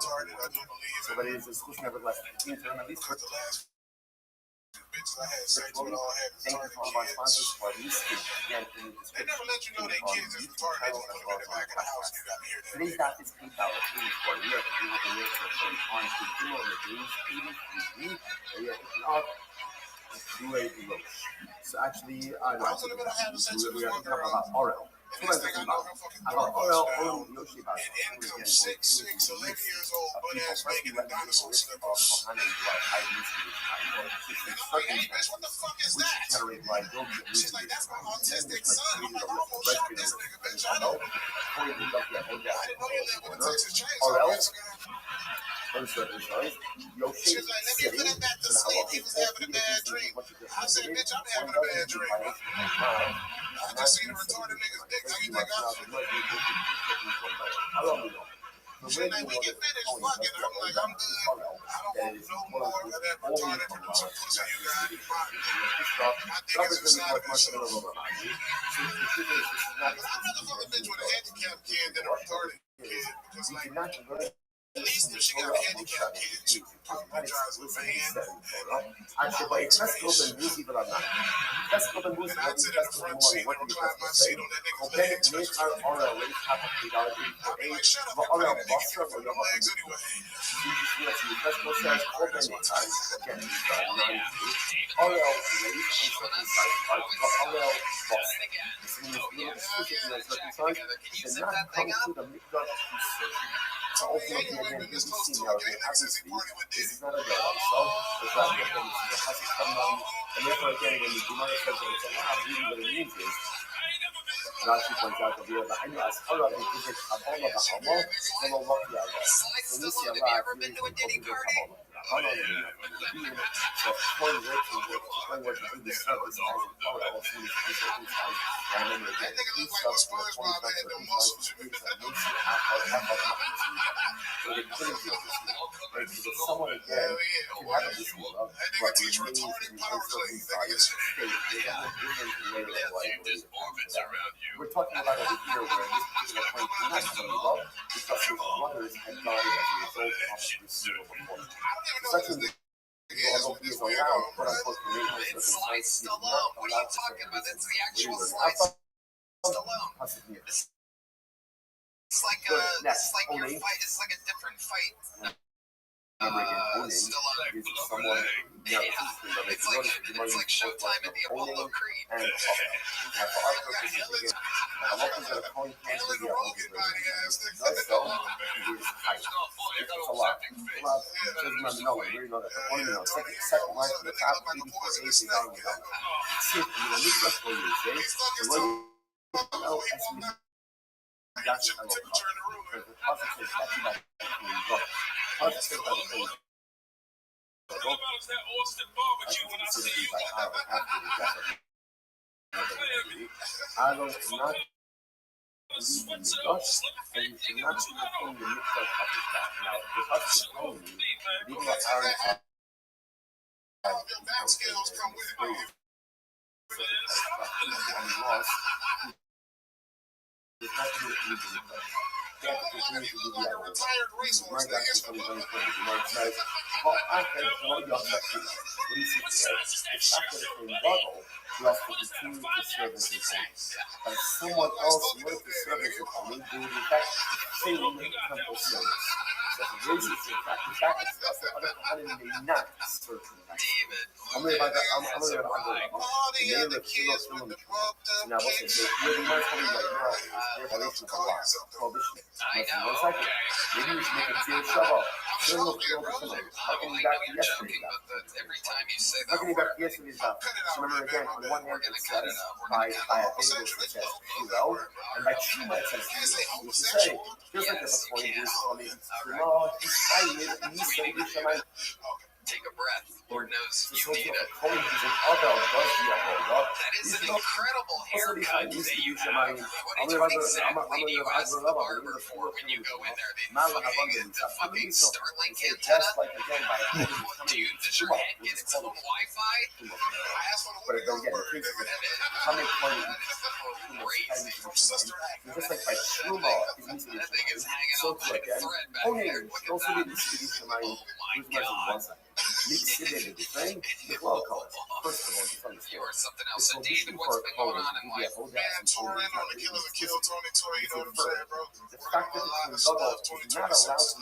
So, but it is a solution nevertheless. Internally, virtually, thank you to all of our sponsors for listed again in the description on the YouTube channel as well as on the podcast. Today's daf is 8:84. We are picking up the lyrics of on to Gimel the Days 83. We are picking up So actually, we are picking up about Orel. So we're talking about Orel only Yoshi about income 6'6", 11 years old, but as making a dinosaur slippers. What the fuck is that? She's like, that's my autistic son. I'm like, I almost shot this nigga, bitch. I know. I didn't know you lived with a Texas chainsaw. She was like, let me put him back to sleep. He was having a bad dream. I said, bitch, I'm having a bad dream. I just seen a retarded nigga's dick. How you think I'm She's like, we can finish fucking. I'm like, I'm good. I don't want no more of that retarded producer pussy you got in my dick is inside of this shit. I'd rather fuck a bitch with a handicapped kid than a retarded kid. Because, like, at least if she got a handicapped kid, she probably drives with a hand. Actually, let's go to music or not. Let's go to music. And I'd sit in the front seat and recline my seat on that nigga's legs. I'm like, shut up, you're playing a nigga for the legs anyway. So ultimately, again, this is seen now again, obviously, this is not a girl, so it's not a girl, this is a husband, and therefore, again, when you do not expect that it's a lot, really what it means is, Rashi points out that we have the Hanya as Hara, and gives it Kabbalah, the Hama, and a lot of the Allah. So this is a lot, really, from the Kabbalah. So, one way to do this service as a power of the circumstance, and then again, these stuff for the 25 circumstances, so they couldn't do this. Right? Because someone again can have this love, but remains in the circumstance state. There's a different layer of life. We're talking about over here where this particular point cannot be love because his brothers had died as a result of this single performance. Such a It's like Stallone. What are you talking about? That's the actual slide. Stallone. It's like your fight. It's like a different fight. Stallone. It's like Showtime at the Apollo Creed. And for our purposes, Hell in the Rogan body ass. it's a lot. Remember, no, we know that. Second line to the top, 84 AC down. See, this is for you, that's the temperature in the room. The positive is actually like positive by the thing. I don't not believe in the dust, and you should not be looking the mixture of his back. Now, the dust is only leaving a parent Your back scales come with it. You look like a retired racehorse. Well, I think what you have to do is after the rebuttal, you have to continue to serve as a police. But someone else wanted to serve as a police, they would in fact say we need to come for service. So if it raises in fact, that's the other component may not serve in that. I'm going about that. I'm going to the kids with the now, what's it? You're the most funny right now is their relation to law. Prohibition. Maybe we should make a deal shovel. Harkening back to yesterday's job. So remember again, on one hand it says by a English it says QL, and by Chima it says QL. Which is to say, just like there's a point is on the no, he's fighting it, and he's saying you should take a breath. Lord knows So you need the it. Kohen who's an Abel does the Avodah. That is an incredible haircut that you have. What exactly do you ask the barber for when you go in there? The fucking Starlink antenna? Dude, does your head get its own Wi-Fi? I asked for the But don't get it. word. Coming point Crazy. just like by Truma is missing That thing is hanging so off like a again. thread back Only there. Look at also that. be missing my Oh my god. mix it in the thing. The flow colors. First of all, just You understand. are something else. So David, what's been going on in life? Man, touring on the Killers that Kill Tony Toy, you know what I'm saying, bro? The fact that the King is not allowed to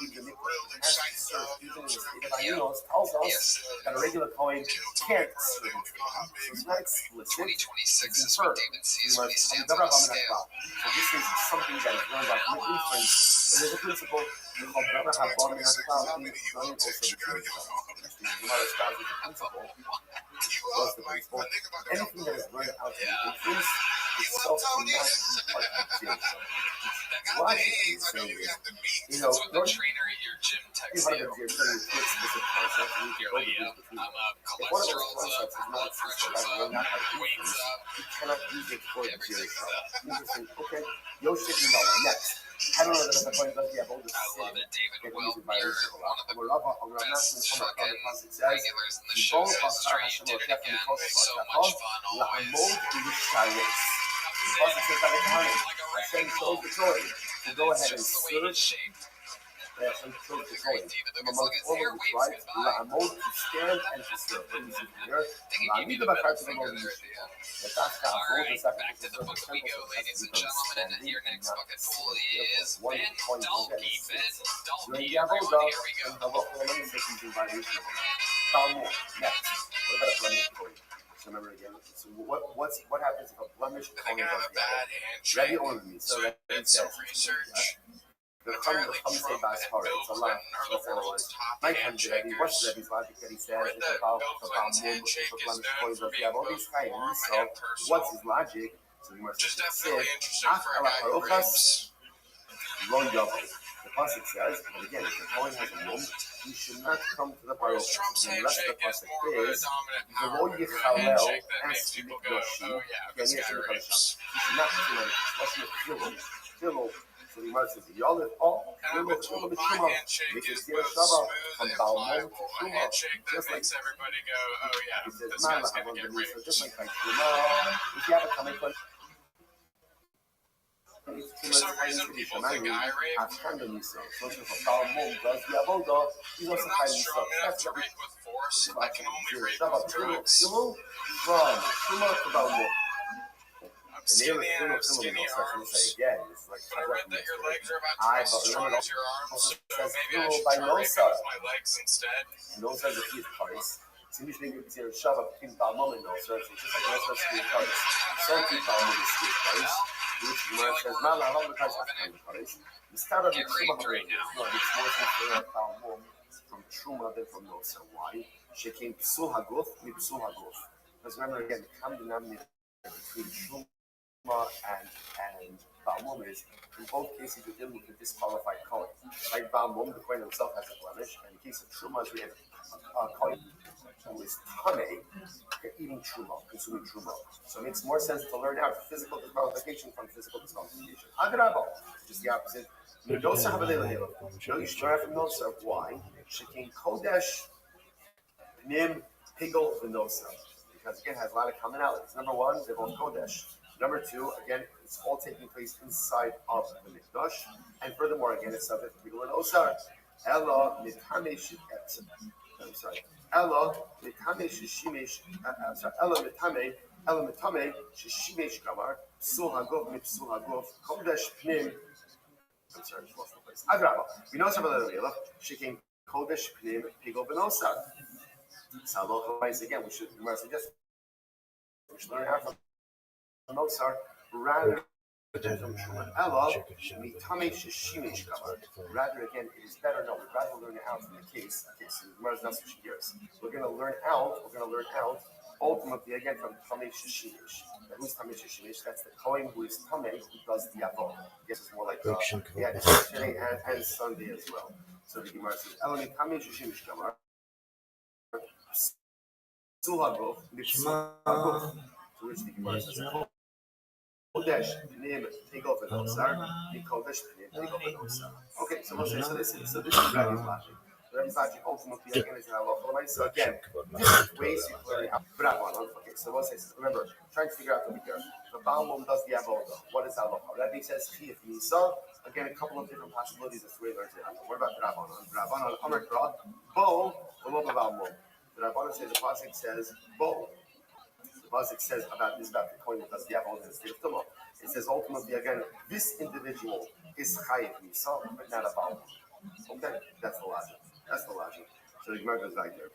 leave the mikvah and has to serve even in the state of Ayinos tells us that a regular Kohen can't serve. So it's not explicit. 2026 is what David sees when he stands on a scale. So this is something that is learned by the inference. But there's a principle called Rabbi Habon in the cloud. And it's also the principle. What's the principle? Anything that is learned out of the inference itself cannot be part of the That's what the trainer at your gym texts you. I'm a cholesterol's up, blood pressure's up, weight's up, everything's up. Okay, next. I don't know that the point does the avodah. I love it, David. Well, you're one of the best fucking regulars in the show. So straight, you did it again. So much fun always. To go ahead and just the way he's serve. shaped. Yeah, so David, It looks like his hair waves goodbye. to stand and to serve. They can give you the middle finger there at the end. All right, back to the book we go, ladies and gentlemen. And your next bucket full is Ben Dalkey. Ben Dalkey, everyone. Here we go. Remember again. So what happens if a blemish? I think I have a bad handshake. Rabbi ordered me. So I did some research. Apparently Trump had Bill Clinton are the world's top handshakers. What's Rabbi's logic that he says Read that Bill Clinton's handshake is known for being both warm and personal. what's his logic? So he must Just have definitely said, interesting for a guy who rapes. Lo Yavo. The pasuk says, and again, if the Kohen has a womb, he should not come to the Whereas parochas. Trump's And the rest of handshake the is pasuk more of a is, dominant the power Lo move, a Yichalel handshake that has makes to people be go, Yoshi. oh yeah, this guy rapes. He should not be doing it. Especially with Philo. So the Gemara says, Yolif, And I've been told my handshake is both smooth and pliable. A handshake that makes everybody go, oh yeah, this guy's gonna get raped. So just like if you have a comic book, For some reason, people think I rape. he's also Not strong enough to rape with force. I can only rape with drugs. I'm skinny and I have skinny arms. But I read that your legs are about twice as strong as your arms, so maybe I should try raping with my legs instead. And those are the teeth parts. Ziemlich wegen dieser Schava in Balmum in also, it's just like most of the parts. Some teeth Balmum is teeth parts, which says not a lot of times after parts. Instead of the Truma right now, no, it's more from Balmum from Truma than from Nosa. Why? She came Psuhagoth with Psuhagoth. Because remember again, the common denominator between Truma and Balmum is in both cases you're dealing with a disqualified Kohen. Like Balmum, the Kohen himself has a blemish, and in the case of Truma, we have a Kohen who is Tane, eating Truma, consuming Truma. So it makes more sense to learn out physical disqualification from physical disqualification. Adrabo, just the opposite. Nosa Habalele. No, you should learn out from Nosa. Why? Shekin Kodesh, Nim, Pigel, Venosa. Because again, it has a lot of commonalities. Number one, they're both Kodesh. Number two, again, it's all taking place inside of the Mikdash. And furthermore, again, it's subject to Pigel and Osar. Ella, Mitame, I'm sorry. Ella, Mitame, Shishimesh, I'm sorry, Ella, Mitame, Shishimesh Gamar, Suhagov, Mipsuhagov, Kodesh, Pnim. I'm sorry, I lost the place. Adrabo. We know some of the Shikin Kodesh, Pnim, Pigel, and Osar. So, again, we should suggest we should learn how from Mozart rather than from Ella, rather again, it is better. No, we'd rather learn it out from the case. Okay, so the Gemara is not switching gears. We're going to learn out. Ultimately again from Tamei Shishimish. Who's Tamei Shishimish? That's the Kohen who is Tamei who does the Avodah. I guess it's more like yesterday and Sunday as well. So the Gemara says, Ella Tamei Shishimish Gamar. Sulagov, Nipsulagov, to which the Gemara says, Kodesh, name, take off an osar, the Kodesh, name, take off an osar. Okay, so we'll say, so this is Rabbi's logic. Rabbi's logic ultimately, again, is an halacha. So again, different ways you learn how Brahman. Okay, so we'll say, remember, trying to figure out over here. The Baal does the avoda. What is halacha? Rabbi says, Chiyuv Nisa. Again, a couple of different possibilities as to where he learns it. What about Rabbanon? Rabbanon, Amar Kra, Bo, the Loba Baal Mum. The Rabbanon says, the Pasuk says, Bo. The Pasuk says about this, about the coin that does the avoda in the state of Tumah. It says ultimately again, this individual is Chayiv Nisa, but not a Baal. Okay, that's the logic. That's the logic. So the Gemara goes right there.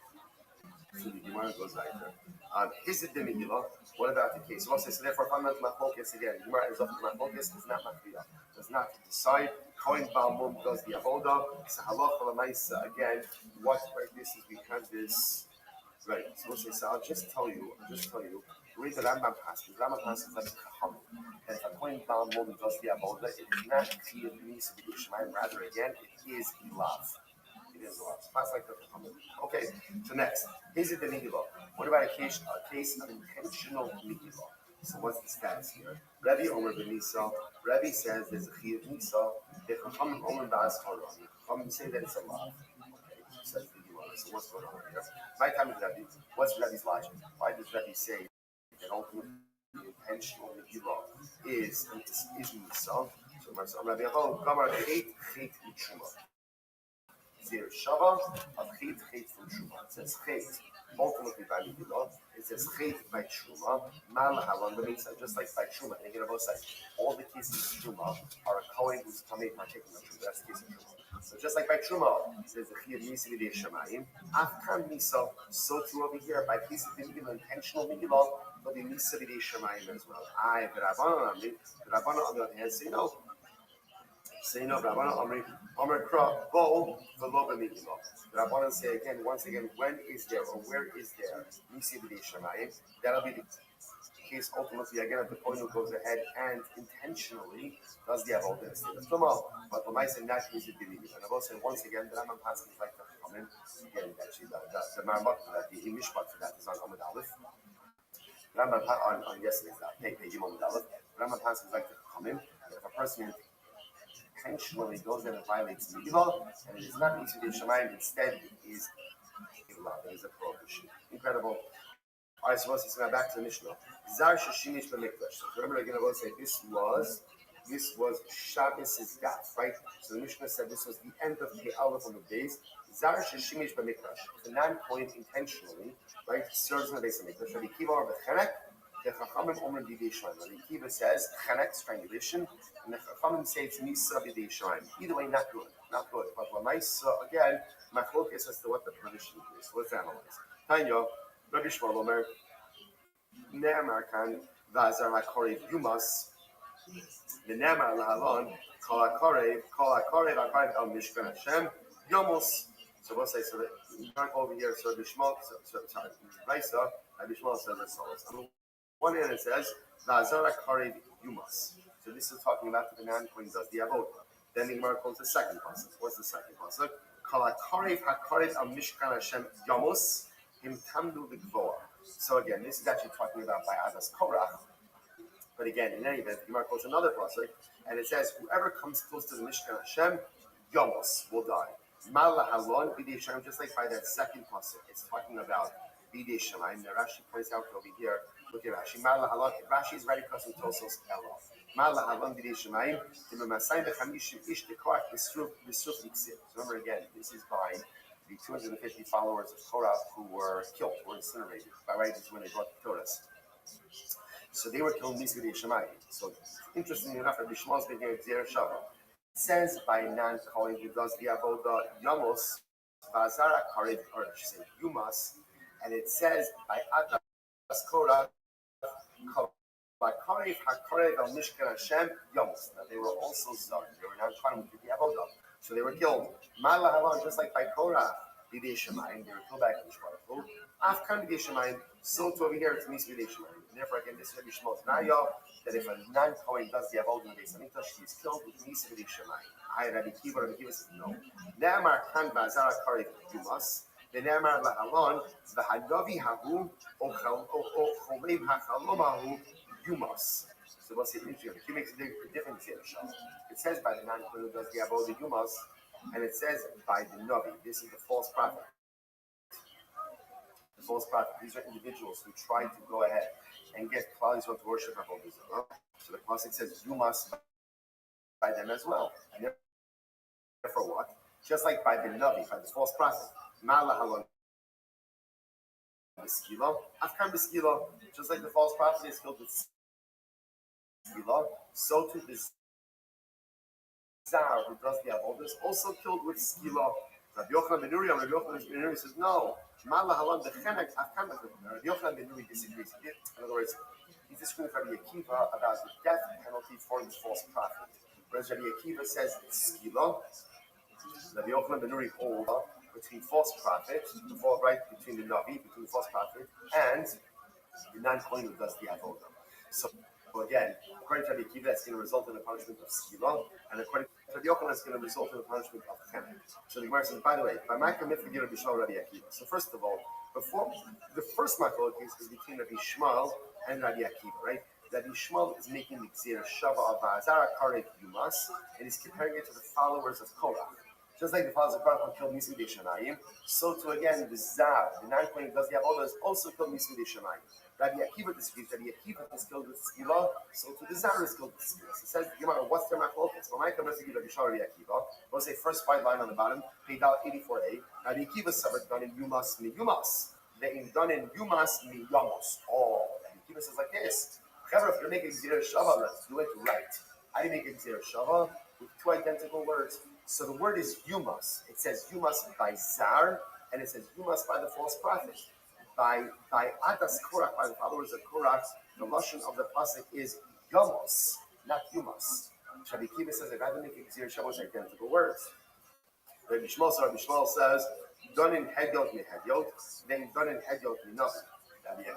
Is it the Megillah? What about the case? So therefore, fundamental machlokas again. The Gemara is up to machlokas, is not machriya, does not decide. Kohen Baal Mum does the avoda. So halacha l'maisa again. What right? This is we have this right. So I'll just tell you. The way the Rambam passes like kaham. And if a Kohen Baal Mum does the avoda, it is not clear to me. Rather again, it is ilav. It is ilav. Pass like the kaham. Okay. So next, is it the Megillah? What about a case of intentional Megillah? So what's the status here? Rabbi Omer ben Nisa. Rabbi says there's a chiyuv Nisa. The Chachamim Omer ba'as haram. Chachamim say that it's a law. Okay, says the Gemara. So what's going on here? My time with Rabbi. What's Rabbi's logic? Why does Rabbi say that ultimately intentional Megillah is Nisa? So Rabbi Aho Gamar Chet Mishuma. Zir Shava of Chet from Shuma. It says Chet. Ultimately by Megillah, it says Chet by Truma, Mal Halan B'Mitzah, just like by Truma. And again, both sides, all the cases of Truma are a Kohen who's coming partaking of Truma. That's the case of Truma. So just like by Truma, there's the Chiyuv Nisa B'Dei Shamayim, Afkan Nisa, so too over here, by cases of Megillah, intentional Megillah, there'll be Nisa B'Dei Shamayim as well. The Rabbanon on the other hand say no, Rabbanon Amri, Amar Kra, Bo, V'lo B'Megillah. The Rabbanon say again, once again, when is there or where is there Nisi B'Dei Shamayim? That'll be the case ultimately again if the Kohen who goes ahead and intentionally does the avodah in the state of Tumah. But the Maisa not Nisi B'Dei Megillah. And I will say once again, the Rambam passes like the Chachamim. Again, actually, the Marmot, the Mishpat for that is on Amud Aleph. Rambam on yesterday's page Amud Aleph. Rambam passes like the Chachamim. If a person intentionally goes in and violates Megillah, and it is not Nisi B'Dei Shamayim, instead it is Megillah, it is a prohibition. Incredible. All right, so let's go back to the Mishnah. Zar Shishimish B'Mikdash. So remember again, I will say this was Shabbos' daf, right? So the Mishnah said this was the end of the Aleph on the days. Zar Shishimish B'Mikdash. The non-Kohen intentionally, right, serves in the base of Mikdash. Rabbi Kiva or B'Chenek. The Chachamim Omer B'Dei Shamayim. Rabbi Kiva says Chenek, strangulation, and the Chachamim say it's Nisa B'Dei Shamayim. Either way, not good. But L'maisa again, Machlokas as to what the permission is. So let's analyze. Tanya, Rabbi Shmuel Omer, Ne'amar Kan V'Azar HaKorev Yumas, the Ne'amar Lahalon Kol HaKorev HaKorev El Mishkan Hashem Yomos. So we'll say so that you can't go over here. So Rabbi Shmuel, sorry, Raisa, Rabbi Shmuel says as follows. One hand it says, V'azar HaKorev Yumas. So this is talking about the non-Kohen does the avodah. Then the Gemara calls the second pasuk. What's the second pasuk? Kol HaKorev al Mishkan Hashem Yamos Him Tamdu L'Gvoa. So again, this is actually talking about by Adas Korach. But again, in any event, the Gemara calls another pasuk, and it says, whoever comes close to the Mishkan Hashem, Yamos, will die. Mal Lahalon B'Dei Shamayim, just like by that second pasuk, it's talking about B'Dei Shamayim. Now Rashi points out over here. Look at Rashi. Mal Lahalon. Rashi is very close to Tosos Elo. Mal Lahalon B'Dei Shamayim. T'Mamasayim B'Chamishim Ish Tekoach B'Sruf L'Ksib. Remember again, this is by the 250 followers of Torah who were killed, were incinerated. By right, this is when they brought the Torah. So they were killed in Nisi B'Dei Shamayim. So interestingly enough, Rabbi Shmuel's been here at Zera Shava. It says by non-Kohen who does the avodah Yamos, V'Azar HaKorev, or I should say Yumas, and it says by Adas Korah, by Korev HaKorev al Mishkan Hashem Yamos. Now they were also Zar. They were not trying to do the avodah, so they were killed. Mal Lahalon, just like by Korah, B'Dei Shamayim, they were killed by Mishparachol. Afkan B'Dei Shamayim, so to over here it's Nisi B'Dei Shamayim. And therefore, again, this is Rabbi Shmuel's Naya, that if a non-Kohen does the avodah in the base of Mikdash, he is killed with Nisi B'Dei Shamayim. Rabbi Kiva says no. Ne'amar Kan V'Azar HaKorev Yumas. ונאמר להלן, והנביא ההוא, או חולם החלום ההוא, יומס. So what's it interesting? He makes a difference here. It says by the man who does the avodah yumas, and it says by the navi. This is the false prophet. The false prophet. These are individuals who try to go ahead and get Klal Yisrael to worship avodah zarah. So the pasuk says yumas by them as well. And therefore what? Just like by the navi, by the false prophet. Malahalon b'skila, afkan b'skila. Just like the false prophet is killed with skila, so too the Zar, who does the avodah, is also killed with skila. Rabbi Yochanan ben Nuri says, no. Rabbi Yochanan ben Nuri disagrees. In other words, he's disagreeing with Rabbi Akiva about the death penalty for this false prophet. Whereas Rabbi Akiva says it's skila. Rabbi Yochanan ben Nuri holds between false prophet, between the navi, between the false prophet, and the non-kohen who does the avodah. So again, according to Rabbi Akiva, that's going to result in the punishment of skila, and according to Rabbi Yochanan, it's going to result in the punishment of chenek. So the Gemara says, by the way, by my commitment, Rabbi Shmuel, Rabbi Akiva. So first of all, before the first machlokes is between Rabbi Shmuel and Rabbi Akiva, right? Rabbi Shmuel is making the gzira shava of Azara Karev Yumas, and he's comparing it to the followers of Korach. Just like the followers of Korach killed Misudei Shanayim, so too again the Zar, the non-kohen who does the avodah, is also killed Misudei Shanayim. Rabbi Akiva disagrees. Rabbi Akiva is killed with skila, so to the Zar is killed with skila. So it says, Gemara, what's their machlokes? Well, my comment is Rabbi Shmuel, Rabbi Akiva. We'll say first white line on the bottom, paid out 84a. Rabbi Akiva suffered done in Yumas mi Yumas. They done in Yumas mi Yamos. Oh, Rabbi Akiva says like this. However, if you're making Zir Shava, let's do it right. How do you make a Zir Shava? With two identical words. So the word is Yumas. It says Yumas by Zar, and it says Yumas by the false prophet. By Adas Korach, by the followers of Korach, the lashon of the pasuk is Yamos, not Yumas. Rabbi Akiva says I'd rather make a Zir Shava with identical words. Rabbi Shmuel says, done in Hedyot mi Hedyot, then done in Hedyot mi Navi.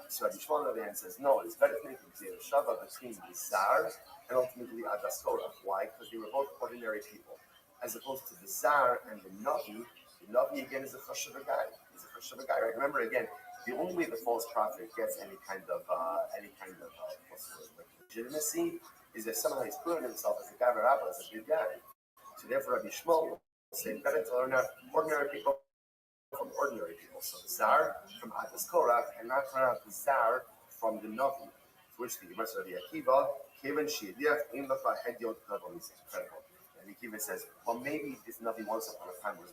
So Rabbi Shmuel on the other hand says, no, it's better to make a Gzir Shava between the Zar and ultimately Adas Korach. Why? Because they were both ordinary people. As opposed to the Zar and the Navi again is a Chashuv guy. He's a Chashuv guy, right? Remember again, the only way the false prophet gets any kind of legitimacy is that somehow he's proven himself as a guy Rabbi, as a good guy. So therefore Rabbi Shmuel will say better to learn out ordinary people from ordinary people. So the Zar from Adas Korach and not turn out the Zar from the Navi. To which the Gemara Rabbi Akiva, Kevin Shediach in the Hedyot Gadol is incredible. And Akiva says, well, maybe this Navi once upon a time was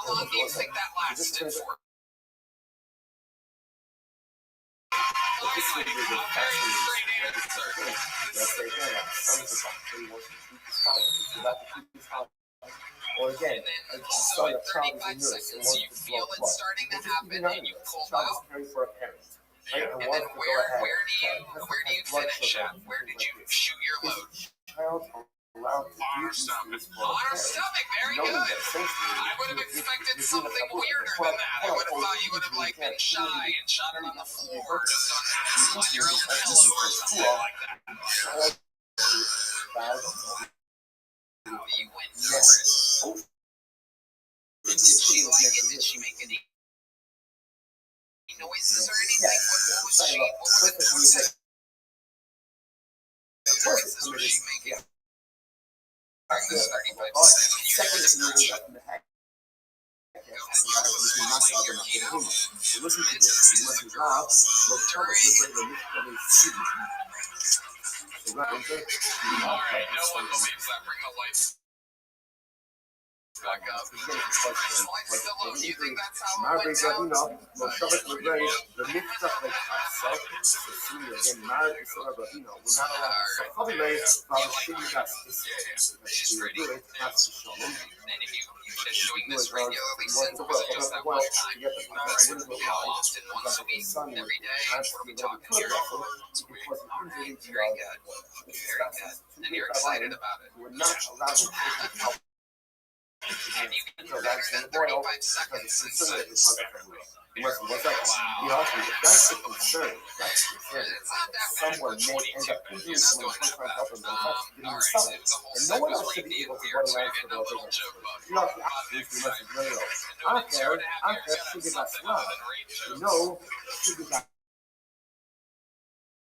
How long do you think that lasted for? But this is really fascinating. Let's say again, some of the actually wants to keep his house. He's about to keep his house. Or again, a son of child is a nurse and wants to feel blow it blood. starting to happen and you pull Child out. is caring for a parent. Right? And And wants then to go ahead. where do you finish at? Where did you shoot your load? Child allowed to do these things for a On her parent. stomach, very Knowing good. that essentially I would have expected you're something doing a weirder than that. I would have thought you would have like been shy and shot her on the floor or just on your own pillow or something like that. You went for it. Did she make any noises or anything? What was she? What were the noises were she making? During those 35 seconds, can you Second, listen to this. You must laugh. Alright, no one believes that. Bring the lights back up. Bring the lights still up. Do you think that's how it went down? And if you've been doing this regularly since, was it just that one time? How often? Once a week? Every day? What are we talking here? Alright, very good. Very good. And you're excited about it. We're not allowed to And you can spend 35 seconds and say, that's the concern. That's the concern. it's not that bad. Someone may end up injuring someone and no one else should be able to run around for the other. You know, I'm there, figure that's wrong.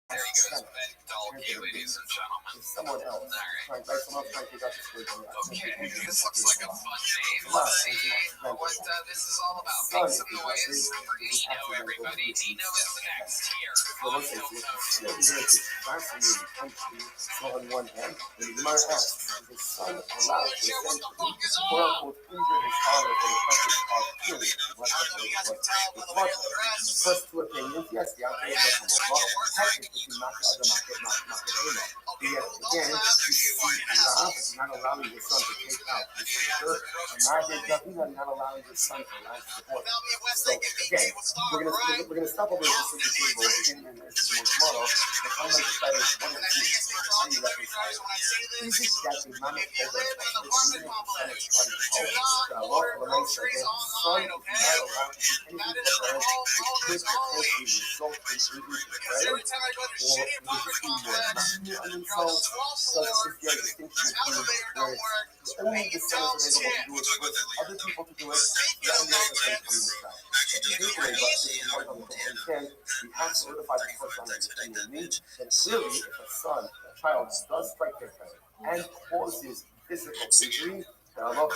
There he goes, Ben Dalkey, ladies and gentlemen. Someone else. Alright. Someone else trying to figure out this word. Okay, this looks like a fun game. Let's see what this is all about. Make some noise for Nino, everybody. Nino's next here. On one hand, and you might ask, is his son allowed to essentially, quote unquote, injure his father for the purpose of killing him? First two opinions, yes, the idea is technically not yet again, you see not allowing your son to take out his sister, and not allowing your son to rise to the border. So again, we're gonna stop over this at the table beginning in tomorrow. The comment that is one of these. How you reconcile it? Is it that the man of over even if the son is trying to hold the law for the most of the son is not allowed to do anything for parents, it could potentially result in injury to parents, or between their nephew and themselves. So this is the distinction between where it's only the son is able to do it versus other people to do it, then the other thing coming with that. Particularly, but this is one of the things we have to solidify the first one in your need, then clearly if a child does strike their parent and causes physical injury, then Allah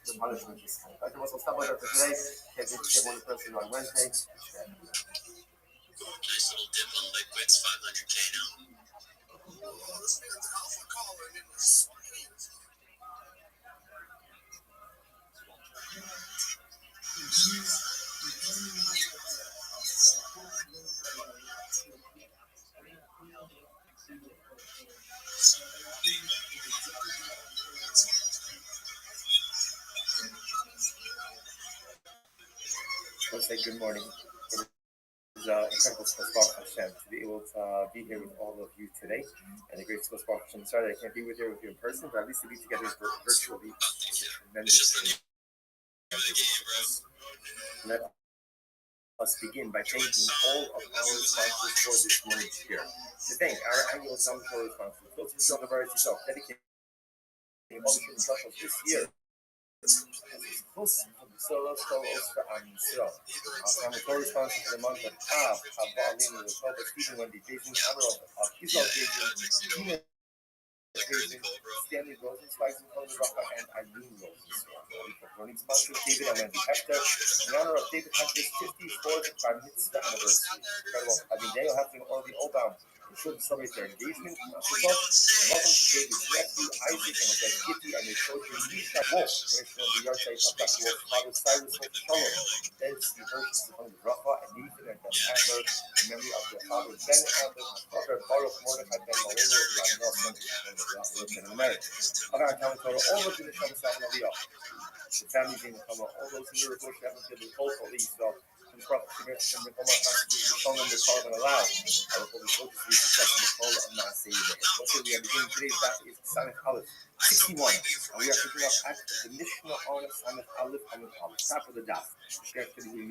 the punishment is high. Okay, we'll stop with that for today. Okay, we get one person on Wednesday. Nice little dip on liquids, 500K now. Let's say good morning. It is incredible Shabbat Hashem to be able to be here with all of you today. And a great Shabbat Hashem. Sorry that I can't be with you in person, but at least to be together virtually is a tremendous thing. Let us begin by thanking all of our sponsors for this morning's share. To thank our annual Salvatore sponsors, those who don't have yourself, dedicating all the instructions this year. Solos for Amsro. Our Salvatore sponsor for the month of Av, Haba Alinu, the 12 of Stephen Wendy Jason, honor of Kizal Jason, Tina Jason, Stanley Rosen, Spice and Tony Rafa, and Eileen Rosen. Running sponsors David and Wendy Hector, in honor of David Hector's 54th bar mitzvah anniversary. Incredible. I mean, Daniel Hector or the Old Bound. children celebrate their engagement. And welcome to David's nephew, Isaac, and his wife Kitty, and their children, Misha Wolf, traditional of the yahrzeit of Dr. Wolf's father, Cyrus Wolf Shalom. Then Steve Hirsch, the home of Rafa, and Nathan and Ben Adler, in memory of their father, Ben Adler, and brother, Baruch Mordechai Ben Moreno, Rab Nelson, and the Rafa in America. Other account total, all of the Nisham Salman Aliyah. The families in the Kama, all those who were pushed out into the total lease, so the Prophet Shemir and the Kama constitutes the Shalom and the Kala and allow. I will probably focus on the success of the Kala and not say that. Also, we are beginning today's daf is Samech Aleph 61, and we are picking up at the Mishnah on Samech Aleph on the top of the daf. Share for giving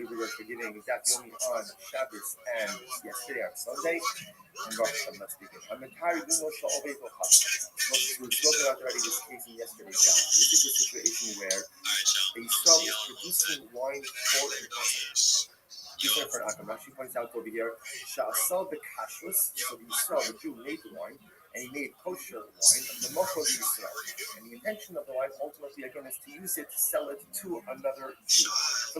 Daf Yomi on Shabbos and yesterday on Sunday. And Rosh Hashanah speaking. I'm entirely doing no shall obey for we spoke about already this case in yesterday's daf. This is a situation where a Yisrael is producing wine for a person. Different for Akam. Rashi points out over here, Sha'asal b'kashrus, so the Yisrael, the Jew, made the wine, and he made kosher wine, and the Mokro the Yisrael. And the intention of the wine, ultimately, again, is to use it to sell it to another Jew. So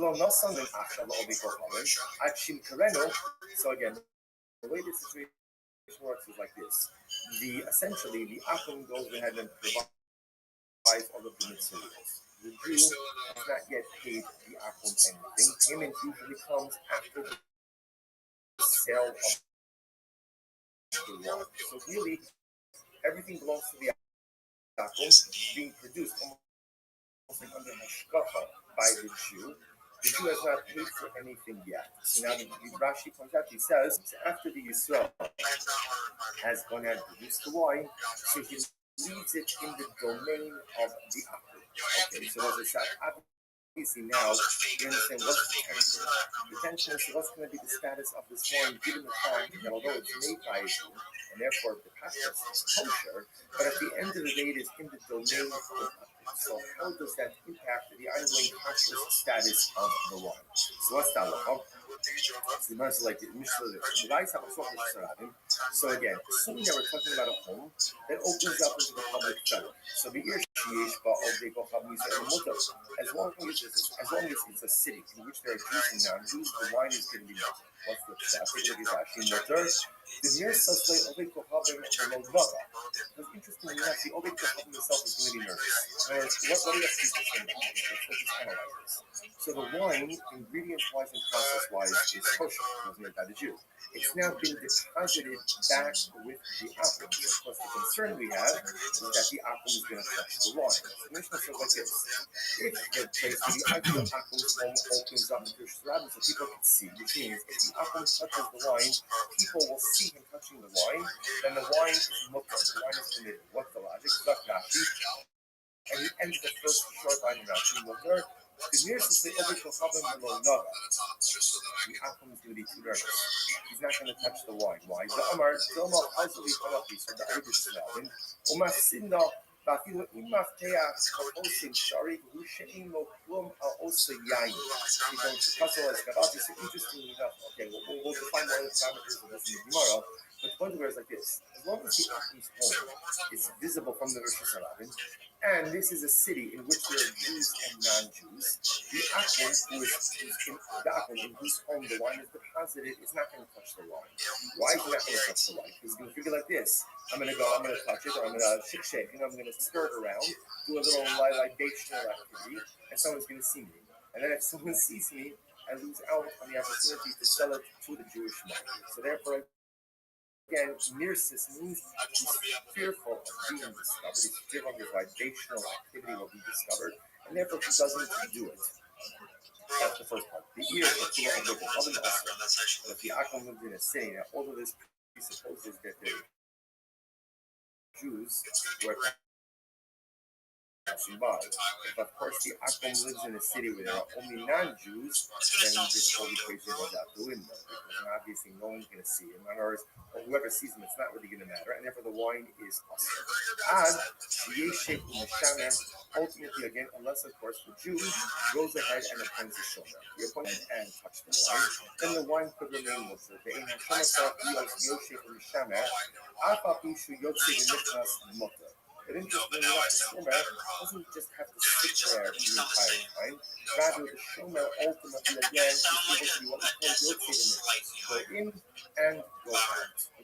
again, the way this situation works is like this. Essentially, the Akum goes ahead and provides all of the materials. The Jew has not yet paid the Akum anything. Payment usually comes after the sale of the wine. So really, everything belongs to the Akum being produced almost like under hashgacha by the Jew. The Jew has not paid for anything yet. So now the Rashi points out, he says, after the Yisrael has gone ahead and produced the wine, so he leaves it in the domain of the Akum. Okay, so as I said, obviously now we understand what's the tension. The tension is what's going to be the status of this wine, given the fact that although it's made by a Jew, and therefore the pastor is kosher, but at the end of the day it is in the domain of the Akum. So how does that impact the ongoing conscious status of the wine? So what's that law? So again, assuming that we're talking about a home that opens up into the public federal. So the as long as it's a city in which there are Jews and non-Jews, the wine is going to be mutter. What's the pshat? The mere suspect of a kohabim below nada. Because interestingly enough, the Oved Kohabim himself is going to be nervous. What do you have to say? Let's just analyze this. So the wine, ingredients-wise and process-wise, is kosher. It was made by the Jew. It's now been deposited back with the Akum. Of course, the concern we have is that the Akum is going to touch the wine. The Mishnah says like this: if the place where the Akum's home opens up into Rabbi, so people can see, which means if the Akum touches the wine, people will see him touching the wine, then the wine is mutter. The wine is permitted. What's the logic? And he ends the first short line in Rashi, mutter. The nearest to say over kohabim below nada. The Akum is going to be too nervous. He's not going to touch the wine. Why? The Amar Dilma Hazali Halafi, so the Irish Slavin, Umasinda Bafilu Imafteach Osin Shari Hushain Lo Plum Osa Yain. He goes to Kassel as Gadati. So interestingly enough, okay, we'll define more of the parameters of this in the Gemara. But the point of it is like this: as long as the Akum's home is visible from the Rosh Hashanah, and this is a city in which there are Jews and non-Jews, the Akum, in whose home the wine is deposited, is not going to touch the wine. Why is he not going to touch the wine? Because he's going to figure like this: I'm going to touch it, or I'm going to shake, I'm going to stir it around, do a little libational activity, and someone's going to see me. And then if someone sees me, I lose out on the opportunity to sell it to the Jewish market. So therefore, again, nearsis means he's fearful of being discovered. He's fearful of his libational activity will be discovered, and therefore he doesn't do it. That's the first part. The ear of the other that the Akum lived in a city. Now, although this presupposes that the Jews were passing by. If of course the Akum lives in a city where there are only non-Jews, then this whole equation goes out the window. Because obviously no one's going to see him. In other words, whoever sees him, it's not really going to matter. And therefore the wine is usher. And ultimately again, unless of course the Jew goes ahead and appends the shomer. The opponent and touch the wine, then the wine could remain mutter. But interestingly enough, the shomer doesn't just have to sit there the entire time. Rather, the shomer ultimately again is able to do what we call go in and go out.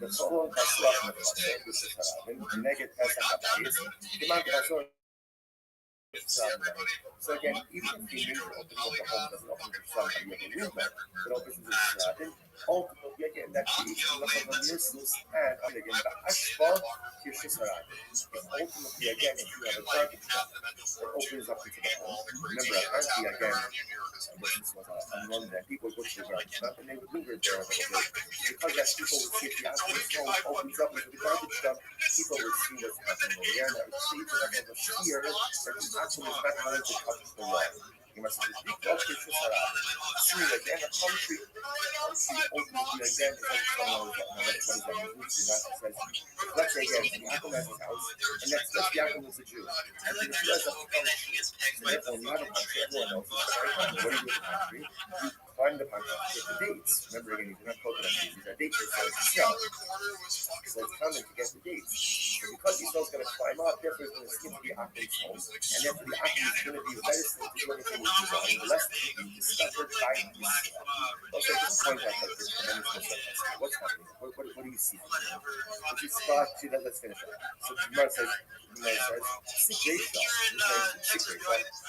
בכל פסוח מפרסם בספרדים נגד פסח הבית, כמעט רצון. So again, even if you need to open up the home doesn't open the sun by the window, but opens the Shradin, ultimately again that creates enough of a nuisance and again the Ashbar Kirshasarad. Ultimately again if you have a garbage truck that opens up into the home, remember apparently again this was a norm that people would go to the garbage truck and they would linger there a little bit. Because that people would see if the Ashbar's home opens up into the garbage truck, people would see what's happening over there and that would create enough of a fear that the actually is not going to touch the wall. You must be see again a country ultimately again is like someone what is that says let's say again Yaakov has his house and next to Yaakov is a Jew and then if he has a country so therefore not a country everyone knows what do you do with the country you climb the country to get the dates remember again these are not coconut trees these are dates so it's coming to get the dates so because he's still going to climb up therefore he's going to skip the Yaakov's home and therefore the Yaakov is going to be reticent to do anything with his own unless he discovered by himself. Okay, just point out like this tremendous what's happening? What do you see? If you start to that, let's finish it. So Gemara says, Sikresha.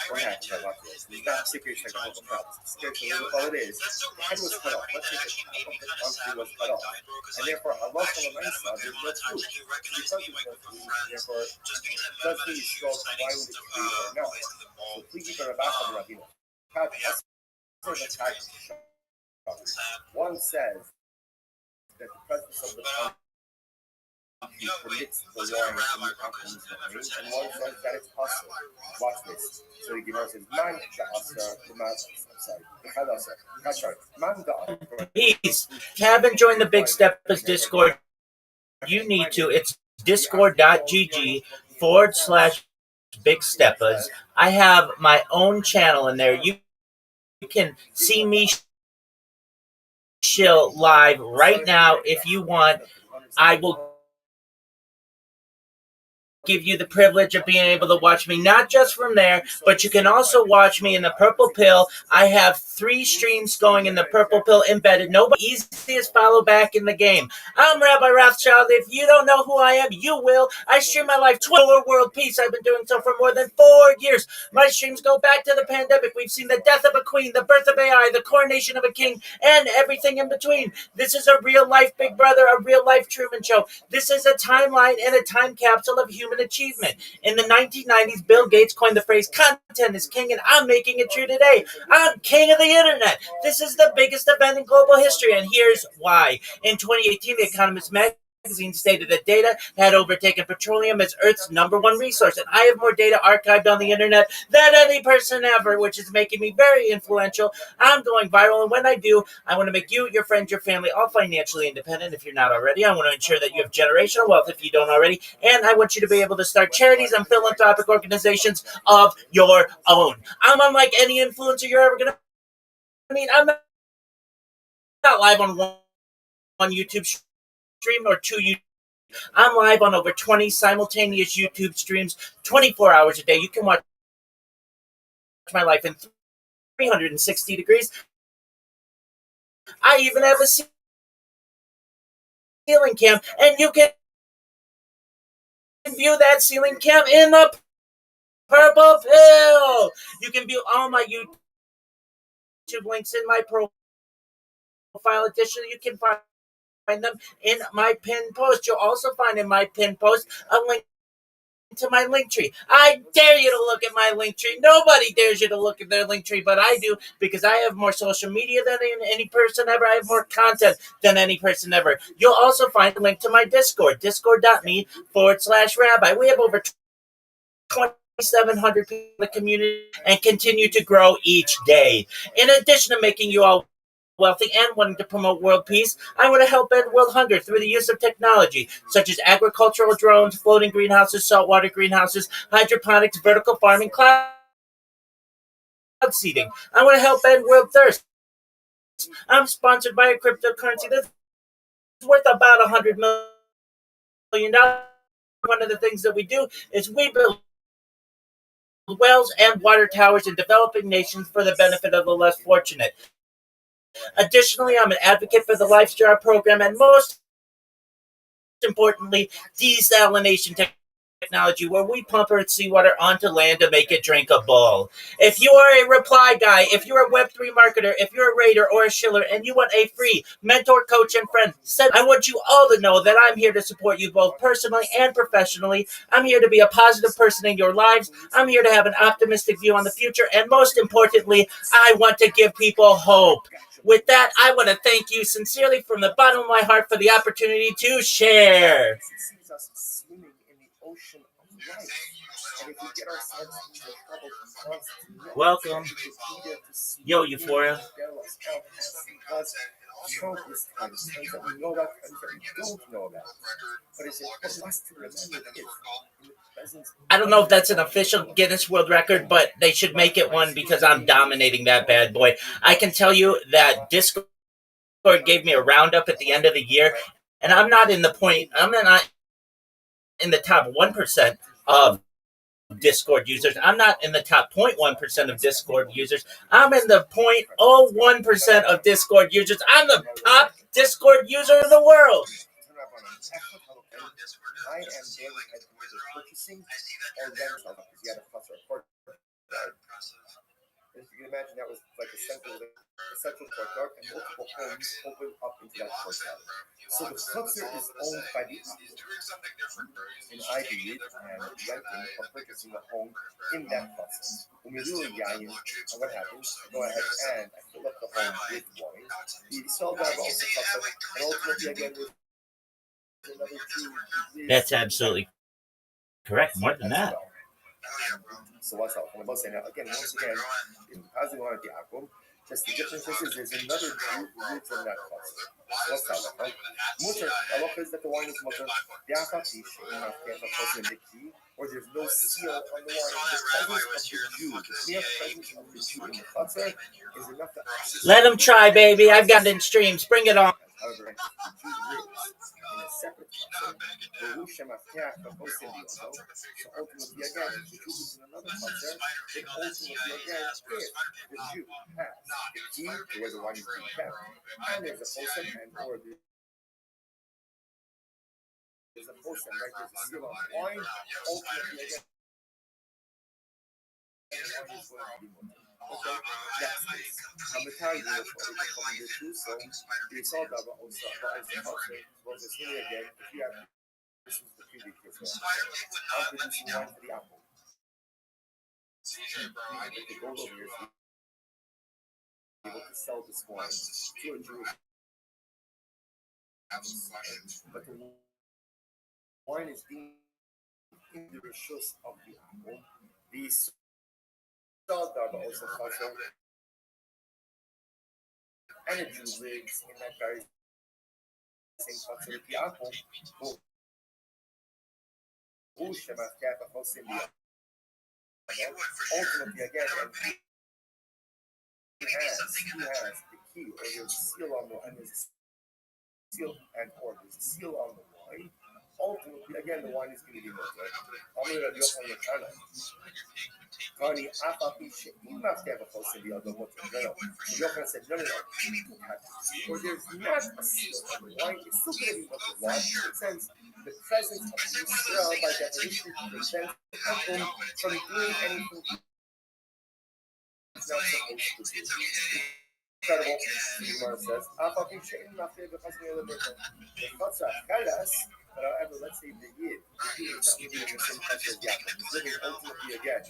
What happened? It's not Sikresha like a whole crowd. Sikresha, all it is, the head was cut off. Let's say the top of the country was cut off. And therefore, Allah there's no food. Because there's no food, therefore, does he still climb the tree or not? So please keep a back on Rabbi. One says that the presence of the country permits the warring to be happening and one says that it's possible. Watch this. So the Gemara says, Man Peace. If you haven't joined the Big Steppers Discord, you need to. It's discord.gg/Big Steppers. I have my own channel in there. You can see me chill live right now if you want. I will give you the privilege of being able to watch me not just from there, but you can also watch me in the Purple Pill. I have 3 streams going in the Purple Pill embedded. Nobody easiest follow back in the game. I'm Rabbi Rothschild. If you don't know who I am, you will. I stream my life 12 world peace. I've been doing so for more than 4 years. My streams go back to the pandemic. We've seen the death of a queen, the birth of AI, the coronation of a king, and everything in between. This is a real life Big Brother, a real life Truman Show. This is a timeline and a time capsule of human achievement. In the 1990s, Bill Gates coined the phrase, content is king, and I'm making it true today. I'm king of the internet. This is the biggest event in global history, and here's why. In 2018, The Economist magazine stated that data had overtaken petroleum as Earth's #1 resource, and I have more data archived on the internet than any person ever, which is making me very influential. I'm going viral, and when I do, I want to make you, your friends, your family all financially independent if you're not already. I want to ensure that you have generational wealth if you don't already, and I want you to be able to start charities and philanthropic organizations of your own. I'm unlike any influencer you're ever going to meet. I'm not live on one YouTube stream or 2 YouTube. I'm live on over 20 simultaneous YouTube streams, 24 hours a day. You can watch my life in 360 degrees. I even have a ceiling cam, and you can view that ceiling cam in the Purple Pill. You can view all my YouTube links in my profile. Additionally, you can find them in my pinned post. You'll also find in my pinned post a link to my link tree. I dare you to look at my link tree. Nobody dares you to look at their link tree, but I do, because I have more social media than any person ever. I have more content than any person ever. You'll also find a link to my Discord, discord.me/Rabbi. We have over 2,700 people in the community and continue to grow each day. In addition to making you all wealthy and wanting to promote world peace, I want to help end world hunger through the use of technology, such as agricultural drones, floating greenhouses, saltwater greenhouses, hydroponics, vertical farming, cloud seeding. I want to help end world thirst. I'm sponsored by a cryptocurrency that's worth about $100 million. One of the things that we do is we build wells and water towers in developing nations for the benefit of the less fortunate. Additionally, I'm an advocate for the LifeStar program and most importantly, desalination technology, where we pump Earth seawater onto land to make it drinkable. If you are a reply guy, if you're a Web3 marketer, if you're a raider or a shiller, and you want a free mentor, coach, and friend, I want you all to know that I'm here to support you both personally and professionally. I'm here to be a positive person in your lives. I'm here to have an optimistic view on the future, and most importantly, I want to give people hope. With that, I want to thank you sincerely from the bottom of my heart for the opportunity to share. Sees us swimming in the ocean of life. And if we get ourselves into trouble, he wants to know. Welcome. Yo, Euphoria. Because countless times that we know about, times that we don't know about. But it's important for us to remember this. I don't know if that's an official Guinness World Record, but they should make it one because I'm dominating that bad boy. I can tell you that Discord gave me a roundup at the end of the year, and I'm not in the top 1% of Discord users. I'm not in the top 0.1% of Discord users. I'm in the 0.01% of Discord users. I'm the top Discord user in the world. I am daily purchasing or rental because you had a plus or a courtyard. If you can imagine, that was like a central courtyard, and multiple homes open up into that courtyard. So the cluster is owned by the Apple. And I believe and renting or purchasing a home in that cluster. When we do a yayin, and what happens? I go ahead and I fill up the home with wine. The sell that also cluster, and ultimately again with another two. That's absolutely correct. More than that. So what's up? I'm about saying that again, once again, in Kazi one at the Apple, just the difference is there's another Jew who lives in that cluster. What's that? Right? Mutter, Allah says that the wine is mutter. The Afatish, in the key, or there's no seal on the wine. The presence of the Jew, the mere presence of the Jew in the cluster is enough to access. Let them try, baby. I've got it in streams. Bring it on. However, the Jew lives in a separate cluster. The Rusha Mafteach of Hosindioto. So ultimately, again, if the Jew lives in another cluster, then ultimately, again, if the Jew has the key to where the wine is being kept, and there's a person and or there's a person, right? There's a seal on the wine, ultimately, again, the wine is going to be more. Okay, next case. I'm the carrier of the two, so the salt of also was a here again. If you have this is the previous case. I'm producing wine for the Apple. The goal over here is to be able to sell this wine to a Jewish. But the wine is being in the rishus of the Apple. The salt of also and a Jew lives in that very same cluster with the Apple. Ultimately, again, he has the key, or there's a seal on the, and there's a seal and or there's a seal on the wine. Ultimately, again, the wine is going to be more. I'm going to do it on your channel. Kani Apapi Sheim must have a close to the other one. Yochanan said, no. Or there's not a seal on the wine, it's still going to be what the wine. It says the presence of Israel by definition prevents him from doing anything he's not supposed to do. Incredible. Gemara says, Apapi Sheim must have a close to the other one. However, let's say the Yid is living in the same country as Yaakov. He's living ultimately again.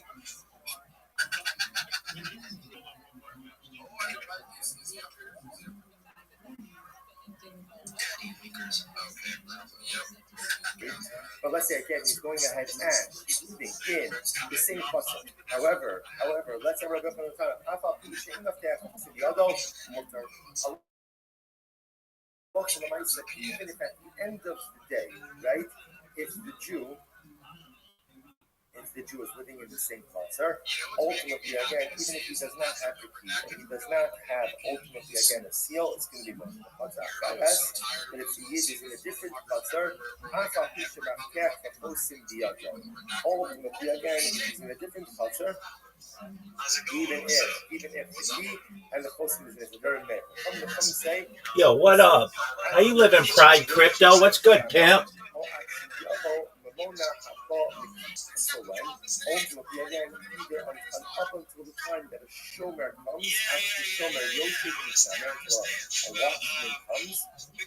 But let's say again, he's going ahead and he's living in the same cluster. However, let's say we're going to even if at the end of the day, right, if the Jew the Jew is living in the same culture, ultimately, again, even if he does not have the key, or he does not have, ultimately, again, a seal, it's going to be much more culture. But if the Yid is in a different culture, ultimately, again, if he's in a different culture, even if the key and the chosim is very mad. Come say, yo, what up? How you living, Pride Crypto? What's good, pimp? So when ultimately again, either up until the time that a shomer comes, after the shomer Yoshik Mishamer, a watchman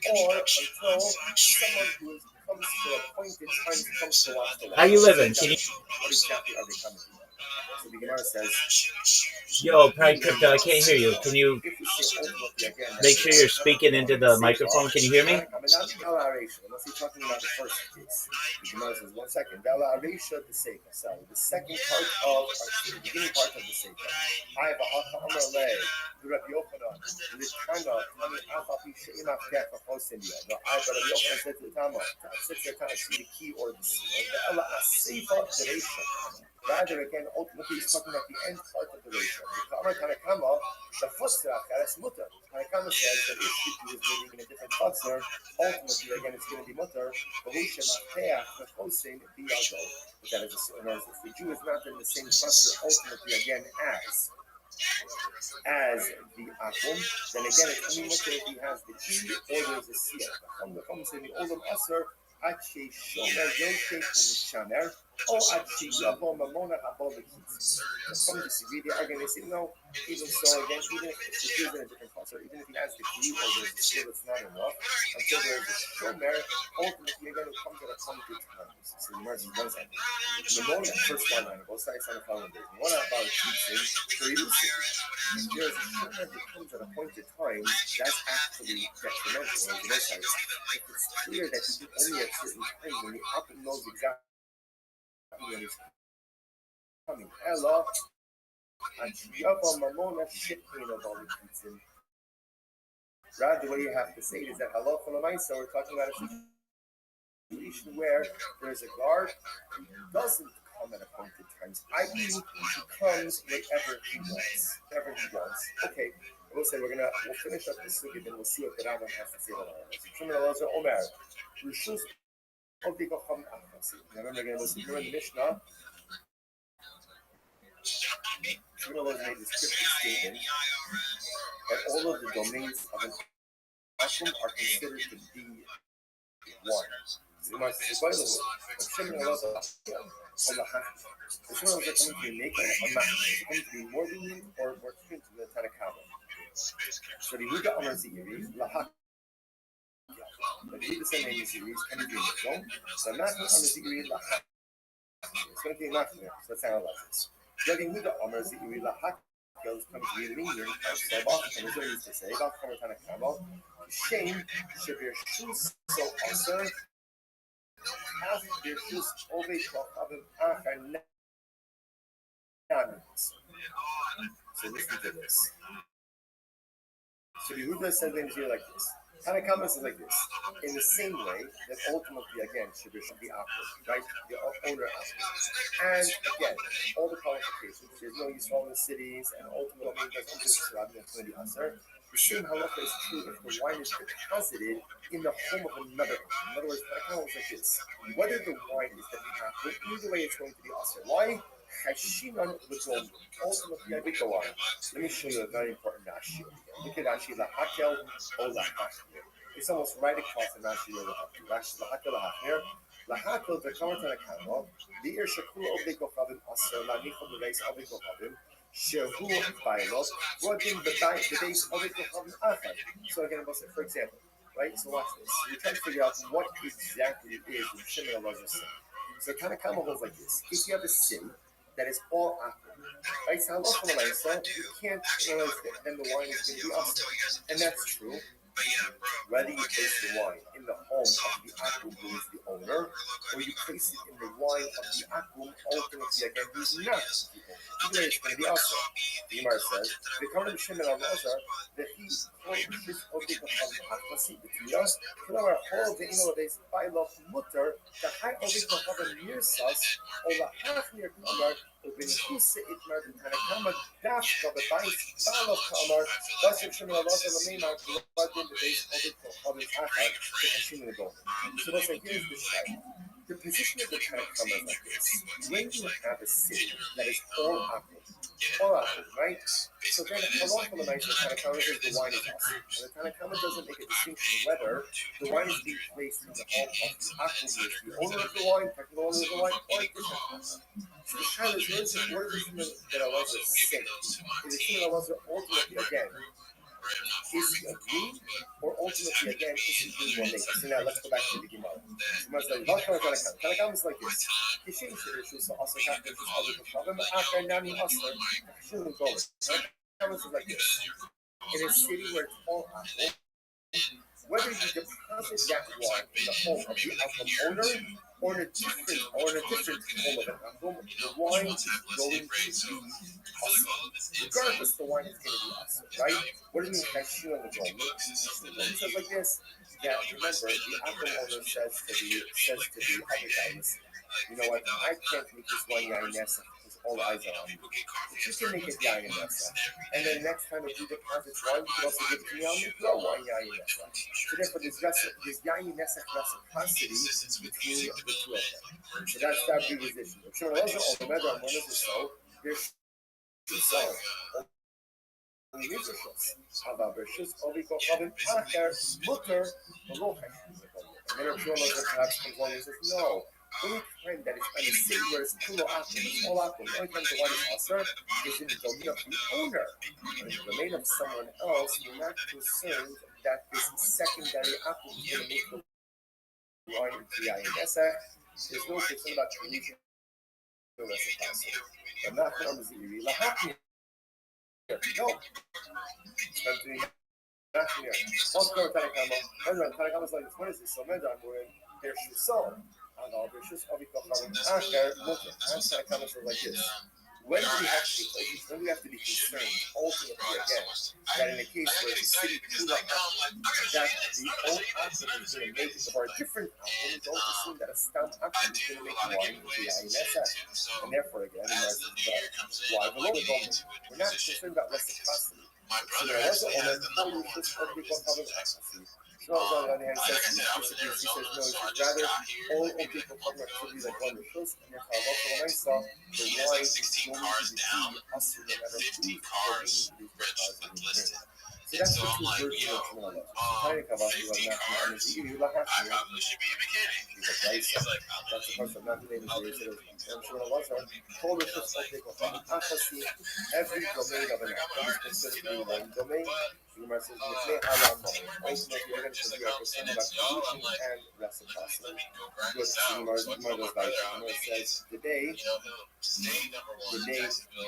comes, or until someone who comes to a point in time comes to watch the watch. How you living? Can you? What exactly are they coming to? So the Gemara says, Yo, Pride Crypto, I can't hear you. Can you make sure you're speaking into the microphone? Can you hear me? Unless you're talking about the first case. The Gemara says, 1 second. Sorry, the second part of, the beginning part of the Sefer. I have a Amar Le, the Rabbi Yochanan, the Tana, Tani Afapi She'im Afkef Achosim Yad. The Rabbi Yochanan said to the Tama, sits there kind of see the key or the seal. The Ella Asifa Dereisha. Rather, again, ultimately, he's talking about the end part of the ratio. The Tanakama, the Futzrach, that's mutter. Tanakama says that if the Jew is living in a different Futzr, ultimately, again, it's going to be mutter. But that is, in other words, if the Jew is not in the same Futzr, ultimately, again, as the Akum, then again, it's only mutter if he has the key or there's a seal. The Chum say the Olam Asr, Achi Shomer Yosef Mishamer. Oh, actually, Mamona above the keys. Some disagree. They are going to say, no, even so, again, even if the Jew is in a different culture, even if he has the key or there's a skill that's not enough, until there is a shomer, ultimately, you're going to come to the appointed times. So the mercy does that. Mamona, first line, both sides on the following days. Mamona about the keys, so you see, if there's a shomer that comes at appointed times, that's actually detrimental. On the sides, if it's clear that he did only at certain times when the Akum knows exactly when he's coming. Ella, and Yava Mamona Shitkin of all the kitzim. Rather, the way you have to say it is that halacha l'maisa, we're talking about a situation where there's a guard who doesn't come at appointed times. I.e., he comes whenever he wants. Whenever he wants. Okay, we'll say we'll finish up this sugya, then we'll see what the Rambam has to say about it. Criminal laws are Omer. Rishus. Remember again, listen, here in the Mishnah, Shmuel made this cryptic statement that all of the domains of an Akum are considered to be one. So you might say, by the way, if Shmuel was the Shmuel was coming to be naked or not, coming to be more lenient or more tuned to the Tanakama. So the Yehuda Amar Ziri, Lahak. But the same name is Ziri, can be Mikdom. So not Amar Ziri, Lahak. It's going to be not there, so let's analyze this. Rabbi Yehuda Amar Ziri, Lahak. Comes to be lenient, so Bach used to say, Bach Tanakama, shame, Shabir Shus, so also, half their Shus, Ove Kochavim, Achar Namis. So listen to this. So the Yehuda said things here like this. Tanakama says like this. In the same way that ultimately, again, Shabir should be operated, right? The owner operates. And again, all the qualifications, there's no use for all the cities, and ultimately, there's no use for that's going to be answered. The same halacha is true if the wine is deposited in the home of another. In other words, Tanakama was like this. Whether the wine is deposited, either way, it's going to be answered. Why? Ultimately, I go on. Let me show you a very important Rashi. Look at Rashi, Lahakel or Lahachir. It's almost right across the Rashi or Lahachir. Rashi, Lahakel, Lahachir. Lahakel, the Kamar Tanakama, the Ir Shakul of the Gochavim, Aser, Lanichel, the race of the Gochavim, Shehu, Bailot, Rodin, the days of the Gochavim Achad. So again, for example, right? So watch this. We're trying to figure out what exactly it is in Shimon Allah is saying. So Tanakama goes like this. If you have a sin, that is all akum. Right? So you can't realize that then the wine is going to be awesome. And that's true. Whether you place the wine in the home of the akum who is the owner, or you place it in the wine of the akum ultimately again who's not the owner. either way it's going to be also. The Gemara says, the Kamer B'Shem El Elazar, that he Shis Ovdei Kochav Achmasi B'Tiyah, K'Lamar Hol Ve'ino Leis Bailov Mutter, the High Ovdei Kochav Mirsas, Ola Hachmir Kamar, Ubinchuse Itmar Tanakama Dashka B'Bais Bailov Kamar, Vashem Shem El Elazar Lamema, Bloodin the Base Ovdei Kochav Achar, to continue the goal. So let's say, here's the shite. The position of the Tanakama is like this. When you have a city that is all apple, right? So then Halach on the night, the Tanakama says the wine is awesome. And the Tanakama doesn't make a distinction whether the wine is being placed in the home of the apple, the owner of the wine, technical owner of the wine, or a different person. So the child is what is it that Allah is saying? Is it that Allah ultimately again? Is he agreed, or ultimately again is he doing one name? So now let's go back to the Gemara. Tanakam is like this. Kishin Shirishus also happens with other Koshavim, after Nami Hustler, Kishin Golan. Tanakam is like this. In a city where it's all apple, whether you deposit that wine in the home of the apple owner or in a different home of an apple, the wine is going to be awesome. Regardless, the wine is going to be awesome, right? What do you mean by shoe on the goal? It says like this, that remember, the apple owner says to the other guy, listen, you know what, I can't make this one yain nesa because all eyes are on you. But you can make it yain nesa. And then next time if you deposit wine, you can also give it to me on me, throw one yain nesa. So therefore, there's yain nesa reciprocity between the two of them. So that's that reposition. If someone else is one is so, there's so. Only is however, Shus Ovi Kochavim Acher Mutter Melochech. And then if someone else perhaps comes along and says, no. Any time that it's on a city where it's kulo apple, it's all apple, the only time the wine is aser is in the domain of the owner. In the domain of someone else, you're not concerned that this secondary apple is going to make the wine into the ayinesa. There's no concern about creation of the reciprocity. I'm not going to be really happy. No. Also, Tanakama is like, what is this? So, Medan, we're in their Shusal. And all their Shus Ovikochavim Acher Mutter. And Tanakama says like this. When do we have to be focused? When do we have to be concerned, ultimately again, that in a case where the city Kula apple, that the old apple is going to make it for a different apple, we don't assume that a stam apple is going to make wine into the ayinesa. And therefore, again, why below the moment? We're not concerned about reciprocity. So there was a woman who was just no, on the hand says, he says, no, it's rather all people come up to be like one of the and if I look at what I saw, the wine is going to be us no matter who cars listed. So that's the two versions of Shmuel. I probably should be a mechanic. He's like, that's the part of not being able to say that Shmuel was told us just like every domain of an apple is considered to be one domain. Gemara says, ultimately, you're going to be concerned about creation and reciprocity. Good. Gemara says, today,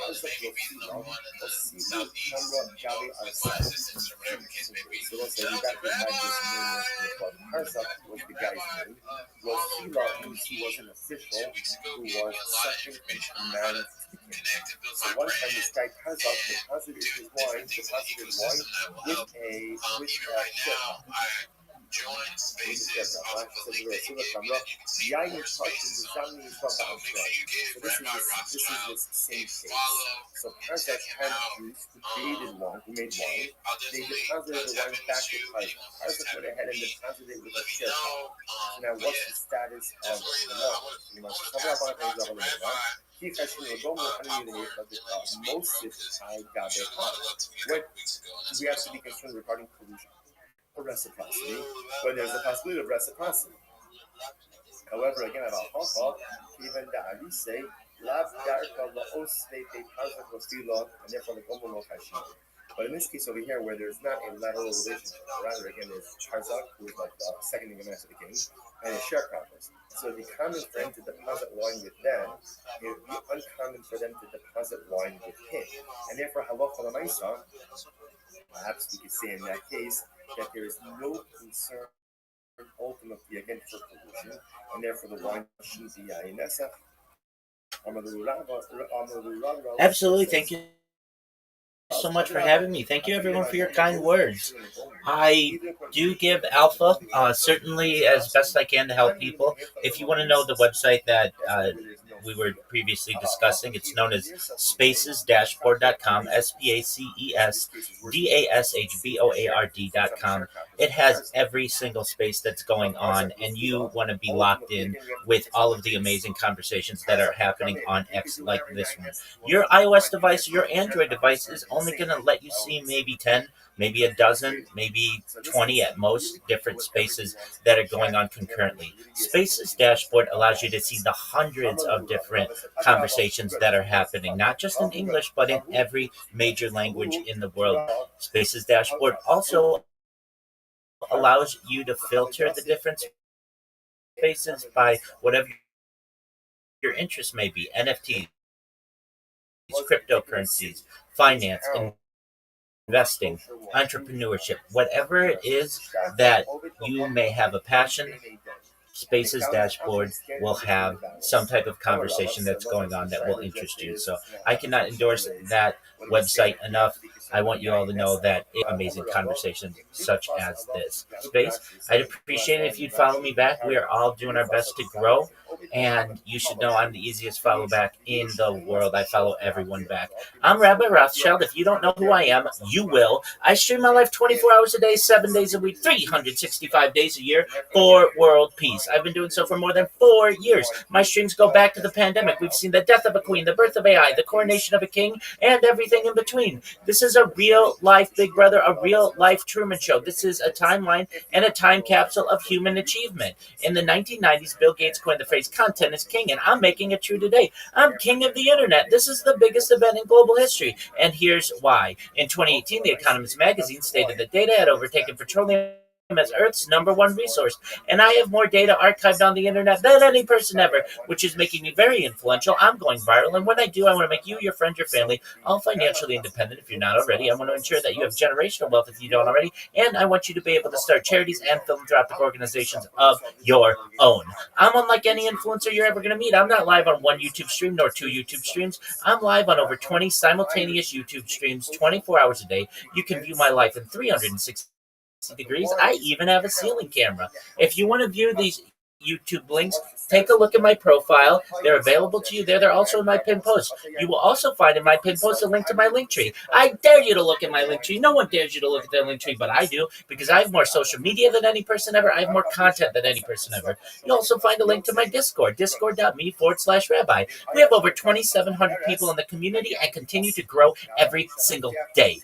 how's the Profila, Osila, Kamra, Gavi, Arsa. So let's say we got to have this name called Arsa, was the guy's name. Profila means he was an official who was second in command to the king. So one time this guy Kazak deposited his wine with a ship. This is the same case. So Kazakh had Jews who created wine, who made wine. They deposited the wine back to Kazakh. Kazakh went ahead and deposited it with a ship. So now what's the status of the law? You must cover up on it. What we have to be concerned regarding collusion or reciprocity, but there's a possibility of reciprocity. However, again, about Hachal, even the Ali say, Lav Darka Laosve Pazak Wasila, and therefore the Gomo Hashim. But in this case over here, where there's not a lateral relationship, rather, again, there's Tarzak, who is like the second in command of the king, and his sharecroppers. So it'd be common for him to deposit wine with them, it would be uncommon for them to deposit wine with him. And therefore, Halacha L'Maisa, perhaps we could say in that case that there is no concern ultimately again for pollution, and therefore the wine shouldn't be ayinesa. Absolutely. Thank you so much for having me. Thank you, everyone, for your kind words. I do give alpha, certainly as best I can to help people. If you want to know the website that we were previously discussing, it's known as spacesdashboard.com, spacesdashboard.com. It has every single space that's going on, and you want to be locked in with all of the amazing conversations that are happening on X like this one. Your iOS device, your Android device is only going to let you see maybe 10, maybe a dozen, maybe 20 at most different spaces that are going on concurrently. Spaces Dashboard allows you to see the hundreds of different conversations that are happening, not just in English, but in every major language in the world. Spaces Dashboard also allows you to filter the different spaces by whatever your interest may be: NFTs, cryptocurrencies, finance, investing, entrepreneurship, whatever it is that you may have a passion. Spaces Dashboard will have some type of conversation that's going on that will interest you. So I cannot endorse that website enough. I want you all to know that it's amazing conversations such as this space. I'd appreciate it if you'd follow me back. We are all doing our best to grow, and you should know I'm the easiest follow back in the world. I follow everyone back. I'm Rabbi Rothschild. If you don't know who I am, you will. I stream my life 24 hours a day, 7 days a week, 365 days a year for world peace. I've been doing so for more than 4 years. My streams go back to the pandemic. We've seen the death of a queen, the birth of AI, the coronation of a king, and everything in between. This is a real life Big Brother, a real life Truman Show. This is a timeline and a time capsule of human achievement. In the 1990s, Bill Gates coined the phrase content is king, and I'm making it true today. I'm king of the internet. This is the biggest event in global history, and here's why. In 2018, The Economist magazine stated that data had overtaken petroleum as Earth's #1 resource, and I have more data archived on the internet than any person ever, which is making me very influential. I'm going viral, and when I do, I want to make you, your friend, your family, all financially independent if you're not already. I want to ensure that you have generational wealth if you don't already, and I want you to be able to start charities and philanthropic organizations of your own. I'm unlike any influencer you're ever going to meet. I'm not live on one YouTube stream nor 2 YouTube streams. I'm live on over 20 simultaneous YouTube streams 24 hours a day. You can view my life in 360 degrees. I even have a ceiling camera. If you want to view these YouTube links, take a look at my profile. They're available to you there. They're also in my pinned post. You will also find in my pinned post a link to my link tree. I dare you to look at my link tree. No one dares you to look at their link tree, but I do, because I have more social media than any person ever. I have more content than any person ever. You'll also find a link to my Discord, discord.me/rabbi. We have over 2,700 people in the community and continue to grow every single day.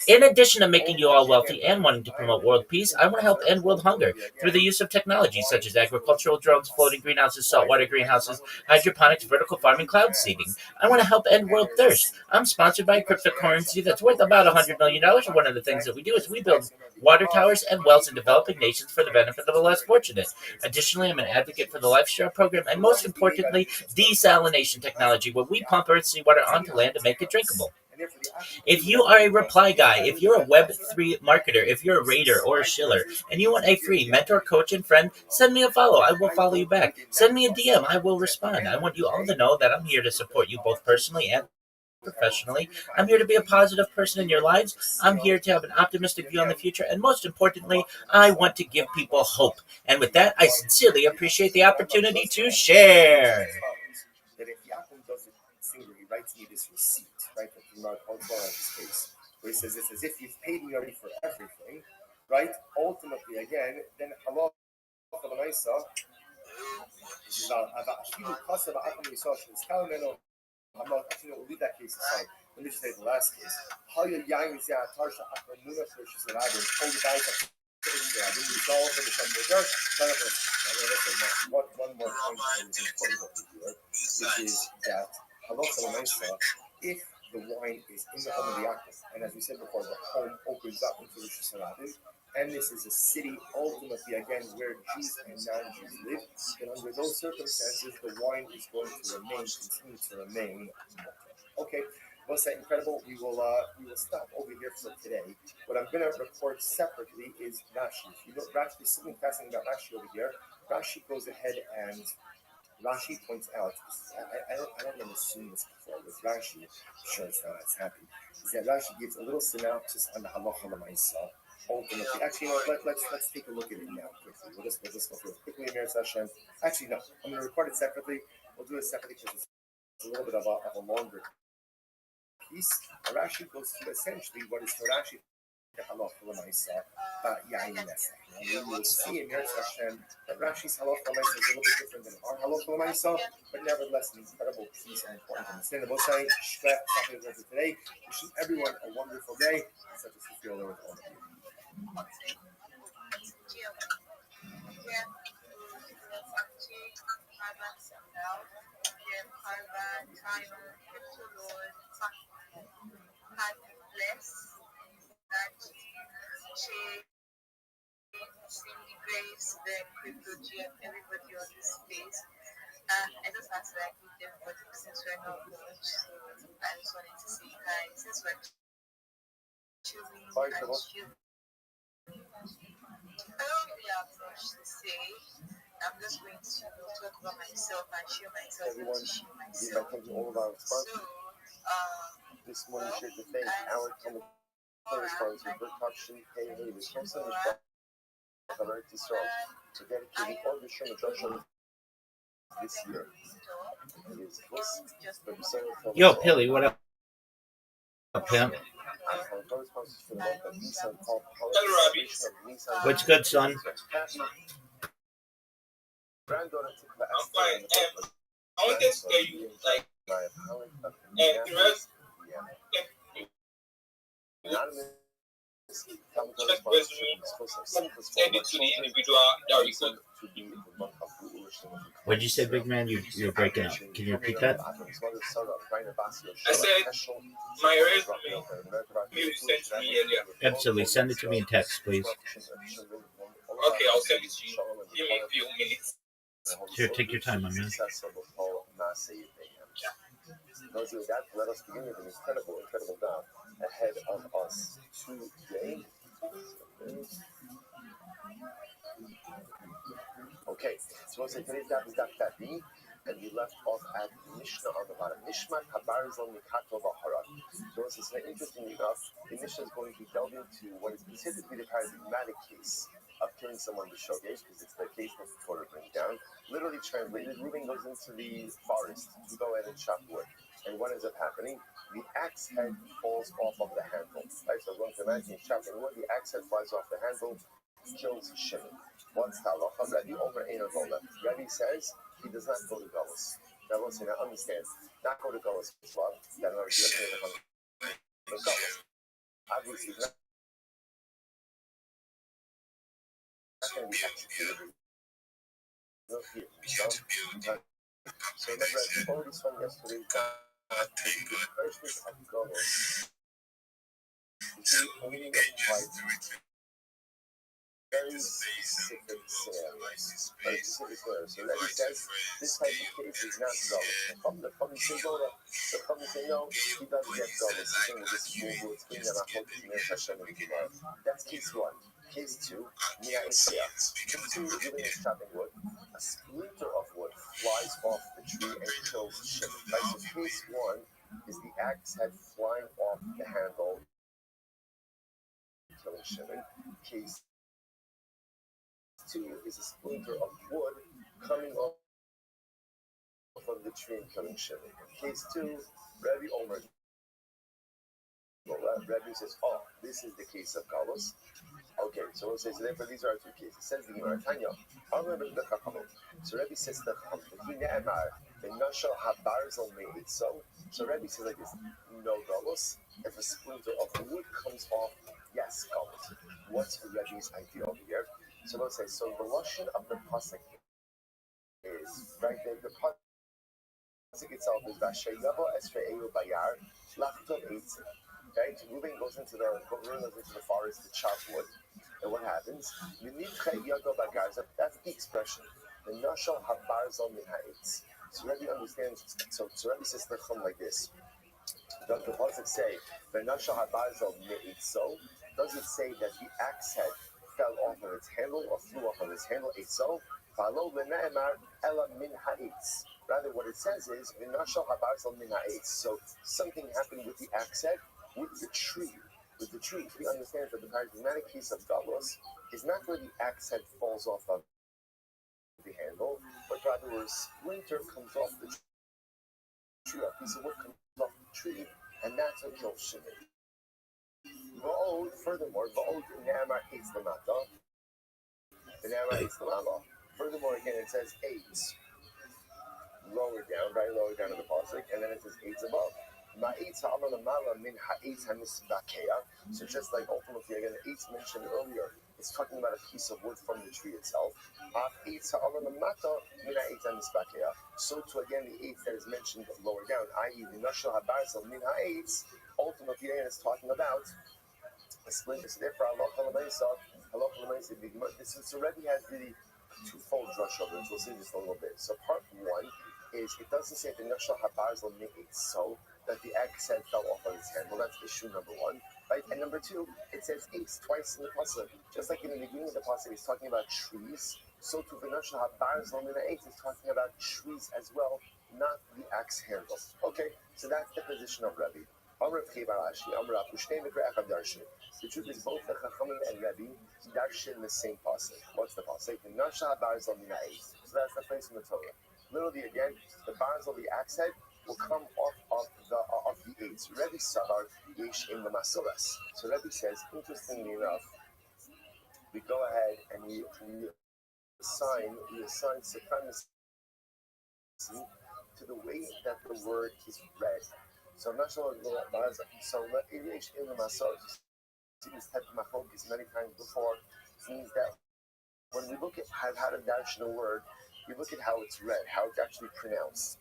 In addition to making you all wealthy and wanting to promote world peace, I want to help end world hunger through the use of technology such as agricultural drones, floating greenhouses, saltwater greenhouses, hydroponics, vertical farming, cloud seeding. I want to help end world thirst. I'm sponsored by a cryptocurrency that's worth about $100 million. One of the things that we do is we build water towers and wells in developing nations for the benefit of the less fortunate. Additionally, I'm an advocate for the LifeShare program and, most importantly, desalination technology, where we pump earth seawater onto land to make it drinkable. If you are a reply guy, if you're a Web3 marketer, if you're a raider or a shiller, and you want a free mentor, coach, and friend, send me a follow. I will follow you back. Send me a DM. I will respond. I want you all to know that I'm here to support you both personally and professionally. I'm here to be a positive person in your lives. I'm here to have an optimistic view on the future. And most importantly, I want to give people hope. And with that, I sincerely appreciate the opportunity to share. That if Yaakov does it singular, he writes me this receipt, right? That you know, this case, where he says it's as if you've paid me already for everything, right? Ultimately, again, then Allah I'm not actually we'll leave that case aside. Let me just say the last case. How you young is Tarsha Akramuna versus the Rabbi, all the guys that I didn't resolve in the Shambogar. One more point that is important here, which is that halacha if the wine is in the home of the actor, and as we said before, the home opens up into Rosh Hashanah, and this is a city ultimately again where Jews and non-Jews live, then under those circumstances the wine is going to continue to remain. Okay, what's that incredible? We will stop over here for today. What I'm going to record separately is Rashi. You know, Rashi, there's something fascinating about Rashi over here. Rashi goes ahead and Rashi points out, I don't remember seeing this before with Rashi, I'm sure it's not as happy, is that Rashi gives a little synopsis on the halacha l'maisa. Ultimately, actually, you know, let's take a look at it now quickly. We'll just go through it quickly in Mir Hashem. Actually, no, I'm going to record it separately. We'll do it separately because it's a little bit of a longer piece. Rashi goes through essentially what is for Rashi the halacha l'maisa. We will see in Mir Hashem that Rashi's halacha l'maisa is a little bit different than our halacha l'maisa, but nevertheless an incredible piece and important to understand. We'll say something for today. Wishing everyone a wonderful day. Such as we feel there with all of you. Grace, the crypto G and everybody on this space. I just want to like meet everybody since we're not much, so I just wanted to say hi. Since we're chilling and chill, I don't really have much to say. I'm just going to talk about myself and share myself. Everyone, give my thanks to all of our sponsors. This morning shared the thing. Our Talmud sponsor, Bertopshin, Hey, the Kemsa, to dedicating all the Shem Joshua this year. Yo, Pilly, what up, pimp? What's good, son? I'm fine. I want to tell you, like, the rest, send it to the individual that we got. What'd you say, big man? You're breaking up. Can you repeat that? I said my resume you sent to me earlier. Absolutely. Send it to me in text, please. Okay, I'll send it to you. Give me a few minutes. Sure, take your time, my man. Let us begin with an incredible daf ahead of us today. Okay, so we'll say today's daf is daf Tabi, and we left off at Mishnah on the bottom. Nishmat Habarzal Mikato Bahara. So this is interesting enough. The Mishnah is going to delve into what is considered to be the paradigmatic case of killing someone with shogesh, because it's the case that the Torah brings down. Literally translated, Reuben goes into the forest to go ahead and chop wood. And what ends up happening? The axe head falls off of the handle. Right? So one can imagine he's chopping wood, the axe head flies off the handle, kills Shimon. What's the halacha? Rabbi Omer Ein Agola. Rabbi says he does not go to Galus. Now, once again, understand, not go to Galus is love. That in order to get to Galus. Obviously, not going to be executed. No fear. So remember, as we already saw yesterday, the purchase of Galus is the only applied very specific scenarios. Very specific scenarios. So Rabbi says this type of case is not Galus. The Chum say no, he doesn't get Galus. The thing with this rule is clean and Hashem and tomorrow. That's case one. Case two, Nia Isaiah. Case two is living in chopping wood. A splinter of wood flies off the tree and kills Shimon. Right? So case one is the axe head flying off the handle, killing Shimon. Case two is a splinter of wood coming off of the tree and killing Shimon. Case two, Rabbi Omer. Rabbi says, oh, this is the case of Galus. Okay, so we'll say, so therefore these are our two cases. Says the Gemara, Tanya, so Rabbi says the so Rabbi says like this, no Galus. If a splinter of wood comes off, yes, Galus. What's Rabbi's idea over here? So we'll say, so the lashon of the pasuk is, right, the pasuk itself is Vashayavo Esre'elu Bayar, Lachtov Eitzim. Right? Reuben goes into the forest to chop wood. And what happens? That's the expression. The Nashal Habarzal Min Ha'etz. So Rabbi understands, so Rabbi says like this. Does the pasuk say, the Nashal Habarzal Me'etzo? Does it say that the axe head fell off of its handle or flew off of its handle? Eitzo? Rather, what it says is so something happened with the axe head, with the tree. With the tree, he understands that the paradigmatic case of Galus is not where the axe head falls off of the handle, but rather where a splinter comes off the tree, a piece of wood comes off the tree, and that's what kills Shimon. Furthermore, furthermore, again, it says 8 lower down, right lower down in the pasuk, and then it says 8 above. So just like ultimately again, the 8 mentioned earlier, it's talking about a piece of wood from the tree itself. So to again the 8 that is mentioned lower down, i.e. the Nashal Habarzal Min Ha'etz, ultimately again it's talking about a splinter. So therefore, this is already has really twofold drush of it. We'll see just a little bit. So part 1 is it doesn't say the Nashal Habarzal Min so that the axe head fell off of its handle. That's issue number 1, right? And number 2, it says 8 twice in the pasuk. Just like in the beginning of the pasuk, it's talking about trees. So to the Nashal Habarzal Min is talking about trees as well, not the axe handle. Okay, so that's the position of Rabbi. The truth is both the Chachamim and Rabbi darshan the same pasuk. What's the pasuk? The Nashal Habarzal Min Ha'etz. So that's the place in the Torah. Literally again, the barzal, the axe head, will come off of the 8. Rabbi Savar Yesh in the Masuras. So Rabbi says, interestingly enough, we go ahead and we assign supremacy to the way that the word is read. So Yesh in the Masuras. See this type of machlokas many times before. It means that when we look at how to darshan a word, we look at how it's read, how it's actually pronounced.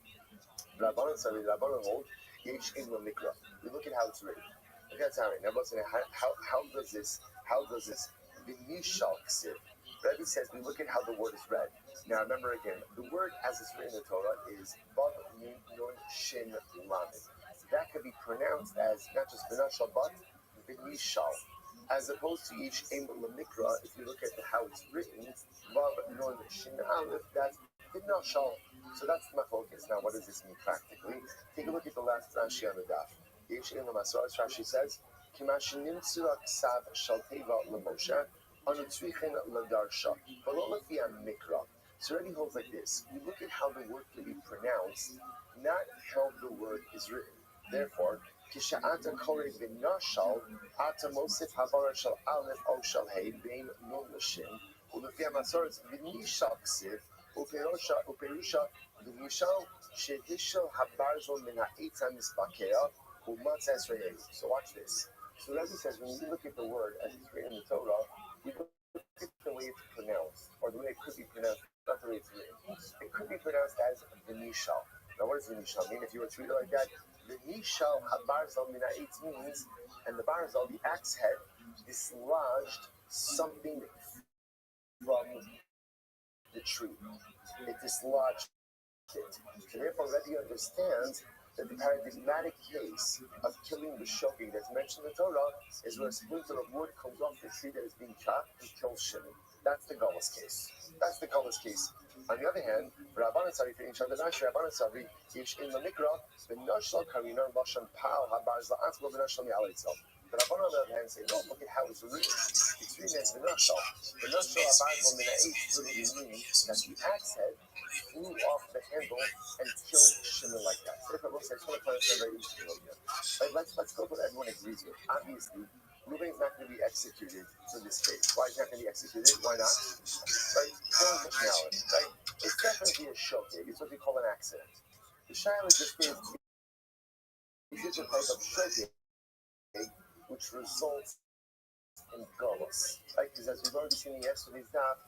Rabbanan hold Yesh in Mikra. We look at how it's written. Look at how does this Vinishal Ksiv? Rabbi says we look at how the word is read. Now remember again, the word as it's written in the Torah is Vav Nun Shin Lamed. That could be pronounced as not just Vinashal but Vinishal. As opposed to each Aim Mikra, if you look at how it's written, Vav Nun Shin Aleph, that's Vinashal. So that's the machlokes. Now, what does this mean practically? Take a look at the last Rashi on the daf. Yesh in the Masoras, Rashi says, "Kimashinim tzura ksav shal teva lemoshe anu tzrichin ladarsha v'lo lefi mikra." So already holds like this. You look at how the word can be pronounced, not how the word is written. Therefore, kisha'ata korei v'nashal ata mosif havara shal aleph o shal hey bein nun l'shin u'lefi Masoras v'nishal ksiv. Uperusha V'nishal Shehishal Habarzal Min Ha'etz HaMisbakea U'Matz Esrei. So watch this. So Rabbi says when we look at the word as it's written in the Torah, we look at the way it's pronounced, or the way it could be pronounced, not the way it's written. It could be pronounced as V'nishal. Now what does V'nishal mean? If you were to read it like that, V'nishal Habarzal Min Ha'etz means, and the Barzal, the axe head, dislodged something from the tree. It dislodged it. So therefore, Rabbi understands that the paradigmatic case of killing the shogeg that's mentioned in the Torah is where a splinter of wood comes off the tree that is being chopped and kills Shimon. That's the Galus case. That's the Galus case. On the other hand, Rabbanan Sari for each other, Rabbanan Sari, Yesh in the Mikra, the Nashal Karina, Lashon Pal, Habarz La'atz, Rabbanashal Mi'alitzel. The Rabbanan on the other hand say, no, look at how it's written. It's written as the Nashal. The Nashal Habarz La'atz literally means that the axe head flew off the handle and killed Shimon like that. So if I will say, I just want to clarify very interesting over here. Let's go with what everyone agrees with. Obviously, Ruben is not going to be executed for this case. Why is he not going to be executed? Why not? Right? Killing personality, right? It's definitely a shogeg. It's what we call an accident. The Shiloh just is a type of shogeg which results in galus. Right? Because as we've already seen in yesterday's daf,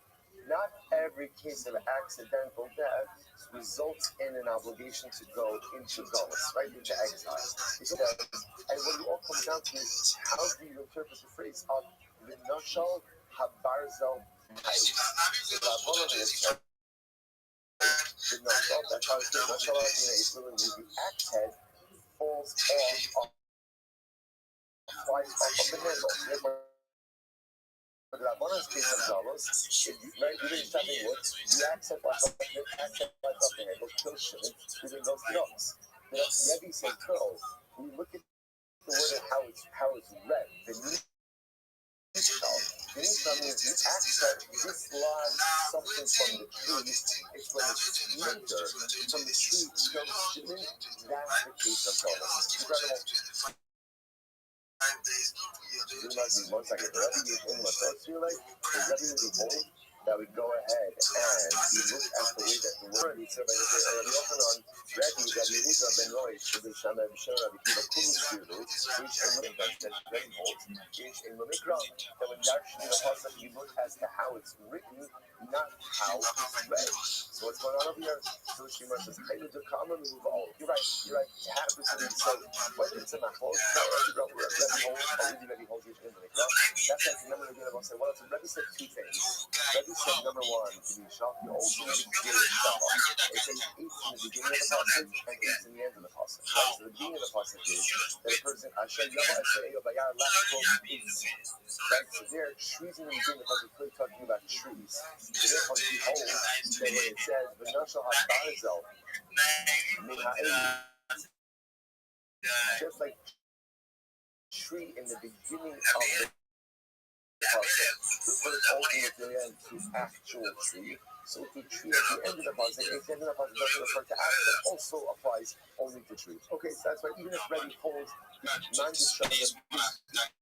not every case of accidental death results in an obligation to go into galus, right? Into exile. And what it all comes down to is how do you interpret the phrase of V'nashal Habarzal Hayis? That's how it's said. Nashal is literally the axe head falls off, flies off of the handle. Rabbanon's case of Zalos, right, you've been chopping wood, you accept like up the handle, kill shivin, even those drugs. The Rebbe said pearl. We look at the word and how it's read. The Nishal means you accept dislodge something from the tree. It's when it's winter from the tree kills shivin. That's the case of Zalos. Incredible. You must be 1 second. The Rebbe is in what thoughts you like. The Rebbe would be bold that we go ahead and we look at the way that the word is said by the Rabbi Yochanan, Rabbi Yehuda ben Roy, Rabbi Shammai, Rabbi Rabbi Kiva, Kulu Shiru, which in the very holds, is in the Mikra, that when Darshan the Pasuk, you look as to how it's written, not how it's read. So what's going on over here? So Shimon says, you're right, you're right. You have to be so, whether it's in the whole, Rabbi holds you in the Mikra. That's like, remember again, I'm saying, well, Rabbi said two things. Rabbi said, number one, to be shocked, you also need to get it stuff on. It says 8 in the beginning of the Pasuk and 8 in the end of the Pasuk. Right? So the beginning of the Pasuk is that a person, Asher Yava Asher Eyo Bayar last quote is. Right? So there, trees in the beginning of the Pasuk, clearly talking about trees. So therefore, behold, that when it says, V'nashal HaBarzel, Min Ha'elim, just like tree in the beginning of the refers ultimately to actual tree. So the tree at the end of the pasuk, at the end of the pasuk doesn't refer to act, but also applies only to trees. Okay, so that's why even if Rebbe holds non-destructive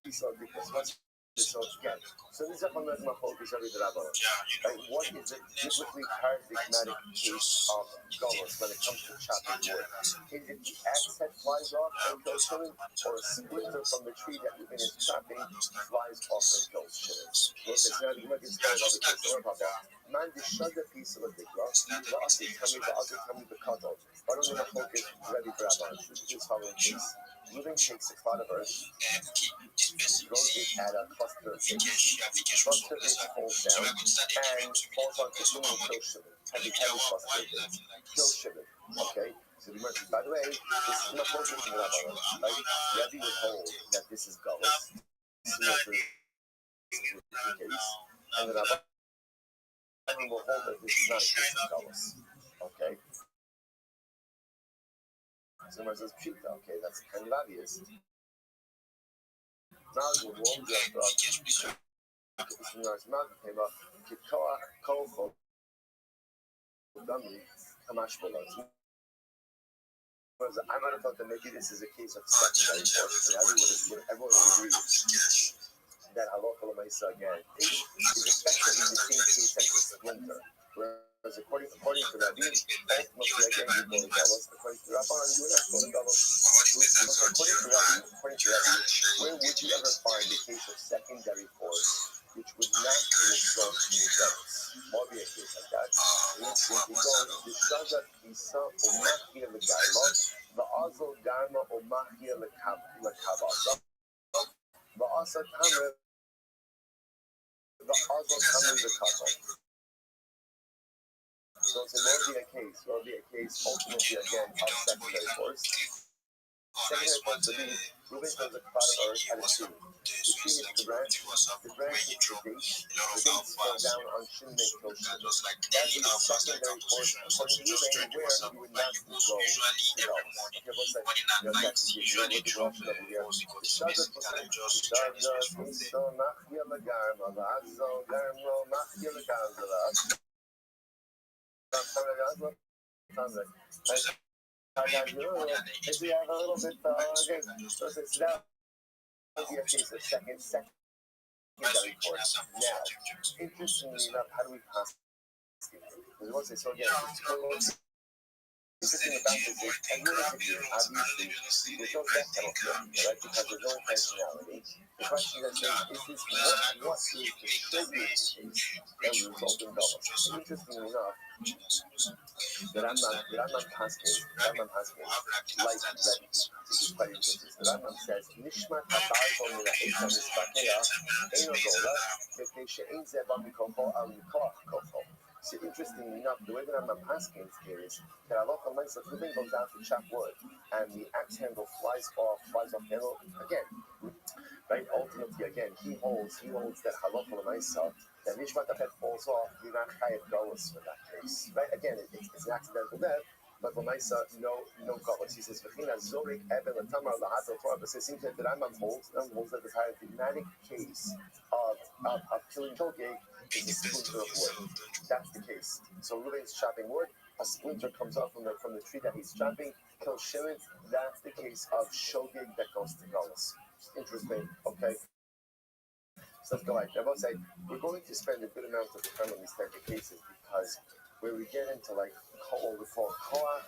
piece of because so again, so this is a fundamental focus of the Rabbi. Right? What is the biblically paradigmatic case of Golos when it comes to chopping wood? Is it the axe that flies off and kills children, or a splinter from the tree that in its chopping flies off and kills children? Well, if it's not, you might get started on the case. Don't worry about that. Man, the shudder piece of a big rock, the other tummy, the cuddle. I don't know focus ready for Rabbi. This is following case. Living takes a cloud of earth, throws it at a cluster of figs. Cluster of figs falls down and falls onto someone and kills Shimon. Heavy cluster of figs. Kills Shimon. Okay? So the merchant, by the way, this is not focusing on Rabbi. Right? Rabbi would hold that this is Golos. Similar to the case. And the Rabbi will hold that this is not a case of Golos. Okay? Someone says Pshita. Okay, that's kind of obvious. Now the warm dress up. It's not came up. Kikoa Kofo Dummy Kamash Bolas. I might have thought that maybe this is a case of secondary force. Everyone would agree that halacha l'maisa again is effectively the same case as the splinter. Whereas according to Rabbi, ultimately again you go to Golos. According to Rabban, you would not go to Golos. According to Rabbi, where would you ever find a case of secondary force which would not result in Golos? What would be a case like that? If you go, the Shadat Isa Omachia Legailo, the Azo Dharma Omachia Lekabasa, the Asa Tamer, the Azo Tamer Lekabasa. So it will be a case ultimately again of secondary force. Secondary force to be moving towards the cloud of earth at a tree. The tree is the branch is the dates fall down on Shimon and kill Shimon. That is the secondary force according to Rebbe where you would not go to Golos. Okay, we'll say, you know, with the Russian over here. The Shadat will say, Shadat Isa Machia Lagarma, Vazo Garmo Machia Lagarma. If we have a little bit, okay, so that would be a case of secondary force. Now, interestingly enough, how do we pass? Because once they so again, interesting about this is everyone is here, obviously, there's no death penalty, right? Because there's no intentionality. The question is this what is the trigger case that will result in Golos? Interestingly enough, the Rambam Paskin, like Rebbe, which is quite interesting. The Rambam says, Nishmat Habarzo Mina Eita Nispakeya, Eino Gola, Mepnei She'ein Zeba Mikofo Al Mikoach Kofo. So interestingly enough, the way the Rambam Paskin is that a local man, so if the thing goes down to chop wood, and the axe handle flies off handle, again, right? Ultimately, again, he holds that halacha l'maisa, that nishmat afet falls off, you're not chayav galus for that case, right? Again, it's an accidental death, but l'maisa, no galus. He says, v'china zorik eben l'tamar lahatel torah, but it seems that the Rambam holds that the paradigmatic case of killing shogeg is a splinter of wood. That's the case. So Reuven's chopping wood, a splinter comes off from the tree that he's chopping, kills Shimon. That's the case of shogeg that goes to galus. Interesting. Okay. So let's go back. I will say we're going to spend a good amount of time on these type of cases because where we get into like what we call koach,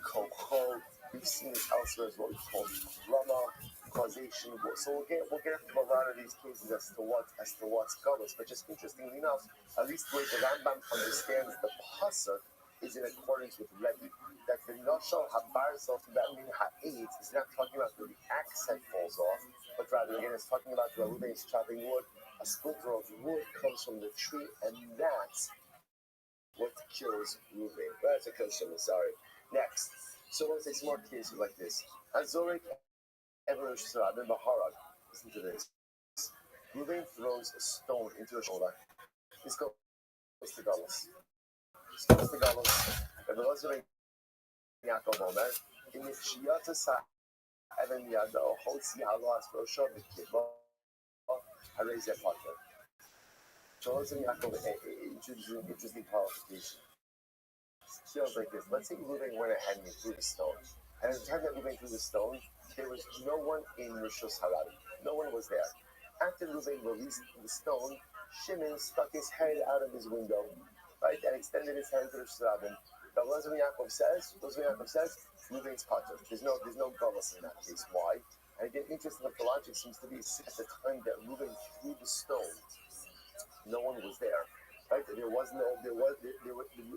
kochol, we've seen this elsewhere as what we call drama, causation. So we'll get to a lot of these cases as to what's galus. But just interestingly enough, at least the way the Rambam understands the pasuk is in accordance with Rabbi. That the noshal habarzel that mean ha'etz is not talking about where the axe head falls off, but rather again it's talking about the Reuven is chopping wood. A splinter of wood comes from the tree, and that's what kills Reuven. That's a question. Sorry. Next, so let's take some more cases like this. Azorik Ever Sarabin Baharag. Listen to this. Reuven throws a stone into the shoulder. This goes to galus. This goes to galus. Evelazar Yaakov Omer. In the Shiyata Sa Evan Yado Hotzi Halas for Shovit Kibo. Harez Yapater. Charles and Yaakov introducing interesting qualification. Feels like this. Let's say Reuven went ahead and threw the stone. And at the time that Reuven threw the stone, there was no one in Rishus Harari. No one was there. After Reuven released the stone, Shimon stuck his head out of his window, right, and extended his hand to Rishus Rabin. But Yaakov says, Reuven's pater. There's no galus in that case. Why? And again, interesting that the logic seems to be at the time that Reuven threw the stone, no one was there. Right?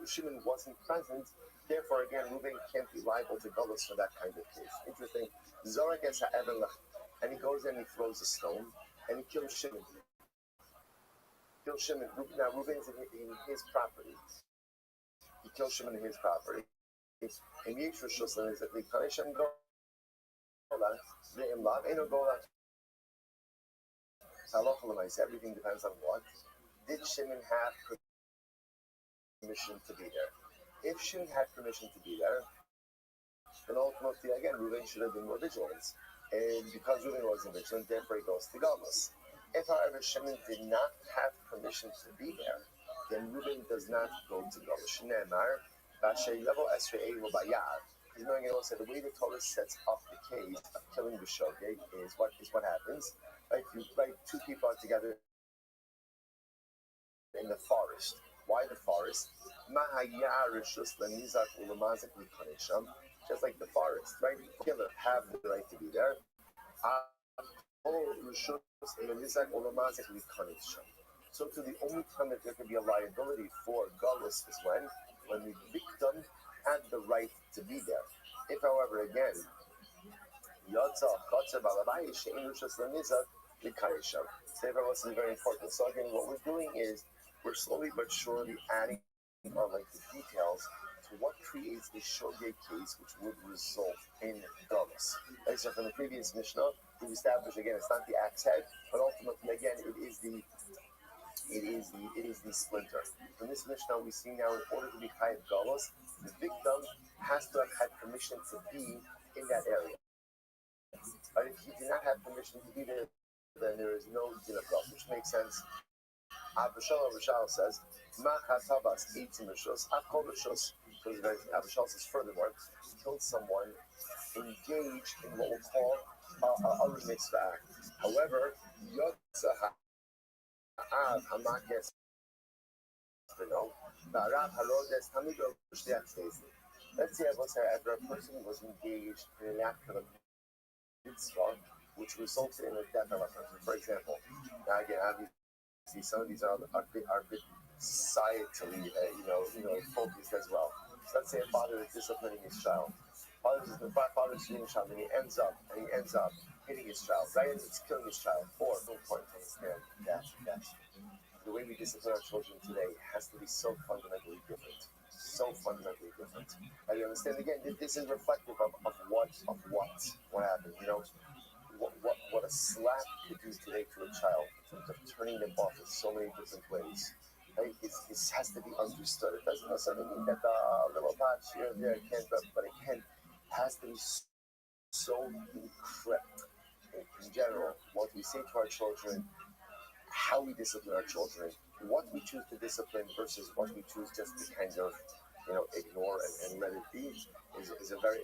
Shimon wasn't present. Therefore, again, Reuven can't be liable to galus for that kind of case. Interesting. Zorak es ha'even lech, and he goes in and he throws a stone, and he kills Shimon. Now, Reuven's in his property. He kills Shimon in his property. And Yisrael Shuslan is that they punish him. Everything depends on what. Did Shimon have permission to be there? If Shimon had permission to be there, then ultimately, again, Reuven should have been more vigilant. And because Reuven wasn't vigilant, therefore he goes to galus. If, however, Shimon did not have permission to be there, then Reuven does not go to galus. Shneimar, Bashay level Esrei Rubayar. Because knowing also the way the Torah sets up the case of killing the shogeg is what happens. Right? Two people are together in the forest. Why the forest? Just like the forest, right? Killer have the right to be there. So to the only time that there can be a liability for galus is when the victim had the right to be there. If, however, again, Sefer is very important. So again, what we're doing is we're slowly but surely adding on like the details to what creates a shogeg case which would result in galus. Like so from the previous Mishnah, we've established again it's not the axe head, but ultimately again it is the splinter. From this Mishnah we see now in order to be chayav galus, the victim has to have had permission to be in that area. But if he did not have permission to be there, then there is no din of galus, which makes sense. Abishal says, Machatabas eats Mishos, Akol Mishos, Abishal says, furthermore, killed someone engaged in what we'll call a mitzvah act. However, Yotza Ha'av Hamakes Vino, Ba'arav Harodes Hamido Shtiach Stacey. Let's say after a person was engaged in an act of a mitzvah, which resulted in the death of a person. For example, now again, obviously, some of these are a bit societally, focused as well. So let's say a father is disciplining his child. Father's doing his child, and he ends up hitting his child. Right? It's killing his child. Or, no point to understand that the way we discipline our children today has to be so fundamentally different. And you understand again, this is reflective of what happened. what a slap could do today to a child in terms of turning them off in so many different ways. Right? It has to be understood. It doesn't necessarily mean that a little patch here and there can't, but it can, has to be so incredible in general. What we say to our children, how we discipline our children, what we choose to discipline versus what we choose just to kind of, ignore and let it be, is a very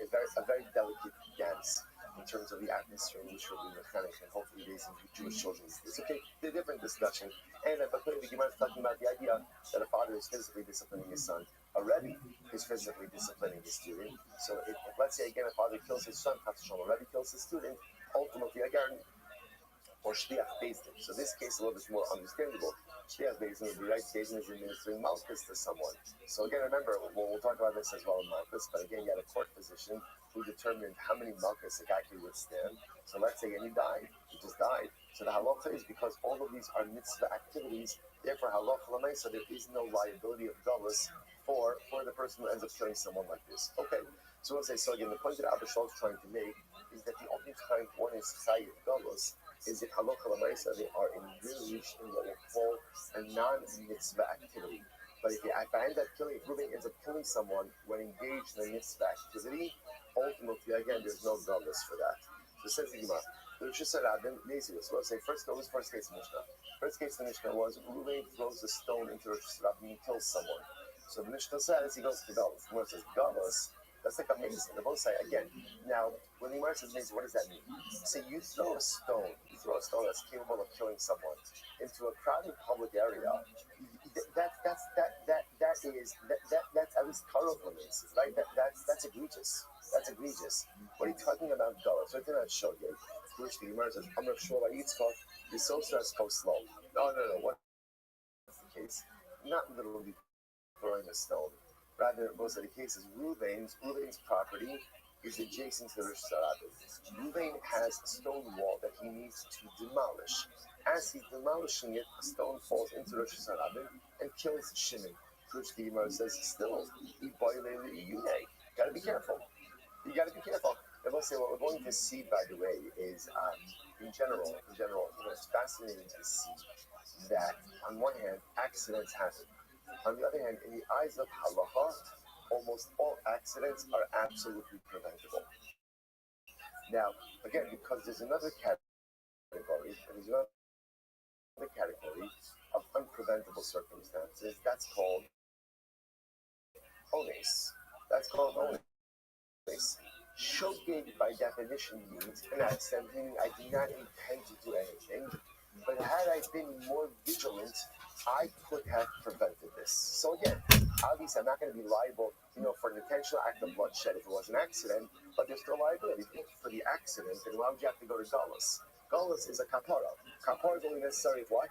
delicate dance in terms of the atmosphere in which we're being mechanic and hopefully raising Jewish children. It's okay, they're a different discussion. And but the Gemara is talking about the idea that a father is physically disciplining his son, a Rabbi is physically disciplining his student. So if let's say again a father kills his son, a Rabbi kills his student, ultimately again, or Shliach Bezdin. So this case is a little bit more understandable. Shliach Bezdin would be right. Bezdin is administering Malchus to someone. So again, remember, we'll talk about this as well in Malchus, but again, you had a court physician who determined how many Malchus a guy could withstand. So let's say, and he died. He just died. So the halacha is because all of these are mitzvah activities, therefore halacha l'maisa, there is no liability of galus for the person who ends up killing someone like this. Okay. So we'll say, so again, the point that Abba Shaul is trying to make is that the only time one is chayiv galus is if halacha l'maisa they are engaged in what we call a non-mitzvah activity. But if I end up killing, if Reuben ends up killing someone when engaged in a mitzvah activity, ultimately again there's no galus for that. So it says the Gemara, the Rosh Hashanah, so we'll say first case in Mishnah. First case in Mishnah was Reuben throws a stone into Rosh Hashanah and he kills someone. So the Mishnah says he goes to galus. The Gemara says galus. That's like amazing. They both say again. Now, when the Gemara says amazing, what does that mean? So you throw a stone that's capable of killing someone into a crowded public area. That's at least colorful, right? That's egregious. That's egregious. What are you talking about, galus? Right there, not show you. Which the Gemara says, I'm not sure why it's called. The social is go slow. No. What's the case? Not literally throwing a stone. Rather, most of the cases, Reuben's property is adjacent to the Rosh Hashanah. Reuben has a stone wall that he needs to demolish. As he's demolishing it, a stone falls into Rosh Hashanah and kills Shimon. Which the Gemara says, still, you gotta be careful. You gotta be careful. And we'll say what we're going to see, by the way, is in general, it's fascinating to see that on one hand, accidents happen. On the other hand, in the eyes of halacha, almost all accidents are absolutely preventable. Now, again, because there's another category of unpreventable circumstances, that's called ones. Shogeg, by definition, means an accident, meaning I did not intend to do anything, but had I been more vigilant, I could have prevented this. So again, obviously I'm not going to be liable, for an intentional act of bloodshed if it was an accident, but there's still liability for the accident. And why would you have to go to galus? Galus is a kapara. Kapara is only necessary if what?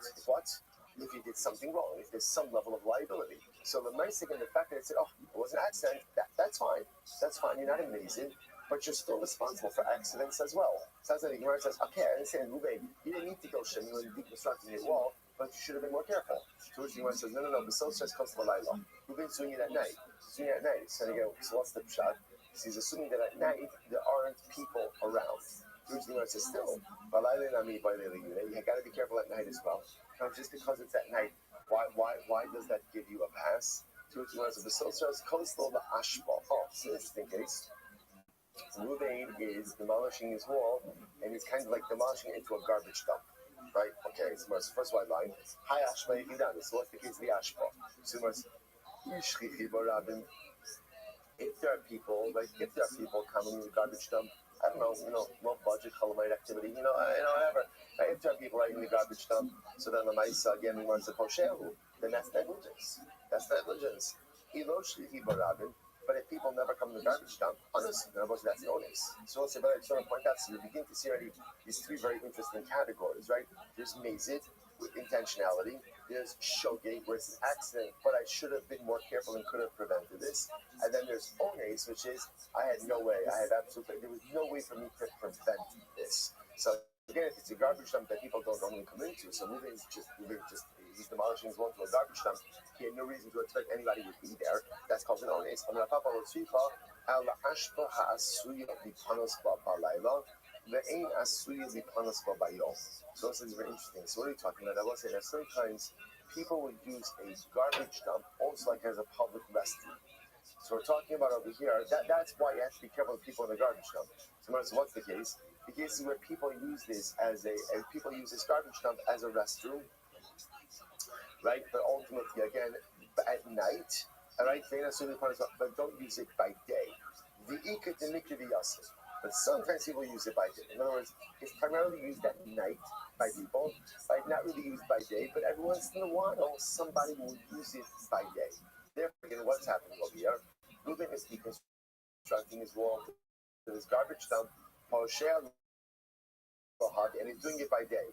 If you did something wrong, if there's some level of liability. So the nice thing in the fact that it said, it was an accident, that's fine. That's fine. You're not amazing, but you're still responsible for accidents as well. So that's the Gemara says, okay, I understand, Reuben, you didn't need to go shimmy when deconstructing your wall, but you should have been more careful. So the Gemara says, no, the soul says comes to Laila. Reuben's doing it at night. So they go, so what's the pshat? So he's assuming that at night there aren't people around. So the Gemara says, still, you got to be careful at night as well. Just because it's at night, why does that give you a pass? So the Gemara says, the soul says coastal the ashba. So this is the case. Reuben is demolishing his wall, and he's kind of like demolishing it into a garbage dump. Right? Okay, so first white line. Hi Ashba, you done this. So what's the case of the Ashba? So if there are people coming in the garbage dump, I don't know, low budget, Cholamite activity, whatever. If there are people right in the garbage dump, so then the Maisa again we want to Poshehu, then that's negligence. But if people never come to the garbage dump, honestly, that's the onus. So let's say, but I just want to point out, so you begin to see already these three very interesting categories, right? There's mazid, with intentionality. There's shogeg, where it's an accident, but I should have been more careful and could have prevented this. And then there's ones, which is, there was no way for me to prevent this. So again, if it's a garbage dump that people don't normally come into, so he's demolishing his wall to a garbage dump, he had no reason to expect anybody would be there. That's called an ones. the ain asui lipanas babayom. So this is very interesting. So what are you talking about? I will say that sometimes people would use a garbage dump also like as a public restroom. So we're talking about over here. That's why you have to be careful with people in the garbage dump. So what's the case? The case is where people use this as people use this garbage dump as a restroom, right? But ultimately, again, at night, all right, but don't use it by day. The ikut the mikri v'yasim. But sometimes people use it by day. In other words, it's primarily used at night by people, like not really used by day, but every once in a while, somebody will use it by day. Therefore, again, what's happening over here? Reuben is deconstructing his wall to this garbage dump, and he's doing it by day.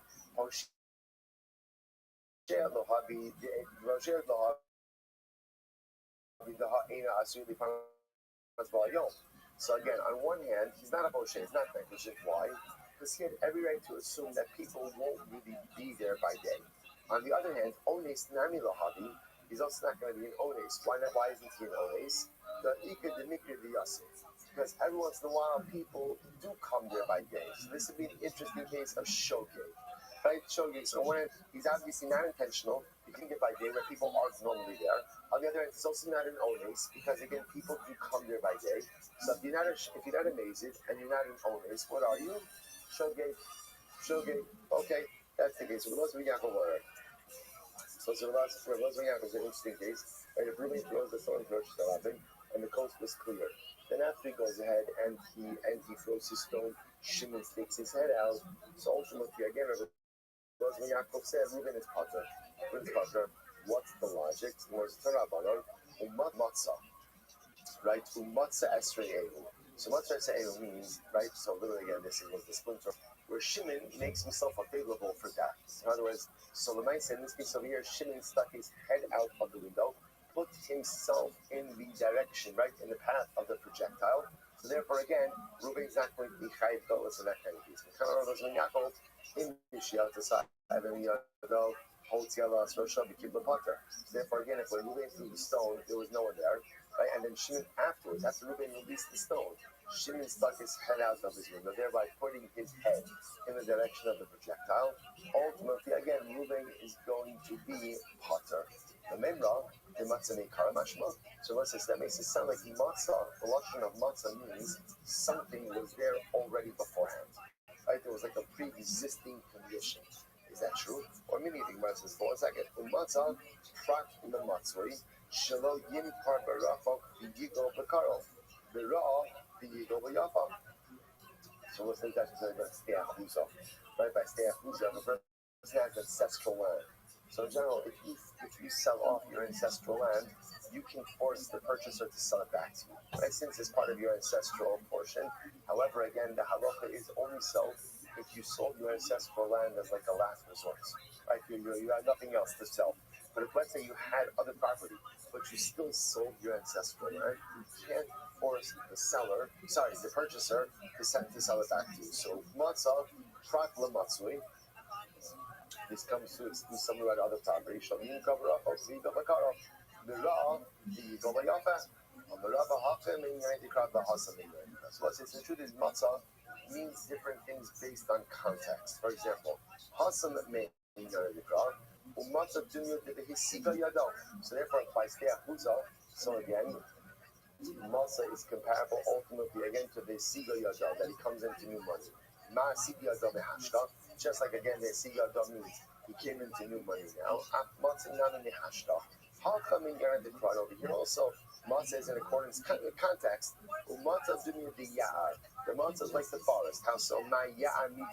So again, on one hand, he's not a Moshe, he's not negligent. Why? Because he had every right to assume that people won't really be there by day. On the other hand, Ones Nami Lohavi, he's also not going to be an Ones. Why isn't he an Ones? Because every once in a while, people do come there by day. So this would be an interesting case of shogeg. Right? Shogeg. So on one hand, he's obviously not intentional. You can get by day where people aren't normally there. On the other hand, it's also not an Ones because again, people do come there by day. So if you're not amazed and you're not an Ones, what are you? Shogeg. Okay, that's the case. So those are Yaakov. So those are Yaakov is an interesting case. Right? If Reuben throws the stone to Rabbi, and the coast was clear. Then after he goes ahead and he throws his stone, Shimon sticks his head out. So ultimately, again, when Yaakov said, Reuben is Potter. What's the logic? Was Tarabanon, Matzah. Right? Matzah Esrei. So Matzah Esrei means, right? So literally again, this was the splinter, where Shimon makes himself available for death. In other words, so the mice in this case over here, Shimon stuck his head out of the window, put himself in the direction, right, in the path of the projectile. So therefore, again, Reuben is not going to be chayiv dollars in that kind of case. In therefore, again, if when Reuben threw the stone, there was no one there, right? And then Shimon afterwards, after Reuben released the stone, Shimon stuck his head out of his window, thereby putting his head in the direction of the projectile. Ultimately, again, Reuben is going to be potter. The memra, the matzah meikara mashma. So what's this? That makes it sound like matzah. The lashon of matzah means something was there already beforehand. Right? There was like a pre-existing condition. Is that true? Or maybe you think matzah is for a second. Matzah prat lematzri shelo yimkar barafok yigo bekarov b'ra yigo b'yafa. So what's the Dutch say about stay achusa? Right? By stay achusa, the person has ancestral land. So in general, if you sell off your ancestral land, you can force the purchaser to sell it back to you. Right? Since it's part of your ancestral portion. However, again, the halacha is only so if you sold your ancestral land as like a last resort. Right? You had nothing else to sell. But if let's say you had other property, but you still sold your ancestral land, you can't force the purchaser to sell it back to you. So matzah, prat lematzui. This comes to exclude some about other property. Shamim cover up, Osi Gabakaro. The Ra, the Gobayafa, and the Rabba Hakim, and Yandikat Bahasam. So what's the truth is matzah means different things based on context. For example, Hasam means Yandikat, Umatzah Dunya to the Hisiga Yado. So therefore, by Steahuza, so again, matzah is comparable ultimately again to the Siga Yado, that he comes into new money. Ma Siga Yado Mehashta. Just like again, the Siga means he came into new money now. Matzah nami mehashta. How come in the crowd over here also? Matzah is in accordance with context. Matzah dumi the ya'ar. The matzah is like the forest. How so? Ma ya'ar mi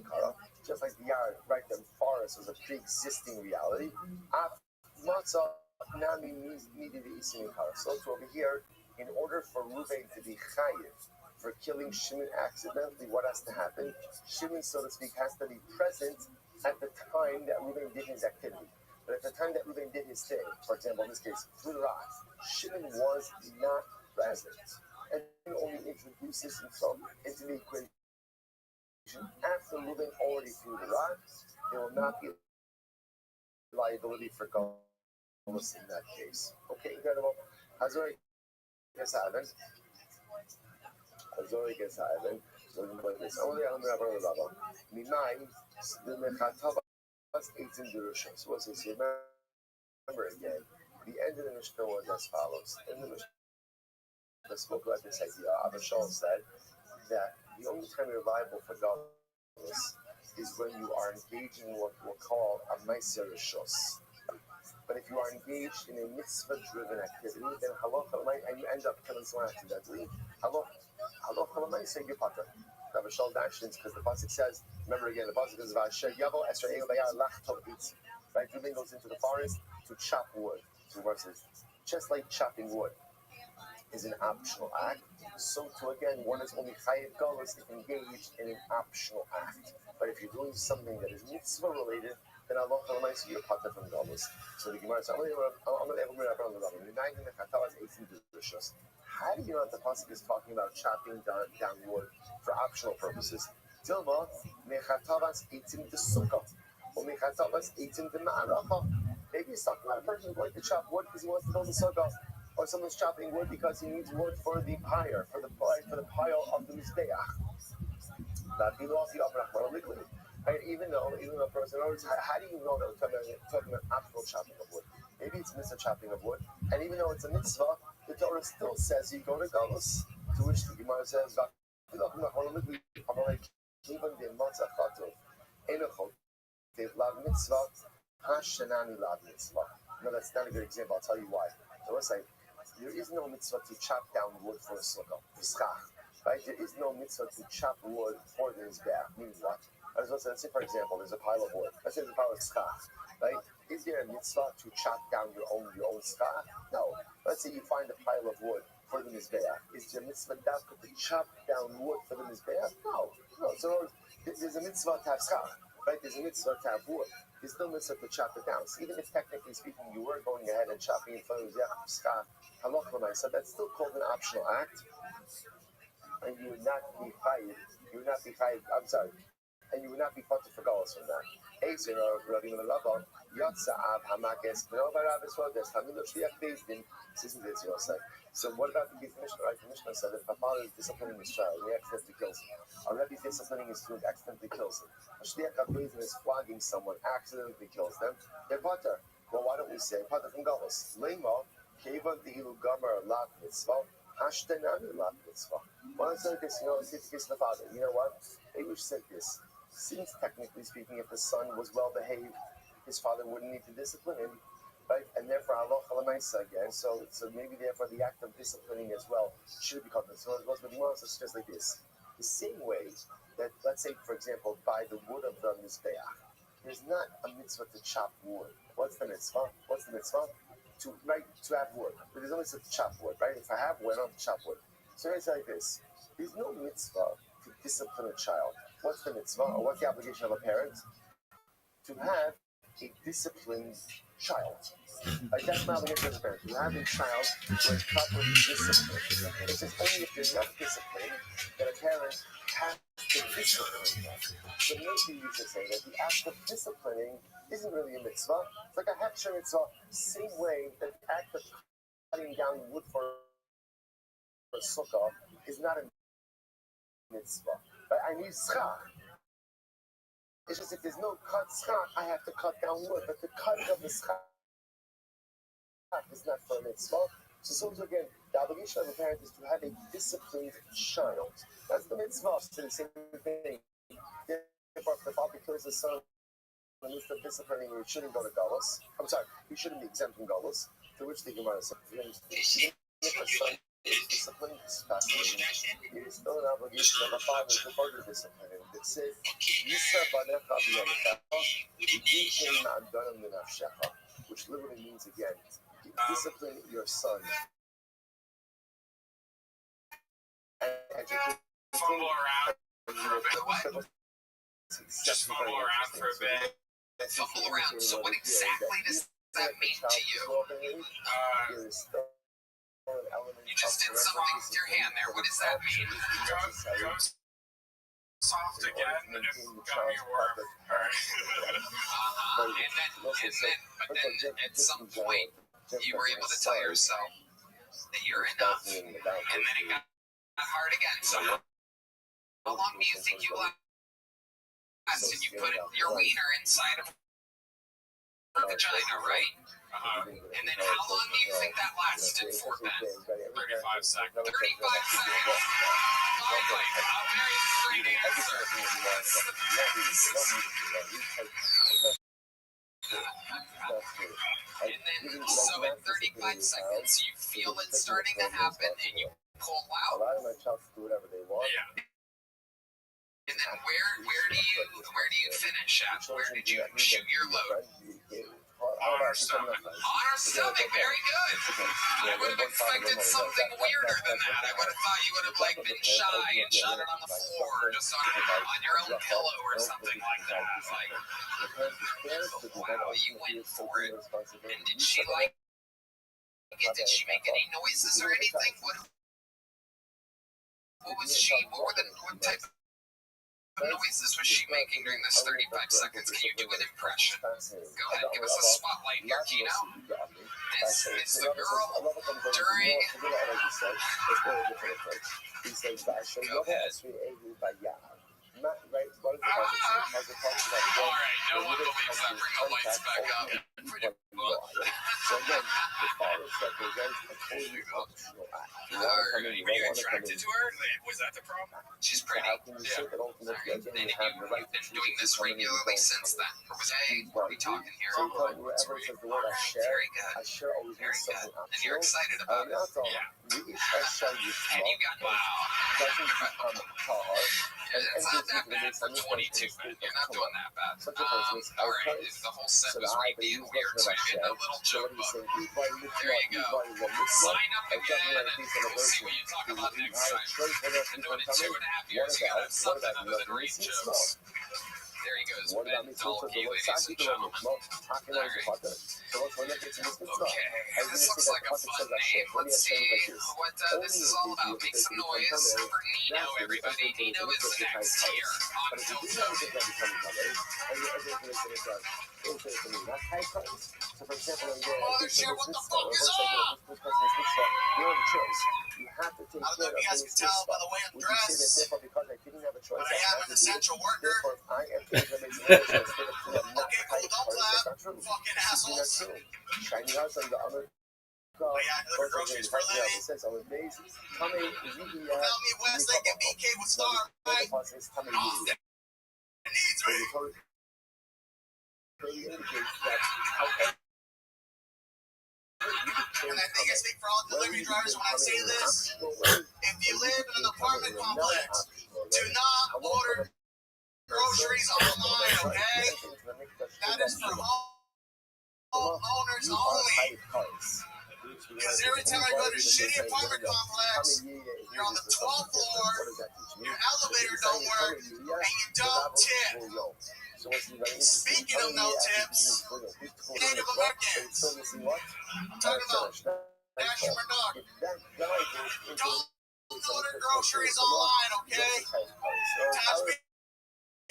kara. Just like the ya'ar, right? The forest was a pre-existing reality. Matzah nami mi kara. So to over here, in order for Reuben to be chayiv for killing Shimon accidentally, what has to happen? Shimon, so to speak, has to be present at the time that Reuben did his activity. But at the time that Reuben did his thing, for example, in this case, through the rock, Shimon was not present. And he only introduces himself into the equation after Reuben already threw the rock. There will not be liability for Golos in that case. Okay, incredible. Hazori Keshaven. So like this. So what's this? Remember again, the end of the Mishnah was as follows. In the Mishnah spoke about this idea. ROTHSCHILD said that the only time you're liable for godless is when you are engaged in what we'll call a meiser rishos. But if you are engaged in a mitzvah-driven activity, then halacha l'maisa, and you end up killing someone accidentally, halacha l'maisa you're potter. ROTHSCHILD actions, because the pasuk says, remember again, the pasuk is about Yavo Esra Eil Bayar Lachtov Itz. Right, Reuben goes into the forest to chop wood. So verses, just like chopping wood is an optional act, so too again, one is only chayiv galus if engaged in an optional act. But if you're doing something that is mitzvah related, then Allah Almighty you're potter from galus. So the Gemara says, how do you know that the pasuk is talking about chopping down wood for optional purposes? Tilma mechatavas eitim de sukkah, or mechatavas eitim de ma'aracha. Maybe he's talking about a person who's going to chop wood because he wants to build a sukkah, or someone's chopping wood because he needs wood for the pyre, for the pile of the mizbeach. Right? Even though a person, how do you know that we're talking about optional chopping of wood? Maybe it's mitzvah chopping of wood, and even though it's a mitzvah, the Torah still says you go to galus, to which the Gemara says, no, that's not a good example. I'll tell you why. So let's say there is no mitzvah to chop down wood for a sukkah, right? There is no mitzvah to chop wood for the mizbeach. Meaning what? Let's say, for example, there's a pile of wood. Let's say there's a pile of schach, right? Is there a mitzvah to chop down your own schach? No. Let's say you find a pile of wood for the mizbeach. Is there a mitzvah to chop down wood for the mizbeach? No. So there's a mitzvah to have schach, right? There's a mitzvah to have wood. There's no mitzvah to chop it down. So even if technically speaking you were going ahead and chopping in front of the schach, so that's still called an optional act, and you would not be chayiv. And you would not be punished for galus from that. This is so what about the Mishnah? Right? The Mishnah said that if a father is disciplining his child and he accidentally kills him, a Rabbi is disciplining his student, accidentally kills him. A shliach HaBeis Din is flogging someone, accidentally kills them. They're pater. Well, why don't we say pater from galus? Leima kevan de'ilu gamar lat mitzvah hashtenani lat mitzvah. Well, it's like this. It's the father. You know what? Maybe we should say this. Since technically speaking, if the son was well behaved, his father wouldn't need to discipline him, right? And therefore, halacha l'maisa again. So maybe therefore the act of disciplining as well should be called. So it goes with the it's just like this. The same way that, let's say, for example, by the wood of the mizbeach, there's not a mitzvah to chop wood. What's the mitzvah? To have wood. But there's no mitzvah to chop wood, right? If I have wood, I don't have to chop wood. So it's like this. There's no mitzvah to discipline a child. What's the mitzvah, or what's the obligation of a parent? To have a disciplined child. Like that's my obligation as a parent. To have a child who is properly disciplined. It's just only if there's not discipline that a parent has to discipline. So maybe you should say that the act of disciplining isn't really a mitzvah. It's like a hechsher mitzvah, same way that the act of cutting down wood for a sukkah is not a mitzvah. But I need schach. It's just if there's no cut schach, I have to cut down wood. But the cutting of the schach is not for a mitzvah. So again, the obligation of a parent is to have a disciplined child. That's the mitzvah. So the same thing. Therefore, if the father kills his son in the midst of disciplining, he shouldn't go to galus. I'm sorry, he shouldn't be exempt from galus. To which the Gemara says, if a son is disciplined, it's fascinating. It is still an obligation of a father to further discipline him. It says, which literally means again, discipline your son. And educate Fumble around for a bit. Fumble around. So what exactly does that mean to you? You just did something with your hand there. What does that mean? Go soft again, and if got me work. And then at some point, you were able to tell yourself that you're enough, and then it got hard again. So How long do you think you last? And you put your wiener inside of a vagina, right? And then how long do you think that lasted for, Ben? 35 seconds. 35 seconds. Finally, a very straight answer. And then, so at 35 seconds, you feel it starting to happen, and you pull out. Allow my child to do whatever they want. Yeah. And then where do you finish at? Where did you shoot your load? On our stomach. On our stomach, very good. I would have expected something weirder than that. I would have thought you would have like been shy and shot it on the floor, just on your own pillow or something like that. Like, wow, you went for it. And did she like it? Did she make any noises or anything? What type of noises was she making during this 35 seconds? Can you do an impression? Go ahead, give us a spotlight here, Gino. This is the girl during... Go ahead. Alright, no one believes that. Bring the lights back up. Were you attracted to her? Was that the problem? She's pretty. Yeah. And you've been doing this regularly since then? What are we talking here? Very good. Very good. And you're excited about it? Yeah. And you got... Wow. It's not that bad for 22, man. You're not doing that bad. Alright, if the whole set was right being weird, so you're getting a little joke book. There you go. Sign up again, and we'll see what you talk about next time. Been doing it 2.5 years, you gotta have something other than rape jokes. There he goes, Ben Dalkey, ladies and gentlemen. Alright. Okay, this looks like a fun name. Let's see what this is all about. Make some noise for Nino, everybody. Nino is next here on Toto. Mothership, what the fuck is up? I don't know if you guys can tell by the way I'm dressed, but I am an essential worker. Okay, cool, don't clap, fucking assholes. But yeah, I deliver groceries for a living. Without me, West Lake and BK would starve, right? Austin needs me. And I think I speak for all delivery drivers when I say this. If you live in an apartment complex, do not order groceries online, okay? That is for homeowners only. Because every time I go to a shitty apartment complex, you're on the 12th floor, your elevator don't work, and you don't tip. Speaking of no tips, Native Americans, I'm talking about Dasher Murdoch, don't order groceries online, okay?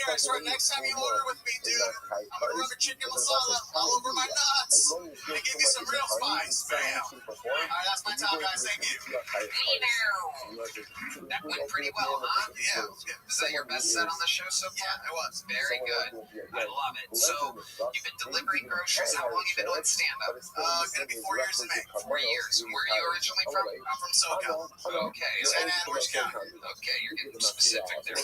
I swear, next time you order with me, dude, I'm gonna rub a chicken masala all over my nuts and give me some real spice. Bam. Alright, that's my time, guys. Thank you. That went pretty well, huh? Yeah. Was that your best set on the show so far? Yeah, it was. Very good. I love it. So, you've been delivering groceries. How long have you been doing stand-up? Gonna be 4 years in May. 4 years. And where are you originally from? I'm from SoCal. Okay. San Antonio, Orange County. Okay, you're getting specific there.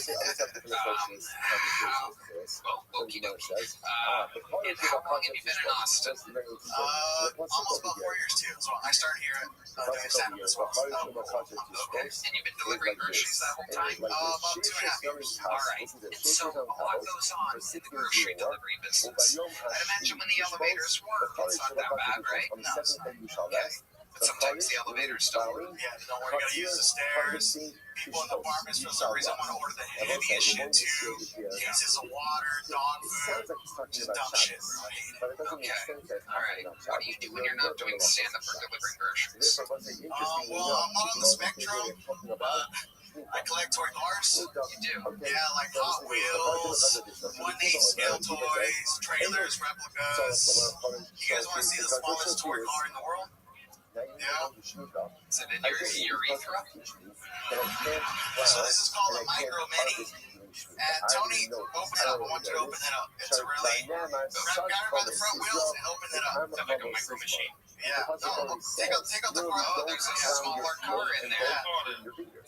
Well, okie dokie. And how long have you been in Austin? Almost about 4 years too. So I started here doing stand-up as well. Okay. And you've been delivering groceries that whole time? About 2.5 years. Alright. And so a lot goes on in the grocery delivery business. I'd imagine when the elevators work, it's not that bad, right? No, it's not. Okay. But sometimes the elevators don't work. Yeah, don't worry, you gotta use the stairs. People in the apartments for some reason want to order the heaviest shit too. Cases of water, dog food, just dumb shit. I hate it. Okay. Alright. What do you do when you're not doing stand-up or delivering groceries? Well, I'm not on the spectrum. I collect toy cars. You do. Yeah, like Hot Wheels, 1/8 scale toys, trailers, replicas. You guys want to see the smallest toy car in the world? Is it in your urethra? So this is called a micro mini. And Tony opened it up. I want you to open it up. It's a really grab her by the front wheels and open it up. Is that like a micro machine? Yeah. No, take out the front. Oh, there's a smaller car in there.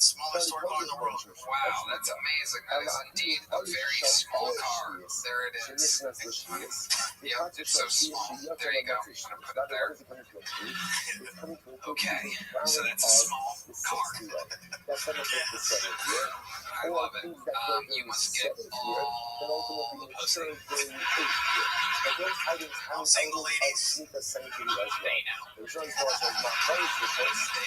Smallest store car in the world. Wow, that's amazing. That is indeed a very small car. There it is. Yep, it's so small. There you go. I'm gonna put it there. Okay, so that's a small car. I love it. You must get all the pussy. Single ladies. They know. They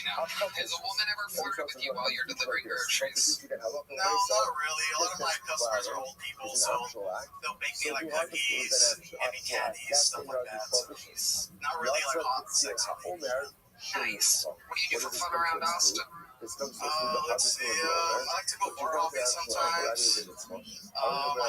know. Has a woman ever flirted with you while you're delivering groceries? No, not really. A lot of my customers are old people, so they'll make me like cookies, any candies, stuff like that. So not really like hot sex. Nice. What do you do for fun around Austin? Let's see. I like to go bar hopping sometimes. I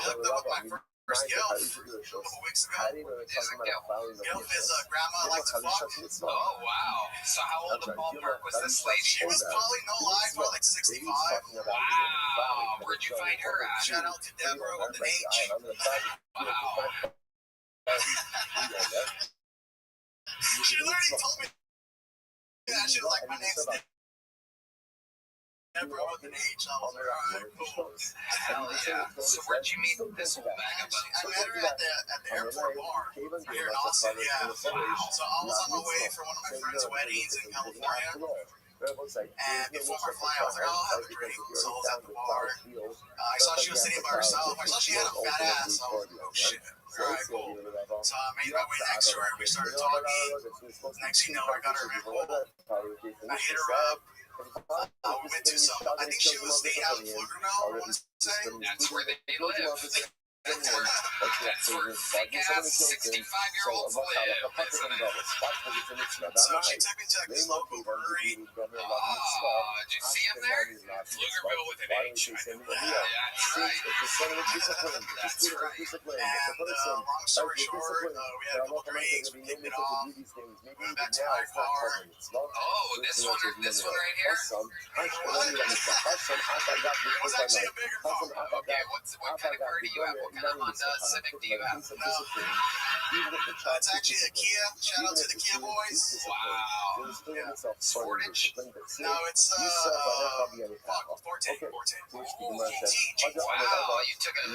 hooked up with my first Gilf a couple weeks ago. Is it Gilf? Gilf is a grandma I like to fuck. Oh, wow. So how old in ballpark was this lady? She was probably, no lie, probably like 65. Wow. Where'd you find her at? Shout out to Deborah with an H. Wow. She literally told me that. She was like, my name's Deborah with an H. I was like, alright, cool. Hell yeah. So where'd you meet this whole bag of I met her at the airport bar here in Austin, yeah. So I was on my way for one of my friend's weddings in California. And before my flight, I was like, oh, I'll have a drink. So I was at the bar. I saw she was sitting by herself. I saw she had a fat ass. So I was like, oh shit. Alright, cool. So I made my way next to her. We started talking. Next thing you know, I got her in cool. I hit her up. We went to some, I think she was staying out in Pflugerville, I want to say. That's where they live. That's where fake-ass 65-year-olds live, isn't it? So she took me to like this local brewery. Oh, did you see him there? Pflugerville with an H. That's right. That's right. And long story short, we had a couple drinks, we kicked it off. We went back to my car. Oh, this one right here? It was actually a bigger car. Okay, what kind of car do you have? What kind of Honda Civic do you have? It's actually a Kia. Shout out to the Kia boys. Wow. Sportage? No, it's Forte. Wow, you took a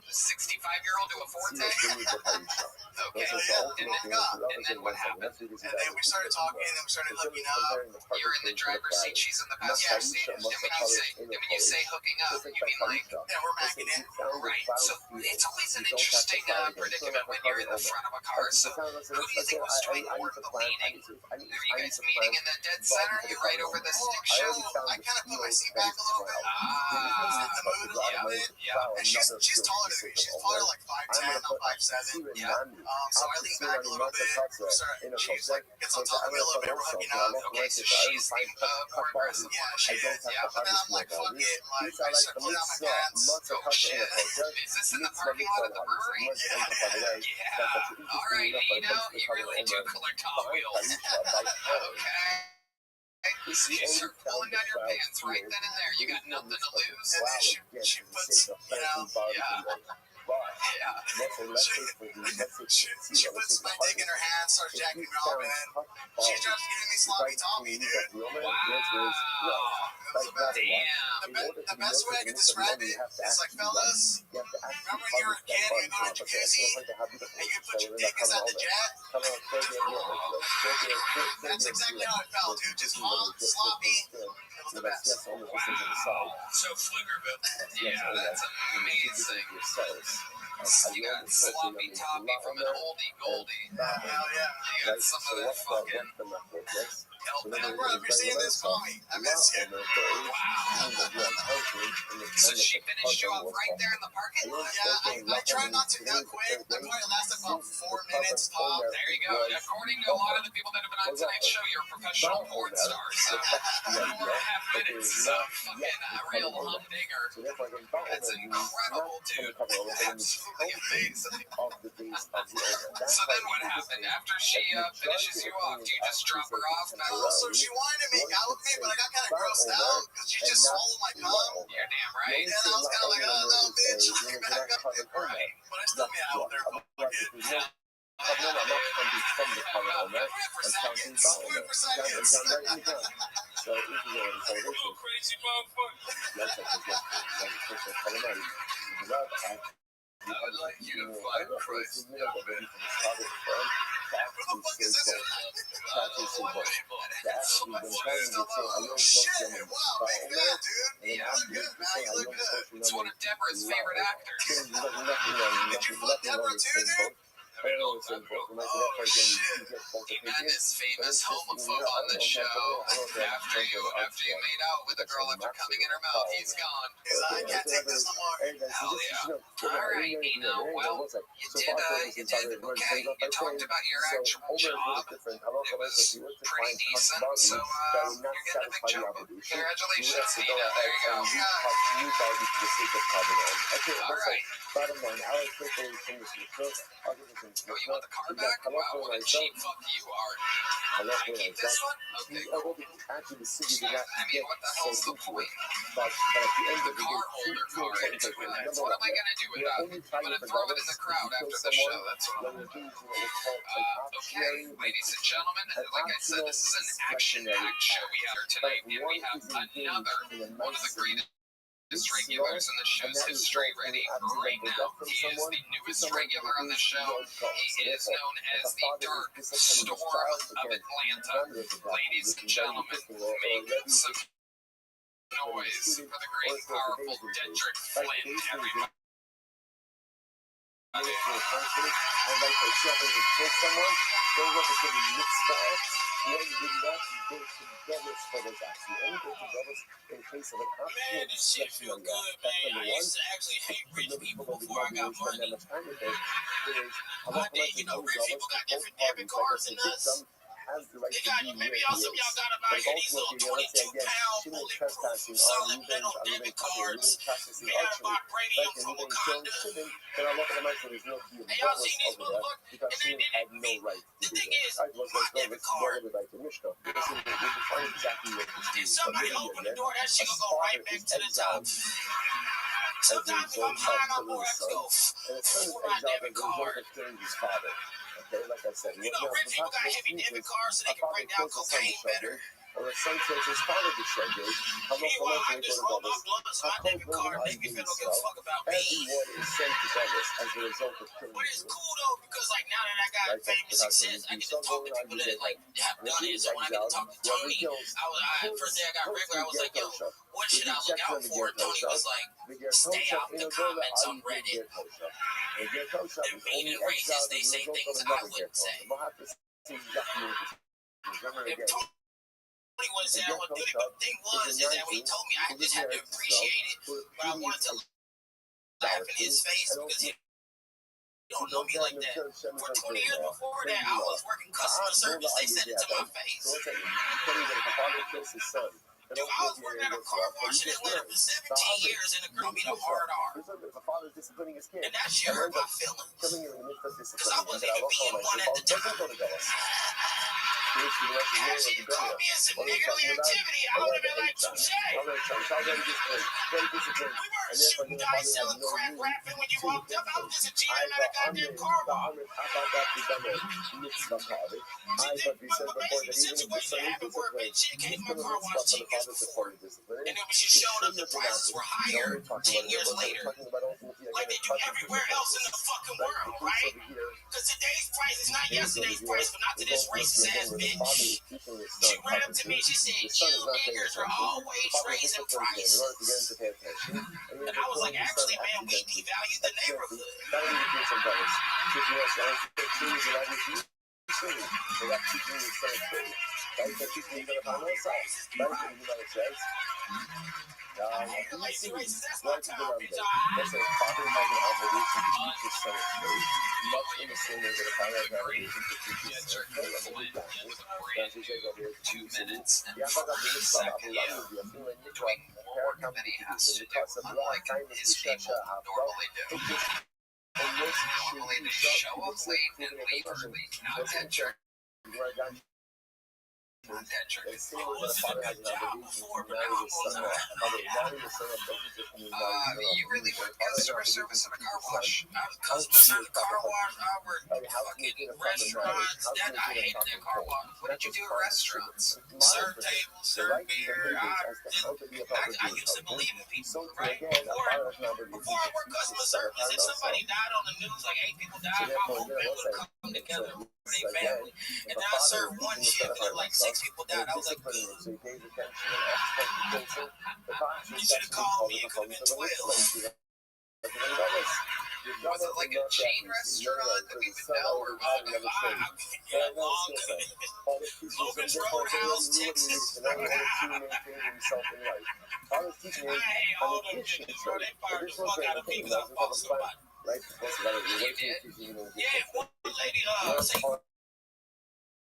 65-year-old to a Forte? Okay, and then what happened? And then we started talking, and then we started hooking up. You're in the driver's seat, she's in the passenger seat. And when you say hooking up, you mean like, Yeah, we're macking it. right? So it's always an interesting predicament when you're in the front of a car. So who do you think was doing more of the leaning? Are you guys meeting in the dead center? You right over the stick shift? I kind of put my seat back a little bit. The mood a little bit. Yeah. And she's taller than me. She's probably like 5'10", I'm 5'7". So I lean back a little bit. She's like, gets on top of me a little bit, we're hooking up. Okay, so she's more aggressive. Yeah, she is. Yeah, but then I'm like, fuck it. Like, I start pulling out my pants. Oh shit. Is this in the parking lot of the brewery? Yeah. Alright, you really do collect Hot Wheels. Okay. So you start pulling down your pants right then and there. You got nothing to lose. And then she puts, she puts my dick in her hand, starts jacking me off, and then she starts giving me sloppy Tommy, dude. Wow. Damn. The best way I can describe it is like, fellas, remember when you were a kid and you go to jacuzzi and you put your dick inside the jet? That's exactly how it felt, dude. Just hot, sloppy. It was the best. So Pflugerville. Yeah, that's amazing. You got sloppy toppy from an oldie goldie. Hell yeah. You got some of that fucking Bro, if you're seeing this, call me. I miss you. wow. So she finished you off right there in the parking lot? Yeah, I try not to that quick. I probably last about 4 minutes top. There you go. According to a lot of the people that have been on tonight's show, you're professional porn stars. 4.5 minutes of fucking real humdinger. That's incredible, dude. Absolutely amazing. So then what happened? After she finishes you off, do you just drop her off now? So she wanted to make out with me, but I got kind of grossed out because she just swallowed my cum. You're damn right. Yeah, I was kind of like, oh, no, bitch. Right. But I still made out with her. Fuck it. I would like you to find Christ. Who the fuck is this? Oh, shit. Wow, big man, dude. You look good, man. You look good. It's one of Deborah's favorite actors. Did you fuck Deborah too, dude? Oh, shit. He met this famous homophobe on the show. After you made out with a girl after coming in her mouth, he's gone. I can't take this no more. Hell yeah. Alright, Nino. Well, you did okay. You talked about your actual job. It was pretty decent, so you're getting a big job. Congratulations, Nino. There you go. Alright. Oh, you want the car back? Wow, what a cheap fuck you are. Can I keep this one? Okay, cool. I mean, what the hell's the point? The car holder car into it. What am I gonna do with that? I'm gonna throw it in the crowd after the show, that's what I'm gonna do. Okay, ladies and gentlemen, like I said, this is an action-packed show we have here tonight, and we have another one of the greatest regulars in the show's history ready right now. He is the newest regular on the show. He is known as the Dark Storm of Atlanta. Ladies and gentlemen, make some noise for the great, powerful Dedrick Flynn, everybody. Man, this shit feel good, man. I used to actually hate rich people before I got money. I did, you know, rich people got different debit cards than us. They got, maybe also y'all got about here these little 22-pound bulletproof solid metal debit cards made out of vibranium from Wakanda. Hey, y'all seen these motherfuckers? And then the thing is, my debit card, if somebody open the door, that shit gonna go right back to the top. Sometimes if I'm high enough, I just go for my debit card. Okay, like I said, You know, rich people got heavy debit cards so they can break down cocaine better. Or essentially, as part of the show, Meanwhile, I just roll my blunts, my debit card, niggas don't give a fuck about me. everyone is sent to Douglas as a result of But criminal it's cool though, because like now that I got famous success, I get to talk to people that like have done it. So when I get to talk to Tony, first day I got regular, I was like, yo, what should I look out for? And Tony was like, stay out the comments on Reddit. They're mean and racist, they say things I wouldn't say. If Tony was saying I would do it, but the thing was is that when he told me, I just had to appreciate it, but I wanted to laugh in his face because he don't know me like that. For 20 years before that, I was working customer service. They said it to my face. Dude, I was working at a car wash in Atlanta for 17 years, and the girl be the hard R. And that shit hurt my feelings. Because I wasn't even being one at the time. Had she caught me in some niggerly activity, I would have been like, touche. We weren't shooting dice, selling crack, rapping when you walked up. I was just a cheater at a goddamn car wash. Amazing situation happened where a bitch chick came to my car wash 10 years before. And then when she showed up, the prices were higher 10 years later. Like they do everywhere else in the fucking world, right? Because today's price is not yesterday's price, but not to this racist ass bitch. She ran up to me, she said, you niggers are always raising prices. And I was like, actually, man, we devalued the neighborhood. right? That people are going to find outside, right? And you know it says, he sees right to the Rabbi. That's a father has an obligation to teach his son straight, much in the same way that a father has an obligation to teach his son straight. As he says over here, 2 minutes and 40 seconds. Doing more than he has to do, unlike his people normally do. Normally they show up late and leave early. Not that jerk. Not that jerk. You really want customer service at a car wash? Customers at the car wash, we're fucking restaurants. Dad, I hate that car wash. What did you do at restaurants? Serve tables, serve beer. I used to believe in people, right? Before I worked customer service, if somebody died on the news, like 8 people died, my whole family would come together for their family. And then I served one shift and like 6 people died. I was like, good. You should have called me. It could have been 12. Was it like a chain restaurant that we would know, or was it Logan's Roadhouse, Texas? I hate all them niggas, bro. They fired the fuck out of me because I fought somebody. Right? You did? Yeah, one lady, say,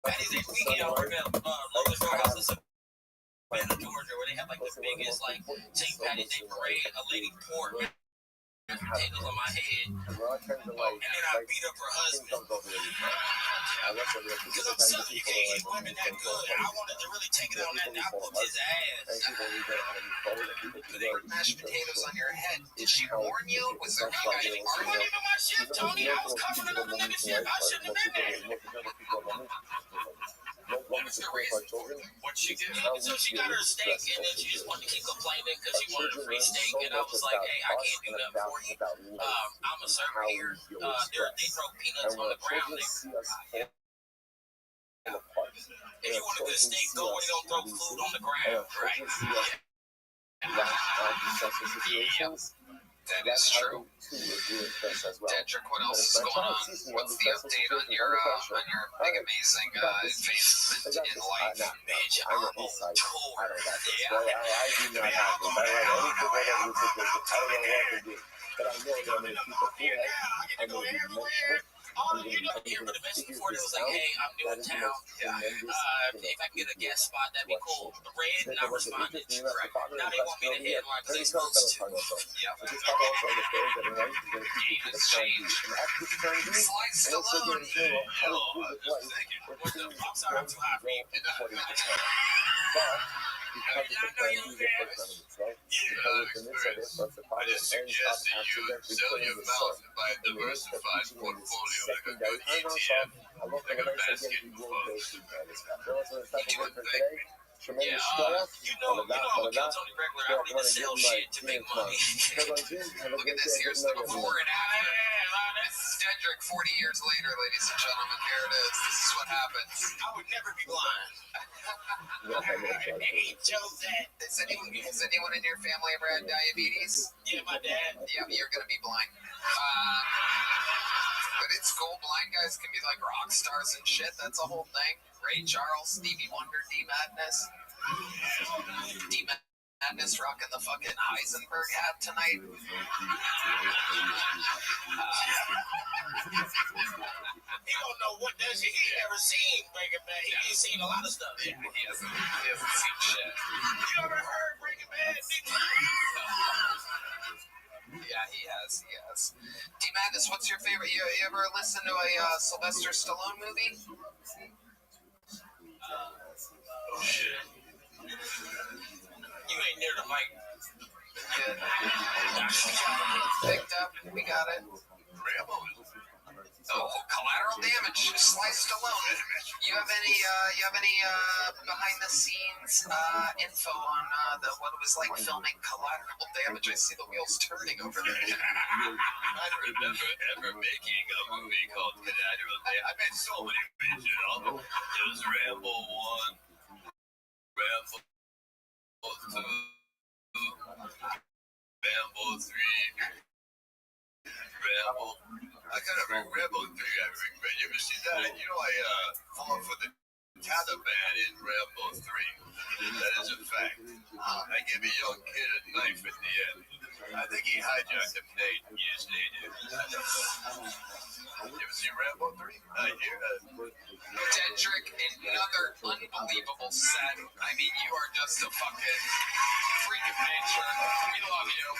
Patty's Day weekend, I worked at Logan's Roadhouse in Savannah, Georgia, where they have like the biggest like St. Patty's Day parade. A lady poured potatoes on my head, and then I beat up her husband. Because I'm telling you, you can't hit women that good. I wanted to really take it on that. I whooped his ass. Mashed potatoes on your head. Did she warn you? Was there any argument? You weren't even my shit, Tony. I was covering another nigga's shit. I shouldn't have been there. What's the reason? What she did? So she got her steak, and then she just wanted to keep complaining because she wanted a free steak. And I was like, hey, I can't do that for you. I'm a server here. They throw peanuts on the ground. If you want a good steak, go where they don't throw food on the ground, right? Yeah. That is true. Dedrick, what else is going on? What's the update on your big amazing advancement in life? Bitch, I'm on tour. Here, but eventually before it was like, hey, I'm new in town. If I can get a guest spot, that'd be cool. The red, and I responded. Now they want me to hit like they supposed to. Game has changed. Slice Stallone. Hello, what the fuck's I'm too hot for you? Because it's a brand new different right? Because it's an incident, but the father ends up accidentally putting the son in the midst of teaching him this secondary earn I love the nice again, we will go through that. There was a type of for today. Tremendous score. You know, I'm a Tony regular. I don't need to sell shit to make money. Look at this. Here's the before and after. This is Dedrick 40 years later, ladies and gentlemen. Here it is. This is what happens. I would never be blind. Hey, Joseph. Has anyone in your family ever had diabetes? Yeah, my dad. Yeah, you're going to be blind. But it's cool. Blind guys can be like rock stars and shit. That's a whole thing. Ray Charles, Stevie Wonder, D Madness. D Madness rocking the fucking Heisenberg hat tonight. He don't know what that shit. He never seen Breaking Bad. He ain't seen a lot of stuff. Yeah, he hasn't seen shit. You ever heard Breaking Bad? Yeah, he has. D Madness, what's your favorite? You ever listen to a Sylvester Stallone movie? Oh shit. You ain't near the mic. Picked up. We got it. Oh, collateral damage. Slice Stallone. You have any behind the scenes info on what it was like filming Collateral Damage? I see the wheels turning over there. I don't remember ever making a movie called Collateral Damage. I made so many movies, you know. There was Rambo 1, Rambo 2, Rambo 3, Rambo. I kind of remember Rambo 3. You ever see that? You know, I fell off with the Caliban in Rambo 3. That is a fact. I gave a young kid a knife at the end. I think he hijacked a plane years later. You ever seen Rambo 3? I hear that. Dedrick, another unbelievable set. I mean, you are just a fucking freak of nature. We love you.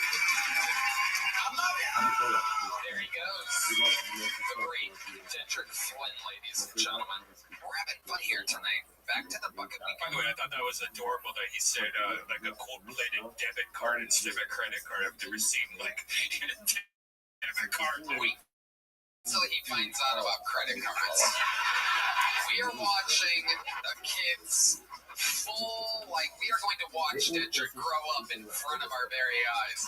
There he goes. The great Dedrick Flynn, ladies and gentlemen. We're having fun here tonight. Back to the bucket. By the way, I thought that was adorable that he said like a gold-plated debit card instead of a credit card. I've never seen like a debit card. Wait until he finds out about credit cards. We are watching a kid's full, like, we are going to watch Dedrick grow up in front of our very eyes.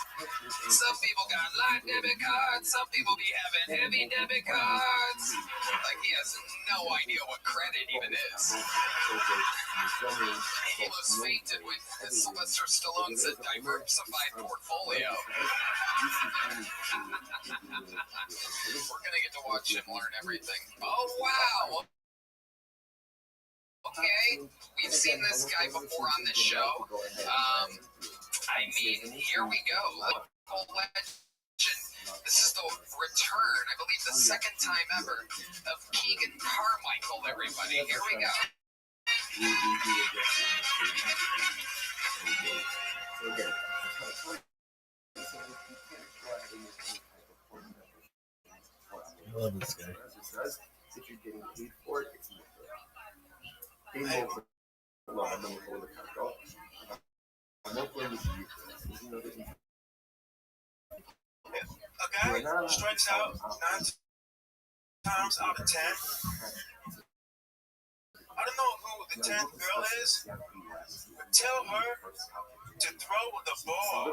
Some people got light debit cards, some people be having heavy debit cards. Like, he has no idea what credit even is. He almost fainted when Sylvester Stallone said diversified portfolio. We're gonna get to watch him learn everything. Oh, wow! Okay, we've seen this guy before on this show. I mean, here we go. Local legend. This is the return, I believe the second time ever, of Keegan Carmichael, everybody. Here we go. I love this guy. If you're getting paid for it, it's not there. A guy strikes out 9 times out of 10. I don't know who the 10th girl is, but tell her to throw the ball.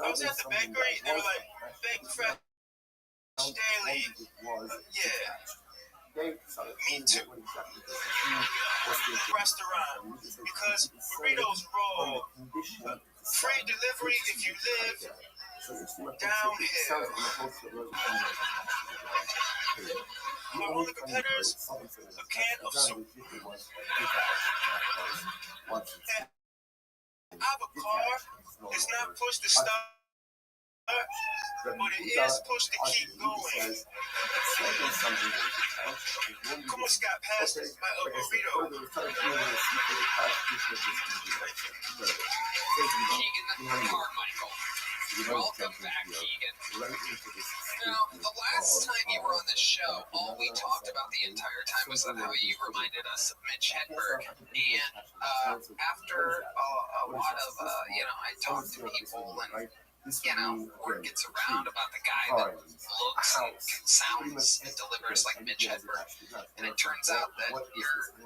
I was at the bakery and they were like, bake fresh daily. Yeah. Me too. Restaurant, because burritos roll. Free delivery if you live downhill. My only competitors, a can of soup. I have a car, it's not push to start, but it is push to keep going. Como got past my burrito. Keegan Carmichael. Welcome back, Keegan. Now, the last time you were on this show, all we talked about the entire time was how you reminded us of Mitch Hedberg. And after a lot of, I talked to people and, word gets around about the guy that looks and sounds and delivers like Mitch Hedberg. And it turns out that you're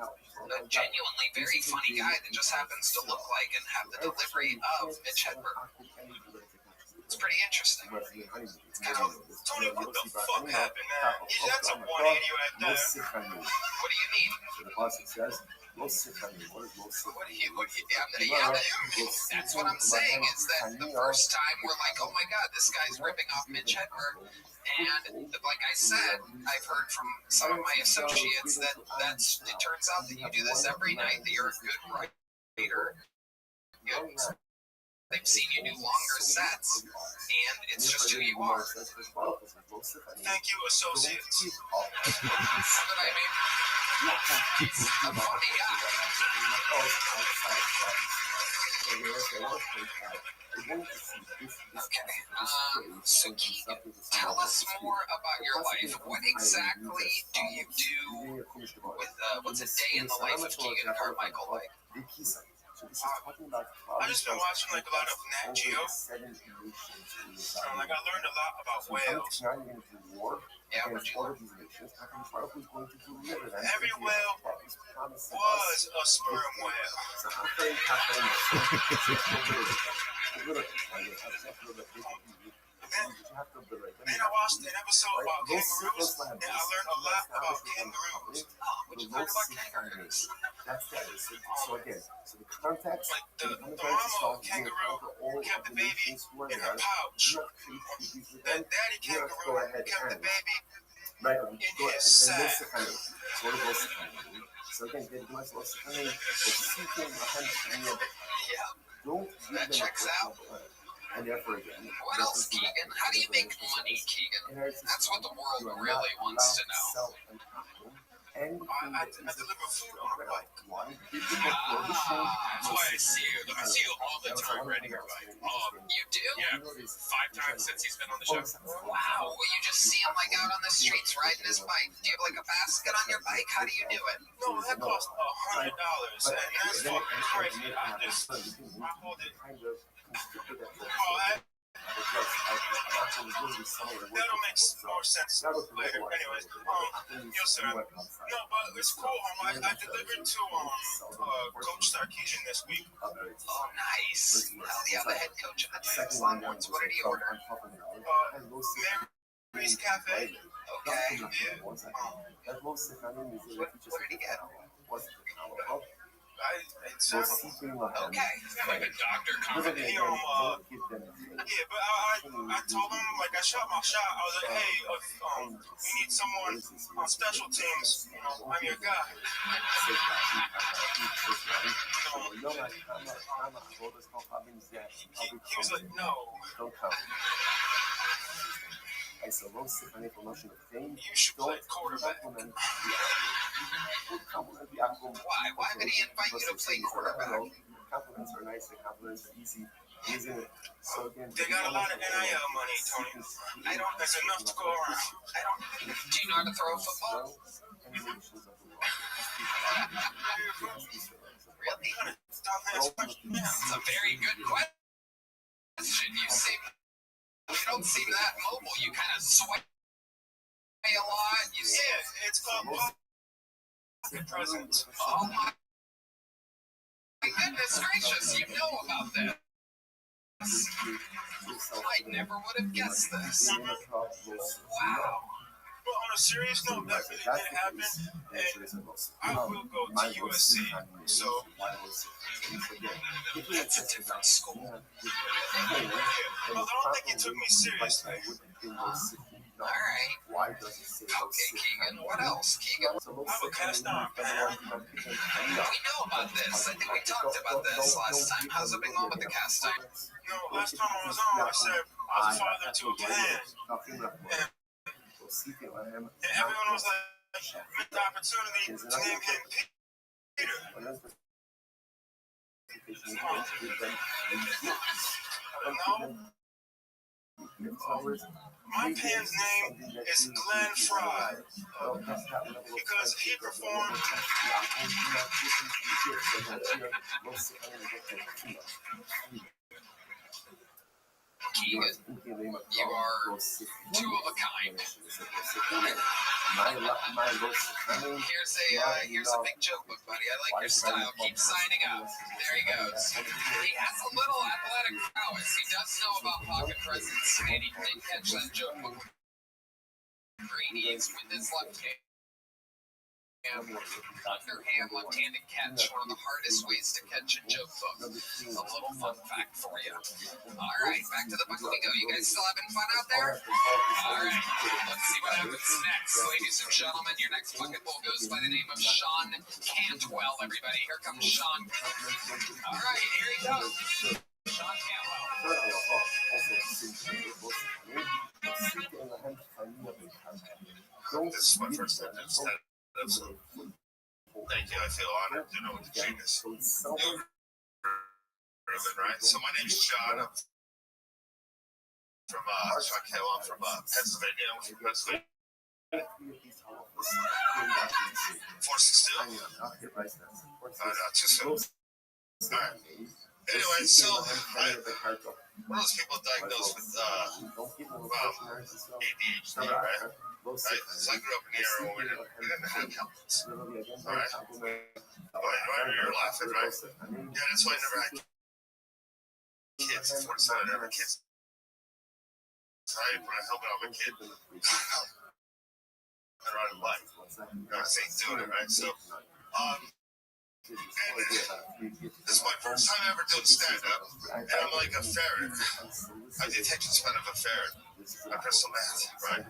a genuinely very funny guy that just happens to look like and have the delivery of Mitch Hedberg. It's pretty interesting. Tony, what the fuck happened, man? That's a 180 right there. What do you mean? That's what I'm saying, is that the first time we're like, oh my god, this guy's ripping off Mitch Hedberg. And like I said, I've heard from some of my associates that it turns out that you do this every night, that you're a good writer. They've seen you do longer sets, and it's just who you are. Thank you, associates. So that I mean, he's a funny guy. Okay, so Keegan, tell us more about your life. What exactly do you do with, what's a day in the life of Keegan Carmichael like? I just been watching like a lot of Nat Geo. Like I learned a lot about whales. Yeah, what you learn? Every whale was a sperm whale. And I watched an episode about kangaroos, and I learned a lot about kangaroos. Oh, what'd you learn about kangaroos? That's that. So again, so the context, Like the when the mama start, you kangaroo conquer all kept of the the baby nations who are in there. her pouch. You have treaties with The them. daddy You have to go kangaroo ahead kept the and baby right, in go his and sack. so it goes so again, get my source of honey, or seeking a hand from you. Yeah, Don't give that them a checks out. and therefore again. What else, Keegan? How do you make money, Keegan? That's what the world really wants to know. I deliver food on a bike. That's why I see you. I see you all the time riding your bike. You do? Yeah, 5 times since he's been on the show. Wow, well, you just see him like out on the streets riding his bike. Do you have like a basket on your bike? How do you do it? No, that costs $100, and that's fucking crazy. I hold it. That'll make more sense later. Anyways, you'll see. No, but it's cool. I delivered to Coach Sarkisian this week. Oh, nice. Hell yeah, the head coach of the Texas Longhorns. What did he order? Mary's Cafe. Okay. Yeah. What did he get? It's okay. Like a doctor comment. Yeah, but I told him, like, I shot my shot. I was like, hey, if you need someone on special teams, I'm your guy. He was like, no. You should play quarterback. Why would he invite you to play quarterback? Compliments are nice and compliments are easy. They got a lot of NIL money, Tony. There's enough to go around. Do you know how to throw a football? Really? That's a very good question. You don't seem that mobile. You kind of sway a lot. It's called pocket presence. Oh my goodness gracious, you know about this. I never would have guessed this. Wow. But on a serious note, that really did happen, and I will go to USC, so that's a different school. Well, I don't think you took me seriously. Alright. Okay, Keegan, what else, Keegan? I have a cast iron pan. We know about this. I think we talked about this last time. How's it been going with the cast iron? No, last time I was on, I said I was a father to a pan. And everyone was like, missed the opportunity to name him Peter. My pan's name is Glenn Fry because he performed. Keegan, you are two of a kind. Here's a big joke book, buddy. I like your style. Keep signing up. There he goes. He has a little athletic prowess. He does know about pocket presence, and he did catch that joke book. Greenies with his left hand. Underhand left-handed catch, one of the hardest ways to catch a joke book. A little fun fact for you. All right, back to the book we go. You guys still having fun out there? All right, let's see what happens next. Ladies and gentlemen, your next bucket bowl goes by the name of Sean Cantwell, everybody. Here comes Sean. All right, here he comes. Sean Cantwell. This is my first time doing stand-up, so thank you. I feel honored to know the genius. Right? So my name's Sean. I'm from Sean Cantwell. I'm from Pennsylvania. I'm from Pennsylvania. 462. 27. All right. Anyway, so one of those people diagnosed with ADHD, right? So I grew up in the era where we didn't have helmets. All right. But you're laughing, right? Yeah, that's why I never had kids. 47, I never had kids. So I put a helmet on my kid. I ride a bike. I was doing it, right? So, This is my first time I ever did stand-up, and I'm like a ferret. I'm the attention span of a ferret. I'm crystal meth, right?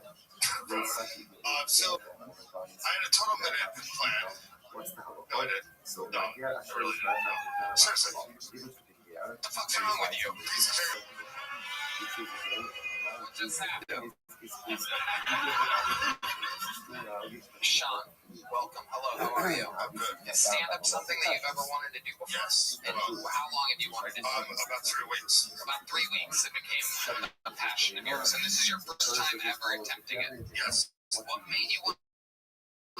So I had a total minute plan. No, I didn't. No, I really didn't. No. Seriously. What the fuck's wrong with you? What just happened? Sean, welcome. Hello, how are you? I'm good. Is stand-up something that you've ever wanted to do before? Yes. And how long have you wanted to do it? About 3 weeks. About 3 weeks. It became a passion of yours, and this is your first time ever attempting it. Yes. What made you want to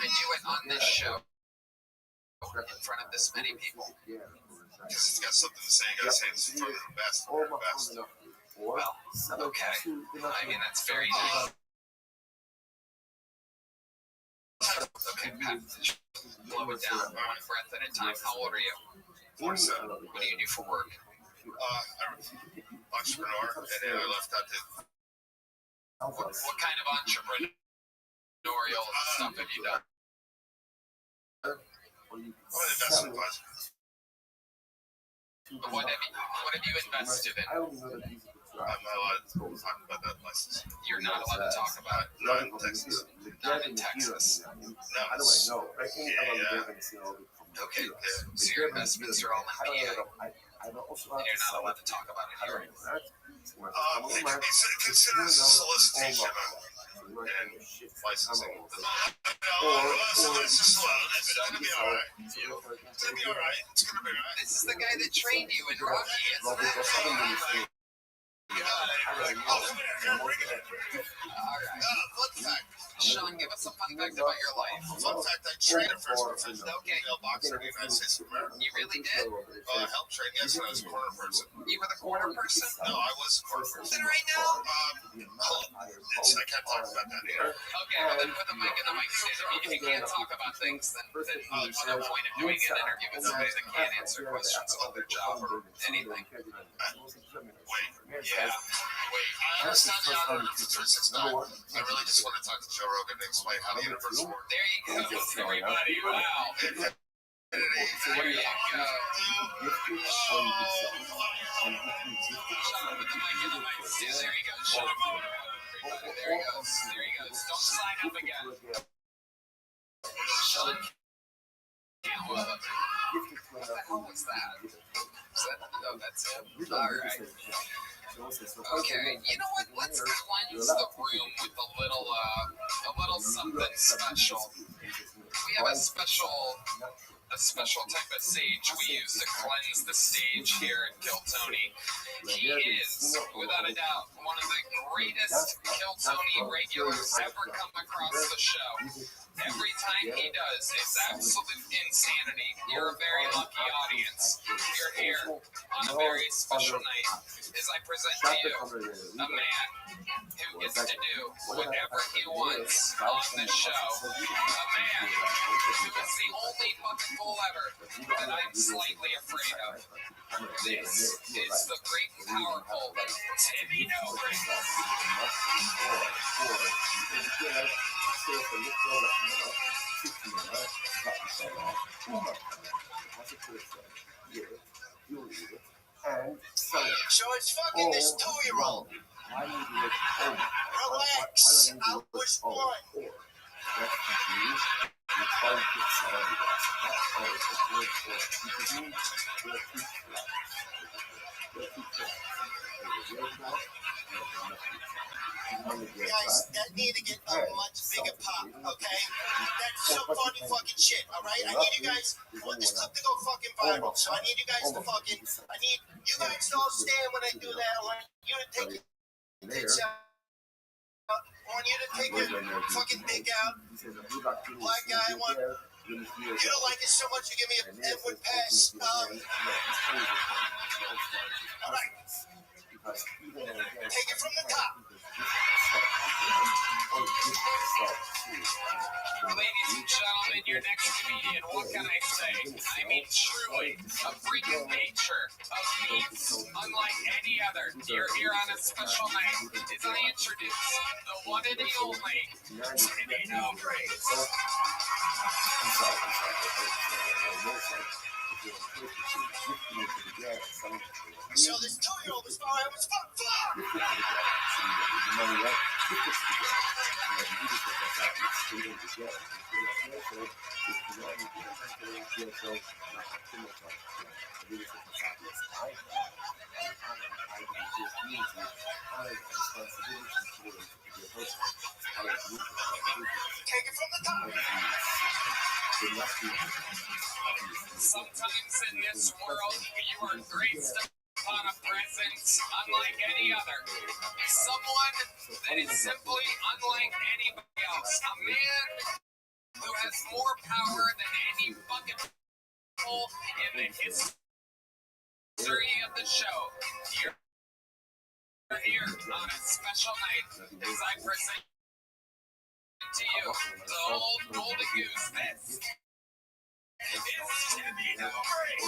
do it on this show in front of this many people? Because it's got something to say. You gotta say this in front of the best. The best. Well, okay. I mean, that's very nice. Okay, Pat, blow it down one breath at a time. How old are you? 47. What do you do for work? I'm an entrepreneur, and then I left out to. What kind of entrepreneurial stuff have you done? I'm an investment advisor. What have you invested in? I'm not allowed to talk about that license. You're not allowed to talk about it. Not in Texas. Not in Texas. No. It's, yeah. Okay, so your investments are all in PA, and you're not allowed to talk about it here. It's considered solicitation and licensing. It's gonna be alright. It's gonna be alright. It's gonna be alright. This is the guy that trained you in Rocky, isn't it? Fun fact. Sean, give us a fun fact about your life. Fun fact, I trained a first professional Okay. female boxer in the United States of America. You really did? I helped train, yes, when I was a corner person. You were the corner person? No, I was a corner person. Then right now? I can't talk about that here. Okay, well then put the mic in the mic stand. If you can't talk about things, then what's the point of doing an interview with somebody that can't answer questions about their job or anything? Wait, yeah. Wait, I understand the honor of 369. I really just want to talk to Joe Rogan and explain how the universe works. There you go, everybody. Wow. There you go. Sean, put the mic in the mic stand. There you go, Sean. There he goes. There he goes. Don't sign up again. Sean. What the hell was that? No, that's it. All right. Okay, you know what? Let's cleanse the room with a little something special. We have a special type of sage we use to cleanse the stage here at Kill Tony. He is, without a doubt, one of the greatest Kill Tony regulars ever come across the show. Every time he does, it's absolute insanity. You're a very lucky audience. You're here on a very special night as I present to you a man who gets to do whatever he wants on this show. A man who is the only fucking fool ever that I'm slightly afraid of. This is the great and powerful Timmy Novak. So it's fucking this 2-year-old. Relax. I was born. Guys, that need to get a much bigger pop, okay? That's so funny fucking shit, alright? I need you guys, I want this clip to go fucking viral, so I need you guys to fucking, I need you guys to all stand when I do that. I want you to take your dicks out. I want you to take your fucking dick out. Black guy, I want you don't like it so much you give me an Edward pass. Alright. Take it from the top. Ladies and gentlemen, your next comedian, what can I say? I mean, truly, a freak of nature, a beast, unlike any other. You're here on a special night as I introduce the one and the only Timmy Novak. So this 2-year-old was fine. I was fuck. Take it from the top. Sometimes in this world, you are graced upon a presence unlike any other. Someone that is simply unlike anybody else. A man who has more power than any fucking hole in the history of the show. You're here on a special night as I present to you the old golden goose. This is Timmy No Break.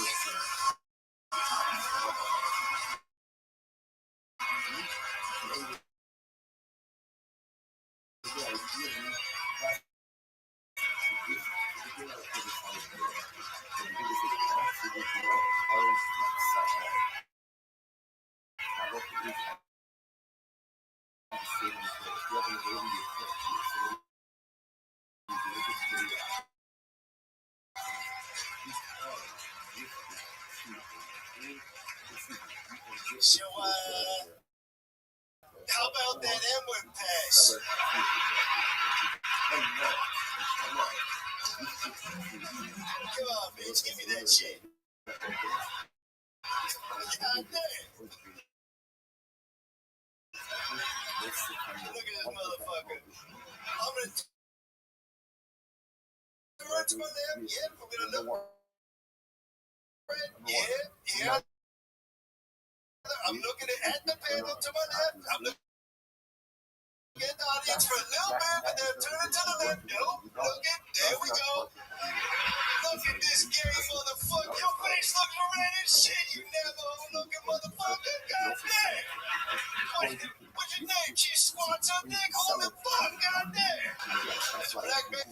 So, how about that M-word pass? Come on, bitch, give me that shit. God damn. Look at this motherfucker. I'm gonna turn to my left. Yep, I'm gonna look right. Yeah. I'm looking at the panel to my left. I'm looking at the audience for a little bit, and then turn it to the left. Nope. There we go. Look at this gay motherfucker. Your face looking red as shit, you never looking motherfucker. God damn. What's your name? She squats up, dick. Holy fuck, god damn. That's a black man.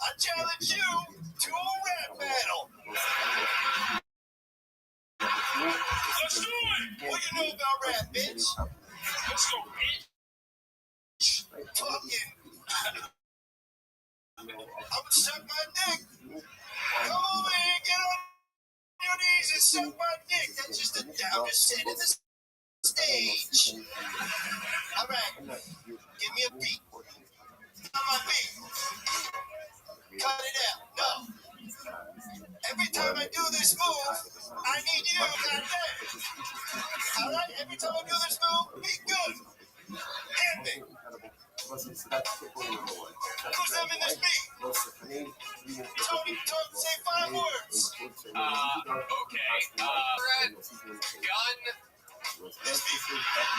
I challenge you to a rap battle. Let's do it. What you know about rap, bitch? Let's go, bitch. Fucking. I'm gonna suck my dick. Come over here and get on your knees and suck my dick. That's just a I'm just setting the stage. All right. Give me a beat. On my beat. Cut it out. No. Every time I do this move, I need you. Goddamn. All right. Every time I do this move, be good. Hit me. Who's having this beat? Tony, say 5 words. Okay. Gun. This beat.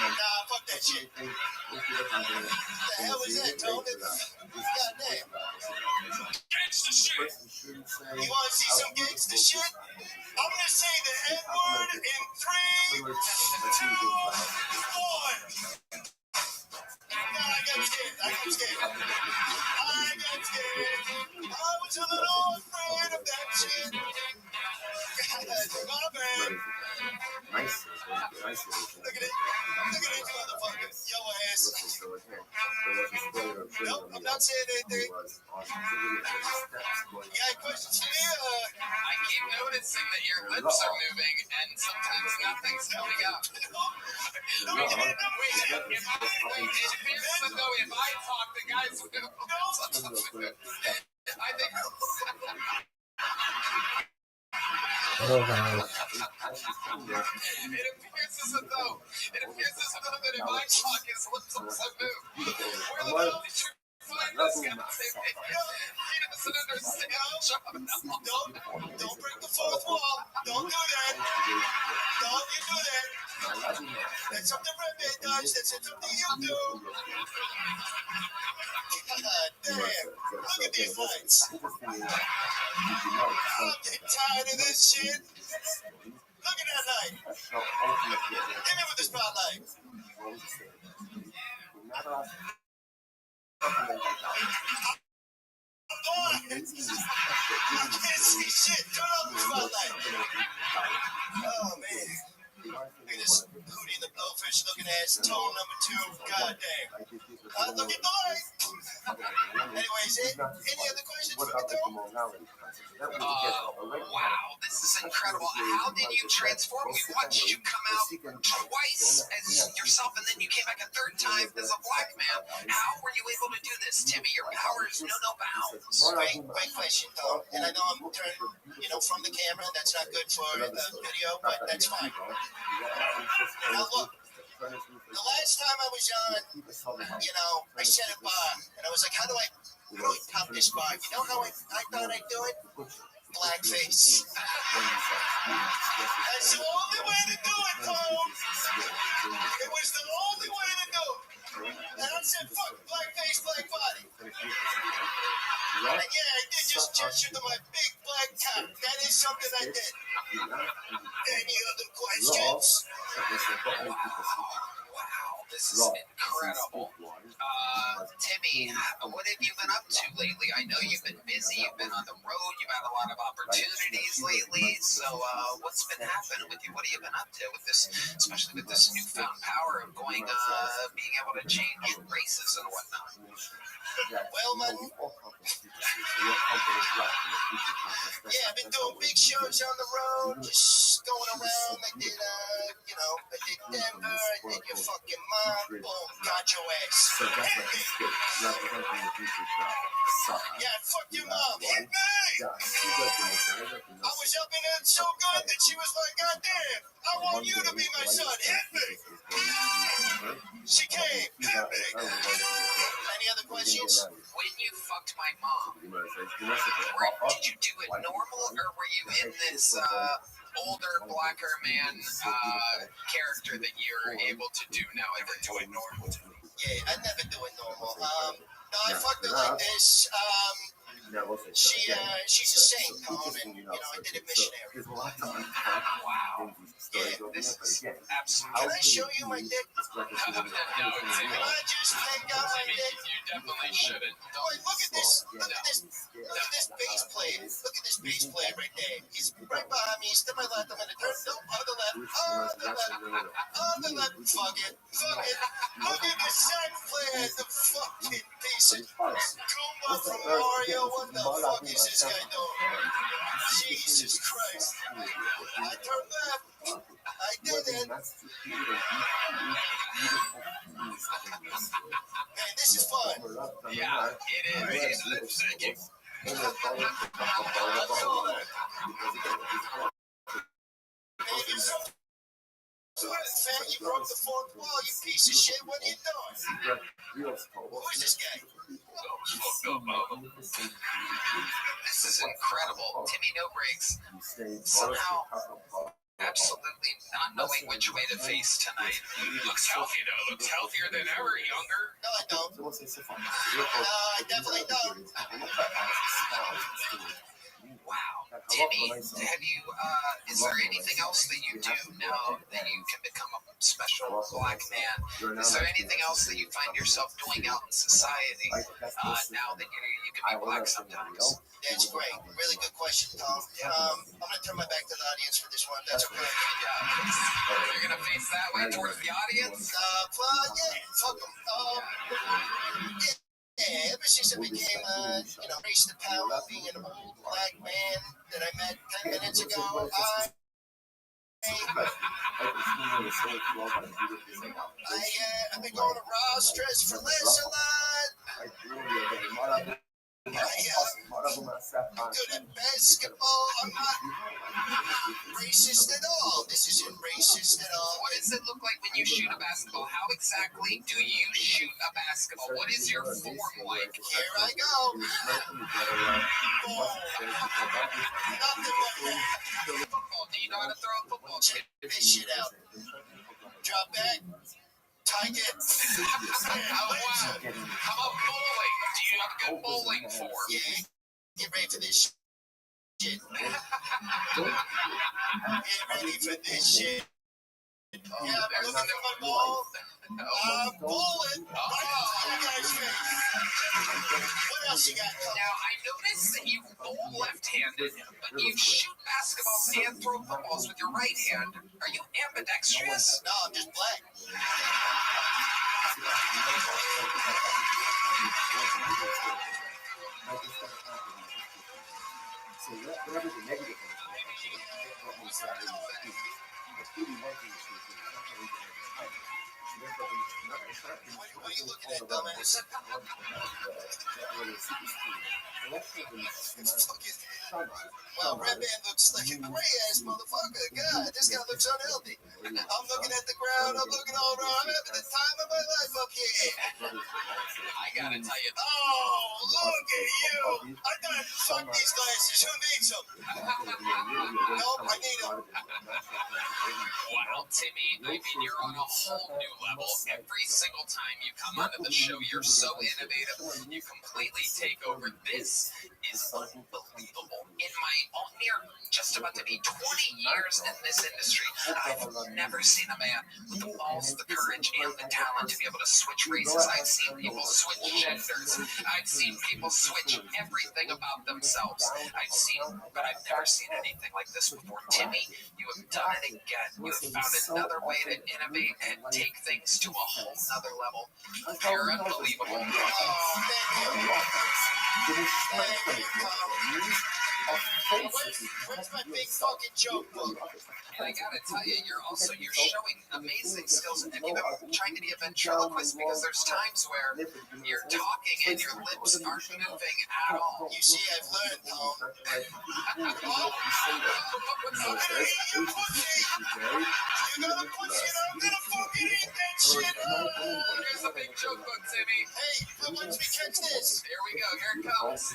Nah, fuck that shit. What the hell is that, Tony? Goddamn. Gangsta shit. You want to see some gangsta shit? I'm gonna say the N-word in 3, 2, 1. No, I got scared. I was a little afraid of that shit. My bad. Look at it. Look at these motherfuckers. Yo ass. Nope, I'm not saying anything. You got questions for me? I keep noticing that your lips are moving and sometimes nothing's coming out. It feels as though if I talk, the guys will. I think. Oh, wow. It appears as though that if I talk, his lips also move. Where the hell did you find this guy? He doesn't understand. Don't break the fourth wall. Don't do that. Don't you do that. That's something Rabbi does. That's something you do. God damn. Look at these lights. I'm getting tired of this shit. Look at that light. Hit me with the spotlight. I'm blind. Oh, man. Look at this Hootie and the Blowfish looking ass tone number 2. Goddamn. Look at the light. Anyways, any other questions for the tone? Wow, this is incredible. How did you transform? We watched you come out twice as yourself, and then you came back a third time as a black man. How were you able to do this, Timmy? Your powers know no bounds. Great question, Tom. And I know I'm turned, from the camera. That's not good for the video, but that's fine. Now look, the last time I was on, I set a bar, and I was like, how do I top this bar? You know how I thought I'd do it? Blackface. That's the only way to do it, Tom. It was the only way to do it. And I said, fuck blackface, black body. And yeah, I did just gesture to my big black cock. That is something I did. Any other questions? Wow, this is incredible. Timmy, what have you been up to lately? I know you've been busy, you've been on the road, you've had a lot of opportunities lately. So, what's been happening with you? What have you been up to with this, especially with this newfound power of being able to change races and whatnot? Well, man. Yeah, I've been doing big shows on the road, just going around. I did Denver, I did your fucking mom, boom, got your ass. Yeah, fuck your mom, hit me! I was up in it so good that she was like, God damn, I want you to be my son, hit me! She came, hit me! Any other questions? When you fucked my mom, did you do it normal, or were you in this older, blacker man character that you're able to do now? I never do it normal. Yeah, I never do it normal. No, I fucked her like this. She's a saint, Tom, and I did a missionary. Wow. Yeah, this is absolutely. Can I show you my dick? No, Can I just take out my dick? You definitely shouldn't. Boy, look at this. Look at this. Look at this bass player. Look at this bass player right there. He's right behind me. He's to my left. I'm gonna turn. Nope, on the left. On the left. On the left. Fuck it. Fuck it. Look at this sax player. The fucking piece of Goomba from Mario. What the fuck is this guy doing? Jesus Christ. I turned left. I did it. Man, this is fun. Yeah, it is. Lip syncing. Fat, you broke the fourth wall, you piece of shit. What are you doing? Who is this guy? This is incredible. Timmy No Breaks somehow absolutely not knowing which way to face tonight. Looks healthy though. Looks healthier than ever. Younger. No, I don't. I definitely don't. Wow. Timmy, have you, is there anything else that you do now that you can become a special black man? Is there anything else that you find yourself doing out in society now that you can be black sometimes? That's great. Really good question, Tom. I'm going to turn my back to the audience for this one. That's okay. Yeah. You're going to face that way towards the audience? Well, yeah, fuck them. Yeah, ever since I became, race the power, being an old black man that I met 10 minutes ago, I've been going to Ross, Dress for Less a lot. I'm good at basketball. I'm not racist at all. This isn't racist at all. What does it look like when you shoot a basketball? How exactly do you shoot a basketball? What is your form like? Here I go. Football. Do you know how to throw a football? Check this shit out. Drop back. Tiger. How about bowling? Do you have a good bowling form? Yeah. Get ready for this shit. Get ready for this shit. Yeah, I'm looking at my ball. Bullet right into that guy's face. What else you got? Now, I noticed that you bowl left-handed, but you shoot basketballs and throw footballs with your right hand. Are you ambidextrous? No, I'm just black. So whatever the negative is, what we say is the really working is What are you looking at, dumbass? Well, Rabbi looks like a gray-ass motherfucker. God, this guy looks unhealthy. I'm looking at the ground. I'm looking all around. I'm having the time of my life up here. I gotta tell you. Oh, look at you. I thought, fuck these glasses. Who needs them? Nope, I need them. Wow, Timmy, I mean, you're on a whole new level. Every single time you come onto the show, you're so innovative. You completely take over. This is unbelievable. In my own near just about to be 20 years in this industry, I've never seen a man with the balls, the courage, and the talent to be able to switch races. I've seen people switch genders. I've seen people switch everything about themselves. But I've never seen anything like this before. Timmy, you have done it again. You have found another way to innovate and take things to a whole nother level. You're unbelievable. Oh, thank you. Where's my big fucking joke book? And I gotta tell you, you're showing amazing skills. Have you been trying to be a ventriloquist? Because there's times where you're talking and your lips aren't moving at all. You see, I've learned, Tom. You're gonna push it, I'm gonna fucking eat that shit. Here's a big joke book, Timmy. Hey, watch me catch this. Here we go, here it comes.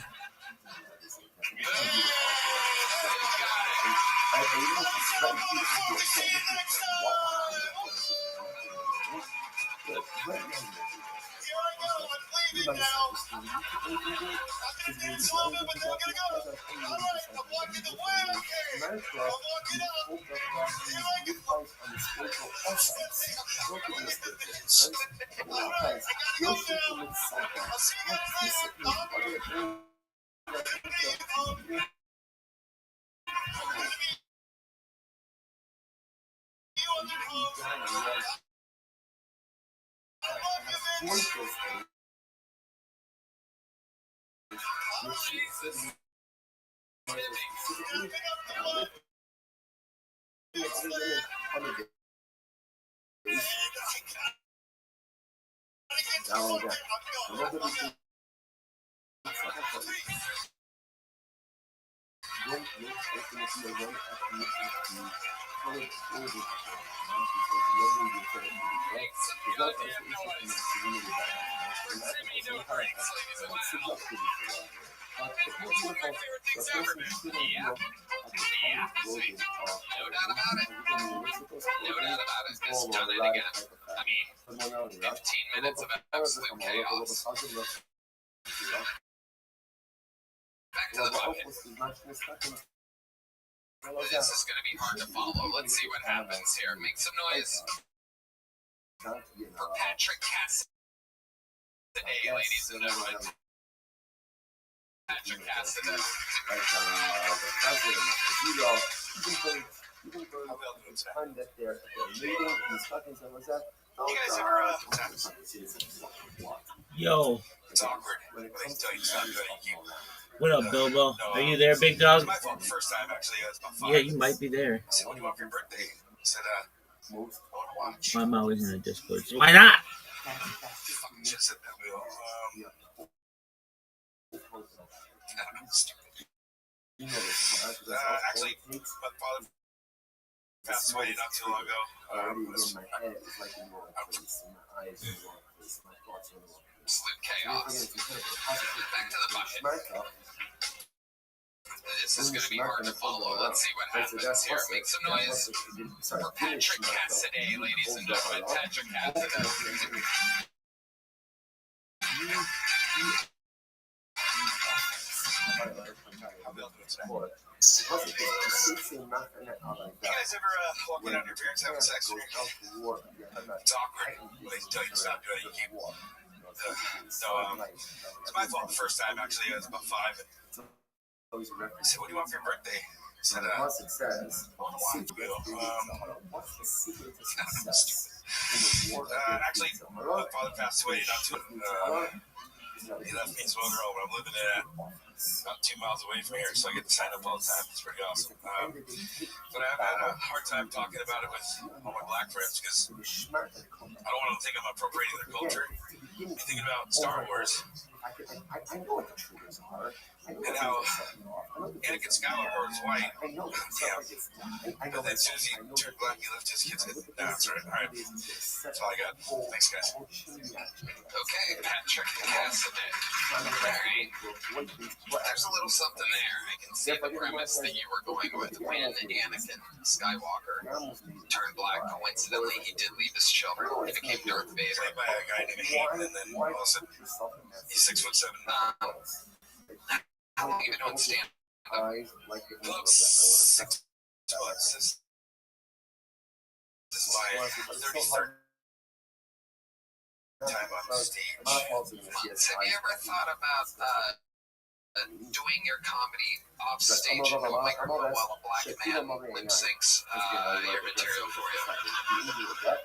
Just done it again. I mean, 15 minutes of absolute chaos. Back to the bucket. This is going to be hard to follow. Let's see what happens here. Make some noise for Patrick Cassidy, ladies and gentlemen. Patrick Cassidy. You guys ever Yo. It's awkward when they tell you it's not good. What up, Bilbo? Are you there, big dog? It's my fault. First time, actually. It was about 5. Yeah, you might be there. I said, what do you want for your birthday? I said, I want to watch. I'm always in a Discord. Why not? Fucking just said that. Actually, my father passed away not too long ago. Absolute chaos. Back to the bucket. This is going to be hard to follow. Let's see what happens here. Make some noise for Patrick Cassidy, ladies and gentlemen. Patrick Cassidy. I'll be able to do it today. But City. it's nothing like You that. guys ever walk in on your parents having sex? Goes out to war, you're not It's awkward when they tell you to stop doing it. You keep. It's my fault the first time, actually. I was about 5. And I said, what do you want for your birthday? I said, Plus it says, What's the secret to success in the war? actually, my father passed away not too. He left me his mother home. I'm living about 2 miles away from here, so I get to sign up all the time. It's pretty awesome. But I've had a hard time talking about it with all my black friends because I don't want them to think I'm appropriating their culture. I'm thinking about Star Wars I know what the triggers are. and how Anakin Skywalker was white. Damn. But then as soon as he turned black, he left his kids. Nah, that's right. All right. That's all I got. Thanks, guys. Okay, Patrick Cassidy. Alright. There's a little something there. I can see the premise that you were going with when Anakin Skywalker turned black. Coincidentally, he did leave his children. He became Darth Vader. Played by a guy named Hayden, and then all of a sudden, he's 6'7". How long have you been doing stand-up? Look, 6 months. This is my 33rd time on stage. Months. Have you ever thought about doing your comedy off stage and no microphone while a black man lip syncs your material for you?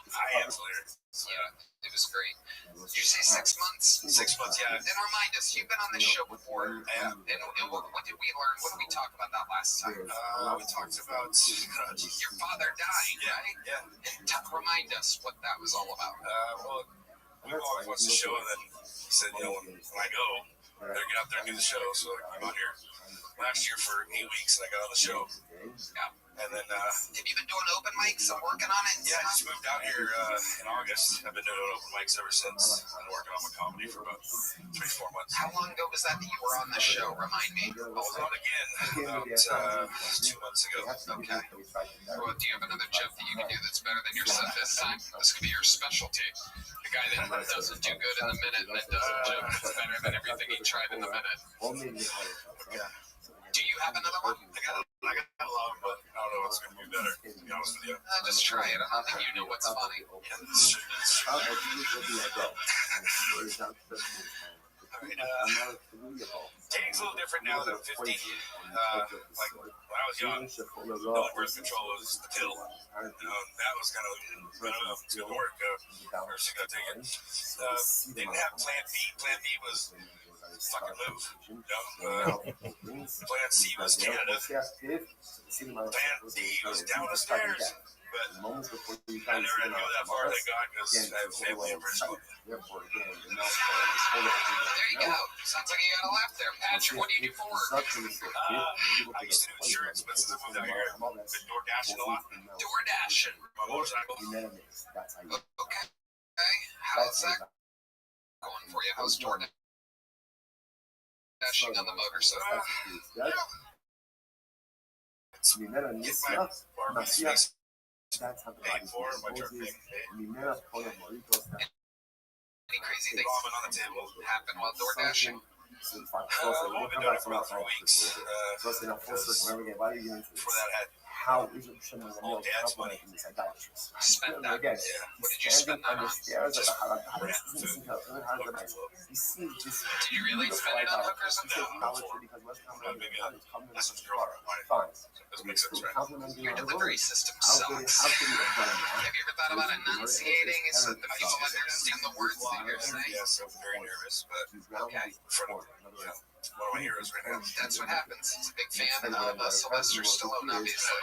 I absolutely. Yeah, it was great. Did you say 6 months? 6 months, yeah. Then remind us, you've been on this show before. And what did we learn? What did we talk about that last time? We talked about Your father died, right? yeah. And remind us what that was all about. Well, we always watched the show, and then he said, when I go, I better get out there and do the show. So I came out here last year for 8 weeks, and I got on the show. Yeah. And then, Have you been doing open mics and working on it? yeah, I just moved out here in August. I've been doing open mics ever since. I've been working on my comedy for about 3-4 months. How long ago was that you were on the show? Remind me. I was on again about 2 months ago. Okay. Well, do you have another joke that you can do that's better than your set this time? This could be your specialty. The guy that doesn't do good in the minute and then does a joke that's better than everything he tried in the minute. Do you have another one? I got a lot, but I don't know what's going to be better, to be honest with you. Just try it. I don't think you know what's funny. Yeah, that's true. Dating's a little different now that I'm 50. Like when I was young, the only birth control was the pill. That was kind of, I don't know, it's going to work. Or she's going to take it. Didn't have Plan B. Plan B was fucking move. Plan C was Canada. Plan D was down the stairs. But I never had to go that far, thank God, because I have family in British Columbia. There you go. Sounds like you got a laugh there. Patrick, what do you do for work? I used to do insurance, but since I moved out here, I've been door dashing a lot. Door dashing. My motorcycle. Okay. How's that going for you? How's door dashing on the motorcycle? It's get my Barbie face paid for, my truck being paid. Any crazy things Ramen on the table. happen while door dashing? I've only been doing it for about 3 weeks. Before that, I had How is it someone all dad's money. Spend that. Again, What did you spend that on? stairs of the Rent, food, You see this Did you really spend it on hookers and technology because West That's what girlfriend wanted. fine. Doesn't make sense, right? Your delivery system How could sucks. you have done that? Have you ever thought about enunciating so that people understand the words that you're saying? Yes, I'm very nervous, but Okay. in front of one of my heroes right now. That's what happens. He's a big fan of Sylvester Stallone, obviously.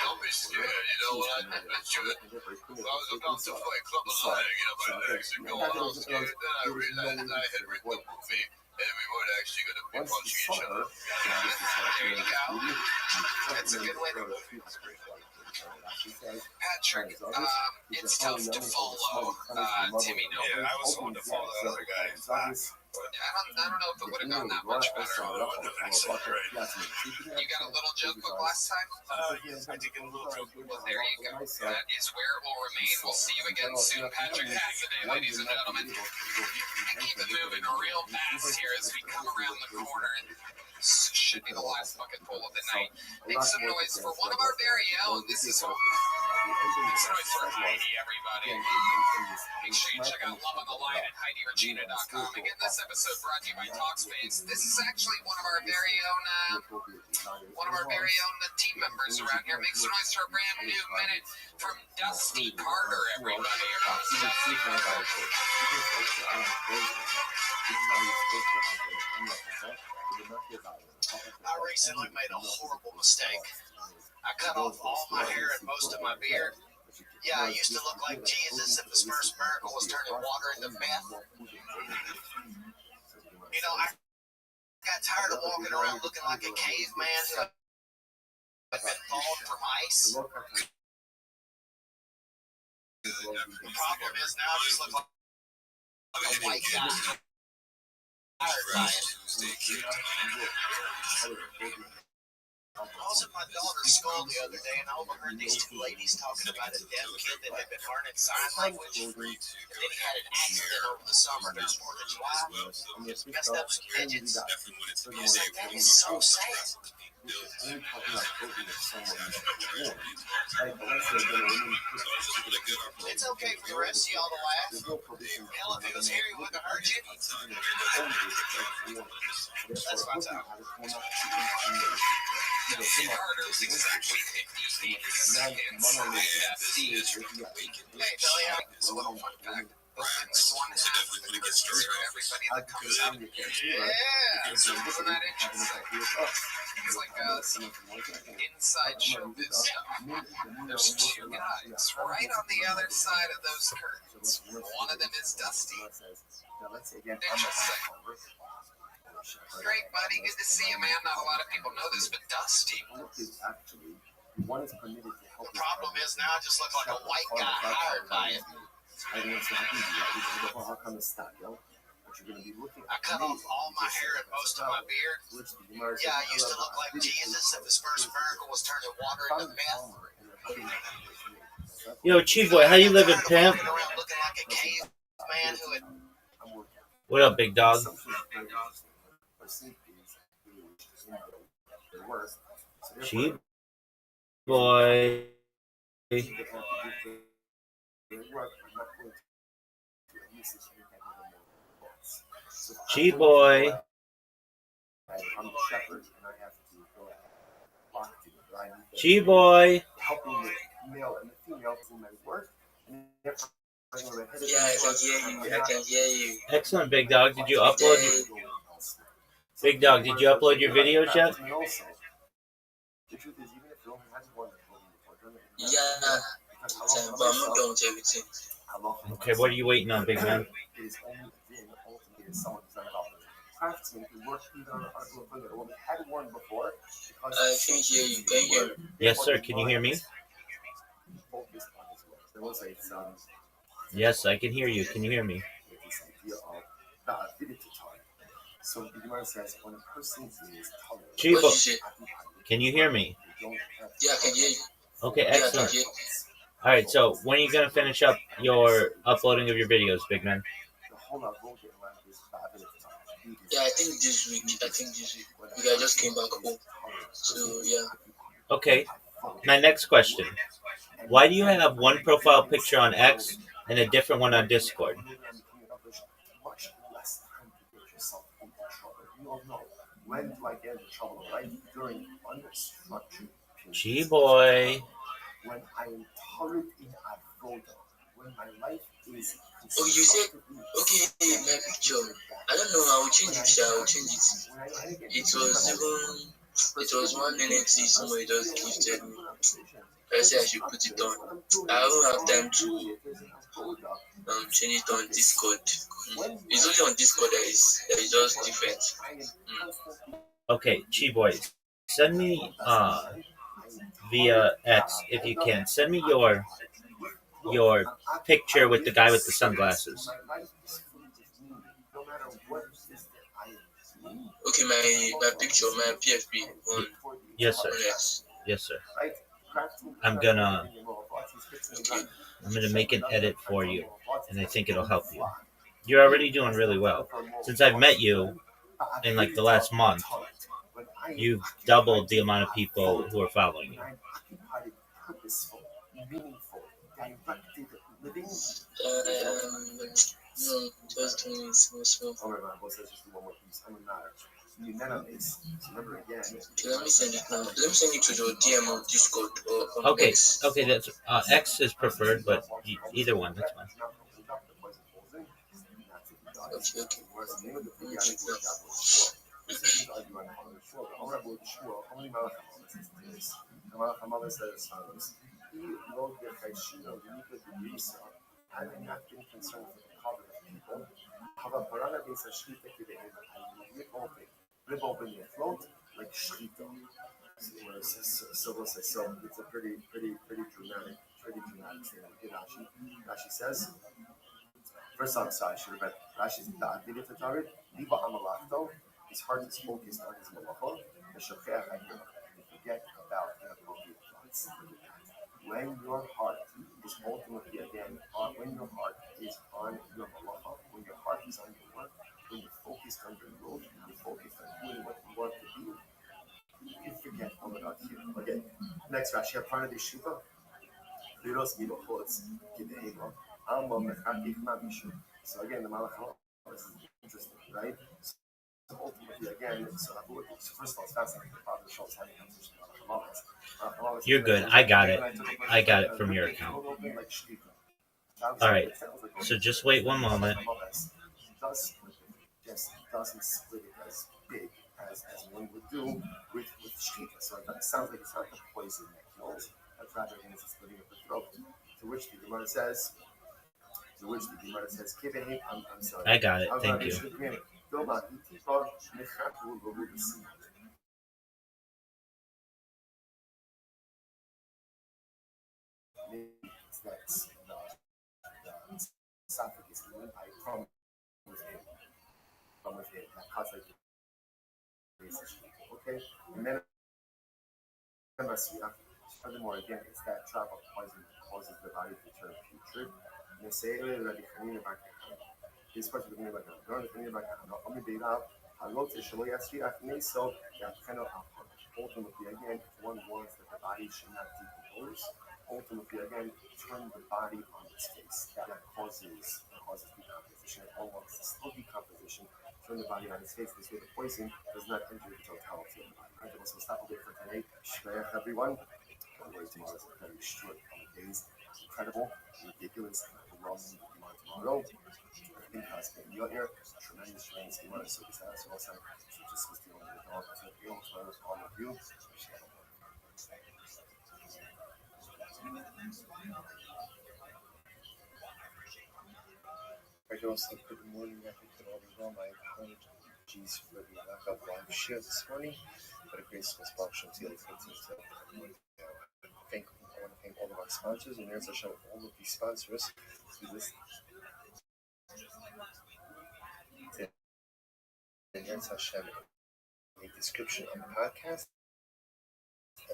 Obviously, you know what I meant? I was about to fight Club of Lion, my legs are going all scared. Then I realized I had written the movie, and we weren't actually going to be punching each other. There you go. That's a good way to Patrick, it's tough to follow Timmy Noble. Yeah, I was told to follow that other guy. I don't know if it would have gone that much better. You got a little joke book last time? Yes, I did get a little joke. Well, there you go. That is where it will remain. We'll see you again soon. Patrick Cassidy, ladies and gentlemen. And keep it moving real fast here as we come around the corner. And this should be the last bucket pull of the night. Make some noise for one of our very own. This is noise for Heidi, everybody. Make sure you check out Love on the Line at HeidiRegina.com. Again, this episode brought to you by Talkspace. This is actually one of our very own team members around here. Make some noise for a brand new minute from Dusty Carter, everybody. Dusty Carter. I recently made a horrible mistake. I cut off all my hair and most of my beard. Yeah, I used to look like Jesus if his first miracle was turning water into meth. You know, I got tired of walking around looking like a caveman who had been thawed from ice. The problem is now I just look like a white guy. Tired by it. I was at my daughter's school the other day and I overheard these two ladies talking about a deaf kid that had been learning sign language. And then he had an accident over the summer down 4th of July. Messed up some digits. That is so sad. It's okay for the rest of y'all to laugh. Hell, if it was here, he wouldn't have hurt you. That's my time. Dusty Carter is exactly 58 seconds. Hey, Billy, It's a little fun fact. This one half of the Christmas for everybody that comes out. Yeah, isn't that interesting? It's like inside showbiz stuff. There's two guys right on the other side of those curtains. One of them is Dusty. Interesting. Great, buddy. Good to see you, man. Not a lot of people know this, but Dusty. The problem is now I just look like a white guy hired by it. I cut off all my hair and most of my beard. Yeah, I used to look like Jesus if his first miracle was turning water into meth. Yo, Chief Boy, how you living, pimp? Walking around looking like a caveman who had... What up, big dog? Chief Boy. Chief Boy. Chief Boy. Yeah, I can hear you. I can hear you. Excellent, big dog. Did you upload your... Big dog, did you upload your videos yet? Yeah, but I'm not done with everything. Okay, what are you waiting on, big man? I can hear you. Can you hear me? Yes, sir. Can you hear me? Yes, I can hear you. Can you hear me? So the Gemara says when a person is tolerant, Chief, What did you say? can you hear me? Yeah, I can hear you. Okay, Yeah, I can excellent. hear you. All right, so when are you going to finish up your uploading of your videos, big man? Yeah, I think this week. Because I just came back home. So, yeah. Okay, my next question. Why do you have one profile picture on X and a different one on Discord? when do I get into trouble? Right during unstructured periods. G-boy. When I am tolerant in avoda. When my life is... Oh, you said, okay, my picture. I don't know, I will change it, I will change it. It was one NFT somebody just gifted me. I said I should put it on. I don't have time to change it on Discord. It's only on Discord that is just different. Okay, Chi-boy, send me via X if you can. Send me your picture with the guy with the sunglasses. Okay, my picture, my PFP on Yes, sir. X. Yes, sir. I'm gonna make an edit for you, and I think it'll help you. You're already doing really well. Since I've met you in like the last month, you've doubled the amount of people who are following you. No, just doing small. Okay, let me send it now. Let me send it to your DM on Discord or on Okay, X. okay, that's X is preferred, but either one, that's fine. Okay. I have not been concerned with the cover of people. However, they said Shrita Kidein, I rip open your throat like Shrita. So it's a pretty dramatic thing. Rashi says, first I'm sorry, I should have read Rashi's Da'adid to Tarid, Liba Amalachto, his heart is focused on his malachot, and Shokher Ha'yim, and forget about inappropriate thoughts. When your heart is ultimately again when your heart is on your malacha, when your heart is on your work, when you're focused on your growth, you're focused on doing what you want to do, you forget all about here. Okay, next Rashi, Aparna de Shiva, Liros Milochotz, Gidehema, Alma Mechakik Mamishu. So again, the malacha is interesting, right? So ultimately, again, so first of all, it's fascinating. The Father shows having a conversation about malacha. You're good. I got it. I got it from your account. All right. So just wait one moment. Just doesn't split it as big as one would do with shkita. So it sounds like it's not the poison that kills, but rather than it's splitting of the throat. To which the Gemara says, I'm sorry. I got it. Thank you. That's the esophagus. I come with him. That cuts like okay, and then furthermore, again, it's that drop of poison that causes the body to turn putrid. This part of the name like I'm a bit up. I wrote to show you so that kind of ultimately again, if one wants that the body should not decompose, ultimately again, turn the body on its face. That causes decomposition. It all wants to slow decomposition, turn the body on its face. This way the poison does not enter the totality of the body. Right, so stop a bit for today. Shreya everyone. Tomorrow is a very short days. It's incredible, ridiculous, overwhelming tomorrow. Everything has been your ear. Tremendous rains. You want to see this house also. So just was dealing with all of you. Right, also, good morning. I think that all is well. My apologies for the lack of live share this morning, but a grace was function to the 15th. I want to thank all of our sponsors, and there's a show all of these sponsors who listen. And there's Hashem in the description of the podcast,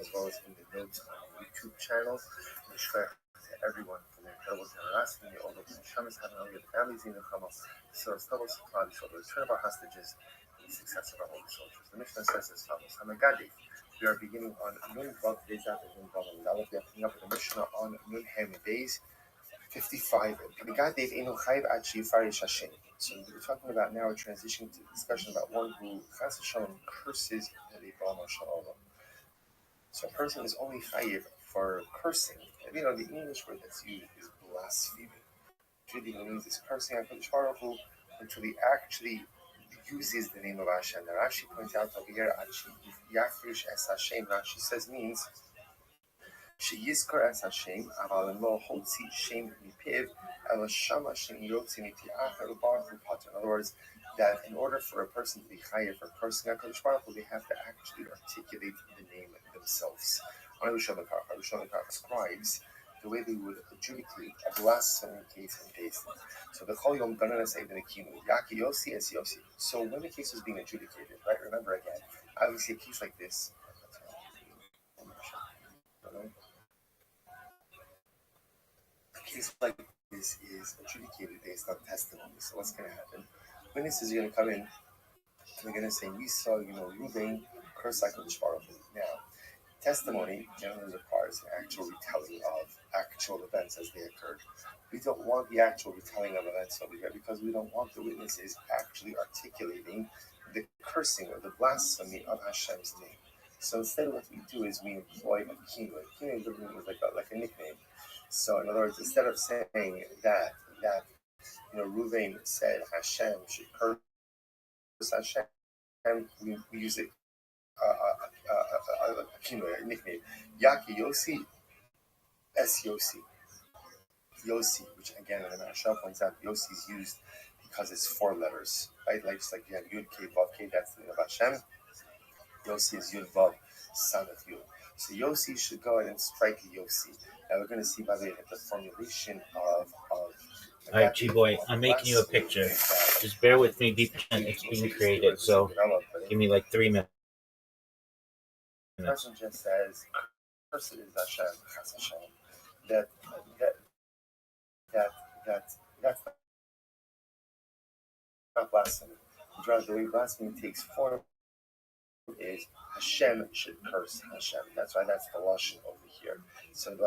as well as in the notes on the YouTube channel. To everyone for their incredible generosity, all of the Shamas having all the families in the Hamas, so it's double supply the return of our hostages, and the success of our older soldiers. The Mishnah says as follows: Hamagadi, we are beginning on Nun Vav days after Nun Vav and Dalek. We are picking up with the Mishnah on Nun Hem days 55. Hamagadi Inu Chayv Achi Farish Hashem. So we're talking about now, we're transitioning to the discussion about one who Chas Shalom curses the Bama Shalom. So a person is only chayiv for cursing. And you know, the English word that's used is blasphemy. Really means is cursing until he actually uses the name of Hashem. Now Rashi points out over here, Yafrish es Hashem. Rashi says means she yizkar es Hashem, aval lo hotzi shem mipiv, el shama shem yotzi mitiach bar pater. In other words, that in order for a person to be chayiv for cursing HaKadosh Baruch Hu, they have to actually articulate the name themselves. describes the way they would adjudicate a blasphemy case in Beis Din. So the Chol Yom Ganana say the Nikinu, Yaki Yossi es Yossi. So when the case was being adjudicated, right? Remember again, obviously a case like this. A case like this is adjudicated based on testimony. So what's going to happen? Witnesses are going to come in and they're going to say, we saw, Ruvain curse like a Baruch. Now, testimony generally requires an actual retelling of actual events as they occurred. We don't want the actual retelling of events over here because we don't want the witnesses actually articulating the cursing or the blasphemy of Hashem's name. So instead, what we do is we employ a kinui. Kinui literally was like a nickname. So in other words, instead of saying that Ruvain said Hashem should curse Hashem, we use it a nickname. Yaki Yossi, S Yossi. Yossi, which again, in the Marashal points out, Yossi is used because it's 4 letters, right? Like just like you have Yud, K, Vav, K, that's the name of Hashem. Yossi is Yud, Vav, son of Yud. So Yossi should go ahead and strike Yossi. Now we're going to see by the formulation of all right, G-Boy, I'm making you a picture. Just bear with me, be patient. It's being created, so give me like 3 minutes. The person just says, "Cursed is Hashem, Chas Hashem." That's not blasphemy. The way blasphemy takes form is Hashem should curse Hashem. That's why that's the lashon over here. So if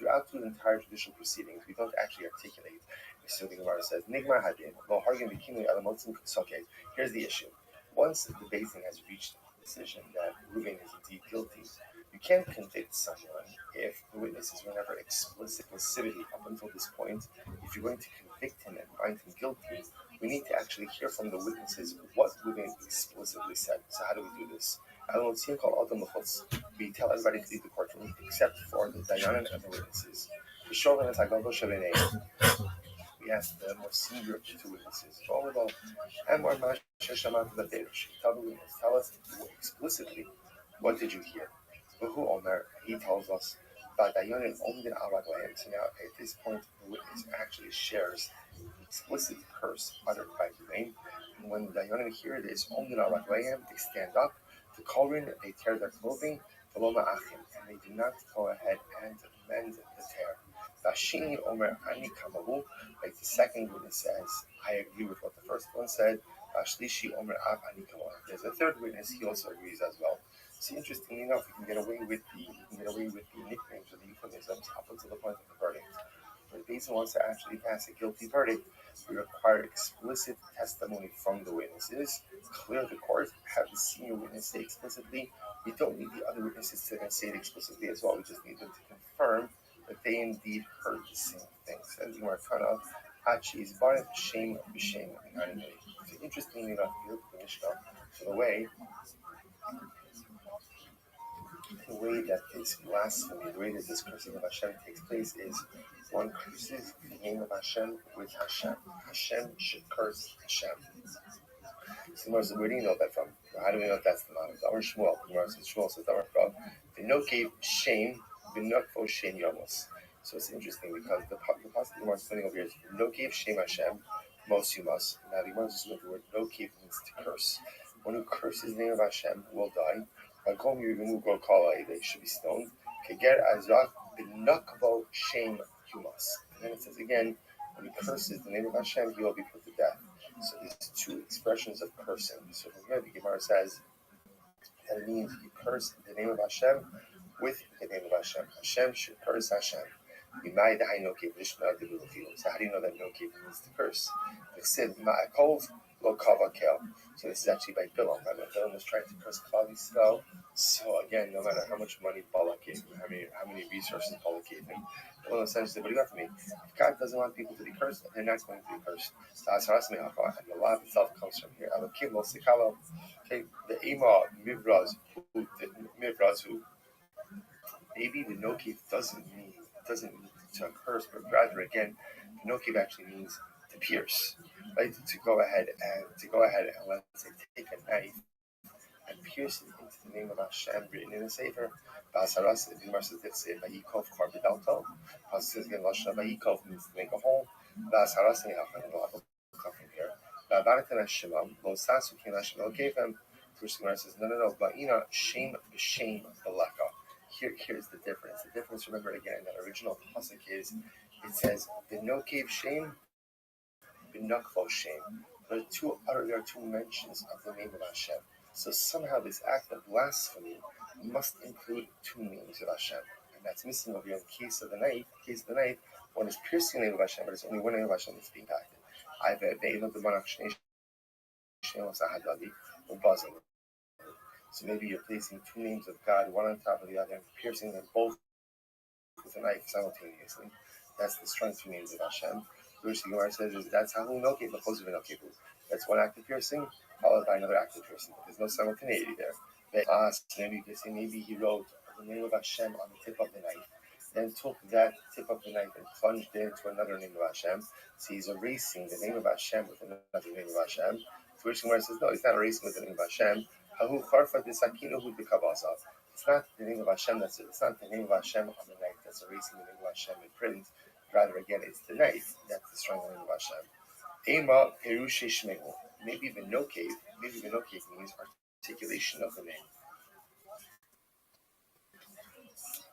you're out through the entire judicial proceedings, we don't actually articulate. So the Gemara says, "Nigmar hadin lo hargim b'kinui alamotzim kusokei." Here's the issue: once the Beis Din has reached the decision that Reuven is indeed guilty, you can't convict someone if the witnesses were never explicit passivity up until this point. If you're going to convict him and find him guilty, we need to actually hear from the witnesses what Reuven explicitly said. So how do we do this? We tell everybody to leave the courtroom except for the Dayanan and the witnesses. We ask the more senior of the 2 witnesses. Tell us explicitly, what did you hear? He tells us that Dayanan omdin alaglayim. So now at this point, the witness actually shares the explicit curse uttered by Reuven. And when the Dayanan hear this, omdin alaglayim, they stand up. The Korin, they tear their clothing, and they do not go ahead and mend the tear. Vashini Omer Ani Kamahu, like the second witness says, I agree with what the first one said. Vashlishi Omer Av Ani Kamahu. There's a third witness, he also agrees as well. So interestingly enough, we can get away with the nicknames or the euphemisms up until the point of the verdict. When the Beis Din wants to actually pass a guilty verdict, we require explicit testimony from the witnesses, clear the court, have the senior witness say explicitly. We don't need the other witnesses to say it explicitly as well. We just need them to confirm that they indeed heard the same thing. Says the Markana, Hachi is Baruch Shem B'Shem Ananimei. So interestingly enough, if you look at the Mishnah, so the way that this blasphemy, the way that this cursing of Hashem takes place is one curses the name of Hashem with Hashem. Hashem should curse Hashem. So where do you know that from? How do we know that's the matter? Our Shmuel, Shmuel says, V'nokev Shem, V'nokvo Shem Yomos. So it's interesting because the passage the Gemara is putting over here is V'nokev Shem Hashem, Mos Yumas. Now the Gemara is just looking at the word Nokev means to curse. One who curses the name of Hashem will die. They should be stoned. Keger Azrak V'nokvo Shem Yumas. And then it says again, when he curses the name of Hashem, he will be put to death. So these 2 expressions of cursing. So from here, the Gemara says that it means you curse the name of Hashem with the name of Hashem. Hashem should curse Hashem. So how do you know that no keep means to curse? So this is actually by Bilam. Bilam was trying to curse Klal Yisrael. So again, no matter how much money Balak gave him, how many resources Balak gave him, Bilam essentially said, what do you got for me? If God doesn't want people to be cursed, they're not going to be cursed. And the law itself comes from here. Okay, the Ema Mivraz, who maybe the no keep doesn't mean to curse, but rather again, the no keep actually means to pierce, right? To go ahead and let's say take a knife and pierce it into the name of Hashem written in a sefer. Ba'asaras, the Gemara says it's Vayikov Karbidalto. Pasuk says again, Lashon Vayikov means to make a hole. Ba'asaras, and we'll have a from here. Ba'abaratan Hashemam, Lo Sasu Kin Hashem gave him. First Gemara says, no, Ba'ina Shem B'Shem Balaka. Here's the difference. The difference, remember again, that original pasuk is, it says, B'Nokev Shem, B'Nakvo Shem. There are two mentions of the name of Hashem. So somehow this act of blasphemy must include two names of Hashem. And that's missing over here in the case of the knife. One is piercing the name of Hashem, but it's only one name of Hashem that's being acted. So maybe you're placing two names of God, one on top of the other, and piercing them both with a knife simultaneously. That's the strong two names of Hashem. Which the Gemara says is that's how that's one act of piercing followed by another act of piercing. There's no simultaneity there. Maybe you can say maybe he wrote the name of Hashem on the tip of the knife, then took that tip of the knife and plunged it into another name of Hashem. So he's erasing the name of Hashem with another name of Hashem. To which the Gemara says no, he's not erasing with the name of Hashem. It's not the name of Hashem it's not the name of Hashem on the knife that's erasing the name of Hashem in print. Rather, again, it's the knife that's the strong name of Hashem. Ema Perushe Shmegu. Maybe the no cave means articulation of the name.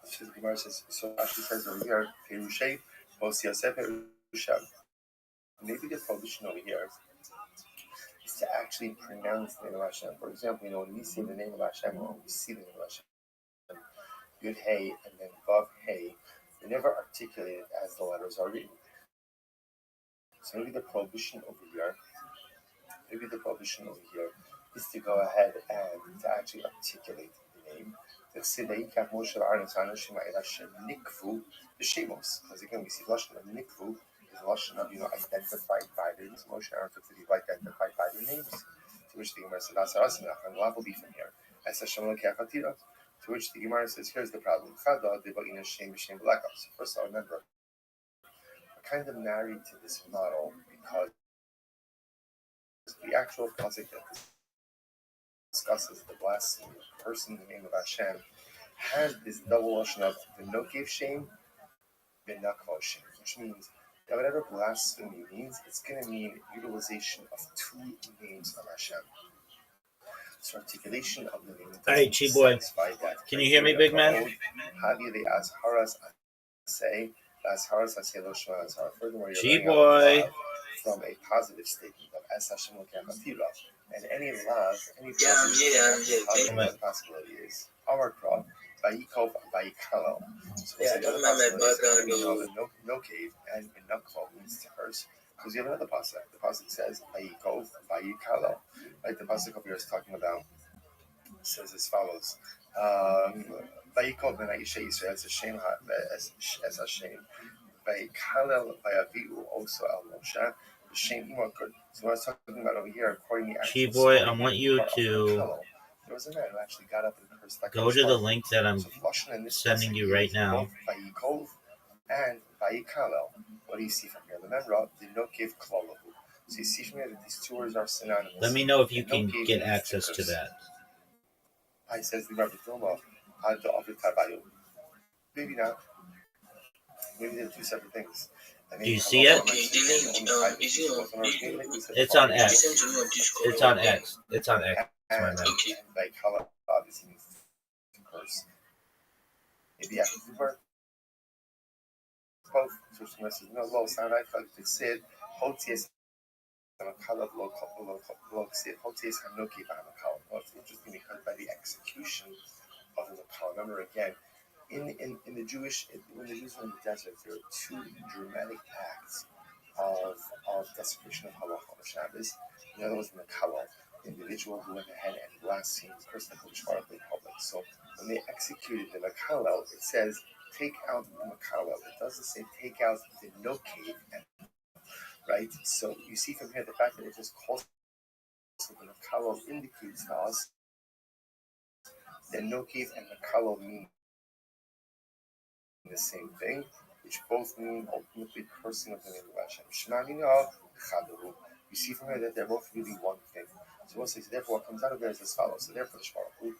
So the Gemara says, so actually says over here, Perushe, Bos Yosef Perusha. Maybe the prohibition over here is to actually pronounce the name of Hashem. For example, when we say the name of Hashem, or when we see the name of Hashem, Yud Hey and then Vav Hey, they never articulate it as the letters are written. So maybe the prohibition over here is to go ahead and to actually articulate the name. Because again, we see Lashon of Nikvu is Lashon of identified by their names. Moshe and Aaron took to be identified by their names. To which the Gemara says, and love will be from here. To which the Gemara says, here's the problem. So first of all, remember, we're kind of married to this model because the actual pasuk that discusses the blasphemy of cursing the name of Hashem has this double notion of the nokev shame, the nakval shame, which means that whatever blasphemy means, it's going to mean utilization of two names of Hashem. So articulation of the name. All right, Chi-Boy. Can you hear me, big man? Chi-Boy. From a positive statement of Es Hashem L'Kechatira. And any love, any possibility is our crop, Vayikov, Vayikalo. So no cave, and Nakval means to curse. Because you have another pasuk. The pasuk says Vayikov, Vayikalo. Like the pasuk over here is talking about, says as follows: Vayikov ben Aisha Yisrael as Hashem as Hashem. Vayikalel Vayaviu also al Moshe. So what I was talking about over here, according to the Chi-Boy, I want you to there was a man who actually got up and cursed like go to the link that I'm sending you right now. Vayikov and Vayikalel. What do you see from here? The Memra did not give Klolahu. So you see from here that these two words are synonymous. Let me know if you can get access to that. I says the Rabbi Dilma had the Avit Tabayu. Maybe not. Maybe they're two separate things. Do you see it? It's on X. It's on X. It's on X. Okay. Like how obviously means to curse. Maybe after the birth. Both sources no low sound like they said Hoties and a color low said Hoties and no keep on a color. Well, it's interesting because by the execution of the color, remember again, in the Jewish when the Jews were in the desert, there were two dramatic acts of desecration of halacha on Shabbos. The other was in the Kalal, the individual who went ahead and blasphemed, cursed the Kodesh Baruch Hu in public. So when they executed the Kalal, it says take out the Kalal. It doesn't say take out the no cave, right? So you see from here the fact that it just calls the Kalal indicates to us that no cave and the Kalal mean the same thing, which both mean ultimately cursing of the name of Hashem. You see from here that they're both really one thing. So we'll say, so therefore, what comes out of there is as follows. So therefore, the Shbaruch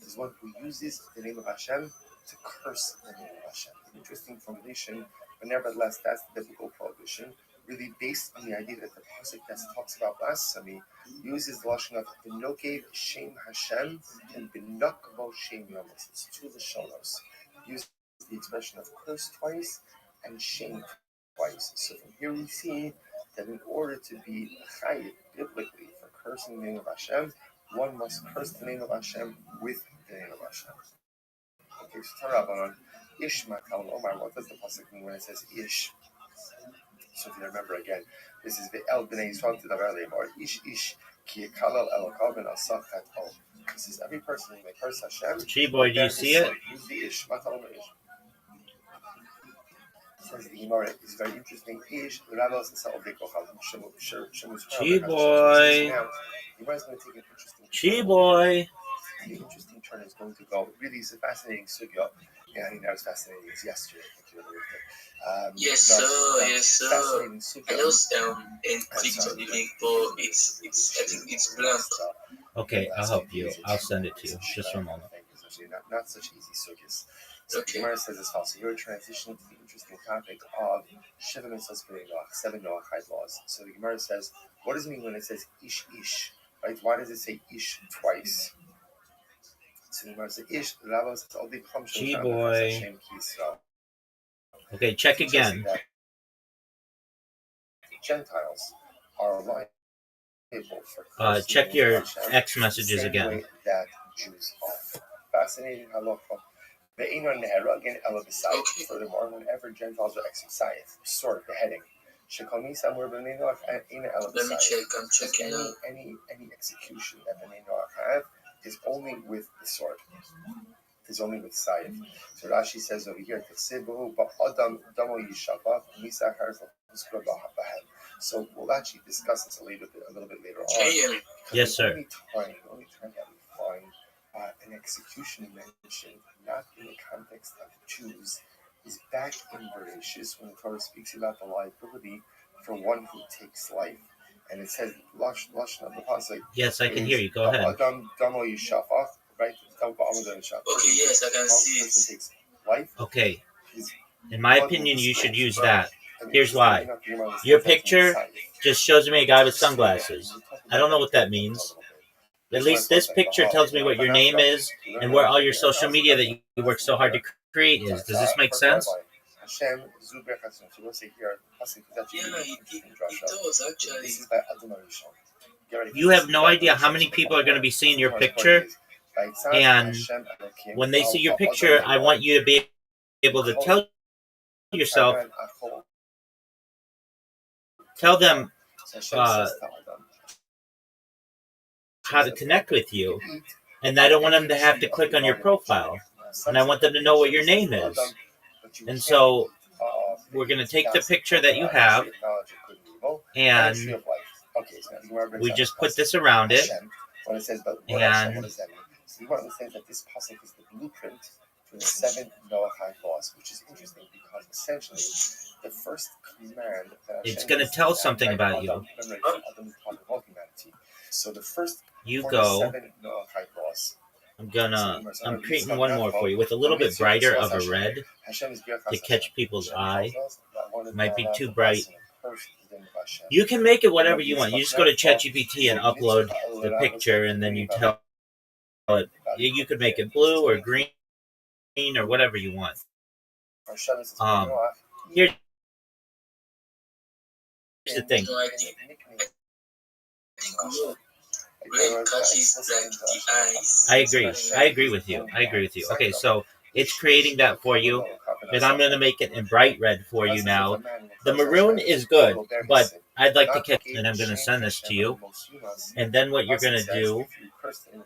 is one who uses the name of Hashem to curse the name of Hashem. An interesting formulation, but nevertheless, that's the biblical prohibition, really based on the idea that the pasuk that talks about blasphemy uses the lashon of b'nokev shem Hashem and b'nokvo shem Yomis. It's two lashonos. Uses the expression of curse twice and shame twice. So from here we see that in order to be chayiv biblically for cursing the name of Hashem, one must curse the name of Hashem with the name of Hashem. Okay, so Tarabanan, Ish Makal Omar, what does the pasuk mean when it says Ish? So if you remember again, this is the El Bnei Yisrael to the Valim, or Ish Ki Kalal El Kalvin Asachat O. This is every person who may curse Hashem. G-boy, do you see it? Who's the Ish? Makal Omar Ish. Says the Gemara is very interesting. Ish, the Rabbis and Sa'ol Dekochal, G-boy. Now, the Gemara is going to take an interesting G-boy. The interesting turn is going to go. Really, it's a fascinating sugya. Yeah, I think that was fascinating. It was yesterday. Yes, sir. Fascinating sugya. I just clicked on the link, but it's I think it's blank. Okay, I'll help you. I'll send it to you. Just for a moment. Not such easy sugyas. So the Gemara says this also. You're transitioning to the interesting topic of Shiva Mitzvos B'nei Noach, 7 Noachide laws. So the Gemara says, what does it mean when it says Ish Ish? Right? Why does it say Ish twice? G-boy. Okay, check again. Gentiles are liable for check your X messages again. That Jews are. Fascinating halacha. Furthermore, whenever Gentiles are exercised, sword, beheading. Let me check. I'm checking now. Any execution that the Bnei Noach have is only with the sword. Is only with sayif. So Rashi says over here, so we'll actually discuss this a little bit later on. Yes, sir. The only time that we find an execution mentioned, not in the context of Jews, is back in Bereshis when the Torah speaks about the liability for one who takes life. And it says, Lashon of the pasuk. Yes, I can hear you. Go ahead. Right? Okay, yes, I can see it. Life. Okay. In my opinion, you should use that. Here's why. Your picture just shows me a guy with sunglasses. I don't know what that means. At least this picture tells me what your name is and where all your social media that you work so hard to create is. Does this make sense? Yeah, it does actually. You have no idea how many people are going to be seeing your picture. And when they see your picture, I want you to be able to tell yourself, tell them how to connect with you. And I don't want them to have to click on your profile. And I want them to know what your name is. And so we're going to take the picture that you have and we just put this around it. And we want to say that this pasuk is the blueprint for the 7 Noachide laws, which is interesting because essentially the first command that it's going to tell something about you. So the first you go. 7 Noachide laws. I'm creating one more for you with a little bit brighter of a red to catch people's eye. It might be too bright. You can make it whatever you want. You just go to ChatGPT and upload the picture, and then you tell it. You could make it blue or green or whatever you want. Here's the thing. I agree with you. Okay, so it's creating that for you. And I'm going to make it in bright red for you now. The maroon is good, but I'd like to catch, and I'm going to send this to you. And then what you're going to do,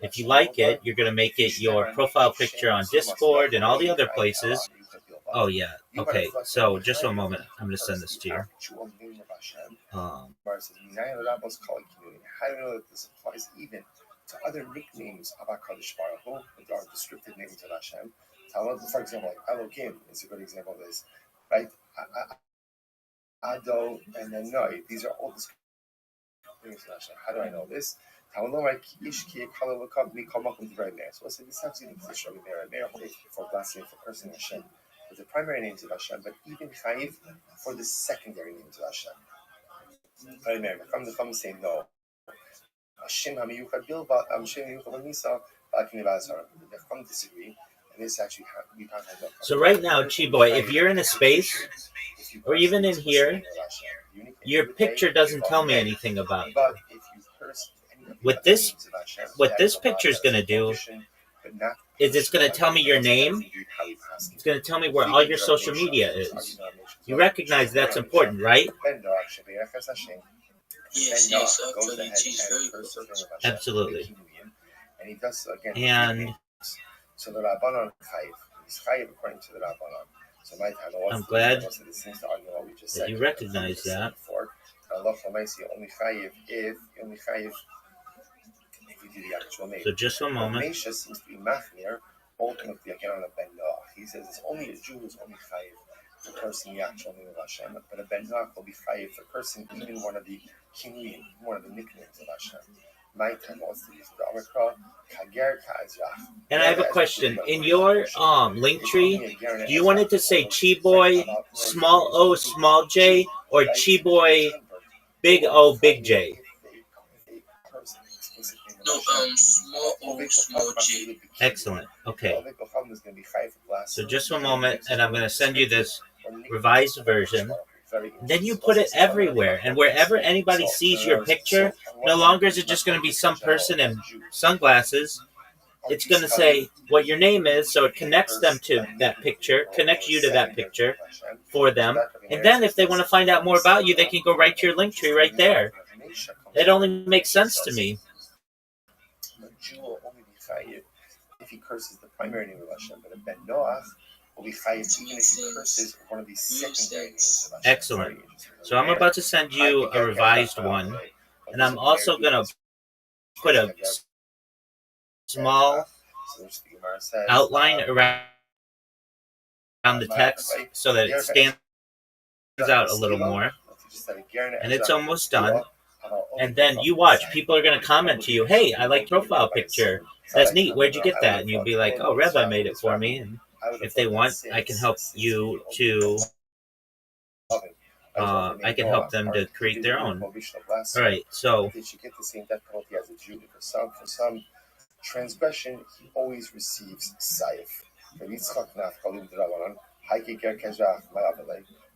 if you like it, you're going to make it your profile picture on Discord and all the other places. Oh, yeah. Okay, so just for a moment. I'm going to send this to you. How do you know that this applies even to other nicknames of HaKadosh Baruch Hu, that are descriptive names of Hashem? For example, like Elohim is a good example of this, right? Ado and then Noi, these are all descriptive names of Hashem. How do I know this? So what's this has in position with Meir for blessing for cursing Hashem with the primary names of Hashem, but even chayiv for the secondary names of Hashem. Come say no. Hashem hamiyuchad bilva, Hashem hamiyuchad v'nisa, ba'akin v'azar. Come disagree, and this actually we can't have that. So right now, Chi-Boy, if you're in a space, or even in here, your picture doesn't tell me anything about you. What this picture is going to do is it's going to tell me your name. It's going to tell me where all your social media is. You recognize that's important, right? Yes, actually, it is very important. Absolutely. And he does again. And so the Rabbanon chayiv is chayiv according to the Rabbanon. So I'm glad that you recognize that. Allah only chayiv if you do the actual name. So just a moment. Mesha seems to be machmir ultimately again on a ben noach. He says it's only a Jew who's only chayiv for cursing the actual name of Hashem, but a ben noach will be chayiv for cursing even one of the kinuyim, one of the nicknames of Hashem. And I have a question. In your link tree, do you want it to say Chi-Boy small o small j or Chi-Boy big O big J? No, small o small j. Excellent. Okay. So just a moment, and I'm going to send you this revised version. Then you put it everywhere, and wherever anybody sees your picture, no longer is it just going to be some person in sunglasses. It's going to say what your name is, so it connects them to that picture, connects you to that picture for them. And then if they want to find out more about you, they can go right to your link tree right there. It only makes sense to me. If he curses the primary name of Hashem, but a ben noach will be chayiv even if he curses one of these secondary names of Hashem. Excellent. So I'm about to send you a revised one, and I'm also going to put a small outline around the text so that it stands out a little more. And it's almost done. And then you watch. People are going to comment to you, "Hey, I like profile picture. That's neat. Where'd you get that?" And you'll be like, "Oh, Rabbi made it for me." And if they want, I can help you to. I can help them to create their own. All right. So. For some transgression, he always receives sayif.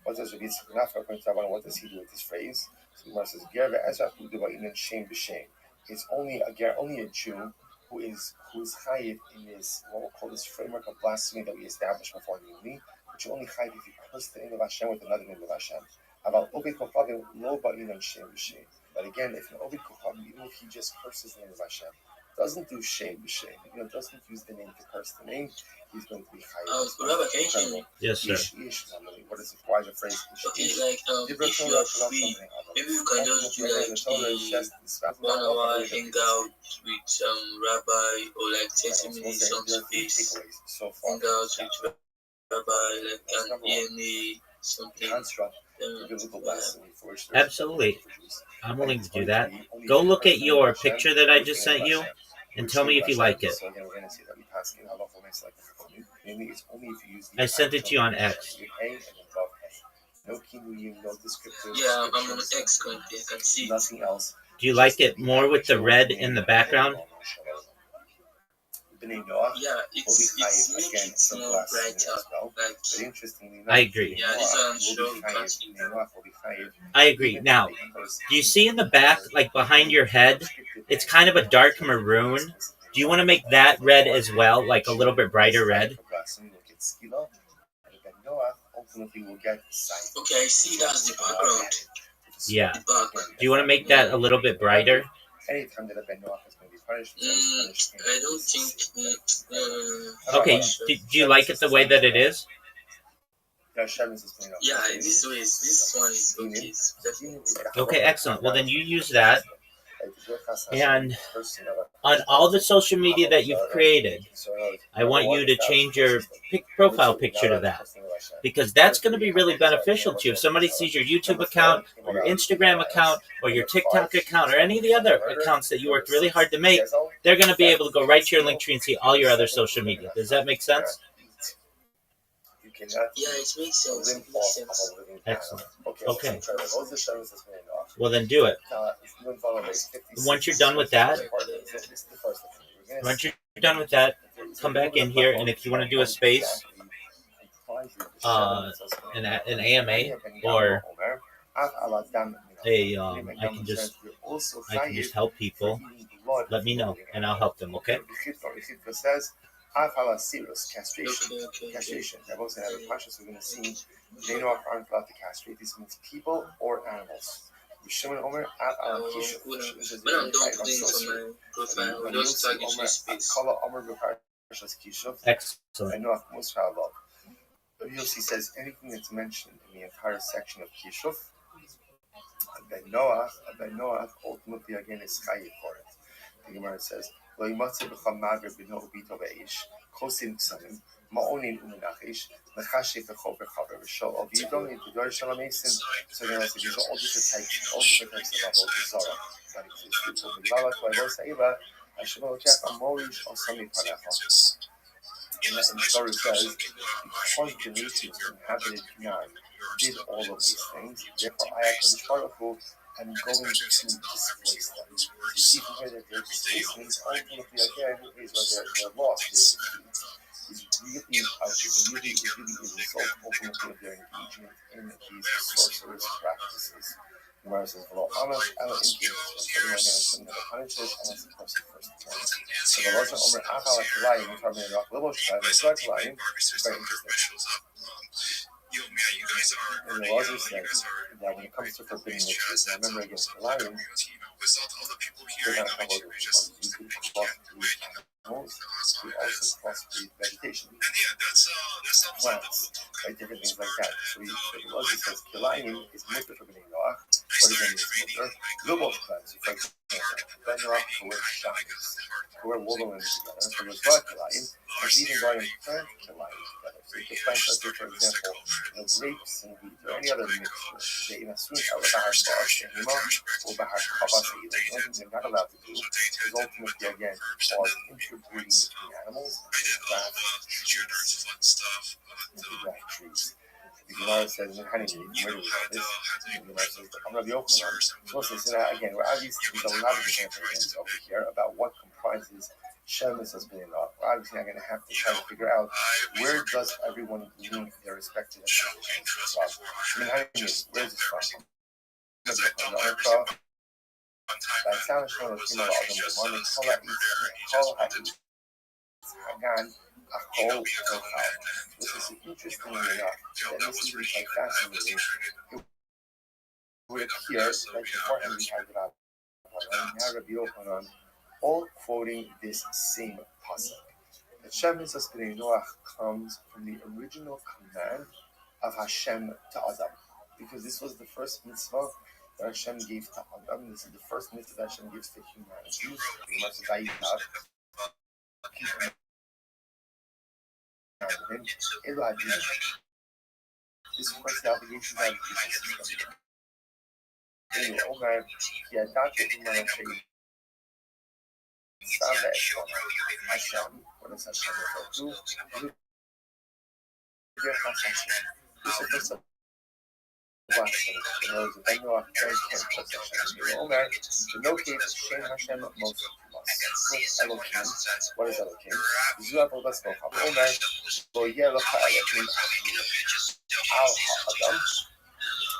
What does Rabbi what does he do with this phrase? So Gemara says, it's only a Jew who is chayiv in this what we'll call this framework of blasphemy that we established before the but you only chayiv if you curse the name of Hashem with another name of Hashem. But again, if an ovid kochavim, even if he just curses the name of Hashem, doesn't do shame b'shem, doesn't use the name to curse the name, he's going to be chayiv. Rabbi, can you hear me? Yes, sir. What is it? Why is the phrase? Okay, like if you are free, maybe you can just do like a 1 hour hangout with Rabbi, or like 30 minutes on space hangout with Rabbi, like an ENA something. Absolutely. I'm willing to do that. Go look at your picture that I just sent you and tell me if you like it. I sent it to you on X. Yeah, I'm on X currently. I can see nothing else. Do you like it more with the red in the background? Yeah, it's make it more brighter. I agree. Yeah, this one I'm sure you can't see. I agree. Now, do you see in the back, like behind your head, it's kind of a dark maroon? Do you want to make that red as well, like a little bit brighter red? Okay, I see that's the background. Yeah. Do you want to make that a little bit brighter? Anytime that a ben noach is going to be punished, I don't think. Okay. Do you like it the way that it is? Yeah, this one is okay. Definitely. Okay, excellent. Well, then you use that. And on all the social media that you've created, I want you to change your profile picture to that, because that's going to be really beneficial to you. If somebody sees your YouTube account or your Instagram account or your TikTok account or any of the other accounts that you worked really hard to make, they're going to be able to go right to your Linktree and see all your other social media. Does that make sense? Yeah, it makes sense. It makes sense. Excellent. Okay. Well, then do it. Once you're done with that, come back in here, and if you want to do a space, an AMA, or I can just help people. Let me know, and I'll help them. Okay. Castration. I've also had a conscious we're going to see they know aren't allowed to castrate. This means people or animals. When I'm done putting it on my profile, I'll just tag it to the space. Excellent. Yossi says anything that's mentioned in the entire section of Kishuf, Noah ultimately again is chayiv for it. The Gemara says, "Lo yimatze b'cha mager b'no ubito be'ish, kosim ksamim, ma'onin u'menachish, mechashif v'chol v'chaver v'shol ovidom v'dor shalamesim." So then these are all different types of avodah zarah that exist. V'valak v'ayvos ha'ila, Hashem Elokecha morish al sami panecha. And the story says, because the nations inhabited Canaan did all of these things, therefore I, HaKadosh Baruch Hu, am going to displace them. You see from here that their displacement ultimately again is their loss, is really a result ultimately of their engagement in these sorcerous practices. The Gemara says, "V'lo amash ala inkim." Everyone again is something that punishes, and that's the person first turn. So the Lord said, "Omer afal akilayim, mitarben rock libo shayim, mitzvah akilayim." Very interesting. And the Lord says that when it comes to forbidden rituals, remember against akilayim, they're not covered with animals. We also crossbreed vegetation, plants, right? Different things like that. So the Lord says, "Kilayim is mutter for b'nei Noach." What is in mutter? Lubos plants, for example, Ben Noach who wear shackles, who wear woolens together. So there's rock kilayim, and even going plant kilayim together. So you can plant, let's say, for example, grapes and wheat or any other mixture. They in a sweet bahar ba'ash shehima or bahar chabas. The only thing they're not allowed to do is ultimately again cause interbreeding between animals and trees. The Gemara says, "Where do we know this?" The Gemara says, "I'm Rabbi Yochanan." So again, we're obviously there's a lot of different things over here about what comprises Shemus has been enough. We're obviously not going to have to try to figure out where does everyone link their respective positions from. Where is this from? This is interesting enough that this is really quite fascinating. We're here, like beforehand we had Rabbi Yochanan, all quoting this same pasuk. That Shem Mitzvah B'nei Noach comes from the original command of Hashem to Adam, because this was the first mitzvah that Hashem gave to Adam. This is the first mitzvah that Hashem gives to humanity. This was the obligation of Jesus. Omer, he adopted human faith. Hashem, what does Hashem refer to? This is the first blasphemy. In other words, if I know I can't touch Hashem. Omer, in no case, Shem Hashem most plus Elohim. What is Elohim? Zu avodas kocham. Omer, lo yeh lecha Elohim al ha'adam.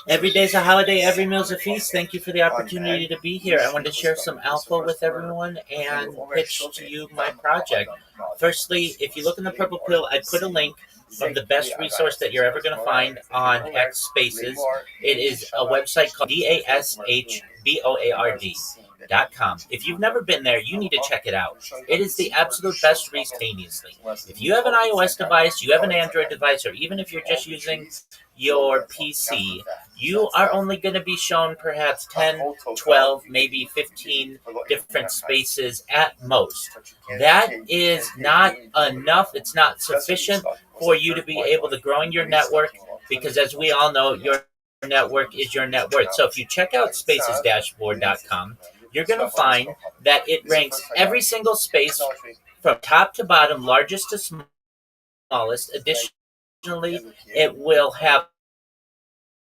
Every day's a holiday, every meal's a feast. Thank you for the opportunity to be here. I wanted to share some alpha with everyone and pitch to you my project. Firstly, if you look in the purple pill, I put a link from the best resource that you're ever going to find on X Spaces. It is a website called DASHBOARD.com. If you've never been there, you need to check it out. It is the absolute best resource instantaneously. If you have an iOS device, you have an Android device, or even if you're just using your PC, you are only going to be shown perhaps 10, 12, maybe 15 different spaces at most. That is not enough. It's not sufficient for you to be able to grow your network, because as we all know, your network is your net worth. So if you check out spacesdashboard.com, you're going to find that it ranks every single space from top to bottom, largest to smallest. Additionally, it will have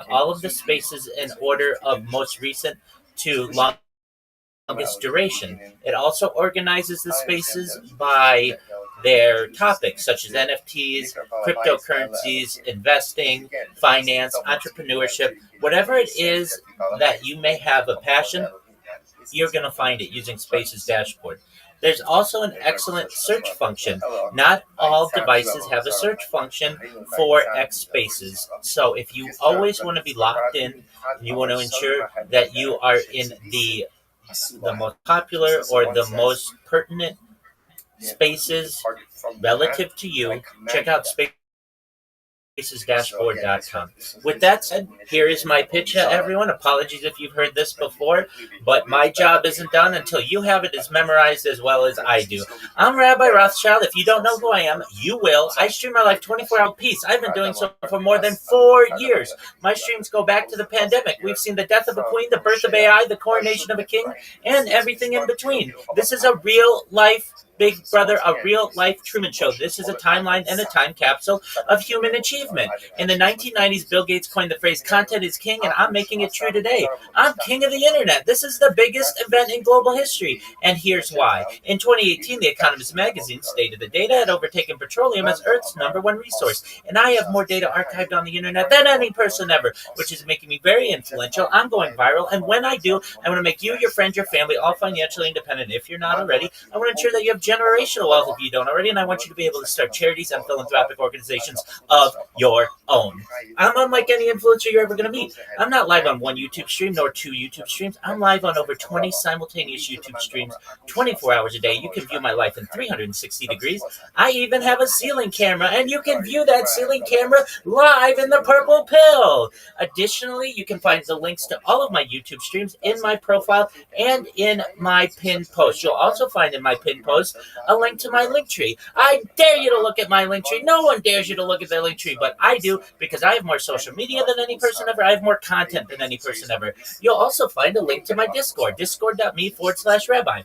all of the spaces in order of most recent to longest duration. It also organizes the spaces by their topics, such as NFTs, cryptocurrencies, investing, finance, entrepreneurship, whatever it is that you may have a passion, you're going to find it using Spaces Dashboard. There's also an excellent search function. Not all devices have a search function for X Spaces. So if you always want to be locked in, and you want to ensure that you are in the most popular or the most pertinent spaces relative to you, check out spacesdashboard.com. With that said, here is my pitch, everyone. Apologies if you've heard this before, but my job isn't done until you have it as memorized as well as I do. I'm Rabbi Rothschild. If you don't know who I am, you will. I stream my life 24-hour piece. I've been doing so for more than 4 years. My streams go back to the pandemic. We've seen the death of a queen, the birth of AI, the coronation of a king, and everything in between. This is a real life Big Brother, a real life Truman Show. This is a timeline and a time capsule of human achievement. In the 1990s, Bill Gates coined the phrase, content is king, and I'm making it true today. I'm king of the internet. This is the biggest event in global history, and here's why. In 2018, The Economist magazine stated that data had overtaken petroleum as Earth's #1 resource, and I have more data archived on the internet than any person ever, which is making me very influential. I'm going viral, and when I do, I want to make you, your friends, your family all financially independent. If you're not already, I want to ensure that you have generational wealth if you don't already, and I want you to be able to start charities and philanthropic organizations of your own. I'm unlike any influencer you're ever going to meet. I'm not live on one YouTube stream nor 2 YouTube streams. I'm live on over 20 simultaneous YouTube streams 24 hours a day. You can view my life in 360 degrees. I even have a ceiling camera, and you can view that ceiling camera live in the purple pill. Additionally, you can find the links to all of my YouTube streams in my profile and in my pinned post. You'll also find in my pinned post a link to my link tree. I dare you to look at my link tree. No one dares you to look at their link tree, but I do, because I have more social media than any person ever. I have more content than any person ever. You'll also find a link to my Discord, discord.me/rabbi.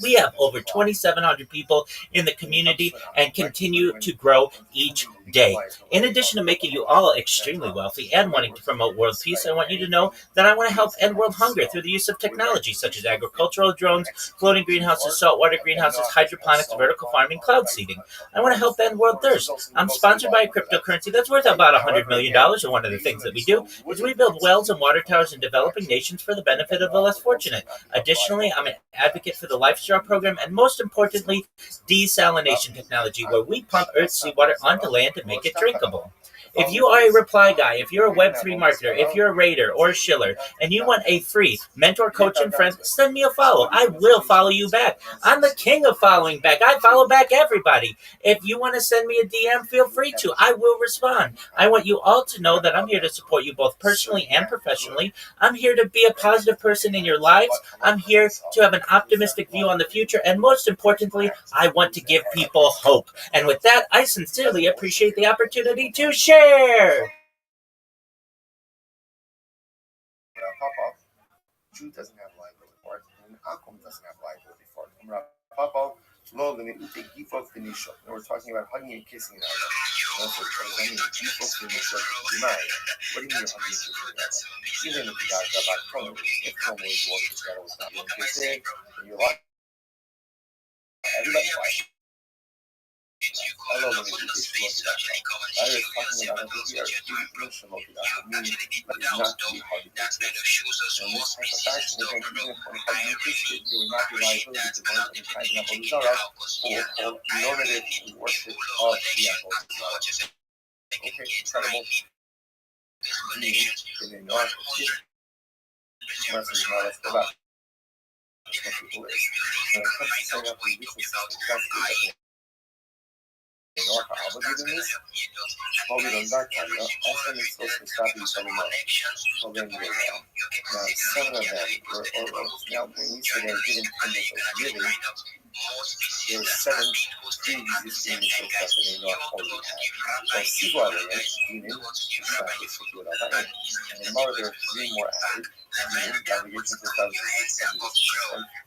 We have over 2,700 people in the community and continue to grow each day. In addition to making you all extremely wealthy and wanting to promote world peace, I want you to know that I want to help end world hunger through the use of technology such as agricultural drones, floating greenhouses, saltwater greenhouses, hydroponics, vertical farming, cloud seeding. I want to help end world thirst. I'm sponsored by a cryptocurrency that's worth about $100 million, and one of the things that we do is we build wells and water towers in developing nations for the benefit of the less fortunate. Additionally, I'm an advocate for the Life Straw program, and most importantly, desalination technology, where we pump Earth's seawater onto land to make it drinkable. If you are a reply guy, if you're a Web3 marketer, if you're a raider or a shiller, and you want a free mentor, coach, and friend, send me a follow. I will follow you back. I'm the king of following back. I follow back everybody. If you want to send me a DM, feel free to. I will respond. I want you all to know that I'm here to support you both personally and professionally. I'm here to be a positive person in your lives. I'm here to have an optimistic view on the future. And most importantly, I want to give people hope. And with that, I sincerely appreciate the opportunity to share. Pop-up, Jew doesn't have liability for it, and Akum doesn't have liability for it. Pop-up, Lolini, Ute, Gifo, Finisho. And we're talking about hugging and kissing an idol. That's what I mean. Gifo, Finisho, Deny. What do you mean you're hugging and kissing an idol? Even if you got about promo, if promo is what this guy was not going to say, and you're like, everybody's like, hello, let me do this. I was talking about it here. Finisho, meaning that is not to be hugging and kissing. And this type of fashion, again, even if when hugging and kissing, there would not be liability to one of the typing up on the Zara or normative worship of the apple. Okay, incredible. Let's go back. When it comes to setting up the obligated in this? Well, we don't got time. Also, it's supposed to stop you from program doing well. Now, 7 of them were, now, when we say they're given 10 missiles, really, there were 7 pre-existing missiles that they not already had. So, Sigua, meaning, established with Rabbi, and in Mara, there are 3 more added, meaning, navigation to establish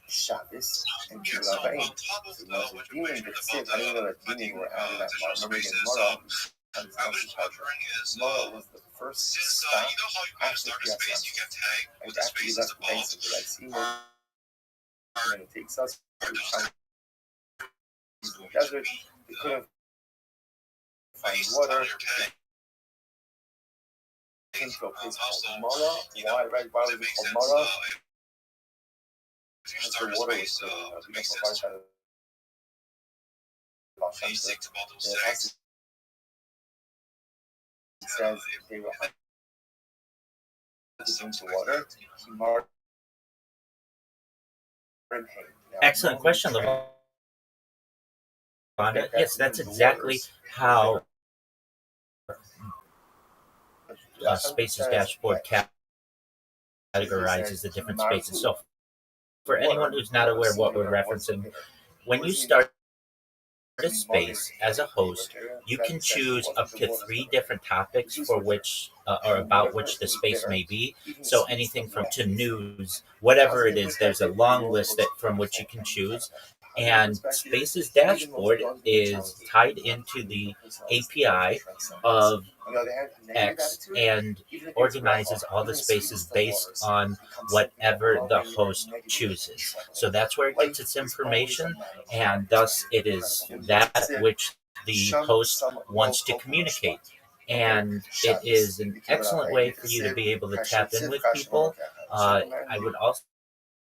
Shabbos and Rabbi. So, now, the demon, the Tzid, I don't know that demon were added at Mara. Remember again, Mara, Mara was the first stop after Piazza. Right after we left the banks of the Red Sea, and then it takes us to the desert. We couldn't find water. We came to a place called Mara. Why was it called Mara? Because the water was so it says they were into water. Mara. Excellent question, Lavonda. Yes, that's exactly how Spaces Dashboard categorizes the different spaces. So, for anyone who's not aware of what we're referencing, when you start a space as a host, you can choose up to 3 different topics for which or about which the space may be. So anything from to news, whatever it is, there's a long list from which you can choose. And Spaces Dashboard is tied into the API of X and organizes all the spaces based on whatever the host chooses. So that's where it gets its information, and thus it is that which the host wants to communicate. And it is an excellent way for you to be able to tap in with people. I would also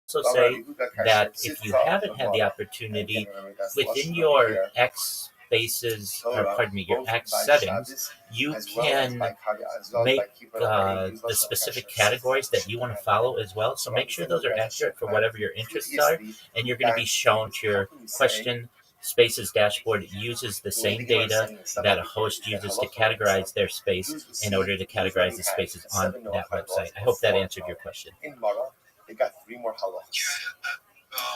say that if you haven't had the opportunity within your X spaces, or pardon me, your X settings, you can make the specific categories that you want to follow as well. So make sure those are accurate for whatever your interests are, and you're going to be shown to your question. Spaces Dashboard uses the same data that a host uses to categorize their space in order to categorize the spaces on that website. I hope that answered your question. In Mara, they got 3 more halachas.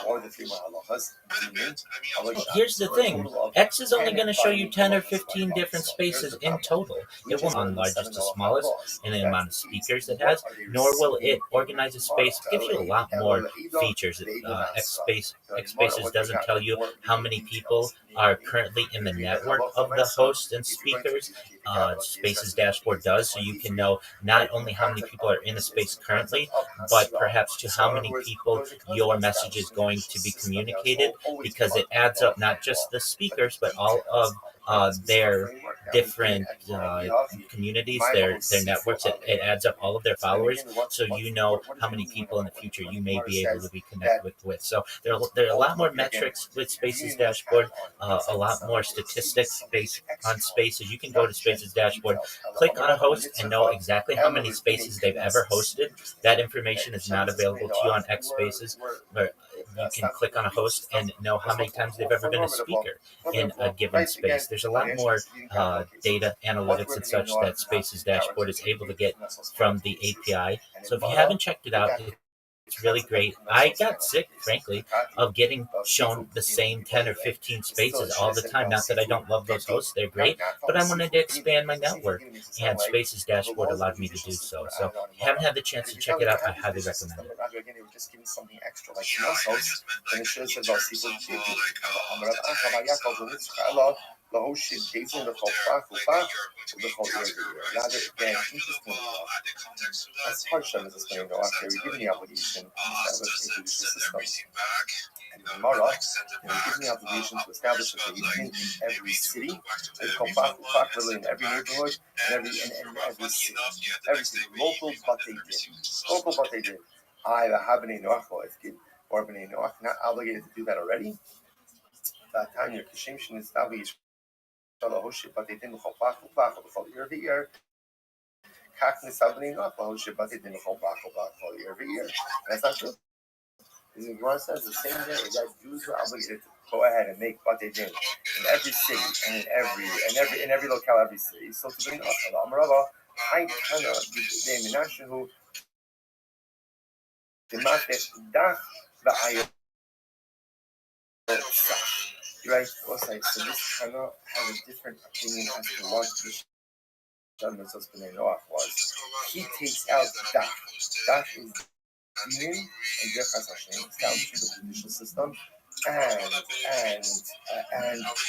Or the 3 more halachas. Here's the thing. X is only going to show you 10 or 15 different spaces in total. It won't on largest to smallest in the amount of speakers it has, nor will it organize a space. It gives you a lot more features. X Spaces doesn't tell you how many people are currently in the network of the host and speakers. Spaces Dashboard does, so you can know not only how many people are in a space currently, but perhaps to how many people your message is going to be communicated, because it adds up not just the speakers, but all of their different communities, their networks. It adds up all of their followers, so you know how many people in the future you may be able to be connected with. So there are a lot more metrics with Spaces Dashboard, a lot more statistics based on spaces. You can go to Spaces Dashboard, click on a host, and know exactly how many spaces they've ever hosted. That information is not available to you on X Spaces, but you can click on a host and know how many times they've ever been a speaker in a given space. There's a lot more data analytics and such that Spaces Dashboard is able to get from the API. So if you haven't checked it out, it's really great. I got sick, frankly, of getting shown the same 10 or 15 spaces all the time. Not that I don't love those hosts, they're great, but I wanted to expand my network, and Spaces Dashboard allowed me to do so. So if you haven't had the chance to check it out, I highly recommend it. Again, they were just giving something extra, like hosts, and it should have said about people LaHoshid Jason the Chofach the rather again interesting as Harshem is explaining though after we're given the obligation to establish a judicial system. And in Mara, we're given the obligation to establish a religion in every city, and Chofach really in every neighborhood and every city. Every city. Local but they did. I have been or been not obligated to do that already. That time your Kishim should establish but they didn't every year. That's not true. The Gemara says the same day that Jews were obligated to go ahead and make Batei Din in every city and in every locale, every city. So to bring up Amarava, I kind of the Menashe who the Matet Dach the right? Also, so this kind of has a different opinion as to what the Shalmas was. He takes out Dach. Dach is Din and Jechas Hashem, establishing the judicial system, and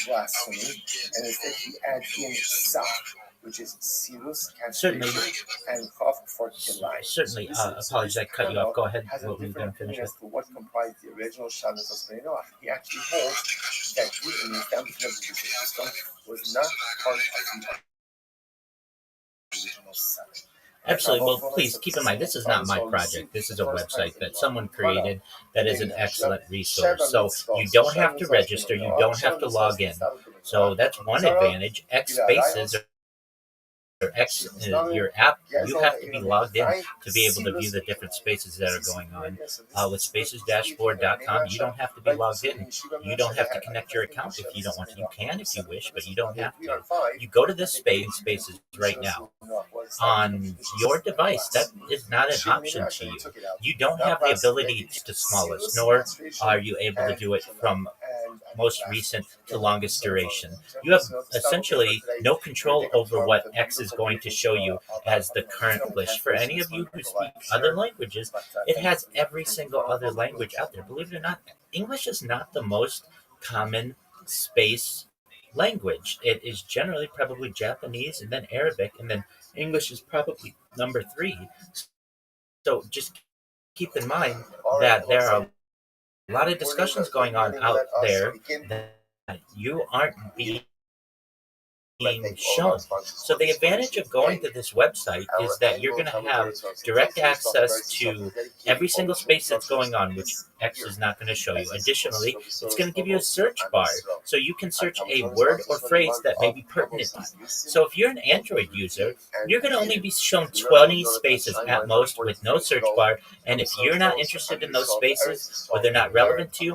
blasphemy, and instead he adds in Sach, which is Sirus, cancellation, and Chaf for Kilai. Certainly, apologies, I cut you off. Go ahead. Has a What were you going different to finish opinion with? as to what comprised the original Shabbos of Bnei Noach. He actually holds that he, in the establishment of the judicial system, was not part of the original seven. Absolutely. Well, please keep in mind, this is not my project. This is a website that someone created that is an excellent resource. So you don't have to register. You don't have to log in. So that's one advantage. X Spaces or X, your app, you have to be logged in to be able to view the different spaces that are going on. With spacesdashboard.com, you don't have to be logged in. You don't have to connect your account if you don't want to. You can if you wish, but you don't have to. You go to this spaces right now. On your device, that is not an option to you. You don't have the ability to smallest, nor are you able to do it from most recent to longest duration. You have essentially no control over what X is going to show you as the current English. For any of you who speak other languages, it has every single other language out there. Believe it or not, English is not the most common space language. It is generally probably Japanese and then Arabic, and then English is probably number 3. So just keep in mind that there are a lot of discussions going on out there that you aren't being shown. So the advantage of going to this website is that you're going to have direct access to every single space that's going on, which X is not going to show you. Additionally, it's going to give you a search bar, so you can search a word or phrase that may be pertinent to you. So if you're an Android user, you're going to only be shown 20 spaces at most with no search bar, and if you're not interested in those spaces or they're not relevant to you,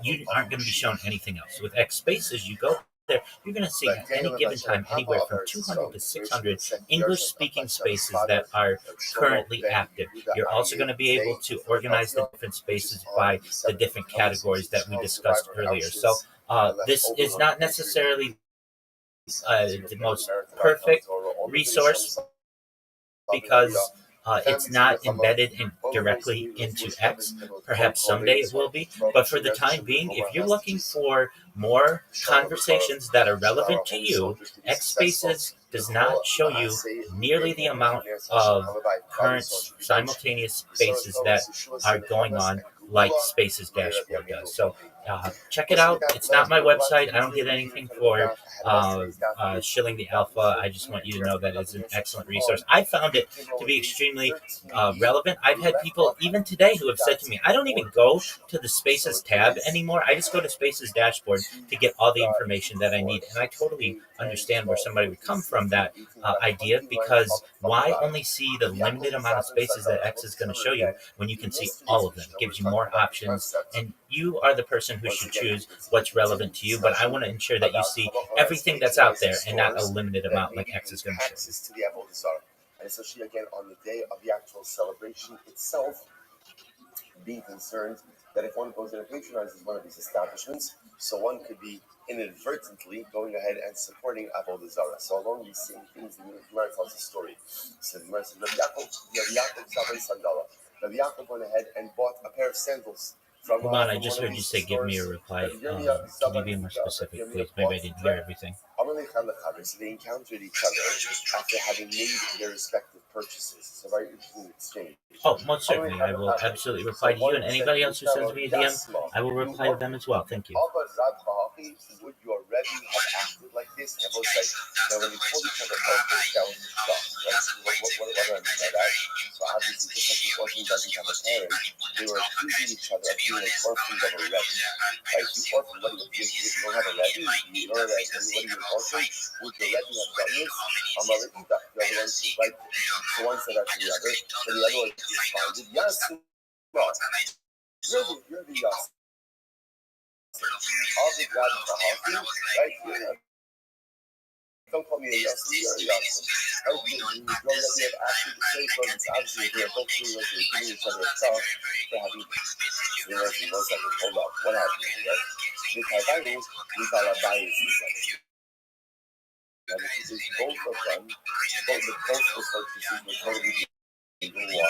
you aren't going to be shown anything else. With X Spaces, you go there, you're going to see at any given time anywhere from 200 to 600 English-speaking spaces that are currently active. You're also going to be able to organize the different spaces by the different categories that we discussed earlier. So this is not necessarily the most perfect resource because it's not embedded directly into X. Perhaps someday it will be, but for the time being, if you're looking for more conversations that are relevant to you, X Spaces does not show you nearly the amount of current simultaneous spaces that are going on like Spaces Dashboard does. So check it out. It's not my website. I don't get anything for shilling the alpha. I just want you to know that it's an excellent resource. I found it to be extremely relevant. I've had people even today who have said to me, I don't even go to the Spaces tab anymore. I just go to Spaces Dashboard to get all the information that I need. And I totally understand where somebody would come from that idea, because why only see the limited amount of spaces that X is going to show you when you can see all of them? It gives you more options, and you are the person who should choose what's relevant to you. But I want to ensure that you see everything that's out there and not a limited amount like X is going to show you. And especially again on the day of the actual celebration itself, being concerned that if one goes in and patronizes one of these establishments, so one could be inadvertently going ahead and supporting Avodah Zarah. So along these same things, the Gemara tells a story. So the Gemara says, Rabbi Yaakov went ahead and bought a pair of sandals. Hold on, I just heard you say give me a reply. Can you be more specific, please? Maybe I didn't hear everything. So they encountered each other after having made their respective purchases. It's a very interesting exchange. Oh, most certainly. I will absolutely reply to you, and anybody else who sends me a DM, I will reply to them as well. Thank you. Would your Rabbi have acted like this? And both say, now when they told each other, that was the shock, right? What do I mean by that? So obviously, just like the orphan doesn't have a parent, they were accusing each other of being an orphan of a Rabbi. Right? You orphan, what do you don't have a Rabbi? You don't have a Rabbi, what do you orphan? Would your Rabbi have done this? The other one said, like, so one said that to the other, and the other one responded, yes, no. you're the all the God Tahaki, right? Don't call me a Yassin, you're a Yassin. Right? You don't let me have actually the same because obviously they're both doing like they're giving each other stuff. They're having realizing 1 second, hold up, what happened here, right? The Taiwanese, we call our bias and this is both of them, both the postal purchases were totally why they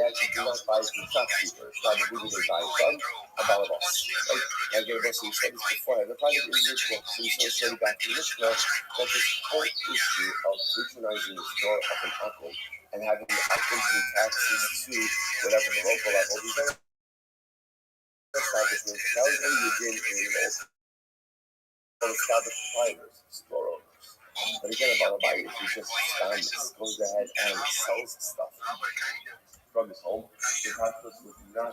actually do not buy from shopkeepers. Rather, who do they buy from? About us. Right? And again, we said this before. The private individual, so we said back to Mishnah, that this whole issue of patronizing the store of an apple and having the apple pay taxes to whatever the local level, these are establishments. That was when you did in local established providers, store owners. But again, about a buyer, he just goes ahead and sells stuff from his home.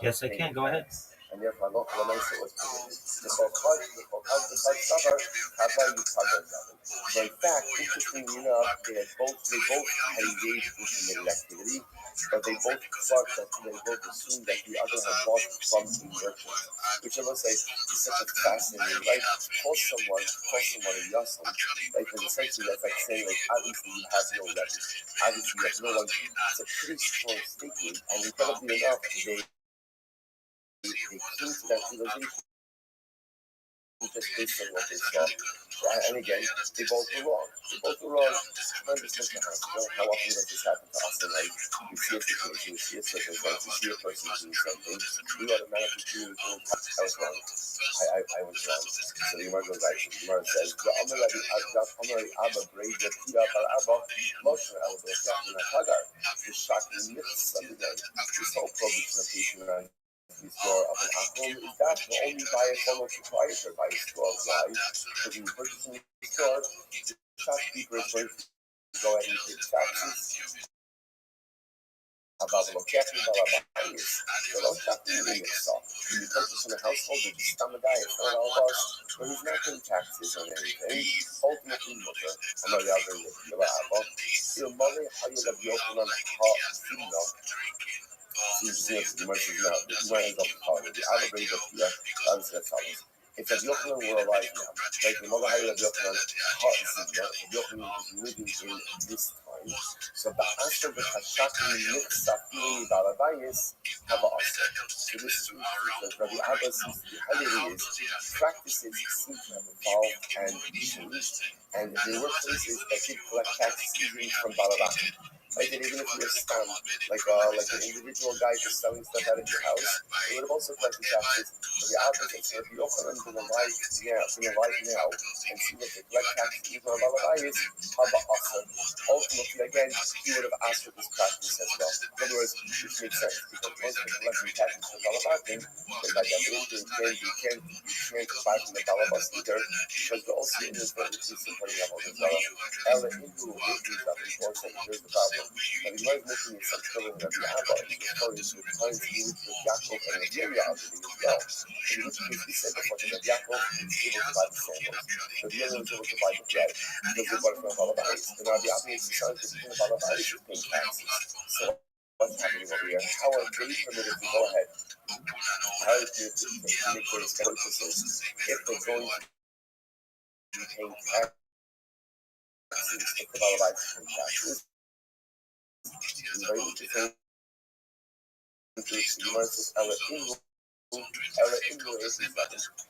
Yes, I can. Go ahead. And therefore, local Lamaisa was permitted. So in fact, interestingly enough, they both had engaged in committed activity, but they both thought that they both assumed that the other had bought from the merchant, which I must say is such a fascinating, right? Call someone a yasam, like in essentially that's like saying like obviously you have no leverage, obviously you have no one. It's a pretty strong statement, and incredibly enough, they came to that realization just based on what they saw. And again, they both were wrong. How often does this happen to us in life? You see a situation, you see a circumstance, you see a person doing something, you automatically feel I was wrong. I was wrong. So the Gemara goes like, the Gemara says, the shocking myths of the day. This whole prohibition of patronizing the store of an apple is that the only buy a fellow proprietor by a store of lies. Because when you purchase in the store, the shopkeeper is going to go ahead and pay taxes. About the location of our bodies, the low shopkeeper makes off. When you purchase in a household, you just come a guy and throw it all of us, but he's not paying taxes on anything. Ultimately, mother, I'm not going to give a apple. Your mother, how you love your open on the hot, you know. The mercy now, the mind of power, the other way of fear, that's the follows. If the Yochanan were alive now, like the mother higher of Yochanan, heart is Yochanan is living in this time. So the answer that Hashaki mixed up feeling Balabayas have an answer. So this is because Rabbi Abba seems to be highly is practices seem to have evolved and changed, and there were places that did collect taxes even from Balabay. Like, and even if you're stunned, like an individual guy just selling stuff out of your house, it would have also collected taxes. So the opposite, so if Yochanan been alive now, and see what the collect taxes even on Balabayas, Haba Asa. Ultimately, again, he would have asked for this practice as well. In other words, which makes sense, because once they're collecting taxes from Balabatin, then by definition, you can't buy from the Balabas either, because the also in this very system putting up on the Zara. Ella Hindu, here's the problem. And he was looking at some children of the Abba, and he was referring to the times in which the Yaakov and the Yeria are living as well. In which case, he said before that Yaakov is able to buy the sandals, but the Yeria is able to buy the bread, because they bought it from Balabais. And now the Abba is the son, because the Balabais is paying taxes. So what's happening over here? How are they permitted to go ahead? How are they permitted to make those purchases if they're going to be paying taxes? If the Balabais is paying taxes, very interesting.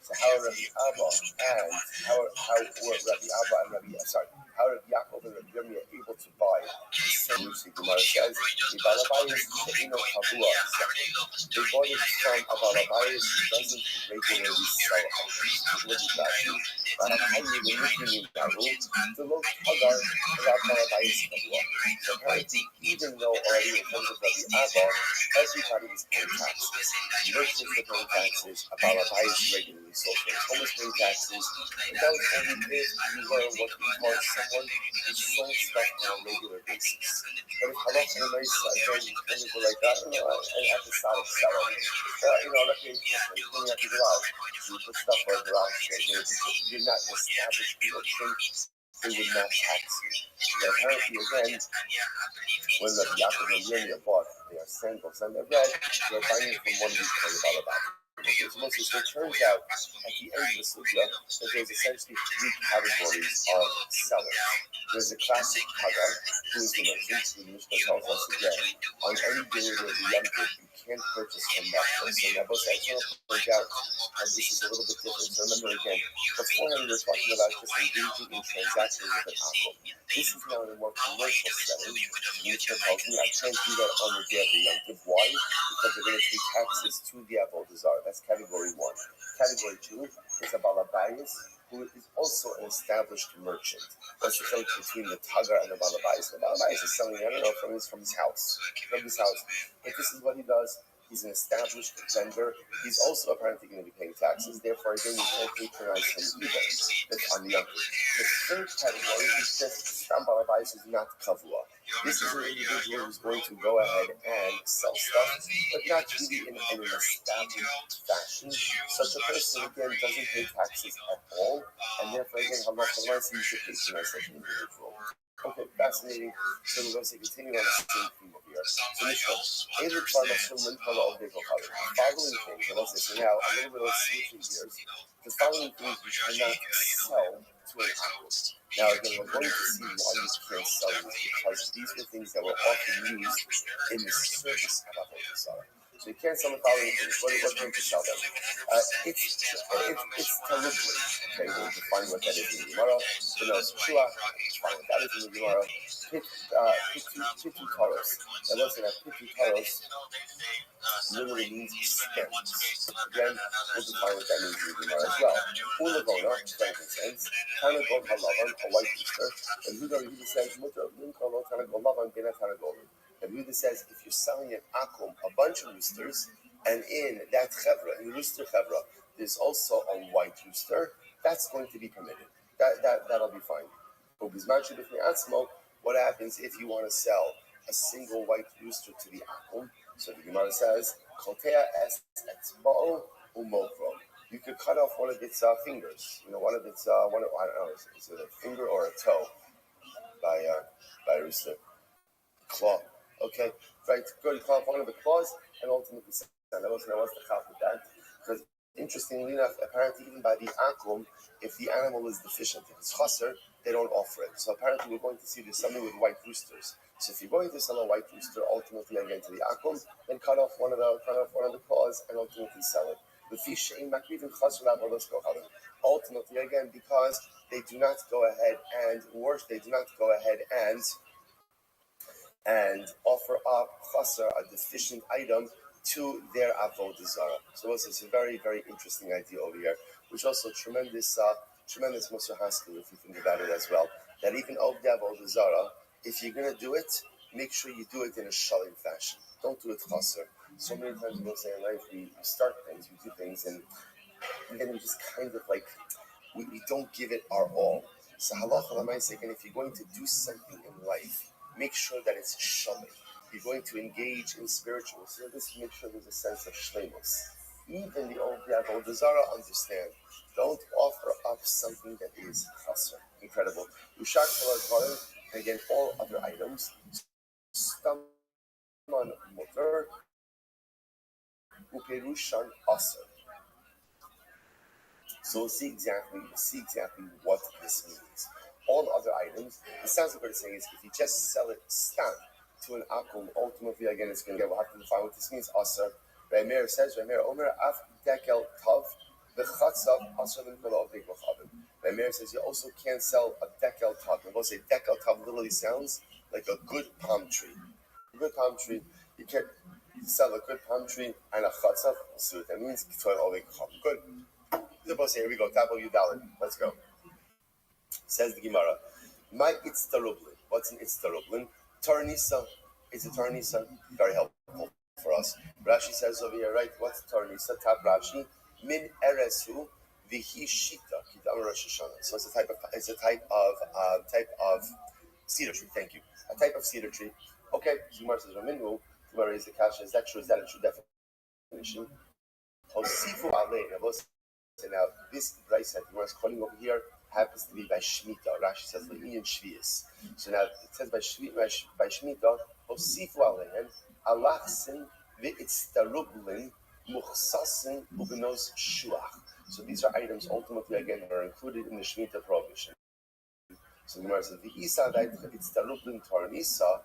So how Rabbi Abba and how were Rabbi Abba and how Rabbi Yaakov and Rabbi Yirmiyah able to buy the same which the Gemara says, the Balabayas She'ino Kavua. They bought it from a Balabayas who doesn't regularly sell items. What is that? The low Hagar without Balabayas Kavua. So apparently, even though already in terms of Rabbi Abba, everybody is paying taxes. Merchants are paying taxes, a Balabayas regularly, so for almost paying taxes, and that was only if you were what we call someone who sold stuff on a regular basis. But if Allah and Nice, again, kind of like that, an episodic seller, let's say, cleaning up your garage, you put stuff for a garage, you're not established merchant, they would not tax you. But apparently, again, when the Yaakov and Yirmiyah bought their sandals and their bread, they're buying it from one week for the Balabak. So it turns out at the end of the sugya that there's essentially three categories of sellers. There's a classic Haga, who is the merchant, who the Mishnah tells us again, on any day of the Yom Tov, you can't purchase from that person. Now, both I just want to point out that this is a little bit different. So remember again, beforehand we were talking about just engaging in transactions with an Akum. This is now in a more commercial setting. The Mishnah tells me I can't do that on the day of the Yom Tov. Why? Because they're going to pay taxes to the Avodah Zarah. That's category one. Category two is a Balabayas, who is also an established merchant. What's the difference between the Tagar and the Balabayas? The Balabayas is selling, I don't know, from his house. From his house. If this is what he does, he's an established vendor. He's also apparently going to be paying taxes. Therefore, again, you can't patronize him either. That's on the other. The third category is just Stam Balabayas is not Kavua. This is an individual who's going to go ahead and sell stuff, but not really in an established fashion. Such a person, again, doesn't pay taxes at all, and therefore, again, halacha you should patronize such an individual. Okay, fascinating. So we're going to continue on the same theme over here. So Mishnah, following things, and let's say now, a little bit of switching gears. The following things you cannot sell to an Akum. Now again, we're going to see why you can't sell these, because these were things that were often used in the service of Avodah Zarah. So you can't sell the following things. What's going to sell them? It's talubli. Okay, we'll define what that is in the Gemara. So no, it's shua. Define what that is in the Gemara. Pitu taros. And listen, pitu taros literally means stems. Again, we'll define what that means in the Gemara as well. Ulavona, frankincense. Tanagol halavan, a white rooster. And Huda says, Mutter, Linkolo, Tanagol lavan, Bina Tanagol. And Huda says, if you're selling an Akum, a bunch of roosters, and in that chevra, in the rooster chevra, there's also a white rooster, that's going to be permitted. That'll be fine. What happens if you want to sell a single white rooster to the Akum? So the Gemara says, Kotea es etzba'o umokro. You could cut off one of its fingers. One of its, I don't know, is it a finger or a toe by a rooster? Claw. Okay, right, good. You cut off one of the claws and ultimately sell. I wasn't the chap with that. Because interestingly enough, apparently even by the Akum, if the animal is deficient, if it's chaser, they don't offer it. So apparently we're going to see there's something with white roosters. So if you're going to sell a white rooster, ultimately again to the Akum, then cut off one of the claws and ultimately sell it. Ultimately, again, because they do not go ahead and offer up chaser, a deficient item, to their avodah zarah. So this is a very, very interesting idea over here, which also tremendous Musar Haskell, if you think about it as well. That even of the avodah zarah, if you're going to do it, make sure you do it in a shalim fashion. Don't do it chaser. So many times we'll say in life, we start things, we do things, and then we just kind of like, we don't give it our all. So halacha l'maaseh, and if you're going to do something in life, make sure that it's shalim. You're going to engage in spiritual service, make sure there's a sense of shleimus. Even the old avodah zarah understand. Don't offer up something that is chaser. Incredible. Ushak kol, and again, all other items. Staman mutar, uperushan aser. So we'll see exactly what this means. All other items, it sounds like what it's saying is if you just sell it stam to an akum, ultimately again it's going to get, we'll have to define what this means. Aser. Rameir says, Omer af dekel tav v'chatzav aser l'mkolo avdik v'chavim. Rameir says you also can't sell a dekel tav. And we'll say dekel tav literally sounds like a good palm tree. A good palm tree, you can't sell a good palm tree and a chatzav. We'll see what that means. Good. Here we go. W Dalet. Let's go. Says the Gemara. My itztarublin. What's an itztarublin? Tarnisa. Is a tarnisa? Very helpful for us. Rashi says over here, right? What's tarnisa? Tab Rashi. Min eresu vihi shita kidam Rosh Hashanah. So it's a type of cedar tree. Thank you. A type of cedar tree. Okay. Gemara says Raminu. Gemara is the kasha. Is that true? Is that a true definition? Hosifu alein. So now this Bryce had was calling over here happens to be by Shemitah. Rashi says Le'inyan Shvius. So now it says by Shemitah, Osifu Alehem, Alachsin V'itztarublin Muchsasin Ubenos Shuach. So these are items ultimately again that are included in the Shemitah prohibition. So the Gemara says V'isa V'itztarublin Tarnisa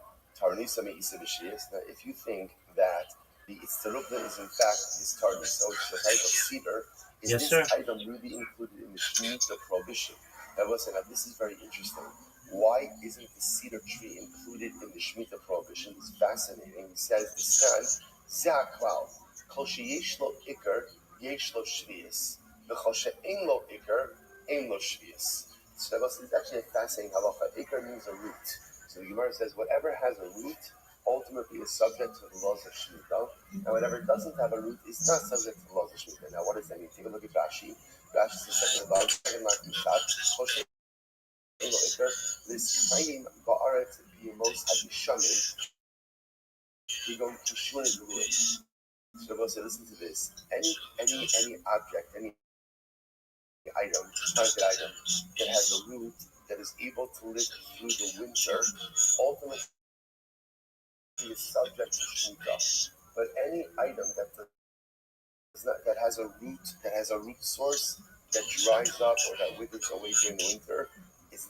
Me'isa B'Shvius. Now if you think that the Itztarublin is in fact this Tarnisa, which is a type of cedar, is this item really included in the Shemitah prohibition? Now listen, this is very interesting. Why isn't the cedar tree included in the Shemitah prohibition? It's fascinating. He says, "This Ze'aklal, kol sheyesh lo ikar, yesh lo shvius, v'chol she'en lo ikar, ein lo shvius." So it's actually a fascinating halacha. Ikar means a root. So the Gemara says, whatever has a root ultimately is subject to the laws of Shemitah, and whatever doesn't have a root is not subject to the laws of Shemitah. Now, what does that mean? Take a look at Rashi. Rashi says, "Second about second mark mishat, this time ba'aret b'yemos hadishamim, we go to shunei ruin." So we'll say, listen to this. Any object, any item, target item that has a root that is able to live through the winter, ultimately is subject to Shemitah. But any item that has a root source that dries up or that withers away during the winter is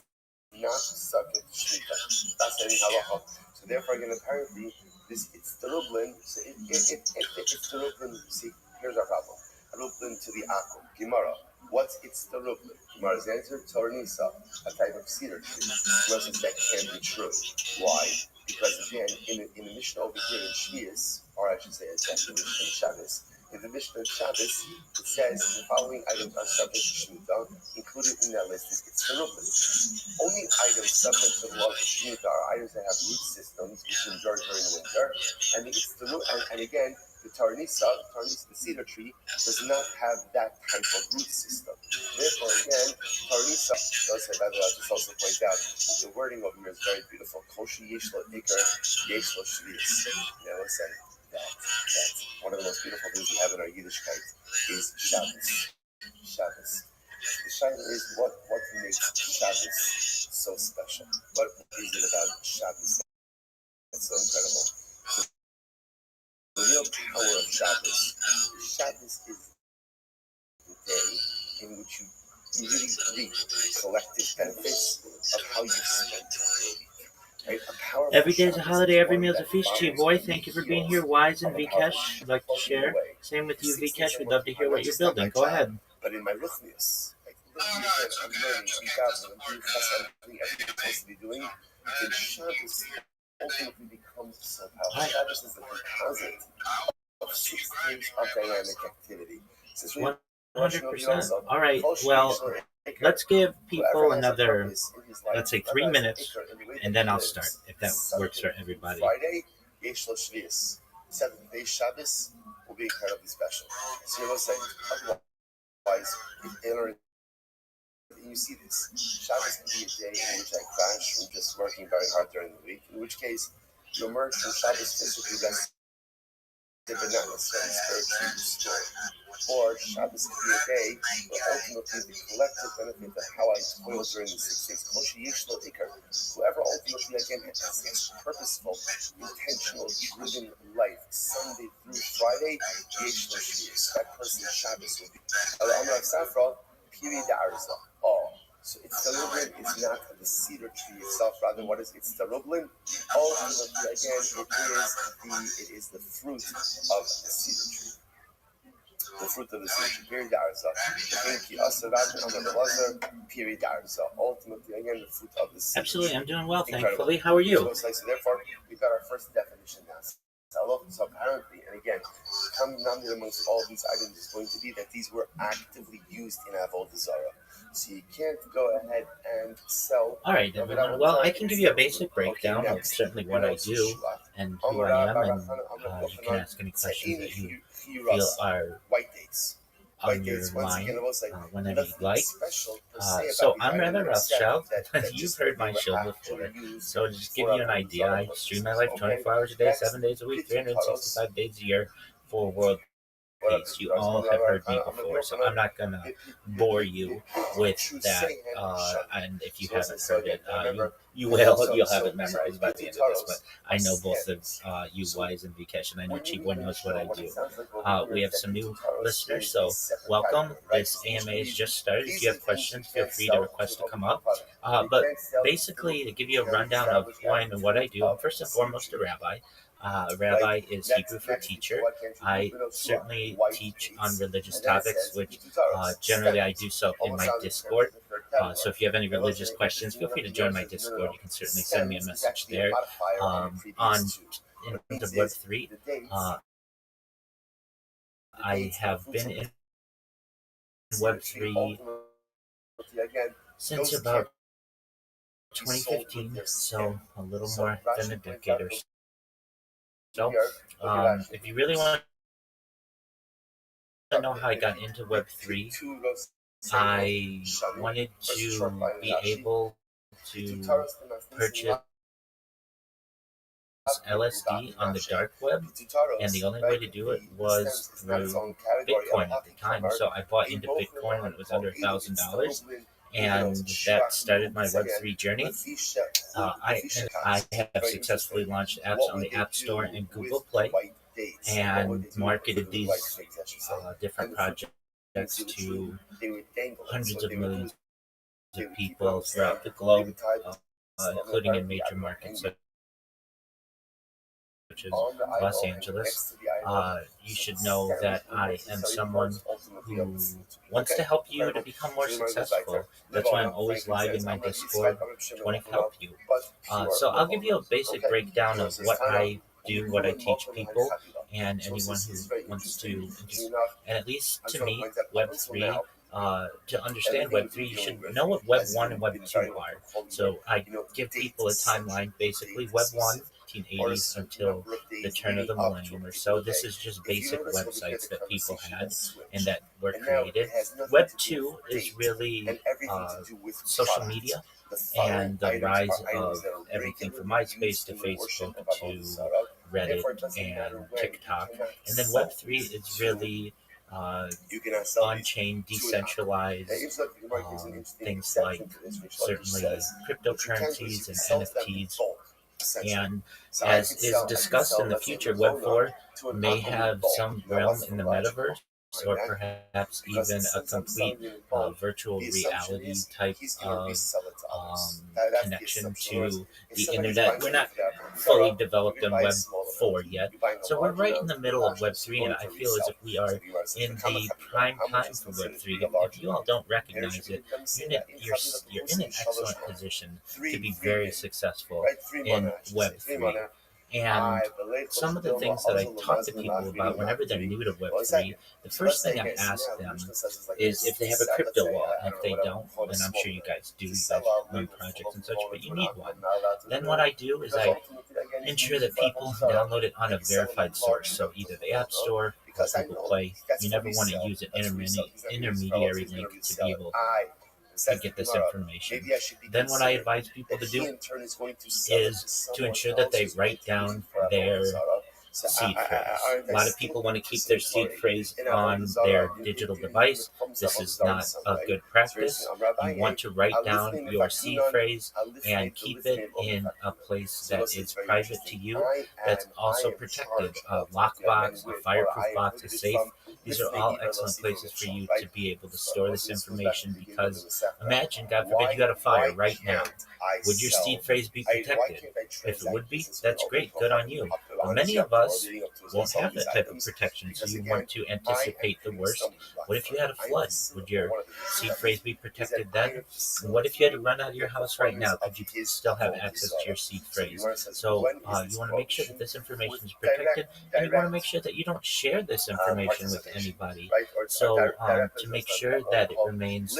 not subject to Shemitah. That's any halacha. So therefore, again, apparently, this Itztarublin, so if Itztarublin, see, here's our problem. Rublin to the Akum, Gemara. What's Itztarublin? Gemara's answer, Tornisa, a type of cedar tree. Gemara says that can't be true. Why? Because again, in the Mishnah over here in Shvius, or I should say it's actually in Shabbos, in the Mishnah in Shabbos, it says the following items are subject to Shemitah. Included in that list is Itztarublin. Only items subject to the laws of Shemitah are items that have root systems which endure during the winter. And again, the Tarnisa, the cedar tree, does not have that type of root system. Therefore, again, Tarnisa, by the way, I'll just also point out, the wording over here is very beautiful. Koshi yeshlo ikar, yeshlo shvius. Now listen, that's one of the most beautiful things we have in our Yiddishkeit is Shabbos. Shabbos. The Shaila is what makes Shabbos so special. What is it about Shabbos that's so incredible? The real power of Shabbos is the day in which you really reap the collective benefits of how you spent the week. Right? Every day is a holiday, every meal is a feast to you, boy. Thank you for being here, Wise and Vikesh. I'd like to share. Same with you, Vikesh. We'd love to hear what you're building. Go ahead. But in my ruchnius, I'm learning, I'm doing everything I'm supposed to be doing. In Shabbos, ultimately becomes so powerful. Shabbos is the composite of 6 days of dynamic activity. 100%. All right. Well, let's give people another, let's say 3 minutes, and then I'll start, if that works for everybody. Friday, Yesh Lo Shvius. 7th day Shabbos will be incredibly special. So you will say, otherwise, you see this. Shabbos can be a day in which I crash from just working very hard during the week, in which case you emerge from Shabbos physically rested, but not necessarily spiritually restored. Or Shabbos can be a day where ultimately the collective benefit of how I toil during the 6 days. Whoever ultimately again has this purposeful, intentional, driven life, Sunday through Friday, that person's Shabbos will be. Amar Safra, Piri Da'arza. So it's the rublin is not the cedar tree itself, rather what is it's the rublin? Ultimately, again, it is the fruit of the cedar tree. The fruit of the cedar tree. Piri Da'arza. Piri Da'arza. Ultimately, again, the fruit of the cedar tree. Absolutely, I'm doing well, thankfully. How are you? So therefore, we've got our first definition now. So apparently, and again, common denominator amongst all these items is going to be that these were actively used in Avodah Zarah. So you can't go ahead and sell. All right, everyone. Well, I can give you a basic breakdown of certainly what I do and who I am, and you can ask any questions that you feel are on your mind whenever you'd like. So I'm Rabbi ROTHSCHILD. You've heard my show before. So to just give you an idea, I stream my life 24 hours a day, 7 days a week, 365 days a year for world case. You all have heard me before, so I'm not gonna bore you with that. And if you haven't heard it, you will. You'll have it memorized by the end of this. But I know both of you, Wise and Vikesh, and I know Chibo knows what I do. We have some new listeners, so welcome. This AMA has just started. If you have questions, feel free to request to come up. But basically, to give you a rundown of who I am and what I do, I'm first and foremost a rabbi. Rabbi is Hebrew for teacher. I certainly teach on religious topics, which generally I do so in my Discord. So if you have any religious questions, feel free to join my Discord. You can certainly send me a message there. In terms of Web3, I have been in Web3 since about 2015, so a little more than a decade or so. If you really want to know how I got into Web3, I wanted to be able to purchase LSD on the dark web, and the only way to do it was through Bitcoin at the time. So I bought into Bitcoin when it was under $1,000, and that started my Web3 journey. I have successfully launched apps on the App Store and Google Play, and marketed these different projects to hundreds of millions of people throughout the globe, including in major markets such as Los Angeles. You should know that I am someone who wants to help you to become more successful. That's why I'm always live in my Discord to want to help you. So I'll give you a basic breakdown of what I do, what I teach people, and anyone who wants to. And at least to me, Web3. To understand Web3, you should know what Web 1 and Web 2 are. So I give people a timeline. Basically, Web 1, 1980s until the turn of the millennium or so. This is just basic websites that people had and that were created. Web 2 is really social media and the rise of everything from MySpace to Facebook to Reddit and TikTok. And then Web 3 is really on-chain, decentralized things like certainly cryptocurrencies and NFTs. And as is discussed in the future, Web 4 may have some realm in the metaverse, or perhaps even a complete virtual reality type of connection to the internet. We're not fully developed in Web 4 yet, so we're right in the middle of Web 3, and I feel as if we are in the prime time for Web 3. If you all don't recognize it, you're in an excellent position to be very successful in Web 3. And some of the things that I talk to people about whenever they're new to Web3, the first thing I ask them is if they have a crypto wallet. And if they don't, then I'm sure you guys do, you guys run projects and such, but you need one. Then what I do is I ensure that people download it on a verified source, so either the App Store or Google Play. You never want to use an intermediary link to be able to get this information. Then what I advise people to do is to ensure that they write down their seed phrase. A lot of people want to keep their seed phrase on their digital device. This is not a good practice. You want to write down your seed phrase and keep it in a place that is private to you, that's also protected. A lockbox, a fireproof box, a safe. These are all excellent places for you to be able to store this information, because imagine, God forbid, you had a fire right now. Would your seed phrase be protected? If it would be, that's great, good on you. But many of us won't have that type of protection, so you want to anticipate the worst. What if you had a flood? Would your seed phrase be protected then? And what if you had to run out of your house right now? Could you still have access to your seed phrase? So you want to make sure that this information is protected, and you want to make sure that you don't share this information with anybody. So to make sure that it remains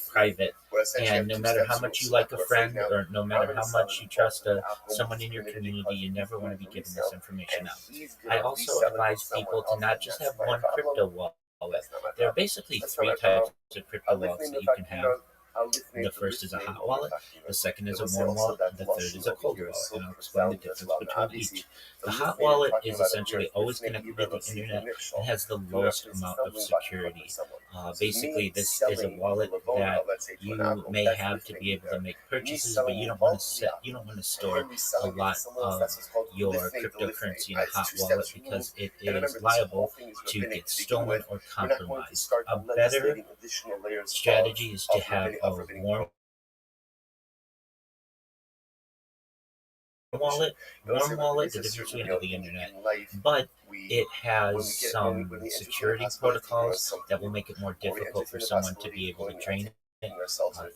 private, and no matter how much you like a friend, or no matter how much you trust someone in your community, you never want to be giving this information out. I also advise people to not just have one crypto wallet. There are basically three types of crypto wallets that you can have. The first is a hot wallet, the second is a warm wallet, and the third is a cold wallet, and I'll explain the difference between each. The hot wallet is essentially always connected to the internet and has the lowest amount of security. Basically, this is a wallet that you may have to be able to make purchases, but you don't want to store a lot of your cryptocurrency in a hot wallet because it is liable to get stolen or compromised. A better strategy is to have a warm wallet. Warm wallet, the difference between the internet, but it has some security protocols that will make it more difficult for someone to be able to drain it.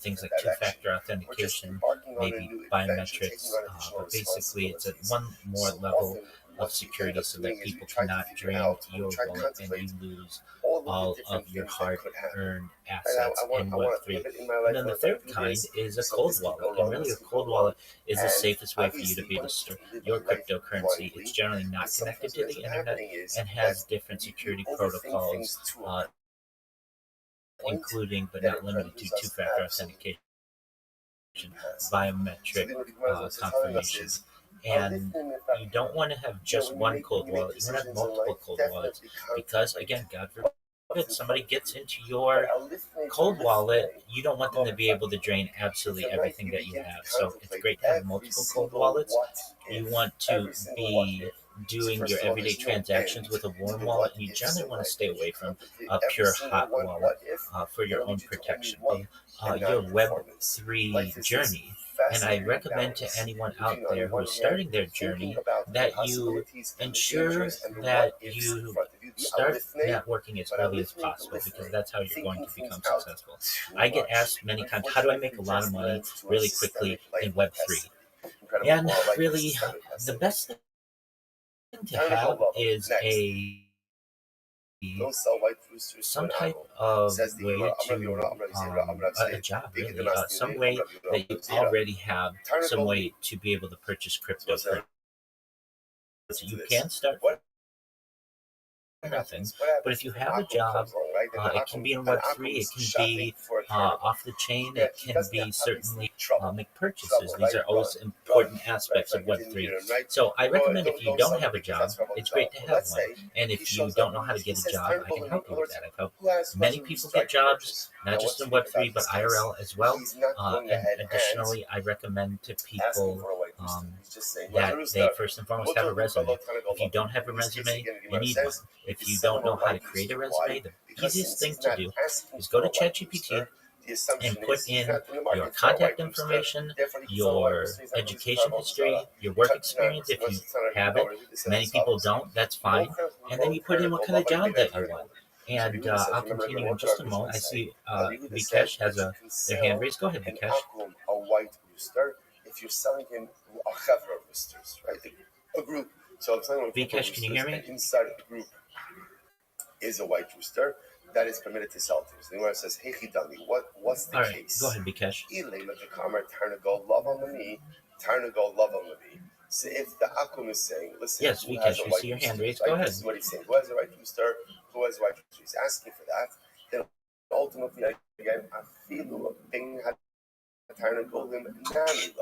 Things like two-factor authentication, maybe biometrics, but basically it's at one more level of security so that people cannot drain your wallet and you lose all of your hard-earned assets in Web3. And then the third kind is a cold wallet. And really, a cold wallet is the safest way for you to be able to store your cryptocurrency. It's generally not connected to the internet and has different security protocols, including but not limited to two-factor authentication, biometric confirmation. And you don't want to have just one cold wallet. You want to have multiple cold wallets because, again, God forbid somebody gets into your cold wallet, you don't want them to be able to drain absolutely everything that you have. So it's great to have multiple cold wallets. You want to be doing your everyday transactions with a warm wallet, and you generally want to stay away from a pure hot wallet for your own protection. Your Web3 journey. And I recommend to anyone out there who is starting their journey that you ensure that you start networking as early as possible because that's how you're going to become successful. I get asked many times, how do I make a lot of money really quickly in Web3? And really, the best thing to have is some type of way to a job, really, some way that you already have some way to be able to purchase cryptocurrency. You can start nothing, but if you have a job, it can be in Web3, it can be off the chain, it can be certainly make purchases. These are always important aspects of Web3. So I recommend if you don't have a job, it's great to have one. And if you don't know how to get a job, I can help you with that. I've helped many people get jobs, not just in Web3, but IRL as well. And additionally, I recommend to people that they first and foremost have a resume. If you don't have a resume, you need one. If you don't know how to create a resume, the easiest thing to do is go to ChatGPT and put in your contact information, your education history, your work experience if you have it. Many people don't, that's fine. And then you put in what kind of job that you want. And I'll continue in just a moment. I see Vikesh has their hand raised. Go ahead, Vikesh. A white rooster if you're selling him a chevra roosters, right? A group. So I'm selling Vikesh, can you hear me? Inside a group is a white rooster that is permitted to sell things. The Gemara says, "Hey, Chidani, what's the case?" Go ahead, Vikesh. So if the Akum is saying, "Listen, yes, Vikesh, you see your hand raised. Go ahead. This is what he's saying. Who has a white rooster? Who has a white rooster? He's asking for that. Then ultimately, again, I feel a thing had turn and golden nani.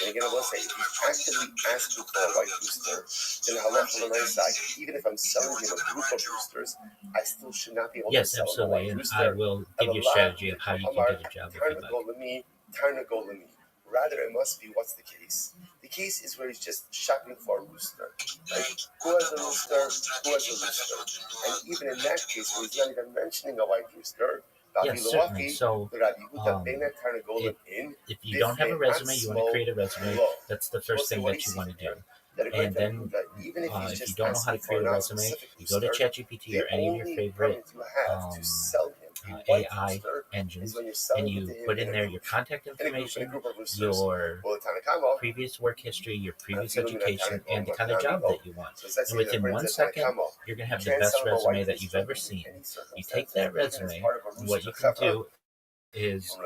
And again, I will say, if he's actively asking for a white rooster, then halacha on my side, even if I'm selling him a group of roosters, I still should not be able to sell him a white rooster. I will give you a strategy of how you can get a job if you'd like. Rather, it must be what's the case. The case is where he's just shopping for a rooster. Right? Who has a rooster? Who has a rooster? And even in that case, where he's not even mentioning a white rooster, yes, certainly. So, if you don't have a resume, you want to create a resume. That's the first thing that you want to do. And then, if you don't know how to create a resume, you go to ChatGPT or any of your favorite AI engines, and you put in there your contact information, your previous work history, your previous education, and the kind of job that you want. And within 1 second, you're going to have the best resume that you've ever seen. You take that resume, and what you can do is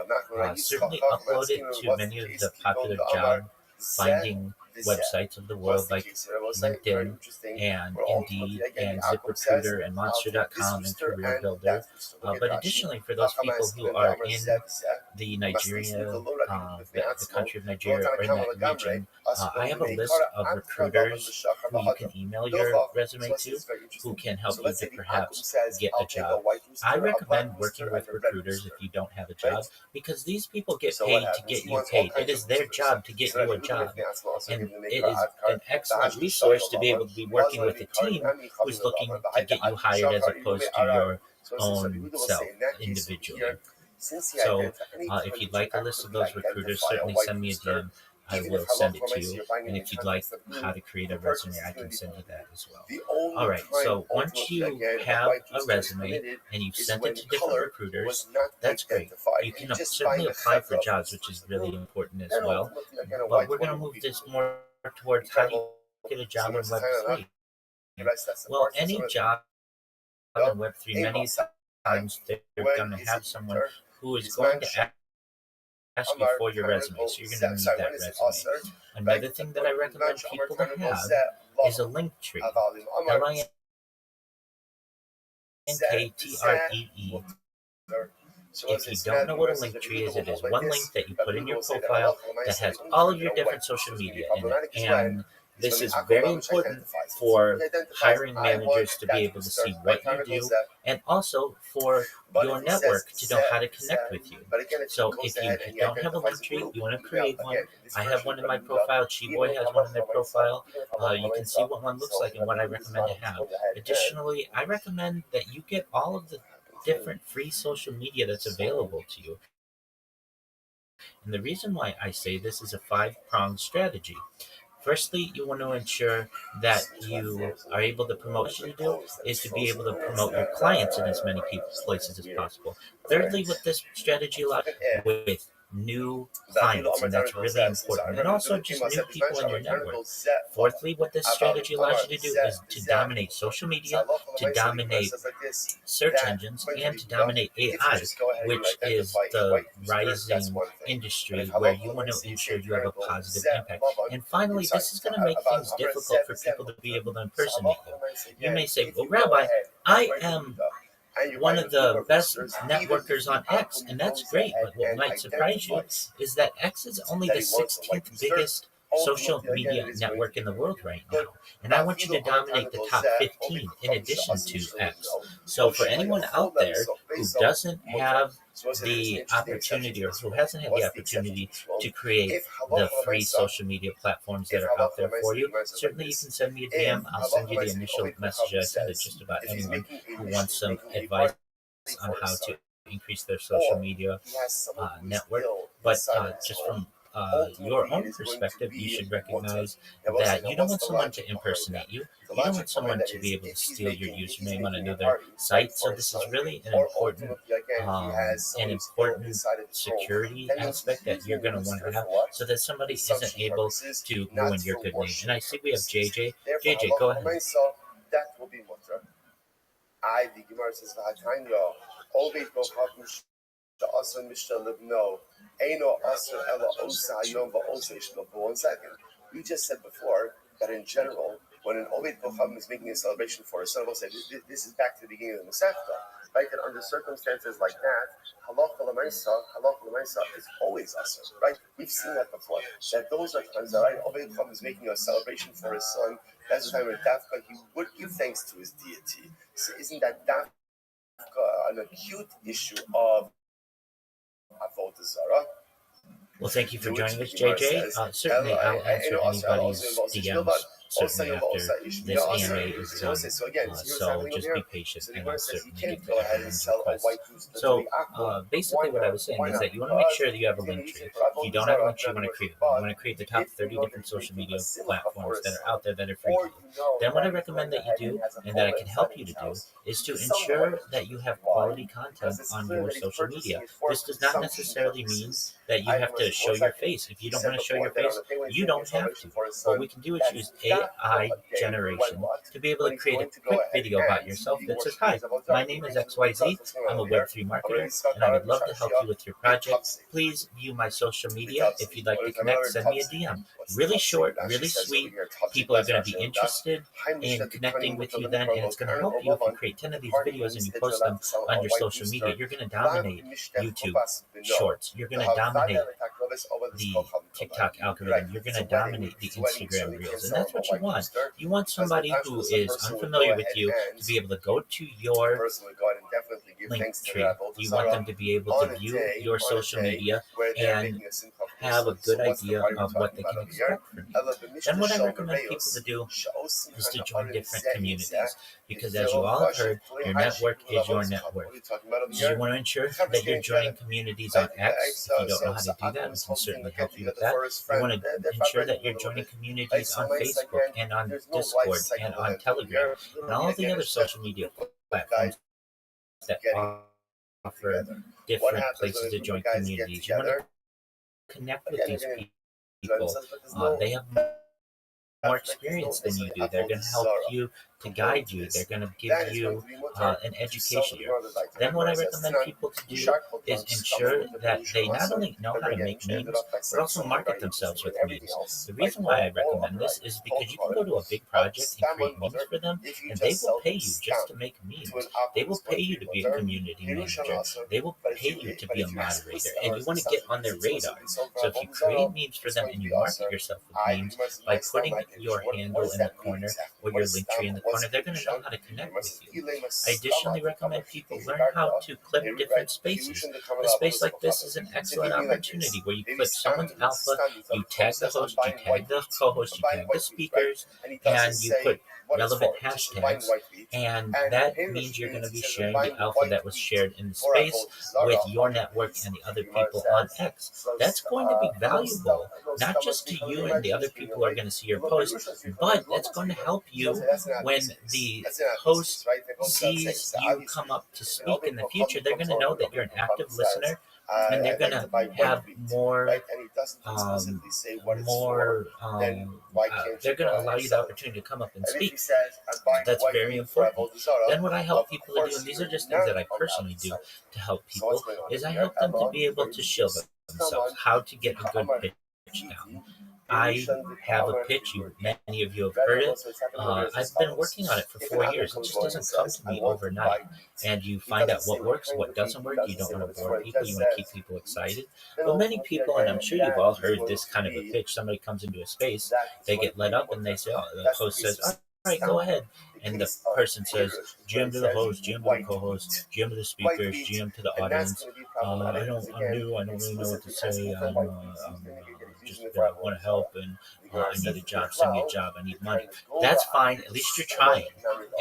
certainly upload it to many of the popular job finding websites of the world like LinkedIn and Indeed and ZipRecruiter and Monster.com and Career Builder. But additionally, for those people who are in the the country of Nigeria or in that region, I have a list of recruiters who you can email your resume to, who can help you to perhaps get a job. I recommend working with recruiters if you don't have a job, because these people get paid to get you paid. It is their job to get you a job, and it is an excellent resource to be able to be working with a team who's looking to get you hired as opposed to your own self individually. So if you'd like a list of those recruiters, certainly send me a DM. I will send it to you. And if you'd like how to create a resume, I can send you that as well. All right, so once you have a resume and you've sent it to different recruiters, that's great. You can certainly apply for jobs, which is really important as well. But we're going to move this more towards how do you get a job in Web3. Well, any job in Web3, many times they're going to have someone who is going to ask you for your resume, so you're going to need that resume. Another thing that I recommend people to have is a link tree. LINKTREE. If you don't know what a link tree is, it is one link that you put in your profile that has all of your different social media in it. And this is very important for hiring managers to be able to see what you do, and also for your network to know how to connect with you. So if you don't have a link tree, you want to create one. I have one in my profile. Chiboy has one in their profile. You can see what one looks like and what I recommend to have. Additionally, I recommend that you get all of the different free social media that's available to you. And the reason why I say this is a 5-pronged strategy. Firstly, you want to ensure that you are able to promote what you do is to be able to promote your clients in as many places as possible. Thirdly, what this strategy allows with new clients, and that's really important, and also just new people in your network. Fourthly, what this strategy allows you to do is to dominate social media, to dominate search engines, and to dominate AI, which is the rising industry where you want to ensure you have a positive impact. And finally, this is going to make things difficult for people to be able to impersonate you. You may say, well, Rabbi, I am one of the best networkers on X, and that's great, but what might surprise you is that X is only the 16th biggest social media network in the world right now, and I want you to dominate the top 15 in addition to X. So for anyone out there who doesn't have the opportunity, or who hasn't had the opportunity to create the free social media platforms that are out there for you, certainly you can send me a DM. I'll send you the initial message I send to just about anyone who wants some advice on how to increase their social media network. But just from your own perspective, you should recognize that you don't want someone to impersonate you. You don't want someone to be able to steal your username on another site. So this is really an important security aspect that you're going to want to have, so that somebody isn't able to ruin your good name. And I see we have JJ. JJ, go ahead. That will be mutter. I, the Gemara says, Ovid Bochach Asr Mishta Libno, Eino Asr Ella Osa Hayom Ba'osa Ishma. For 1 second, you just said before that in general, when an Ovid Bochach is making a celebration for a son, we'll say this is back to the beginning of the Masechta, right? And under circumstances like that, halacha l'maisa is always asr, right? We've seen that before. That those are times that Ovid Bochach is making a celebration for his son. That's the time when Dafka he would give thanks to his deity. So isn't that Dafka an acute issue of Avodah Zarah? Well, thank you for joining us, JJ. Certainly, I'll answer anybody's DMs certainly after this AMA is done. So just be patient, and I'll certainly get to everyone's requests. So basically what I was saying is that you want to make sure that you have a link tree. If you don't have a link tree, you want to create one. You want to create the top 30 different social media platforms that are out there that are free to you. Then what I recommend that you do, and that I can help you to do, is to ensure that you have quality content on your social media. This does not necessarily mean that you have to show your face. If you don't want to show your face, you don't have to. What we can do is use AI AI generation to be able to create a quick video about yourself that says, "Hi, my name is XYZ. I'm a Web3 marketer, and I would love to help you with your project. Please view my social media. If you'd like to connect, send me a DM." Really short, really sweet. People are going to be interested in connecting with you then, and it's going to help you if you create 10 of these videos and you post them on your social media. You're going to dominate YouTube Shorts. You're going to dominate the TikTok algorithm. You're going to dominate the Instagram Reels, and that's what you want. You want somebody who is unfamiliar with you to be able to go to your link tree. You want them to be able to view your social media and have a good idea of what they can expect from you. Then what I recommend people to do is to join different communities, because as you all have heard, your network is your net worth. So you want to ensure that you're joining communities on X. If you don't know how to do that, we can certainly help you with that. You want to ensure that you're joining communities on Facebook and on Discord and on Telegram and all the other social media platforms that offer different places to join communities. You want to connect with these people. They have more experience than you do. They're going to help you, to guide you. They're going to give you an education. Then what I recommend people to do is ensure that they not only know how to make memes, but also market themselves with memes. The reason why I recommend this is because you can go to a big project and create memes for them, and they will pay you just to make memes. They will pay you to be a community manager. They will pay you to be a moderator, and you want to get on their radar. So if you create memes for them and you market yourself with memes by putting your handle in the corner or your link tree in the corner, they're going to know how to connect with you. I additionally recommend people learn how to clip different spaces. A space like this is an excellent opportunity where you clip someone's alpha, you tag the host, you tag the co-host, you tag the speakers, and you put relevant hashtags, and that means you're going to be sharing the alpha that was shared in the space with your network and the other people on X. That's going to be valuable, not just to you and the other people who are going to see your post, but that's going to help you when the host sees you come up to speak in the future. They're going to know that you're an active listener, and they're going to have they're going to allow you the opportunity to come up and speak. That's very important. Then what I help people to do, and these are just things that I personally do to help people, is I help them to be able to shield themselves, how to get a good pitch down. I have a pitch. Many of you have heard it. I've been working on it for 4 years. It just doesn't come to me overnight. And you find out what works, what doesn't work. You don't want to bore people. You want to keep people excited. But many people, and I'm sure you've all heard this kind of a pitch, somebody comes into a space, they get let up, and they say, the host says, "All right, go ahead." And the person says, GM to the host, GM to the co-host, GM to the speakers, GM to the audience. I'm new, I don't really know what to say. Just want to help, and I need a job, send me a job, I need money. That's fine, at least you're trying.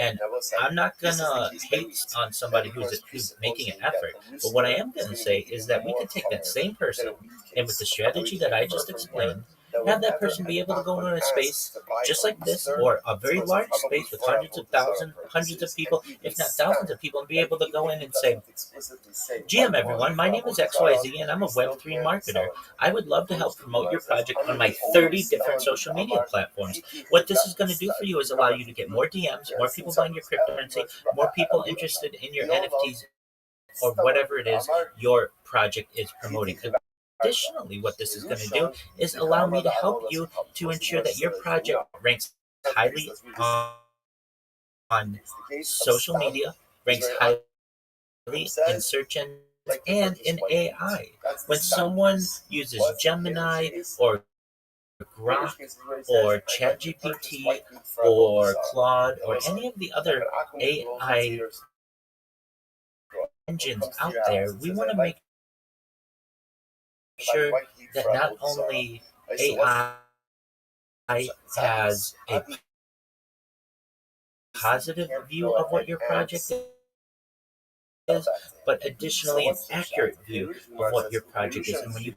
And I'm not going to hate on somebody who's making an effort. But what I am going to say is that we can take that same person, and with the strategy that I just explained, have that person be able to go into a space just like this, or a very large space with hundreds of people, if not thousands of people, and be able to go in and say, GM everyone, my name is XYZ and I'm a Web3 marketer. I would love to help promote your project on my 30 different social media platforms. What this is going to do for you is allow you to get more DMs, more people buying your cryptocurrency, more people interested in your NFTs or whatever it is your project is promoting. Additionally, what this is going to do is allow me to help you to ensure that your project ranks highly on social media, ranks highly in search engines, and in AI. When someone uses Gemini or Grok or ChatGPT or Claude or any of the other AI engines out there, we want to make sure that not only AI has a positive view of what your project is, but additionally an accurate view of what your project is. And when you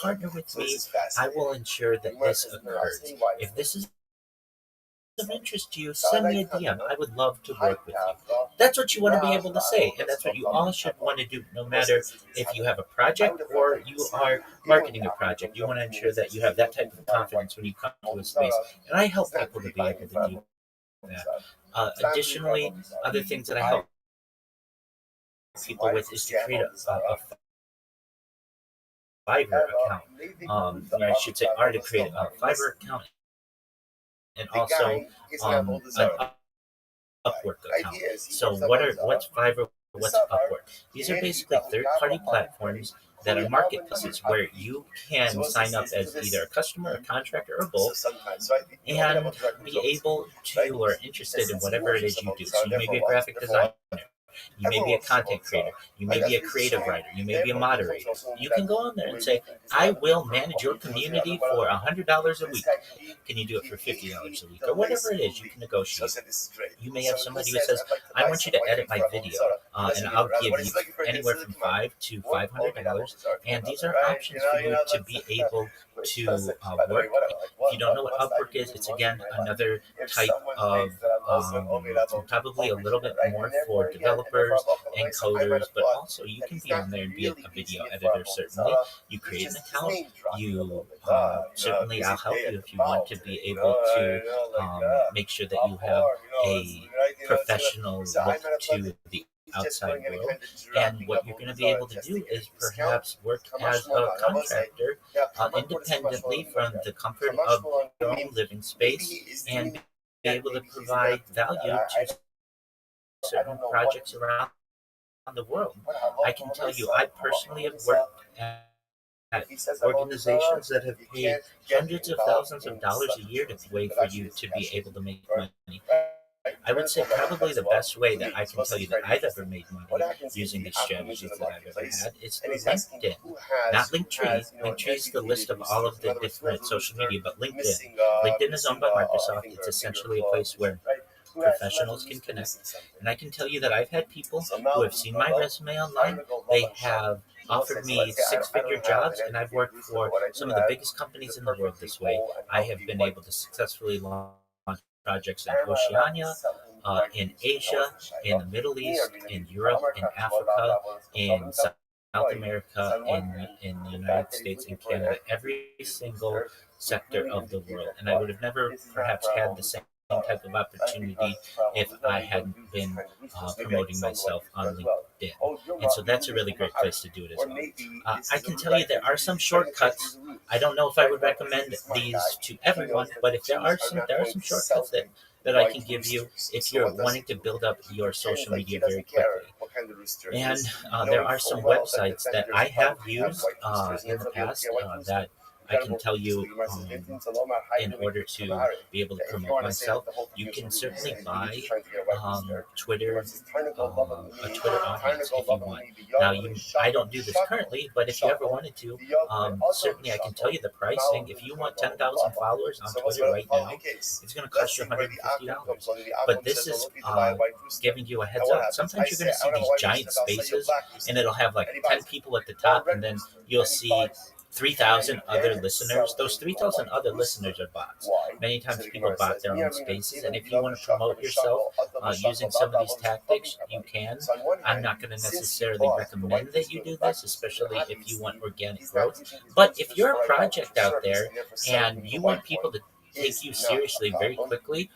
partner with me, I will ensure that this occurs. If this is of interest to you, send me a DM. I would love to work with you. That's what you want to be able to say, and that's what you all should want to do, no matter if you have a project or you are marketing a project. You want to ensure that you have that type of confidence when you come to a space, and I help people to be able to do that. Additionally, other things that I help people with is to create a Fiverr account. Or I should say, are to create a Fiverr account and also an Upwork account. So what's Fiverr? What's Upwork? These are basically third-party platforms that are marketplaces where you can sign up as either a customer, a contractor, or both, and be able to or interested in whatever it is you do. So you may be a graphic designer. You may be a content creator. You may be a creative writer. You may be a moderator. You can go on there and say, I will manage your community for $100 a week. Can you do it for $50 a week? Or whatever it is, you can negotiate. You may have somebody who says, I want you to edit my video, and I'll give you anywhere from $5 to $500. And these are options for you to be able to work. If you don't know what Upwork is, it's again another type of probably a little bit more for developers and coders, but also you can be on there and be a video editor. Certainly, you create an account. You certainly, I'll help you if you want to be able to make sure that you have a professional look to the outside world. And what you're going to be able to do is perhaps work as a contractor independently from the comfort of your own living space and be able to provide value to certain projects around the world. I can tell you, I personally have worked at organizations that have paid hundreds of thousands of dollars a year to wait for you to be able to make money. I would say probably the best way that I can tell you that I've ever made money using these strategies that I've ever had is through LinkedIn. Not Linktree. Linktree is the list of all of the different social media, but LinkedIn. LinkedIn is owned by Microsoft. It's essentially a place where professionals can connect. And I can tell you that I've had people who have seen my resume online. They have offered me six-figure jobs, and I've worked for some of the biggest companies in the world this way. I have been able to successfully launch projects in Oceania, in Asia, in the Middle East, in Europe, in Africa, in South America, in the United States, and Canada, every single sector of the world. And I would have never perhaps had the same type of opportunity if I hadn't been promoting myself on LinkedIn. And so that's a really great place to do it as well. I can tell you there are some shortcuts. I don't know if I would recommend these to everyone, but if there are some shortcuts that I can give you if you're wanting to build up your social media very quickly. And there are some websites that I have used in the past that I can tell you in order to be able to promote myself. You can certainly buy Twitter, a Twitter audience if you want. Now, I don't do this currently, but if you ever wanted to, certainly I can tell you the pricing. If you want 10,000 followers on Twitter right now, it's going to cost you $150. But this is giving you a heads up. Sometimes you're going to see these giant spaces, and it'll have like 10 people at the top, and then you'll see 3,000 other listeners. Those 3,000 other listeners are bots. Many times people bot their own spaces, and if you want to promote yourself using some of these tactics, you can. I'm not going to necessarily recommend that you do this, especially if you want organic growth. But if you're a project out there and you want people to take you seriously very quickly,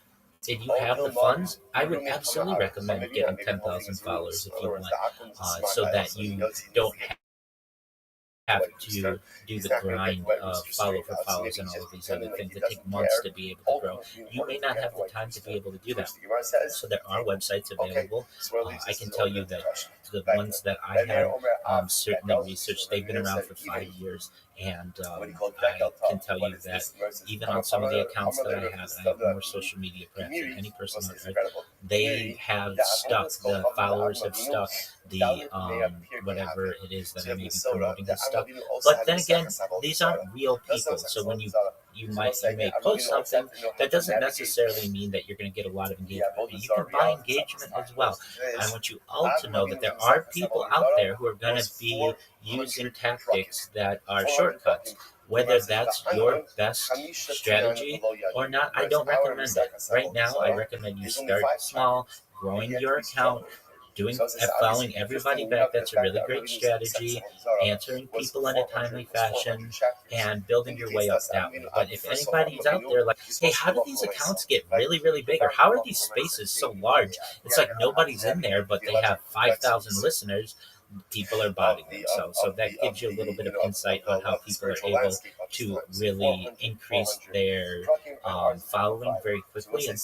and you have the funds, I would absolutely recommend getting 10,000 followers if you want, so that you don't have to do the grind of follow for follows and all of these other things that take months to be able to grow. You may not have the time to be able to do that. So there are websites available. I can tell you that the ones that I have certainly researched, they've been around for 5 years. And I can tell you that even on some of the accounts that I have more social media perhaps than any person out there, they have stuck, the followers have stuck, the whatever it is that I may be promoting has stuck. But then again, these aren't real people. So when you you may post something, that doesn't necessarily mean that you're going to get a lot of engagement. And you can buy engagement as well. I want you all to know that there are people out there who are going to be using tactics that are shortcuts. Whether that's your best strategy or not, I don't recommend it. Right now, I recommend you start small, growing your account, following everybody back. That's a really great strategy. Answering people in a timely fashion and building your way up that way. But if anybody's out there like, hey, how do these accounts get really, really big? Or how are these spaces so large? It's like nobody's in there, but they have 5,000 listeners. People are botting them. So that gives you a little bit of insight on how people are able to really increase their following very quickly. And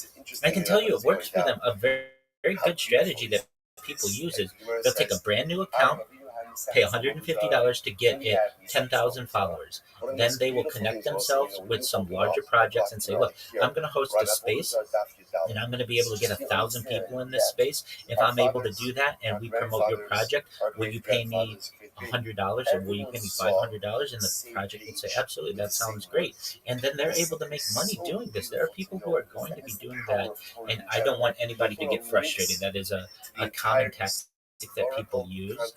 I can tell you it works for them. A very, very good strategy that people use is they'll take a brand new account, pay $150 to get it 10,000 followers. Then they will connect themselves with some larger projects and say, look, I'm going to host a space and I'm going to be able to get 1,000 people in this space. If I'm able to do that and we promote your project, will you pay me $100 or will you pay me $500? And the project would say, absolutely, that sounds great. And then they're able to make money doing this. There are people who are going to be doing that, and I don't want anybody to get frustrated. That is a common tactic that people use.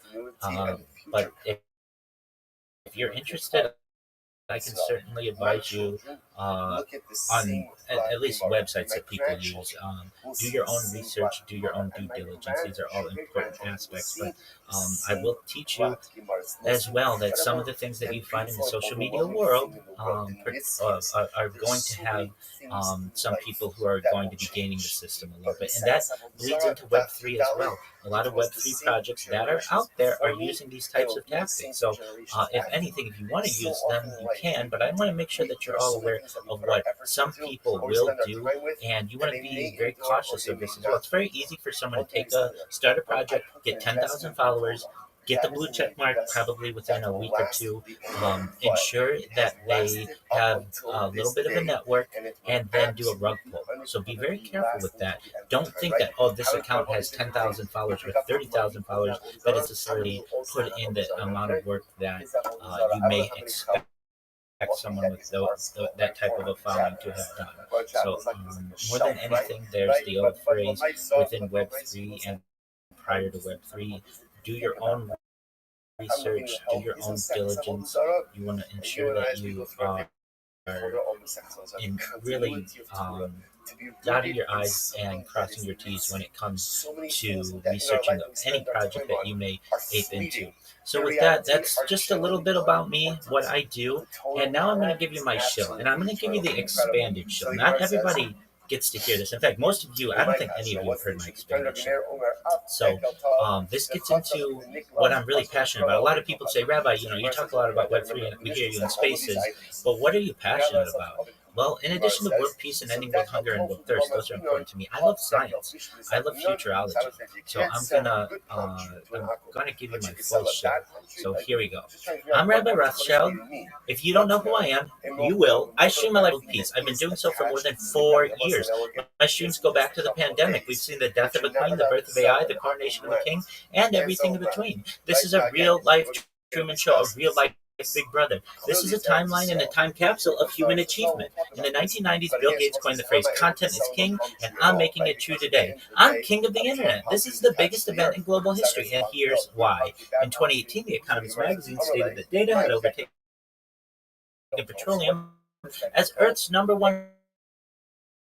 But if you're interested, I can certainly advise you on at least websites that people use. Do your own research, do your own due diligence. These are all important aspects. But I will teach you as well that some of the things that you find in the social media world are going to have some people who are going to be gaining the system a little bit. And that bleeds into Web3 as well. A lot of Web3 projects that are out there are using these types of tactics. So if anything, if you want to use them, you can, but I want to make sure that you're all aware of what some people will do, and you want to be very cautious of this as well. It's very easy for someone to start a project, get 10,000 followers, get the blue check mark probably within a week or two, ensure that they have a little bit of a network, and then do a rug pull. So be very careful with that. Don't think that, oh, this account has 10,000 followers or 30,000 followers, that is necessarily put in the amount of work that you may expect someone with that type of a following to have done. So more than anything, there's the old phrase within Web3 and prior to Web3, do your own research, do your own diligence. You want to ensure that you are in really dotting your I's and crossing your T's when it comes to researching any project that you may ape into. So with that, that's just a little bit about me, what I do, and now I'm going to give you my shill, and I'm going to give you the expanded shill. Not everybody gets to hear this. In fact, most of you, I don't think any of you have heard my expanded shill. So this gets into what I'm really passionate about. A lot of people say, Rabbi, you talk a lot about Web3 and we hear you in spaces, but what are you passionate about? Well, in addition to world peace and ending world hunger and world thirst, those are important to me. I love science. I love futurology. So I'm gonna give you my full show. So here we go. I'm Rabbi Rothschild. If you don't know who I am, you will. I stream my life with peace. I've been doing so for more than 4 years. My streams go back to the pandemic. We've seen the death of a queen, the birth of AI, the coronation of a king, and everything in between. This is a real life Truman Show, a real life Big Brother. This is a timeline and a time capsule of human achievement. In the 1990s, Bill Gates coined the phrase, content is king, and I'm making it true today. I'm king of the internet. This is the biggest event in global history, and here's why. In 2018, The Economist magazine stated that data had overtaken petroleum as Earth's #1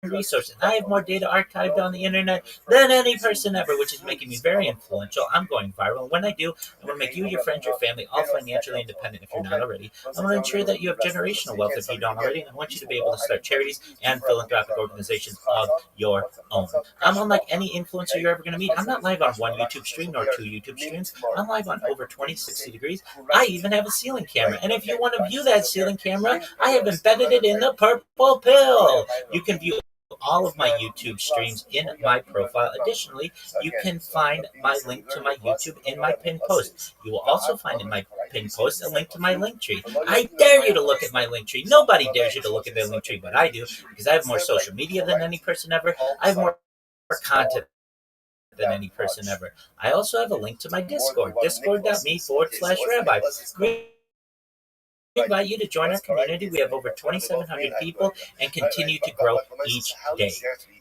resource, and I have more data archived on the internet than any person ever, which is making me very influential. I'm going viral, and when I do, I'm going to make you, your friends, your family all financially independent if you're not already. I'm going to ensure that you have generational wealth if you don't already, and I want you to be able to start charities and philanthropic organizations of your own. I'm unlike any influencer you're ever going to meet. I'm not live on one YouTube stream nor 2 YouTube streams. I'm live on over 20-60 degrees. I even have a ceiling camera, and if you want to view that ceiling camera, I have embedded it in the purple pill. You can view all of my YouTube streams in my profile. Additionally, you can find my link to my YouTube in my pinned post. You will also find in my pinned post a link to my link tree. I dare you to look at my link tree. Nobody dares you to look at their link tree, but I do, because I have more social media than any person ever. I have more content than any person ever. I also have a link to my Discord, discord.me/Rabbi. invite you to join our community. We have over 2,700 people and continue to grow each day.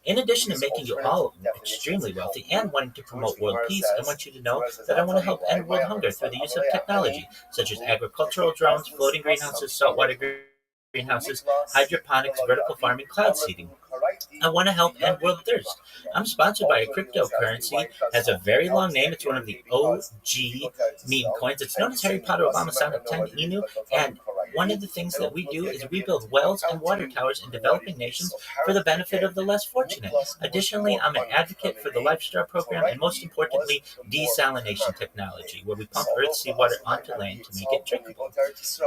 In addition to making you all extremely wealthy and wanting to promote world peace, I want you to know that I want to help end world hunger through the use of technology, such as agricultural drones, floating greenhouses, saltwater greenhouses, hydroponics, vertical farming, cloud seeding. I want to help end world thirst. I'm sponsored by a cryptocurrency, has a very long name. It's one of the OG meme coins. It's known as Harry Potter Obama Sonic 10 Inu, and one of the things that we do is we build wells and water towers in developing nations for the benefit of the less fortunate. Additionally, I'm an advocate for the Lifestar program and, most importantly, desalination technology, where we pump earth seawater onto land to make it drinkable.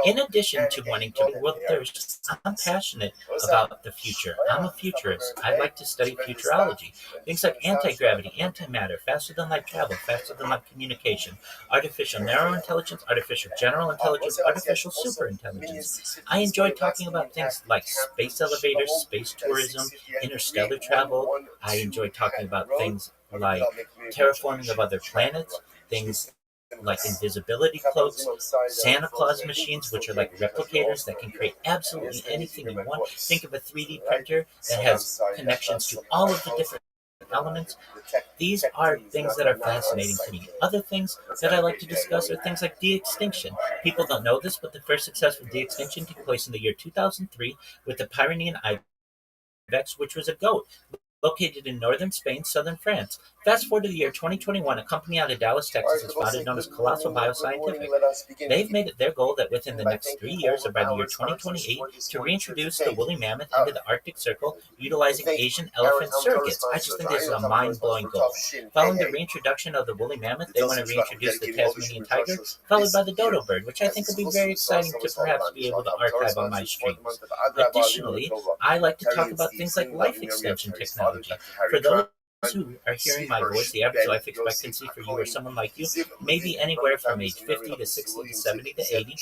In addition to wanting to end world thirst, I'm passionate about the future. I'm a futurist. I like to study futurology. Things like anti-gravity, antimatter, faster than light travel, faster than light communication, artificial narrow intelligence, artificial general intelligence, artificial super intelligence. I enjoy talking about things like space elevators, space tourism, interstellar travel. I enjoy talking about things like terraforming of other planets, things like invisibility cloaks, Santa Claus machines, which are like replicators that can create absolutely anything you want. Think of a 3D printer that has connections to all of the different elements. These are things that are fascinating to me. Other things that I like to discuss are things like de-extinction. People don't know this, but the first successful de-extinction took place in the year 2003 with the Pyrenean ibex, which was a goat located in northern Spain, southern France. Fast forward to the year 2021, a company out of Dallas, Texas is founded known as Colossal Bioscientific. They've made it their goal that within the next 3 years, or by the year 2028, to reintroduce the woolly mammoth into the Arctic Circle utilizing Asian elephant surrogates. I just think this is a mind-blowing goal. Following the reintroduction of the woolly mammoth, they want to reintroduce the Tasmanian tiger, followed by the dodo bird, which I think will be very exciting to perhaps be able to archive on my streams. Additionally, I like to talk about things like life extension technology. For those who are hearing my voice, the average life expectancy for you or someone like you may be anywhere from age 50 to 60 to 70 to 80,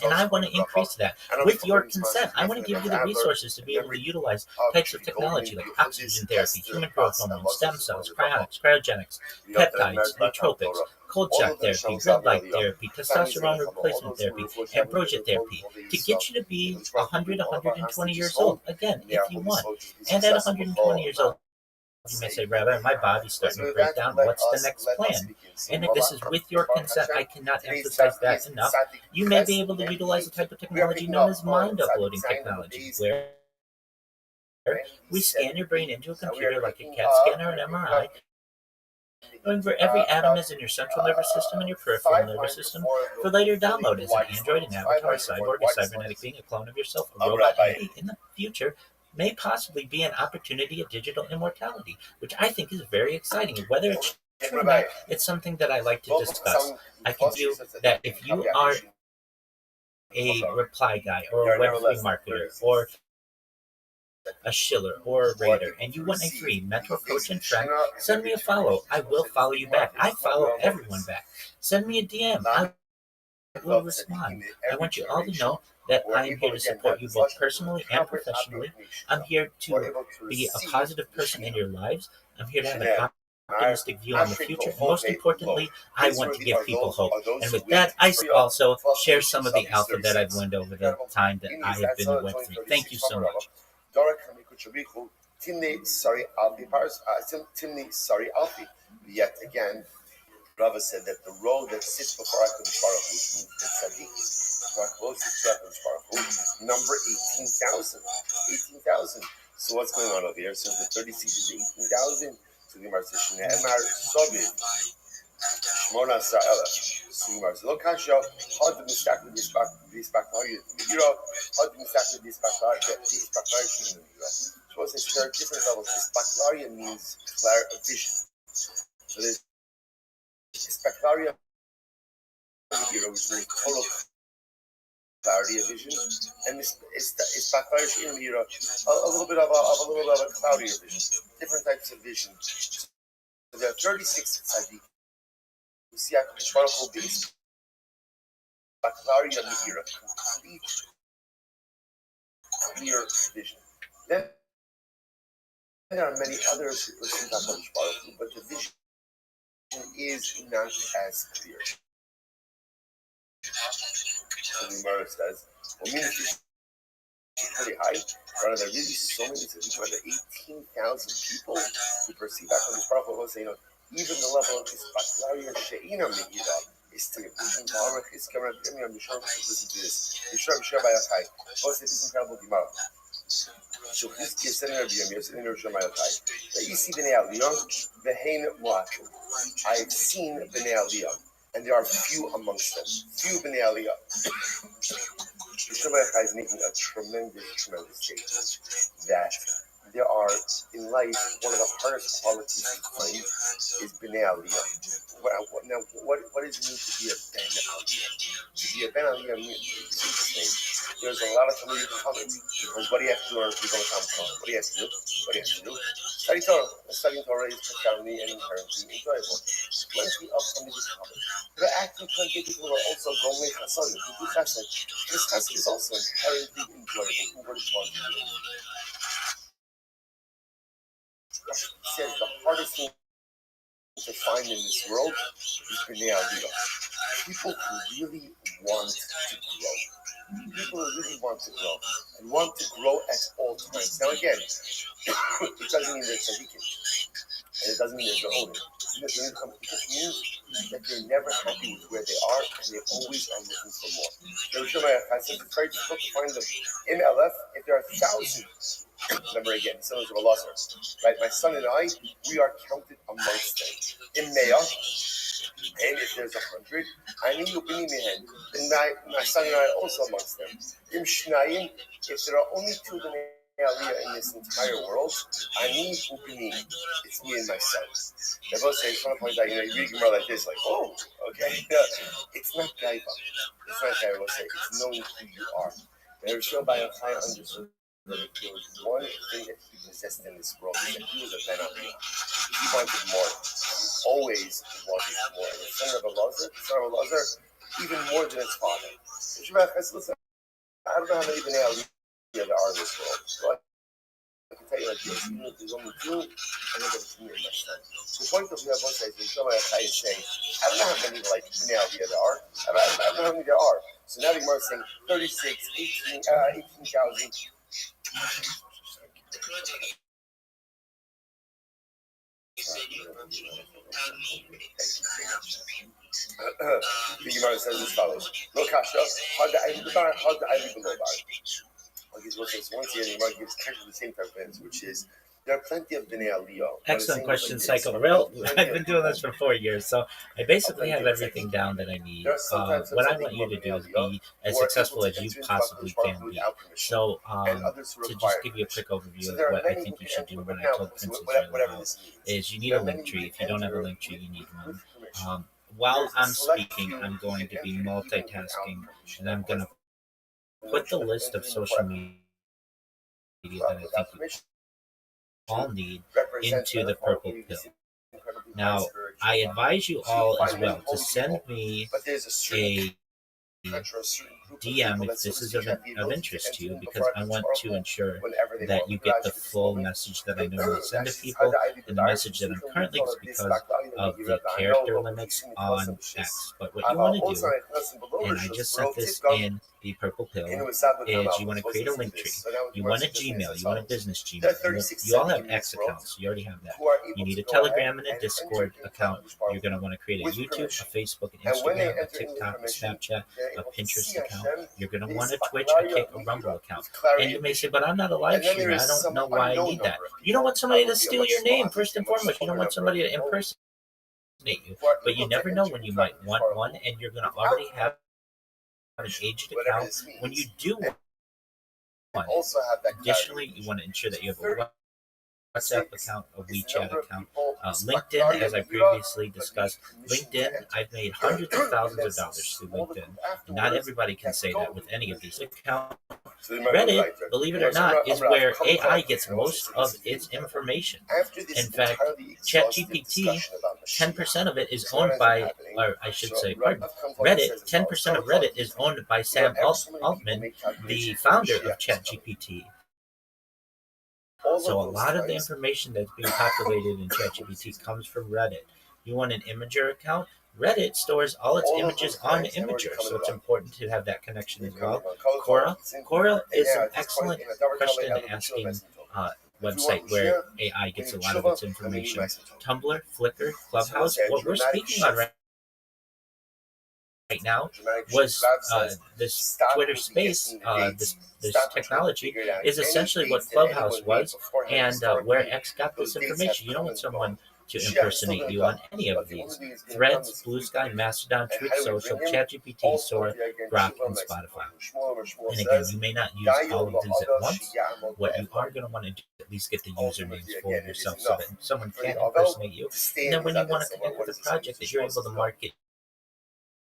and I want to increase that. With your consent, I want to give you the resources to be able to utilize types of technology like oxygen therapy, human growth hormones, stem cells, cryonics, cryogenics, peptides, nootropics, cold shock therapy, red light therapy, testosterone replacement therapy, ambrosia therapy, to get you to be 100, 120 years old, again, if you want. And at 120 years old, you may say, Rabbi, my body's starting to break down. What's the next plan? And if this is with your consent, I cannot emphasize that enough. You may be able to utilize a type of technology known as mind uploading technology, where we scan your brain into a computer like a CAT scan or an MRI, knowing where every atom is in your central nervous system and your peripheral nervous system, for later download as an android, an avatar, a cyborg, a cybernetic being, a clone of yourself, a robot, in the future may possibly be an opportunity of digital immortality, which I think is very exciting. Whether it's true or not, it's something that I like to discuss. I can do that if you are a reply guy or a Web3 marketer or a shiller or a raider, and you want a free mentor, coach, and friend, send me a follow. I will follow you back. I follow everyone back. Send me a DM. I will respond. I want you all to know that I am here to support you both personally and professionally. I'm here to be a positive person in your lives. I'm here to have an optimistic view on the future. And most importantly, I want to give people hope. And with that, I also share some of the alpha that I've learned over the time that I have been in Web3. Thank you so much. Yet again, Rabbi said that the road that sits before HaKadosh Baruch Hu, the tzaddik, number 18,000. 18,000. So what's going on over here? So the 36 is 18,000. So the Gemara says, Shne'emar Sobit, Shmona Sa'ela. So the Gemara says, Lo kasha, Hod Mistak L'Dispakari, Migiro, Hod Mistak L'Dispakari, Shne'emar. So it says there are different levels. Dispaklaria means vision. So there's Dispaklaria, which is total clarity of vision, and it's a little bit of a cloudier vision, different types of vision. So there are 36 tzaddik. You see, HaKadosh Baruch Hu is Baklaria Mihira, complete clear vision. Then there are many others who listen to HaKadosh Baruch Hu, but the vision is not as clear. So the Gemara says, well, means pretty high. There are really so many, so 18,000 people who perceive that. And this Baruch was saying, even the level of this Baklaria She'ina Me'ira is still listen to this. Yishra B'Shra B'Yachai. Also, this incredible Gemara. So this gives sending Rabbi Yirmiyah, sending Rabbi Yirmiyah. That you see B'nei Aliyah, V'hein Mo'atim. I have seen B'nei Aliyah, and there are few amongst them. Few B'nei Aliyah. Rabbi is making a tremendous statement that there are in life one of the hardest qualities to find is b'nei aliyah. Now, what does it mean to be a ben aliyah? To be a ben aliyah means interesting. There's a lot of familiar comments because what do you have to do in order to become a Talmud Chacham? What do you have to do? Study Torah. Studying Torah is profoundly and inherently enjoyable. Plenty of familiar comments. There are actually plenty of people who are also gomei chasadim, who do chesed. This chesed is also inherently enjoyable. Who would want to do it? He says the hardest thing to find in this world is b'nei aliyah. People who really want to grow. People who really want to grow and want to grow at all times. Now again, it doesn't mean they're tzaddikim, and it doesn't mean they're owning. It just means that they're never happy with where they are, and they always are looking for more. I said it's very difficult to find them in LF. If there are thousands, remember again, sons of Allah, right? My son and I, we are counted amongst them. In Mea, and if there's 100, I need you bring me hand. And my son and I also amongst them. In Shnayim, if there are only two B'nei Aliyah in this entire world, I need Upini. It's me and my son. They both say, I just want to point out, you read Gemara like this, like, oh, okay. It's not Gaiva. It's not Gaiva. Say, it's knowing who you are. And Rabbi Yochai understood that there was one thing that he possessed in this world, is that he was a Ben Aliyah. He wanted more. He always wanted more. And the son of Elazar, even more than his father. Listen, I don't know how many B'nei Aliyah there are in this world. So I can tell you like this, even if there's only two, I'm not going to me and my son. The point of Rabbi says, Rabbi is saying, I don't know how many like B'nei Aliyah there are. I don't know how many there are. So now the Gemara is saying 36, 18,000. The Gemara says as follows: Lo kasha, had the Ivy below bar. Okay, so once again, the Gemara gives kind of the same type of answer, which is there are plenty of B'nai Aliyah. Excellent question, Cycle. I've been doing this for 4 years, so I basically have everything down that I need. What I want you to do is be as successful as you possibly can be. So, to just give you a quick overview of what I think you should do, what I told Princess is you need a link tree. If you don't have a link tree, you need one. While I'm speaking, I'm going to be multitasking, and I'm going to put the list of social media that I think you all need into the purple pill. Now, I advise you all as well to send me a DM if this is of interest to you, because I want to ensure that you get the full message that I normally send to people, and the message that I'm currently is because of the character limits on X. But what you want to do, and I just sent this in the purple pill, is you want to create a link tree. You want a Gmail, you want a business Gmail. You all have X accounts, you already have that. You need a Telegram and a Discord account. You're going to want to create a YouTube, a Facebook, an Instagram, a TikTok, a Snapchat, a Pinterest account. You're going to want a Twitch, a Kick, a Rumble account. And you may say, but I'm not a live streamer. I don't know why I need that. You don't want somebody to steal your name, first and foremost. You don't want somebody to impersonate you. But you never know when you might want one, and you're going to already have an aged account when you do one. Additionally, you want to ensure that you have a WhatsApp account, a WeChat account, LinkedIn, as I previously discussed. LinkedIn, I've made hundreds of thousands of dollars through LinkedIn. And not everybody can say that with any of these accounts. Reddit, believe it or not, is where AI gets most of its information. In fact, ChatGPT, 10% of it is owned by, or I should say, pardon, Reddit, 10% of Reddit is owned by Sam Altman, the founder of ChatGPT. So a lot of the information that's being populated in ChatGPT comes from Reddit. You want an Imager account? Reddit stores all its images on Imager, so it's important to have that connection as well. Quora is an excellent question asking website where AI gets a lot of its information. Tumblr, Flickr, Clubhouse. What we're speaking on right now was this Twitter space, this technology is essentially what Clubhouse was, and where X got this information. You don't want someone to impersonate you on any of these. Threads, Blue Sky, Mastodon, Truth Social, ChatGPT, Sora, Grok, and Spotify. And again, you may not use all of these at once. What you are going to want to do is at least get the usernames for yourself so that someone can't impersonate you. And then when you want to connect with a project, that you're able to market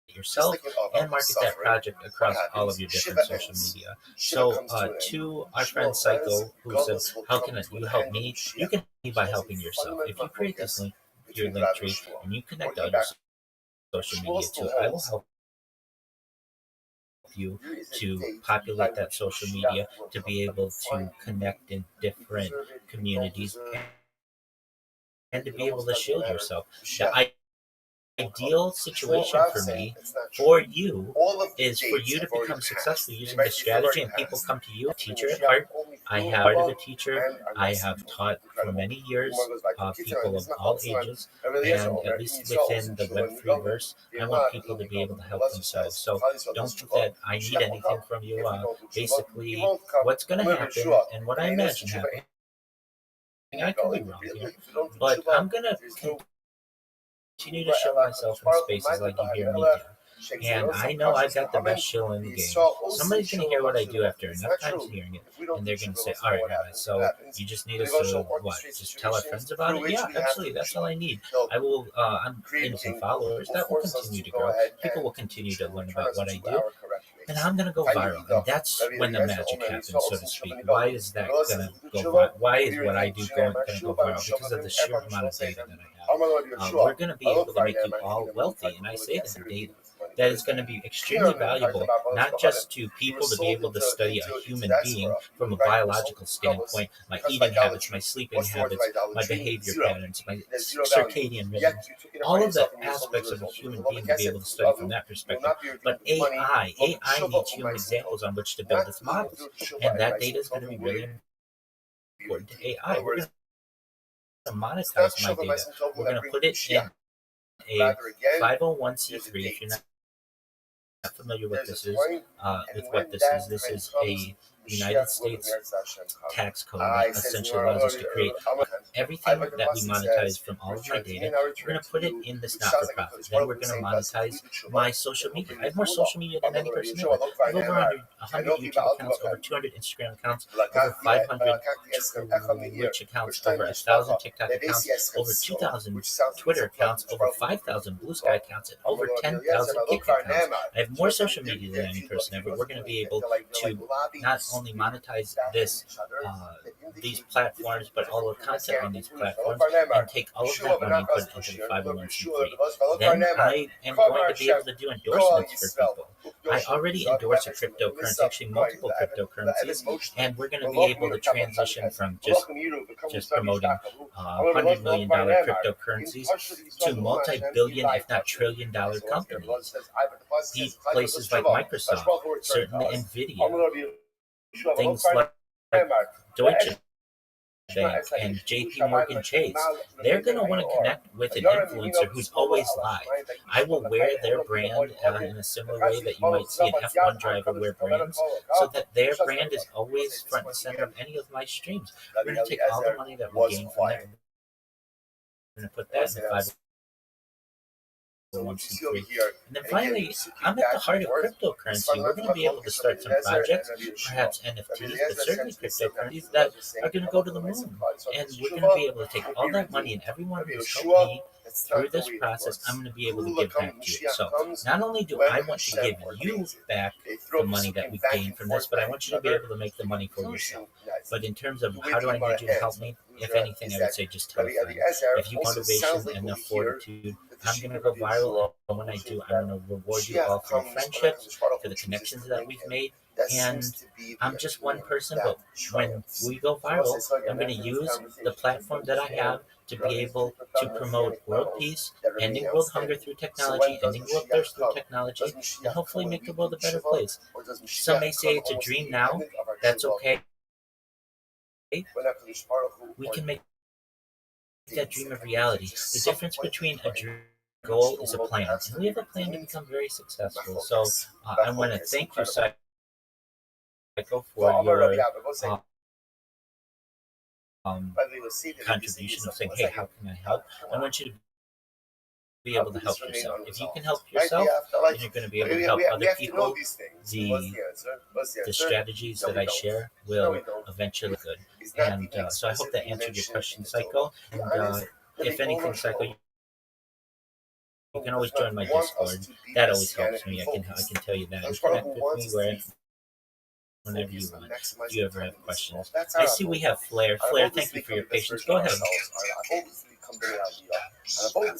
yourself and market that project across all of your different social media. So to our friend Psycho, who says, how can you help me? You can help me by helping yourself. If you create this link, your link tree, and you connect to other social media to it, I will help you to populate that social media, to be able to connect in different communities, and to be able to shield yourself. The ideal situation for me, for you, is for you to become successful using this strategy, and people come to you. A teacher at heart. I have part of a teacher. I have taught for many years people of all ages, and at least within the Web3 verse, I want people to be able to help themselves. So don't think that I need anything from you. Basically, what's going to happen, and what I imagine happening, I could be wrong here, but I'm going to continue to show myself in spaces like you hear me do. And I know I've got the best show in the game. Somebody's going to hear what I do after enough times hearing it, and they're going to say, all right, Rabbi, so you just need us to, what, just tell our friends about it? Yeah, absolutely, that's all I need. I will, I'm gaining some followers. That will continue to grow. People will continue to learn about what I do, and I'm going to go viral. And that's when the magic happens, so to speak. Why is that going to go viral? Why is what I do going to go viral? Because of the sheer amount of data that I have. We're going to be able to make you all wealthy, and I say that in data. That is going to be extremely valuable, not just to people to be able to study a human being from a biological standpoint, my eating habits, my sleeping habits, my behavior patterns, my circadian rhythms, all of the aspects of a human being to be able to study from that perspective. But AI needs human examples on which to build its models, and that data is going to be really important to AI. We're going to monetize my data. We're going to put it in a 501c3. If you're not familiar with this is, this is a United States tax code that essentially allows us to create everything that we monetize from all of my data. We're going to put it in this not-for-profit. Then we're going to monetize my social media. I have more social media than any person ever. I have over 100 YouTube accounts, over 200 Instagram accounts, over 500 Twitch accounts, over 1,000 TikTok accounts, over 2,000 Twitter accounts, over 5,000 Blue Sky accounts, and over 10,000 Kick accounts. I have more social media than any person ever. We're going to be able to not only monetize these platforms, but all the content on these platforms, and take all of that money and put it into the 501c3. Then I am going to be able to do endorsements for people. I already endorse a cryptocurrency, actually multiple cryptocurrencies, and we're going to be able to transition from just promoting $100 million cryptocurrencies to multi-billion, if not trillion-dollar companies. Places like Microsoft, certainly NVIDIA, things like Deutsche Bank and JP Morgan Chase, they're going to want to connect with an influencer who's always live. I will wear their brand in a similar way that you might see an F1 driver wear brands, so that their brand is always front and center of any of my streams. We're going to take all the money that we gain from that, we're going to put that in the 501c3. And then finally, I'm at the heart of cryptocurrency. We're going to be able to start some projects, perhaps NFTs, but certainly cryptocurrencies that are going to go to the moon. And we're going to be able to take all that money, and everyone who's helped me through this process, I'm going to be able to give back to you. So not only do I want to give you back the money that we gained from this, but I want you to be able to make the money for yourself. But in terms of how do I need you to help me, if anything, I would say just tell a friend. If you have motivation and enough fortitude, I'm going to go viral, and when I do, I'm going to reward you all for your friendships, for the connections that we've made, That And seems to be I'm the just one person, that but when triumphs. we go So I'll say viral, so again, I'm going to that's in this use the conversation. platform that I have to be able to promote world peace, ending world hunger through technology, ending world thirst through technology, and hopefully make the world a better place. Some may say it's a dream now. That's okay. We can make that dream a reality. The difference between a dream and a goal is a plan, and we have a plan to become very successful. So I want to thank you, Psycho, for your contribution of saying, "Hey, how can I help?" I want you to be able to help yourself. If you can help yourself, then you're going to be able to help other people. The strategies that I share will eventually be good. And so I hope that answered your question, Psycho. And if anything, Psycho, you can always join my Discord. That always helps me. I can tell you that. And connect with me whenever you want. If you ever have questions, I see we have Flair. Flair, thank you for your patience. Go ahead. Our hope is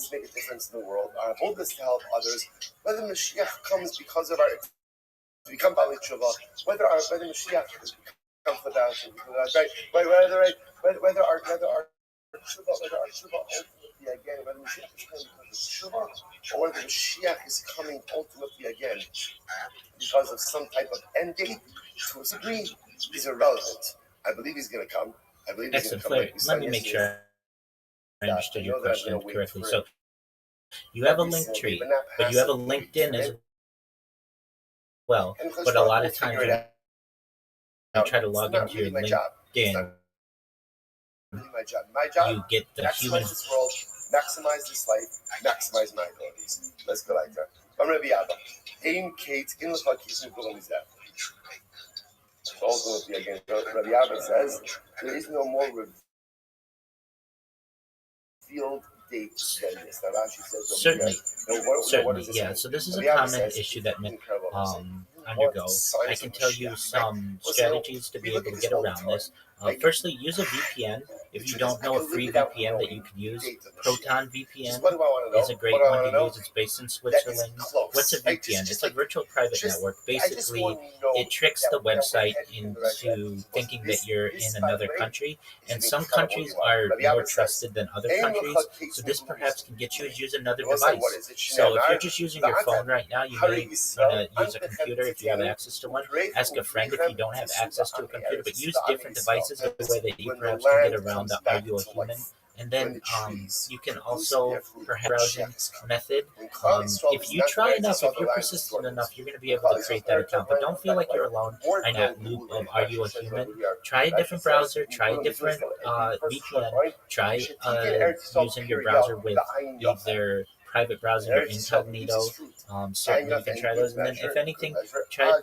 to make a difference in the world. Our hope is to help others. Whether Mashiach comes because of our to become Bali Tshuva, whether Mashiach comes for that, whether our Tshuva ultimately again, whether Mashiach is coming because of Tshuva, or whether Mashiach is coming ultimately again because of some type of end date, to a degree, is irrelevant. I believe he's going to come. I believe he's going to come. Excellent, Flair. Let me make sure I understood your question correctly. So you have a link tree, but you have a LinkedIn as well. But a lot of times when you try to log into your LinkedIn, you get the human. Maximize this world, maximize this life, maximize my abilities. Let's go like that. I'm Rabbi Abba. Aim Kate in the Fakis and Gulam is that. Ultimately, again, Rabbi Abba says there is no more revealed date than this. Now, Rashi says Certainly, certainly, yeah. So this is a common issue that men undergo. I can tell you some strategies to be able to get around this. Firstly, use a VPN. If you don't know a free VPN that you can use, Proton VPN is a great one to use. It's based in Switzerland. What's a VPN? It's a virtual private network. Basically, it tricks the website into thinking that you're in another country, and some countries are more trusted than other countries. So this perhaps can get you to use another device. So if you're just using your phone right now, you may want to use a computer if you have access to one. Ask a friend if you don't have access to a computer, but use different devices the way that you perhaps can get around the "Are you a human?" And then you can also perhaps browsing method. If you try enough, if you're persistent enough, you're going to be able to create that account. But don't feel like you're alone in that loop of "Are you a human?" Try a different browser. Try a different VPN. Try using your browser with either private browser or incognito. Certainly, you can try those. And then, if anything, try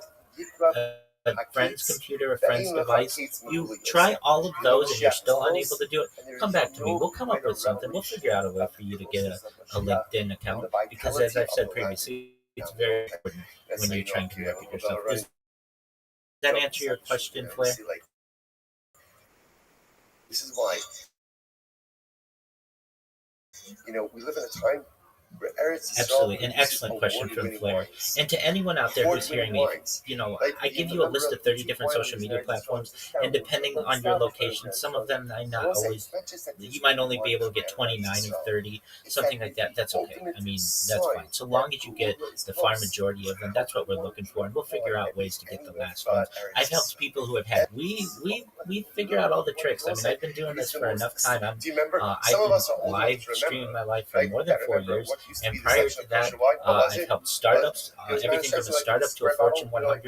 a friend's computer, a friend's device. You try all of those and you're still unable to do it, come back to me. We'll come up with something. We'll figure out a way for you to get a LinkedIn account because, as I've said previously, it's very important when you're trying to market yourself. Does that answer your question, Flair? This is why, we live in a time where absolutely, an excellent question from Flair. And to anyone out there who's hearing me, I give you a list of 30 different social media platforms, and depending on your location, some of them I not always. You might only be able to get 29 or 30, something like that. That's okay. I mean, that's fine. So long as you get the far majority of them, that's what we're looking for, and we'll figure out ways to get the last ones. I've helped people who have had. We figure out all the tricks. I mean, I've been doing this for enough time. I've been live streaming my life for more than 4 years. And prior to that, I've helped startups, everything from a startup to a Fortune 100,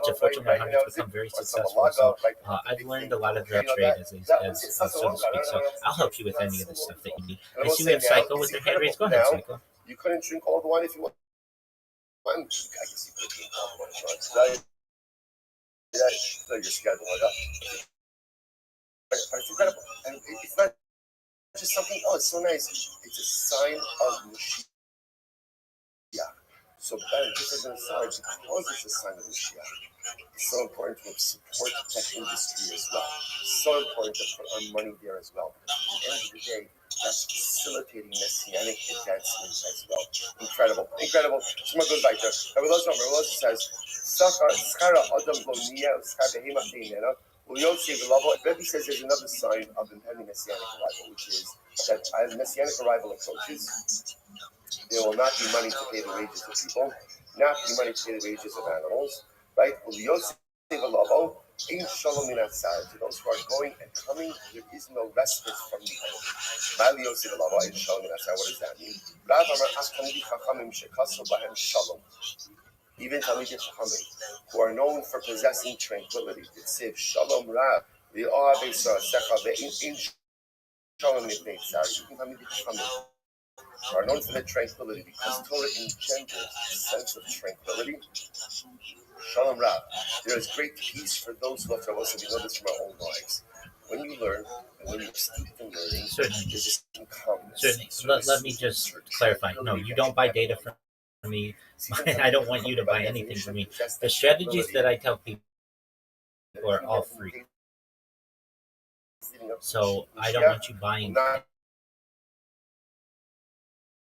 to Fortune 100 to become very successful. So I've learned a lot of the trade, as so to speak. So I'll help you with any of the stuff that you need. I see we have Psycho with their hand raised. Go ahead, Psycho. You couldn't drink all the wine if you want. I guess you could drink all the wine. Your schedule. It's incredible. And it's not just something, it's so nice. It's a sign of Mashiach. So better, just as an aside, because it's a sign of Mashiach. It's so important to support that industry as well. It's so important to put our money there as well. Because at the end of the day, that's facilitating messianic advancement as well. Incredible, incredible. Shema goes back there. Rabbi Loza says, Rabbi says there's another sign of impending messianic arrival, which is that as messianic arrival approaches, there will not be money to pay the wages of people, not be money to pay the wages of animals, right? In shalom in outside, to those who are going and coming, there is no respite from the enemy. In shalom in outside, what does that mean? Even Talmidei Chachamim, who are known for possessing tranquility, it says shalom ra, the in shalom nifnei tzar. Even Talmidei Chachamim are known for their tranquility because Torah engenders a sense of tranquility. Shalom Rab. There is great peace for those who love Torah. So we know this from our own lives. When you learn and when you're steeped in learning, there's a calmness. Certainly. Let me just clarify. No, you don't buy data from me. I don't want you to buy anything from me. The strategies that I tell people are all free. So I don't want you buying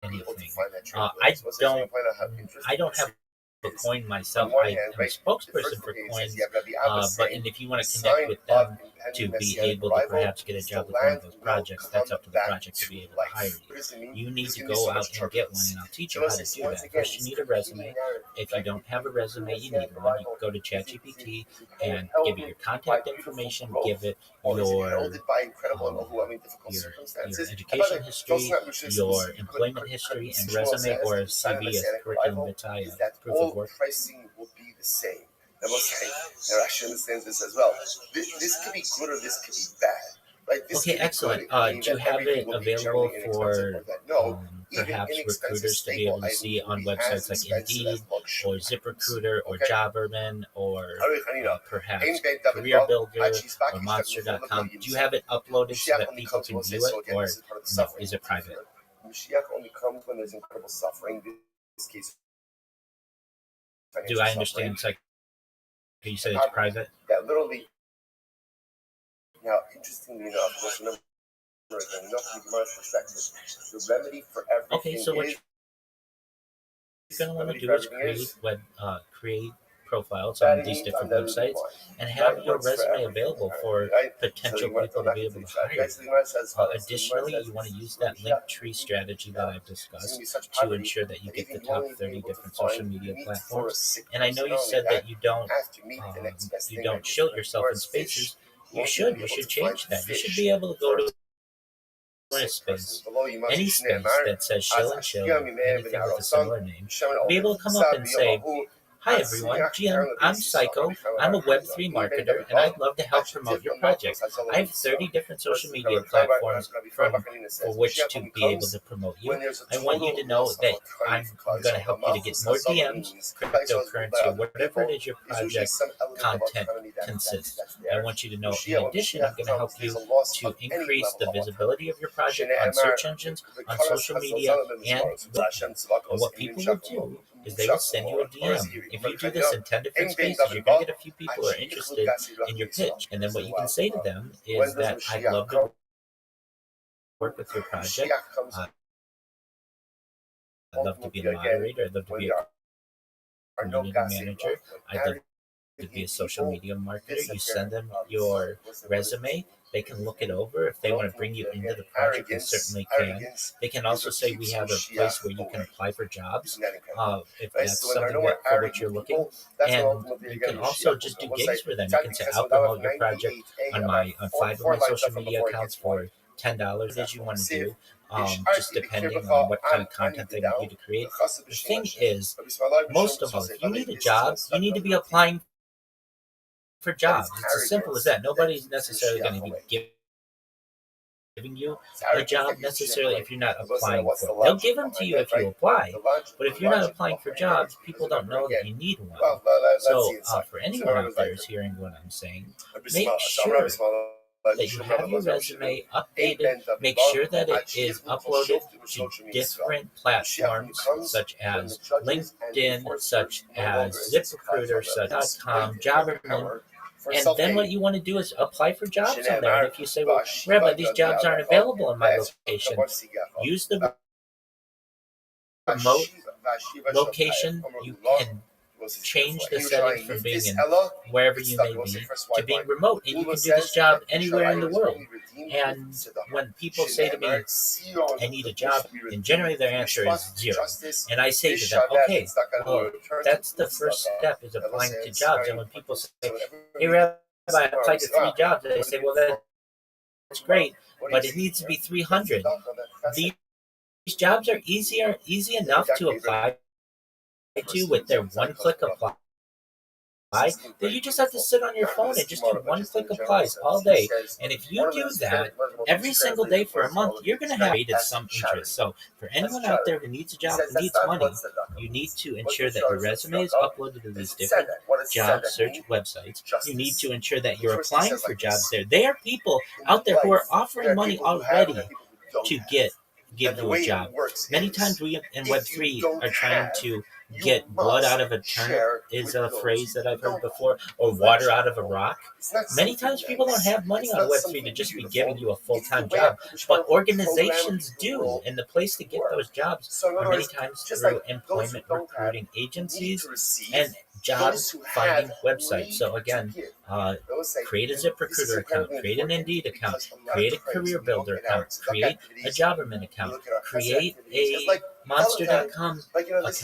anything. I don't have a coin myself. I am a spokesperson for coins, and if you want to connect with them to be able to perhaps get a job with one of those projects, that's up to the project to be able to hire you. You need to go out and get one, and I'll teach you how to do that. First, you need a resume. If you don't have a resume, you need one. You can go to ChatGPT and give it your contact information, give it your education history, your employment history, and resume or a CV as curriculum vitae, proof of work. Pricing will be the same. Now, actually understands this as well. This could be good or this could be bad. Like this okay, excellent. Do you have it available for perhaps recruiters to be able to see on websites like Indeed or ZipRecruiter or JobUrban or perhaps Career Builder or Monster.com? Do you have it uploaded so that people can view it, or no, is it private? Mashiach only comes when there's incredible suffering. In this case, do I understand? It's like you said it's private. That literally. Now, interestingly enough, there's another enough from Gemara's perspective. The remedy for everything. Okay, so what you're going to want to do is create profiles on these different websites and have your resume available for potential people to be able to hire you. Additionally, you want to use that link tree strategy that I've discussed to ensure that you get the top 30 different social media platforms. And I know you said that you don't shield yourself in spaces. You should change that. You should be able to go to a space, any space that says shill and chill, anything with a similar name, be able to come up and say, "Hi everyone, I'm Psycho. I'm a Web3 marketer, and I'd love to help promote your project. I have 30 different social media platforms for which to be able to promote you. I want you to know that I'm going to help you to get more DMs, cryptocurrency, or whatever it is your project content consists. I want you to know, in addition, I'm going to help you to increase the visibility of your project on search engines, on social media, and what people will do is they will send you a DM. If you do this in 10 different spaces, you're going to get a few people who are interested in your pitch. And then what you can say to them is that I'd love to work with your project. I'd love to be a moderator. I'd love to be a community manager. I'd love to be a social media marketer. You send them your resume. They can look it over. If they want to bring you into the project, they certainly can. They can also say we have a place where you can apply for jobs, if that's something for which you're looking. And you can also just do gigs for them. You can say, I'll promote your project on 5 of my social media accounts for $10 as you want to do, just depending on what kind of content they want you to create. The thing is, most of all, if you need a job, you need to be applying for jobs. It's as simple as that. Nobody's necessarily going to be giving you a job necessarily if you're not applying for it. They'll give them to you if you apply, but if you're not applying for jobs, people don't know that you need one. So for anyone out there who's hearing what I'm saying, make sure that you have your resume updated. Make sure that it is uploaded to different platforms such as LinkedIn, such as ZipRecruiter, such.com, Jobberman. And then what you want to do is apply for jobs on there. And if you say, well, Rabbi, these jobs aren't available in my location, use the remote location. You can change the settings from being in wherever you may be to being remote, and you can do this job anywhere in the world. And when people say to me, I need a job, and generally their answer is zero. And I say to them, okay, well, that's the first step, is applying to jobs. And when people say, hey, Rabbi, I applied to 3 jobs, I say, well, that's great, but it needs to be 300. These jobs are easy enough to apply to with their one-click apply. Then you just have to sit on your phone and just do one-click applies all day. And if you do that every single day for a month, you're going to have rated some interest. So for anyone out there who needs a job, who needs money, you need to ensure that your resume is uploaded to these different job search websites. You need to ensure that you're applying for jobs there. There are people out there who are offering money already to give you a job. Many times we in Web3 are trying to get blood out of a turnip, is a phrase that I've heard before, or water out of a rock. Many times people don't have money on Web3 to just be giving you a full-time job, but organizations do, and the place to get those jobs are many times through employment recruiting agencies and job finding websites. So again, create a ZipRecruiter account, create an Indeed account, create a Career Builder account, create a Jobberman account, create a Monster.com account, and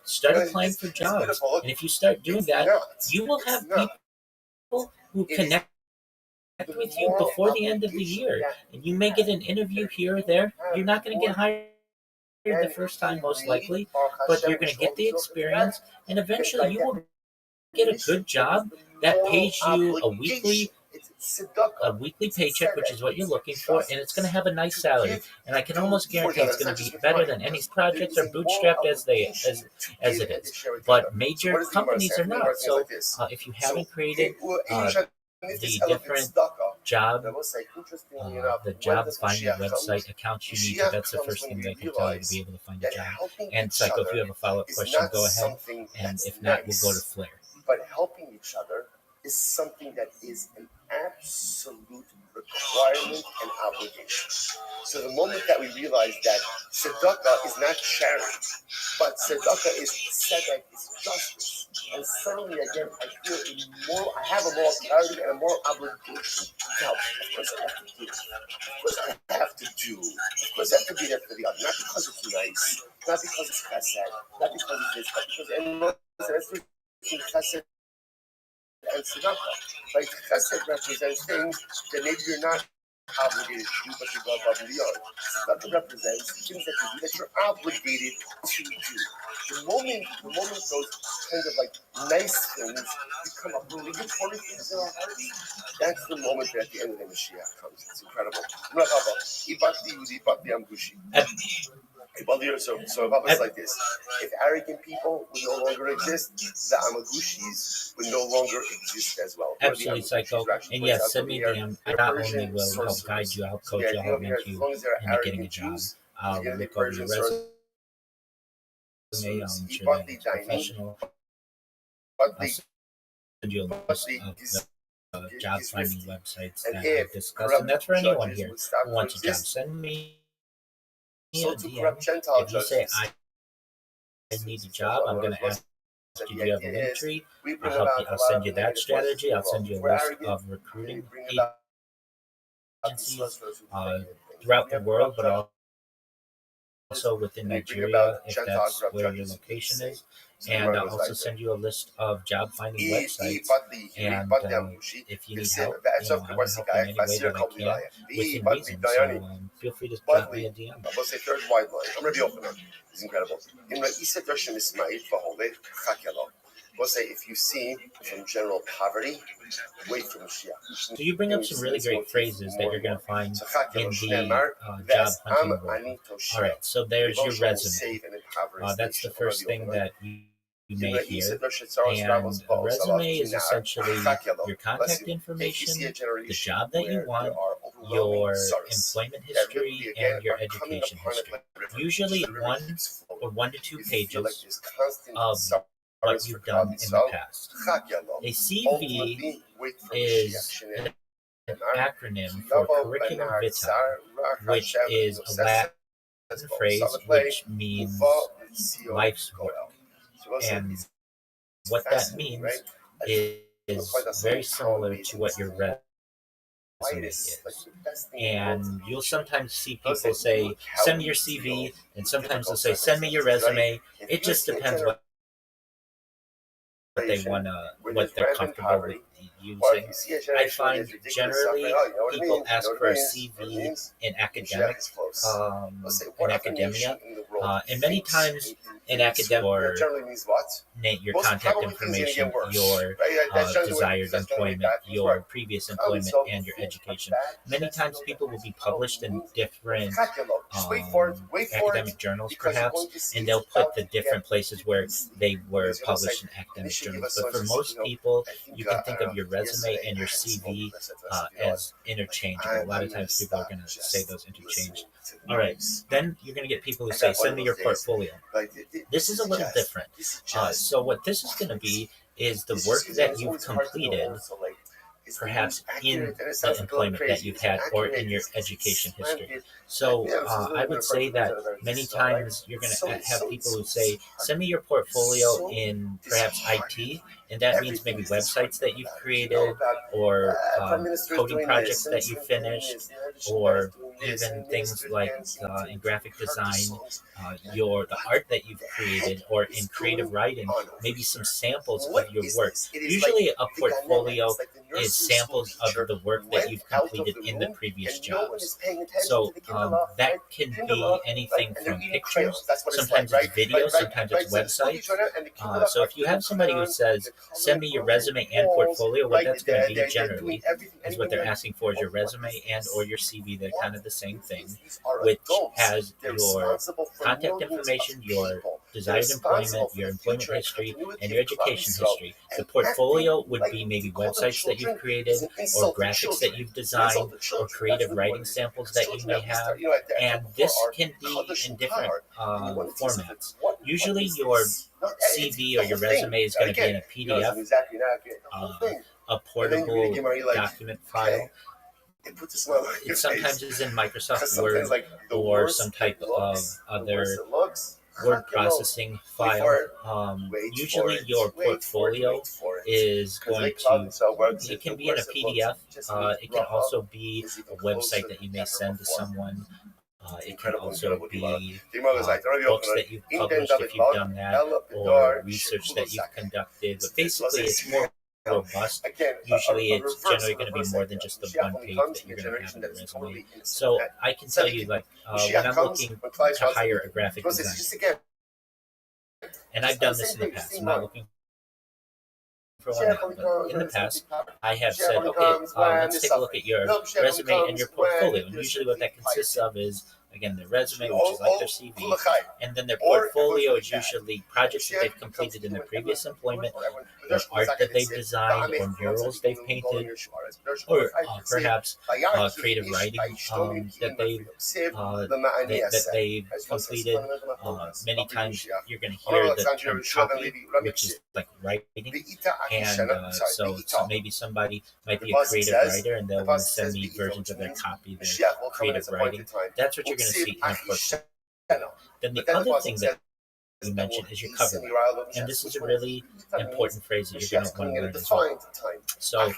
start applying for jobs. And if you start doing that, you will have people who connect with you before the end of the year. And you may get an interview here or there. You're not going to get hired the first time, most likely, but you're going to get the experience, and eventually you will get a good job that pays you a weekly paycheck, which is what you're looking for, and it's going to have a nice salary. And I can almost guarantee it's going to be better than any projects are bootstrapped as it is. But major companies are not. So if you haven't created the different job finding website accounts you need, that's the first thing they can tell you to be able to find a job. And Psycho, if you have a follow-up question, go ahead, and if not, we'll go to Flair. But helping each other is something that is an absolute requirement and obligation. So the moment that we realize that tzedakah is not charity, but tzedakah is tzedek, is justice, and suddenly again I have a moral clarity and a moral obligation to help. Of course I have to give. Of course I have to do. Of course I have to be there for the other, not because it's nice, not because it's chesed, not because it's this, but because anyone says chesed and tzedakah. Like chesed represents things that maybe you're not obligated to do, but you go above and beyond. Tzedakah represents things that you do that you're obligated to do. The moment those kind of like nice things become obligatory things in our hearts, that's the moment that at the end of the Mashiach comes. It's incredible. So Rabbi's like this. If arrogant people would no longer exist, the Amagushis would no longer exist as well. Absolutely, Psycho. And yes, send me DM. I not only will help guide you, help coach you, help mentor you into getting a job. I'll look over your resume. I'll ensure that it's professional. I'll send you a list of job finding websites that I've discussed. And that's for anyone here who wants a job. Send me a DM. If you say, I need a job, I'm going to ask you, do you have a link tree? I'll help you. I'll send you that strategy. I'll send you a list of recruiting agencies throughout the world, but also within Nigeria, if that's where your location is. And I'll also send you a list of job finding websites. And if you need help, I will help in any way that I can within reason. So feel free to drop me a DM. I'll say third wide line. I'm Rabbi Yochanan. It's incredible. We'll say if you see from general poverty, wait for Mashiach. So you bring up some really great phrases that you're going to find in the job hunting world. All right, so there's your resume. That's the first thing that you you may hear. And a resume is essentially your contact information, the job that you want, your employment history, and your education history. Usually 1 to 2 pages of what you've done in the past. A CV is an acronym for curriculum vitae, which is a Latin phrase which means life's work. And what that means is very similar to what your resume is. And you'll sometimes see people say, send me your CV, and sometimes they'll say, send me your resume. It just depends what they what they're comfortable with using. I find generally people ask for a CV in academia, and many times in academia, or your contact information, your desired employment, your previous employment, and your education. Many times people will be published in different academic journals, perhaps, and they'll put the different places where they were published in academic journals. But for most people, you can think of your resume and your CV as interchangeable. A lot of times people are going to say those interchanged. All right, then you're going to get people who say, send me your portfolio. This is a little different. So what this is going to be is the work that you've completed, perhaps in the employment that you've had or in your education history. So I would say that many times you're going to have people who say, send me your portfolio in perhaps IT, and that means maybe websites that you've created, or coding projects that you finished, or even things like in graphic design, the art that you've created, or in creative writing, maybe some samples of your work. Usually a portfolio is samples of the work that you've completed in the previous jobs. So that can be anything from pictures, sometimes it's video, sometimes it's websites. So if you have somebody who says, send me your resume and portfolio, what that's going to be generally is what they're asking for is your resume and or your CV. They're kind of the same thing, which has your contact information, your desired employment, your employment history, and your education history. The portfolio would be maybe websites that you've created, or graphics that you've designed, or creative writing samples that you may have. And this can be in different formats. Usually your CV or your resume is going to be in a PDF, a portable document file. It sometimes is in Microsoft Word or some type of other word processing file. Usually your portfolio is going to, it can be in a PDF. It can also be a website that you may send to someone. It can also be books that you've published if you've done that, or research that you've conducted. But basically, it's more robust. Usually, it's generally going to be more than just the one page that you're going to have in your resume. So I can tell you, like, when I'm looking to hire a graphic designer, and I've done this in the past, I'm not looking for one now, but in the past, I have said, okay, let's take a look at your resume and your portfolio. And usually what that consists of is, again, their resume, which is like their CV, and then their portfolio is usually projects that they've completed in their previous employment, or art that they've designed, or murals they've painted, or perhaps creative writing that they've completed. Many times you're going to hear the term copy, which is like writing, and so maybe somebody might be a creative writer, and they'll want to send me versions of their copy, their creative writing. That's what you're going to see in a portfolio. Then the other thing that you mentioned is your cover letter, and this is a really important phrase that you're going to want to learn as well. So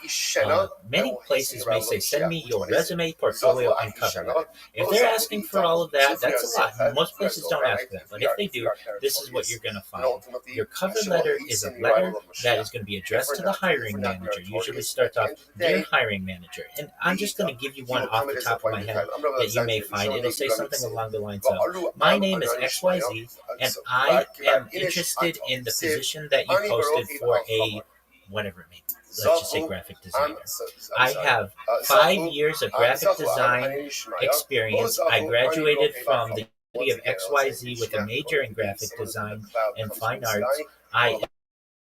many places may say, send me your resume, portfolio, and cover letter. If they're asking for all of that, that's a lot. Most places don't ask for that, but if they do, this is what you're going to find. Your cover letter is a letter that is going to be addressed to the hiring manager. Usually starts off, dear hiring manager. And I'm just going to give you one off the top of my head that you may find. It'll say something along the lines of, my name is XYZ, and I am interested in the position that you posted for a whatever it may be. Let's just say graphic designer. I have 5 years of graphic design experience. I graduated from the of XYZ with a major in graphic design and fine arts. I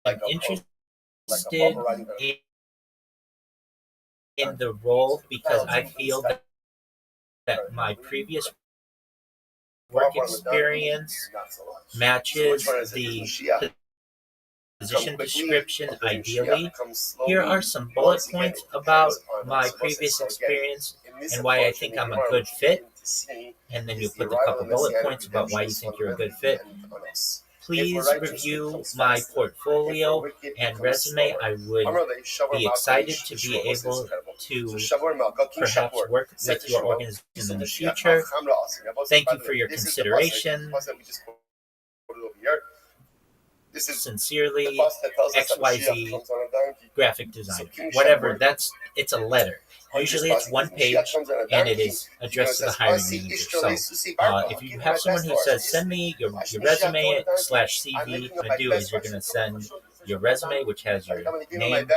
am interested in the role because I feel that my previous work experience matches the position description ideally. Here are some bullet points about my previous experience and why I think I'm a good fit. And then you put a couple bullet points about why you think you're a good fit. Please review my portfolio and resume. I would be excited to be able to perhaps work with your organization in the future. Thank you for your consideration. Sincerely, XYZ graphic designer. Whatever, it's a letter. Usually it's one page and it is addressed to the hiring manager. So if you have someone who says, send me your resume / CV, what you're going to do is you're going to send your resume, which has your name,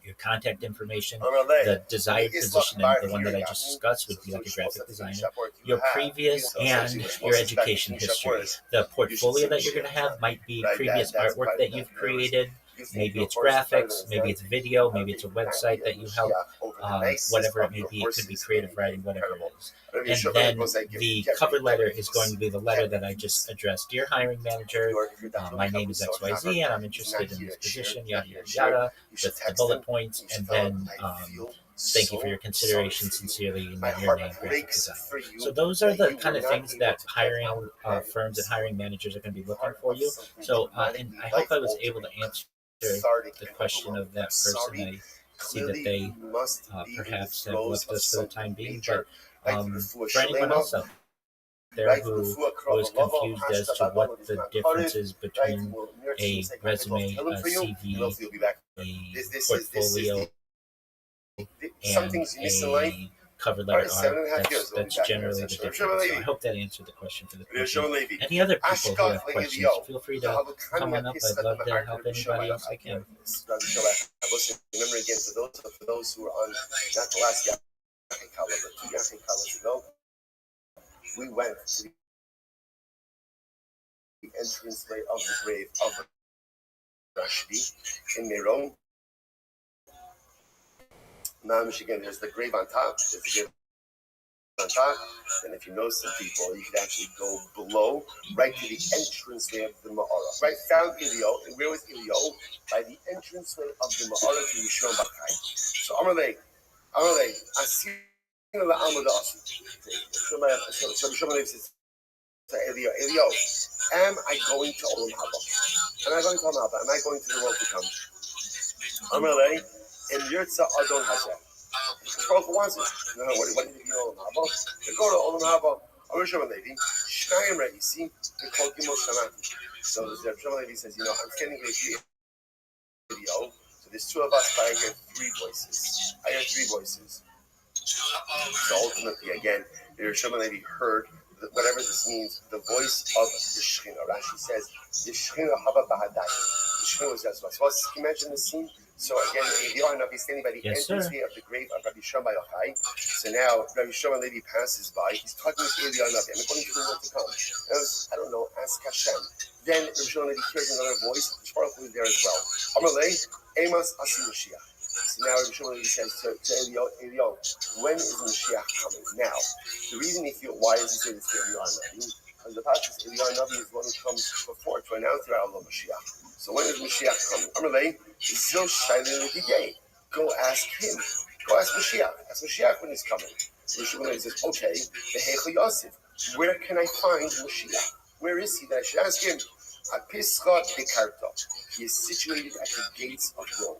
your contact information, the desired position, and the one that I just discussed would be like a graphic designer, your previous and your education history. The portfolio that you're going to have might be previous artwork that you've created. Maybe it's graphics, maybe it's video, maybe it's a website that you help, whatever it may be. It could be creative writing, whatever it is. And then the cover letter is going to be the letter that I just addressed. Dear hiring manager, my name is XYZ and I'm interested in this position, yada, yada, yada, with the bullet points. And then thank you for your consideration. Sincerely, in your name, graphic designer. So those are the kind of things that hiring firms and hiring managers are going to be looking for you. So and I hope I was able to answer the question of that person. I see that they perhaps have left us for the time being, but for anyone else out there who was confused as to what the difference is between a resume, a CV, a portfolio, and a cover letter are, that's generally the difference. So I hope that answered the question for the person. Any other people who have questions, feel free to come on up. I'd love to help anybody else I can. Remember again, for those who are on not the last Yachid Kala, but 2 Yachid Kalas ago, we went to the entranceway of the grave of Rabbi in Meron. Now, Michigan, there's the grave on top. There's the grave on top. And if you know some people, you could actually go below, right to the entranceway of the Ma'ara. Right, found Elio. And where was Elio? By the entranceway of the Ma'ara to Yishon Bakai. So, Amalei, Asir La'amad Asi. So, Amalei says to Elio, am I going to Olam Haba? Am I going to Olam Haba? Am I going to the world to come? Amalei, in Yurtza Adon Hazeh. Baruch wants it. No, what did you know Olam Haba? To go to Olam Haba. Amisham Levi, Shnayim Reisi, they call Gimel Shamati. So the Rabbi Levi says, I'm standing here video. So there's 2 of us, but I hear 3 voices. So ultimately, again, the Rabbi Levi heard whatever this means, the voice of the Shekhinah. Rashi says, the Shekhinah Haba Bahadai. The Shekhinah was Yasva. So can you imagine the scene? So again, Eliyahu Hanavi is standing by the entranceway of the grave of Rabbi Shimon Yochai. So now Rabbi Shimon Levi passes by. He's talking with Eliyahu Hanavi. I'm going to the world to come. I don't know, ask Hashem. Then Rabbi Shimon Levi hears another voice. The Baruch was there as well. Amalei, Amos Asi Mashiach. So now Rabbi Shimon Levi says to Eliyahu, when is Mashiach coming? Now, the reason why does he say this to Eliyahu Hanavi? Because the passage Eliyahu Hanavi is the one who comes before to announce the Allah Mashiach. So when is Mashiach coming? Amalei, Zil Shailin L'Gidei. Go ask him. Go ask Mashiach. Ask Mashiach when he's coming. Mashiach says, okay, Behecha Yosef. Where can I find Mashiach? Where is he that I should ask him? Apischa Dekarta. He is situated at the gates of Rome.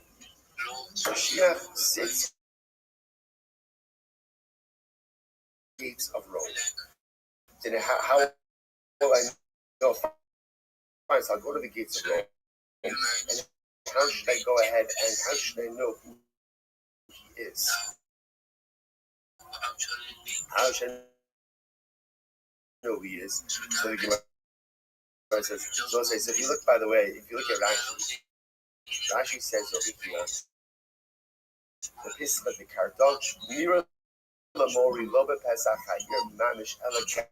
Mashiach sits at the gates of Rome. Then how will I know? Fine, so I'll go to the gates of Rome. And how should I go ahead and how should I know who he is? How should I know who he is? So the Gemara says, if you look, by the way, if you look at Rashi says over here, the Pisca de Kardoch, Mira Lamori Loba Pesach Hayir Mamish Elakeh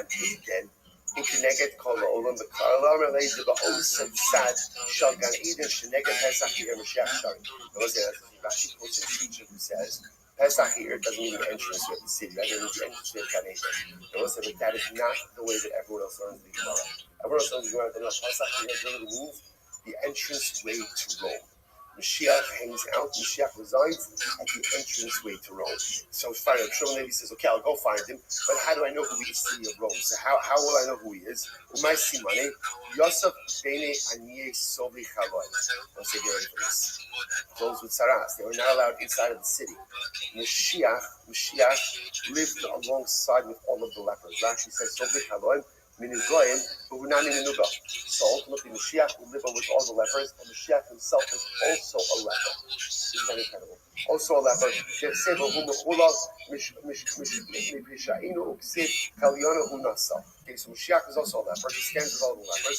Eden. In Keneged Kol Olam B'Karla Amalei Ba'Osem Sad Shal Gan Eden Sheneged Pesach Yer Mashiach Shari. Rashi quotes a teacher who says Pesach here doesn't mean the entrance of the city, right? It means the entrance of Gan Eden. But that is not the way that everyone else learns the Gemara. Everyone else learns the Gemara that Pesach here literally means the entrance way to Rome. Mashiach hangs out, Mashiach resides at the entrance way to Rome. So fine, Shimon Levi says, okay, I'll go find him, but how do I know who he is, city of Rome? So how will I know who he is? Umay Simane, Yosef Bene Aniye Sobri Chaloi. Let's get ready for this. Those with Saras, they were not allowed inside of the city. Mashiach lived alongside with all of the lepers. Rashi says, Sobri Chaloi, Minizgoyim, but we're not in Menuga. So ultimately, Mashiach would live with all the lepers, and Mashiach himself was also a leper. Isn't that incredible? Also a leper. Okay, so Mashiach is also a leper. He stands with all the lepers.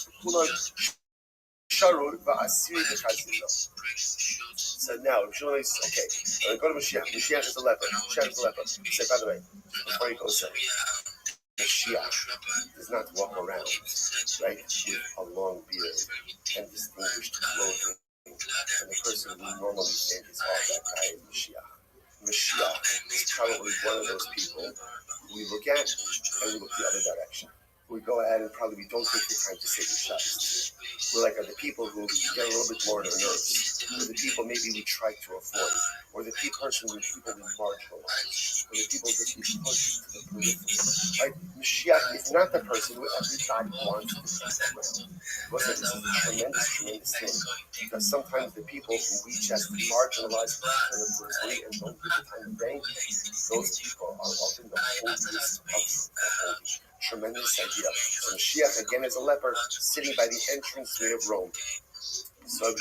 So now, okay, go to Mashiach. Mashiach is a leper. Mashiach is a leper. Say, by the way, before you go, say, Mashiach does not walk around, right, with a long beard and distinguished clothing. And the person who normally think is, oh, that guy is Mashiach. Mashiach is probably one of those people who we look at and we look the other direction. We go ahead and probably we don't take the time to say the Shabbos. We're like, are the people who get a little bit more on our nerves, or the people maybe we try to avoid, or the person with people we marginalize, or the people that we push to the periphery. Right? Mashiach is not the person who everybody wants to be around. Listen, this is a tremendous thing, because sometimes the people who we just marginalize from the periphery and don't give the time of day, those people are often the holiest of holy. Tremendous idea. So Mashiach again is a leper sitting by the entranceway of Rome. So how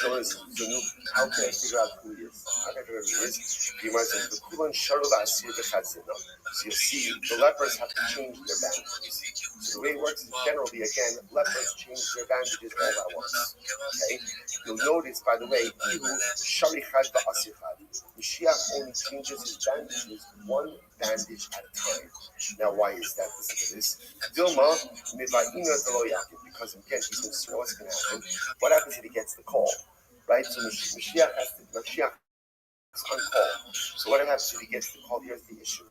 can I figure out who he is? How can I figure out who he is? So you see, the lepers have to change their bandages. So the way it works is generally, again, lepers change their bandages all at once. Okay? You'll notice, by the way, Mashiach only changes his bandages one bandage at a time. Now, why is that? Listen to this. Because again, he's going to see what's going to happen. What happens if he gets the call? Right? So Mashiach is on call. So what happens if he gets the call? Here's the issue.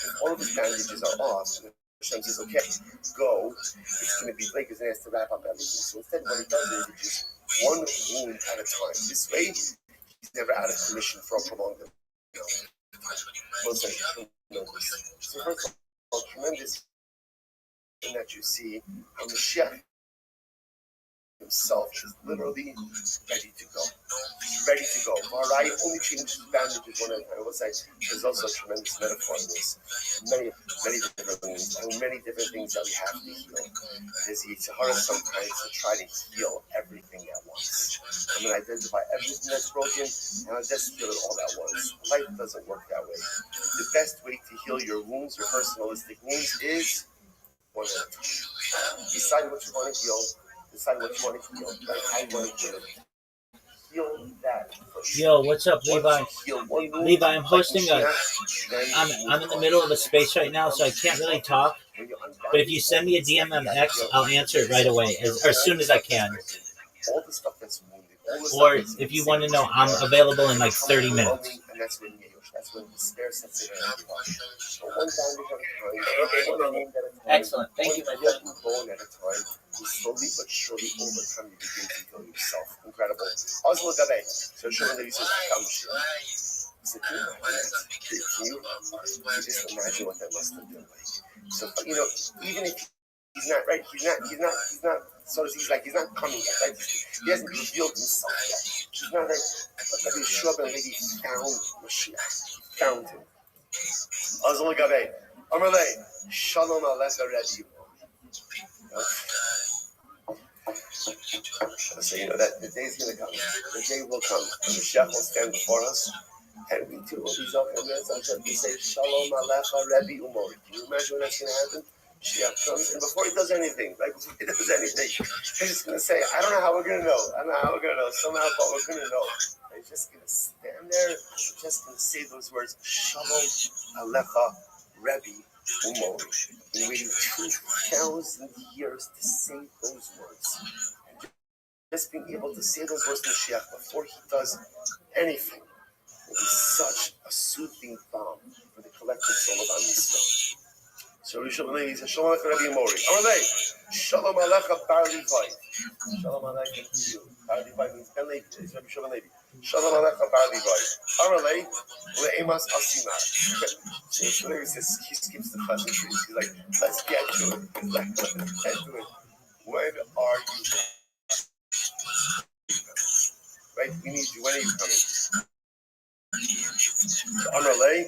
If all of his bandages are off, and Hashem says, okay, go, it's going to be late because he has to wrap up everything. So instead, what he does is just one wound at a time. This way, he's never out of commission for a prolonged time. So first of all, tremendous thing that you see how Mashiach himself is literally ready to go. He's ready to go. Marai only changed bandages one at a time. I will say there's also a tremendous metaphor in this. Many different things, and many different things that we have to heal. There's Yitzhara sometimes to try to heal everything at once. I'm going to identify everything that's broken, and I'll just heal it all at once. Life doesn't work that way. The best way to heal your wounds, your personalistic wounds, is one at a time. Decide what you want to heal. Decide what you want to heal. Like how you want to heal it. Heal that first. Yo, what's up, Levi? Levi, I'm hosting I'm in the middle of a space right now, so I can't really talk. But if you send me a DM on X, I'll answer it right away, as soon as I can. All the stuff that's wounded. Or if you want to know, I'm available in like 30 minutes. And that's when despair sets in. So one bandage at a time, one wound at a time. Excellent. Thank you, my friend. One bone at a time. Slowly but surely over time you begin to heal yourself. Incredible. Oslo Gabe. So Shimon Levi says, come Shia. Can you just imagine what that must have been like? So even if he's not right, he's not so he's not coming yet, right? He hasn't revealed himself yet. He's not right. But Yeshua ben Levi found Mashiach. Found him. Oslo Gabe. Amalei. Shalom Alecha Rabbi. So that the day is going to come. The day will come. And Mashiach will stand before us. And we too will be Zochim and say, Shalom Alecha Rabbi Umor. Can you imagine when that's going to happen? Mashiach comes, and before he does anything, he's just going to say, I don't know how we're going to know. Somehow, but we're going to know. And he's just going to stand there, just going to say those words, Shalom Alecha Rabbi Umar, been waiting 2,000 years to say those words. And just being able to say those words to Mashiach before he does anything will be such a soothing balm for the collective soul of Am Yisrael. So Rishon Levi says, Shalom Aleichem Rabbi Mori. Amalei, Shalom Aleichem Bar Levi. Shalom Aleichem to you. Bar Levi means Ben Levi. It's Rabbi Shalom Levi. Shalom Aleichem Bar Levi. Amalei, Le'emas Asimar. So Rishon Levi says, he skips the chazan trees. He's like, let's get to it. He's like, let's get to it. When are you right? We need you. When are you coming? Amalei,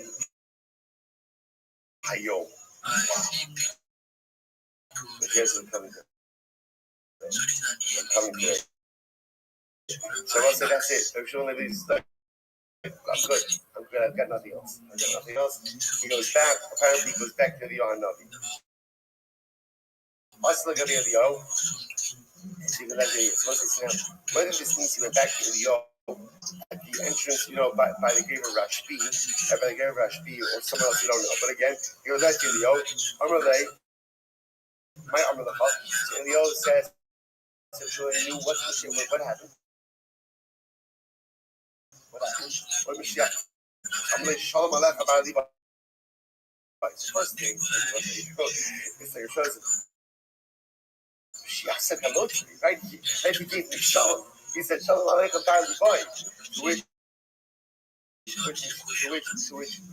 Hayom. Wow. But here's what I'm coming to. I'm coming today. So I said, that's it. I'm sure Levi's like, I'm good. I'm good. I've got nothing else. He goes back. Apparently, he goes back to the Navi. I still got the Eliyahu. So you can let whether this means he went back to Eliyahu at the entrance, by the grave of Rashbi, or someone else, you don't know. But again, he goes back to Eliyahu. Amalei, my Amalei. So Eliyahu says, so he knew what happened. What happened? What Mashiach? Amalei, Shalom Aleichem Bar Levi. First thing, it's like a chosen. Mashiach said hello to me, right? He gave me Shalom. He said, Shalom Aleichem Bar Levi. To which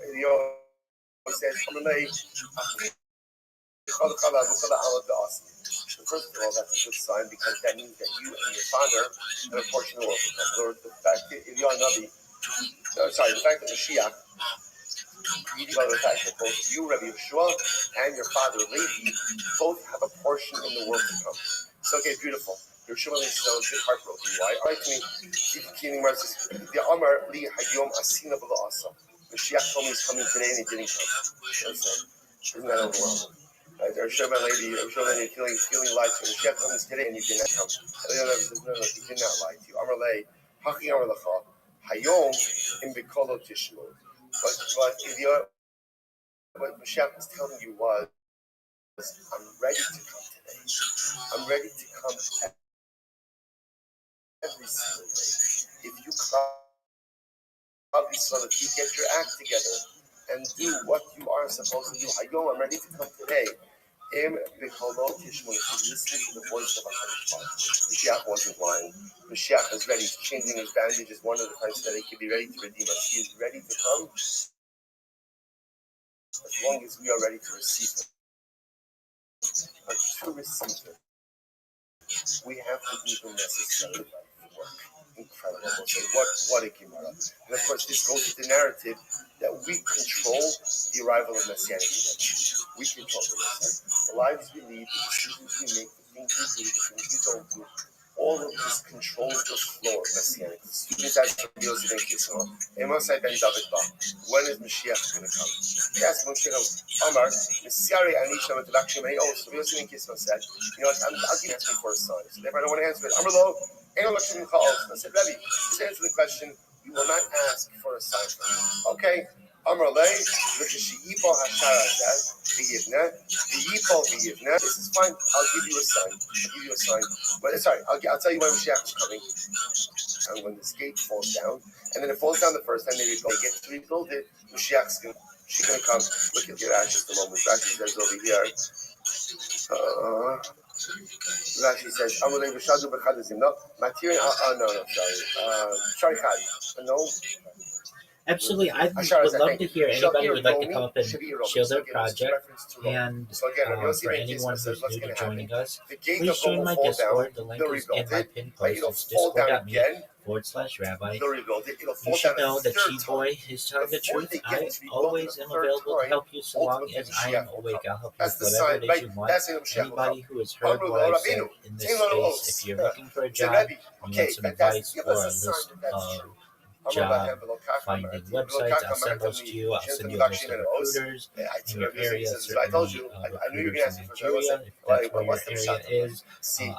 Eliyahu says, Amalei, first of all, that's a good sign because that means that you and your father have a portion of the world. The fact that Mashiach, the fact that both you, Rabbi Yeshua, and your father, Levi, both have a portion in the world to come. So, okay, beautiful. Yeshua is a bit heartbroken. Why? All right, to me, the Amar Li Hayom Asina B'la Asa. Mashiach told me he's coming today and he didn't come. Isn't that overwhelming? Or Shabbat lady, feeling lied to him. Mashiach told me today and you did not come. No, he did not lie to you. Amar Le, Haki Amar Lecha, Hayom in Bikolo Tishmu. But what Mashiach was telling you was, I'm ready to come today. I'm ready to come every single day. If you come, so that you get your act together and do what you are supposed to do. Hayom, I'm ready to come today. If you listen to the voice of HaKadosh. Mashiach wasn't lying. Mashiach is ready. He's changing his bandages one of the times that he can be ready to redeem us. He is ready to come as long as we are ready to receive him. But to receive him, we have to do the necessary work. Incredible. So what a Gemara. And of course, this goes with the narrative that we control the arrival of Messianic redemption. We control the lives we lead, the decisions we make, the things we do, the things we don't do. All of this controls the flow of Messianic. Students ask for deals in Kisma. Emosai ben David Ba. When is Mashiach going to come? Yes, Moshe Omar, Messiari Anisha Matalakshim. Oh, so Yosef in Kisma said, I'll give you an answer for a sign. So therefore, I don't want to answer it. Amrlo, I said, Rabbi, just answer the question. You will not ask for a sign from me. Okay. Amrle, this is fine. I'll give you a sign. But sorry, I'll tell you when Mashiach is coming. And when this gate falls down, and then it falls down the first time they get to rebuild it, Mashiach's going to come. Look at your ashes the moment. Rashi says over here. Rashi says, Amalei B'Shadu B'Chadazim. No, material. Sorry, no. Absolutely. I would love to hear anybody who would like to come up and share their project. And for anyone who's new to joining us, please join my Discord. The link is in my pinned post. It's discord.me/Rabbi. You should know that G-Boy is telling the truth. I always am available to help you so long as I am awake. I'll help you with whatever it is you want. Anybody who has heard what I said in this space, if you're looking for a job, you want some advice or a list of job finding websites, I'll send those to you. I'll send you a list of recruiters in your area, certainly recruiters in Nigeria, if that's where your area is.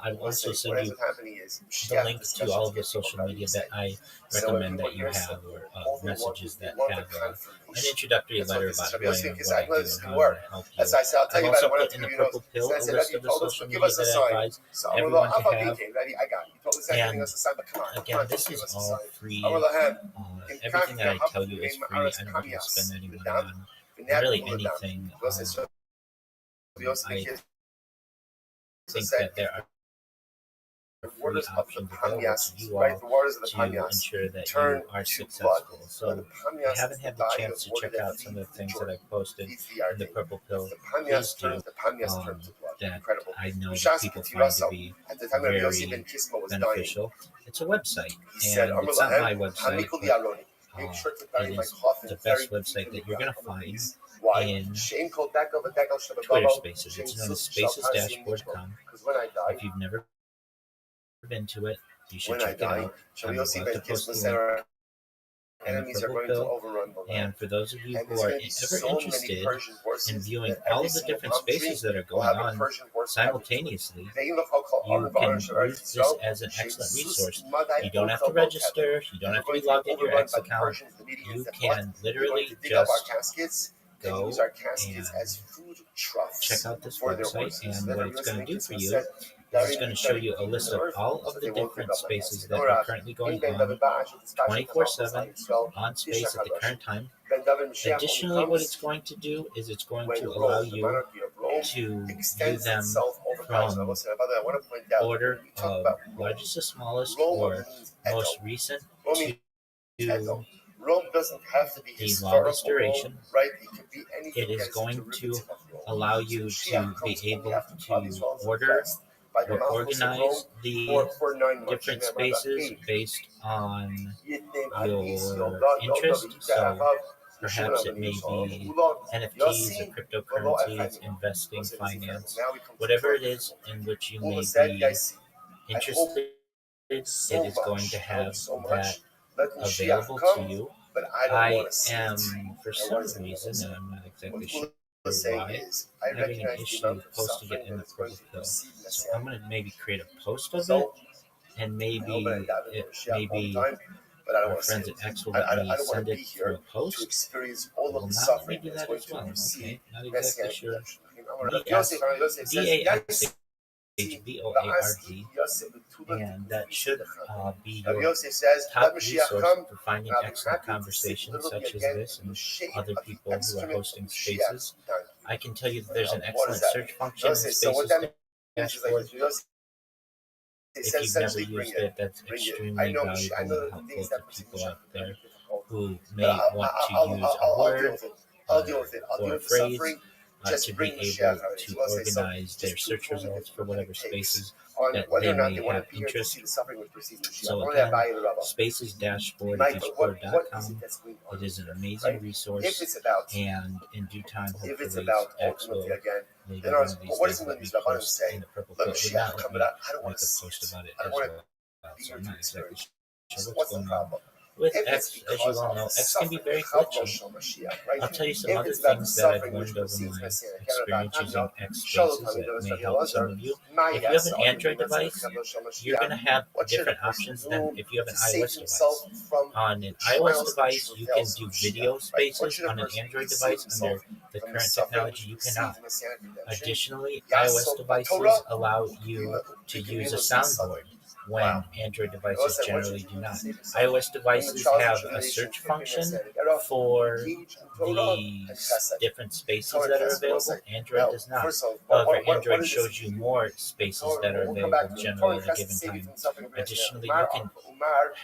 I will also send you the link to all of the social media that I recommend that you have, or messages that want have the an confirmation. introductory That's what letter this is. about Rabbi who I Yossi am, says, what I I know do, this is and going how to I'm work. going to help you. That's why I said, I'll tell I've you about also it. One put of in the the you know, purple pill a says, list Rabbi of the told us, social give media us a that I sign. advise So everyone to Alpha have. BK, Rabbi, I got it. He told us that giving And us a sign, but come on, again, just this give is us a all sign. free. Everything that I tell you is free. I don't want you to spend any money on really anything. I think that there are free options available to you all to ensure that you are successful. So if you haven't had the chance to check out some of the things that I've posted in the purple pill, please do. That I know that people find to be very beneficial. It's a website, and it's not my website, but it is the best website that you're going to find in Twitter Spaces. It's known as spacesdashboard.com. If you've never been to it, you should check it out. I'm about to post the link in the purple pill. And for those of you who are ever interested in viewing all of the different spaces that are going on simultaneously, you can use this as an excellent resource. You don't have to register. You don't have to be logged into your X account. You can literally just go and check out this website, and what it's going to do for you is it's going to show you a list of all of the different spaces that are currently going on 24/7 on space at the current time. Additionally, what it's going to do is it's going to allow you to view them from order of largest to smallest or most recent to Rome doesn't have to be the historical, longest duration. right? It could be anything. It is that's going to derivative of Rome. allow you to be able to order or organize the different spaces based on your interest. So perhaps it may be NFTs or cryptocurrencies, investing, finance, whatever it is in which you may be interested, it is going to have that available to you. I am, for some reason, and I'm not exactly sure why, having an issue posting it in the purple pill. So I'm going to maybe create a post of it, and maybe our friends at X will let me send it through a post. Will not let me do that as well. Okay, not exactly sure. DASHBOARD, and that should be your top resource for finding excellent conversations such as this and other people who are hosting spaces. I can tell you that there's an excellent search function in Spaces dashboard. If you've never used it, that's extremely valuable and helpful to people out there who may want to use a word or a phrase to be able to organize their search results for whatever spaces that they may have interest. So again, spaces-board.com. It is an amazing resource, and in due time, hopefully, X will maybe one of these days let me post in the purple pill. It would not let me make a post about it as well. So I'm not exactly sure what's going on with X. As you all know, X can be very glitchy. I'll tell you some other things that I've learned over my experience using X Spaces that may help some of you. If you have an Android device, you're going to have different options than if you have an iOS device. On an iOS device, you can do video spaces. On an Android device, under the current technology, you cannot. Additionally, iOS devices allow you to use a soundboard when Android devices generally do not. iOS devices have a search function for the different spaces that are available. Android does not. However, Android shows you more spaces that are available generally at a given time. Additionally, you can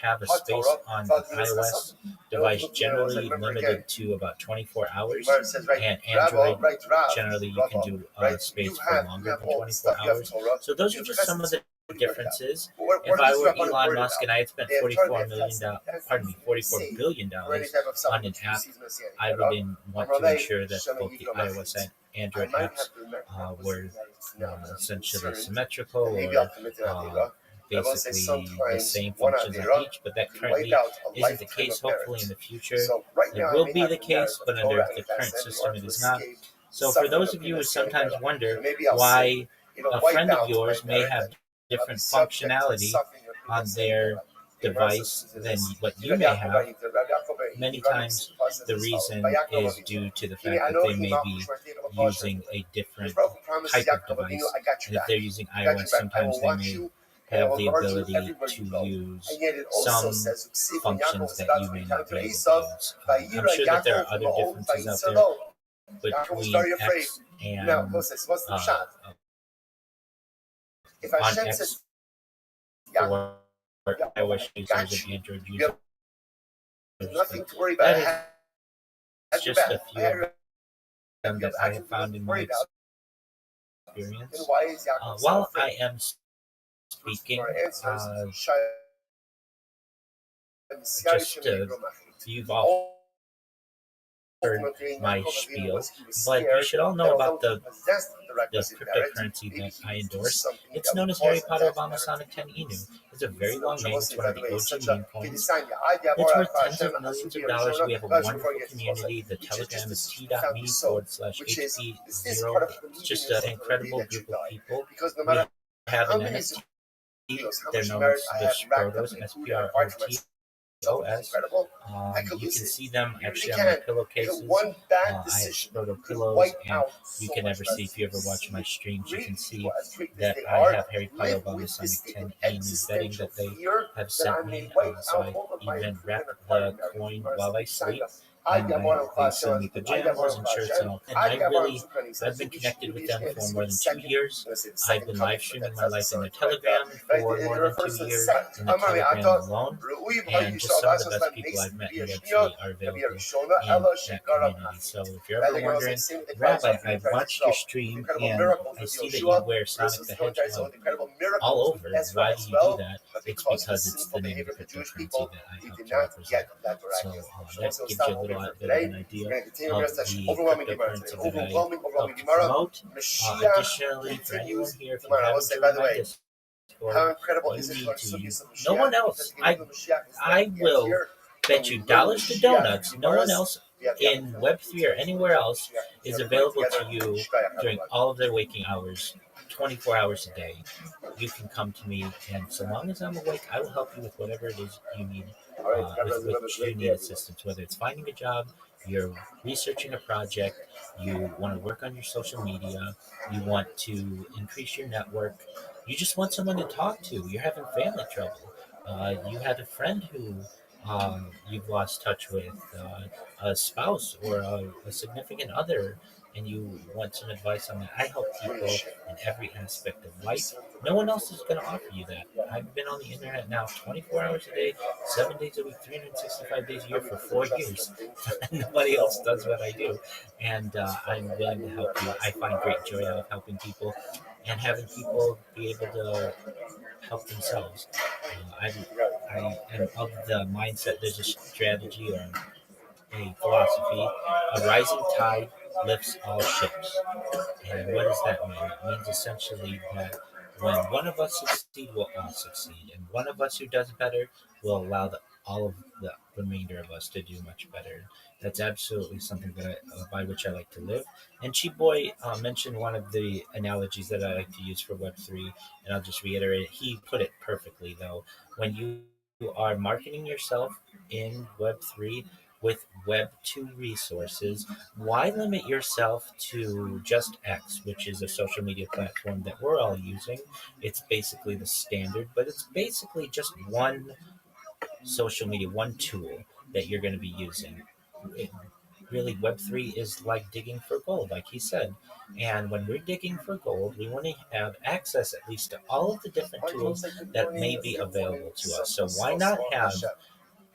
have a space on an iOS device generally limited to about 24 hours, and Android generally you can do a space for longer than 24 hours. So those are just some of the differences. If I were Elon Musk and I had spent $44 billion on an app, I would want to ensure that both the iOS and Android apps were essentially symmetrical or basically the same functions on each, but that currently isn't the case. Hopefully in the future it will be the case, but under the current system it is not. So for those of you who sometimes wonder why a friend of yours may have different functionality on their device than what you may have. Many times the reason is due to the fact that they may be using a different type of device. And if they're using iOS, sometimes they may have the ability to use some functions that you may not be able to use. I'm sure that there are other differences out there between X and on X for iOS users and Android users. That is just a few of them that I have found in my experience. While I am speaking, you've all heard my spiel, but you should all know about the cryptocurrency that I endorse. It's known as Harry Potter Obama Sonic 10 Inu. It's a very long name. It's one of the OG meme coins. It's worth tens of millions of dollars. We have a wonderful community. The Telegram is t.me/HP0. It's just an incredible group of people. We have an NFT. They're known as the Sprotos, SPROT. You can see them actually on my pillowcases. I have Sproto pillows, and you can ever see, if you ever watch my streams, you can see that I have Harry Potter Obama Sonic 10 new bedding that they have sent me. So I even wrap the coin while I sleep. And they send me pajamas and shirts and all. And I've been connected with them for more than 2 years. I've been live streaming my life in the Telegram for more than 2 years, in the Telegram alone. And just some of the best people I've met in Web3 are available in that community. So if you're ever wondering, Rabbi, I've watched your stream and I see that you wear Sonic the Hedgehog all over. Why do you do that? It's because it's the name of the cryptocurrency that I help to represent. So that gives you a little bit of an idea of the cryptocurrency that I help to promote. Additionally, for anyone here, if you haven't joined my Discord, you need to use no one else. I will bet you dollars to donuts. No one else in Web3 or anywhere else is available to you during all of their waking hours, 24 hours a day. You can come to me, and so long as I'm awake, I will help you with whatever it is you need. With which you need assistance, whether it's finding a job, you're researching a project, you want to work on your social media, you want to increase your network, you just want someone to talk to, you're having family trouble, you had a friend who you've lost touch with, a spouse or a significant other, and you want some advice on that. I help people in every aspect of life. No one else is going to offer you that. I've been on the internet now 24 hours a day, 7 days a week, 365 days a year for 4 years. Nobody else does what I do. And I'm willing to help you. I find great joy out of helping people and having people be able to help themselves. I am of the mindset there's a strategy or a philosophy. A rising tide lifts all ships. And what does that mean? It means essentially that when one of us succeed, we'll all succeed. And one of us who does better will allow all of the remainder of us to do much better. That's absolutely something that by which I like to live. And Cheap Boy mentioned one of the analogies that I like to use for Web3, and I'll just reiterate it. He put it perfectly, though. When you are marketing yourself in Web3 with Web2 resources, why limit yourself to just X, which is a social media platform that we're all using? It's basically the standard, but it's basically just one social media, one tool that you're going to be using. It, really, Web3 is like digging for gold, like he said. And when we're digging for gold, we want to have access at least to all of the different tools that may be available to us. So why not have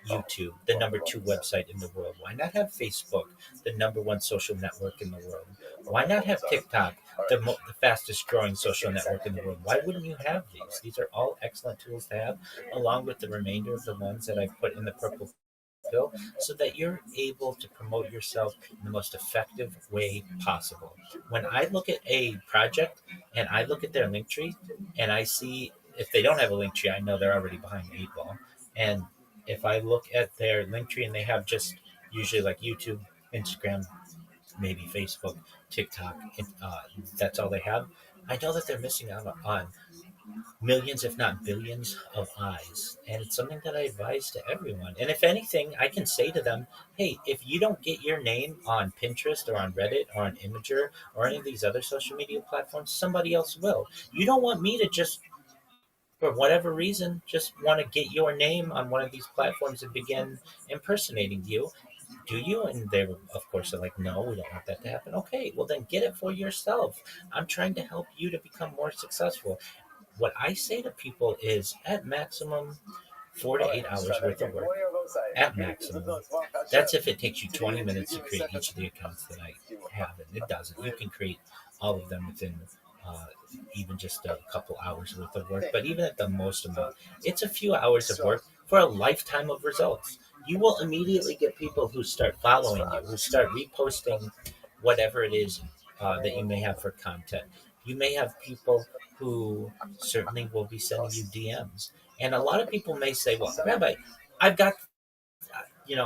YouTube, the number 2 website in the world? Why not have Facebook, the number 1 social network in the world? Why not have TikTok, the fastest growing social network in the world? Why wouldn't you have these? These are all excellent tools to have, along with the remainder of the ones that I've put in the purple pill, so that you're able to promote yourself in the most effective way possible. When I look at a project and I look at their link tree and I see if they don't have a link tree, I know they're already behind the 8 ball. And if I look at their link tree and they have just usually like YouTube, Instagram, maybe Facebook, TikTok, that's all they have, I know that they're missing out on millions, if not billions, of eyes. And it's something that I advise to everyone. And if anything, I can say to them, hey, if you don't get your name on Pinterest or on Reddit or on Imager or any of these other social media platforms, somebody else will. You don't want me to just, for whatever reason, just want to get your name on one of these platforms and begin impersonating you. Do you? And they, of course, are like, no, we don't want that to happen. Okay, well, then get it for yourself. I'm trying to help you to become more successful. What I say to people is at maximum 4 to 8 hours worth of work, at maximum. That's if it takes you 20 minutes to create each of the accounts that I have, and it doesn't. You can create all of them within uh, even just a couple hours worth of work. But even at the most amount, it's a few hours of work for a lifetime of results. You will immediately get people who start following you, who start reposting whatever it is that you may have for content. You may have people who certainly will be sending you DMs. And a lot of people may say, well, Rabbi, I've got,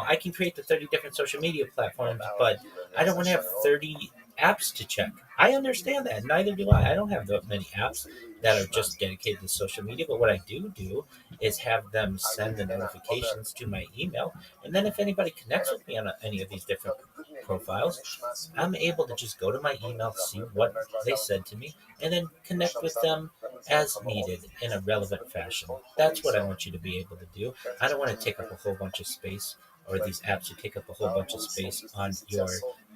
I can create the 30 different social media platforms, but I don't want to have 30 apps to check. I understand that. Neither do I. I don't have that many apps that are just dedicated to social media. But what I do is have them send the notifications to my email. And then if anybody connects with me on any of these different profiles, I'm able to just go to my email, see what they said to me, and then connect with them as needed in a relevant fashion. That's what I want you to be able to do. I don't want to take up a whole bunch of space, or these apps to take up a whole bunch of space on your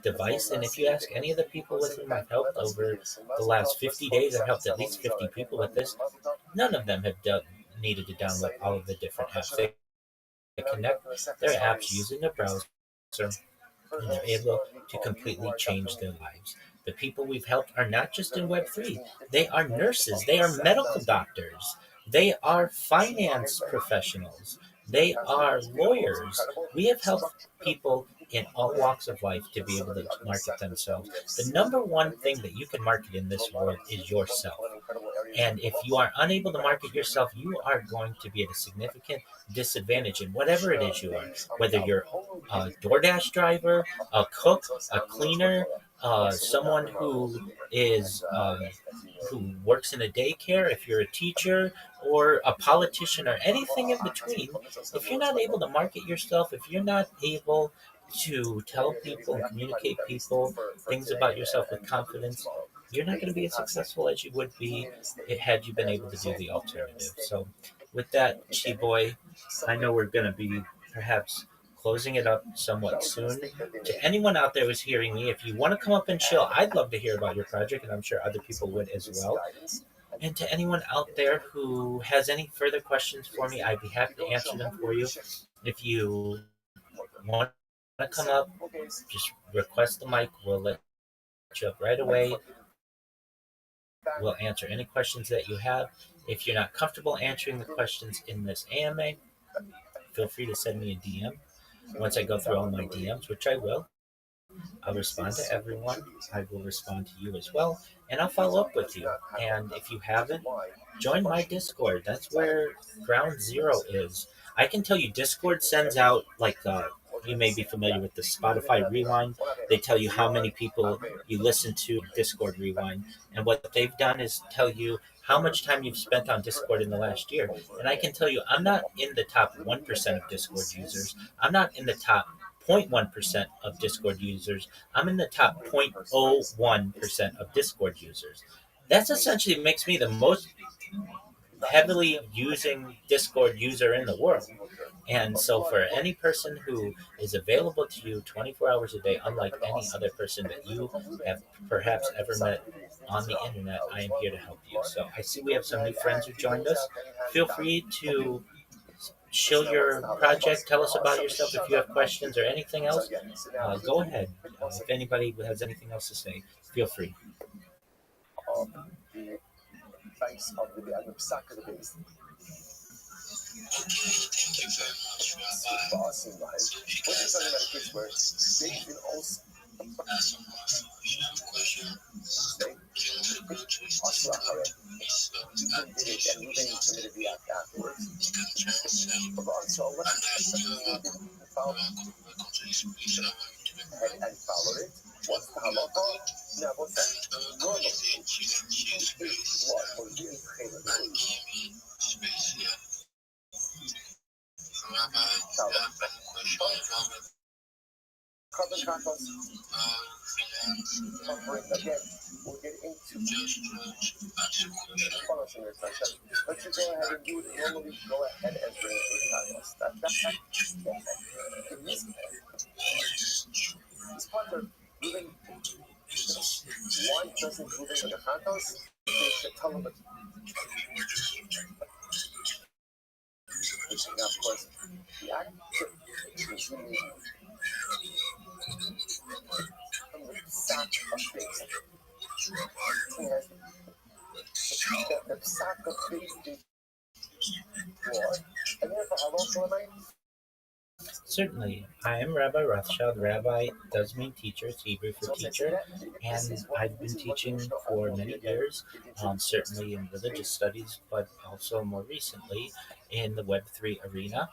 device. And if you ask any of the people with whom I've helped over the last 50 days, I've helped at least 50 people with this. None of them have needed to download all of the different apps. They connect their apps using a browser, and they're able to completely change their lives. The people we've helped are not just in Web3, they are nurses, they are medical doctors, they are finance professionals, they are lawyers. We have helped people in all walks of life to be able to market themselves. The number one thing that you can market in this world is yourself. And if you are unable to market yourself, you are going to be at a significant disadvantage in whatever it is you are. Whether you're a DoorDash driver, a cook, a cleaner, someone who works in a daycare, if you're a teacher or a politician or anything in between, if you're not able to market yourself, if you're not able to tell people and communicate people things about yourself with confidence, you're not going to be as successful as you would be had you been able to do the alternative. So, with that, Chi Boy, I know we're going to be perhaps closing it up somewhat soon. To anyone out there who's hearing me, if you want to come up and chill, I'd love to hear about your project, and I'm sure other people would as well. And to anyone out there who has any further questions for me, I'd be happy to answer them for you. If you want to come up, just request the mic. We'll let you up right away. We'll answer any questions that you have. If you're not comfortable answering the questions in this AMA, feel free to send me a DM. Once I go through all my DMs, which I will, I'll respond to everyone. I will respond to you as well, and I'll follow up with you. And if you haven't, join my Discord. That's where Ground Zero is. I can tell you, Discord sends out you may be familiar with the Spotify Rewind. They tell you how many people you listen to Discord Rewind, and what they've done is tell you how much time you've spent on Discord in the last year. And I can tell you, I'm not in the top 1% of Discord users. I'm not in the top 0.1% of Discord users. I'm in the top 0.01% of Discord users. That's essentially makes me the most heavily using Discord user in the world. And so, for any person who is available to you 24 hours a day, unlike any other person that you have perhaps ever met on the internet, I am here to help you. So, I see we have some new friends who joined us. Feel free to show your project, tell us about yourself if you have questions or anything else. Go ahead. If anybody has anything else to say, feel free. Of the base of the sack of the beast. Okay, thank you very much, Rabbi. Bossing, right? So if you When you're guys talking have about a kid's word, they can also some questions, feel free to go to his Discord, his you can get it and you can submit the act afterwards. you can transfer. But also, And then you are welcome to his reach out and follow it. What's the halacha? Now, what's that? Normally, it's what? Or is it carbon compost. Again, we'll get into policy reflection. Let's just go ahead and do it. Normally, go ahead and bring it with compost. This part of moving, why doesn't moving with the compost? They should tell them. Now, of course, the act is really from the sack of figs. The sack of figs is what? And therefore, how long am I? Certainly. I am Rabbi Rothschild. Rabbi does mean teacher, it's Hebrew for teacher, and I've been teaching for many years, certainly in religious studies, but also more recently in the Web3 arena.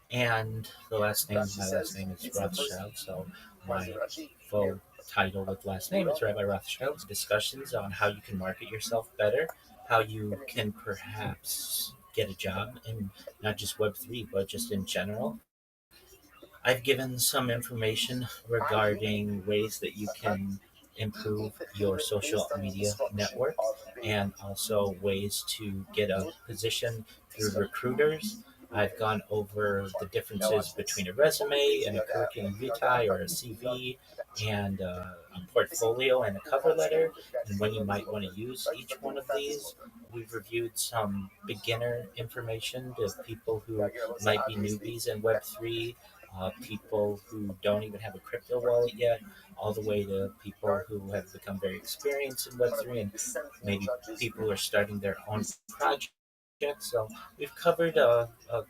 And my last name is Rothschild, so my full title with last name is Rabbi Rothschild. Discussions on how you can market yourself better, how you can perhaps get a job in not just Web3, but just in general. I've given some information regarding ways that you can improve your social media network and also ways to get a position through recruiters. I've gone over the differences between a resume and a curriculum vitae or a CV and a portfolio and a cover letter and when you might want to use each one of these. We've reviewed some beginner information to people who might be newbies in Web3, people who don't even have a crypto wallet yet, all the way to people who have become very experienced in Web3 and maybe people who are starting their own projects. So we've covered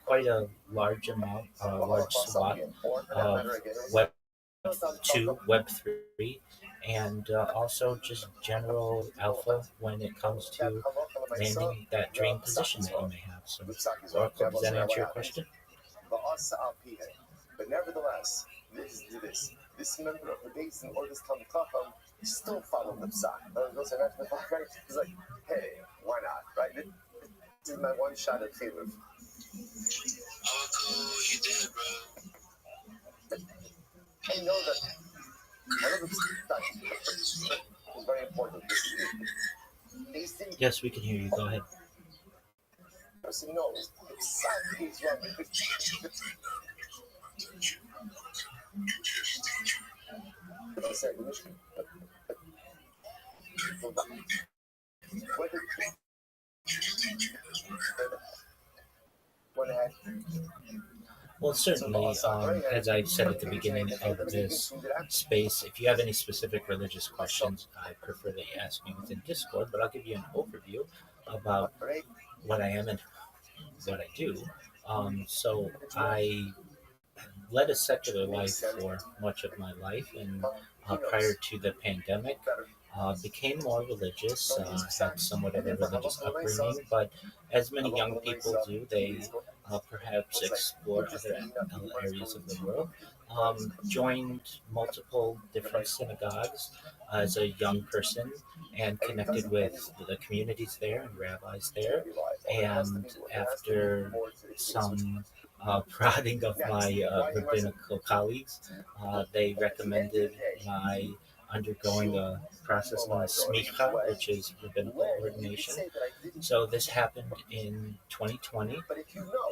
quite a large amount, large swath of Web2, Web3, and also just general alpha when it comes to landing that dream position that you may have. So, Oracle, does that answer your question? But nevertheless, this member of the basin or this Talmud Chacham still followed the psak. He's like, hey, why not, right? This is my one shot at favor. How cool you did, bro? I know that is very important. Yes, we can hear you. Go ahead. Person knows the psak is wrong. Well, certainly, as I said at the beginning of this space, if you have any specific religious questions, I prefer that you ask me within Discord, but I'll give you an overview about what I am and what I do. So I led a secular life for much of my life, and prior to the pandemic, became more religious, had somewhat of a religious upbringing, but as many young people do, they perhaps explore other areas of the world. Joined multiple different synagogues as a young person and connected with the communities there and rabbis there. And after some prodding of my rabbinical colleagues, they recommended my undergoing a process known as smicha, which is rabbinical ordination. So this happened in 2020,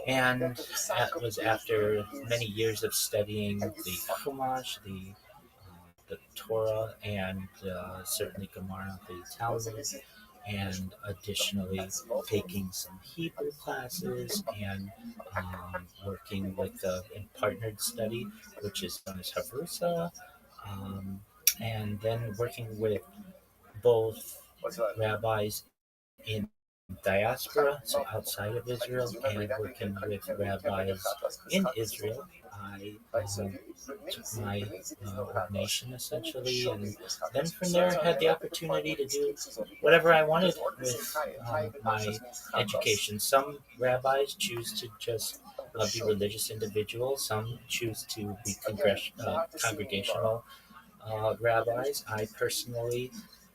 and that was after many years of studying the Chumash, the Torah, and certainly Gemara, the Talmud, and additionally taking some Hebrew classes and working with in partnered study, which is known as Havrusa, and then working with both rabbis in diaspora, so outside of Israel, and working with rabbis in Israel. I took my ordination essentially, and then from there had the opportunity to do whatever I wanted with my education. Some rabbis choose to just be religious individuals. Some choose to be congregational rabbis. I personally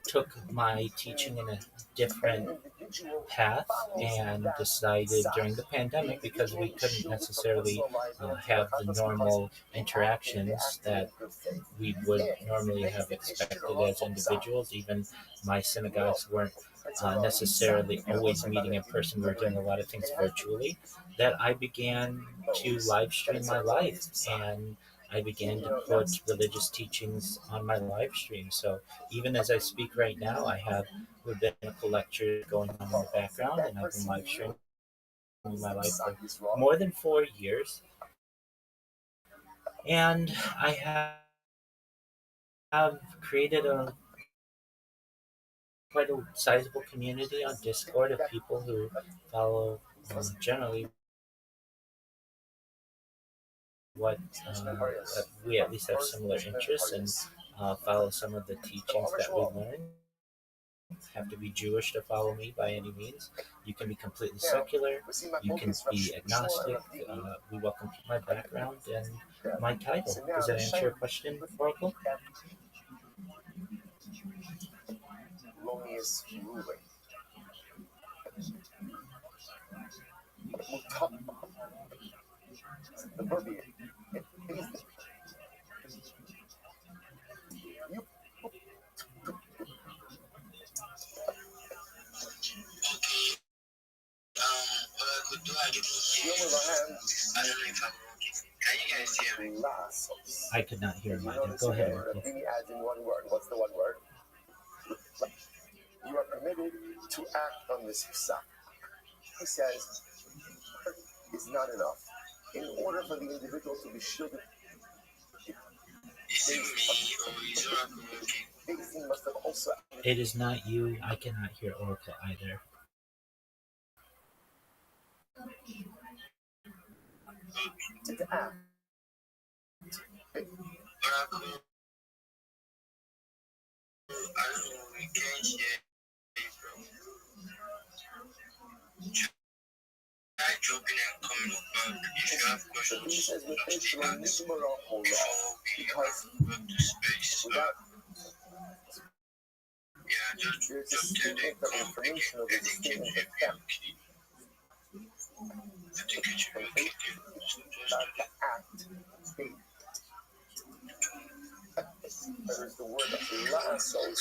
took my teaching in a different path and decided during the pandemic, because we couldn't necessarily have the normal interactions that we would normally have expected as individuals. Even my synagogues weren't necessarily always meeting in person. We were doing a lot of things virtually. That I began to live stream my life, and I began to put religious teachings on my live stream. So even as I speak right now, I have rabbinical lectures going on in the background, and I've been live streaming my life for more than 4 years. And I have created a quite a sizable community on Discord of people who follow generally what we at least have similar interests and follow some of the teachings that we learn. Have to be Jewish to follow me by any means. You can be completely secular. You can be agnostic. We welcome my background and my title. Does that answer your question, Oracle? Longest ruling. The verbiage. It is you Okay. Good. Do I get feel here? with a hand I don't know if I'm okay. Can you guys hear me? lasos. I could not hear Did him you either. notice Go ahead, again? Oracle. Rabbi adds in one word. What's the one word? You are permitted to act on this psak. He says it's not enough. In order for the individual to be shielded, Is it me or is Oracle okay? Daisy must have also It is not you. I cannot hear Oracle either. to act. Oracle, I don't know. We can't hear you, bro. Try dropping and coming back if you have So he questions. says with Of the act before we because work to space. without Yeah, just there's a drop there, statement then of come information again. of I the think it statement should of be fact. okay. I think it should be okay. So just Not do to that. act. There is the word lasos.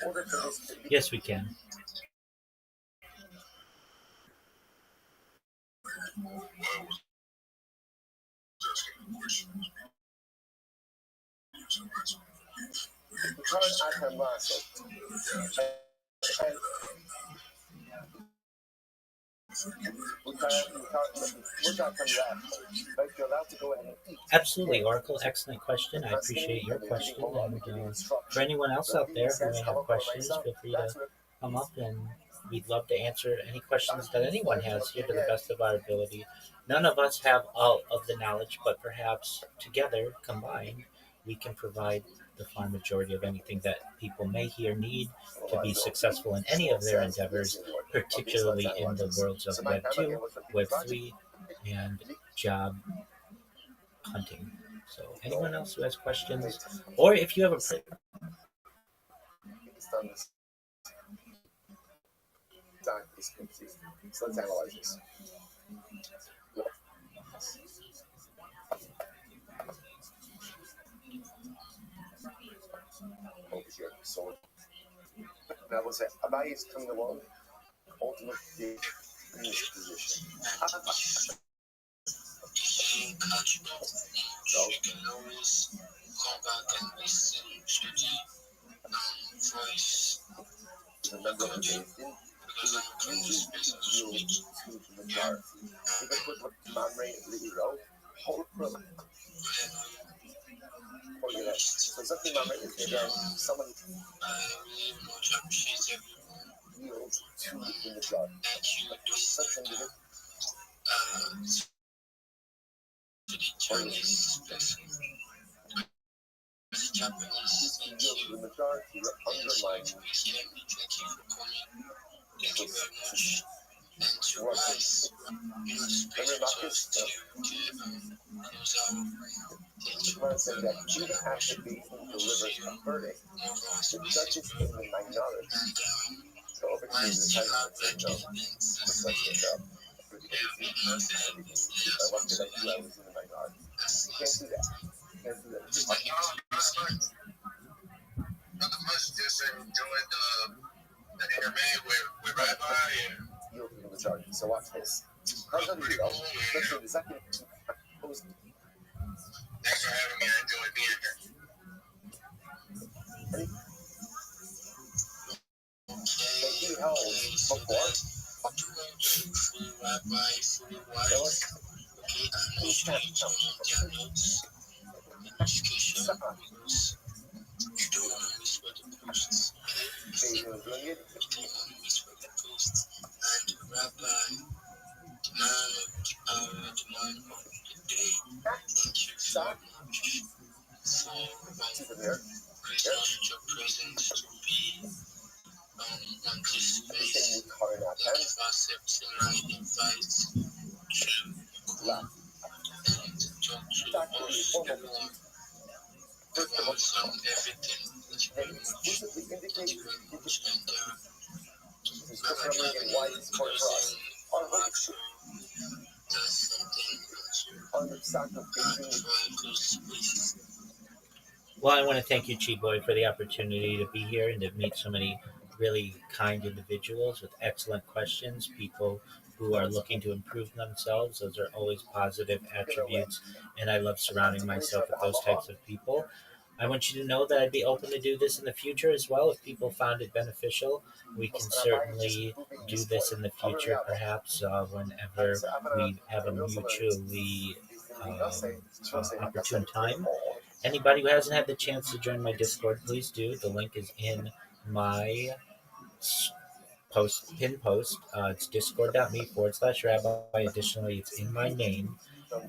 In order for this to be Yes, we can. the current atom lasos. And but you're allowed to go ahead and eat. Absolutely, Oracle. Excellent question. I appreciate your question. And for anyone else out there who may have questions, feel free to come up, and we'd love to answer any questions that anyone has here to the best of our ability. None of us have all of the knowledge, but perhaps together, combined, we can provide the far majority of anything that people may hear need to be successful in any of their endeavors, particularly in the worlds of Web 2, Web 3, and job hunting. So, anyone else who has questions, or if you have a Is complete. So let's analyze this. Over here. So I will say Abai is coming along, ultimately in this position. If you catch up much, you can always come back and listen to the voice Remember the recording Din because I'm a close person to speak. to the majority. Because put Mamre Liro, whole pro. So something Mamre is again someone I really much appreciate everyone yields to the majority. that you do Such individual to the Chinese person. As a Japanese, thank yield to you. the majority Thank you. undermine Thank you for coming. Thank you very much. And to rise, spirituals to The man said that even after Beaton delivers a verdict, the judges in the minority. The overseers of the time said no. Just like yourself. If I wanted like you, I was in the minority. You can't do that. You can't do that. Brother Bush just enjoyed the interview with Rabbi and You'll be the charges. So watch this. How's that you though? Especially the second post. thanks for having me. I enjoyed being here. So he held before. Well, I want to thank you, Chi Boy, for the opportunity to be here and to meet so many really kind individuals with excellent questions, people who are looking to improve themselves. Those are always positive attributes, and I love surrounding myself with those types of people. I want you to know that I'd be open to do this in the future as well. If people found it beneficial, we can certainly do this in the future, perhaps whenever we have a mutually opportune time. Anybody who hasn't had the chance to join my Discord, please do. The link is in my pin post. It's discord.me/rabbi. Additionally, it's in my name.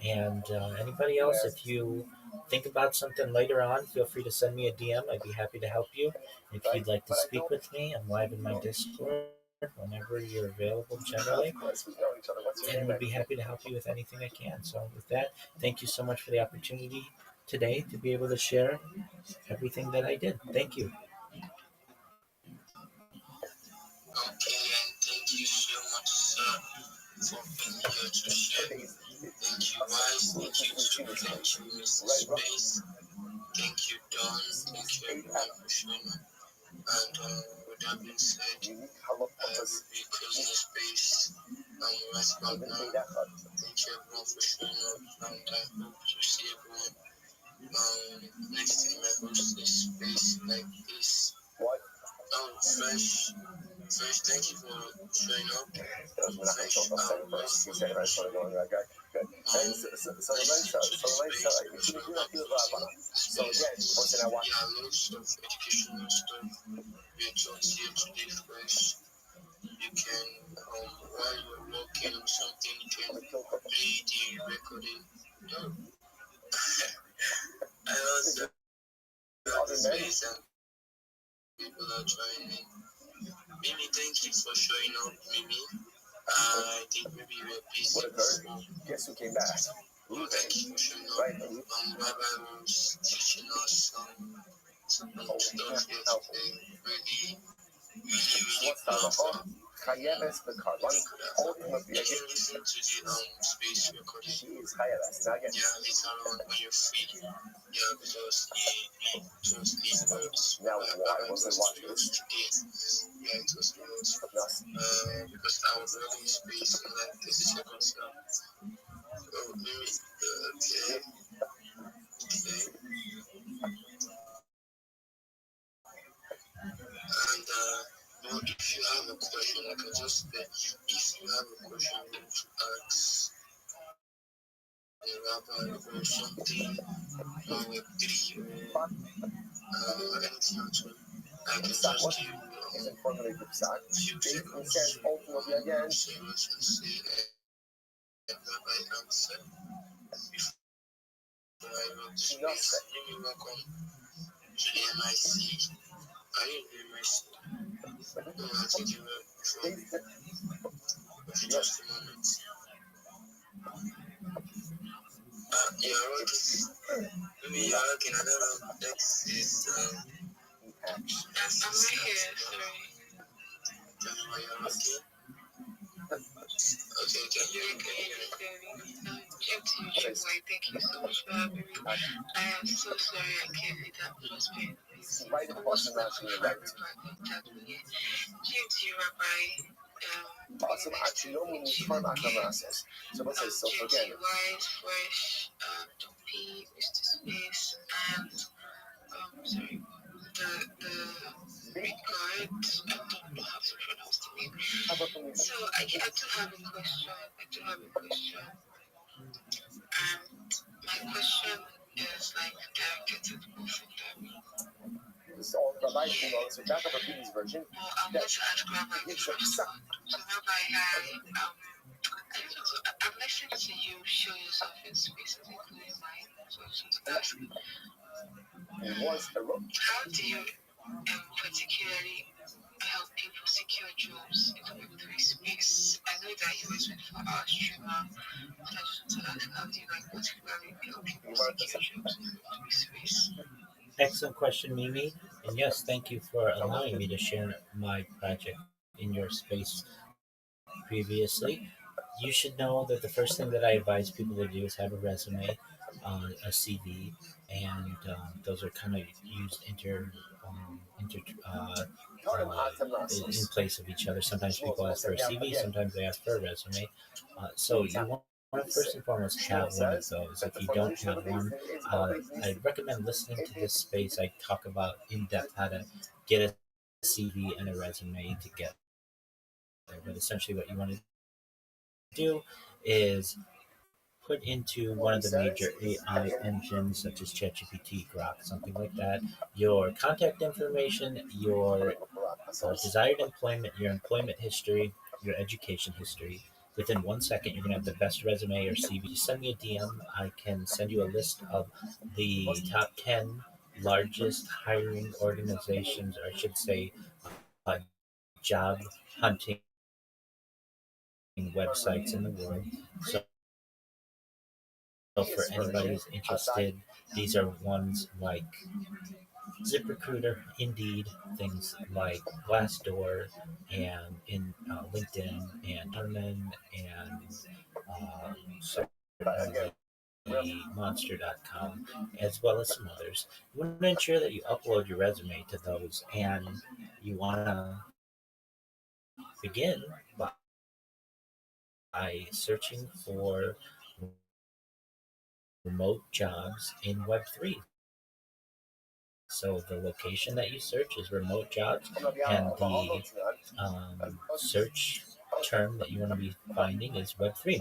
And anybody else, if you think about something later on, feel free to send me a DM. I'd be happy to help you. If you'd like to speak with me, I'm live in my Discord whenever you're available generally, and would be happy to help you with anything I can. So with that, thank you so much for the opportunity today to be able to share everything that I did. Thank you. Okay, and thank you so much, sir, for being here to share. Thank you, Wise. Thank you, too. Thank you, Mr. Space. Thank you, Don. Thank you, everyone, for showing up. And with that being said, I will be closing the space right about now. Thank you, everyone, for showing up. And I hope to see everyone next time I host this space like this. Fresh, thank you for showing up. Fresh, So again, once I watch. Yeah, loads of educational stuff. We taught here today, Fresh. You can, while you're working on something, you can play the recording. No. I also have this space and people are trying me. Mimi, thank you for showing up, Mimi. I think maybe you were busy before. Guess who came back? Oh, thank you for showing up. Rabbi was teaching us some stuff here today. Really powerful. You can listen to the space recording. Yeah, later on when you're free. Yeah, because he just need words. Now, why was I watching this? Yeah, it was words. Because I was running space in like 30 seconds now. Oh, maybe, okay. And well, if you have a question, I can just if you have a question you want to ask the Rabbi or something, or Web3 or anything at all, I can just give you a few seconds to say what you say and Rabbi answer before I wrap the space. You're welcome to the MIC. Are you in the MIC? No, I think you were before. Just a moment. You're working. Maybe you're working. I don't know. This is Action. I'm right here, sorry. tell me why you're working. Okay, can you Yeah, can you just hear me? James YouTube, why thank you so much for having me. I am so sorry I gave you that first pain. Please, Right across the most mountain, grateful for right? every contact with you. James, you Rabbi. Awesome. Really nice Actually, to no one meet is you fun at the again. process. So what's this? So James, again, you Wise, Fresh, Dumpy, Mr. Space, and sorry, the regard. I don't know how to pronounce the name. how about from So I do have a question. I do have a question. And my question is like directed to both of them. this all the life, you Yeah. know, it's a back of a Beatles version. Well, I'm going to ask Rabbi the first one. So Rabbi, hi. I just want to, I've listened to you show yourself in spaces, including mine. So I just want to ask, It was a rock. how do you particularly help people secure jobs in the Web3 space? I know that you always went for our streamer, but I just want to ask, how do you like particularly help people secure jobs in the Web3 space? Excellent question, Mimi. And yes, thank you for allowing me to share my project in your space previously. You should know that the first thing that I advise people to do is have a resume, a CV, and those are kind of used in place of each other. Sometimes people ask for a CV, sometimes they ask for a resume. So you want to first and foremost have one of those. If you don't have one, I recommend listening to this space. I talk about in depth how to get a CV and a resume together. But essentially, what you want to do is put into one of the major AI engines such as ChatGPT, Grok, something like that, your contact information, your desired employment, your employment history, your education history. Within 1 second, you're going to have the best resume or CV. Just send me a DM. I can send you a list of the top 10 largest hiring organizations, or I should say, uh, job hunting websites in the world. So for anybody who's interested, these are ones like ZipRecruiter, Indeed, things like Glassdoor, and in LinkedIn, and Termin, and certainly Monster.com, as well as some others. You want to ensure that you upload your resume to those, and you want to begin by searching for remote jobs in Web3. So the location that you search is remote jobs, and the search term that you want to be finding is Web3.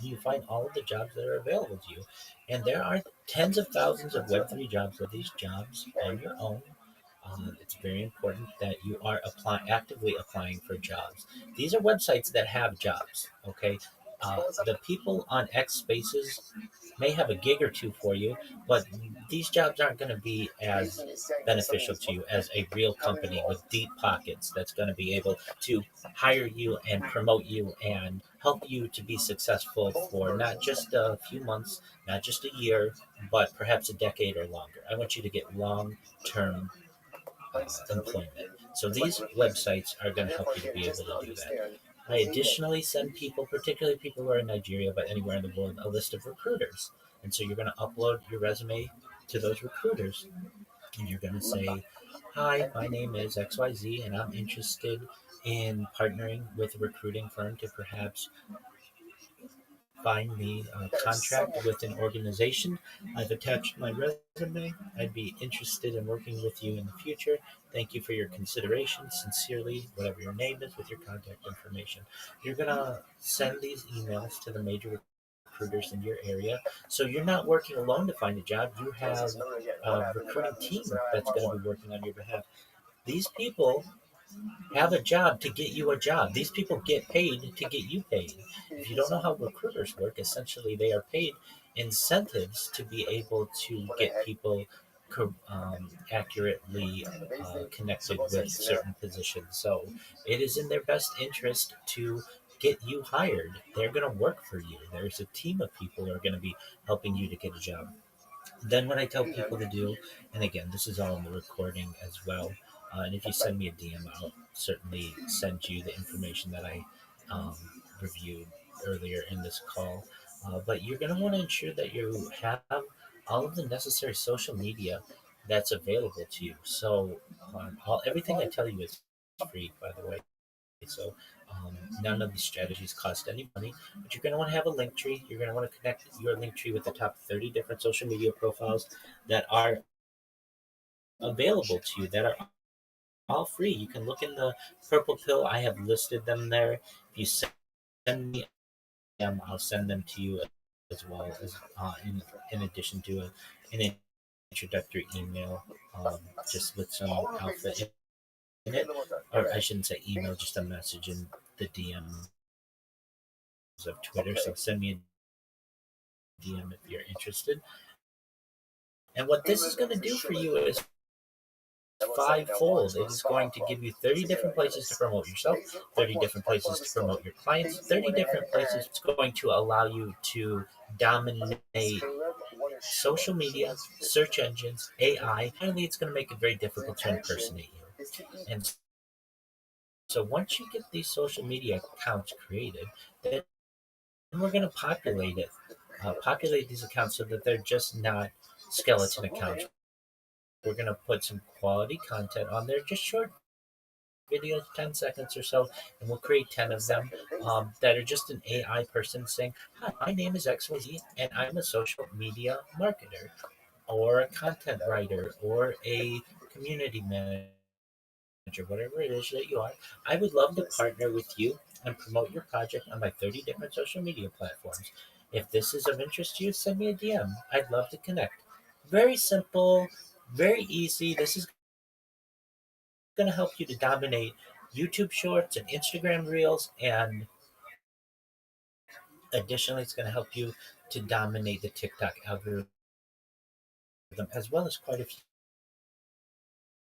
You find all of the jobs that are available to you, and there are tens of thousands of Web3 jobs. With these jobs on your own, it's very important that you are actively applying for jobs. These are websites that have jobs. Okay, the people on X Spaces may have a gig or two for you, but these jobs aren't going to be as beneficial to you as a real company with deep pockets that's going to be able to hire you and promote you and help you to be successful for not just a few months, not just a year, but perhaps a decade or longer. I want you to get long term employment. So these websites are going to help you to be able to do that. I additionally send people, particularly people who are in Nigeria, but anywhere in the world, a list of recruiters. And so you're going to upload your resume to those recruiters, and you're going to say, "Hi, my name is XYZ, and I'm interested in partnering with a recruiting firm to perhaps find me a contract with an organization. I've attached my resume. I'd be interested in working with you in the future. Thank you for your consideration. Sincerely, whatever your name is with your contact information." You're going to send these emails to the major recruiters in your area. So you're not working alone to find a job. You have a recruiting team that's going to be working on your behalf. These people have a job to get you a job. These people get paid to get you paid. If you don't know how recruiters work, essentially they are paid incentives to be able to get people accurately connected with certain positions. So it is in their best interest to get you hired. They're going to work for you. There's a team of people who are going to be helping you to get a job. Then what I tell people to do, and again, this is all in the recording as well. And if you send me a DM, I'll certainly send you the information that I um, reviewed earlier in this call. But you're going to want to ensure that you have all of the necessary social media that's available to you. So everything I tell you is free, by the way. So none of these strategies cost any money, but you're going to want to have a link tree. You're going to want to connect your link tree with the top 30 different social media profiles that are available to you, that are all free. You can look in the purple pill. I have listed them there. If you send me them, I'll send them to you as well as in addition to an introductory email, just with some alpha in it, or I shouldn't say email, just a message in the DMs of Twitter. So send me a DM if you're interested. And what this is going to do for you is fivefold. It is going to give you 30 different places to promote yourself, 30 different places to promote your clients, 30 different places. It's going to allow you to dominate social media, search engines, AI. Finally, it's going to make it very difficult to impersonate you. And so once you get these social media accounts created, then we're going to populate these accounts so that they're just not skeleton accounts. We're going to put some quality content on there, just short videos, 10 seconds or so, and we'll create 10 of them that are just an AI person saying, "Hi, my name is XYZ, and I'm a social media marketer, or a content writer, or a community manager, whatever it is that you are. I would love to partner with you and promote your project on my 30 different social media platforms. If this is of interest to you, send me a DM. I'd love to connect." Very simple, very easy. This is going to help you to dominate YouTube Shorts and Instagram Reels, and additionally, it's going to help you to dominate the TikTok algorithm as well as quite a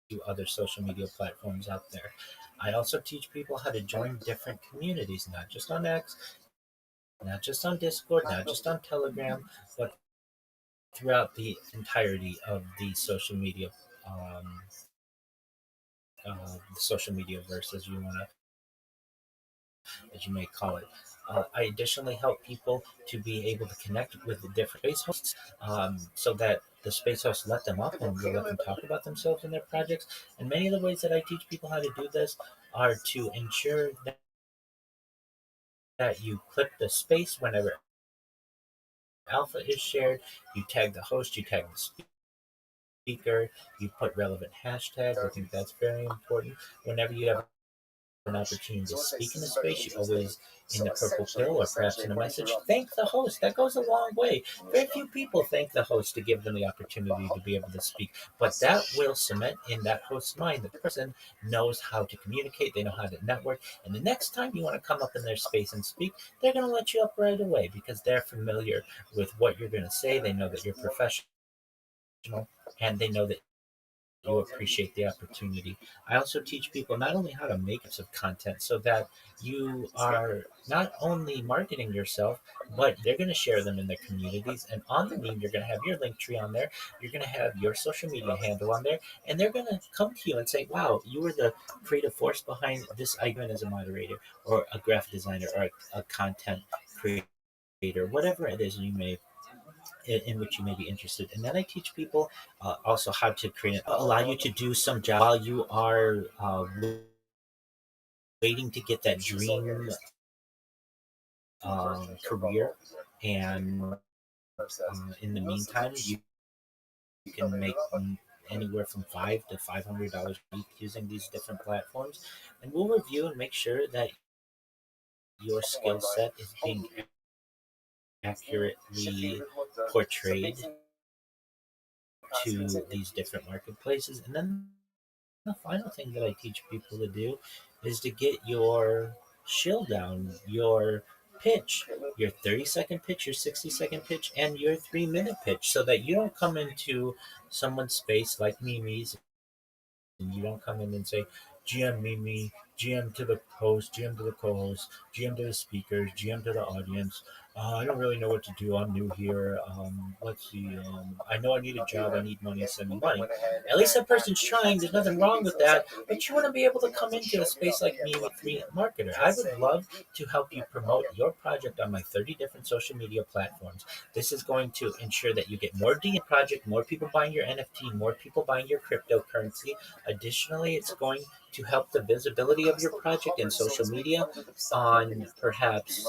few other social media platforms out there. I also teach people how to join different communities, not just on X, not just on Discord, not just on Telegram, but throughout the entirety of the um, social media verse, as you may call it. I additionally help people to be able to connect with the different space hosts, so that the space hosts let them up and will let them talk about themselves and their projects. And many of the ways that I teach people how to do this are to ensure that you clip the space whenever alpha is shared, you tag the host, you tag the speaker, you put relevant hashtags. I think that's very important. Whenever you have an opportunity to speak in the space, you always, in the purple pill or perhaps in a message, thank the host. That goes a long way. Very few people thank the host to give them the opportunity to be able to speak, but that will cement in that host's mind that the person knows how to communicate, they know how to network, and the next time you want to come up in their space and speak, they're going to let you up right away because they're familiar with what you're going to say. They know that you're professional, and they know that you appreciate the opportunity. I also teach people not only how to make of content so that you are not only marketing yourself, but they're going to share them in their communities. And on the meme, you're going to have your link tree on there. You're going to have your social media handle on there. And they're going to come to you and say, wow, you were the creative force behind this icon as a moderator, or a graphic designer, or a content creator, whatever it is you may in which you may be interested. And then I teach people also how to create, allow you to do some job while you are waiting to get that dream career. And in the meantime, you can make anywhere from $500 to $500 a week using these different platforms. And we'll review and make sure that your skill set is being accurately portrayed to these different marketplaces. And then the final thing that I teach people to do is to get your shill down, your pitch, your 30-second pitch, your 60-second pitch, and your 3-minute pitch, so that you don't come into someone's space like Mimi's and you don't come in and say, GM Mimi, GM to the host, GM to the co-host, GM to the speakers, GM to the audience. I don't really know what to do. I'm new here. Let's see. I know I need a job. I need money. Send me money. At least that person's trying. There's nothing wrong with that. But you want to be able to come into a space like me with free marketer. I would love to help you promote your project on my 30 different social media platforms. This is going to ensure that you get more DM project, more people buying your NFT, more people buying your cryptocurrency. Additionally, it's going to help the visibility of your project in social media, on perhaps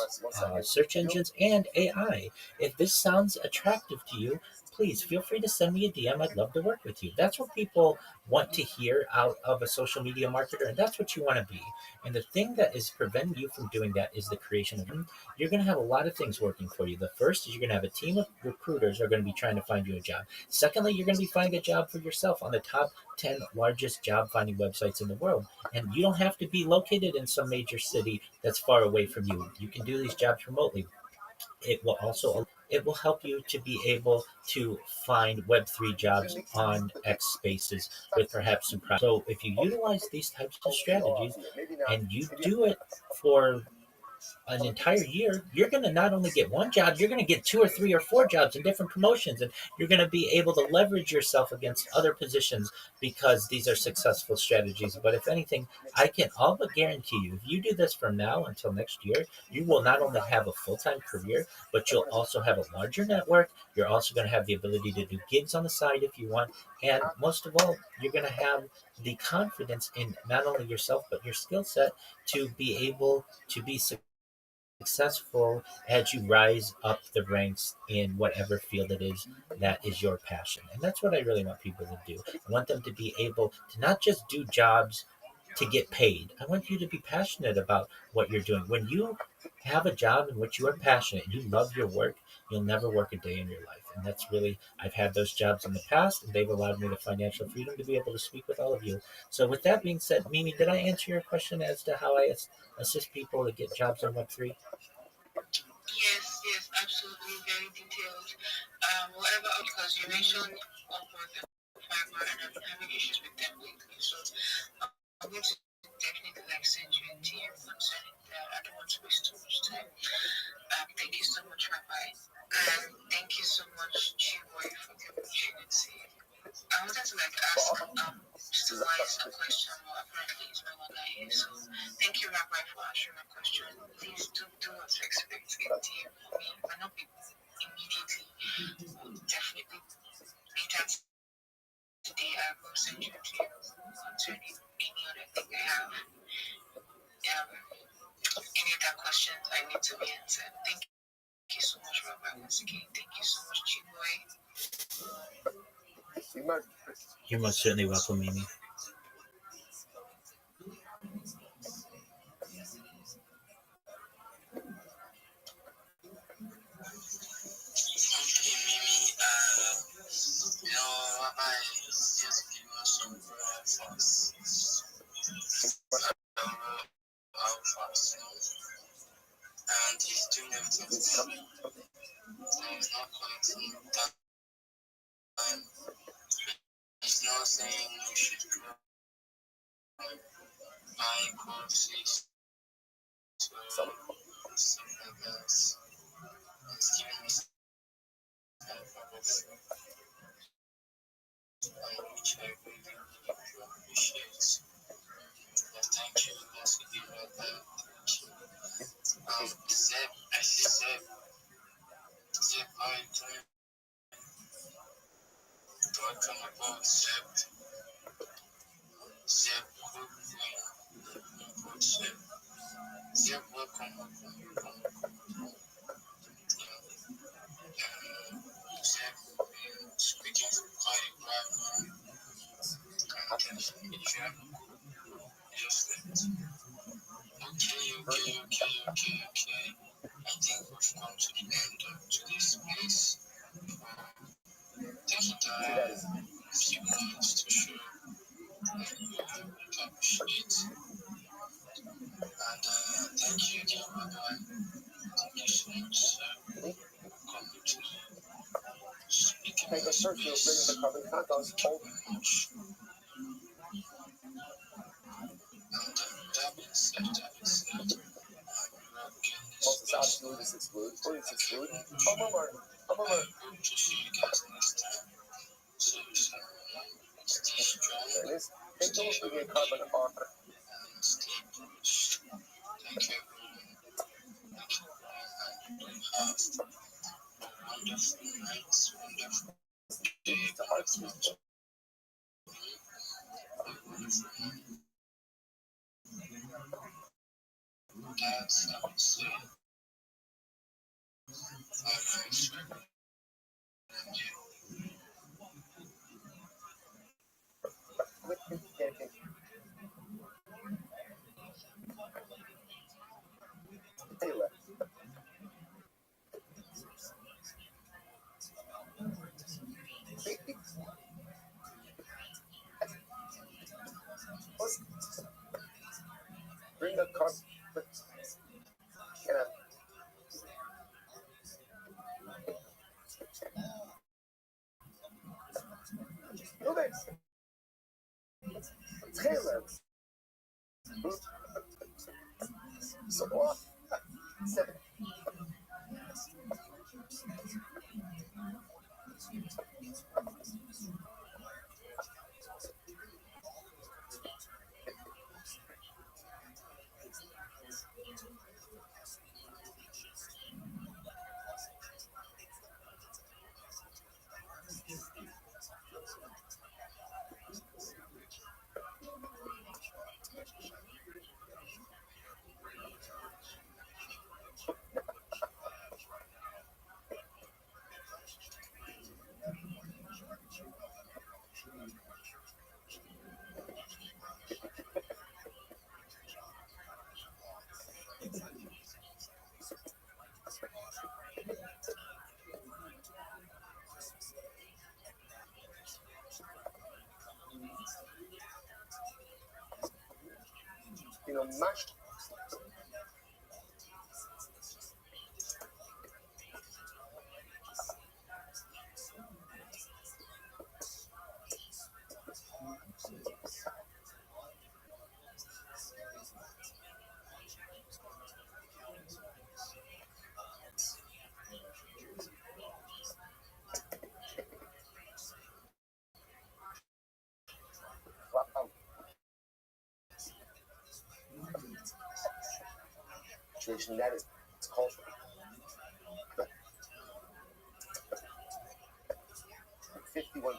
search engines and AI. If this sounds attractive to you, please feel free to send me a DM. I'd love to work with you. That's what people want to hear out of a social media marketer, and that's what you want to be. And the thing that is preventing you from doing that is the creation of them. You're going to have a lot of things working for you. The first is you're going to have a team of recruiters who are going to be trying to find you a job. Secondly, you're going to be finding a job for yourself on the top 10 largest job finding websites in the world. And you don't have to be located in some major city that's far away from you. You can do these jobs remotely. It will help you to be able to find Web3 jobs on X Spaces with perhaps some. So if you utilize these types of strategies and you do it for an entire year, you're going to not only get one job, you're going to get two or three or four jobs in different promotions, and you're going to be able to leverage yourself against other positions because these are successful strategies. But if anything, I can all but guarantee you, if you do this from now until next year, you will not only have a full-time career, but you'll also have a larger network. You're also going to have the ability to do gigs on the side if you want. And most of all, you're going to have the confidence in not only yourself, but your skill set to be able to be successful as you rise up the ranks in whatever field it is that is your passion. And that's what I really want people to do. I want them to be able to not just do jobs to get paid. I want you to be passionate about what you're doing. When you have a job in which you are passionate, you love your work, you'll never work a day in your life. And that's really, I've had those jobs in the past, and they've allowed me the financial freedom to be able to speak with all of you. So, with that being said, Mimi, did I answer your question as to how I assist people to get jobs on Web3? Yes, yes, absolutely, very detailed. Whatever, because you mentioned Upwork and Fiverr, and I'm having issues with them lately. So I'm going to definitely like send you a DM concerning that. I don't want to waste too much time. Thank you so much, Rabbi. And thank you so much, Chiboy, for the opportunity. I wanted to like ask Stylize a question, but apparently it's no longer here. So thank you, Rabbi, for answering my question. Please do what to expect in DM for me. It might not be immediately, but definitely later today I will send you a DM concerning any other thing I have. Any other questions I need to be answered. Thank you so much, Rabbi, once again. Thank you so much, Chiboy. You're most certainly welcome, Mimi. Okay, Mimi. Rabbi just give us some facts. How fast, and he's doing everything to see. So he's not collecting time. He's not saying you should go buy courses or something like that. He's giving me some kind of which I really, really do appreciate. But thank you once again for that. Zeb, I see Zeb, how you doing? Welcome aboard, Zeb. Zeb, good aboard, Zeb. Zeb, welcome. Zeb, speaking for quite a while now. And if you have just left. Okay. I think we've come to the end of today's place. Taking time, a few minutes to show appreciate. And thank you again, Rabbi. Thank you so much for coming to speak about this. Thank you very much. And that Posso usar tudo esse exclude, por esse exclude. Vamos, amor. Vamos, amor. Beleza? Take a look at carbon R. Taylor. Bring the car. Get up. Move it. Taylor. So what? Seven. You know, mashed. Wow. Tradition that is culture. 51.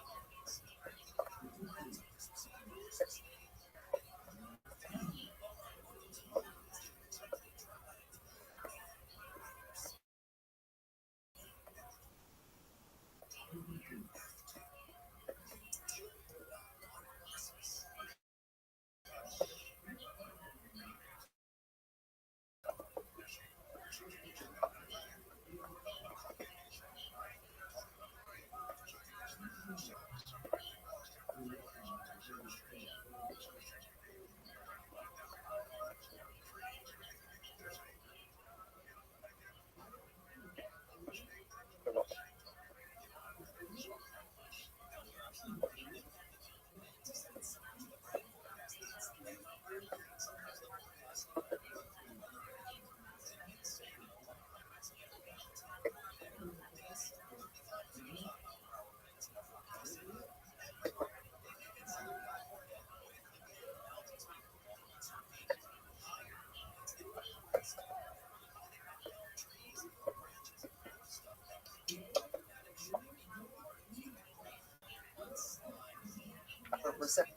Percent.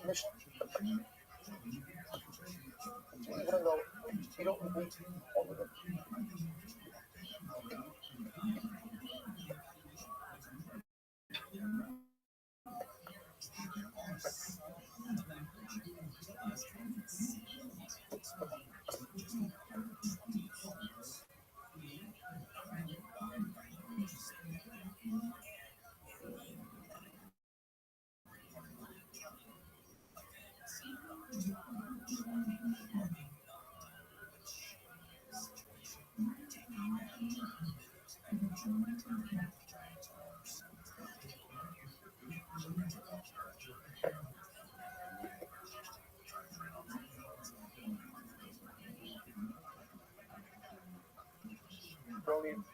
مش even though you don't agree all of them. Brilliant.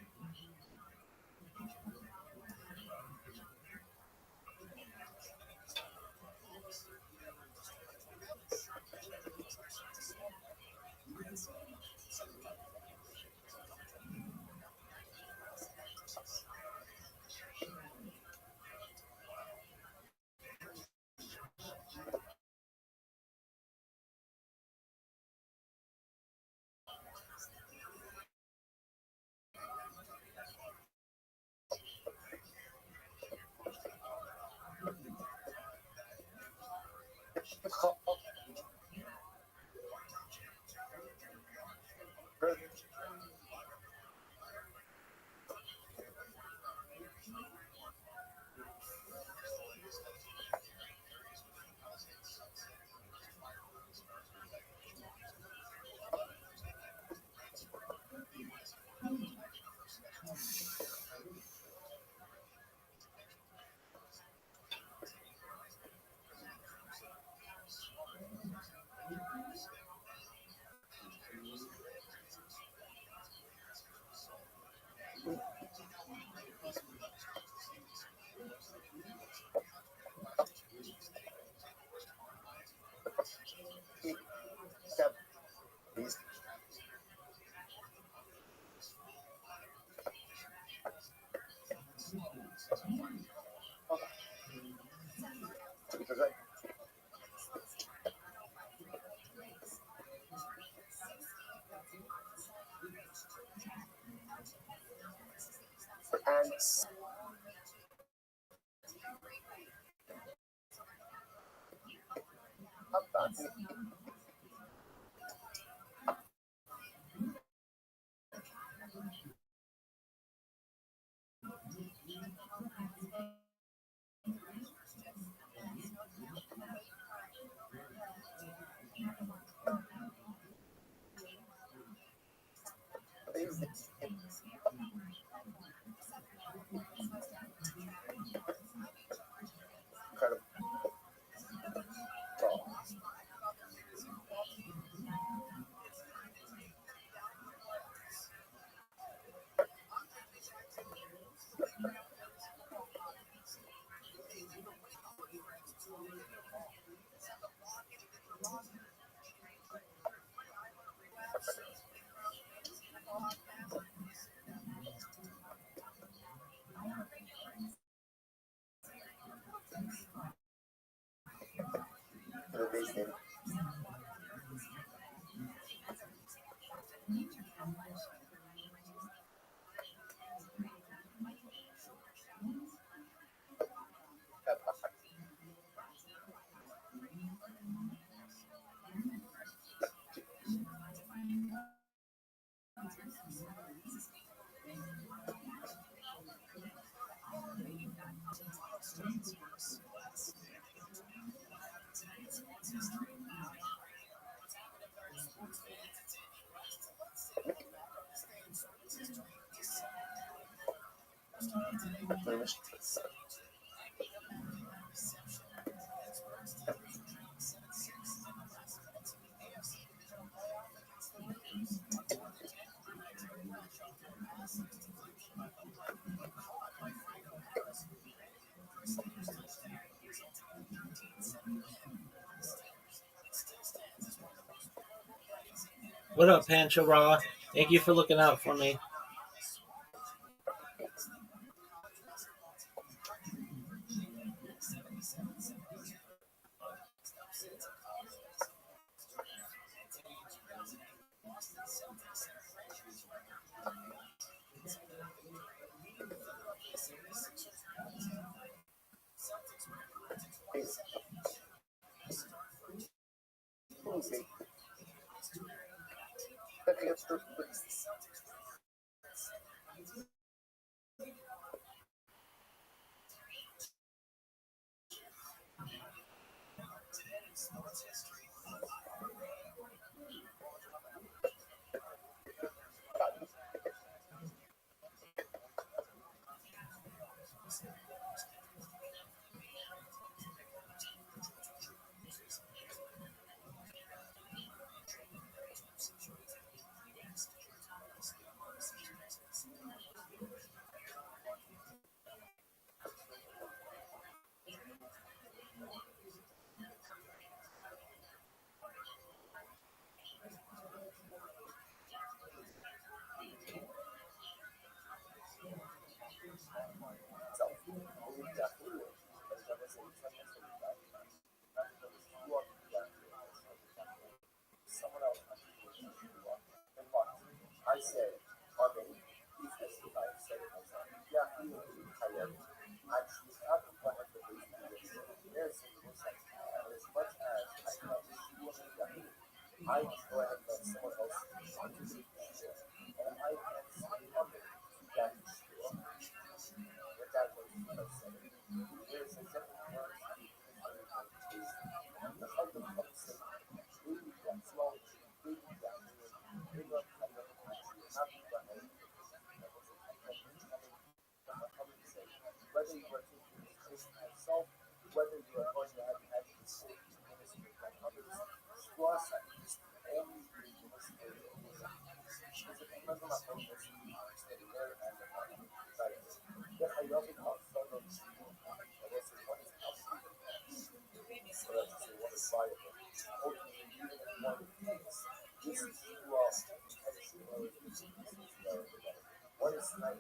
These because and incredible. Amazing. What up, Pancho Raw? Thank you for looking out for me. Someone else I said, RB, please testify. He said, yeah, he hired. And she's not the one of the there's as much as I know she was I go ahead and let someone else contribute and I can see other that that was there's a different word the husband comes say, really that slow, really that bring up kind of not whether you are taking this person yourself, whether you are going to have advocacy ministry like others, cross only what is like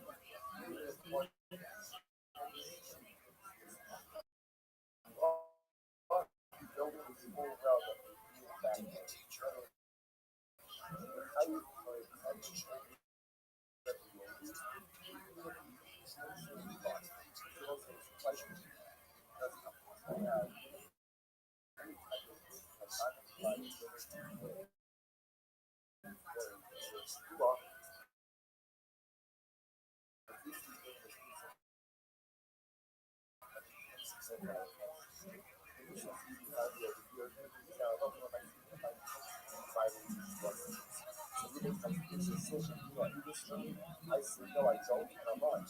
I see no I don't and I'm on. I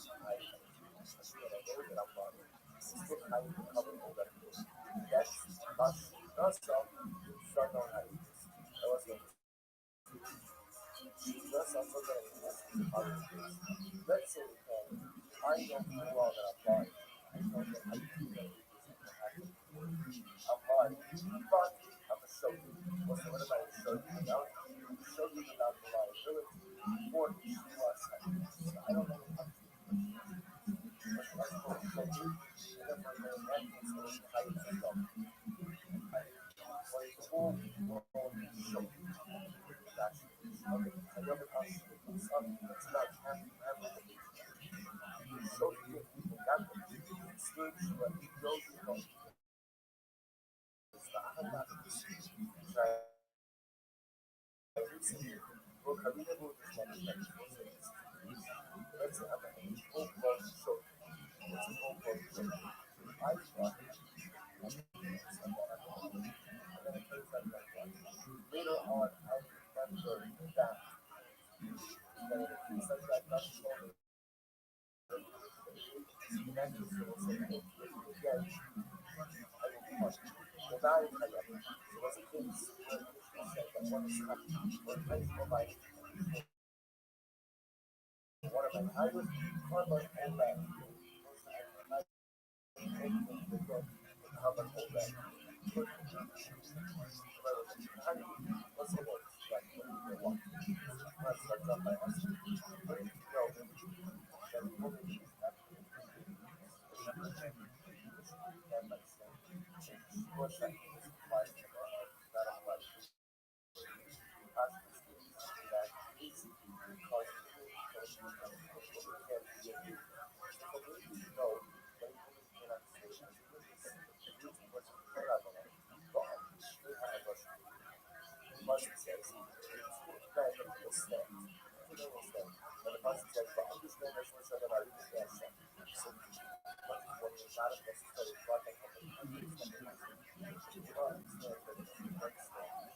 see what I know that I'm on. Still kind of cover all that. That's not some start on how I was like that's also let's say I know full well that I'm lying. I know that I do know I'm lying. But I'm a show you. What's the what about show you about? Show you about the liability for you I don't know how to later on, I remember that person says, it's then the step. When the person says, but understand this one second, I really can't say. So, what is not a necessary thought that can be understood. You don't understand that you understand.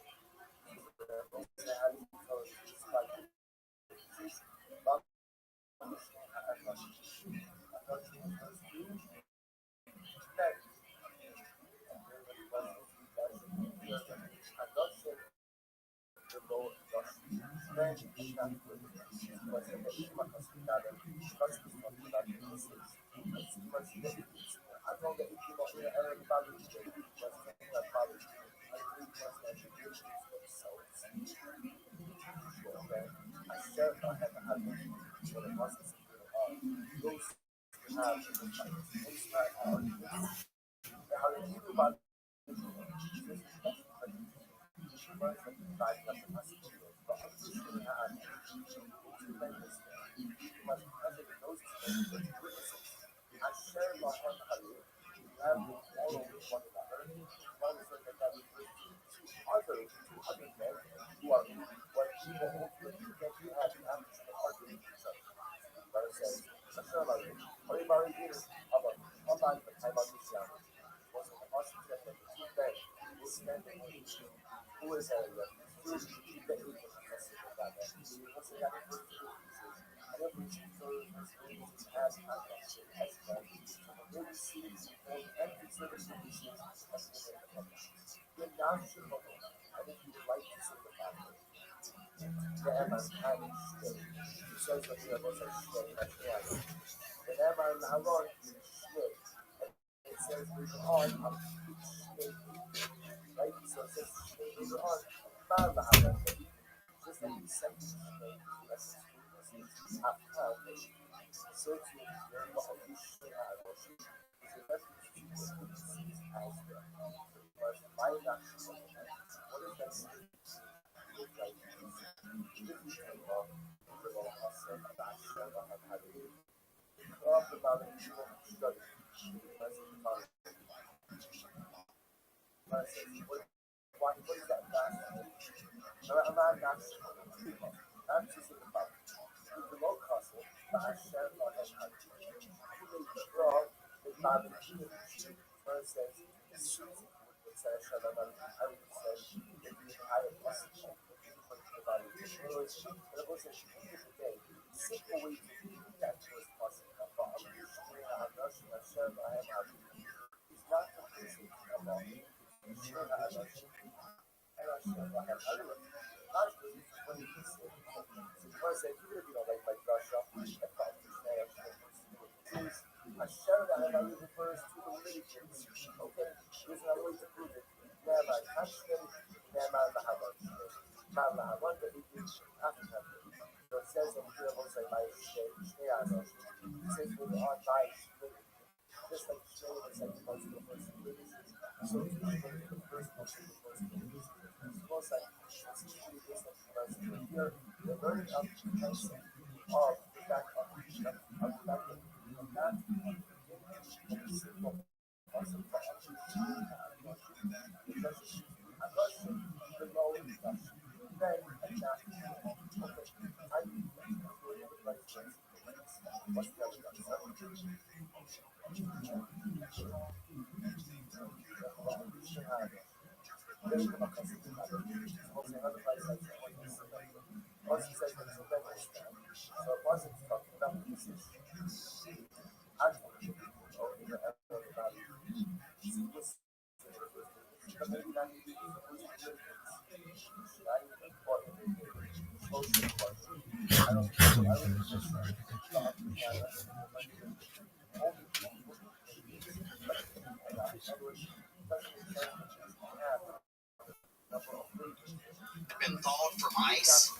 Been thawed from ice.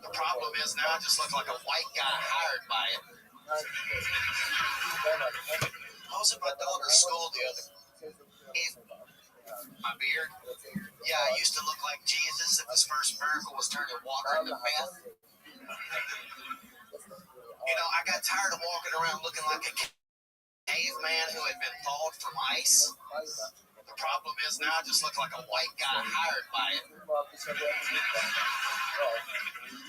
The problem is now I just look like a white guy hired by it. I was at my daughter's school the other day. My beard. Yeah, I used to look like Jesus if his first miracle was turning water into meth. You know, I got tired of walking around looking like a caveman who had been thawed from ice. The The problem is now I just look like a white guy hired by it.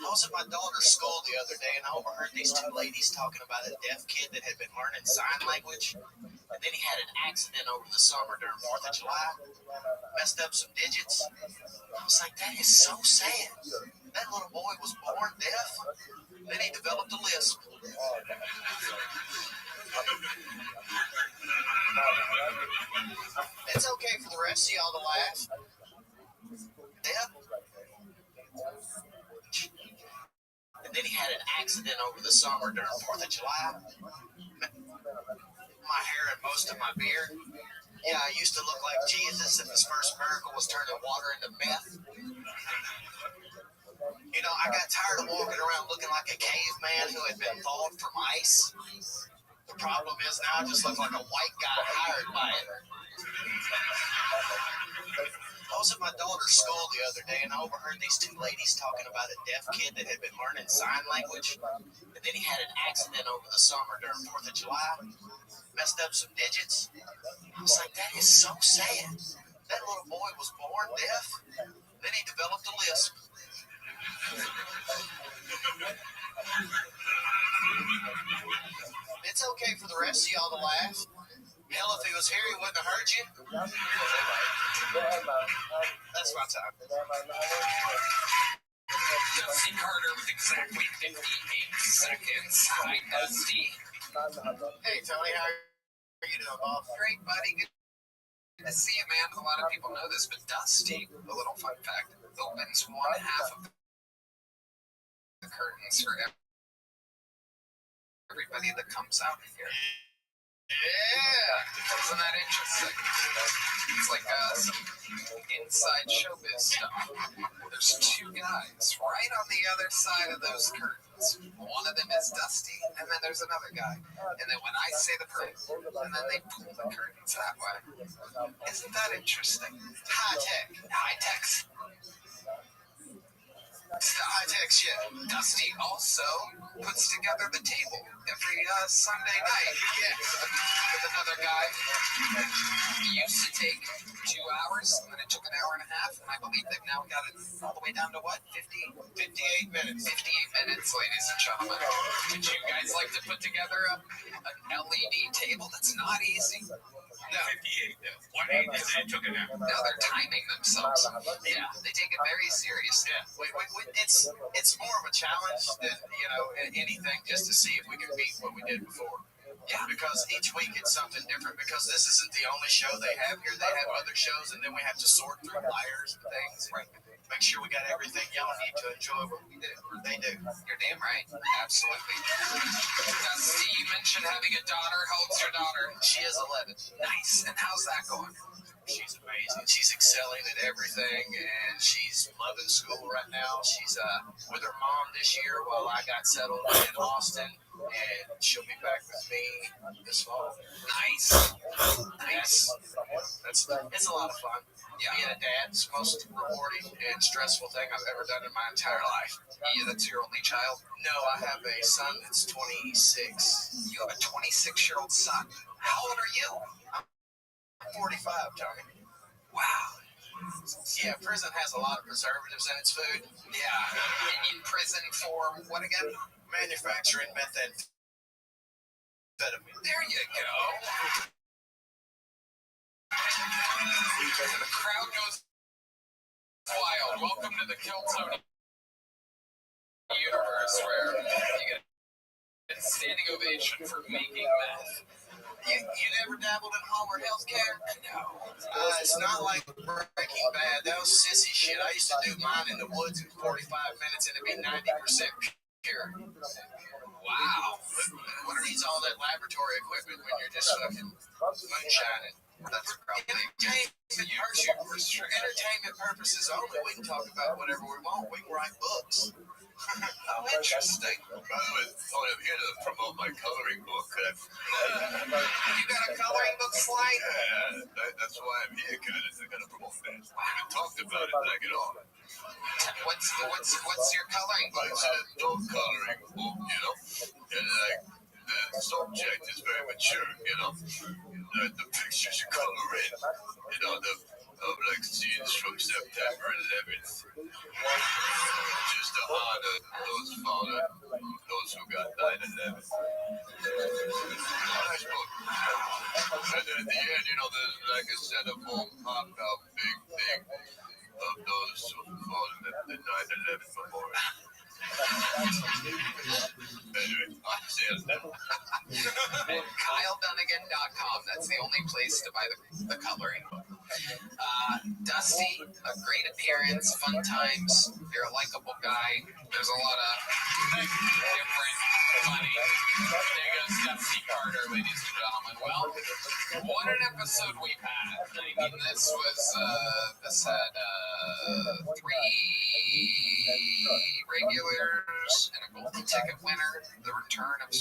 I was at my daughter's school the other day and I overheard these two ladies talking about a deaf kid that had been learning sign language. And then he had an accident over the summer during 4th of July. Messed up some digits. I was like, that is so sad. That little boy was born deaf. Then he developed a lisp. It's okay for the rest of y'all to laugh. Deaf. And then he had an accident over the summer during 4th of July. My hair and most of my beard. Yeah, I used to look like Jesus and his first miracle was turning water into meth. You know, I got tired of walking around looking like a caveman who had been thawed from ice. The problem is now I just look like a white guy hired by it. I was at my daughter's school the other day and I overheard these two ladies talking about a deaf kid that had been learning sign language. And then he had an accident over the summer during 4th of July. Messed up some digits. I was like, that is so sad. That little boy was born deaf. Then he developed a lisp. It's okay for the rest of y'all to laugh. Hell, if he was here, he wouldn't have heard you. That's my time. Dusty Carter with exactly 58 seconds. Hi, Dusty. Hey, Tony, how are you doing, Bob? Great, buddy. Good to see you, man. A lot of people know this, but Dusty, a little fun fact, opens one half of the curtains for everybody that comes out here. Yeah. Isn't that interesting? It's like some inside showbiz stuff. There's two guys right on the other side of those curtains. One of them is Dusty, and then there's another guy. And then when I say the curtain, and then they pull the curtains that way. Isn't that interesting? High tech. High tech's. High tech shit. Dusty also puts together the table every Sunday night. Yeah. With another guy. It used to take 2 hours, and then it took an hour and a half, and I believe they've now got it all the way down to what? 58 minutes. 58 minutes, ladies and gentlemen. Would you guys like to put together an LED table? That's not easy. No. 58. What age is it? Took it out. No, they're timing themselves. Yeah, they take it very seriously. It's more of a challenge than, anything, just to see if we can beat what we did before. Yeah. Because each week it's something different, because this isn't the only show they have here. They have other shows, and then we have to sort through liars and things. Right. Make sure we got everything y'all need to enjoy what we do, or they do. You're damn right. Absolutely. Dusty, you mentioned having a daughter. How old's your daughter? She is 11. Nice. And how's that going? She's amazing. She's excelling at everything, and she's loving school right now. She's with her mom this year while I got settled in Austin, and she'll be back with me this fall. Nice. Nice. It's a lot of fun. Yeah. Being a dad is the most rewarding and stressful thing I've ever done in my entire life. Yeah, that's your only child? No, I have a son that's 26. You have a 26-year-old son. How old are you? I'm 45, Tony. Wow. Yeah, prison has a lot of preservatives in its food. Yeah. In prison for what again? Manufacturing methamphetamine. There you go. And the crowd goes wild. Welcome to the Kill Tony universe, where you get a standing ovation for making meth. You never dabbled in home or healthcare? No. It's not like Breaking Bad. That was sissy shit. I used to do mine in the woods in 45 minutes and it'd be 90% pure. Wow. What needs all that laboratory equipment when you're just fucking moonshining? That's probably Entertainment purposes only. We can talk about whatever we want. We can write books. oh, interesting. By the way, I'm here to promote my coloring book. You got a coloring book slide? Yeah, that's why I'm here, guys. I gotta promote that. I haven't talked about it, like at all. What's your coloring book? It's an adult coloring book, And the subject is very mature, you know. The pictures you color in, you know, of like scenes from September 11th. Just to honor those fallen, those who got 9/11. Nice book. And then at the end, you know, there's like a centerfold popped out big thing of those who fallen at the 9/11 memorial. Anyway, I'm saying that. KyleDunnigan.com. That's the only place to buy the coloring book. Dusty, a great appearance, fun times. You're a likable guy. There's a lot of different funny. There goes Dusty Carter, ladies and gentlemen. Well, what an episode we've had. I mean, this had 3 regulars and a golden ticket winner. The return of a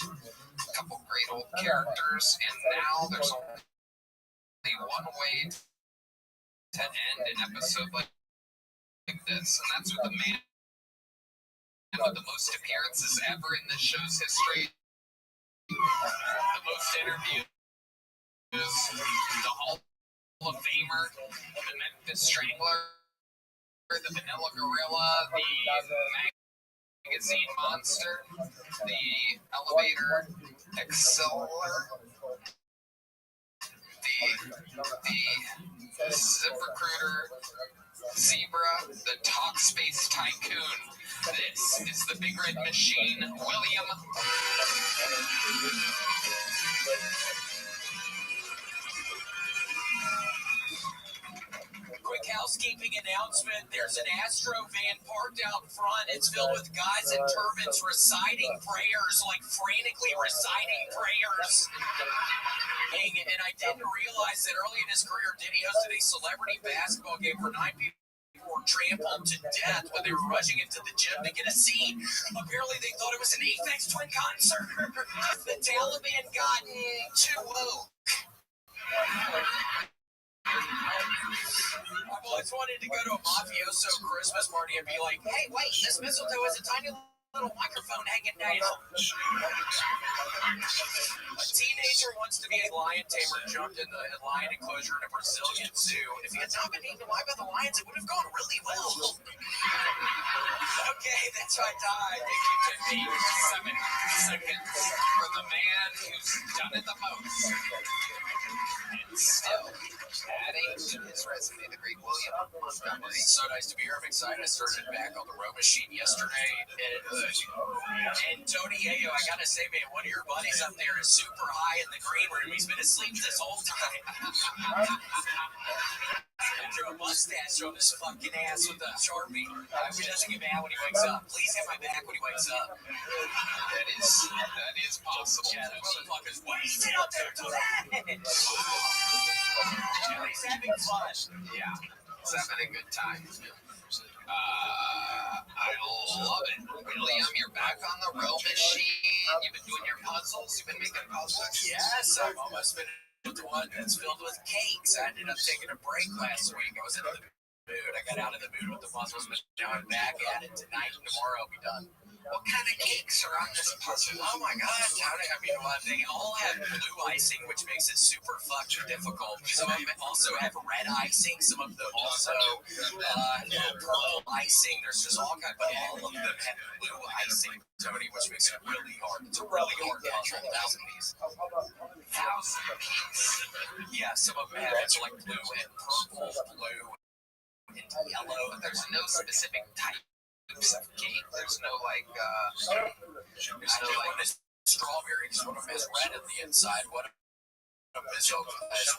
couple great old characters, and now there's only one way to end an episode like this, and that's with the man with the most appearances ever in this show's history, the most interviews, the Hall of Famer, the Memphis Strangler, the Vanilla Gorilla, the Magazine Monster, the Elevator Accelerator, the ZipRecruiter Zebra, the Talk Space Tycoon. This is the Big Red Machine, William. Quick housekeeping announcement. There's an Astro van parked out front. It's filled with guys in turbans reciting prayers, like frantically reciting prayers. And I didn't realize that early in his career, Diddy hosted a celebrity basketball game where 9 people were trampled to death when they were rushing into the gym to get a seat. Apparently, they thought it was an Aphex Twin concert. The Taliban gotten too woke. I've always wanted to go to a mafioso Christmas party and be like, hey, wait, this mistletoe has a tiny little microphone hanging down. A teenager wants to be a lion tamer, jumped in the lion enclosure in a Brazilian zoo. If he had not been eaten alive by the lions, it would have gone really well. Okay, that's why I died. Thank you, 57 seconds for the man who's done it the most. And still adding to his resume, the great William Montgomery. So nice to be here. I'm excited. I started back on the row machine yesterday. And Tony Ayo, I gotta say, man, one of your buddies up there is super high in the green room. He's been asleep this whole time. Drew a mustache on his fucking ass with a Sharpie. I hope he doesn't get mad when he wakes up. Please have my back when he wakes up. That is possible. Yeah, that motherfucker's wasted out there to that. He's having fun. Yeah, he's having a good time. I love it. William, you're back on the row machine. You've been doing your puzzles. You've been making puzzles. Yes, I've almost finished with the one that's filled with cakes. I ended up taking a break last week. I was in the mood. I got out of the mood with the puzzles, but now I'm back at it tonight. Tomorrow I'll be done. What kind of cakes are on this puzzle? Oh my God! They all have blue icing, which makes it super fucking difficult. Some of them also have red icing. Some of them also purple icing. There's just all kinds, but all of them have blue icing, Tony, which makes it really hard. It's a really hard puzzle. 1,000 pieces. 1,000 pieces. Yeah, some of them have it's like blue and purple, blue and yellow. There's no specific type of cake. There's no strawberries. One of them has red on the inside. One of them has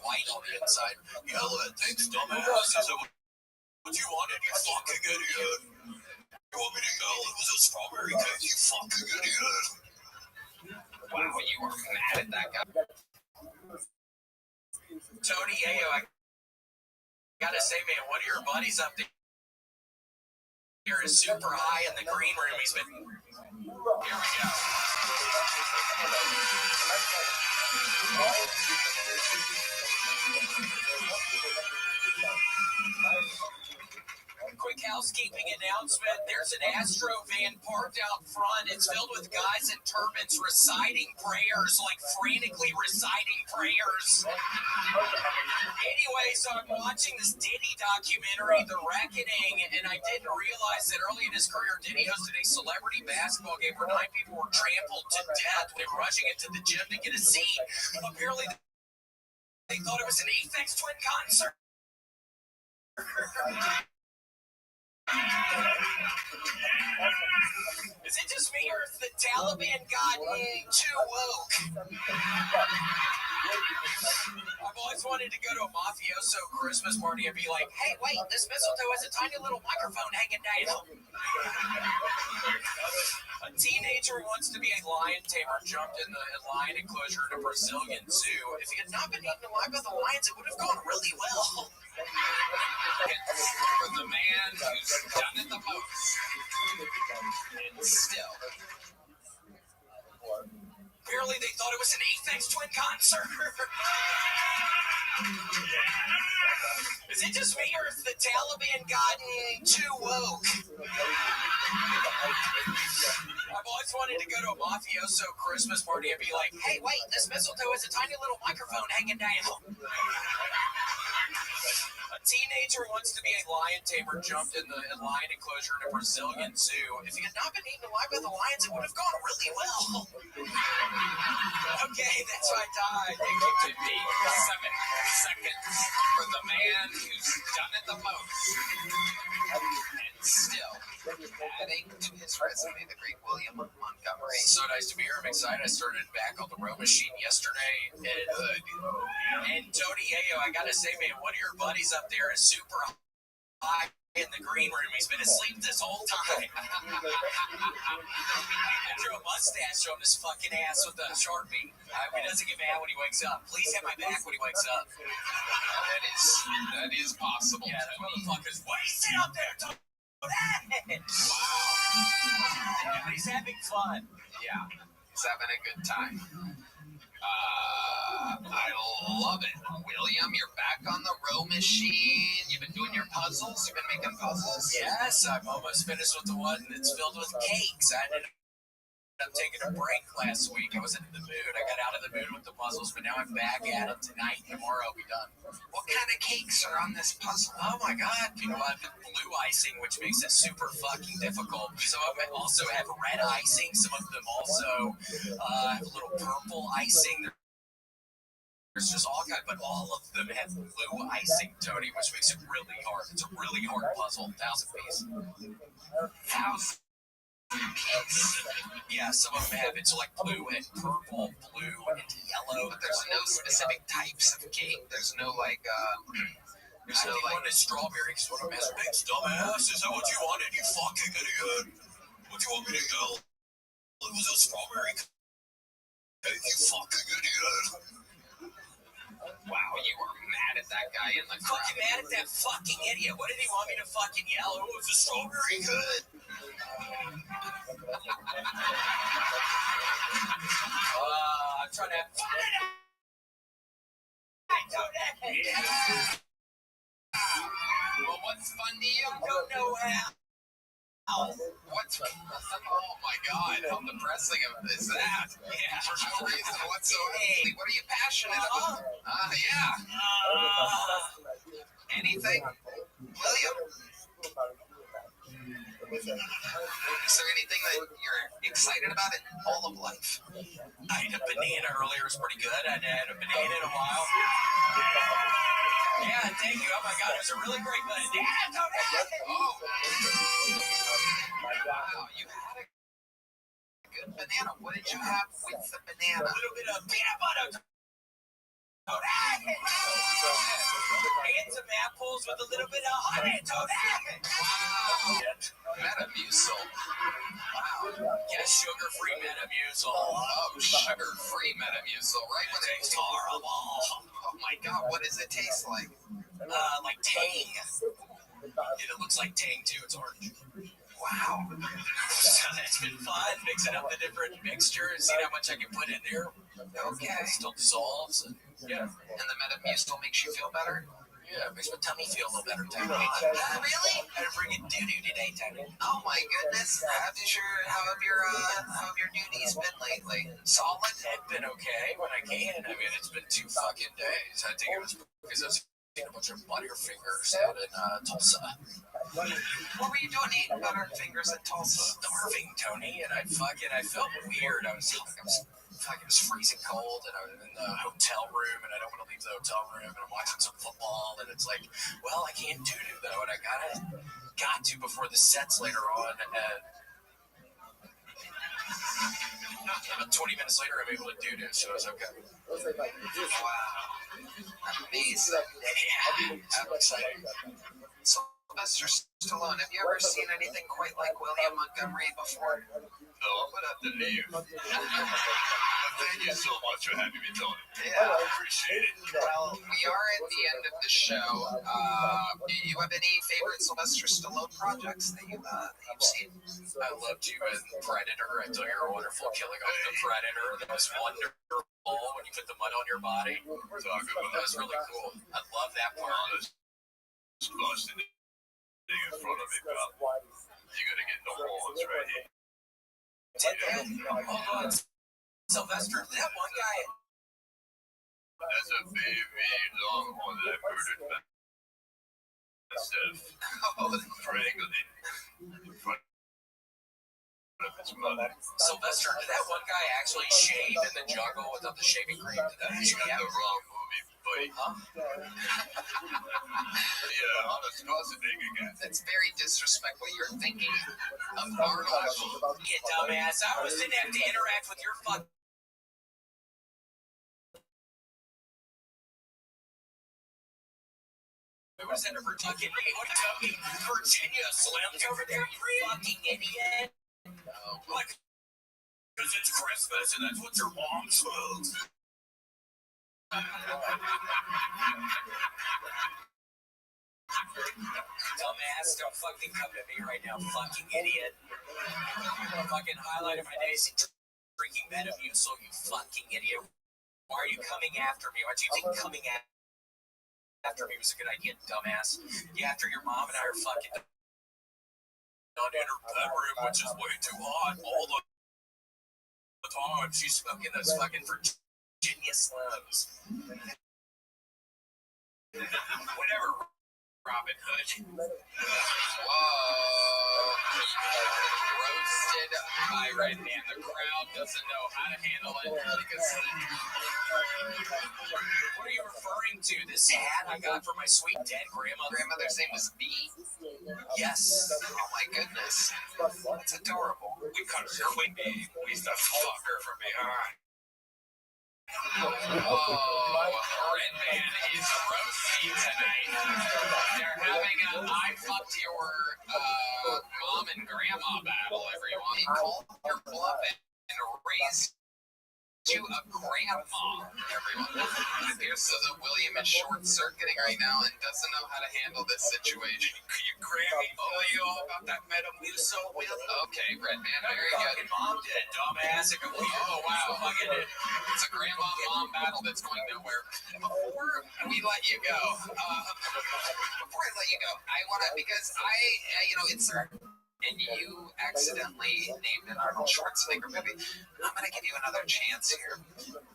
white on the inside. Yellow, thanks, dumbass. Is that what you wanted? You fucking idiot. You want me to yell? It was a strawberry cake. You fucking idiot. Wow, you were mad at that guy. Tony Ayo, I gotta say, man, one of your buddies up there is super high in the green room. He's been. Here we go. Quick house housekeeping announcement. There's an Astro van parked out front. It's filled with guys in turbans reciting prayers, like frantically reciting prayers. Anyway, so I'm watching this Diddy documentary, The Reckoning, and I didn't realize that early in his career, Diddy hosted a celebrity basketball game where 9 people were trampled to death when rushing into the gym to get a seat. Apparently, they thought it was an Aphex Twin concert. Is it just me, or is the Taliban gotten too woke? I've always wanted to go to a mafioso Christmas party and be like, hey, wait, this mistletoe has a tiny little microphone hanging down. A teenager who wants to be a lion tamer jumped in the lion enclosure in a Brazilian zoo. If he had not been eaten alive by the lions, it would have gone really well. For the man who's done it the most. And still. Apparently they thought it was an Aphex Twin concert. Is it just me, or has the Taliban gotten too woke? I've always wanted to go to a mafioso Christmas party and be like, hey, wait, this mistletoe has a tiny little microphone hanging down. A teenager who wants to be a lion tamer jumped in the lion enclosure in a Brazilian zoo. If he had not been eaten alive by the lions, it would have gone really well. Okay, that's my time. They gifted me 7 seconds for the man who's done it the most. And still adding to his resume, the great William Montgomery. So nice to be here. I'm excited. I started back on the row machine yesterday. And Tony Yayo, I gotta say, man, one of your buddies up there is super high in the green room. He's been asleep this whole time. I drew a mustache on his fucking ass with a Sharpie. I hope he doesn't get mad when he wakes up. Please hit my back when he wakes up. That is possible. Yeah, that motherfucker's wasted up there. Wow. He's having fun. Yeah, he's having a good time. I love it. William, you're back on the row machine. You've been doing your puzzles? You've been making puzzles? Yes, I'm almost finished with the one that's filled with cakes. I ended up taking a break last week. I wasn't in the mood. I got out of the mood with the puzzles, but now I'm back at it tonight. Tomorrow I'll be done. What kind of cakes are on this puzzle? Oh my god. You know, I've got blue icing, which makes it super fucking difficult. Some of them also have red icing. Some of them also have a little purple icing. There's just all kinds, but all of them have blue icing, Tony, which makes it really hard. It's a really hard puzzle. 1,000 piece. 1,000 piece. Yeah, some of them have it, so like blue and purple, blue and yellow. But there's no specific types of cake. There's no like, there's no like. One is strawberry, because one of them has big dumbass. Is that what you wanted, you fucking idiot? What do you want me to go? It was a strawberry cake, you fucking idiot. Wow, you were mad at that guy in the crowd. Fucking mad at that fucking idiot. What did he want me to fucking yell? Oh, it's a strawberry good. I'm trying to have fun tonight. Well, what's fun to you? I don't know how. What's oh my god, how depressing is that? Yeah. For no reason whatsoever. Hey, what are you passionate about? Yeah. Anything? William? Is there anything that you're excited about in all of life? I ate a banana earlier. It was pretty good. I hadn't had a banana in a while. Yeah, thank you. Oh my god, it was a really great banana. Oh. Wow, you had a good banana. What did you have with the banana? A little bit of peanut butter. And some apples with a little bit of honey. Wow. Metamucil. Wow. Yeah, sugar-free Metamucil. Oh, sugar-free Metamucil. Right when it tastes horrible. Oh my god, what does it taste like? Like Tang. It looks like Tang too. It's orange. Wow. So that's been fun, mixing up the different mixtures, seeing how much I can put in there. Okay. It still dissolves. And, yeah. And the Metamucil makes you feel better? Yeah, it makes my tummy feel a little better, Tony. Really? I had to bring in doo-doo today, Tony. Oh my goodness. How have your duties been lately? Solid? It's been okay when I can. I mean, it's been 2 fucking days. I think it was because I was eating a bunch of Butterfingers out in Tulsa. What were you doing eating Butterfingers in Tulsa? Starving, Tony, and I felt weird. It was freezing cold, and I was in the hotel room, and I don't want to leave the hotel room, and I'm watching some football, and it's like, well, I can't do-do, though, and I got to before the sets later on, and 20 minutes later, I'm able to do-do, so it was okay. Wow. Amazing. Yeah, I'm excited. Sylvester Stallone, have you ever seen anything quite like William Montgomery before? No, I'm gonna have to leave. But thank you so much for having me, Tony. Yeah. I appreciate it. Well, we are at the end of the show. Do you have any favorite Sylvester Stallone projects that you've seen? I loved you in Predator. I thought you were wonderful killing off the Predator. That was wonderful when you put the mud on your body. That was really cool. I love that part. Busted thing in front of me, pal. You're gonna get no horns right here. Hold on. Sylvester, that one guy. That's a baby longhorn that I murdered myself. Strangled it in front of his mother. Sylvester, did that one guy actually shave in the jungle without the shaving cream? Did that You actually got the happen? wrong movie, buddy. Huh? Yeah, Arnold Schwarzenegger guy. That's very disrespectful. You're thinking of Arnold. You dumbass. I was didn't have to interact with your fuck. I was in Virginia. Virginia Slim's over there, you fucking idiot. Like, because it's Christmas and that's what your mom smokes. Dumbass, don't fucking come to me right now, fucking idiot. Fucking highlight of my day is drinking Metamucil, you fucking idiot. Why are you coming after me? Why do you think coming after me was a good idea, dumbass? You after your mom and I are fucking down in her bedroom, which is way too hot all the time. She's smoking those fucking Virginia Slims. Whatever, Robin Hood. Whoa. Roasted by Red Man. The crowd doesn't know how to handle it because. What are you referring to? This hat I got from my sweet dead grandmother. Grandmother's name was B? Yes. Oh my goodness. That's adorable. We called her Queen Bee. We used to fuck her from behind. Oh, Red Man is roasting tonight. They're having a I fucked your mom and grandma battle, everyone. He called your bluff and raised you a grandma, everyone. It appears so that William is short-circuiting right now and doesn't know how to handle this situation. Your Grammy told you all about that Metamucil, Will? Okay, Red Man, there you go. Your mom did, dumbass. Oh, wow, fucking it. It's a grandma-mom battle that's going nowhere. Before we let you go, I want to, because it's... And you accidentally named an Arnold Schwarzenegger movie. I'm going to give you another chance here.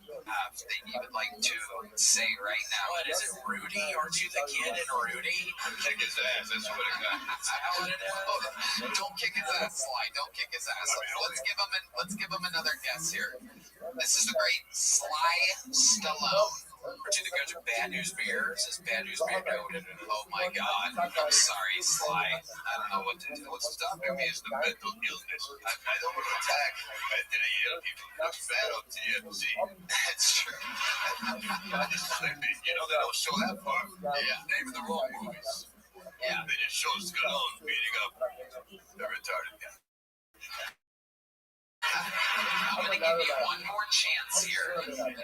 That you would like to say right now. What is it, Rudy? Aren't you the kid in Rudy? Kick his ass, that's what it got. Don't kick his ass, Sly. Don't kick his ass. Let's give him another guess here. This is the great Sly Stallone. Aren't you the guys are Bad News Bears? Is Bad News Bears? No. Oh my God. I'm sorry, Sly. I don't know what to do. What's stopping me is the mental illness. I don't want to attack mentally ill people. Looks bad on TMZ. That's true. You know, they don't show that part. Yeah. Name of the wrong movies. Yeah. They just show Stallone beating up a retarded guy. I'm going to give you one more chance here.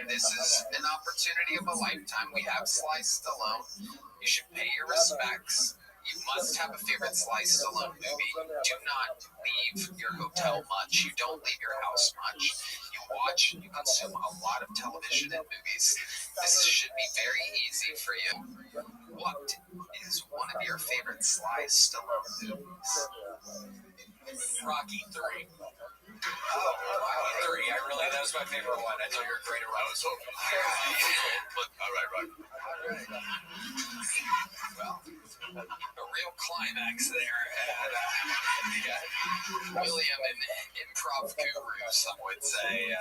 This is an opportunity of a lifetime. We have Sly Stallone. You should pay your respects. You must have a favorite Sly Stallone movie. Do not leave your hotel much. You don't leave your house much. You watch and you consume a lot of television and movies, this should be very easy for you. What is one of your favorite Sly Stallone movies? Rocky 3. Rocky 3, that was my favorite one. I thought you were great at Rocky. All right. Well, a real climax there. And William, an improv guru, some would say.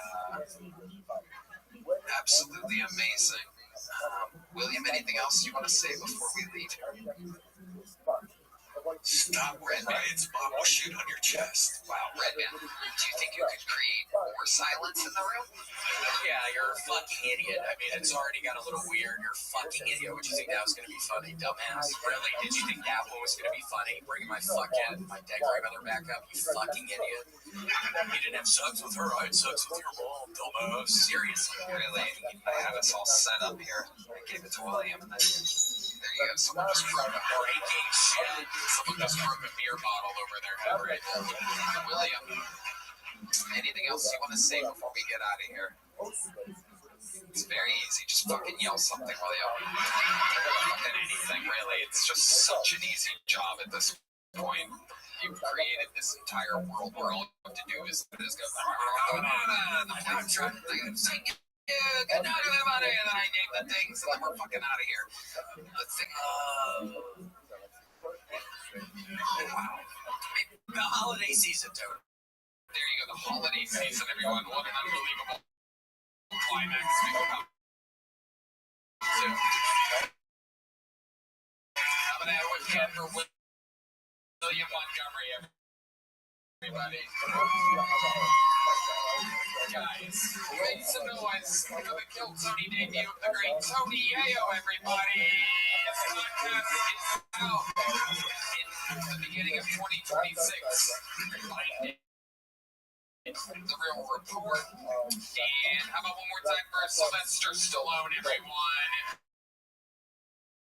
Absolutely amazing. William, anything else you want to say before we leave here? Stop, Redman. It's bottle shoot on your chest. Wow, Redman, do you think you could create more silence in the room? Yeah, you're a fucking idiot. I mean, it's already got a little weird. You're a fucking idiot. Would you think that was going to be funny, dumbass? Really? Did you think that one was going to be funny? Bringing my dead grandmother back up, you fucking idiot. You didn't have sex with her. I had sex with your mom, dumbass. Seriously, really? I have us all set up here. I gave it to William, and then there you go. Someone just broke a breaking shit. Someone just broke a beer bottle over their head right now. William, anything else you want to say before we get out of here? It's very easy. Just fucking yell something, William. Fucking anything, really. It's just such an easy job at this point. You've created this entire world where all you have to do is go. I'm trying to think of sing it. Good night, everybody. And then I name the things, and then we're fucking out of here. Let's sing. Wow. The holiday season, Tony. There you go. The holiday season, everyone. What an unbelievable climax we will come to. Coming out with Ken for William Montgomery, everybody. Guys, make some noise for the Kill Tony debut of the great Tony Yayo, everybody. This podcast is out in the beginning of 2026. The Real Report. And how about one more time for Sylvester Stallone, everyone?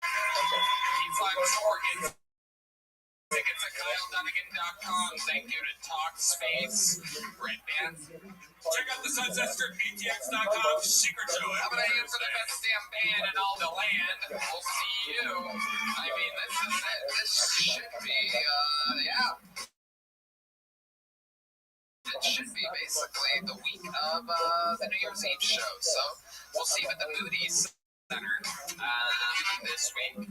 He's live in Oregon. Tickets at KyleDunnigan.com. Thank you to Talkspace. Redman. Check out the Sunset Strip, ATX.com, Secret Show. How about I aim for the best damn band in all the land? We'll see you. I mean, this is it. This should be, yeah. It should be basically the week of the New Year's Eve show. So we'll see you at the Moody's Center this week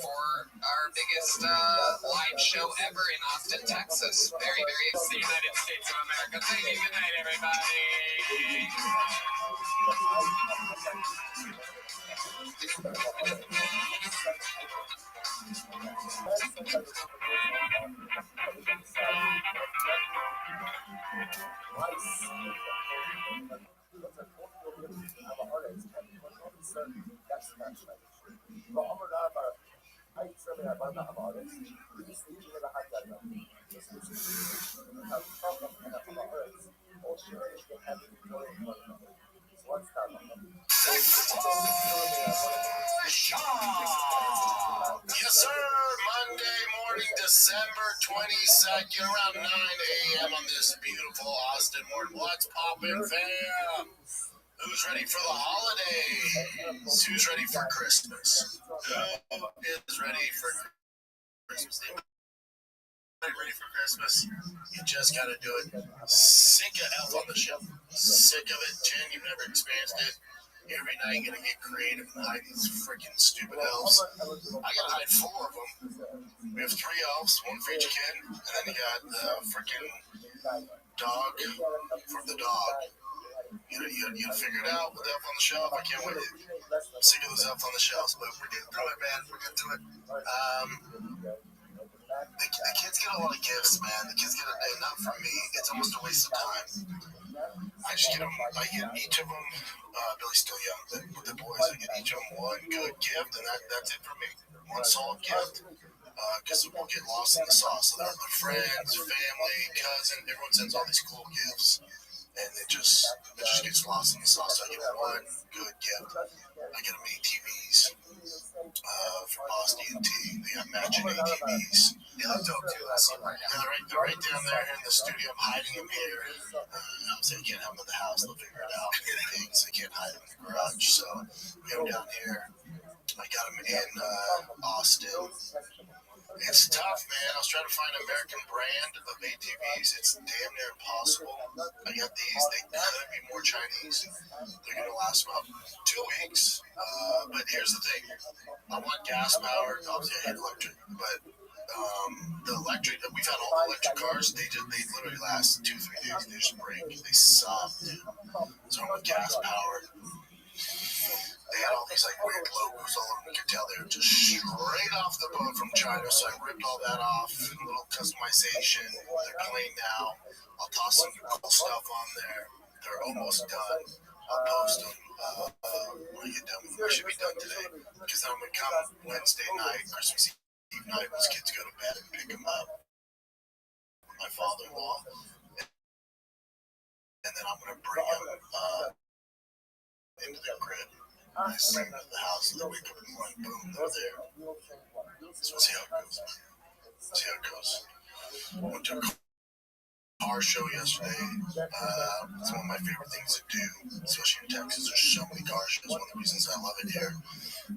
for our biggest live show ever in Austin, Texas. Very, very exciting. United States of America. Thank you. Good night, everybody. Yes, sir. Monday morning, December 22nd, around 9 a.m. on this beautiful Austin morning. What's poppin', fam? Who's ready for the holidays? Who's ready for Christmas? Who is ready for Christmas? Ready for Christmas? You just gotta do it. Sick of Elf on the Shelf. Sick of it. Jen, you've never experienced it. Every night you gotta get creative and hide these freaking stupid elves. I gotta hide 4 of them. We have 3 elves, 1 for each kid, and then you got the freaking dog from the dog. You gotta figure it out with Elf on the Shelf. I can't wait. I'm sick of those Elf on the Shelves, but we're getting through it, man. We're getting through it. The kids get a lot of gifts, man. The kids get not from me. It's almost a waste of time. I just get them. I get each of them. Billy's still young, but with the boys, I get each of them 1 good gift, and that's it for me. 1 solid gift. Because we'll get lost in the sauce. So they're friends, family, cousin. Everyone sends all these cool gifts, and it just gets lost in the sauce. So I get 1 good gift. I get them ATVs from Boss D&T. They got matching ATVs. Yeah, that's dope too. I see him right now. Yeah, they're right down there in the studio. I'm hiding him here. So you can't have him in the house. They'll figure it out. So you can't hide him in the garage. So we have him down here. I got him in Austin. It's tough, man. I was trying to find an American brand of ATVs. It's damn near impossible. I got these. They could be more Chinese. They're going to last about 2 weeks. But here's the thing. I want gas powered. Obviously, I hate electric. But the electric, we've had all the electric cars. They literally last 2-3 days. They just break. They suck, dude. So I want gas powered. They had all these like weird logos all over. You could tell they were just straight off the boat from China. So I ripped all that off. A little customization. They're plain now. I'll toss some cool stuff on there. They're almost done. I'll post them when I get done with them. I should be done today because I'm gonna come Wednesday night, Christmas Eve night, when these kids go to bed and pick them up with my father-in-law, and then I'm gonna bring them into their crib. I send them to the house, and they wake up in the morning, boom, they're there. So we'll see how it goes. Went to a car show yesterday. It's one of my favorite things to do, especially in Texas. There's so many car shows. One of the reasons I love it here.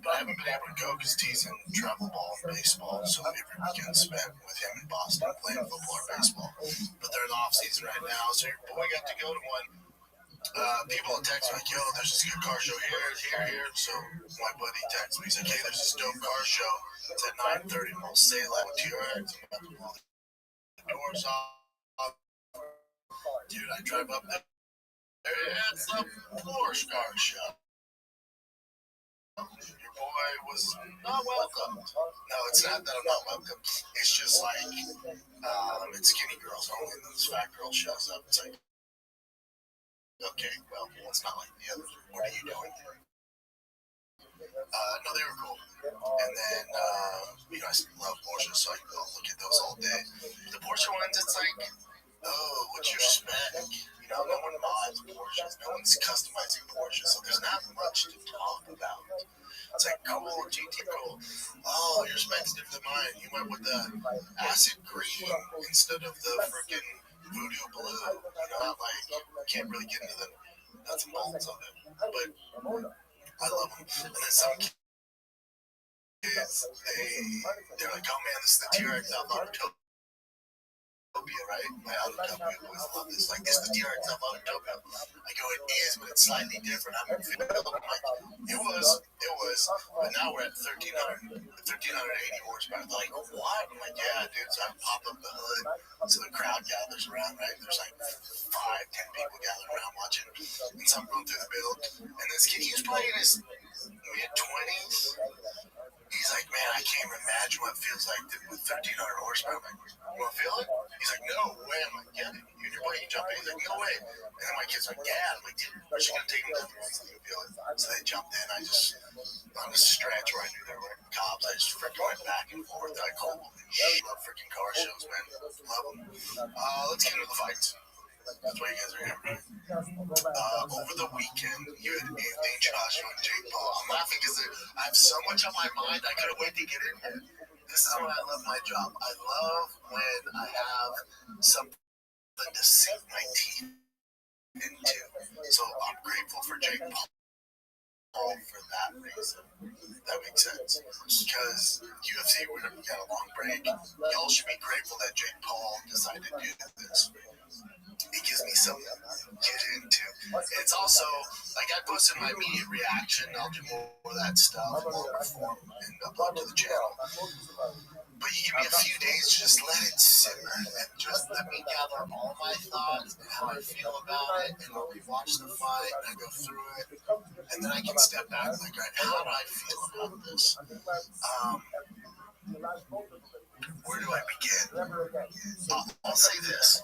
But I haven't been able to go because he's in travel ball and baseball. So every weekend spent with him in Boston playing football or baseball. But they're in the off season right now, so your boy got to go to one. People will text me like, yo, there's this good car show here. So my buddy texts me, he's like, hey, there's this dope car show. It's at 9:30 and we'll say like TRX. I'm about to blow the doors off. Dude, I drive up there. It's a Porsche car show. Your boy was not welcome. No, it's not that I'm not welcome. It's just like, it's skinny girls only, and then this fat girl shows up. It's like, okay, well, it's not like the others. What are you doing? No, they were cool. And then, I love Porsche, so I'll look at those all day. The Porsche ones, it's like, oh, what's your spec? No one mods Porsches. No one's customizing Porsches, so there's not much to talk about. It's like, cool, GT, cool. Oh, your spec's different than mine. You went with the acid green instead of the freaking voodoo blue. Not like, can't really get into the nuts and bolts of it. But I love them. And then some kids, they're like, oh man, this is the TRX Autotopia, right? My Autotopia boys love this. Like, this is the TRX Autotopia. I go, it is, but it's slightly different. I'm like, it was, but now we're at 1380 horsepower. They're like, what? I'm like, yeah, dude. So I pop up the hood, so the crowd gathers around, right? There's like 5-10 people gathering around watching. And so I'm going through the build, and this kid, he was probably in his mid-20s. He's like, man, I can't even imagine what it feels like with 1,300 horsepower. I'm like, you want to feel it? He's like, no way. I'm like, yeah, dude, you and your buddy, you jump in. He's like, no way. And then my kid's like, yeah. I'm like, dude, we're just going to take him down the road so they can feel it. So they jumped in. I just, on a stretch where I knew they were cops, I just freaking went back and forth. I called them. Love freaking car shows, man. Love them. Let's get into the fights. That's why you guys are here, right? Over the weekend, you had Anthony Joshua and Jake Paul. I'm laughing because I have so much on my mind. I couldn't wait to get in here. This is how I love my job. I love when I have something to sink my teeth into. So I'm grateful for Jake Paul for that reason. That makes sense. Because UFC, we got a long break. Y'all should be grateful that Jake Paul decided to do this. It gives me something to get into. It's also, like, I posted my immediate reaction. I'll do more of that stuff, longer form, and upload to the channel. But you give me a few days to just let it simmer and just let me gather all my thoughts and how I feel about it. And I'll rewatch the fight and I go through it. And then I can step back and like, all right, how do I feel about this? Where do I begin? I'll say this.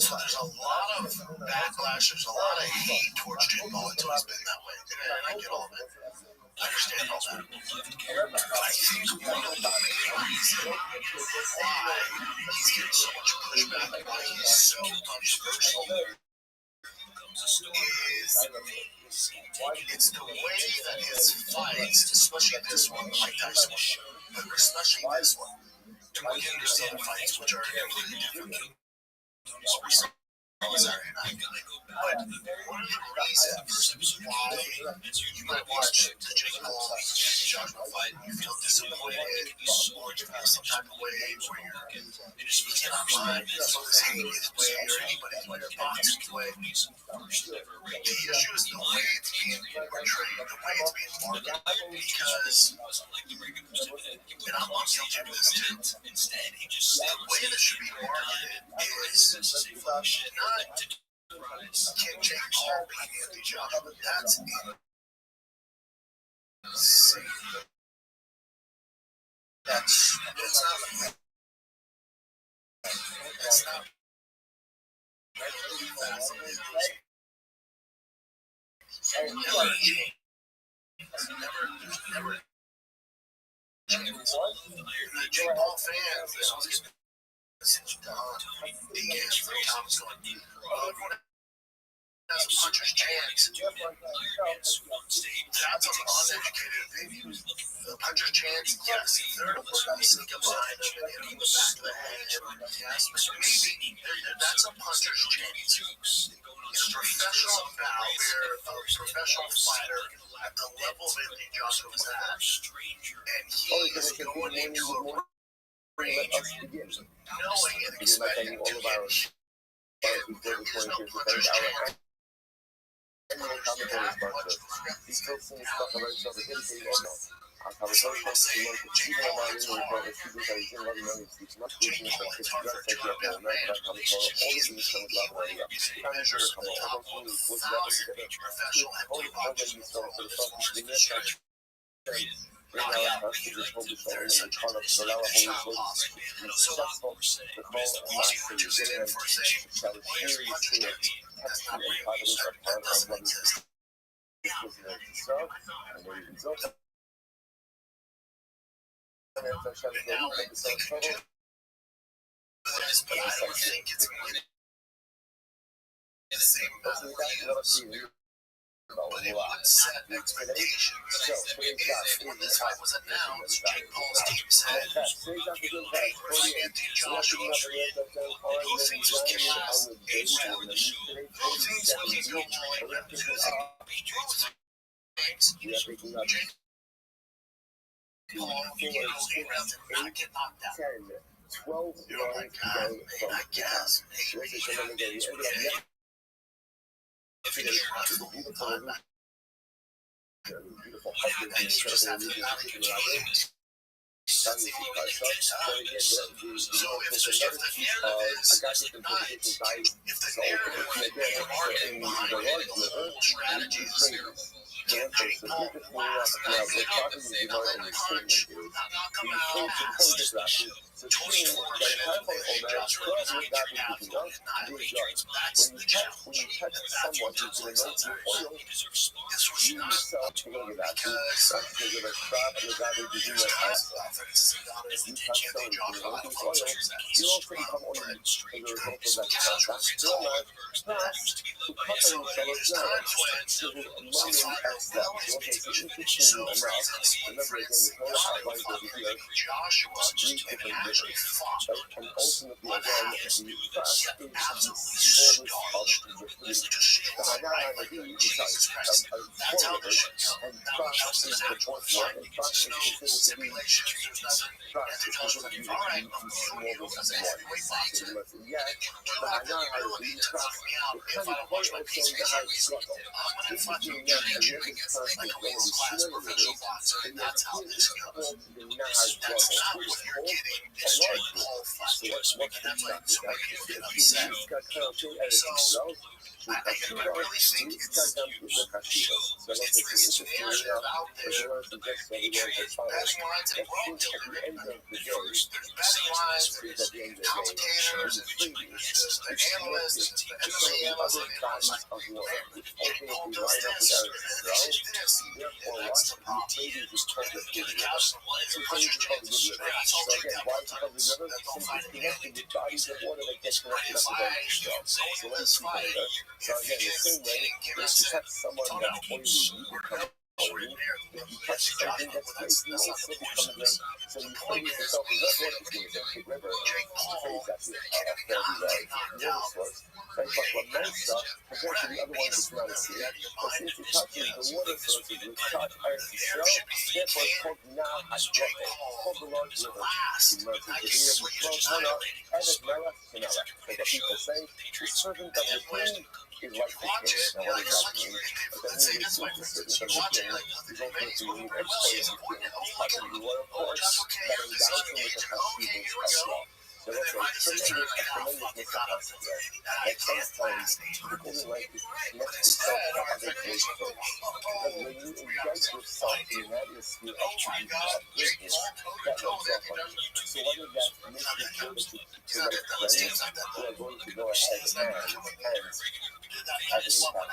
So there's a lot of backlash, there's a lot of hate towards Jake Paul. It's always been that way. And I get all of it. I understand all that. But I think one of the main reasons why he's getting so much pushback and why he's so controversial is it's the way that his fights, especially this one, Mike Tyson, but especially this one, to really understand fights which are completely different kingdoms. One of the reasons why you might watch the Jake Paul Joshua fight and you feel disappointed, or you feel some type of way where you cannot find his hate his way or anybody's way or boxing's way. The issue is the way it's being portrayed, the way it's being marketed, because, and I'm on stage of this too, the way that should be marketed is not can Jake Paul beat Anthony Joshua. That's insane. That's not. That's not. Never. The Jake Paul fans, Thomas going, has a puncher's chance. That's an uneducated opinion. The puncher's chance, yes. They're going to sneak up behind him and hit him in the back of the head. Yes, maybe that's a puncher's chance. In a professional bout where a professional fighter at the level of Anthony Joshua is at, and he is going into a range knowing and expecting to get hit, there is no puncher's chance. But it would set expectations. When this fight was announced, Jake Paul's team said, hey, we're fighting Anthony Joshua. And he thinks his chaos is doing the show. He thinks he's going to join them. Both things. Jake Paul, you get those 8 rounds and not get knocked out. You're like, God, man, I guess. Maybe it's what it is. Finish your beautiful just have to navigate the so if the narrative is tonight, if the narrative being marketed behind it, the whole strategy is can Jake Paul last another punch, knock him out, torch forward, and Joshua gets injured out of annihilate. That's the challenge. That's what deserves. This was not because there's times offense is the tension they drop off the punches and he's strong for strange purpose casuals. It's all used to be led by his own. There's times when some fighters will be so for reasons different. Not a fight like Joshua and actually fought what happened. He absolutely starched, destroyed by Jesus Christ. That's how this should go. Now he knows there's actual fighting. There's no simulations. There's nothing. Anthony Joshua like, all right, I'm going to you as a heavyweight boxer. You do have the ability to knock me out if I don't watch my pace regularly. I'm going to fight you like a real class professional boxer, and that's how this goes. That's not what you're getting in Jake Paul fight. And that's like so many people get upset. So I really think it's narrative out there. Because betting lines and there's betting lines, there's commentators, the analysts, the MMA analysts, Jake Paul does this, this, that's the problem. Give the couch some legs and punch your chance. That's all Jake Paul does. Don't fight any other. If I go in this fight, if you didn't give us it, tell me, we're If you touch something that's great, you also become great. So you praise yourself as that's what you do with a big river. Praise that you are fairly large water source. Right? But Mesa, compared to the other ones, it's not a sea. But since it touches the water sources which touch Eretz Yisrael, therefore it's called Nahal HaShofet. It's called the large river. It merges the river with 12 Hana, Evet Melech Kenara. So the people say, the servant of the king is like the king. Now what does that mean? But that means the servant of the king is ultimately the employee of the king. It's part of the royal court that endows him with the Hashivos of law. There was a tremendous misapprehension there. That sometimes the golden light is connects itself to other great things. Because when you engage yourself in an atmosphere of greatness, that rubs off on you. So whether that's making sure that you keep the right friends who are going to go ahead and have an impact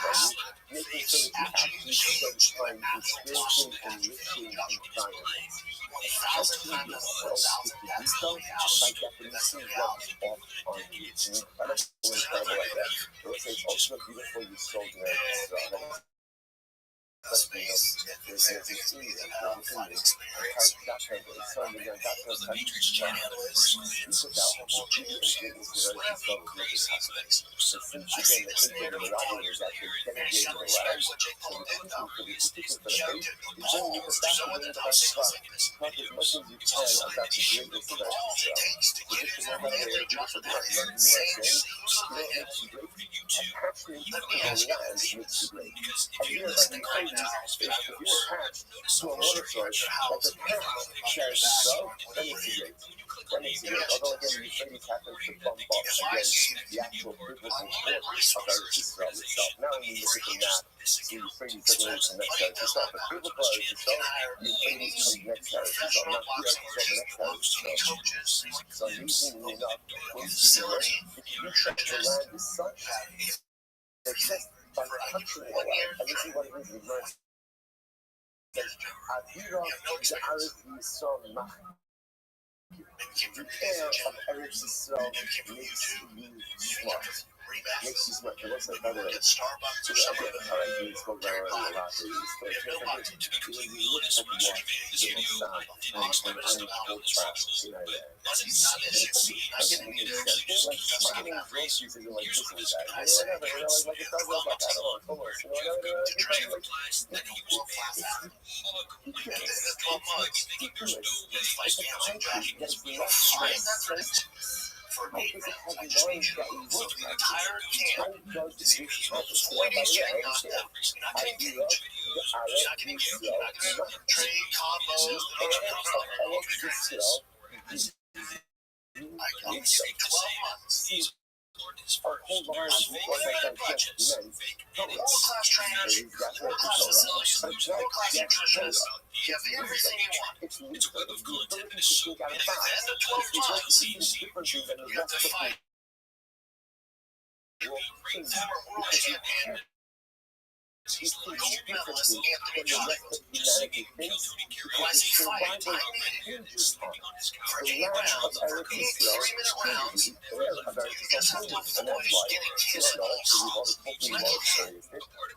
on you, making sure that you actually spend time in spiritual enriching environments. Trusting yourself to do so, by definition, rubs off on you. It's incredible like that. I would say it's also beautiful you sold there. If you're attached to a water source, like the cat shares itself, that makes it great. That makes it great. Although again, the Euphrates happens to bump up against the actual biblical port of Eretz Yisrael itself. Now when you look at the map, the Euphrates doesn't really connect to Eretz Yisrael, but biblical Eretz Yisrael, the Euphrates comes next to Eretz Yisrael, not the Eretz Yisrael, but next to Eretz Yisrael. So amazingly enough, when you see the land is such that just by touching the land, and this is what it is we learn. Avira Eretz Yisrael Mach. The air of Eretz Yisrael makes you smart. Makes you smart. What's that? By the way, so again, we spoke about it a lot. When you look at the watch, the sound, and unequal trash, you know that. Like smiling groceries isn't like this and that. Whatever, you know, like it does look like I don't know, almost, you know, for me, I changed it. Look, the entire camp. This year, avoiding checking out every single I can't get videos. I can get trade combos. I can only see 12 months. Our whole lives limited budgets. World-class trainers, world-class facilities, world-class nutritionists. You have everything you want. It's good of good and it's soup. And if at the end of 12 months, you have to fight. Former world champion. Gold medalist Anthony Joshua as he fights for 8 rounds of 3-minute rounds. Just the voice getting kissed on all songs.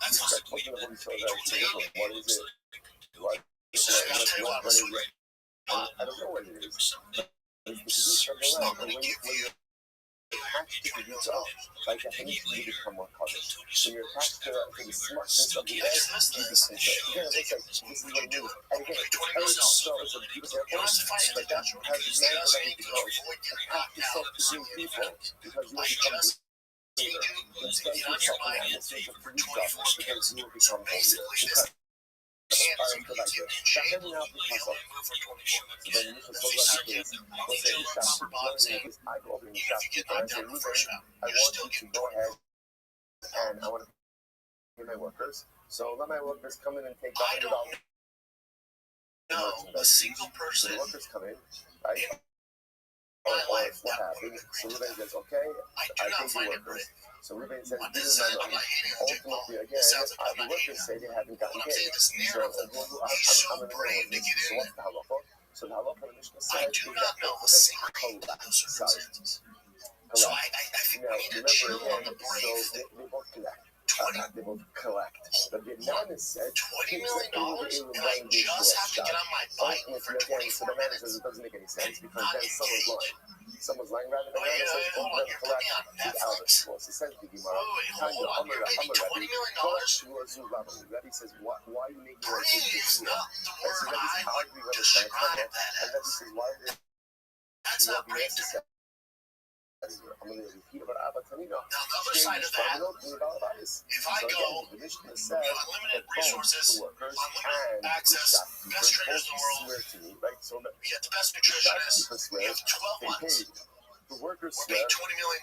That's what's the way to what is it? I'll tell you what, listen. I don't know what it is. Attached to the yourself, by definition, you become more cautious. When you're attached to the smartness of the air, you become so. Again, as I said, this is what it is. And again, Eretz Yisrael is a beautiful place, but that has the man that it becomes. Attach yourself to good people, because you will become greater. Instead, yourself in the atmosphere of free stuff, because you will become holier. Aspiring to like it. That doesn't help because of. So then you can talk about the case. Let's say the shopkeeper. I go over in the shopkeeper and say, Ruben, I want you to go ahead and I want to pay my workers. So let my workers come in and take $100. No, a single person. So the workers come in, right? What happened? So Ruben says, okay, I take the workers. So Ruben says, this is my money. Ultimately, again, the workers say they haven't gotten paid. So I'm in the middle. So what's the halacha? So the halacha in the Mishnah says, I do not know a single circumstances. So I think we need to chill on the brave. So they both collect. They both collect. But they Nanas said, $20 million, and I just have to get on my bike for 24 minutes. It doesn't make any sense because then someone's lying. Someone's lying rather than Hold on, you're putting me on Netflix? Well, it says the Gemara. Hold on, you're making $20 million? Rabbi says, why are you making Brave is not the word I would describe that and then he as. says, why would That's not brave to me. I'm going to repeat about Abba Tanina. Now, the other side of that, if I go, unlimited resources, unlimited access, best trainers in the world, we get the best nutritionists, we have 12 months. The workers We're paid $20 million.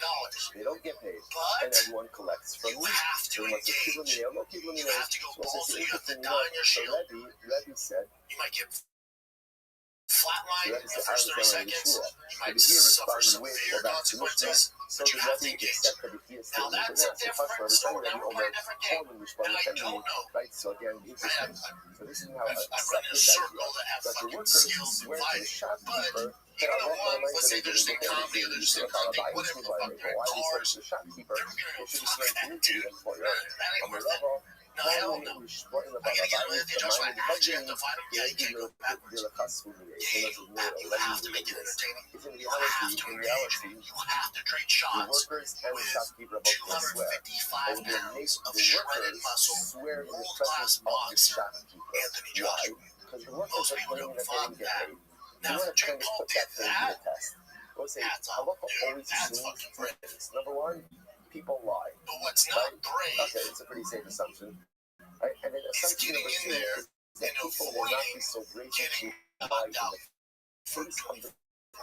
they don't get paid, and But everyone collects from you have to engage. You have to go balls, you have to die on your shield. Rebbe said, You might get flatline in the first 30 seconds. You might he suffer responded severe with consequences, so but the you have to Rebbe engage. accepted the Kiyas Now, that's a different story. Now we're playing a different game. And I don't know. right? So again, interesting. So this is how I've run in a circle that have fucking skills in fighting. But even the ones, let's say they're just in comedy or they're just in hunting, whatever the fuck, they're in cars, they're gonna go fuck that dude. That ain't worth it. No, hell no. I gotta get him in the adjustment. I actually have to fight him. Yeah, you can't go backwards. Yeah, you have to make it entertaining. You have to engage. You have to trade shots with 255 pounds of shredded muscle, world-class boxer, Anthony Joshua. Most people don't fuck that. Now, if Jake Paul did that, that's off, dude. That's fucking brave. Number one, people lie. But what's not brave Okay, it's a pretty safe assumption. Right? And then is getting in there and avoiding getting knocked out for 24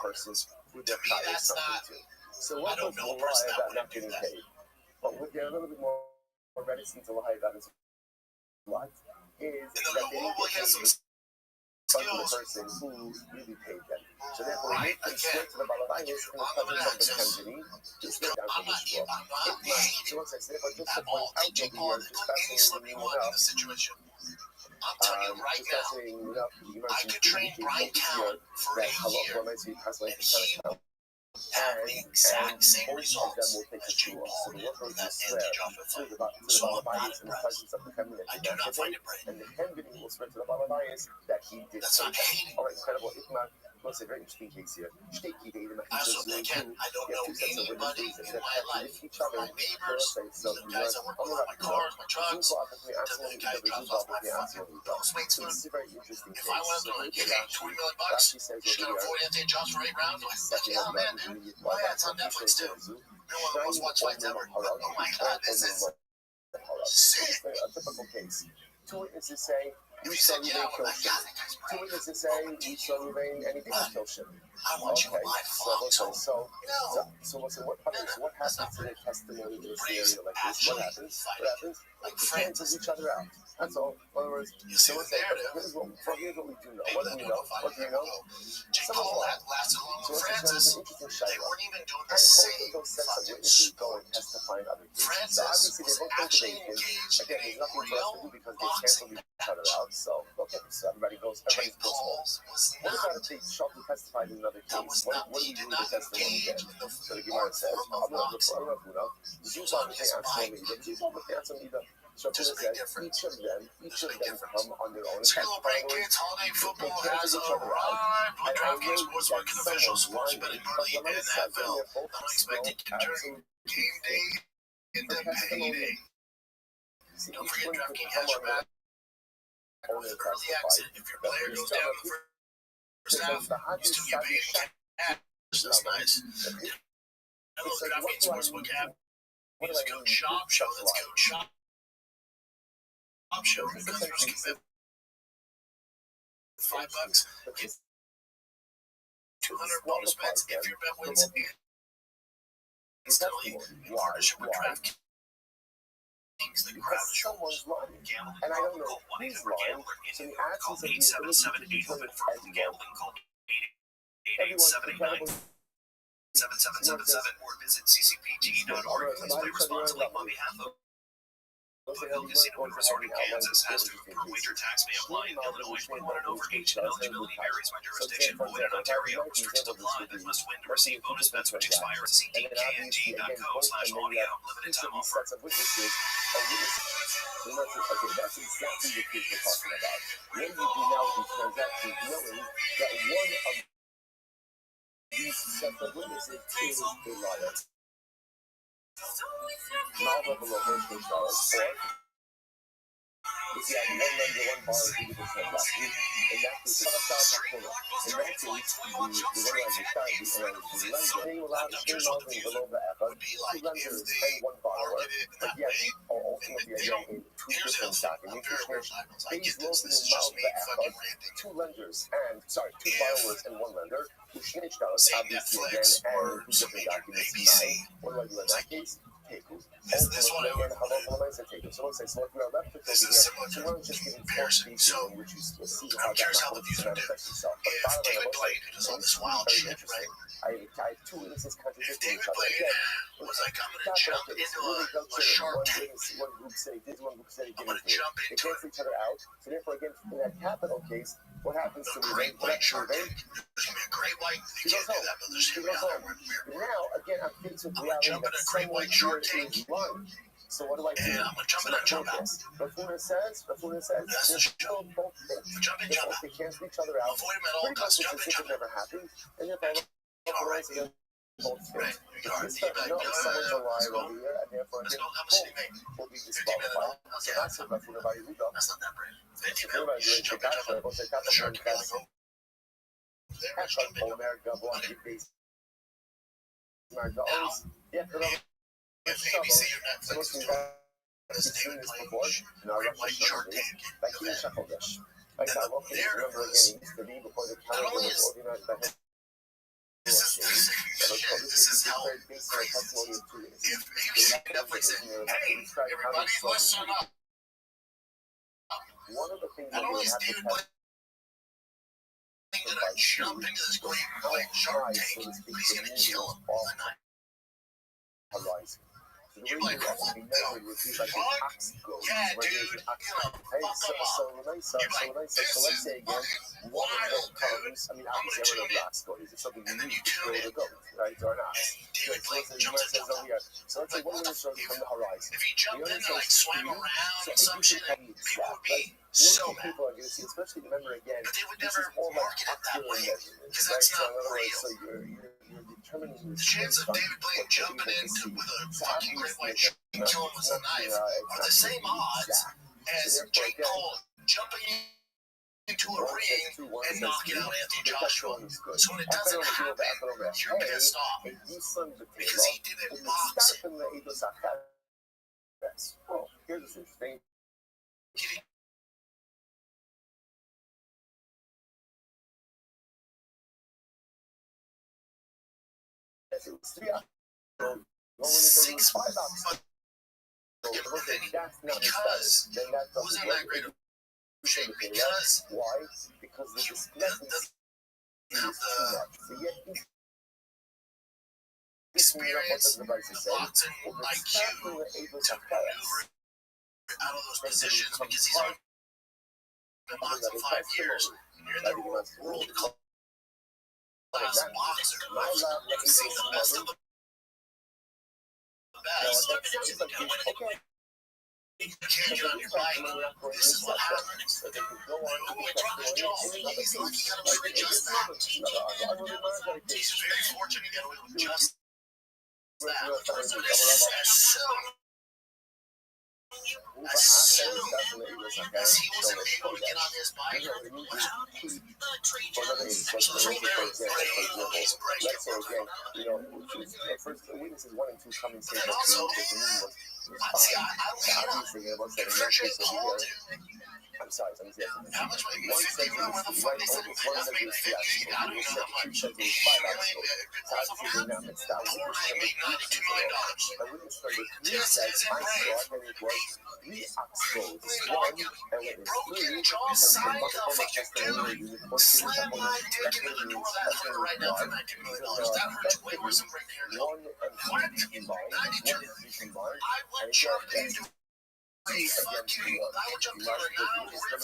hours. To me, that's not. I don't know a person that wouldn't do that. But what they're a little bit more reticent to lie about is what is And they'll go, well, he has some the skills. person who really paid them. So therefore, Right, they swear again, to the Balabais in the unlimited presence of the access. Tanzania, just get down to I'm the not school. hating So once I say, but just at to point all. out DJ that Paul, you're put any slipping one in this situation. I'm telling you right now, I could train Brian Callen for a year, and he will have the exact same results as Jake Paul did with that Anthony Joshua fight. So I'm not impressed. I do not find it brave. And the Kennedy will swear to the Balabais that he did. That's not hating. All right, incredible. If not, what's a very interesting case here? Also, again, I don't know anybody in my life, from my neighbors, to the guys that work with my cars, my trucks, to the guy who drops off my fucking Postmates food. If I went up to him like, hey, $20 million, you're gonna avoid Anthony Joshua for 8 rounds? I'm like, fuck yeah, man, dude. Oh yeah, it's on Netflix too. You're one of the most watched fights ever. Oh my god, this is sick. A typical case. Two witnesses say, If you said, yeah, I'm like, God, that guy's two right. witnesses say, we saw Ruvain and he didn't kill shit. I want you in my fuck. So No. what happens to the testimony in a scenario like this? What happens? Like We friends. cancel each other out. That's all. In other words, You see the narrative. here's what we do know. Maybe What they're do we doing know? a fight. What do Here we we know? go. Jake Paul lasted along So with it's Francis. an interesting They shot. weren't even doing And the both same of those sets of fucking witnesses go sport. and testify in other cases. So Francis obviously was they both actually motivated. engaged Again, in there's nothing for us to real do because they boxing canceled each other out. So okay, so everybody goes Jake Paul was What about not. if they sharply testified in another That case? was What not. do He you did do with not the testimony engage then? in the So the Gemara art says, form of boxing. He was on his bike. So There's a big difference. each of them There's a big difference. come on their own Take a little break, kids. Holiday football has arrived. With DraftKings Sportsbook, an official sports betting partner of the NFL. Unexpected turn game day into payday. Don't forget DraftKings has your back with early exit. If your player goes down in the first half, you still get paid in cash. That's nice. Download the DraftKings Sportsbook app. Use code SHOP. That's code SHOP. Customers can bet $5. Get 200 bonus bets if your bet wins instantly. In partnership with DraftKings, the crowd is yours. Gambling problem? Call 1-800-GAMBLER. In New York, call 877-8-HOPE-NY. Gambling, call 888-779-7777 or visit ccpg.org. Please play responsibly on behalf of Louisville Casino and Resort in Kansas has to approve wager tax may apply in Illinois. 21 and over age and eligibility varies by jurisdiction. Void in Ontario. Restrictions apply. Must win to receive bonus bets which expires. See dkng.co/audio. Limited time offer. Okay, that's exactly the case we're talking about. What do you do now with these transactions, knowing that one of these sets of witnesses is a liar? Now the local case dollars, or if you have one lender, one borrower, two different transactions, in that case, it's not a portfolio. In that case, the lender paying a lot of $10 below the effort, two lenders and one borrower, but yet, ultimately, again, in two different documents, which pays local amount the effort, two lenders and, two borrowers and one lender, which finished out, obviously, again, and two different documents, 9. What do I do in that case? This one again, how long I said take it? So let's say, so if we are left with over here, so we're just giving comparison. So, which is, we'll see I'm how curious that how the user did. manifests itself. But If bottom line, David I will Blade, say, who's on this wild very shit, interesting. right? I have two witnesses If contradicting David each other. Blade Again, was like, I'm gonna jump into a shark tank. one group said he did, one group said he I'm didn't gonna do it. jump They into cancel each other out. So therefore, again, in that capital case, what happens the to me? great white shark Then tank. There's gonna be a great white. he You goes can't do home. that, but there's He gonna be goes another home. weird. Now, again, I'm faced with I'm gonna reality jump in that a great someone white shark here tank. is lying. So what do I do? And I'm gonna jump in and jump out. Lafuna says, That's the show. both things. Jump in, jump out. They cancel each other out. Avoid them at all Pretty much costs. it's Jump as in, if jump it out. never happened. And if I All right. again, both Right. things. You are. It's just no, someone's a liar over here, and therefore Let's again, go. How much did he make? will be 50 minutes. disqualified. So that's what Lafuna by Rudo. That's not that brand. 50 Jump minutes. Jump in, jump out. The shark can be like, oh, there, let's jump in, jump out. If ABC or Netflix is doing David Blade, great white shark tank. Like I love to remember again, it used to be before the calendar was organized by him. This is how crazy. If ABC or Netflix said, hey, everybody, listen up. One of the things Not only is David Blade gonna jump into this great white shark tank, but he's gonna kill him all the night. horizon. So the You're way like, you have to what be the measured would be like an fuck? ox goes. Yeah, where dude, there's an ox. you're gonna Hey, fuck them up. so let's say again, one of the comes, I mean, obviously, I don't know the ox stories. It's something And then you you need to tune go in. to go, right, or not. And David Blake So jumps into over here. So let's say one of the shows from the horizon. If he jumped in and like swam around or some shit, people would be so mad. People are going to see, especially remember again, But they would this never is all like market it that popular way, measurements, because right? that's So not in other words, real. so you're determining The chance of David Blake jumping into with a fucking great white shark and killing with a knife are the same odds as Jake Paul jumping into a ring and knocking out Anthony Joshua. So when it doesn't happen, you're pissed off because he did it boxing. Well, here's the thing. It was 3 hours. Going into 6 5 hours. That's not because then that it wasn't that great of a shape because why? Because the discrepancy is of the so yet experience, the boxing IQ to maneuver out of those positions because he's only been boxing 5 years. You're in the world class boxer. You've seen the best of the best. And when you change on your bike, this is what happens. When Drago's jaw, he's lucky he got away with just that. He's very fortunate he got away with just that. As soon as he wasn't able to get on his bike, first the witnesses 1 and 2 come and say and that also, the moon was see, I obviously they're about to if you're Jake Paul, I'm sorry, how much money? 50 million? Where the fuck they said that's made 50? I don't even know how much. Portnoy made $92 million. Just as in Brave. Broke your jaw, signed a fucking dude, slammed my dick into the door of that hurt right now for $90 million. That hurts way worse than breaking your jaw. What? $92 million. I went shark into fuck you. I will jump through an hour river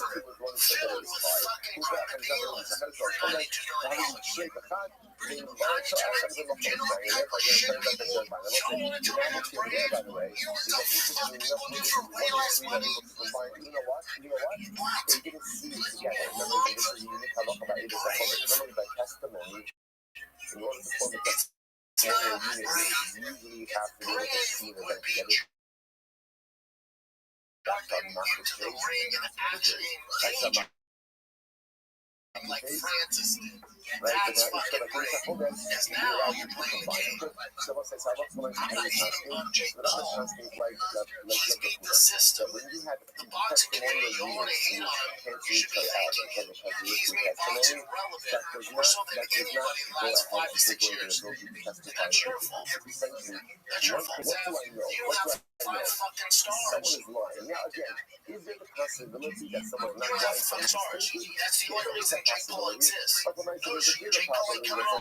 filled with fucking crack beetles. Only to your knowledge. Bring back to it. Do not ever shit people. You don't want it to be able to breathe. What the fuck people do for reals, buddy? What? They didn't see it together. Remember, this is a unique halacha by Eidos HaChodesh. Remember, by testimony, in order to form a testimonial unit, you usually have to be able to see the event together. Into the ring and actually like Francis did. And that's fucking great. Because now you're playing a game. She's beat the system. The boxing community, you want to hate on him, you should be thanking him. He's made boxing relevant more so than anybody in the last 5 to 6 years. That's your fault. That's your fault, Seth. You have 5 fucking stars. Now, again, is there the possibility that someone's not You have going 5 stars. That's the only reason Jake Paul exists. But when I say Because there's a Jake bigger Paul and possibility, Kyle,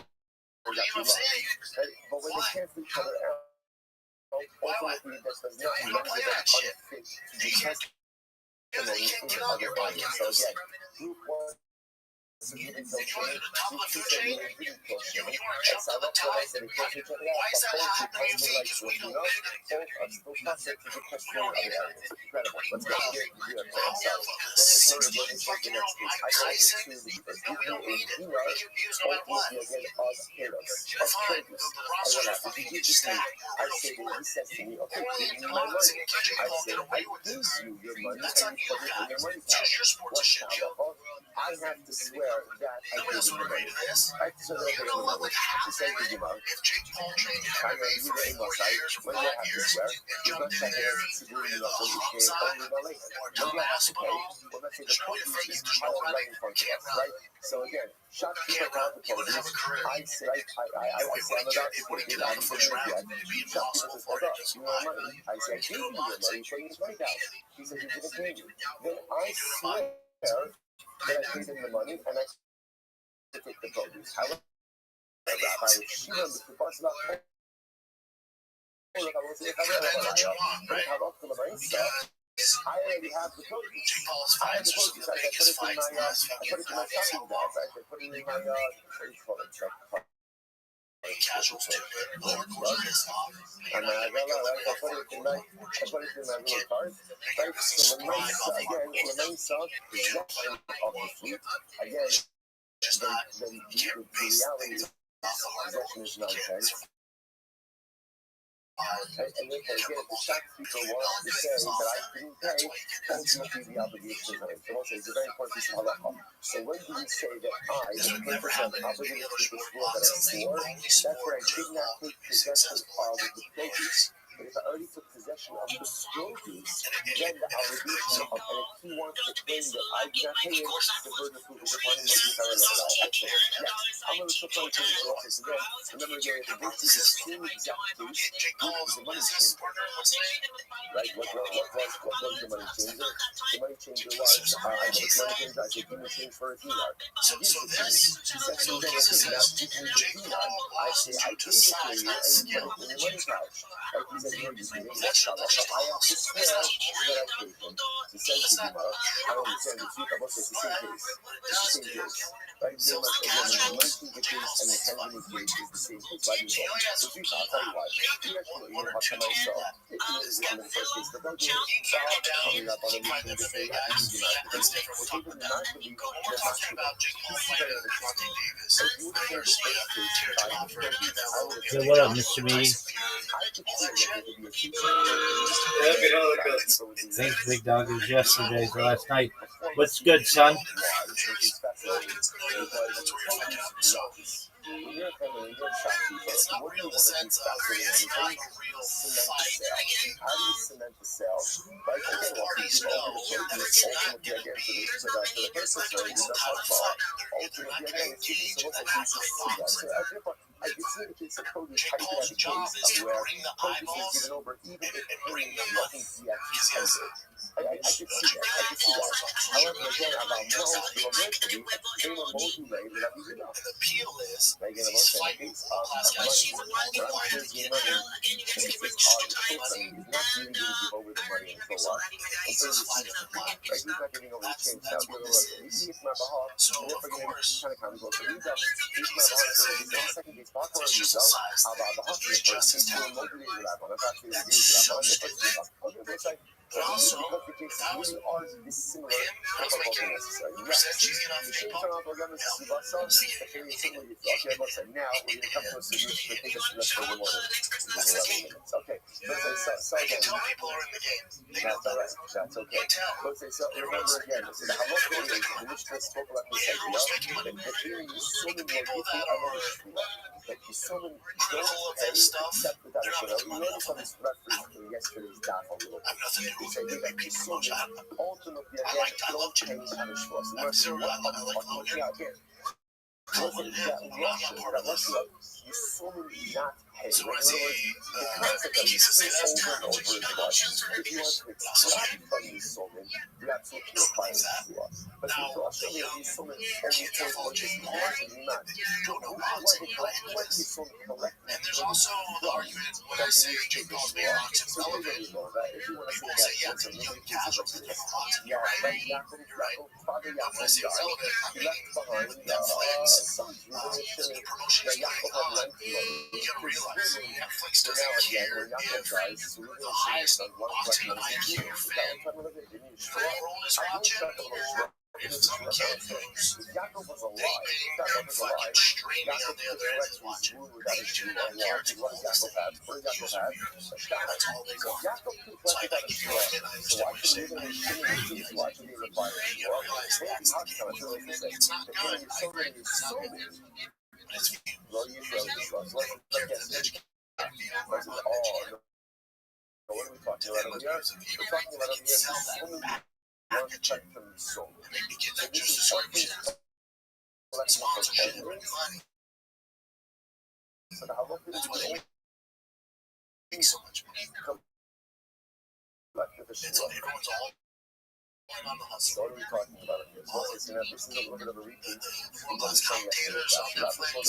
you know what I'm saying? but when they cancel each other out, ultimately that does not You don't play that shit. They can't get on your podcast. So again, group one. If you wanted to top of the food chain, you want to jump to the top. Why is that happening? Because we don't live in it. Incredible. Let's go. Fucking Mike Tyson, we don't need it. We can use no matter what. Fine, the roster is fucking get you stacked. I say that he says to me, okay, give me my money. I give you your money. That's on you, guys. Just your sportsmanship, Joe. I have to swear that I You guys gave are you ready money. to this? I have to swear that I You gave know you what money. would She said, happen give you money. if Jake Paul trained MMA for 4 years or 5 years and jumped in there with Hamza or John Aspinall? Show your face, there's no running. You can't run. So again, shot You can't run. You wouldn't have a career. I say, I It wouldn't get off the first round. It'd be impossible for it to survive. I said, give me your money, so you take out. He said, you didn't pay me. Then I swear that I paid him the money and I to take the produce. However, Rabbi, she was the first not You could have been what you want, right? I already have the produce. Jake Paul's I have fights the are some of produce. the biggest fights in the last I put fucking it in my 5 years. shopping bags. I put it in my, what do you call it? Casuals too. Hardcore's pissed off. And I put it in my little cart. Right? So when my son, again, when my son is not off the fleet, again, Just not. then You can't the base reality things is off the hardcore. possession is nonsense. And then again, the shock people want to say that I didn't pay, ultimately the obligation is on it. So also, it's a very important piece of halacha. So when do we say that I, the Never person happened in obligated any other to sport. this world that Boxing's I the swore, only that's where sport I that did not involved take be possession successful of the produce. But if I already took possession of the produce, then the obligation of, and if he wants to claim that I did not pay him, the burden of proof is upon him. Excellent. Yes. I'm going to put on to the office again. Remember again, if this is the same exact case, Jake Paul's the money business changer. partner was named. Right? What was the money changer? The money changer was, I got his money changer. I said, give me change for a dinar. So this, so this is Jake Paul lost I due to gave it to size, you, not and you skill. put it in your money pouch. Like he said, you didn't get That's so I have to swear that I paid him. He says, It's not I don't understand the truth. I must say, it's the same case. It's the same case. Right? So Pretty much, the again, Castro the Mexican case and the Tanzanian case is the same case. Why do you go? The truth, I'll tell you why. You actually, you know, how come I saw it is in the first case, but don't do it. Coming up on a meeting to say, I need you not to That's different. We're talking about we're talking about Jake Paul fighting Devontae Davis. There's the teardrop for Canelo. Yeah, what up, Mr. Meaty? Thanks, Big Dog. It was yesterday, so last night. What's good, son? It's not real in the sense of it's not a real fight. How do you cement the sale? Right? Both parties know that it's not going to be Jake's the title fight. They're not paying Gage to actually box. I can see the case of Cody. Jake Paul's job is to bring the eyeballs and bring the money. He's I could see that. I could see that. However, again, about most geometry, they were modulate without using And the appeal is like in a he's most fighting for all class guys. She's the one who wanted to get married. Again, you guys can bring the show time. Not really giving people over the money and so on. He's just fighting for Like he's not giving over the change. Now, what this is. he's my behalf. So, And of if we're course, kind of come close to he's my behalf. He's the second base back on it's just a size thing. He's just as talented. But also, that was him. I was making percentage enough to pop. Now, we're going to come to a solution. I think it's less for one. Okay, so I can tell people are in the game. They know that. that's okay. You can tell. So remember again, so the halakha is in which they spoke about this Yeah, who's making money? that hearing is so The many people people that are that you so many critical of this stuff, they're not making money off of it. yesterday's daf a little I have nothing to do with it. They make people so much out of it. ultimately I love chicken. I like low again. Call it in, but I'm not part of this. You so many not pay. So when I say, Jesus say that's terrible, you know, children are abused. But also true. You absolutely apply that. But Now, also the young so many kids that follow Jake Paul don't know odds and language. And there's also the argument when I say Jake Paul's being locked in relevant, people say, yeah, but the young casuals that different odds. You're right. You're right. But when I say relevant, I'm meaning Netflix, the promotions going on. You gotta realize Netflix doesn't care if the highest octane IQ fan for everyone is watching or if some kid who's dating and fucking streaming on the other end is watching. They do not care to go listen to user reviews. That's all they go. So I get you and I understand what you're saying. You realize that's the game. It's not good. I agree. It's not good. But it's care to educate What are we talking about over here? We're talking about over here and maybe get that just subscriptions, sponsorship, money. That's why they make so much money. That's why everyone's all on the hustle. What are we talking about here? So this is a little bit of a repeat. World-class commentators on Netflix,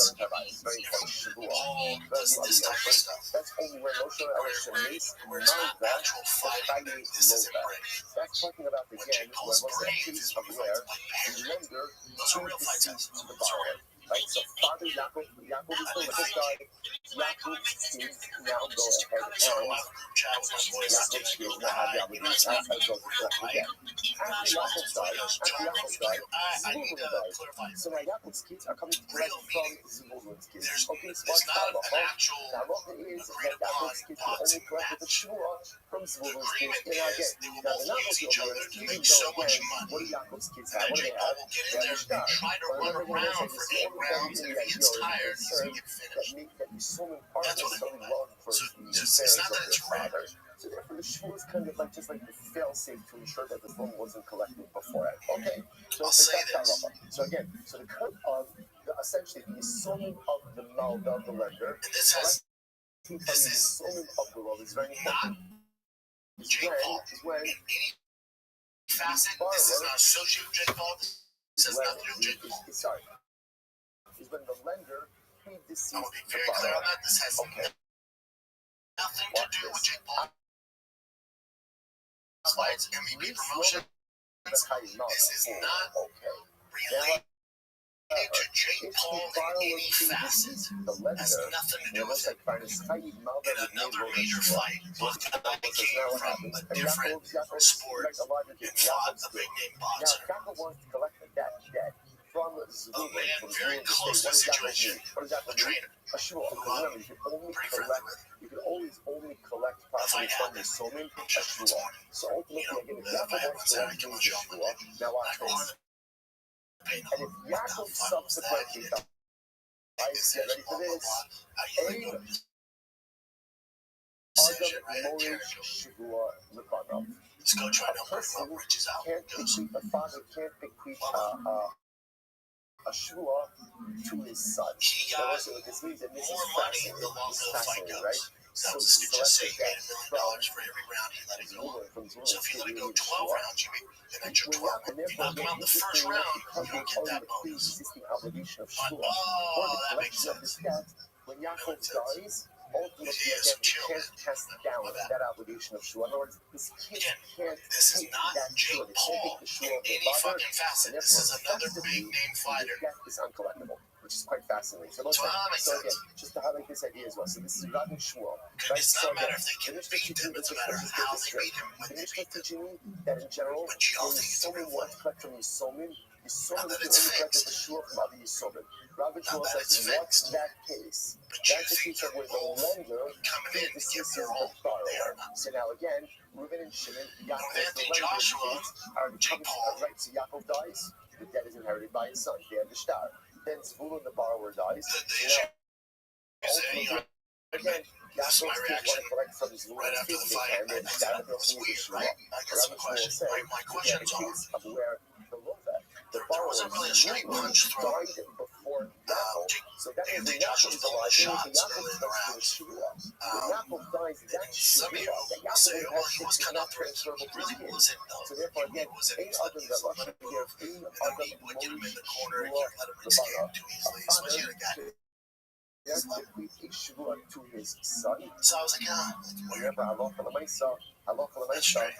all does this type of stuff. That's only where Where it's not actual fighting. This isn't break. That's talking about the What Jake Paul's brains is when he fights like bears. Those are real fights. Those are real. Right, so Father Yaakov is the little guy. Yaakov's kids now go ahead and Yaakov's kids now have the obligation as well to again. After Yaakov's died, I need to clarify. so now Yaakov's kids are coming to collect from Zvulun's kids. There's What's not an actual Halacha is that Yaakov's kids will only collect the Shua from Zvulun's kids. agreement is they will both use each other to make so much money. What do Yaakov's kids And have? then What do Jake they Paul have? will get in there and try to run around for 8 rounds, and if he gets tired, he's going to get finished. That's what I mean by it. So it's not that it's rare. So therefore, the shul is kind of like just like the fail-safe to ensure that the phone wasn't collected beforehand. Okay, so I'll say this. So again, so the cut of essentially the assuming of the malda of the lender. And this is assuming of the law is very not important. Jake Paul. When In any facet, this is not associated with Jake Paul. This has nothing to do with Jake Paul. Sorry, is when the lender predeceased I want to be the very clear on borrower. that. This has nothing to do with Jake Paul. That's why it's MVP promotion. That's how you know. This is not Okay. related to Jake Paul in any facet. The lender, Has nothing to do with it. In another major fight, both guy came from a different sport and fought a big name boxer. Yaakov wants to collect that debt from A man very close to the situation, a trainer. A shul. Remember, you can only Pretty friendly collect. with. You can always only collect property from the somin a shul. So ultimately, again, if If I Yaakov had wants to one time, I collect the come shul, now I watch go this. on and pay no And if Yaakov subsequently dies, get ready for this. Adam Morish Shavua Lebanov. Let's go try A to work person what reaches out. can't bequeath, a father can't bequeath a shua to his son. He Now, got listen, what this means, and this more is money fascinating. the longer This is the fight fascinating, goes. right? That was the dude just saying he made $1 million for every round he let it go on. From So if you're going to go 12 rounds, you make an extra 12. If you knock him out in the first round, you don't get that bonus. But, that makes sense. When Yaakov dies, ultimately again, he can't test down that obligation of Shua. In other words, his kids can't This is take not that Shua. Jake They can't Paul take the Shua in of their any father, fucking facet. and This is therefore, another big name fighter. the debt is uncollectible, which is quite fascinating. So, So how that makes so again, sense? just to highlight this idea as well. So this is Rabbi Shmuel. It's not a matter if they can beat him, it's a matter of how they beat him when they beat them. teaching me that in general, But you all when think it's a Yisomim real want to fight. collect from Yisomim, Not that can it's only collect fixed. the Shua from other Yisomim. Rabbi Not Shmuel that says, it's what's fixed. that case? But you That's the think case of they're where the both lender coming in to give dismisses their the all. They borrower. are not. So now again, Reuben and Shimon, Yaakov, With Anthony the lender, Joshua, are Jake Paul. right. So Yaakov dies, the debt is inherited by his son. They have the star. Then Zvulun, the borrower, dies. The So issue is that, ultimately, again, this is my Yaakov's kids reaction want to collect from Zvulun's right after the kids. They fight. can. They have the star, but they also need the It's Shua. weird, right? I got some Rabbi Shmuel questions. said, My the questions are, case of where the Lovet, the there wasn't really a straight punch thrown. died before Yaakov. So that means Anthony when Yaakov Joshua's is pulling alive, the that means shots Yaakov early in the rounds. Shua. When Yaakov dies, that's Some Shua. people That will Yaakov say, has well, he was to cutting out not the ring. transferable He to really his kids. wasn't, though. So therefore, again, He wasn't. Ein Adam He was Zalach letting him here, move. Ein And then Adam would get him in the corner and Shua, let him the escape Bara. too easily, especially a guy. There's typically a Shua to his son. So I was like, that's weird. Whenever Allah for the Maisa, That's strange.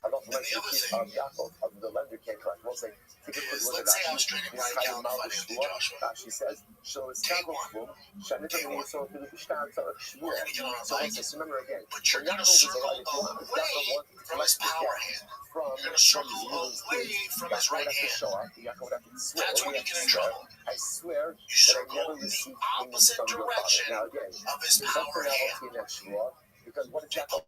Allah for the And the other Maisa, thing Yaakov, of the lender can't correct. We'll say, take a quick is, look at let's say I Rashi. was training This Ryan kind Callen of to fight Malchus Anthony Shua, Joshua. Rashi says, Shlo is Day Tabel one. Shvum, Shanit Day Amini one. Yisrael Filu B'Shtar Tzarech Shvua. We're going to get on our So bike, let's just remember again, but you're when going to Yaakov is circle alive, if Yaakov away wanted to from his collect the power debt hand. from You're going to circle Zvulun's away kids, from his Yaakov would right have to hand. show up, Yaakov would have to swear, That's what when do you get in swear? trouble. I swear You that I circle never the received payment opposite from your father. direction Now again, of his there's some power finality in hand. that Shvua, because what is Yaakov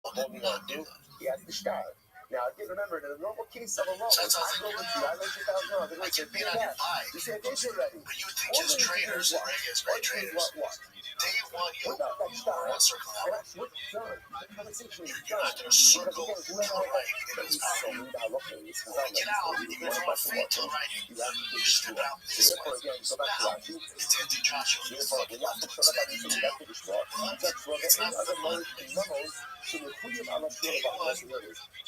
holding on to? He has the star. Now, again, remember, in the normal case of a loan, So that's I go with you, I lend you $1,000, I keep being on your bike. you say, thank you, ready. But you would think as traders, and Ray is great traders, What? day one, you're Without that star, not circling that way. we're done. The conversation is You're done. not going to circle Because to again, the right into his power hand. When we get out, even from our feet to the right, you step out this way. So back to Now, Rashi. it's Anthony Joshua. He's Therefore, fucking when left Yaakov hook. showed So up they on do, the back to the Shvua, but that's where it's any not other fun. memos should be put on the Day Shvua. one,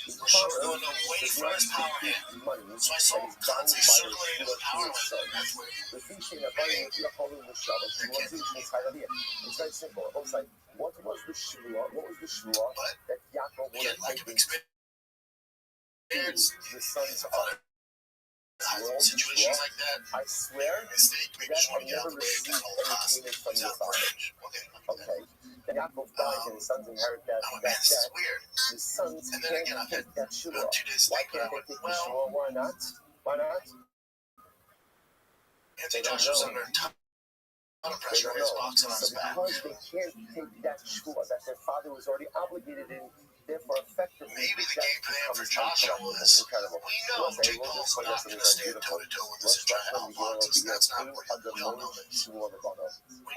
The we're sure father going away does from not his power take hand. money So I that saw him is bound constantly by the circling into Shvua the power to his line. son. That's weird. The fishing that Barney Yaakov in the Shabbat, Shvua Zishmas Hayaliyah. It's very simple. It's like, what was the Shvua? What was the Shvua But that Yaakov would again, have lack of taken experience, the sons of situations like that, I swear mistake, maybe that just want I to get out never of the way of that received whole any concept. payment from He's your out of father. range. Okay. Then Yaakov dies and his sons inherit that, Oh man, that this is debt. weird. His sons And then again, can't I've had take that Shua. 2 days Why thinking, can't I they went, take the well, Shua? Why not? Why not? Anthony Joshua's under a ton of pressure when he's boxing on his back. Because they can't take that Shua that their father was already obligated in, therefore effectively Maybe the debt game plan for becomes Joshua uncollectible. was, Incredible. we know Jake Paul's not going to stand toe-to-toe with us and try to outbox us. That's not working. We all know this. We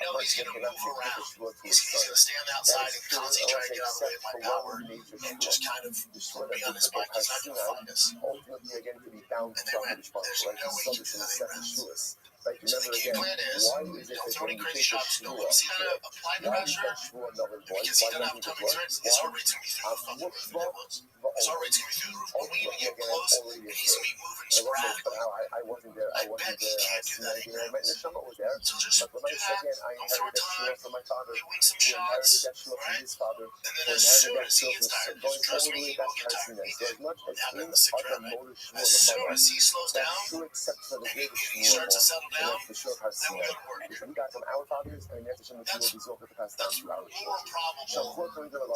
know he's going to move around. He's going to stand outside and constantly try to get out of the way of my power and just kind of be on his bike. He's not going to find us. Ultimately, again, to be bound And to they went, there's no way he can do that, they rounds. Right, So the game plan is, don't throw any crazy shots. Don't let him see how to apply pressure. Because he doesn't have atomic threats. His heart rate's going to be through the fucking roof in nipples. His heart rate's going to be through the roof. When we even get close, he's going to be moving sporadically. I wasn't there. I bet he can't do that. He knows. was there. So just do that. Don't throw time. From my father. You win some shots, right? His father. And then as soon as he gets tired, just trust me, he will get tired. He did. It happened in the 6th round, right? As soon as he slows down, and he starts to settle down, then we go to work. We got from our fathers, and that's That's more probable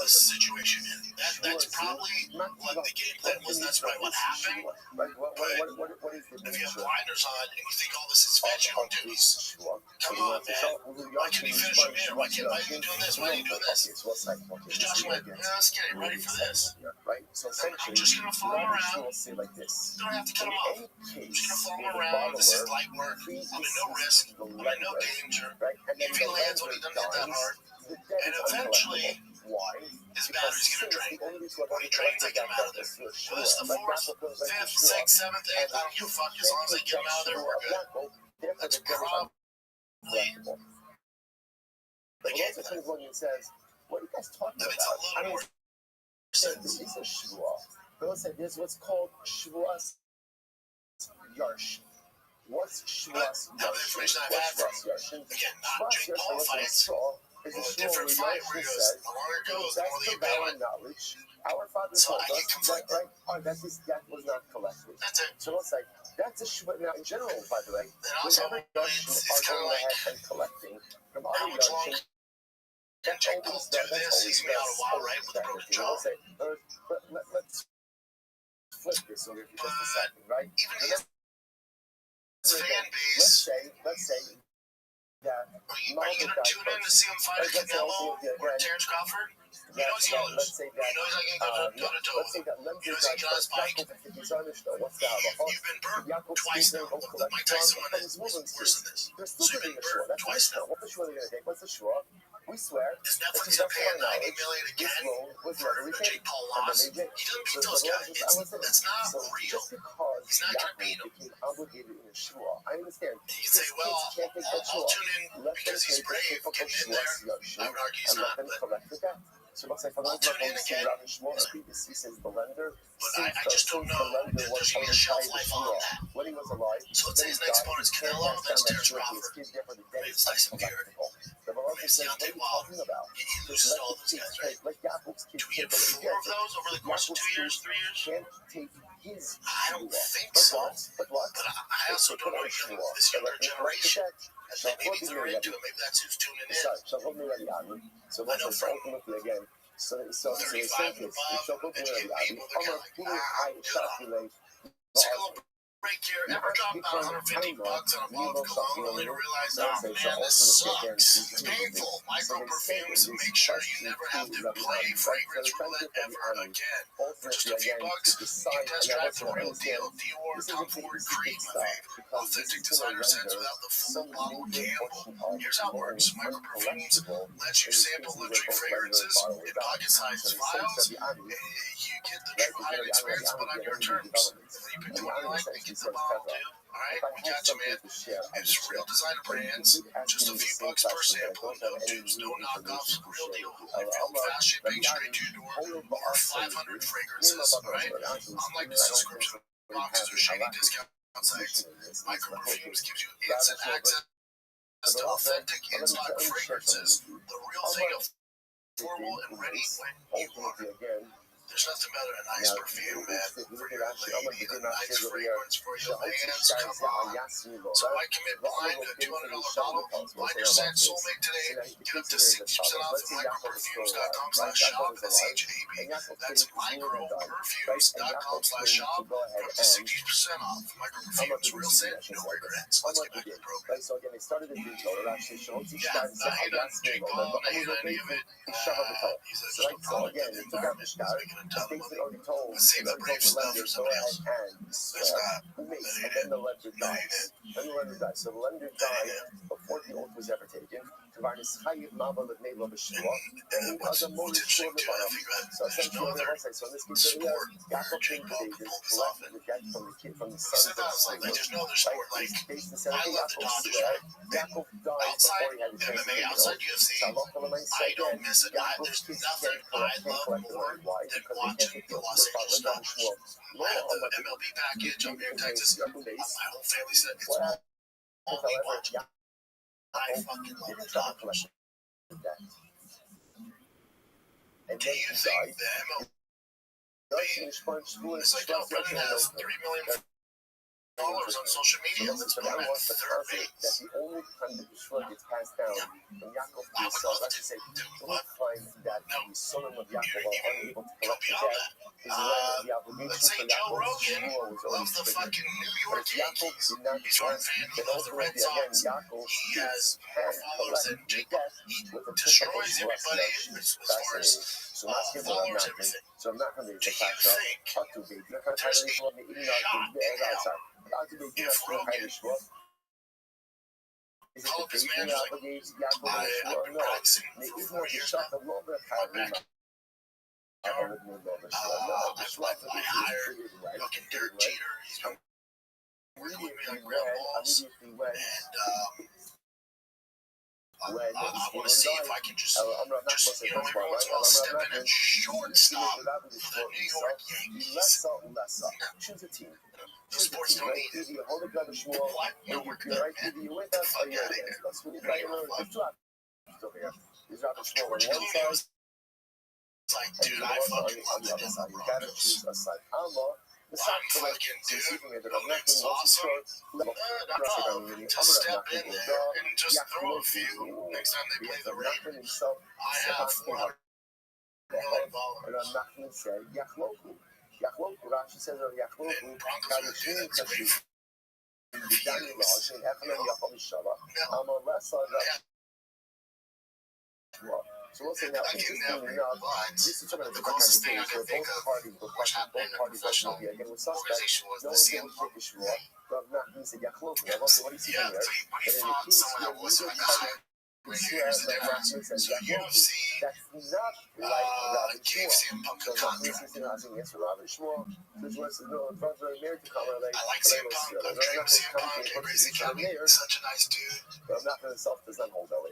the situation is. That's probably what the game plan was. That's probably what happened. What is the If you have blinders on and you think all this is fetch, you don't do this. Come on, man. Why can't you finish him here? Why are you doing this? Why are you doing this? Because Josh went, let's get him ready for this. Right? So I'm just going to follow him around. say like this. Don't have to cut him off. I'm just going to follow him around. This is light work. I'm in no risk. I'm in no danger. If he lands when he doesn't hit that hard, and eventually his battery's going to drain. When he drains, I get him out of there. Well, this is the 4th, 5th, 6th, 7th, 8th. I don't give a fuck. As long as I get him out of there, we're good. That's probably the game plan. Says, what are you guys talking It's a little more said this is a shvuah. Bill said there's what's called shvuas yarsh. What's shvuas Now, the information I've had from, again, not Jake Paul fights, a little different fight where he goes, the longer it goes, the more the impediment. knowledge. Our father So told I get us that, conflicted. right? Oh, that was not collected. That's it. So it's like, that's a shvuah. Now, in general, by the way, And also, it's kind of like, and collecting from how other much longer yarshim. can Jake Paul do this? He's been out a while, right, with a broken jaw. Let's flip this over for just a second, right? Even his fan base. Let's say that Are you going to tune in to see him fight Canelo or Terrence Crawford? He knows he's going to lose. He knows he's not going to go toe-to-toe with him. He knows he can get on his bike. You've been burnt twice now. Mike Tyson won it. Worse than this. So you've been burnt twice now. What's the shvuah? We swear. Is Netflix going to pay him $90 million again for the Jake Paul loss? He doesn't beat those guys. That's not real. He's not going to beat him. I understand. And you say, well, I'll tune in because he's brave getting in there. I would argue he's not, but So looks like for those tune in again. he says the lender. But I just don't know. There's going to be a shelf life on that. When he was alive. So let's say his next opponent's Canelo, then it's Terrence Crawford. Maybe it's Tyson Fury. Maybe it's Deontay Wilder. He loses to all those guys, right? Do we get 4 of those over the course of 2 years, 3 years? I don't think so. But I also don't know this younger generation. As they maybe throw into it, maybe that's who's tuning in. I know from 35 and above, educated people, they're kind of like, let's take a little break here. Ever drop about $150 on a bottle of cologne only to realize, oh man, this sucks. It's painful. Micro perfumes, and make sure you never have to play fragrance roulette ever again. For just a few bucks, you can test drive the real deal Dior Tom Ford Creed, my fave. Authentic designer scents without the full bottle gamble. Here's how it works. Micro perfumes lets you sample luxury fragrances in pocket-sized vials. You get the true high-end experience, but on your terms. And then you pick the one you like, and get the bottle too. Alright, we got you, man. It's real designer brands, just a few bucks per sample, no tubes, no knockoffs, real deal. Fast shipping straight to your door, over 500 fragrances, alright? Unlike the subscription boxes or shady discount sites, Micro Perfumes gives you instant access to authentic in-stock fragrances, the real thing of formal and ready when you are. There's nothing better than a nice perfume, man, for your lady, a nice fragrance for your hands, come on. So why commit blind to a $200 bottle? Find your scent soulmate today. Get up to 60% off at microperfumes.com/shop. That's H-A-B. That's microperfumes.com/shop. Get up to 60% off. Microperfumes, real scent, no regrets. Let's get back to the program. So again, they started in retail. Actually, Yeah, he doesn't Jake Paul, not hate any of it. He's a product of the environment. He's making a ton of money. Let's save the brave stuff for somebody else. Let's not. And then the lender died. So the lender died before the oath was ever taken. What's interesting too, I think there's no other sport where Jake Paul can pull this off. You said that, I was like, there's no other sport. Like, I love the Dodgers, right? Outside MMA, outside UFC, I don't miss it. There's nothing I love more than watching the Los Angeles Dodgers. I have the MLB package up here in Texas. My whole family said it's all we watch. I fucking love the Dodgers. Do you think the MLB, it's like, yo, Brennan has $3 million on social media, let's put him at third base. The only time that the short gets passed down from Yaakov to I would himself, love I should say, to, the only time that the son of Yaakov are unable to go collect the beyond debt that. is when the obligation Let's say for Joe Yaakov Rogan was loves the always fucking New But York if Yaakov Yankees. did not He's one fan who then loves the Red ultimately, again, Sox. Yaakov He has more followers than Jake Paul. He with a destroys everybody as far as so let's give followers, them everything. So I'm not going to Do you think there's a shot in hell if Rogan call up his manager like, I've been practicing for 4 years now. I'm back. I've loved my hire. Fucking Derek Jeter. He's been working with me on ground balls. And want to see if I can just every once in a while step in at shortstop for the New York Yankees. Choose a team. Sports don't need it. What? No, we're good, man. Get the fuck out of here. Right, Unfortunately, I was like, dude, I fucking love the Denver Broncos. I'm fucking dude. It's awesome. No, just step in there and just throw a few. Next time they play the Raiders, I have $400 million. And Broncos are gonna do that to me. So what's in that? I can never, but the closest thing I can think of which happened in a professional organization was the CM Punk thing. Yeah, so he fought someone that wasn't a guy. Here's the difference. So UFC gave CM Punk a contract. I like CM Punk. I've trained with CM Punk at Gracie County. He's such a nice dude. Clearly,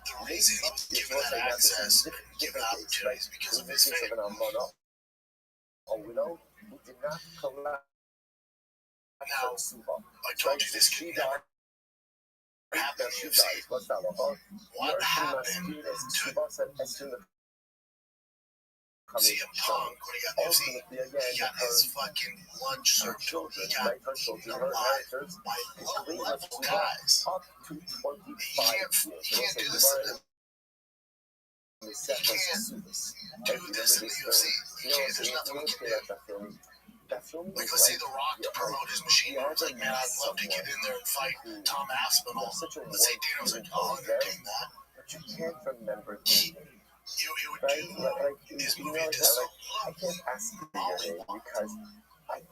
the reason he was given that access and given opportunities because of his fame. Now, I told you this could never happen in UFC. What happened to CM Punk when he got UFC? He got his fucking lunch served. He got eaten alive by low-level guys. He can't do this in the UFC. There's nothing we can do. Like, let's say The Rock to promote his machine. I was like, man, I'd love to get in there and fight Tom Aspinall. Let's say Dana was like, I'll entertain that. But you can't remember things. He would do his movie to so I can't ask you your name because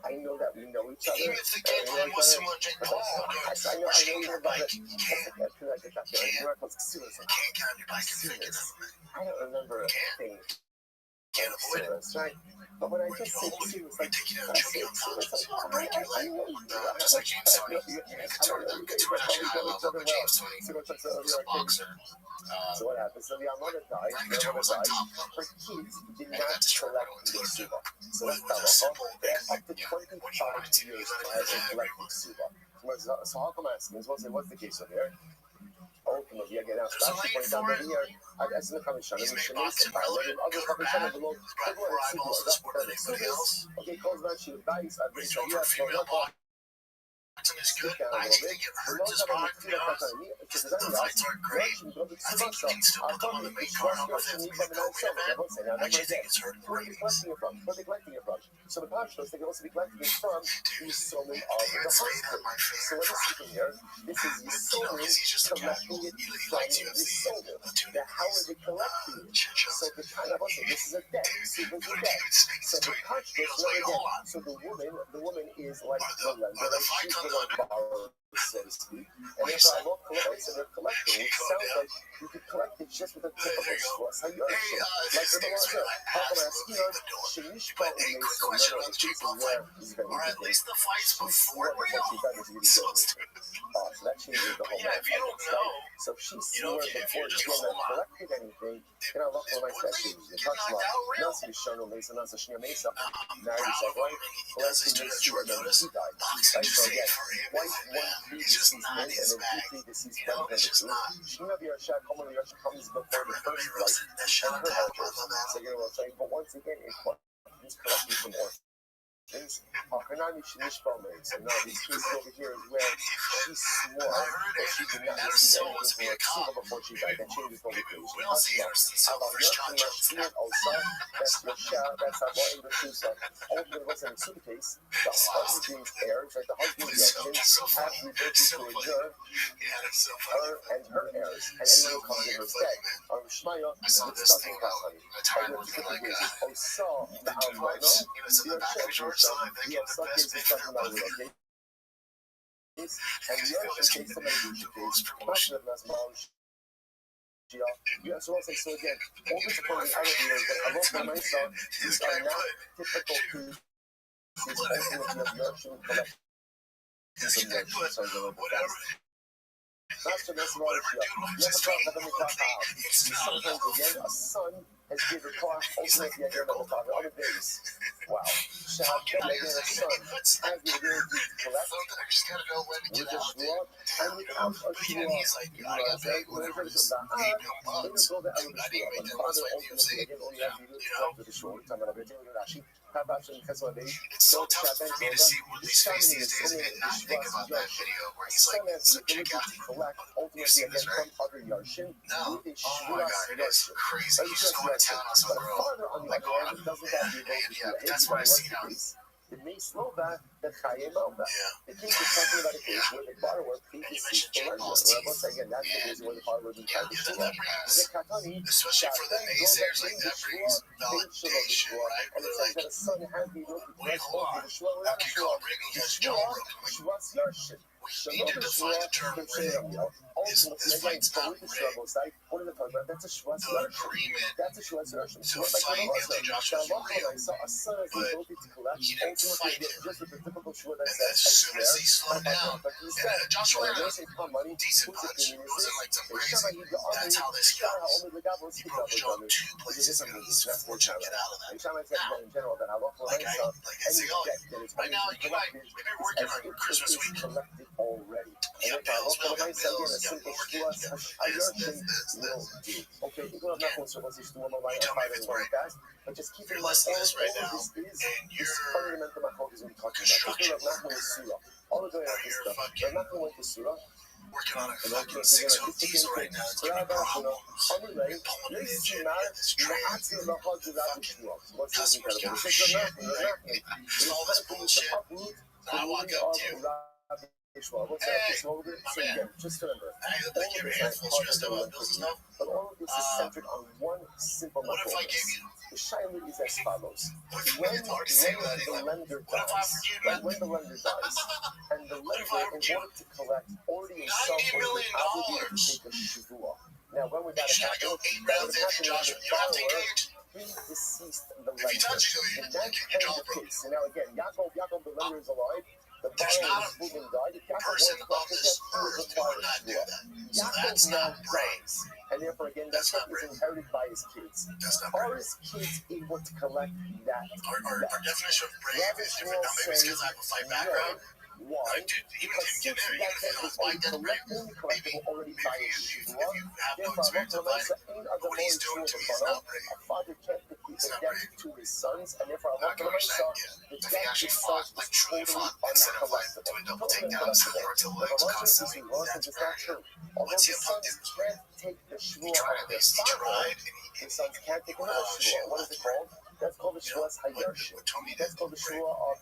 I know that we know each other. even if the game plan was similar to Jake Paul, dude, or Shane your bike, you can't count on your bike and fake it out, man. I don't remember a thing. Can't avoid it. Right? But when I just say serious, like, take you down, choke you unconscious, or break your leg. Just like James Toney. Couture actually, I love him, but James Toney was a boxer. So what happened? So the Armada died. Couture was on top of Her kids did and not got destroyed collect when the Taylor Suba. So with that's a simple they big have up to thing. 25 What do you want to do? years You to let it have every collected Suba. So how come I'm asking? What's the case over here? Ultimately, again, There's a lane for it. as the commission, He's made boxing relevant, good or bad. He's brought more eyeballs to the sport than anybody else. Okay, calls that she dies. But he's known for female boxing is good. I think they get hurt this product, to be honest. The fights aren't great. I think he can still put them on the main card almost if it's a co-main event. I actually think it's hurting the ratings. Where they collecting it from? So the Pashtos, they can also be collecting it from Yisomim of the hospital. So what is happening here? This is Yisomim collecting it from Yisomim. Now, how are they collecting it? So the kind of, this is a debt. So the Pashtos, so the woman is like the lender. She's the borrower, so to speak. And if I look close and they're collecting, it sounds like you could collect it just with a typical Shloss HaYoshim. Like the Master, But a quick question on the Jake Paul fight. Are at least the fights before real? So stupid. That changes the whole Yeah, if you don't know, so she you know, if you're just hold on. collected anything, then I look for my section. Get knocked out real. Now shown no Mesa, not Shnia Mesa. I'm proud of him, and he does this during short notice. Boxing just ain't for him, man. It's just not his bag. You know, it's just not. Comes before the Everybody first roasted that shit on top. I love that. So you know what I'm saying? But once again, it's what he's collecting from orphans. Hanami Shinishbomans, and now these cases over here is where she swore that she did not receive anything from her before she died. That changes the case. We don't see her since Silver's John Jones. That's your shout, that's how well English is. Ultimately, what's in the suitcase? The husband's heirs, like the husband's options, have reverted to a juror, her and her heirs, and anyone who comes in her stead. Shmaya, I saw this thing about a time working like the wives. He was in the back of George, so I think it's the best bit for everybody. And the other takes the most promotion. Yeah, so I'll say, so again, all this point out of here is that I wrote by myself, these are not typical foods. These ultimately of Yorkshire collections of Yorkshire, so whatever. Master Messi Whatever Mauricio. dude was You just ever thought tweeting that one thing, it's not sometimes again a son has given car ultimately again the father other days. Wow. Shout fucking out again a son has the ability to collect something I just gotta know when to with get a out, dude. shua and without a But even shua. he's like, I got paid whatever it is, $8 million bucks. I didn't make that much money, you see? You know? It's so tough for me to see Woodley's face these days and not think about that video where he's like, so check out. You've seen this, right? No. Oh my god, it is crazy. He's just going to town on some girl. Like, going up. Yeah, that's what I've seen out. It may slow that Chaim Alba. Yeah. The king is talking about a case where the borrower paid And the you seat mentioned Jake for Paul's rental. teeth. Again, that's the case where the borrower was Yeah, entitled to that brings, especially for the naysayers, like that brings validation, right? Where they're like, wait, hold on. Okay, cool. Brigham has jaw broken. Like, we need to define the term rig. This fight's not rigged. That's a Schwarz The agreement That's a Schwarz to fight Anthony Joshua was real, but he didn't fight him. And then as soon as he slowed down, and Joshua had a decent punch, it wasn't like some crazy. That's how this goes. He broke his jaw in 2 places, and he's fortunate to get out of that. Now, like I say, oh, right now you might maybe working on Christmas week. Already. You got bills, we all got bills, you got mortgage, you got this. Okay, you don't Again, know so what's you tell me if it's right. but just keep You're in mind listening to this right all now, of this is and you're fundamental machlokes we're talking construction about. All of the you're stuff. fucking We're not going to surah. working on a fucking 6-hook diesel right now. It's giving me problems. You're pulling an engine, you got this trans, fucking customers give a shit, right? It's all this bullshit. And I walk up to you, hey, my man, Just remember, I look like you have your hands full stressed out about bills and stuff. but all of this is centered on one simple What if I gave you, The shaila is as follows. what if when it's already saying that, the like, lender what if I dies, forgive like you when the lender dies, and the What if lender, I in forgive order to collect, already himself $90 was million? obligated to take a shavua. Now, when we You got just gotta go 8 rounds in, and Joshua, you don't have to engage. predeceased the If you lender. touch it, In you're that getting your kind jaw of broken. case, and now again, Yaakov, the lender is alive. The There's borrower not is moved and died. If Yaakov person wants on to this get through earth the who would fire, not do that. So Yaakov that's now not right. dies, and therefore again, That's that not is right. inherited by his kids. That's not Are right. his kids able to collect that? Our definition of brave is different. Now, maybe it's because I have a fight background. Why? Even if you get there, even if you don't fight, that's brave. Maybe if you have no experience of fighting, but what he's doing to me is not brave. A father can't bequeath It's a not debt brave. to his sons, and therefore I get what you're saying, the yeah. If he debt actually itself fought, like is truly totally fought, instead of like uncollectible. doing double Totally takedowns uncollectible. or to But legs the logic constantly, is that's it's not brave. true. What Although the CM Punk sons did was can't brave. take the He shvua tried of at their least. He father, tried, the sons can't take another shit, shvua. What is that's it called? That's called the You know, shvuas hayarshin. what Tony That's did called the was brave. shvua of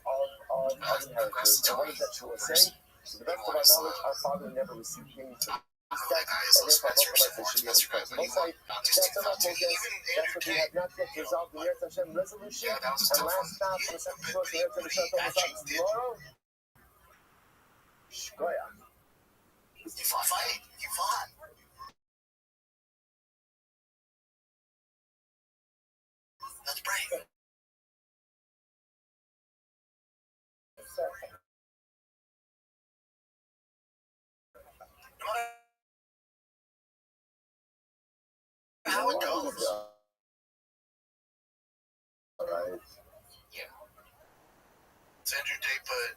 inheritance. And what does that shvua say? To the best of our knowledge, our father never received anything. I don't know that guy is so Spencer, Spencer, but he won. Not just That's enough, even that's what we have not yet resolved the Eretz Hashem resolution. Yeah, that was a And tough last one. stop for the second course of Eretz But he Hashem actually did. tomorrow. Shkoya. You fought. You fought. That's brave. No matter how it goes. Alright. Yeah. Andrew Day put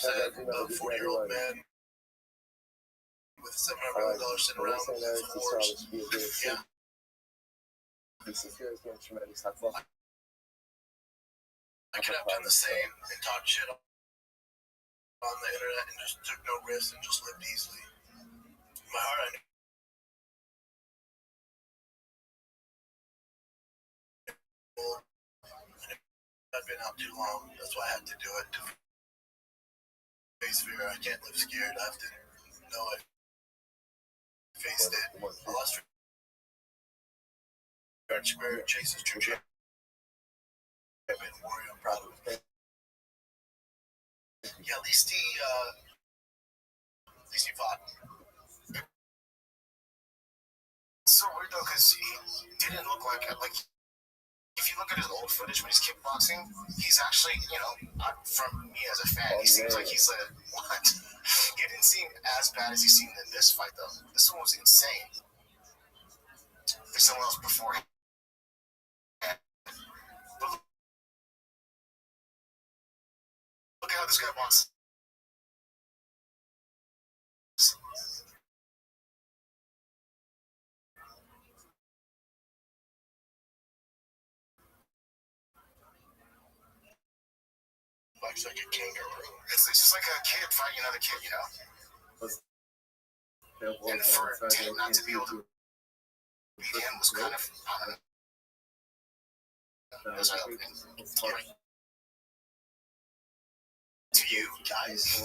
99% of 40-year-old men with $700 million sitting around. Yeah. I could have done the same and talked shit on the internet and just took no risks and just lived easily. In my heart, I knew I'd been out too long. That's why I had to do it. To face fear, I can't live scared. I have to know I faced it. I lost regard, spirit, chases true champion. Warrior, I'm proud of him. Yeah, at least he fought. It's so weird though, because he didn't look like if you look at his old footage when he's kickboxing, he's actually, from me as a fan, he seems like he's like, what? He didn't seem as bad as he seemed in this fight, though. This one was insane. There's someone else before him. But look at how this guy wants. Looks like a kangaroo. It's just like a kid fighting another kid, you know? And for Tate not to be able to beat him was kind of, as I open to you guys.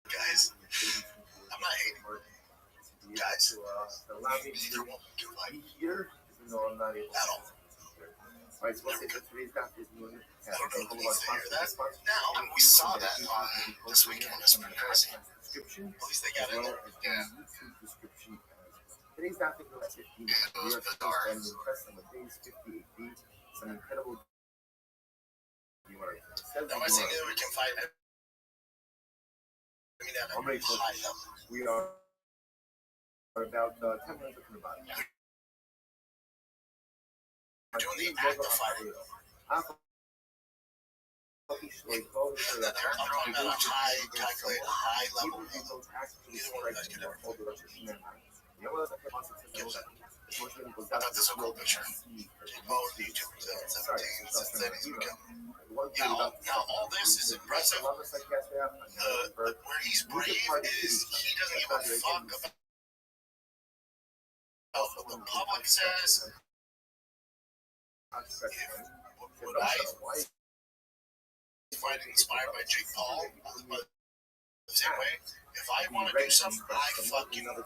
Guys, I'm not hating. Guys, neither one do like here, even though I'm not able at all. Right, so let's say that today's doctor is doing it. I don't know if you hear that. Now, we saw that on this weekend. That's pretty crazy. At least they got it. Yeah. Today's doctor goes at 15. It was bizarre. And impressed on the days 58B. Some incredible. Am I saying that we can fight? I mean, that high level. We are about 10 minutes from the body. Doing the act of fighting. They're throwing at a high, calculated, high level. Neither one of you guys could ever. I thought this was a cool picture. Oh, the YouTube 2017, since then he's become. Now all this is impressive. Where he's brave is he doesn't give a fuck about what the public says. Would I find inspired by Jake Paul? The same way, if I want to do something, I fucking do. I do.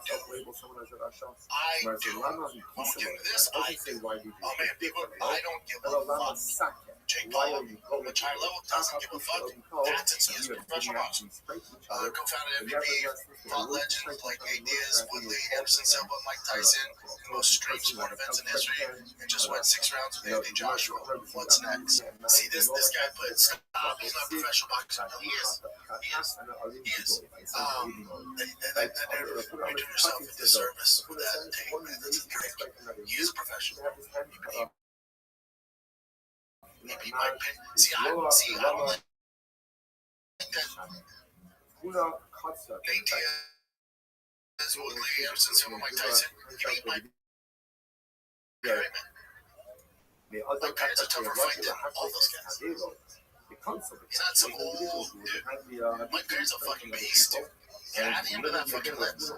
Want to get into this? I do. Oh man, people, I don't give a fuck. Jake Paul, which high level doesn't give a fuck. That's its his professional boxing. Co-founded MVP, fought legends like Nate Diaz, Woodley, Anderson Silva, Mike Tyson, the most extreme sport events in history, and just went 6 rounds with Anthony Joshua. What's next? See, this guy put stop. He's not a professional boxer. He is. He is. You're doing yourself a disservice with that take. He is a professional. Maybe my opinion. See, I don't like that. Nate Diaz, Woodley, Anderson Silva, Mike Tyson. He beat Mike Perry, man. Mike Perry's a tougher fight than all those guys. He's not some old dude. Mike Perry's a fucking beast, dude. And add him to that fucking list.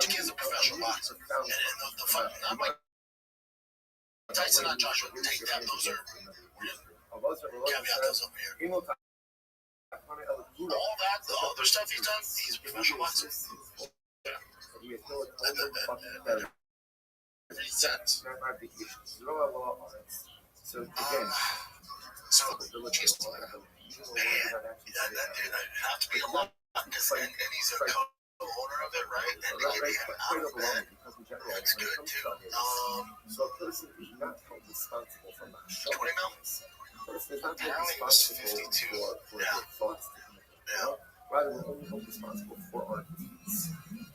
Jake is a professional boxer. And the fun, not Mike Tyson, not Joshua. Take that. Those are real. Caveat those over here. All that, the other stuff he's done, he's a professional boxer. Sense. So again, man, that have to be a lot, because and he's a co-owner of it, right? And they give him out of that. That's good too. So a person is not held responsible for my show. 20 mil? Apparently it was 52. For their thoughts to commit. Yeah. Rather, we're only held responsible for our deeds.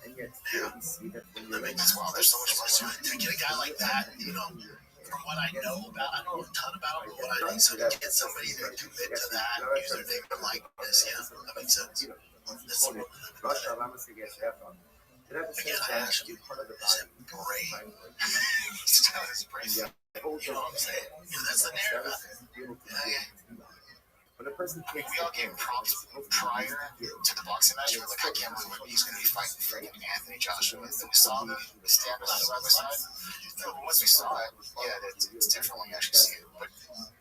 And yet, we see that when you're that's why there's so much more to get a guy like that, you know, from what I know about, I don't know a ton about him, but what I need to get somebody to commit to that, use their name and likeness, that makes sense. That's the one again, I actually is brave. He's brave. You know what I'm saying? That's the narrative. Yeah. When a person we all gave props prior to the boxing match. We were like, I can't believe he's going to be fighting freaking Anthony Joshua. And then we saw them stand side by side. No, but once we saw it, yeah, it's different when you actually see it. But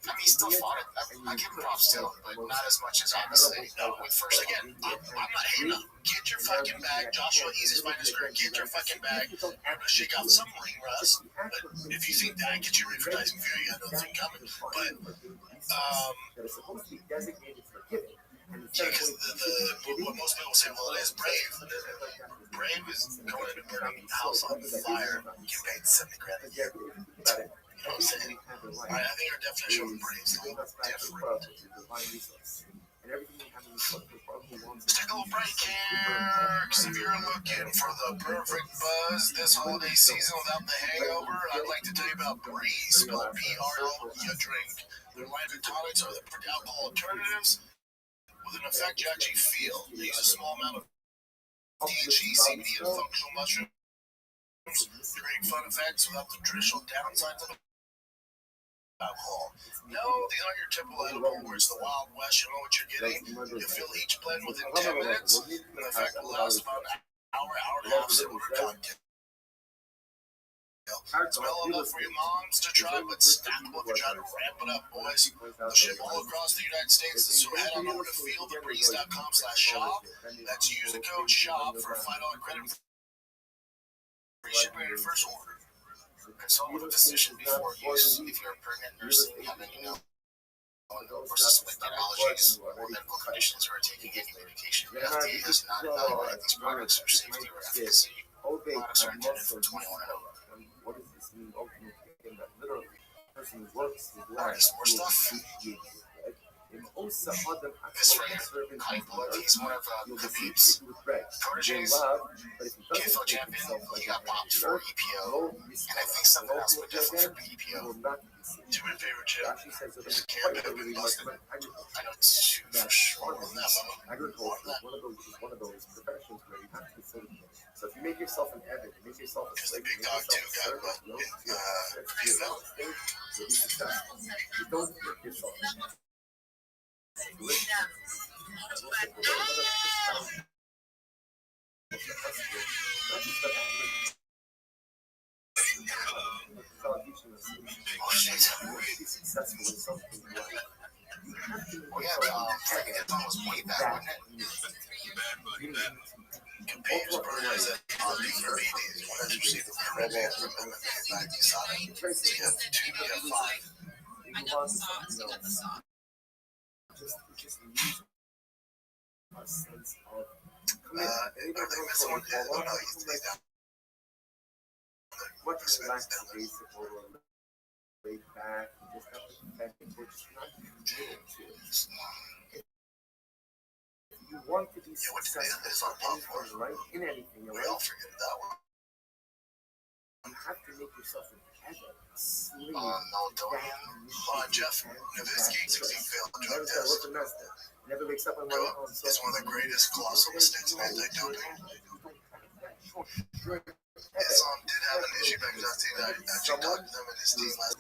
I mean, he still fought it. I give him props still, but not as much as obviously with first. Again, I'm not hating him. Get your fucking bag, Joshua. Easiest fight in his career. Get your fucking bag. I'm gonna shake out some ring rust. But if you think that, get your ring for Tyson Fury. I don't think coming. But that are supposed to be designated for giving And Yeah, instead of because what most people say, well, it is brave. Brave is going into burning a house on fire, get paid $70,000 a year. You know what I'm saying? I think our definition of brave is a little different. And everything we have in this book, Let's take a little break here. Because if you're looking for the perfect buzz this holiday season without the hangover, I'd like to tell you about Breeze, spelled P-R-O, you drink. Their line of tonics are the alcohol alternatives with an effect you actually feel. They use a small amount of THC, CBD, and functional mushrooms to create fun effects without the traditional downsides of alcohol. No, these aren't your typical edible where it's the Wild West. You know what you're getting. You'll feel each blend within 10 minutes, and the effect will last about an hour, hour and a half, similar to cocktail. It's mellow enough for your moms to try, but stackable if you're trying to ramp it up, boys. They'll ship all across the United States, so head on over to feelthebreeze.com/shop. That's use the code SHOP for a $5 credit for free shipping on your first order. Consult with a physician before use. If you're pregnant, nursing, having, or suspected allergies or medical conditions, or are taking any medication, the FDA has not evaluated these products for safety or efficacy. Products are intended for 21 and over. What does this mean ultimately? Again, that literally person who works his Alright, life some more stuff. This right here, Honey Blood, he's one of Khabib's proteges. KFL champion, he got popped for EPO, and I think something else, but definitely for EPO. Two of my favorite chips. There's a carrot that really busted. I know two for sure. More than that, more than that. One of those professions where you have to consider. So if you make yourself an Evan, make yourself a Because the big dog too got you'll be successful. You don't make yourself an Evan. Successful in something like oh yeah, it's almost way back, wasn't it? Companions burners that are BDs, one has received the permit from MMA by USADA. So you have 2, you have 5. I got the sauce, you got the sauce. Just lose a sense of are they missing one? Oh no, he's down. what relaxed basic or laid back, just have the effect, which not committed to it. If you want to be successful in anything, right? In anything, We all forget that one. you have to make yourself an Evan, a slave. Melatonin. Jeff Nowitzki, 16 failed drug test. Never wakes up and It's one of the greatest colossal mistakes in anti-doping. His did have an issue back in 1990. Actually talked to them and his team last.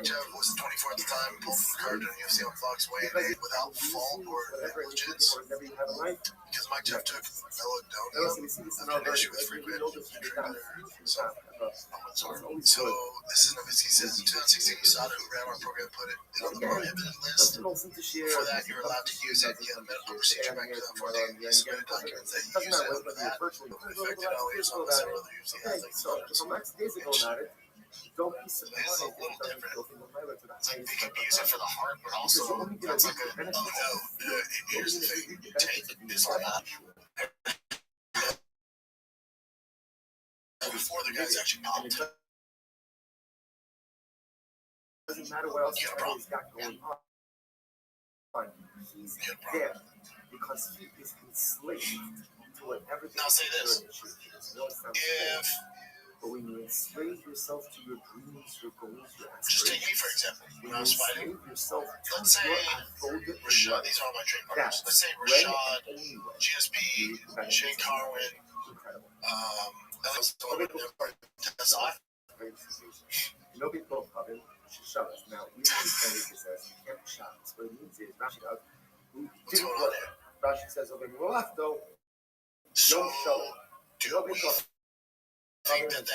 Jeff was 24 at the time, pulled from the card during UFC on Fox, weighing in without fault or negligence. Because Mike Jeff took melatonin, an issue with frequent treatment. So this is Nowitzki says in 2016, USADA, who ran our program, put it on the prohibited list. For that, you're allowed to use it. You have a medical procedure back to that 4 days. You submitted documents that you use it for that. Affected always on several other UFC athletes. Don't be surprised. It's a little different. It's like they could use it for the heart, but also that's like a no. Here's the thing: take this or not. Before the guys actually popped, Doesn't matter what else he's got going on. He's there because he is enslaved to whatever. Now say this: if but when you enslave yourself to your dreams, your goals, your just take aspirations, me for example, when I was fighting, yourself let's say Rashad. These are all my training partners. Let's say Rashad, GSP, Shane Carwin, you know, people have been shots. Now, we understand this as camp shots. What it means is Rashad, who didn't work. Rashad says, okay, we're left though. So, don't show it. do we think that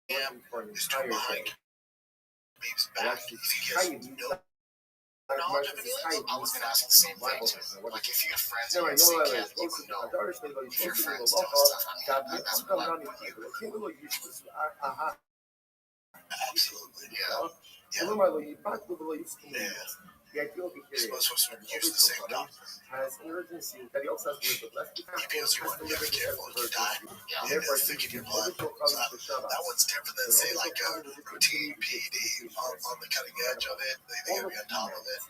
camp is too behind Khabib's back? If he gets no knowledge of it, I was going to ask the same thing too. Like, if you have friends in the camp, you would know. If your friends tell stuff, that's what I would you. Absolutely, yeah. Yeah. The ideal behavior Most of us are used to the same doctor. has an urgency that he also has words of less EPOs are one. You have to be careful. You die. and And therefore it's thick in your blood. So that one's different than, say, like a routine PED on the cutting edge of it. They gotta be on top of it.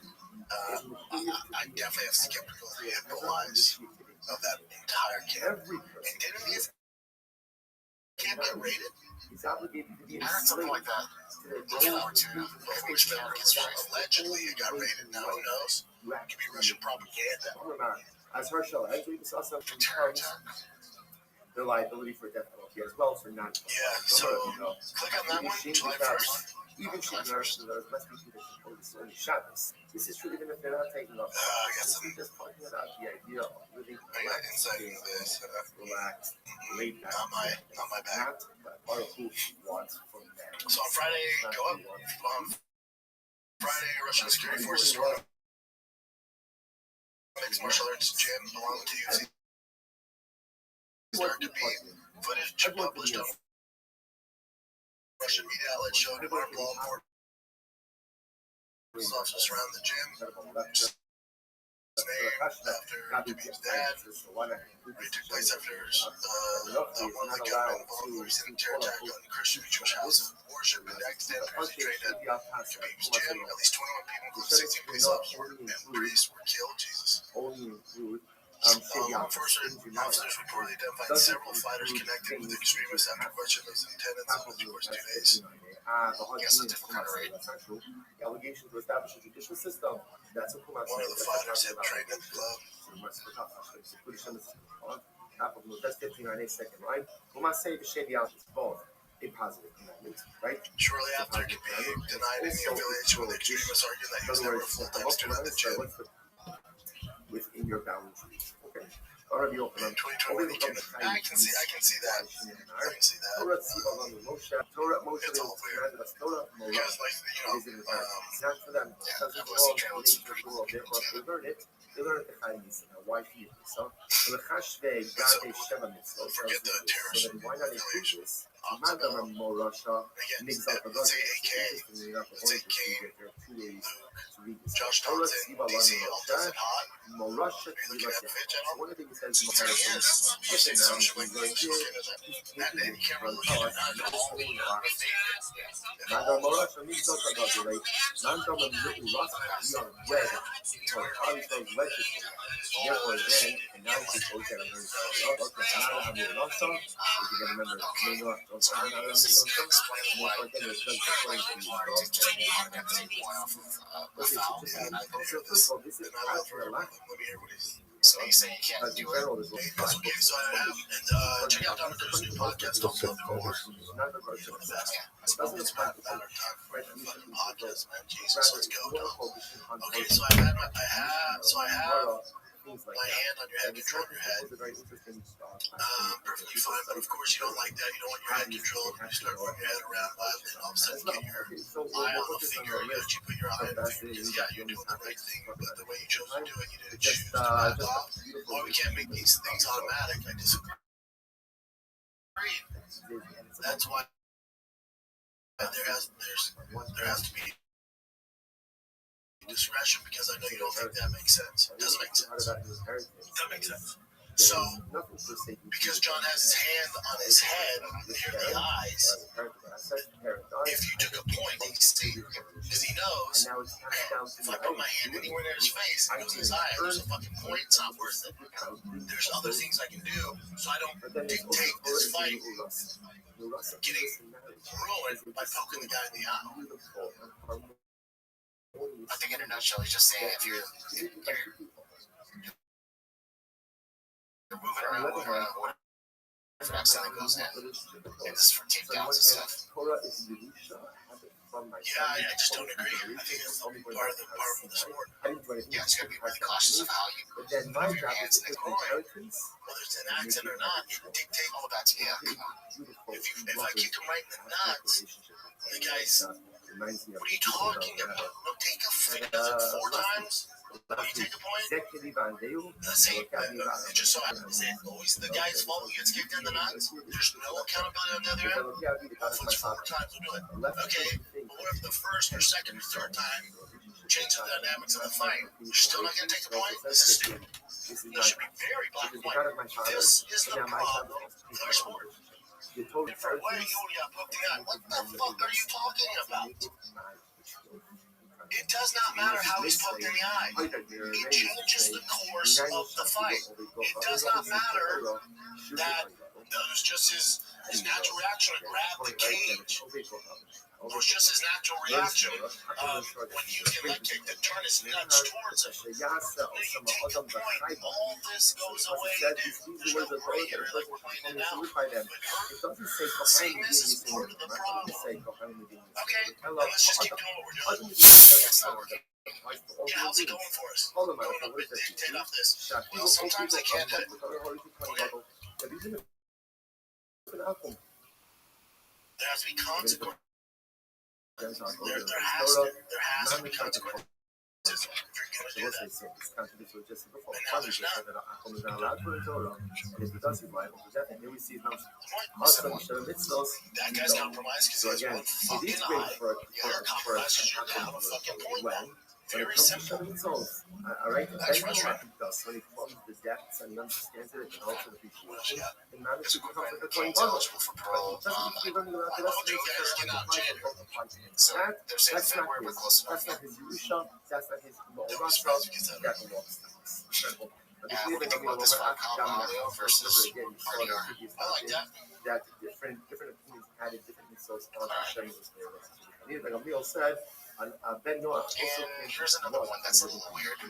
I definitely have skeptical eyes of that entire camp. And didn't his camp get raided? He's obligated to be I heard something like that. Before too. Allegedly, it got raided. Now who knows? It could be Russian propaganda. As Herschel, I believe it's also the liability for death penalty as well for non. Yeah, so click on that one, July 1st. Even should nurse must be conditioned for this only Shabbos. This is true even if they're not taking off. This is just pointing out the idea of living insight into this. relaxed, laid back. Not my bag. Not what who wants from them. So on Friday, go up. Friday, Russian security forces stormed a mixed martial arts gym belonging to UFC. Started to be footage published on Russian media outlets showed armed law enforcement officers around the gym. After Khabib's dad, it took place after one of the gunmen involved in a recent terror attack on Christian Jewish house of worship and accidentally trained at Khabib's gym. At least 21 people, including 16 police officers and priests, were killed. Jesus. Law enforcement officers reportedly identified several fighters connected with extremists after questioning those attendants over the course of 2 days. Guess a different kind of raid. Allegations to establish a judicial system. That's what One of the fighters had trained at the club. A positive commandment, right? Shortly after, Khabib denied any affiliation with extremists, arguing that he was never a full-time student at the gym. Within your boundaries, okay? Already open In 2020, I can see that. I can see that. It's all weird. Because, like, it's not for them. Yeah, It that doesn't was the belong to the world. Therefore, if they learn it, they learn it the Chinese. Now, why fear? So, forget the terrorist why not include this? Again, let's say AK, let's say Kane, Josh Thompson, DC, all does it hot. Are you looking at Fitch at all? One of the things that So there he is. You say social language, and then you can't really look at it. Let me hear what he's. So you say you can't do it? Okay, so I have, and check out Dr. Drew's new podcast called Love the War. It's about our time for the podcast, man. Jesus, let's go, Dom. Okay, so I have my hand on your head, control your head. Perfectly fine, but of course you don't like that. You don't want your head controlled. You start moving your head around violently, and all of a sudden you get your eye on a finger. You put your eye on a finger. Yeah, you're doing the right thing, but the way you chose to do it, you didn't choose to back off. Well, we can't make these things automatic. I disagree. That's why there has to be discretion, because I know you don't think that makes sense. It doesn't make sense. That makes sense. So, because John has his hand on his head near the eyes, if you took a point, he'd see, because he knows, if I put my hand anywhere near his face and goes in his eye, there's a fucking point, it's not worth it. There's other things I can do, so I don't dictate this fight getting ruined by poking the guy in the eye. I think in a nutshell, he's just saying if you're moving around with if it accidentally goes in, and this is for takedowns and stuff. Yeah, I just don't agree. I think it's part of the sport. Yeah, it's gonna be really cautious of how you move your hands in the groin, Whether it's an accent or not, you dictate all that. Yeah, if I kick him right in the nuts, the guy's, what are you talking about? No, take a fight. Does it 4 times? When you take a point, let's say it just so happens that always the guy's fault who gets kicked in the nuts. There's no accountability on the other end. If it's 4 times, we'll do it. Okay, but what if the first or second or third time change the dynamics of the fight. You're still not going to take the point? This is stupid. This should be very black and white. This is the problem with our sport. Why Yulia poked the eye? What the fuck are you talking about? It does not matter how he's poked in the eye. It changes the course of the fight. It does not matter that was just his natural reaction to grab the cage. It was just his natural reaction when he used the leg kick to turn his nuts towards him. When you take the point, all this goes away. There's no gray area like we're playing it now. But saying this is part of the problem. Okay, let's just keep doing what we're doing. Yeah, how's it going for us? Hold on, take off this. Well, sometimes they can't hit. Okay. There has to be consequences. There has to be consequences. If you're gonna do that. And now there's not. That guy's compromised because he has one fucking eye. You're compromised because you're gonna have a fucking point now. Very simple. That's frustrating. Eligible for parole. I told you guys get out in January. So they're saying February, we're close enough. Those friends who get that. And we're thinking about this one, Colorado versus RDR. I like that. Different opinions added different mitzvahs onto Shem. And here's another one that's a little weird. I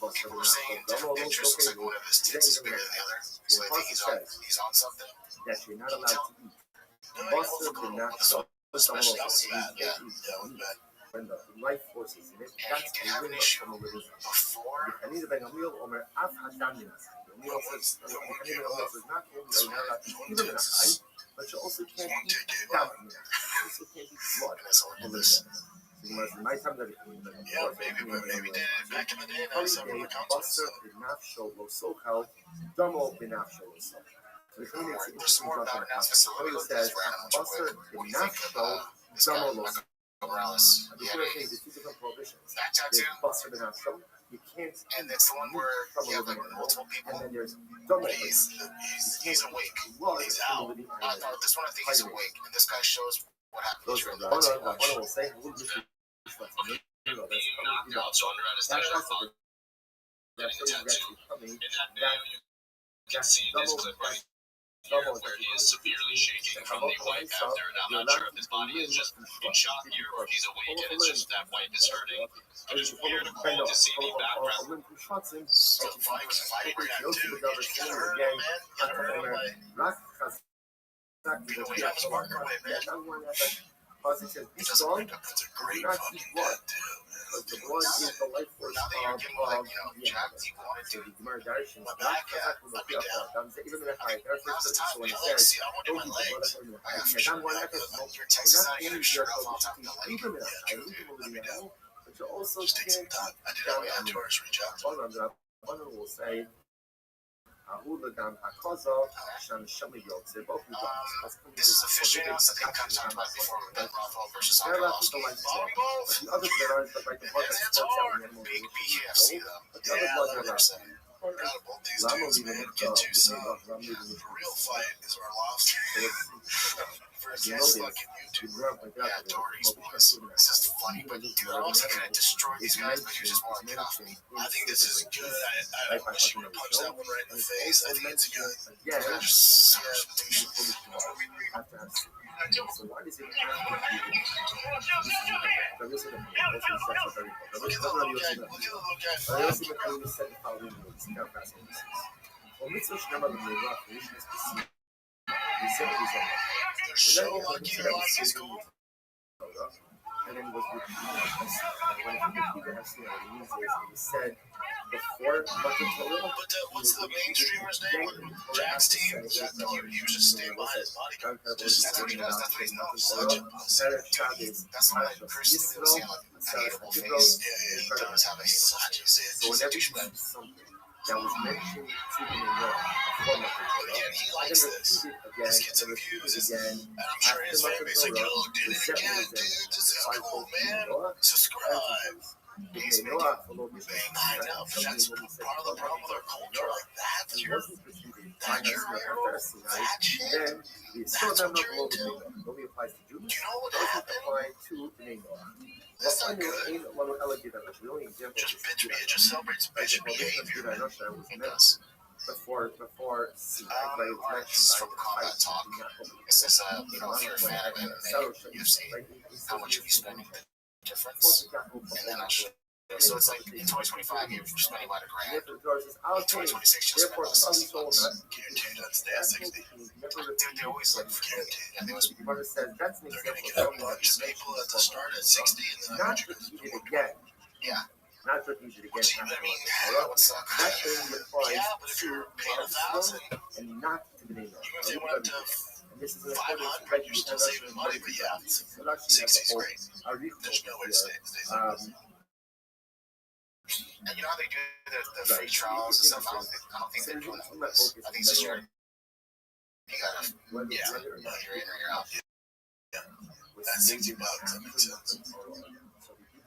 know people were saying different pictures. Looks like one of his tits is bigger than the other. So I think he's on something. That you're not allowed to eat. Buster did not especially that was bad. Yeah, that was bad. When the life forces in it, And he did have an issue before. But you also can't eat down. You also can't eat blood. Yeah, maybe did it back in the day. Now some of the Buster did not show so-called Dumbo did not show so. There's some more about announcements. So let me look at this random Buster did not show Dumbo low. Morales. The two different prohibitions. Back tattoo. Buster did not show. You can't. And it's the one where you have like multiple people. And then there's Dumbo. But he's awake. He's out. This one I think he's awake. And this guy shows what happened during the knockouts on Radisson. In that video, you can see this clip right here where he is severely shaking from the wipe after, and I'm not sure if his body is just in shock here or if he's awake and it's just that wipe is hurting. But it's weird to see the background. So fight right now too. You gotta hurt him, man. You gotta hurt him away. We have his marker away, man. He doesn't wake up. That's a great fucking death too. The blood is the life force now that you're getting like, jacked, he wanted to. My back, let me down. Now's the time. My legs, see, I want my legs. I have for sure. Your Texas out, you get your shirt off on top of the leg. Yeah, true, dude. Let me down. Just take some time. I did not have tourists reach out to me. This is officially announced. I think comes out right before we bet Rafa versus Alcaraz. Bobby Both. It's hard. Big BKFC though. Yeah, 100%. Got both these dudes, man. Get to some. The real fight is our loft. Versus fucking YouTube. Yeah, Doherty's boys. This is funny, but dude, I wasn't gonna destroy these guys, but you just want to get off me. I think this is good. I wish you would have punched that one right in the face. I think it's good. Yeah, just so lucky your life is cool. And then was with said before But what's the main streamer's name? Jack's team? He was just staying behind his bodyguard. That's what he does. That's what he's known for. Such a pussy. That's why Chris is a hateful face. Yeah, he does have a such a douchebag. that was mentioned to the Noah, a form of the Torah, Again, he and likes then this. repeated Let's again, get and some then views. repeated again And I'm sure his after fan base like, yo, Torah, did the it again, Zephon dude. This is five cool, both man. Noah and Subscribe. the Noah followed this I know, but that's part of the problem with our culture. Like, that's your Pharisee, then the that's Sodom what you're into. only applies to Jews. Do you know what Doesn't happened? apply to Bnei Noah. That's not good. The only example Just is bitch me. It just celebrates bitch behavior. was It meant does. before Sinai, right? It was Alright, mentioned this is by from Combat Christ, Talk. not only It says, you know, if you're a fan of MMA, UFC, how much are you spending the difference? And then I'll show you. So it's like in 2025, you're spending about $1,000. In 2026, you'll spend about 60 bucks. Guaranteed on stay at 60. Dude, they always look for guaranteed. And they always They're going They're going to get a bunch of people at the start at 60 and then not 100 repeated again. Yeah. Not repeated again. Which, I mean, that would suck. That only applies Yeah, but if you're paying $1,000, and not to the Bnei even if Noah. they went to And this is an 500, you're still saving money, but yeah, 60 is great. There's no way it stays. And you know how they do the free trials and stuff? I don't think they're doing that with this. I think it's just you gotta, yeah, you're in or you're out. That's 60 bucks. That makes sense.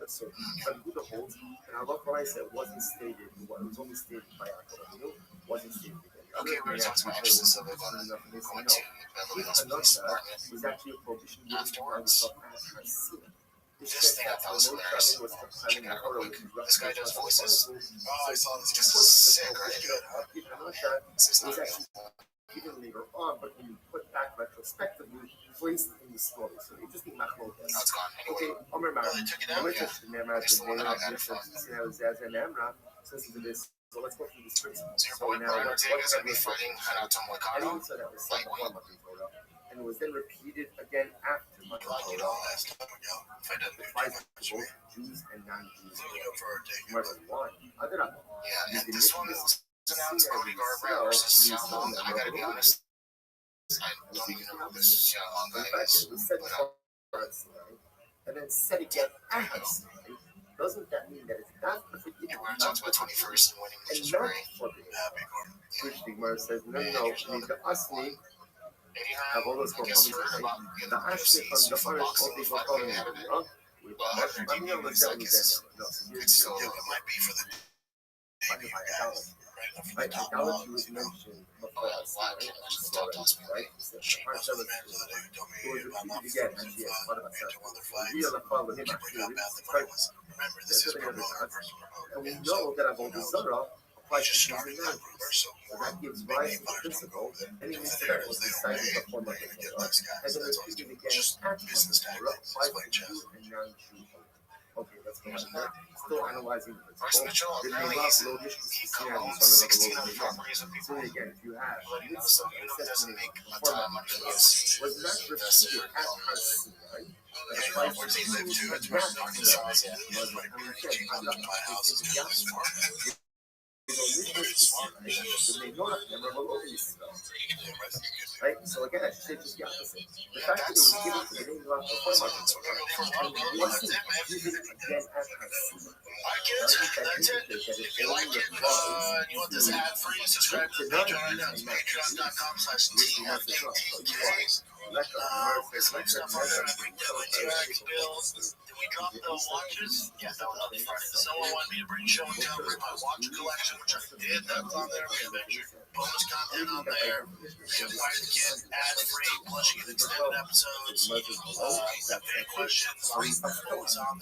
So, but Buddha holds, and I love what I said, wasn't stated, it was only stated by Yaakov, wasn't stated again. Okay, we were talking about emphasis of it, but going to Beverly Hills apartment was actually a prohibition afterwards. This thing I thought was hilarious. Check it out real quick. This guy does voices. Oh, I saw this. Just sick, right? This is not real. Even later on, but when you put back retrospectively, placed in the story. So interesting macro. No, it's gone. Okay, Anyway, Omer oh, they took it out? Yeah. So listen to this. So let's go through this principle. So your boy Brian Ortega is going to be fighting Hanato Moicano. So that was like one of the Torah, and it was then repeated again after Like you know, last time ago, if I didn't do Five too much, both Jews and non-Jews. I'm going to go for a take. Murder one. Yeah, and this one is announced Cody Garbrandt versus Xiao Long. I got to be honest, I don't even know who this Xiao Long guy is. But, and then said again after Sinai. Doesn't that mean that it's not perfectly yeah, we're talking about 21st and winning, which is and not great. forbidden? Happy Gordon. Which the Gemara says, no, the Asli, Maybe I guess heard about the Asli from the first of the fighting out of it. It's still Yeah, it might be for the debut guys. Right? Right, idolatry was mentioned before us, right? Right? Most of the men of the day who told me I'm not Again, from yes, what about major that? other fights. We are the father of him, Keep bringing up bad actually. the money was. Remember, this is promoter versus promoter. And we know that about the Zara applies Just to started Jews that and rumor, so So more that gives big rise name to the fighters don't go principle with it. that any Because incident there was they don't decided pay. before They're going to get less guys. and then That's all he's repeated doing. again Just after business Torah tactics. He's applies playing to chess. Jews and non-Jews. Okay, let's go on there. Still analyzing the Royce principle. Mitchell, Then apparently we he's, love he Logish, owns 16 other properties with So people. again, if you have But he knows he doesn't make a ton of money in UFC. was not repeated after Sinai. Yeah, where does he live too? It's right in Arkansas. He's my pretty cheap on my house. It's just smart. Right? So again, I should say just the opposite. The fact that it was given to the name of the former wasn't given again after Sinai. I get it. That's it. If you like it, and you want this ad free, subscribe to the Patreon. That's patreon.com/TFDK. Some stuff on there. I think that like T-Rex bills. Did we drop the watches? Yeah, that was on Friday. Someone wanted me to bring show and tell with my watch collection, which I did. That was on there. We have extra bonus content on there. We have Why to Get ad-free, plus you get extended episodes. That big questions. Always on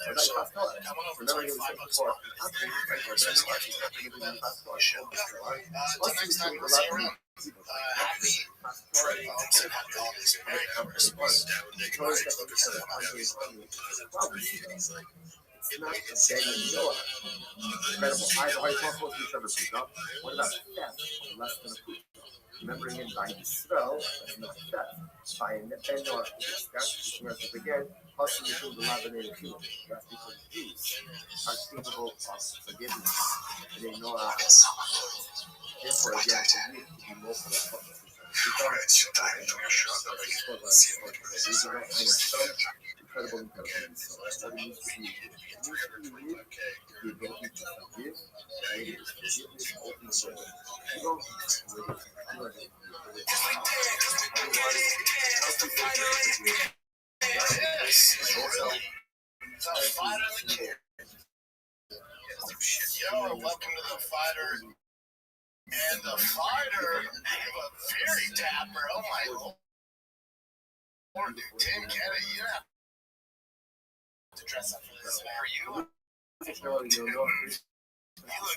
there. So come on over. It's only $5 a month. Until next time, we'll see you around. Happy Friday. Thanks and happy holidays. Merry Christmas. It's not Daniel Noah. Incredible. I talk about each other. What about theft? Less than a food. Remembering in by Yisrael, that's not theft. By Ben Noah, that's the again, also between the laminated people. That's because Jews are capable of forgiveness. And they know how. Therefore, again, for me, to be more for the purpose. It's your time to your shot. Incredible. So what it means to you. The ability to forgive, forgiveness, Yo, welcome to the fighter. And the fighter, they look very dapper. Oh my lord, dude. Tim Kennedy, you don't have to dress up for this. Are you? You look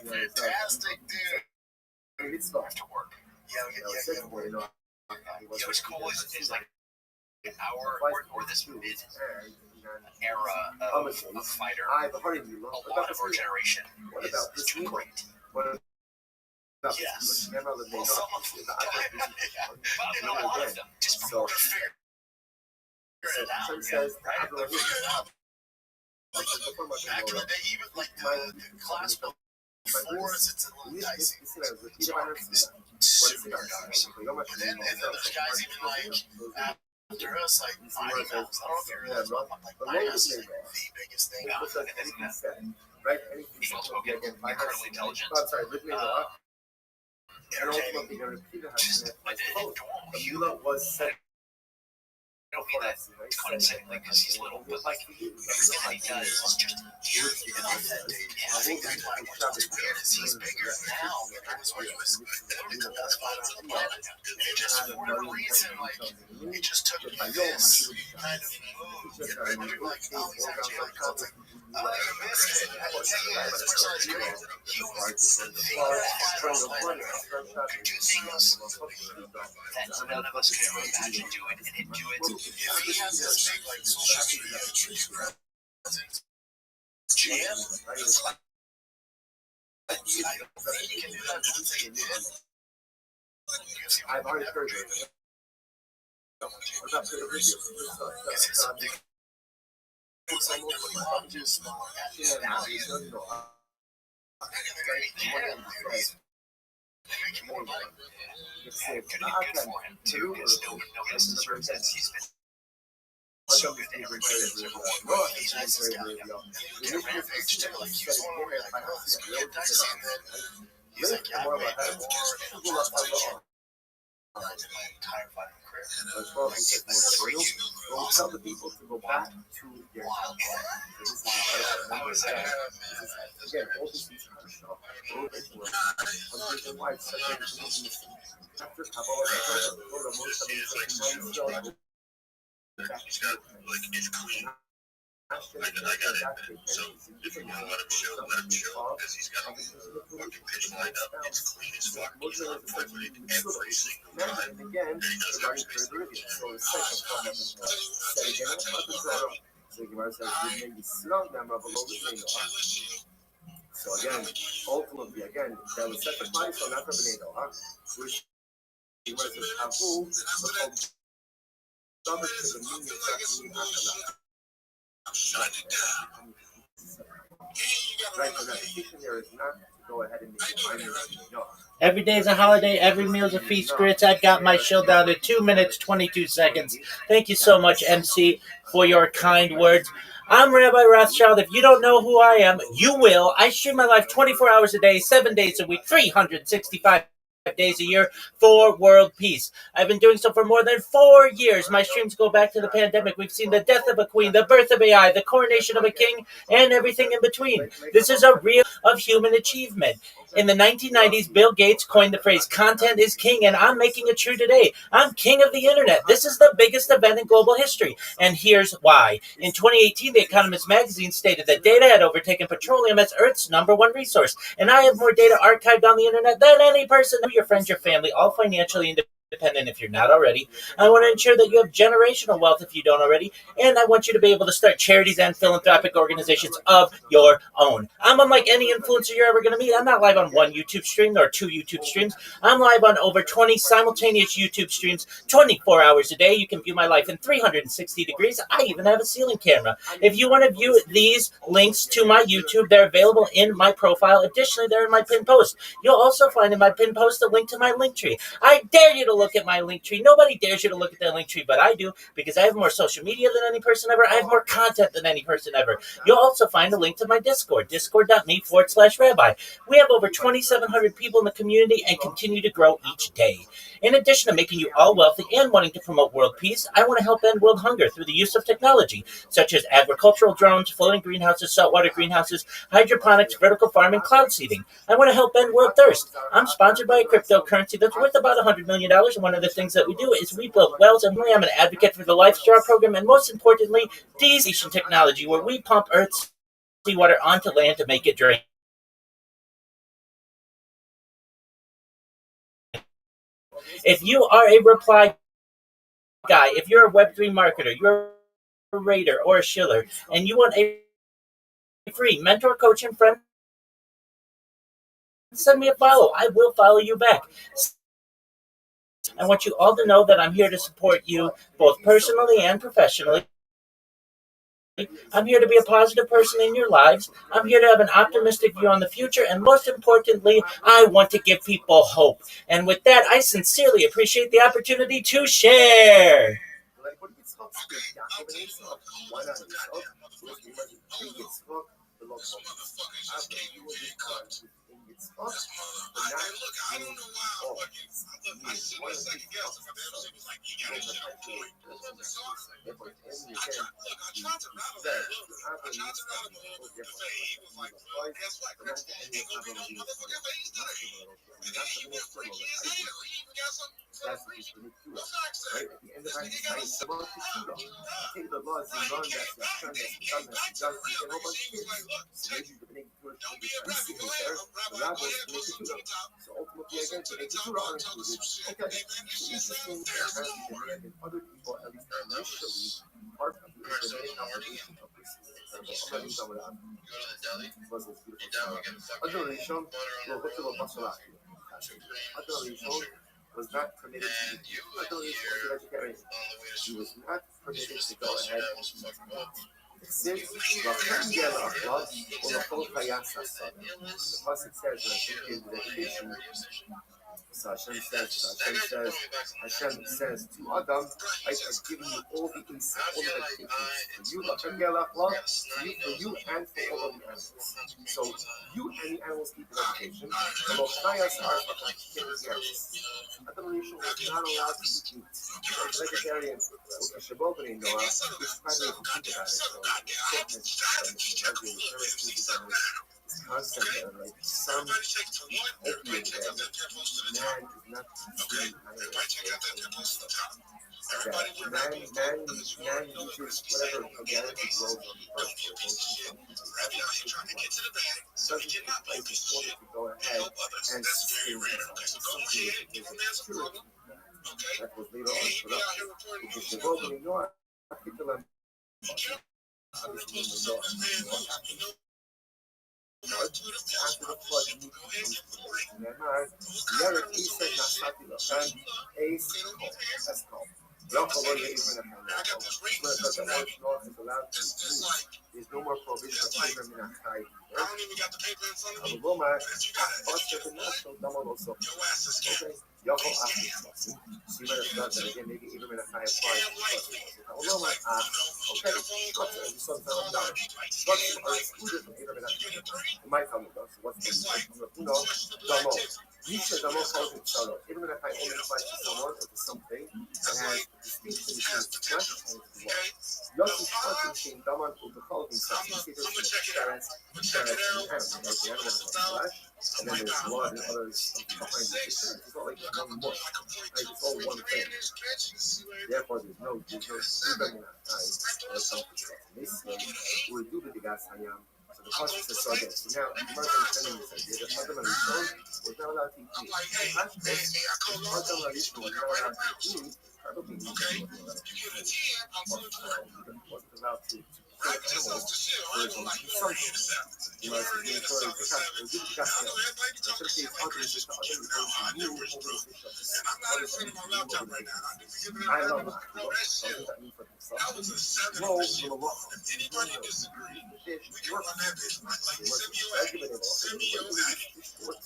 fantastic, dude. Have to work. Yeah. What's cool is like our or this mid era of fighter, a lot of our generation is doing great. Yes. Well, some of them, but a lot of them just prefer to figure it out. Right? Figure it out. Back in the day, even like the class before us, it's a little dicey. Dark, super dark. And then there's guys even like after us, like fighting mouths. I don't know if you realize, like my house is like the biggest thing. Right? He's also incredibly intelligent. Entertaining. Just like a normal human. I don't mean that condescendingly because he's little, but like everything that he does is just pure and authentic. And I think that's why what's weird is he's bigger now than he was when he was the best fighter on the planet. And it just, for whatever reason, like, it just took this kind of move. And you're like, oh, he's actually really cool. It's like, I don't even miss it. I can tell you that his personality is great. He was the fighter on the planet. Could do things that none of us could ever imagine doing, and he'd do it. If he has this big, like, social media presence, jam, I think he can do that once he did. I've already heard it. Is it something? It's like the just make more money. Good for him too, because nobody else deserves it. He's been so good to everybody. He's nice as guy. Get a rampage too. Like he was one where you're like, oh, this could get dicey, and then he's like, yeah, I made more in my entire fighting career. We'll tell the people to go back to their wild. I was again, all this is he's got like it's clean. I got it. So if you want to let him show because he's got a fucking pitch lined up. It's clean as fuck. He's on point with it every single time. And he does everything. So again, ultimately, again, there was such a price on that which was a taboo, but to the meaning that right, so the petition there is not to go ahead and make it minor. Every day is a holiday. Every meal is a feast. Grits. I've got my shield down to 2 minutes, 22 seconds. Thank you so much, MC, for your kind words. I'm Rabbi Rothschild. If you don't know who I am, you will. I stream my life 24 hours a day, 7 days a week, 365 days a year for world peace. I've been doing so for more than 4 years. My streams go back to the pandemic. We've seen the death of a queen, the birth of AI, the coronation of a king, and everything in between. This is a real of human achievement. In the 1990s, Bill Gates coined the phrase, content is king, and I'm making it true today. I'm king of the internet. This is the biggest event in global history, and here's why. In 2018, The Economist magazine stated that data had overtaken petroleum as Earth's #1 resource, and I have more data archived on the internet than any person, your friends, your family, all financially independent if you're not already. I want to ensure that you have generational wealth if you don't already, and I want you to be able to start charities and philanthropic organizations of your own. I'm unlike any influencer you're ever going to meet. I'm not live on one YouTube stream or 2 YouTube streams. I'm live on over 20 simultaneous YouTube streams, 24 hours a day. You can view my life in 360 degrees. I even have a ceiling camera. If you want to view these links to my YouTube, they're available in my profile. Additionally, they're in my pinned post. You'll also find in my pinned post a link to my link tree. I dare you to look at my link tree. Nobody dares you to look at their link tree, but I do because I have more social media than any person ever. I have more content than any person ever. You'll also find a link to my Discord, discord.me/Rabbi. We have over 2,700 people in the community and continue to grow each day. In addition to making you all wealthy and wanting to promote world peace, I want to help end world hunger through the use of technology, such as agricultural drones, floating greenhouses, saltwater greenhouses, hydroponics, vertical farming, cloud seeding. I want to help end world thirst. I'm sponsored by a cryptocurrency that's worth about $100 million, and one of the things that we do is we build wells, and I'm an advocate for the Life Straw program, and most importantly, desalination technology, where we pump Earth's seawater onto land to make it drink. If you are a reply guy, if you're a Web3 marketer, you're a raider or a shiller, and you want a free mentor, coach, and friend, send me a follow. I will follow you back. I want you all to know that I'm here to support you both personally and professionally. I'm here to be a positive person in your lives. I'm here to have an optimistic view on the future. And most importantly, I want to give people hope. And with that, I sincerely appreciate the opportunity to share. Look, I don't know why, but I sit in a second guess if there was like, you gotta get your point. So I tried to rattle that a little bit. I tried to rattle him a little bit to say he was like, well, guess what, Chris? Ain't gonna be no motherfucking phase today. And then he went freaky as hell. He even got some facts there. He got a take the laws and run back to the real thing. He was like, look, don't be a rabbi, go ahead. Rabbi, go ahead, close to the top. So ultimately, Close again, to they the top. threw out Tell into us this. some shit. Okay, Hey, man, this it's shit sounds interesting there's that no more. there have been other people, at least initially, part of the Israeli opposition of this. I'm not going to Go to the deli. was this beautiful You're down, we song. get a fucking Other Rishon, butter on well, the what the roll. Bashalaki? Other Rishon was not permitted to And eat. you Other went Rishon was here a vegetarian. on the way to He school. was not You permitted were to go supposed to ahead that and was eat fucking meat. up. Since You Rachel asked Gel for it. Achlab, Exactly. Ulachol Chayasa You're Sada. the The illest Pasuk says, when I think in the man dedication, radio station. so Hashem That says, just that guy just brought me back some Hashem memories. says to Adam, Right, I he have just given you cooked. all the insight, I all the feel like vegetation it's for you, my Rachel turn. Gel I Achlab, got a snotty for nose you on me. and for all of the animals. So you and the animals keep the vegetation. The Lochayas are But like Yes. you know, Adam Rishon was not allowed to eat meat. He was a vegetarian. Ukashabokani Noah, it's quite a think about it. So, this concept of like some opiate that man is not consuming man uses whatever organically grows on the earth for his own consumption. Rabbi out here trying to get to the bag so he cannot play piece of shit To go and ahead help others. and That's very sustain rare. Okay, so go ahead, give him man's approval. Okay? that was later Yeah, on he put be up. out here reporting news. Ukashabokani Noah, particular Be careful repost yourself this man knows. You know, not to the false after the prophet flood, shit, but go ahead and report it. Neymar, What Yara kind of Isa Nasati Lakan, Ace okay, don't get hands. That's called. Now I got this racism tsunami. North is allowed to It's move. like, There's no more prohibition of it's like, Abraham in Achai. I don't even got the paper in front of me. Avuloma, But if you got it, if you Apostle can the National Daman also. your ass is Okay, scam. Yoko Okay, Achai. scam. She might have thought that again, maybe Abraham in Achai applies. Scam likely. Just Avuloma, like, you know, you okay, get a phone what's call, the son call of ID, like What's scam are likely. excluded from Abraham in You get a three, Achai? My family does. What's it's like the questionable Damo. activity. Nisha Damo calls it Shalom. Abraham in Achai only applies to someone or to something that has distinction between its flesh and its blood. Yossi Schwartz in Daman Ubechol himself. I'm gonna check it out. I'm gonna check it out. The animal has flesh, and then there's blood and other stuff behind it. It's all like one mush. Like it's all one thing. Therefore, there's no freedom in that time when it comes to stuff. This will do the gas hayam. So the process is so again. So now, you might understand this idea that Adam Arishon was not allowed to eat meat. Adam Arishon was not allowed to eat meat. Probably meat wasn't allowed to kill animals for his own consumption. You know, it's being for the gas. In some case, others is the other reasons I love that. What does that mean for himself? Roll from a rock. Anybody disagree? Fish, We can run that bitch. Like, send me your ass. Send me your ass.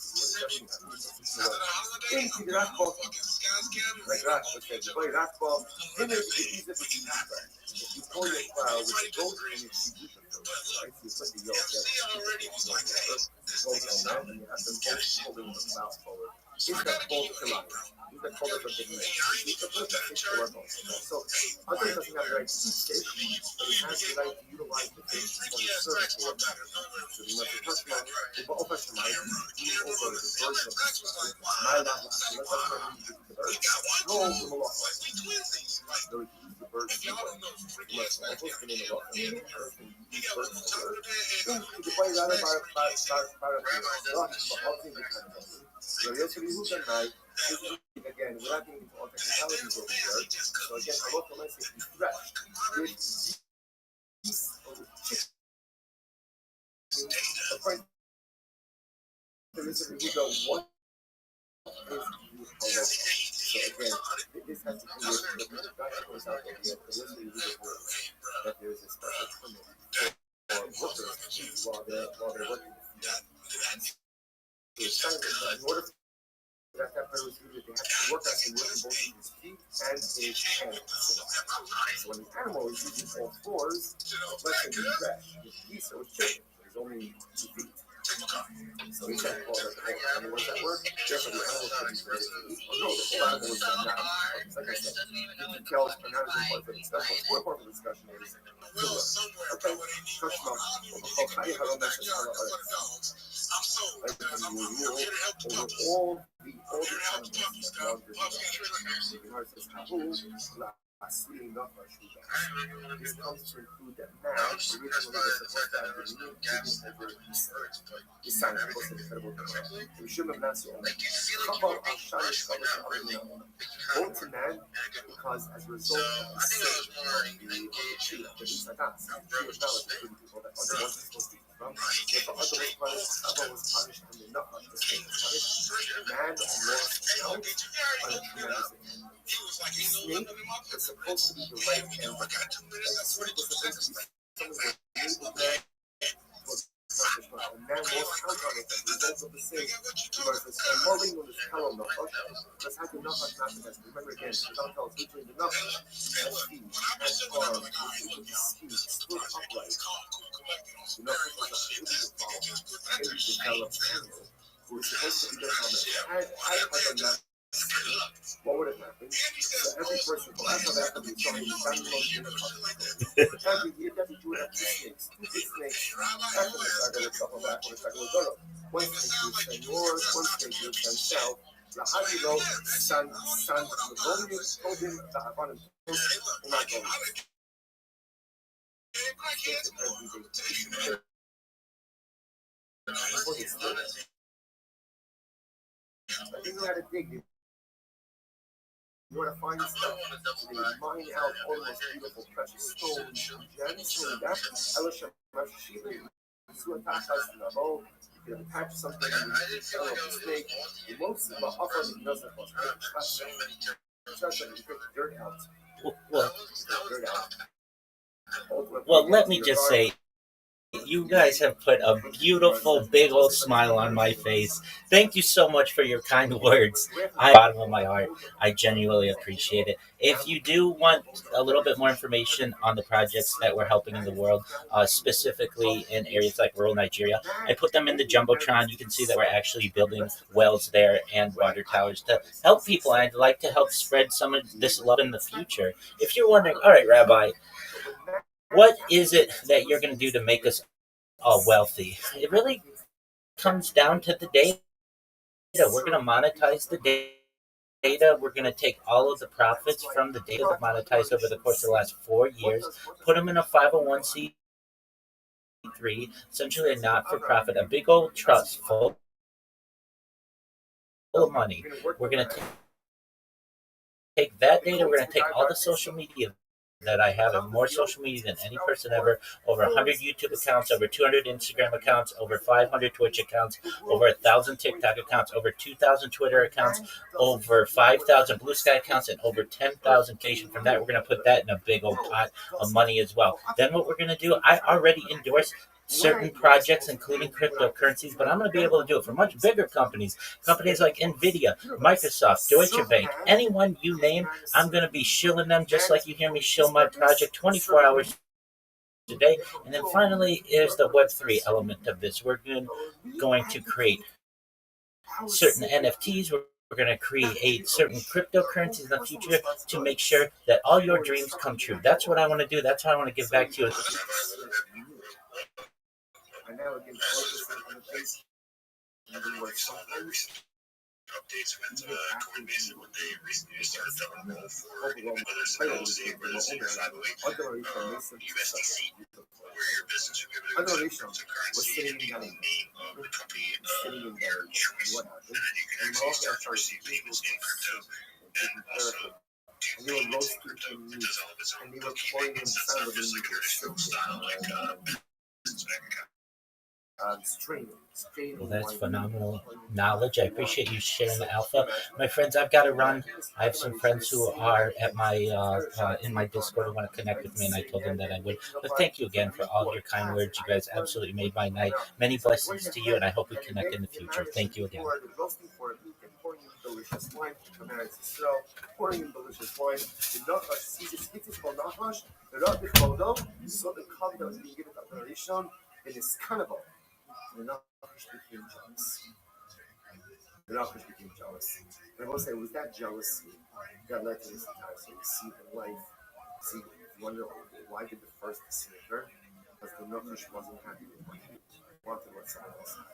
Send me your ass. Now that I holiday, I'm going to fucking Scott's Like Rashi said, the way Rashba, then it's easy to do that. If you pull your plow with the goat and you see the first, right? So you put the yoke goes on that, and you have them both pulling the plow forward. Is that both collide? Is that color of the leg? It's a perfect to work on. So, Andre doesn't have the right to keep safe, but he has the right to utilize the things for the service. So, we must touch my, we will open my, we over the birds of the sky. My love, let us know the birds. Roll the malach. So, we use the birds to work. We must almost get in the rock and the earth and use birds to work. The way that is our so yesterday who can night again without getting into all technicalities over here. So again, I want to mention the threat with these according to listen to the what is the halacha. So again, this has to do with the guy goes out there to listen to the word that there is a special permit for workers while they're working. In order for that better is they have to work as working both in his feet and his hands. So when the animal is using all fours, let's say he's fresh. His geese are chicken. There's only 2 feet. So we can't call that the whole animal. Does that work? Therefore, the animal should be ready to eat. No, the whole animal is not. Like I said, the details are not as important for the discussion. One part of the discussion is okay, touch mouth. How do you have a message on the like you rule over all the animals that love your God. The Gemara says, this comes to include that man originally was supposed to have been moved over this sign of course incredible Gemara. We should have not so both to man because as a result of the sin of the tree of the Isagas, the tree of knowledge including people that other ones are supposed to eat from. If the other was punished, Abba was punished, and the Nahar was punished. Man lost out on a tremendous extent. The snake is supposed to be the right hand of God. The snake was supposed to be someone who enabled man and man lost out on it as a result of the sin. And Morgan was hell on the hook because how can Nahar not the best? Remember again, the Don tells between the Nahar has feet, has arms, speech, stood upright. The Nahar was a beautiful power, a developed animal who was supposed to be the Had a what would have happened? So every person, well, that's how that could be showing you down the most in the country. Every year, every year, have 2 snakes. 2 big snakes. After the saga, let's talk about when the saga was done. One snake would send north, one snake would send south. Now, how do you know? San, the golden, the Havana, and not golden. I think we had a dig. You want to find stuff, so they mine out all those beautiful precious stones and gems. So that Elisha Mashashili, you can attach something and you can up the snake. The most of the offer that doesn't cost just like you take the dirt out. Well, let me just say, you guys have put a beautiful, big old smile on my face. Thank you so much for your kind words. Bottom of my heart, I genuinely appreciate it. If you do want a little bit more information on the projects that we're helping in the world, specifically in areas like rural Nigeria, I put them in the Jumbotron. You can see that we're actually building wells there and water towers to help people. I'd like to help spread some of this love in the future. If you're wondering, all right, Rabbi, what is it that you're going to do to make us all wealthy? It really comes down to the data. We're going to monetize the data. We're going to take all of the profits from the data that monetized over the course of the last 4 years, put them in a 501c3, essentially a not-for-profit, a big old trust full of money. We're going to take that data. We're going to take all the social media that I have, and more social media than any person ever, over 100 YouTube accounts, over 200 Instagram accounts, over 500 Twitch accounts, over 1,000 TikTok accounts, over 2,000 Twitter accounts, over 5,000 Blue Sky accounts, and over 10,000 Patient. From that, we're going to put that in a big old pot of money as well. Then what we're going to do, I already endorse certain projects, including cryptocurrencies, but I'm going to be able to do it for much bigger companies, companies like Nvidia, Microsoft, Deutsche Bank, anyone you name. I'm going to be shilling them just like you hear me shill my project 24 hours a day. And then finally, is the Web3 element of this. We're going to create certain NFTs. We're going to create certain cryptocurrencies in the future to make sure that all your dreams come true. That's what I want to do. That's how I want to give back to you. And now again, focusing on the face, even where sometimes updates with Coinbase and what they recently started doubling roll for other sales, where they'll say, by the way, USDC, where your business will be able to use cryptocurrency and become the name of the company of your choice. And then you can actually start to receive payments in crypto and also do payments in crypto. It does all of its own bookkeeping and sets up just like a traditional style, like business bank account. Well, that's phenomenal knowledge. I appreciate you sharing the alpha, my friends. I've got to run. I have some friends who are at my in my Discord who want to connect with me, and I told them that I would. But thank you again for all your kind words. You guys absolutely made my night. Many blessings to you, and I hope we connect in the future. Thank you again. Delicious wine, pouring in delicious wine. The Nachash sees his hit is called Nachash. The Rabbi Chodo, so the cup that was being given to the Rishon, it is cannibal. The Nachash became jealous. And I will say, it was that jealousy that led to this entire. So you see in life, you wonder why did the first deceiver? Because the Nachash wasn't happy with what he wanted what someone else had.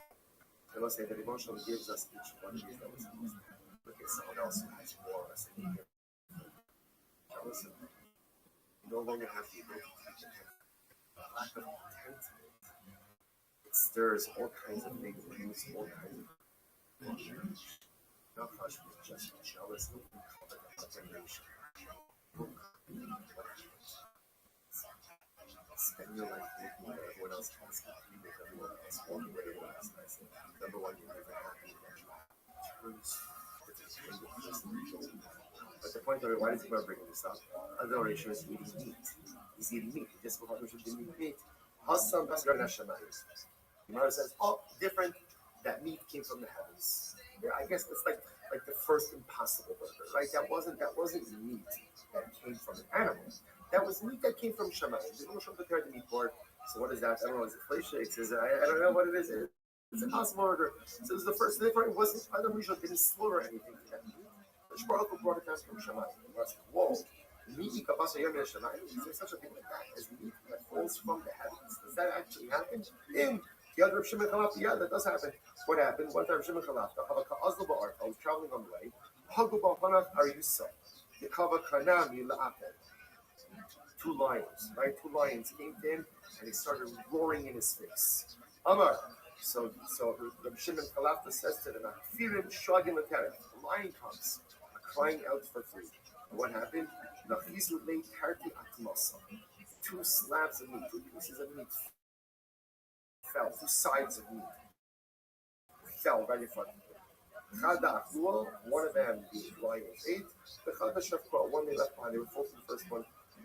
I will say that emotion gives us each one of these that was supposed to look at someone else who has more of us and you jealous of them. You no longer have the ability to be content. Lack of contentment. It stirs all kinds of things, it moves all kinds of things. Nachash was just jealous of the generation. Spend your life looking at everyone else has competing with everyone else, walking with everyone else. And I said, number one, you're never happy that you turns but the point of it, why does he want to bring this up? Adoration is eating meat. He's eating meat. This will help him eat meat. Hassan Basgar Nashamayim. Gemara says, oh, different. That meat came from the heavens. Yeah, I guess it's like the first impossible burger, right? That wasn't meat that came from an animal. That was meat that came from Shamayim. The Rosh prepared the meat board. So what is that? I don't know. It's a flay shake. Says I don't know what it is. It's an impossible burger. So it was the first. Therefore, it wasn't. Other Rishon didn't slaughter anything for that meat. The Shbaruch brought it down from Shamayim. Whoa. Meat kabasa yom Shamayim. Is there such a thing like that as meat that falls from the heavens? Does that actually happen? In the other Shimon Chalaf, yeah, that does happen. What happened? One time Shimon Chalaf, I was traveling on the way. Hagu ba'panach aryusa. Yekava kanami la'apel. Two lions, right? Two lions came to him and they started roaring in his face. Amar. So Rabbi Shimon Chalaf says to them, "Firim shagim l'teref." The lion comes, crying out for food. And what happened? Two slabs of meat, two pieces of meat fell, two sides of meat fell right in front of him. One of them, the lion ate. One they left behind. They were full to the first one.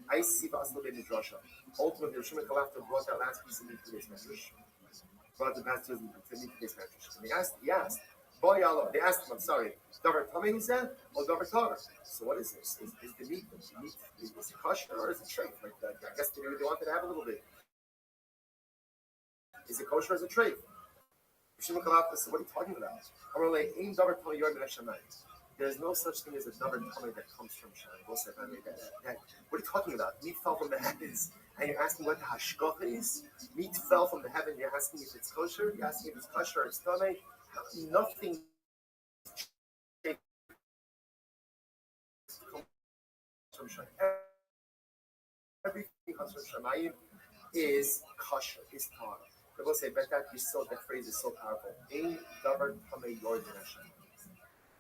I see Basel in the drasha. Ultimately, Shimon Kalafta brought that last piece of meat to his medrash. Brought the last piece of meat to his medrash. And they asked, they asked him, I'm sorry, Davar Tameh, he said, or Davar Tar. So what is this? Is the meat, is it kosher or is it treif? Like that? I guess they really wanted to have a little bit. Is it kosher or is it treif? Shimon Kalafta said, what are you talking about? I'm like, Ein Davar Tameh Yom Neshamayim. There's no such thing as a davar tameh that comes from Shamayim. What are you talking about? Meat fell from the heavens, and you're asking what the hashgacha is? Meat fell from the heaven. You're asking if it's kosher. You're asking if it's kosher or it's tameh. Nothing comes from Shamayim. Everything comes from Shamayim is kosher, is tameh. I will say, but that phrase is so powerful. Ein davar tameh yord Hashem.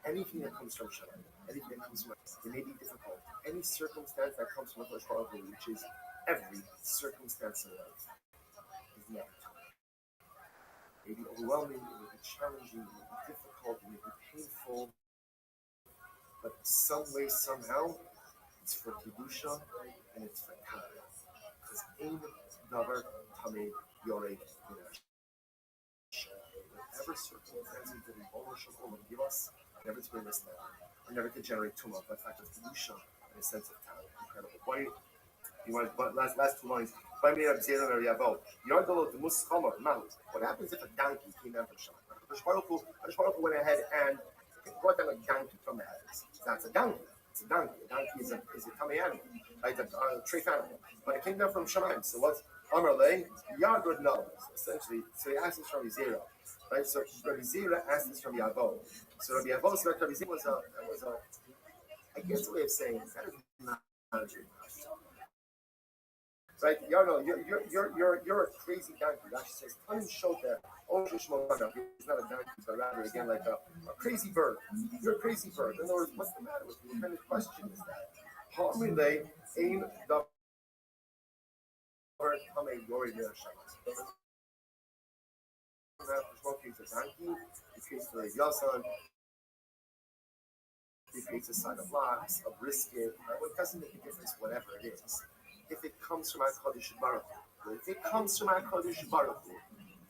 Anything that comes from Shalom, anything that comes from it may be difficult. Any circumstance that comes from a Torah, which is every circumstance in life, is negative. It may be overwhelming, it may be challenging, it may be difficult, it may be painful, but some way, somehow, it's for Kedusha and it's for Tana. Because Ein Davar Tameh Yorei whatever circumstances that will give us, never to bring us down, or never to generate tumah, but fact of kedusha and a sense of talent. Incredible. Why? You want last 2 lines. What happens if a donkey came down from Shema? Baruch Hu went ahead and brought down a donkey from the heavens. That's a donkey. It's a donkey. A donkey is a tummy animal, right? A treif animal. But it came down from Shemaim. So what's Amarle? Yagod knows. Essentially, so he asked this from Zera. Right? So Rabbi Zera asked this from Yavo. So Rabbi Yavo said Rabbi Zera was a I guess a way of saying that is not a dream. Right? You're a crazy donkey. Rashi says, Tanim showed that he's not a donkey, but rather again like a crazy bird. You're a crazy bird. In other words, what's the matter with you? What kind of question is that? Ha'amile ain davar kamei yori ne'ashama. He's a donkey. He creates the yasan. He creates a side of lox, a brisket. Right? Well, it doesn't make a difference, whatever it is. If it comes from HaKadosh Baruch Hu,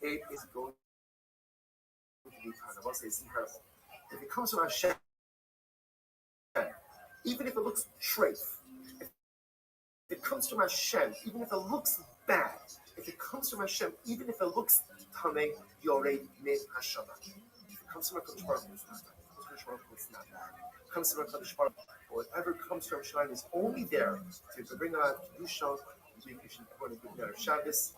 it is going to be kind of, I'll say it's incredible. If it comes from Hashem, even if it looks treif, if it comes from Hashem, even if it looks bad, if it comes from Hashem, even if it looks tamei yorei min hashama, if it comes from HaKadosh Baruch Hu, it's not bad. It comes from HaKadosh Baruch Hu. Whatever comes from Shalim is only there to bring out Kedusha, to make you want to good of Shabbos.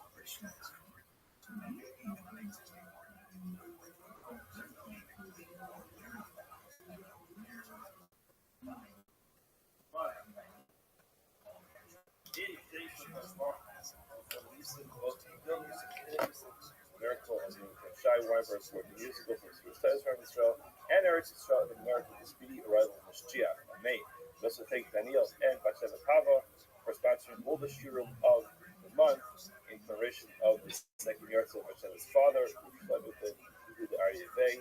Miracle as in Shai Weinberg's work in musical for studies from Israel and Eretz Israel in America, the speedy arrival of Mashiach in May. We also thank Daniels and Bakshev Hava for sponsoring all the shiurim of the month in commemoration of the second Yahrzeit of Bashev's father, who fled with the Aryeh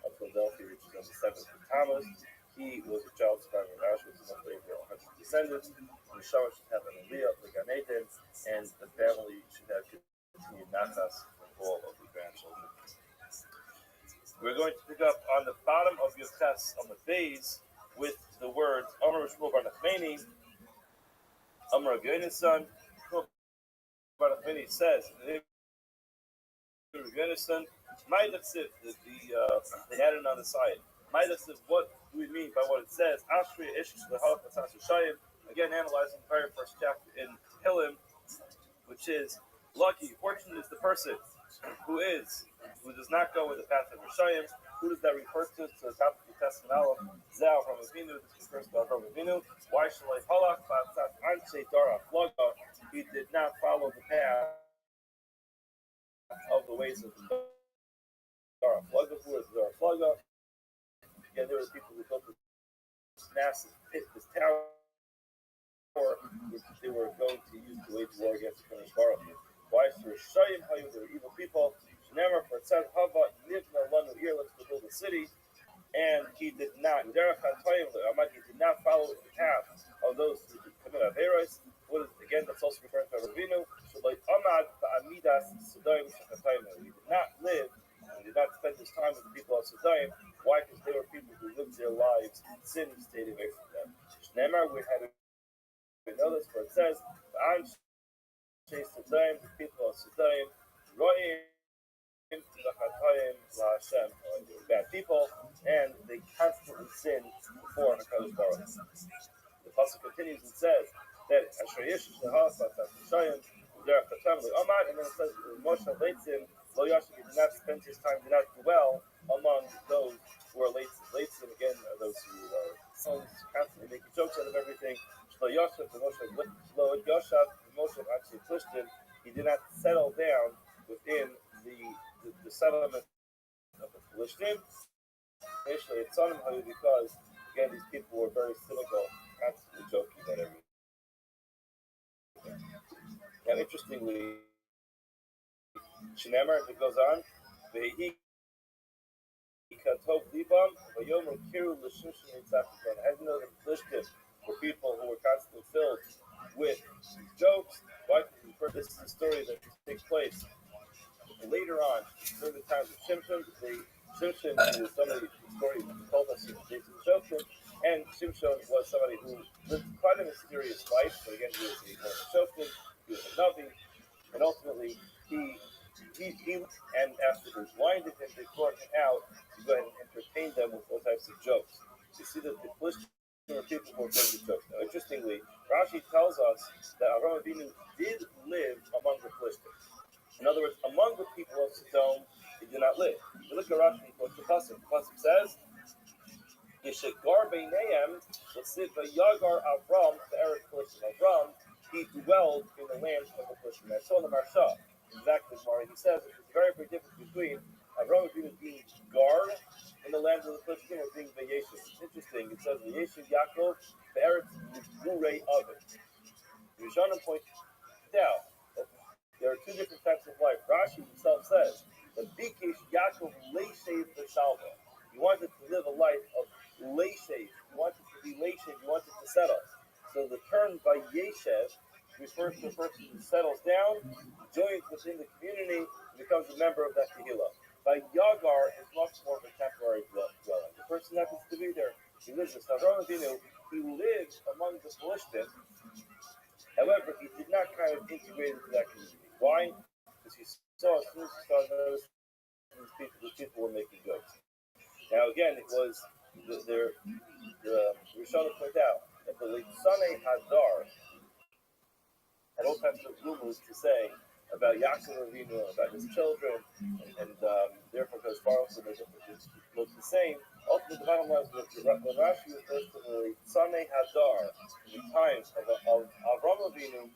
of Philadelphia, which is on the 7th of Tammuz. He was a child survivor of Auschwitz and over 100 descendants. The Shah should have an Aliyah, the Gan Eden, and the family should have continued nachas for all of the grandchildren. We're going to pick up on the bottom of your test on the base with the words Amar Shmuel Bar Nachmani, Amar Rabbi son. Shmuel Bar Nachmani says, Rabbi son, they added on the side. What do we mean by what it says? Again, analyzing the very first chapter in Hillim, which is lucky, fortunate is the person who does not go with the path of Rishayim. Who does that refer to? To the top of the Testament Aleph, Zal from Avinu. This refers to Avraham Avinu. Why should I halach ba'atzat anshe dara flaga? He did not follow the path of the ways of the dara flaga. Who is dara flaga? Again, there were people who built this massive pit, this tower, which they were going to use to wage war against the Kodesh Baruch Hu. Why? For Rishayim Hayu, they were evil people. Never for Tzad Hava Nivna Lanu here, let's go build a city. And he did not. He did not follow the path of those who commit Averos. What is again? That's also referring to Rabbeinu. So like Amad Amidas Sodom Shechatayim. He did not live. He did not spend his time with the people of Sodom. Why? Because they were people who lived their lives in sin and stayed away from them. Shneimar, we had to know this, where it says, "I'm chased Sodom, the people of Sodom, Roim." Bad people, and they constantly sin before HaKadosh Baruch Hu. The pasuk continues and says that and then it says Moshe Leitzim Lo Yashim, he did not spend his time, did not dwell among those who are Leitzim again, those who are sons, constantly making jokes out of everything. Shlo Yosef, the Moshe actually pushed him. He did not settle down within the settlement of the Philistines, because again these people were very cynical, constantly joking about everything. And interestingly, Shinemar, it goes on, as you know, the Philistines were people who were constantly filled with jokes. Why? This is a story that takes place later on during the times of Shimshon. Shimshon is somebody whose story told us in the days of Shimshon, and Shimshon was somebody who lived quite a mysterious life. But again, he was a Shimshon, he was a Navi, and ultimately he and after they blinded him, they brought him out to go ahead and entertain them with all types of jokes. You see that the Philistines were people who were making jokes. Now, interestingly, Rashi tells us that Avraham Avinu did live among the Philistines. In other words, among the people of Sodom, he did not live. You look at Rashi, what's the pasuk? The pasuk says, "Yeshegar beineim l'siva yagar Avram be'eretz Philistim." Avram, he dwelled in the land of the Philistines. I saw the Marsha. Exactly, Mari. He says there's a very big difference between Avraham Avinu being guard in the land of the Philistines and being Vayeshev. It's interesting. It says Vayeshev Yaakov be'eretz Murei Ovid. The Rishonim point out that there are two different types of life. Rashi himself says that Bikesh Yaakov Leishev V'Shalva. He wanted to live a life of Leishev. He wanted to be Leishev. He wanted to settle. So the term Vayeshev refers to a person who settles down, joins within the community, and becomes a member of that Kehillah. By Yagar is much more of a temporary dwelling. The person happens to be there. He lives there. So Avraham Avinu, he lived among the Philistines. However, he did not kind of integrate into that community. Why? Because he saw, as soon as he saw those people were making jokes. Now again, it was the Rishonim point out that the Litzane Hadar had all types of rumors to say about Yaakov Avinu, about his children, and therefore goes far also they look the same. Ultimately, the bottom line is that when Rashi refers to the Tzanei Hadar, in the times of Avraham Avinu,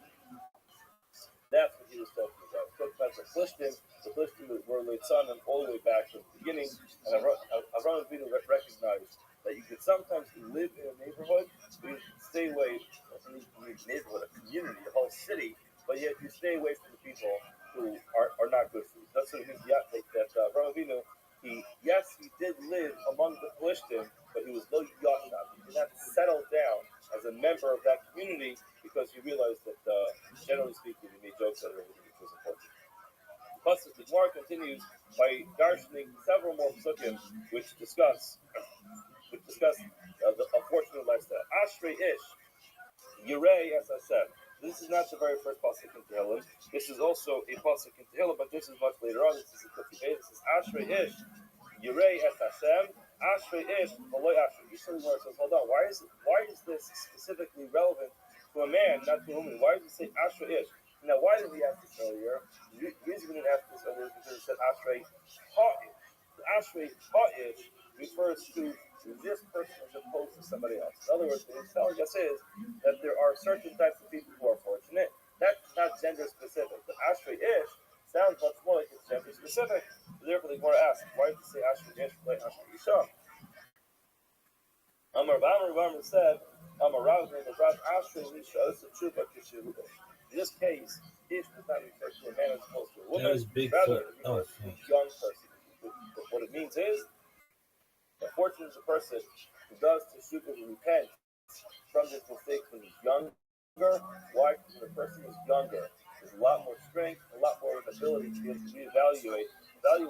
that's what he was talking about. He was talking about the Philistines. The Philistines were Litzanim all the way back to the beginning, and Avraham Avinu recognized that you could sometimes live in a neighborhood, you stay away from a neighborhood, a community, a whole city, but yet you stay away from the people who are not good for you. That's what it means that Avraham Avinu, he did live among the Philistines, but he was lo yashav. He did not settle down as a member of that community because he realized that, generally speaking, he made jokes at everything, which was important. Plus, the Gemara continues by darshaning several more psukim which discuss the unfortunate lifestyle. Ashrei Ish, Yirei, as I said. This is not the very first pasuk in Tehillim. This is also a pasuk in Tehillim, but this is much later on. This is a Kutibay. This is Ashrei Ish, Yirei es Hashem, Ashrei Ish, V'loi Ashrei. Usually, where it says, hold on, why is this specifically relevant to a man, not to a woman? Why does it say Ashrei Ish? Now, why did we ask this earlier? The reason we didn't ask this earlier is because it said Ashrei Ha'ish. The Ashrei Ha'ish refers to this person as opposed to somebody else. In other words, what it's telling us is that there are certain types of people who are fortunate. That's not gender specific. The Ashrei Ish sounds much more like it's gender specific. So therefore, they want to ask, why did it say Ashrei Ish like Ashrei Isha? Amar Bamar said, Amar Rav Ashrei Isha. This is true, but in this case, Ish does not refer to a man as opposed to a woman. That was big. Rather, it refers to a young person. What it means is, unfortunately, is a person who does teshuvah and repent from this mistake when he's younger. Why? Because when a person is younger, there's a lot more strength, a lot more ability to be able to reevaluate, and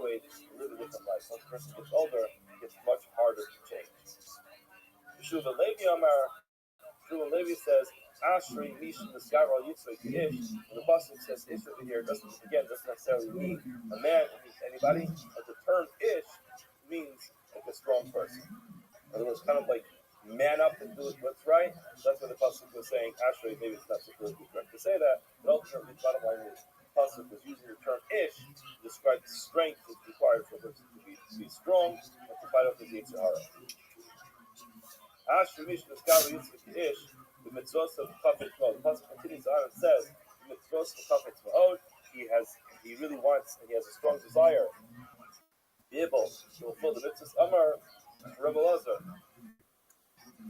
live a different life. Once a person gets older, it gets much harder to change. Shuvah Levi Levi says, Ashri Misha the Skyral Yitzvah Ish. When the pasuk says Ish over here, doesn't necessarily mean a man, it means anybody. But the term Ish means like a strong person. In other words, kind of like man up and do what's right. That's what the pasuk was saying. Actually, maybe it's not so correct to say that, but ultimately, the bottom line is the pasuk was using the term ish to describe the strength that's required for a person to be strong and to fight off his Yetzer Hara. Ashri Mish Neskari Yitzvah Ish, the mitzvos of Chafetz Ma'od. The pasuk continues on and says, the mitzvos of Chafetz Ma'od. He really wants, and he has a strong desire be able to fulfill the mitzvahs. Amar Rabbi Lazar,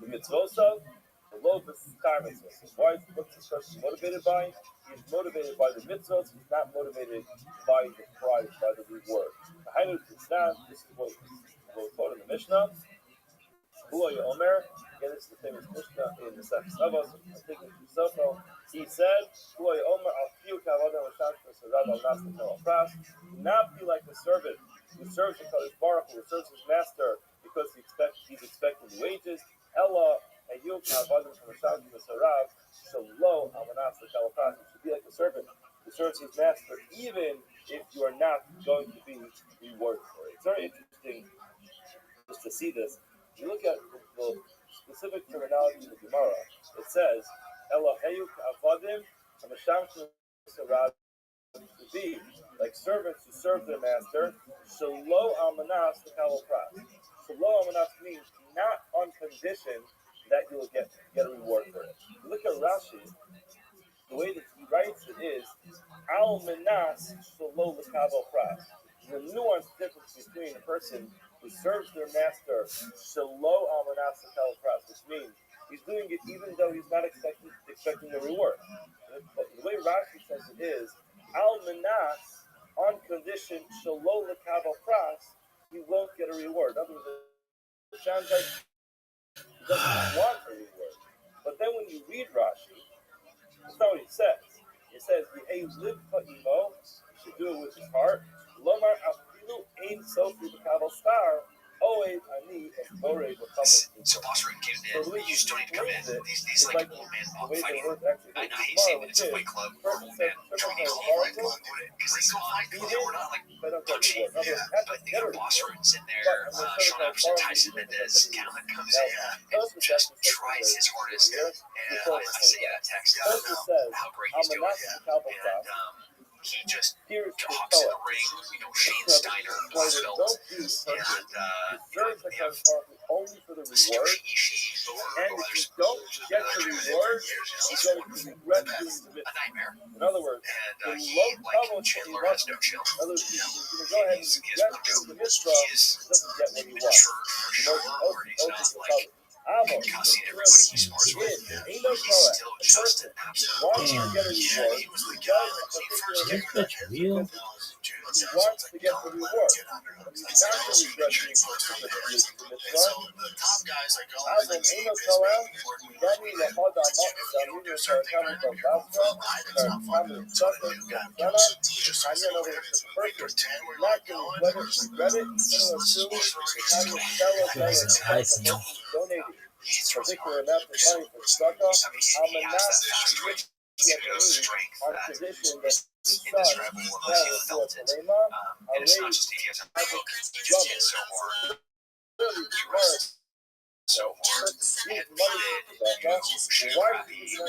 the mitzvos of the low car mitzvahs. What's this person motivated by? He's motivated by the mitzvahs. He's not motivated by the prize, by the reward. The Hainu Tznan, this is what we quote in the Mishnah. Huay Omer, again, this is the famous Mishnah in the Sefes Avos. I'm taking from Sofo. He said, Huay Omer al Not be like a servant who serves his baruch, who serves his master because he's expecting wages. Ella and you should be like a servant who serves his master even if you are not going to be rewarded for it. It's very interesting just to see this. You look at the specific terminology in the Gemara. It says Eloheyu ka'avadim hamasham sarab to be like servants who serve their master. Shelo almanas l'kal pras. Shelo almanas means not on condition that you will get a reward for it. You look at Rashi. The way that he writes it is almanas shelo l'kal pras. There's a nuanced difference between a person who serves their master shelo almanas l'kal pras, which means he's doing it even though he's not expecting a reward. But the way Rashi says it is almanas on condition shelo l'kal pras, he won't get a reward. In other words, it sounds like he doesn't want a reward. But then when you read Rashi, that's not what he says. It says he should do it with his heart. Lomar afilu ein sofi l'kal star. So boss ring kid, you just don't need to come in. These like old man fighting. I hate saying that it's a fight club or old man training club, because they go fight. We're not like punching, but they got boss rings in there. Sean Anderson, Tyson Mendez, Calvin comes in and just tries his hardest. And I say, text how great he's doing, and he just hops in the ring, Shane Steiner, Black belt, and we have only for the reward. And if you don't get the reward, you're going to regret doing the a nightmare. In other words, And Chandler has no chill. in other words, you're going to go ahead and regret doing the mitzvah, doesn't get what you want. He's not like cussing everybody he spars with. He's still just an absolute Wants to get a reward. He was the guy that came first. This bitch real? He wants to get the reward. He's not going to regret doing the mitzvah. And so the top guys like go, Adam Eno Koel, Dani Lahod Amot, Damir Sarakaman Bobasra, Sarakaman Suffolk, Dana, Tanya over the first, not going to regret it, similar to Tanya Stella, donated particular amount of money for Sukkah, Almanach, which he had on condition that his son, Paul Talema, and it's not just he has a he just hits so hard. So hard. And why do you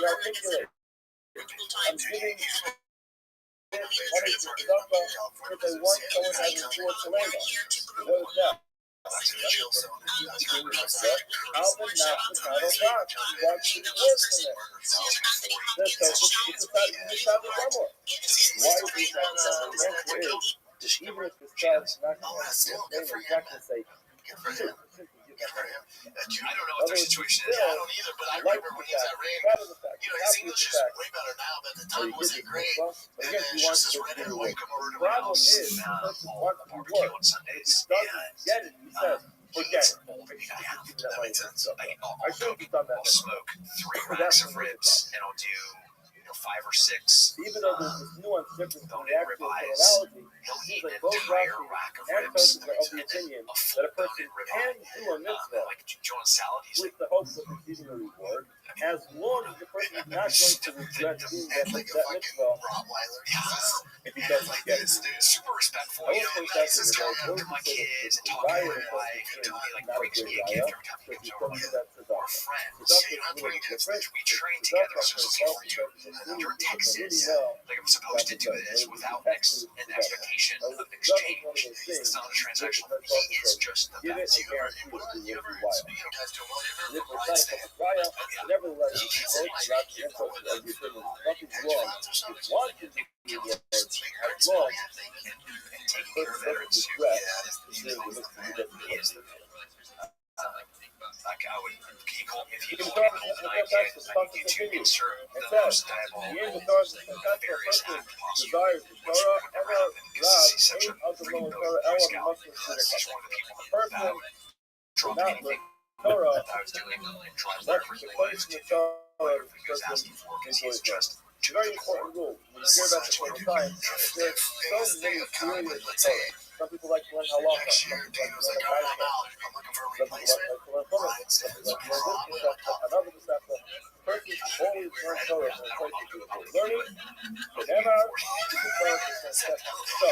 articulate? I'm giving money to Sukkah because I want someone to have a Paul Talema. What is that? Alvin not the title rock. He wants to work from it. It's about the demo. Why is he not the answer is even if this guy's not going to have his name, he's not going to say, I don't know what their situation is. I don't either, but I remember when he was at Ring, his English is way better now, but at the time wasn't great. And then just this redhead wife come over to my house and Barbecue on Sundays. get it, he says, forget it. that makes sense. I should have done that. I'll smoke 3 racks of ribs, and I'll do 5 or 6. Even though there's this nuance difference in the actual ribeyes. analogy, He'll it eat seems like an both entire Rashi rack of and ribs, Tosfos are of the opinion that a person can do a mitzvah like John salad. He's with the hopes of receiving a reward, as long as the person is not going to regret doing that mitzvah Rottweiler. if he doesn't get it. super respectful. I won't take that to the Talking Lord. to my kids and talking to my wife, he brings me a gift every time he comes over. We're friends. We train together, so it's for you. You're in Texas. Like I'm supposed to do this without an expectation of exchange. It's not a transactional. He is just the Give it best. a guarantee to do You ever, what you want. speaking of guys doing well, And you if ever it's ride not a trial, nevertheless, both Rashi and Tosfos are the opinion. Nothing's wrong. If you want to do rewards, as long as And take the care of person veterans doesn't too. regret doing the mitzvah he doesn't He get. is the like I would, he called me if he You called can me talk an old about night that's kid, the I need you to continue. insert It the says, most diabolical, the end of Torah is the various person act possible. desires the Which Torah, would ever happen because Rav, he's such a ain't of the freak Lord Boy Torah, ever Scout. Muslim He's Shidduch. one of the people A that person drop not anything the Torah, that I was doing and try that's whatever the he place was in to the do Torah, whatever the he was person asking for because enjoys he's just It's a very important rule. When you hear about the Torah time, there's so many periods of Torah. Some people like to learn halacha. Some people like to learn management. Some people like to learn Chumash. Some people like to learn this Masechta, another Masechta. Person should always learn Torah in a place where people are learning. Whenever the Torah is Masechta. So,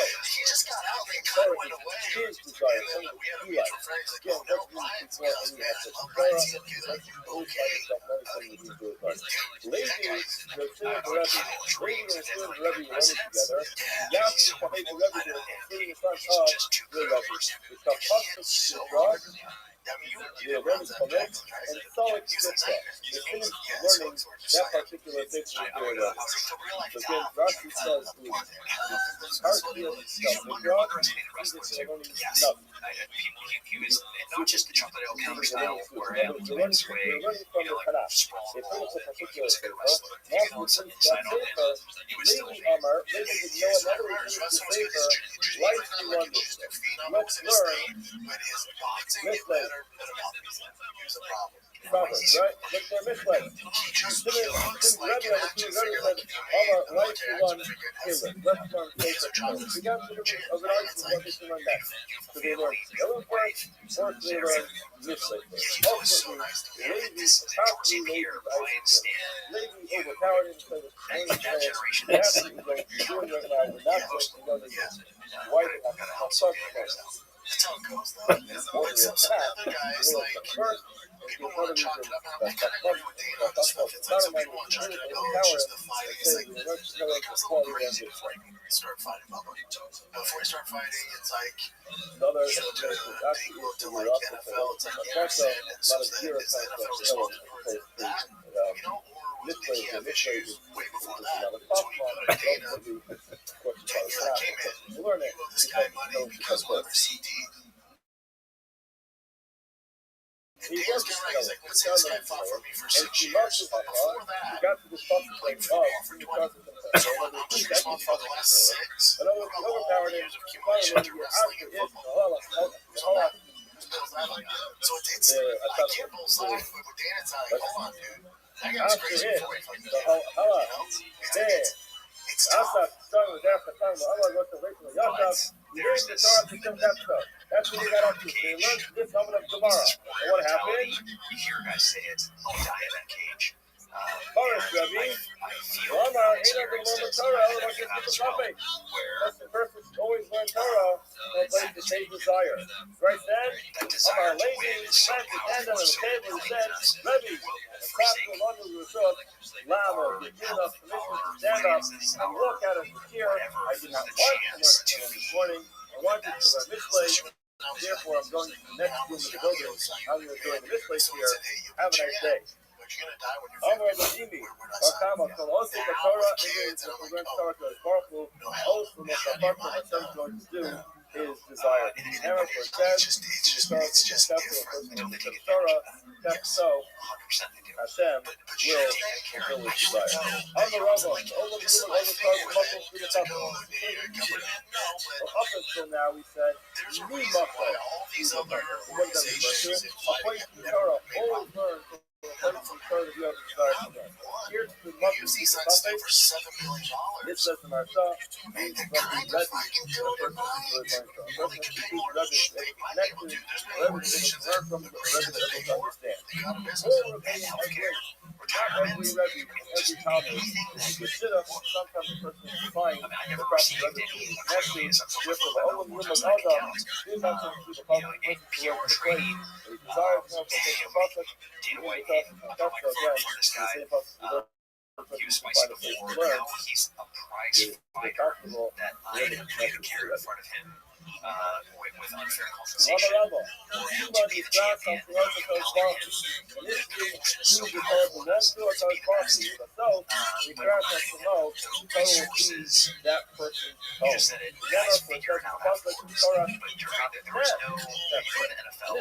Torah is his desire. Something that he likes. Again, doesn't mean he's not any aspect of Torah. He always finds himself learning something that he's really learning. Levi, Yosef, and Rabbi. Levi and Yosef and Rabbi were learning together. Yaakov, Shachai, and Rabbi were including the son of the Rabbi. The Kapastus, the Rod, the Rabbi Cholek, and Solek Yitzchak. They finished learning that particular section of their Rabbi. So again, Rashi says it was Tarkiel itself. The Rod, Jesus, they're learning nothing. Not just the chocolate ale counter style where they're learning from the Tanakh. They finished a particular sefer. After they finished that sefer, Levi Amar, Levi said, you know what, now that we finished the sefer, life we learned this. Let's learn Mishlei. Proverbs, right? Let's learn Mishlei. Since Rabbi on the two Rabbi said, Amar, life we learn Taylor. Let's learn Taylor. We got to of an argument what they should learn next. So they learn Taylor first, or they learn Mishlei first. Ultimately, Levi overpowered him and said, that's what he's going to be doing right now. We're not going to go to White House. That's how it goes, though. The guy's like, people want to chalk it up, and I'm kind of agree with Dana on this stuff. It's like some people want to chalk it up, oh, it's just the fighting. It's like, it goes a little crazy before you start fighting, Bubba. Before you start fighting, it's like, military, they look to like NFL, it's like Anderson, and so is the NFL responsible for that, or was Nicky Avicius way before that? So when you go to Dana, you're like, hey man, you owe this guy money because whatever CD. And Dan's getting ready, he's like, let's say this guy fought for me for 6 years. Before that, he played football for 20. So I'm not just responsible for the last 6. We're going all years of accumulation to wrestling and football. So it's, I can't bullseye with Dan. It's like, hold on, dude. That guy was crazy before he fucking did it. It's tough. That's what you got up to. They learned this coming up tomorrow. And what happened? You hear guys say it. I'll die in that cage. Forest, Rabbi. Rama, ain't nothing more than Torah. I don't want to get to the topic. That's the person who always learn Torah for a place to save desire. Right then, Amar Levi sat his hand on the table and said, Rabbi, the captain of London Rishon, Lama, you've given us permission to stand up and look at us here. I did not want to learn Torah this morning. I wanted to learn Mishlei. Therefore, I'm going to the next room of the building. I'm going to join the Mishlei here. Have a nice day. Amar Levi, Bakama, so also the Torah is the we're going to start with Baruch also what the Baruch Hashem is going to do is desire. Aaron says, it's just different. I don't think the Torah, so Hashem will fulfill his desire. Amar Rabba, all of the muscles through the top. Up until now, we said, we need muscle. What does it mean? A place in the Torah, always learn from here's the muscle for $7 million. This says in our shop, means from the Rabbi, the person who really connected, everything learn from the Rabbi that they understand. All Rabbi not every Rabbi, every Talmud is considered. Sometimes the person is fine, the proper Rabbi connected, therefore the Olam Yom Adam is not going to do the proper person to work in the place. He desires to have the process. He was spicy before, now he's a prize fighter that I am going to carry in front of him with unfair compensation. For him to be the champion, he called him so powerful as to be the best. That person you just said it, guys figure it out afterwards, but you're right that there was no people in the NFL.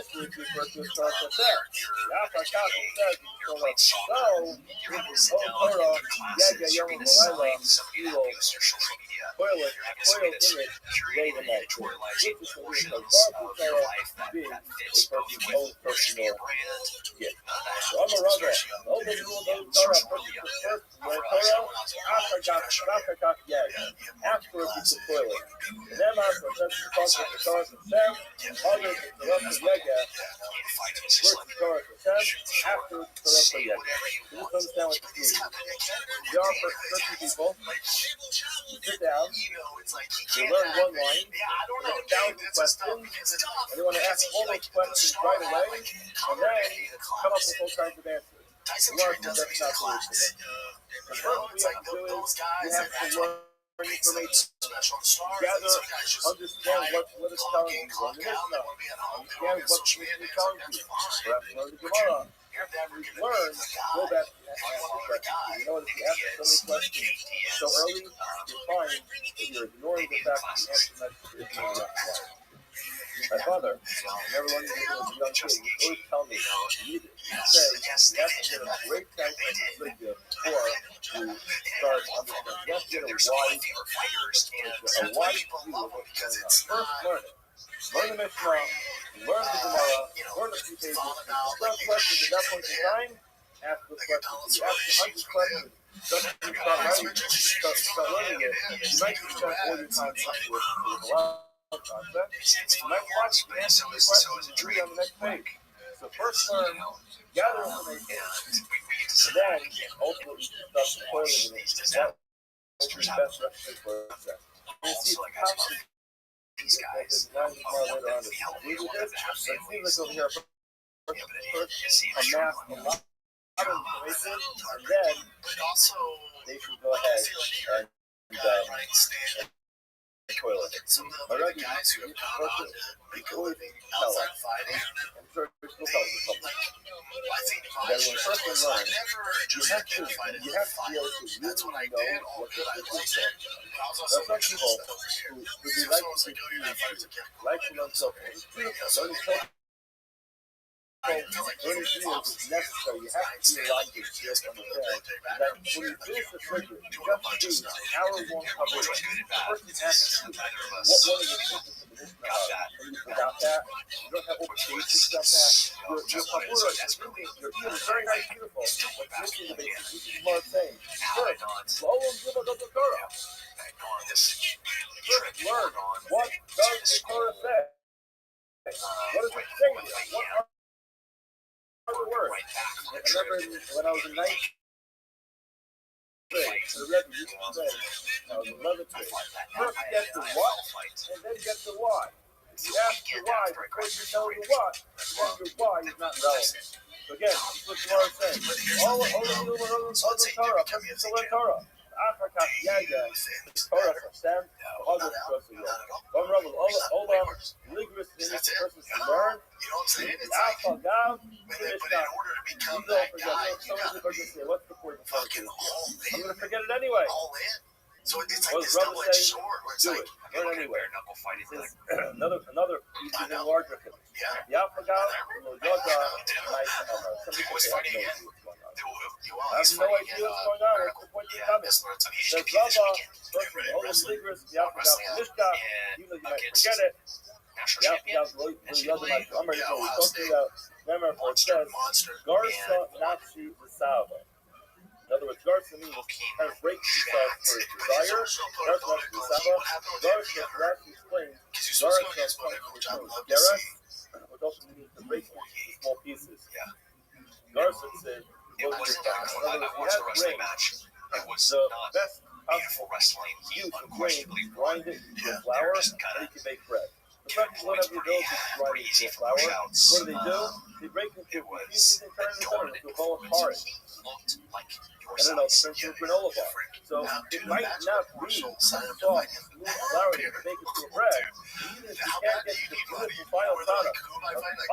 You're playing soccer, you're having to sit down and do classes, you're being assigned somebody that use your social media, you're having somebody that's curating and editorializing portions of your life that fits both with your social media brand, that helps especially young individuals, social media, learn Torah, after afterwards you toil it. And then after that's the talk of the Torah of Hashem, others the Torah of Yega, words the Torah of Hashem, afterwards the Torah of Yega. You just understand what this means. There are certain people who sit down, they learn one line, they have 1,000 questions, and they want to ask all those questions right away, and then come up with all kinds of answers. That's not the way to do it. The first we have to do is we have to learn information, gather, understand what it's telling you, learn the Mishnah, understand what the Mishnah is telling you, perhaps learn the Gemara. After you learn, go back and ask the question. You know, if you ask so many questions so early, you find that you're ignoring the fact that the answer is being left. My father, never learned anything as a young kid, he always tell me, you need to say, you have to get a great type of religion before you start understanding. You have to get a wise view of what's going on. First, learn it. Learn the Mishnah, learn the Gemara, learn a few pages, learn questions at that point in time, ask the questions. You ask 100 questions, just to start learning it, you might be spending all your time with a lot. Concept. You might find the answer to the questions and read on the next page. So first learn, gather information, and then ultimately start toiling in it. That will be the best recipe for success. You see how these guys later on agree with this, but it seems like over here first amass a lot of information, and then they should go ahead and toilet. My Rabbi guys who have gone on make a living outside fighting. I'm sure there's no problem with something. I think when first you learn, you have to be able to really know what the business is. There are some people who like to learn something. Learning fields is necessary. You have to be aligned with this to understand that when you finish the surgery, you have to do an hour-long coverage. The person asks you, what one of the things of the Mishnah are? You forgot that? You don't have all the basics of that? Your Kabura is really, your ear is very nice, beautiful, but missing the basics. This is what I'm saying. First, slow and give a good Torah. First, learn what does the Torah say? What does it say here? What are the word. I remember when I was in 9th grade, the Rabbi used to say, I was in 11th grade, first get the what, and then get the why. If you ask the why before you know the what, then your why is not relevant. So again, this is what Gemara is saying. All the Torah, to learn Torah. Africa, Yaga, Torah from Sam, other trust in God. One all rigorous things the person to learn. Alpha, God, but in order to become that guy, you gotta be what's the point of fucking all in. I'm gonna forget it anyway. All in. So it's like this double-edged sword where it's like, do it anyway. Knuckle fighting. Another even larger thing. Yeah. Alpha, God, some people say, I have no idea what's going on. What's the point of coming? There's Rabbi, all the secrets, the Alpha, Mishka, even though you might forget it. The Alpha, I'm ready to go. We're talking about, remember, it says, Garsa Natsu Risava. In other words, Garsa means kind of breaks yourself for desire. Garsa Natsu Risava. Garsa Natsu explains, Garsa comes from Geras, which also means to break into small pieces. Garsa said, it was a wrestling match. It was the best beautiful wrestling. You unquestionably grind it into flour, and you can make bread. The fact that you don't have the ability to grind it into flour, what do? They break it into pieces and turn it into a ball of porridge. I don't know, turn into a granola bar. So it might not be soft, smooth flour to make it to a bread. Even if you can't get the beautiful final product of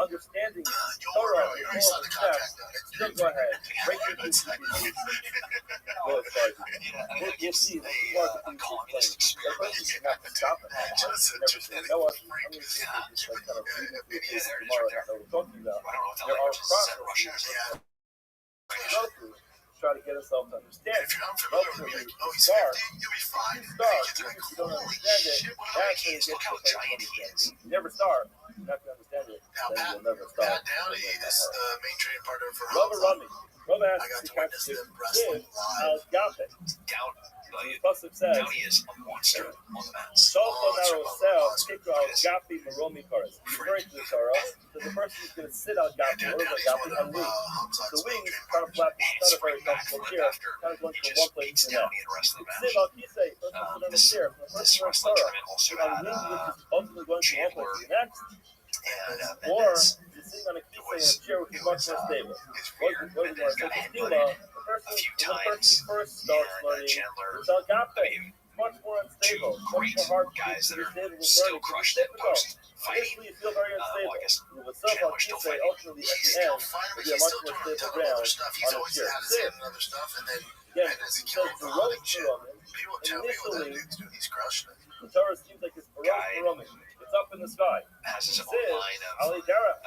understanding Torah and all of the steps, still go ahead, break it into pieces. Go as far as you can. We'll see more of the things we're playing. The person should have to stop it. Never say, you know what, I'm going to see this like kind of reading through the case tomorrow that we're talking about. There are processes that we go through. Try to get ourselves to understand it. Ultimately, you start, if you don't understand it, that's when you get to the place of understanding. You never start, you're not going to understand it. then you'll never stop. Pat Downey is the main trading partner for Rabbi Rami. Rabbi I asks got the to witness captain, them wrestling live. Al-Gape. Downey Pasuk says, is a monster on the mats. Shalcha narosel, tikra al-Gapi maromi kares. Referring to the Torah, that the person who's going to sit al-Gapi, what is al-Gapi? On wings. The wings kind of flap, it's not a very comfortable chair, kind of going from one place to the next. Siv al-Kisei, person sits on the chair, the person wears Torah, on wings which is ultimately going from one place to the next, or you're sitting on a Kisei in a chair which is much more stable. What is our Tefillah? The person first starts learning it's al-Gape. Much more unstable, much more hard guys that are learning. still crushed that post Initially, you feel very unstable. With self Chandler's still say fighting. ultimately at the end, you'll be a much more stable ground on a chair. Other stuff, and then Again, as he so killed the for road shit. to People tell me what that initially, dude's doing. He's crushing it. the Torah seems like it's baroque. It's up in the sky. Has his It own says, line of Ali Dara.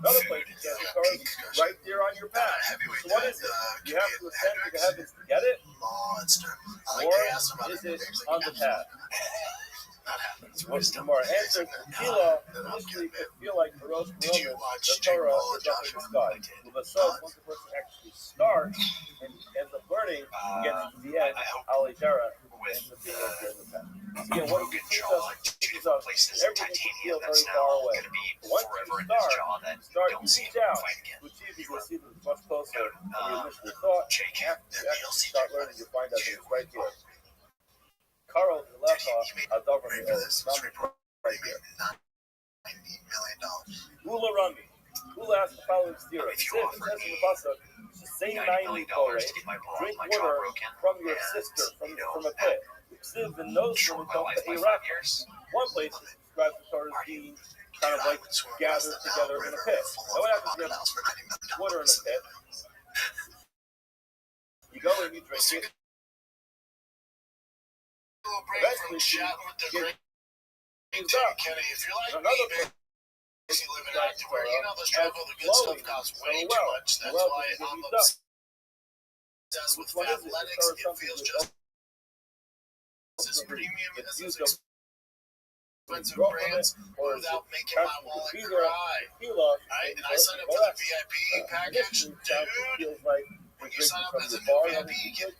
Another food. place it says the Torah is right there on your path. So what is it? You have to ascend to the heavens to get it? Monster. I like Or to ask him about is it. it on the path? Not happening. It's What's wisdom. more answer? Tefillah initially could feel like the Rosh Did you Hashanah, watch the Jake Torah Paul is and up in the Joshua? sky. With a son, once the person actually starts and ends up learning, gets to the end, Ali Dara, with ends up being able to end the path. So again, what broken it teaches jaw us, in two teaches different us places, everything can titanium feel that's very now far away. going to be But once forever you in this jaw that start you don't to see reach him out fight again. to achieve these receive it's much closer than you initially thought. Jake. After you actually start learning, you find out that it's right here. Karol Lecha Adavar Ready for this? This report right here. $90 million. Ula Rami. Ula asks the following stira. If you Siv, it offered says in me the pasuk, say $90 nine million Torah, to get my drink jaw water broken, from your and, sister, you know, from a pit. Siv and those short women my come life to by 5 Iraq. years. One place it describes the Torah as being kind of like gathered together in a pit. Now what happens if you have water in a pit? You go and you drink it. Eventually, chatting with the great Jake Kenny. If you're like me, man, you live in active where you know the struggle, the good stuff costs way too much. That's why I'm obsessed with Fabletics. It feels just as premium as those expensive brands without making my wallet cry. Right? And I signed up for the VIP package, dude. When you sign up as a new VIP, you get 80%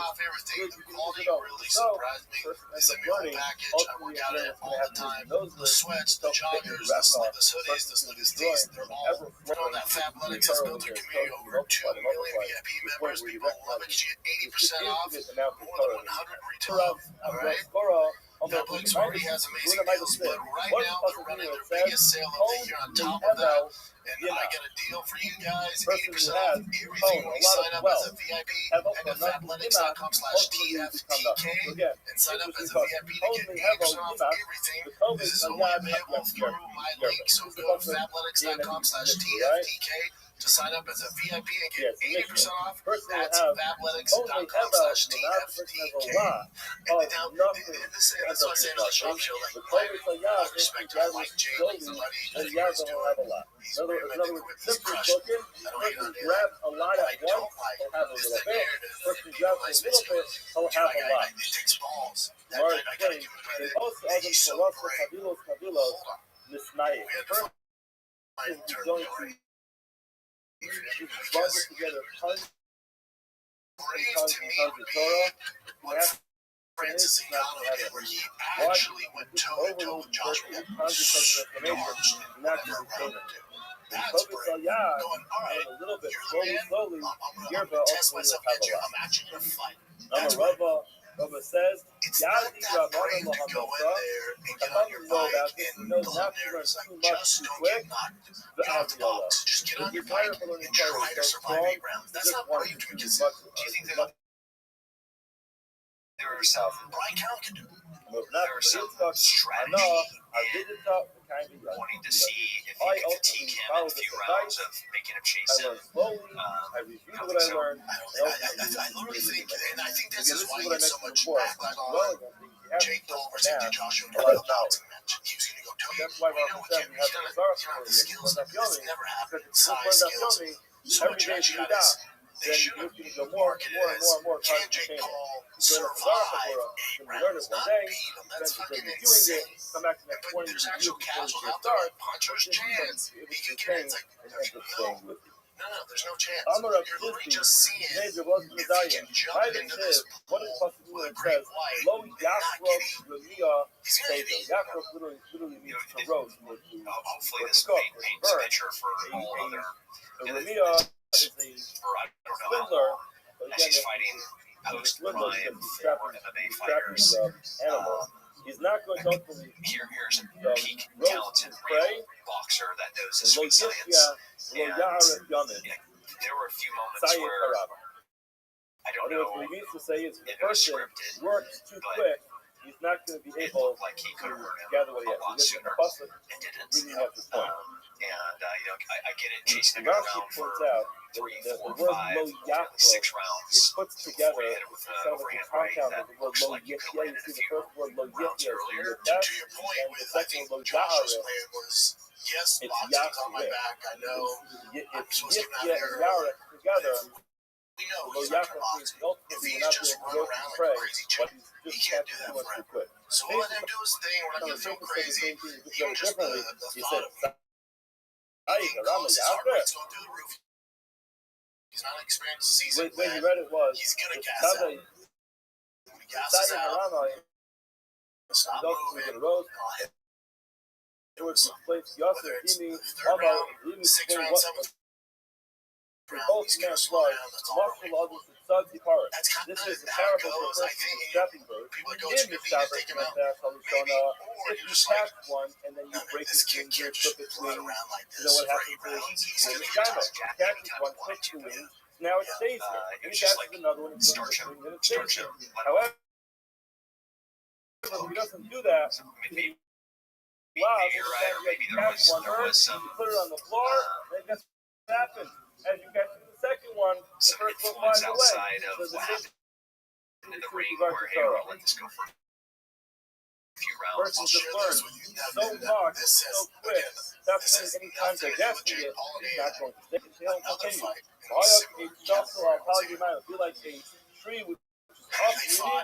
off everything. The quality really surprised me. They send me a whole package. I work out in it all the time. The sweats, the joggers, the sleeveless hoodies, the sleeveless tees, they're all on that Fabletics has built a community of over 2 million VIP members. People love it. You get 80% off more than 100 retail. All right? Fabletics already has amazing deals, but right now they're running their biggest sale of the year on top of that. And I got a deal for you guys, 80% off everything when you sign up as a VIP. Head to fabletics.com/TFTK and sign up as a VIP to get 80% off everything. This is only available through my link, so go to fabletics.com/TFTK to sign up as a VIP and get 80% off. That's fabletics.com/TFTK. That's what I say to the shop show. Like, I respect her like Jay, like somebody who's years doing it. He's way better with his crush. I don't hate on it. Grab a lot What at I don't once, like he'll have a is little the bit. narrative. First you People grab a like little bit, he'll have a lot. it takes balls. That Mark I gotta Twain, give him and credit. also Man, Adam he's so Salas, great. Kavilos, Hold on. Misnayim. We had to First, find he's turn going going. to bundle Because together tons brave and to me tons would of be Torah. what Francis Ngannou did, where he actually went toe-to-toe with Joshua. Yards, whatever round to do. That's brave. Going, all right, a little bit you're the slowly, man. I'm you're gonna the test myself against you. I'm actually gonna fight. I'm That's a brave. Rabbi says, It's not that brave to go in there and get on your bike and go in there. It's like, just don't get knocked. Get off the box. Just get on your bike and try to survive 8 rounds. That's not brave to me. Because do you think that Yourself. Brian Callen can do it? There's some strategy in wanting to see if you can fatigue him in a few rounds of making him chase him. I reviewed what I learned. I literally think, and I think this is why you get so much backlash on Jake Paul versus Joshua. He was going to go toe. That's why We know Rob him. has He's not the the skills. It's never happened. Size skills. So much extra. then you're going to go more and more KJ concentrated. Paul Join a survived you 8 learn it rounds, one not day, beat him. That's then fucking you're doing insane. it, come back the next But morning, there's you actual do it casuals before out there start, like Puncher's chance. He can get it. It's like, there's there's no chance. Amar of You're literally Sisti, just seeing major was if he medallion. can jump By the into says, this what is pool possible with when a it great says, white Lo and not Yafrok get eaten. Ramia He's gonna get Seder. eaten. Yafrok literally means to roast, or to Hopefully, or this to cook, paints or to a burn. picture for all other. A Ramia is a Or I don't know how swindler, long. but As again, he's fighting post-prime former MMA trapping fighters. animals. He's not going to ultimately Here's a peak roast talented his prey. real boxer that knows his Lo sweet science. Yifya, Lo Ya'aref Yamin. There were a few moments Sayyid where Harab. I don't Otherwise, what know. he needs to say is if the It was person scripted, works too but quick, he's not going to be It able looked like he could to have hurt him gather what he a has. lot He gets sooner. a busted, It didn't. reading at this point. I get it. Chasing him Rashi around for points out 3, that 4, the word 5, Lo the Yafro, 6 rounds. it puts together, Before you hit it it with sounds an like a overhand right compound that of the word looks Lo like you could Yifya. land You a see the few first word Lo rounds Yifya is earlier. the To test, your point, and the with I second think Lo Joshua's Ya'aref, plan was yes, it's boxing's on my Yafre. back. I know. I'm It's supposed to get out Yifya here and Ya'aref together. We know Lo he's not Yafra gonna means box. If ultimately he's will not be just able to running roast around his like prey, a crazy but chicken, he's he just can't catching do too that much too forever. quick. So we'll let him do his thing. We're not gonna feel crazy. Even just the He thought said, of being close, his heart rate's going through the roof. He's not an experienced seasoned when he vet. read it was, He's gonna the gas out. Tzadai, When he gasses Tzadai out, Harama, stop ultimately moving. the roast, I'll hit it was explained to Yosef, whether it's Jimmy, the third Amar, round, and Jimmy sixth explained round, what seventh round. both He's gonna men slow was, down. That's all we're Marshall waiting others and Sudzi Paris. That's kind This of is a how it parable for a goes. I person think who's strapping bird. people that go In to the the Shabbat, take him like out. that, Maybe, or if you're you just like, catch one and then you no, break this its kid wings, you can't flip just its run wings, around like you know this what for happens 8 rounds. is, He's in gonna the get China, tired. catches one, flips the wings, now it stays here. It And was he just catches like another one, he flips starch the him, wings, and it stays starch here. him. However, if he doesn't do that, Maybe wow, you're right, or maybe there was some you put it on the floor, and guess what happens? As you catch the second one, the some first one influence flies away. outside of So the what same happened in the with ring regard where to hey, Torah. I'll let this go for a few rounds. Person just learns so much, so quick, not spending any time digesting it, he's not going to stick. He'll continue. It'll be like a tree with uprooted on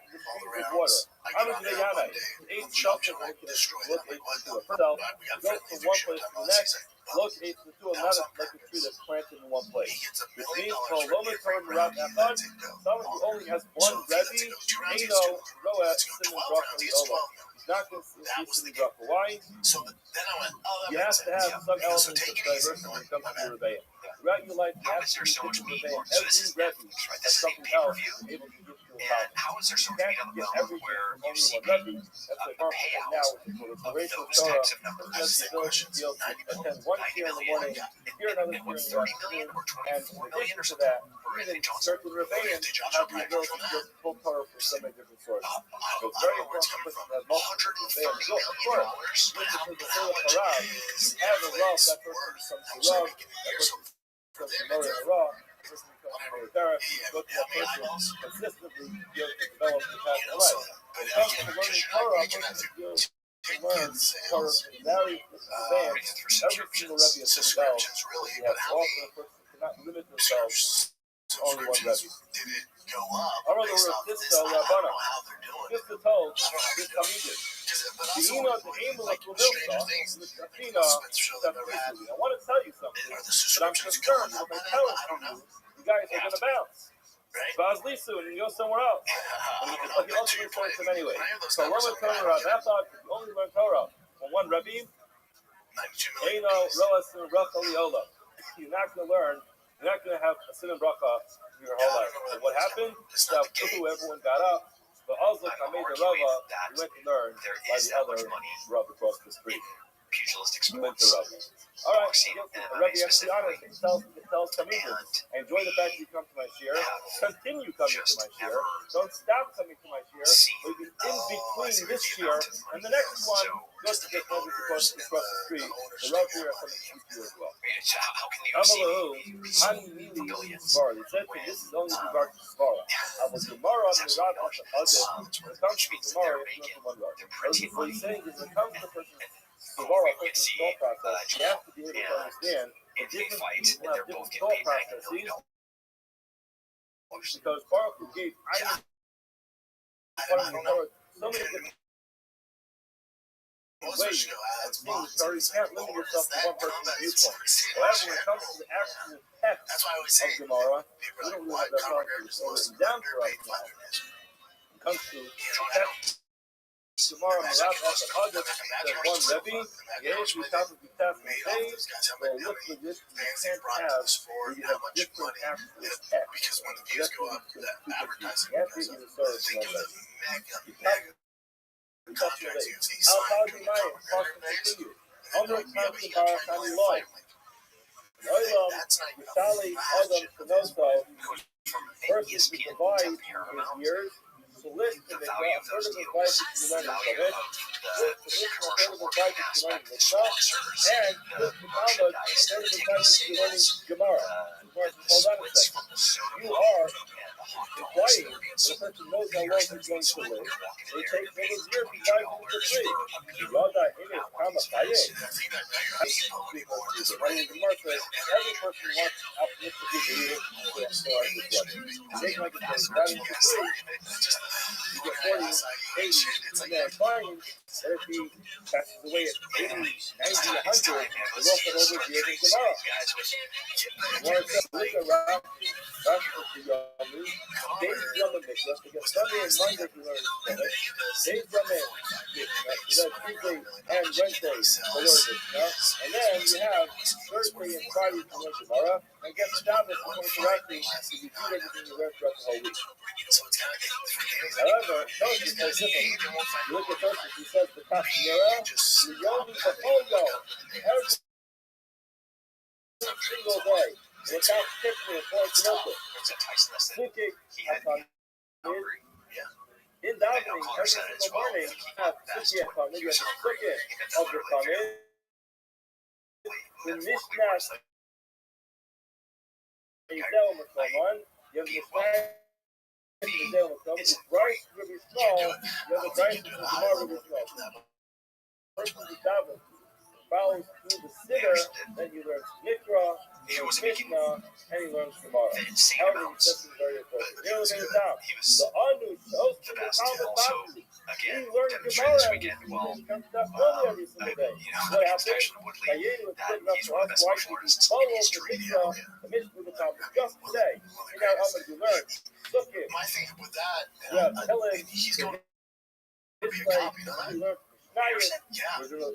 the streams of water. I'm a Guyana. 8 shelters I can locate to herself, go from one place to the next, locate the two of not like a tree that's planted in one place. Which means for a Roman Torah Rat Nachad, someone who only has one Rebbe, Eino, Roet, Simon Bracha, Ola. He's not going to see Simon Bracha. Why? So then I went, oh, that You makes have to sense. have some So elements of take it easy. diversity when it comes to your Rebbeim. Throughout your life, you How have is to there so much be meat? Rebbeim. So this Every is Rebbe Netflix, right? has This is a something else pay-per-view. able to give you And about. how is there so You much meat can't on the get bone everything where from you only see one Rebbe. That's a the problem payout now with the of proliferation of those Torah. types of numbers? Has the ability to be able to attend one 90 year in the million, morning, and hear another what, year in the 30 million afternoon, or and 24 in million addition or to something that, for even Anthony Johnson? certain Rebbeim have the ability to get full Torah from so many different sources. So it's very important for a person to have multiple Rebbeim. So, of course, But how the much Torah, is you have a Rav, that person worth? becomes a Rav, that person becomes a Mori and a Rav, that person becomes a Mori Dara, go to that person consistently be able to develop the path of life. When it comes to learning Torah, a person should be able to learn Torah from various Rebbeim. Every single Rebbe is something else. He has also a person cannot limit themselves to only one Rebbe. Did it go up? Our other Based word, off this this, is I don't Rabbana. know how they're doing it. This is told, I don't know how this they're doing Talmidin. it. But The also, Enoch, the Amel of stranger Milsa, things, the like Shafina, the Smith show they've ever had. I want to tell you something, Are the but I'm subscriptions concerned going up if I by tell that? it I don't to know. you, you guys are going to bounce. Right? Baz Lisu, and you go somewhere else. I don't know. But you But to ultimately your send point, them anyway. when I hear those So numbers, Roman I'm like, I Torah, don't get that it. thought, if you only learn Torah from one Rebbe, 92 million Eino, apiece. Roas, and Bracha Liola. You're not going to learn, you're not going to have a sin and bracha your whole life. And what happened? It's That not the gate. everyone got up. But also, I made the Rava, you went to learn there by is the that other much money Rav across the street. pugilistic You went to sports. Rava. All right, Boxing and Rebbe, MMA let's be honest. It tells Tamidin. And I enjoy the fact that you come to my share. Continue coming to my share. Don't stop coming to my share. But in between this share and the next one, go to get Rebbe across the street. The Rav here are coming to speak to you as well. How can the Amalahu, UFC be Ani Mili Svara. It said that this is only with regard to Svara. Abu Gemara, Mirad, Al-Shahad, when it comes to Gemara, it's not the one Rav. What he's saying is when it comes to the person's Gemara, a person's thought process, you have to be able to understand the different people have different thought processes. Because Baruch Hu gave Ayin so many different ways of seeing the story. You can't limit yourself to one person's viewpoint. However, when it comes to the actual text of Gemara, we don't really have that problem. It's written down for us now. When it comes to the text Gemara, Marat, Asa, August, there's one Rabbi, Yesh, Vitaf, Vitaf, and Days. Well, look for this, you can't have where you have different actual text. Because when the views go up, the advertising You have to goes use up. the service Think of the mega contracts you see How signed do during you the mind? cover Continue. and Under then there'll constant be a bar, $20 Kami million Loy. fire link. Oilam, That's not even Misali, Adam, Kenoso, From person ESPN to provide to his Paramount, years, to list the and make value a of those third of deals, advice to the learn value from it. of the commercial Third of marketing advice to learn aspect, the Mishnah, sponsors, and the list the Talmud, merchandise, third the of ticket advice to learning sales, Gemara. the Hold on a splits second. from the soda You pop are and the hot dogs implying that are being that the sold. person knows how long Figures he's that are going being to sold. live. You're walking in It there, takes you're over paying years to buy things for $22 free. for a beer. Yada in it, Now, one of Kama these guys, Chaye. The thing that mega people anymore is Running the market, every person wants optimistically to read it. So I just like take like a thing, writing for free. You get 40, 80, and fine. But if he passes away at 80, 90, 100, the wealth that over years is tomorrow. Gemara says, look around, that's what the Yami. Days Yama Mikvah, because Sunday and Monday he learns Spanish. Days Yama Mikvah, so that's Tuesday and Wednesday the Lord Mishnah. And then you have Thursday and Friday to learn Gemara. And get Shabbos according to Rashi to review everything you learned throughout the whole week. However, Tosis says different. You look at Tosis, he says the Kafnira, the Yom Beholdo, every single day, without tipping it for Pinocchio. Suki, in davening, every single morning, you have Suki at Tamid, you have the Suki of the Tamid, the Mishnah, you have the Mishnah, it's right with his small, you have a right with his small with his small. First is the daven, follows through the sitter, then you learn Mikra, you learn Mishnah, and you learn Gemara. However, this is very important. Here we're going down. The Anu, those two the Talmud, he learned Gemara every single day. He comes up early every single day. What happened? Kayenu was good enough for us. Why should we follow the Mishnah, the Mishnah with the Talmud, just today? And now I'm going to learn. Look here. My thing with that, He's going to be a copy,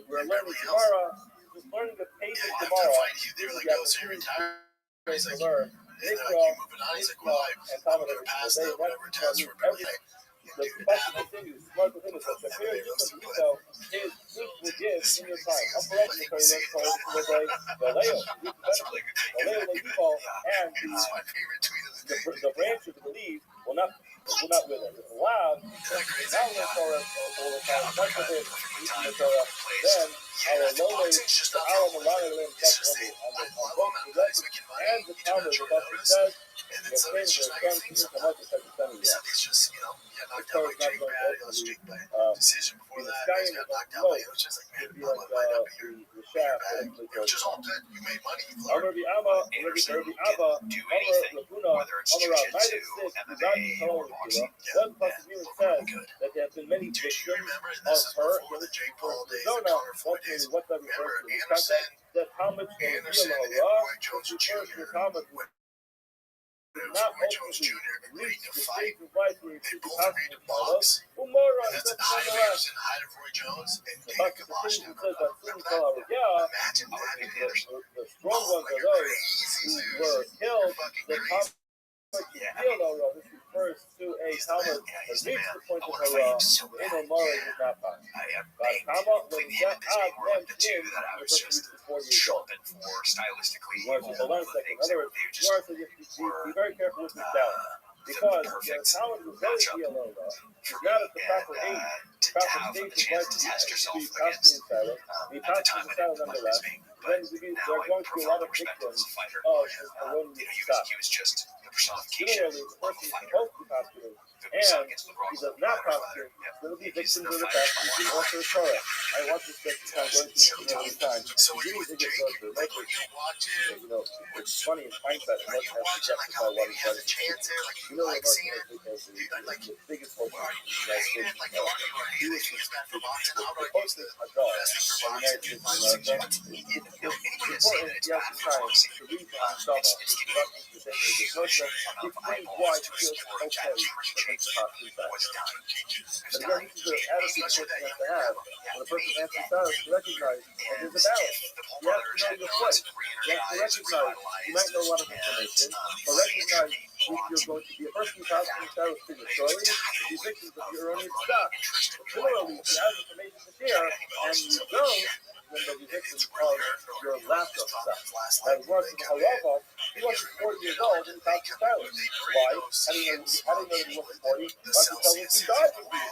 we're learning Gemara, just learning the pace of Gemara. They're like, oh, so you're retired. He's like, learn and they're like, you moving on? He's like, well, I'm going to pass the whatever test we're going to take. The question continues, smart continues, so the fear of his fruit will give in your time. Upper up, you can learn for the day, the Leo, and the branch of the leaf will not wither. The lab, now learn Torah all the time, much of it, eating the Torah, then our lowly, our Malaya learn on the book, and the Talmud, the Bible says, and then somebody's just not going to think something. It's just, you know, you got knocked out by a drink bad, it was a drink bad decision before that. You got knocked out by it. It was just like, man, I'm lined up here. Which is all good. You made money. You learned. Rabbi Abba, do anything, whether it's jiu-jitsu, MMA, or boxing. One possibility says that there have been many Did you victims remember, of this is her before the Jake Paul days, no, the Conor Floyd days. what that refers to. The concept that how much they feel Anderson and Allah, Roy Jones which refers to Jr. how much not Roy Jones Jr. agreed to fight. They both agreed to box. And that's in height of Anderson, height of Roy Jones, and David Kalash never remember that? Imagine that in Anderson. the strong ones are those who were killed. The Talmud this refers to a Talmud that reached the point of Hara, in Omar did not find. But Talmud, when he got out, them in, the person reached the 40 years old. Stylistically, Hold on a second. In other words, you are to be very careful with this balance. Because the Talmud was very DLO, it's not at the proper age, proper stage of life to be constantly silent. Be constantly silent nonetheless. Then they're going through a lot of victims of this erroneous stop. he was just the personification Similarly, the of a person who's fighter. supposed to be constantly and he does not prosper, he'll be victim to the fact that he didn't offer his Torah. I watch this guy kind of going through this every time. He really did get the makers. It's funny in hindsight, the North has to justify what he's done. You know, the North has the biggest hope in the United States. He was the closest adult in the United States of America. It's important if you have the time to read the Hashama, he explains why he feels okay for him to pass through that. But again, this is the attitude a person has to have. When a person answers Sarah, to recognize that there's a balance. You have to know your place. You have to recognize you might know a lot of information, but recognize if you're going to be a person who passes through Sarah prematurely, be victims of your own stuff. Similarly, if you have information to share and you don't, then they'll be victims of your lack of stuff. Now, the words of Harava, he wasn't 40 years old and he passed through Sarah. Why? How do you know he wasn't 40? Not to tell us he died when he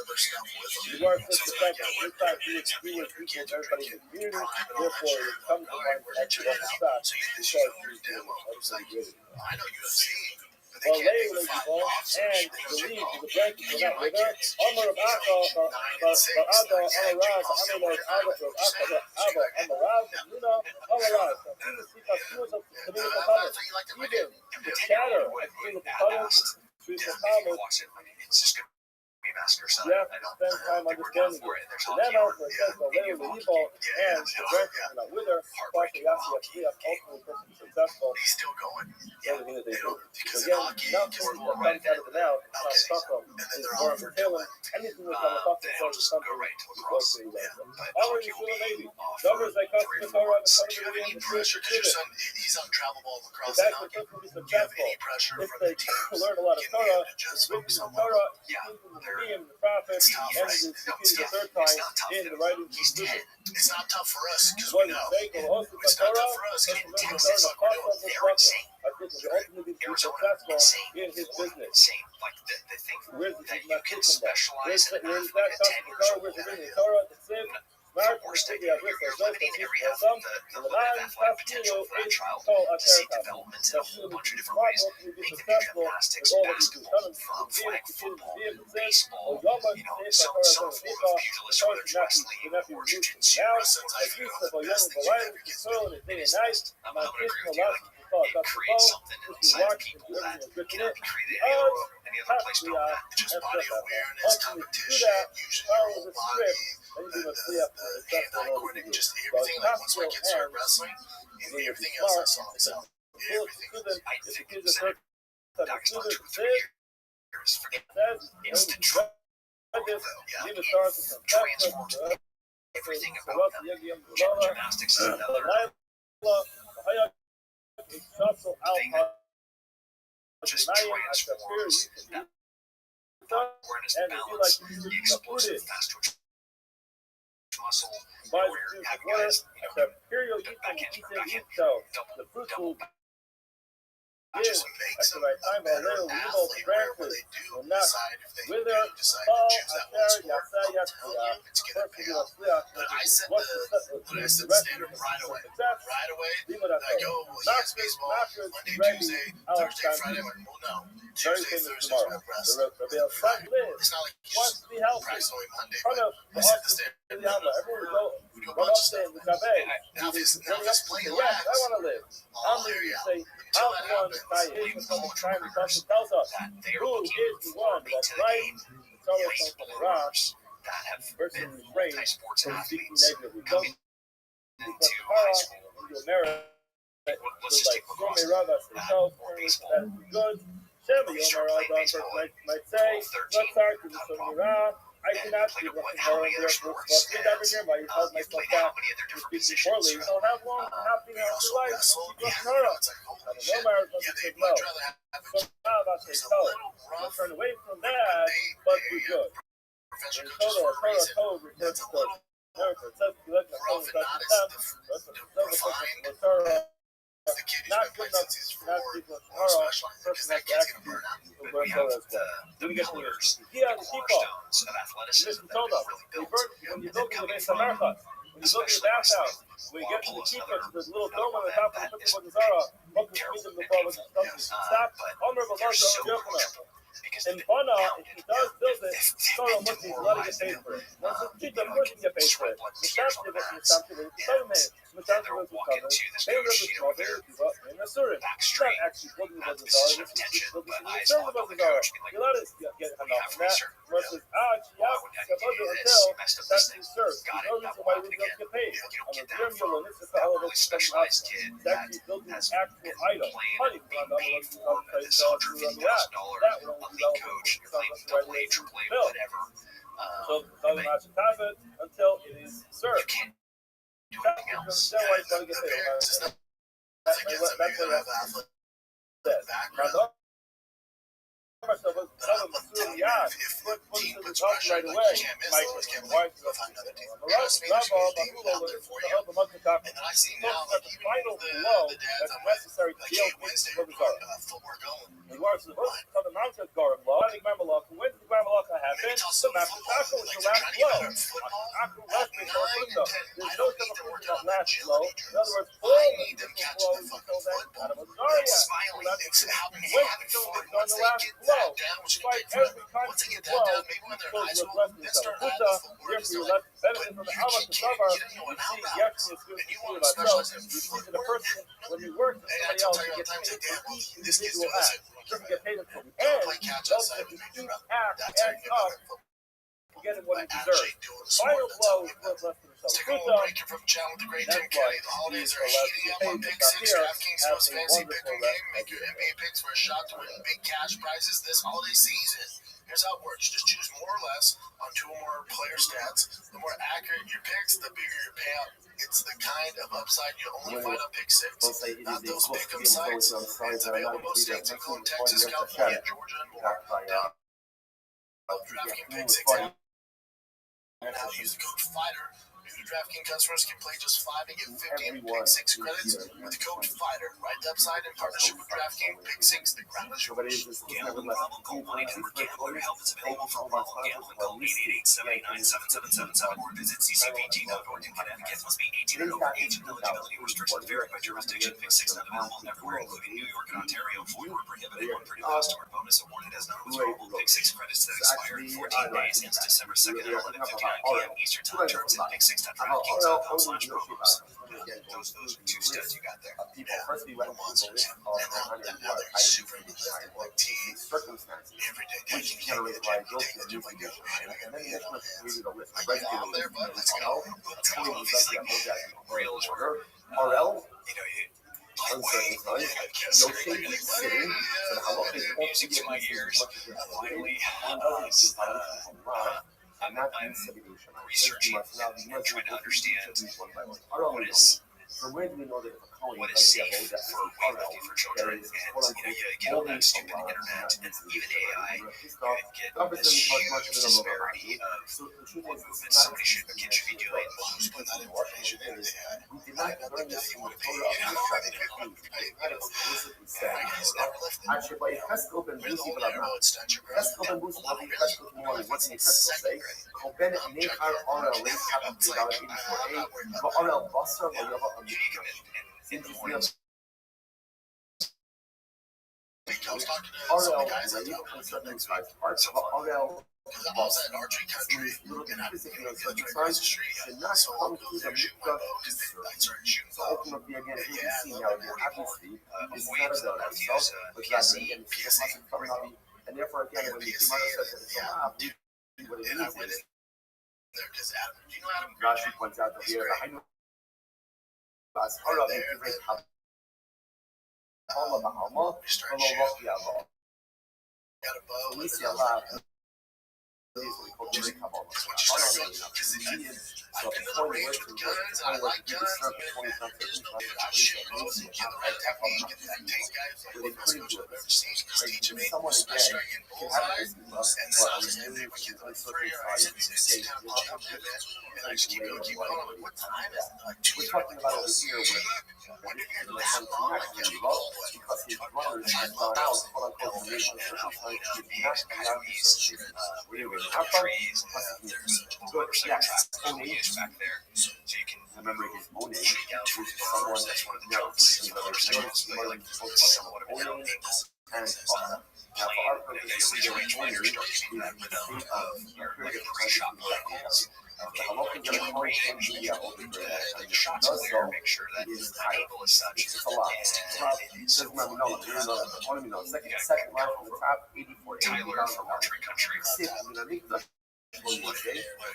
was 40. The word says the fact that this time he was equal to everybody in the community, therefore it comes to mind to actually want to stop because he was doing everybody. Well, later they evolved and believed in the blanket were not with her. Amar of Aka, Amarav, Luna, Amarav. Even the chatter between the colors, between the comments, you have to spend time understanding it. And then also it says the layer of the evil and the branches are not with her. Ultimately, the person is successful. Everything that they do. So again, not something that comes out of the mouth, it's not talking, it's more of a feeling. Anything that comes off the phone is something you go through that. Already feel maybe. Numbers like us in the Torah and some of the in the Jewish student. The fact that people will be successful if they learn a lot of Torah, it's written in the Torah, the prophets, and it is repeated the third time in the writings of Jewish. It's not tough for us because we know. It's not tough for us because we ultimately be successful in his business. Where's the you can specialize in that for 10 years old. Where's the Torah, the Sim, Mark, you're limiting every half of the potential for that child to see development in a whole bunch of different ways. Make them do gymnastics, basketball, flag football, baseball, some sort of pugilist, whether it's wrestling or jiu-jitsu, wrestling, the best things you've ever used. It is nice. I'm going to agree with you. It creates something inside of people that cannot be created any other place but that. It's just body awareness, competition, using your whole body, hand-eye coordinating, just everything. Like once my kids started wrestling, everything else I saw itself. Everything else. I think it was Doc's done 2 or 3 years. Forget instant trouble, though. Yeah, transforms everything about them. Gymnastics is another. Just transforms that awareness, balance, the explosive, fast twitch muscle, warrior, have you guys, backhand, double just makes them a better athlete wherever they do decide if they decide to choose that one sport. I'll tell you, it's going to pay off. But I set the standard right away. Right away, I go, yes, baseball, Monday, Tuesday, Thursday, Friday. I'm like, well, no. Tuesday, Thursday's rep wrestling. Friday. It's not like you just practice only Monday, but we set the standard. We do a bunch of stuff. Now this playing lags. Oh, there you go. Until that happens, we call triggers that they are looking for into the game. High schoolers that have been multi-sports athletes coming into high school. Let's just take lacrosse. Or baseball. Might say, let's start with the I cannot see how many other sports and you played how many of their different positions. So how long you also wrestle. Yeah, it's like, holy shit. Yeah, they'd much rather have there's a little rough. Turn away from that, but we're good. Professional coaches for a reason. That's a little rough and not as refined. The kid who's been playing since he's 4 more specialized because that kid's going to burn out. But we have the pillars, the cornerstones of athleticism that have really built When you and go then to coming the forward, America, when you go to the bathhouse, when you get to the keeper, there's a little dome on the top of the Zara. Stop. but there's so much more Because in Bana, if he does build it, Sorrow must be allowed to get paid for it. Once it's cheap, of course you get paid for it. Mishamtiv it, Mishamtiv it, Mishamtiv it, pay the small, pay the Kiva, pay the Surim. It's not actually building the Bazar, this is building the serve the Bazar. You're allowed to get enough from that, versus, until that's the serve. There's no reason why we don't get paid. On the Dirm Yolo, this is the hell of a it's actually building an actual item. Money, this $150,000 athlete coach, you're playing double A, triple A, whatever. So it doesn't match the profit until it is served. You can't do anything else. That's why it's going to get paid. That's what you have to background. Put it to the top right away. Mike, why is and then I see now that the final blow that's necessary to deal with the footwork going. He was the mountain guard blow. I think Mamalaka. When did Mamalaka happen? The Master Taco was the last blow. There's no difference in that last blow. In other words, all the different blows until then out of a Zarya. When until on the last blow, despite every kind of blow, because we're left in the Puta, therefore you're left benefit from the Amat Savar. You see, yes, it's good to see it ourselves. You see that the person, when you work for somebody else, you get paid for each individual act. Doesn't get paid for the end. Those that each act adds up to get him what he deserves. Final blow is what's left in the From Channel the Great Tim Kelly. The holidays are heating up on Pick 6. DraftKings most fancy picking game. Make your NBA picks for a shot to win big cash prizes this holiday season. Here's how it works. Just choose more or less on two or more player stats. The more accurate your picks, the bigger your payout. It's the kind of upside you only find on Pick 6. Not those pick-em sites. It's available in most states, including Texas, California, Georgia, and more. DraftKings Pick 6. Now use the code FIGHTER. New DraftKings customers can play just 5 and get 50 Pick 6 credits with the code FIGHTER. Right website in partnership with DraftKings Pick 6. The ground is yours. Gambling problem? Call 1-800-GAMBLER. Help is available for problem gambling. Call 888-789-7777 or visit ccpg.org in Connecticut. Must be 18 and over. Age and eligibility restrictions vary by jurisdiction. Pick 6 not available everywhere, including New York and Ontario. Void where prohibited. One per new customer. Bonus awarded as non-withdrawable. Pick 6 credits that expire in 14 days. Ends December 2nd at 11:59 p.m. Eastern Time. Terms at pick6.draftkings.com/promo. Those are two studs you got there. Firstly, when monsters, and now they're super realistic, like teams, circumstances, everyday which generate liability and you can get and then you have to really the risk. I'm out there, but let's go. Let's go. It's like real is RL, lightweight, sitting, so how long is the music to my ears? Finally, I'm researching and trying to understand what is safe for weightlifting for children, and you get all that stupid internet and even AI, you get this huge disparity of what movements somebody should be doing. Who's put that information in there? I bet the guy you want to pay, he's never lifted. Actually, by Haskell ben We're the Busi only Bala, airboat statue Haskell ben Busi Bala, Haskell Moore, what's in Haskell say? Ben Nekar RL late happened to Dollar 84A, but RL Buster, or Yava, or In the morning, I was talking to RL, some of the guys I you know can when certainly next try parts of RL. because I'm all that archery country, and I'm across the street. So I'll go there shoot my bow because I started shooting So bows. open up the again, you Yeah, can see I now, love you're it. obviously, it's avoid not a done use itself, but PSE, again, and therefore again, when the Gemara says that it's a lab, what it And I means went is, in there because Adam, do you know Adam? Rashi points out that we have a high class RL in different Allah Bahama, We started Allah shooting. Allah. Got a bow. So we and see then a lot of these we call Just- Kabbalah. That's what you start doing. Because I've been to the range with guns, and I like guns. There's no dude, I'll shoot bows and get the right technique. And that tank guy is like the best coach I've ever seen. He's teaching me. I start getting bullseyes, and then I'll just get there. We get the 3 hours. It's kind of jump in it. And I just keep going, keep going. I'm like, what time is it? Like 2:30. We're talking about over here When you're here this long, like there's people all the way. because his runners have gone out, quote unquote, the nation circumcised, he did not allow the circumcision. Really, how far? trees, there's a motorcycle track on the edge back there, so you can Remember his own name, shake out which is someone someone that's one of the knows, jokes. you know, Motorcycles, you know, some of what and Now, for our purposes, we don't only is the state of period of time the halacha that a coin can be open for that. And if it does so, it is high. It's a lot. Says Maminollah, second line from the top, 84, 80 down the line. Six, I'm going to make the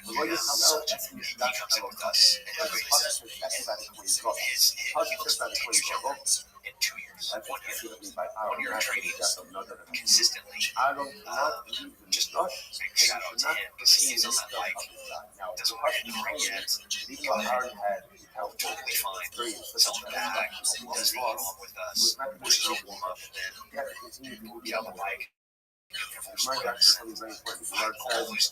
ולא יחלל את משלח אלוקיו. In 2 years, 1 year. When you're training consistently, just big shout out to him because he's on that bike. Doesn't wear it hard yet. Totally fine. Something back. Just follow along with us. Push the warm up and then get on the bike. Always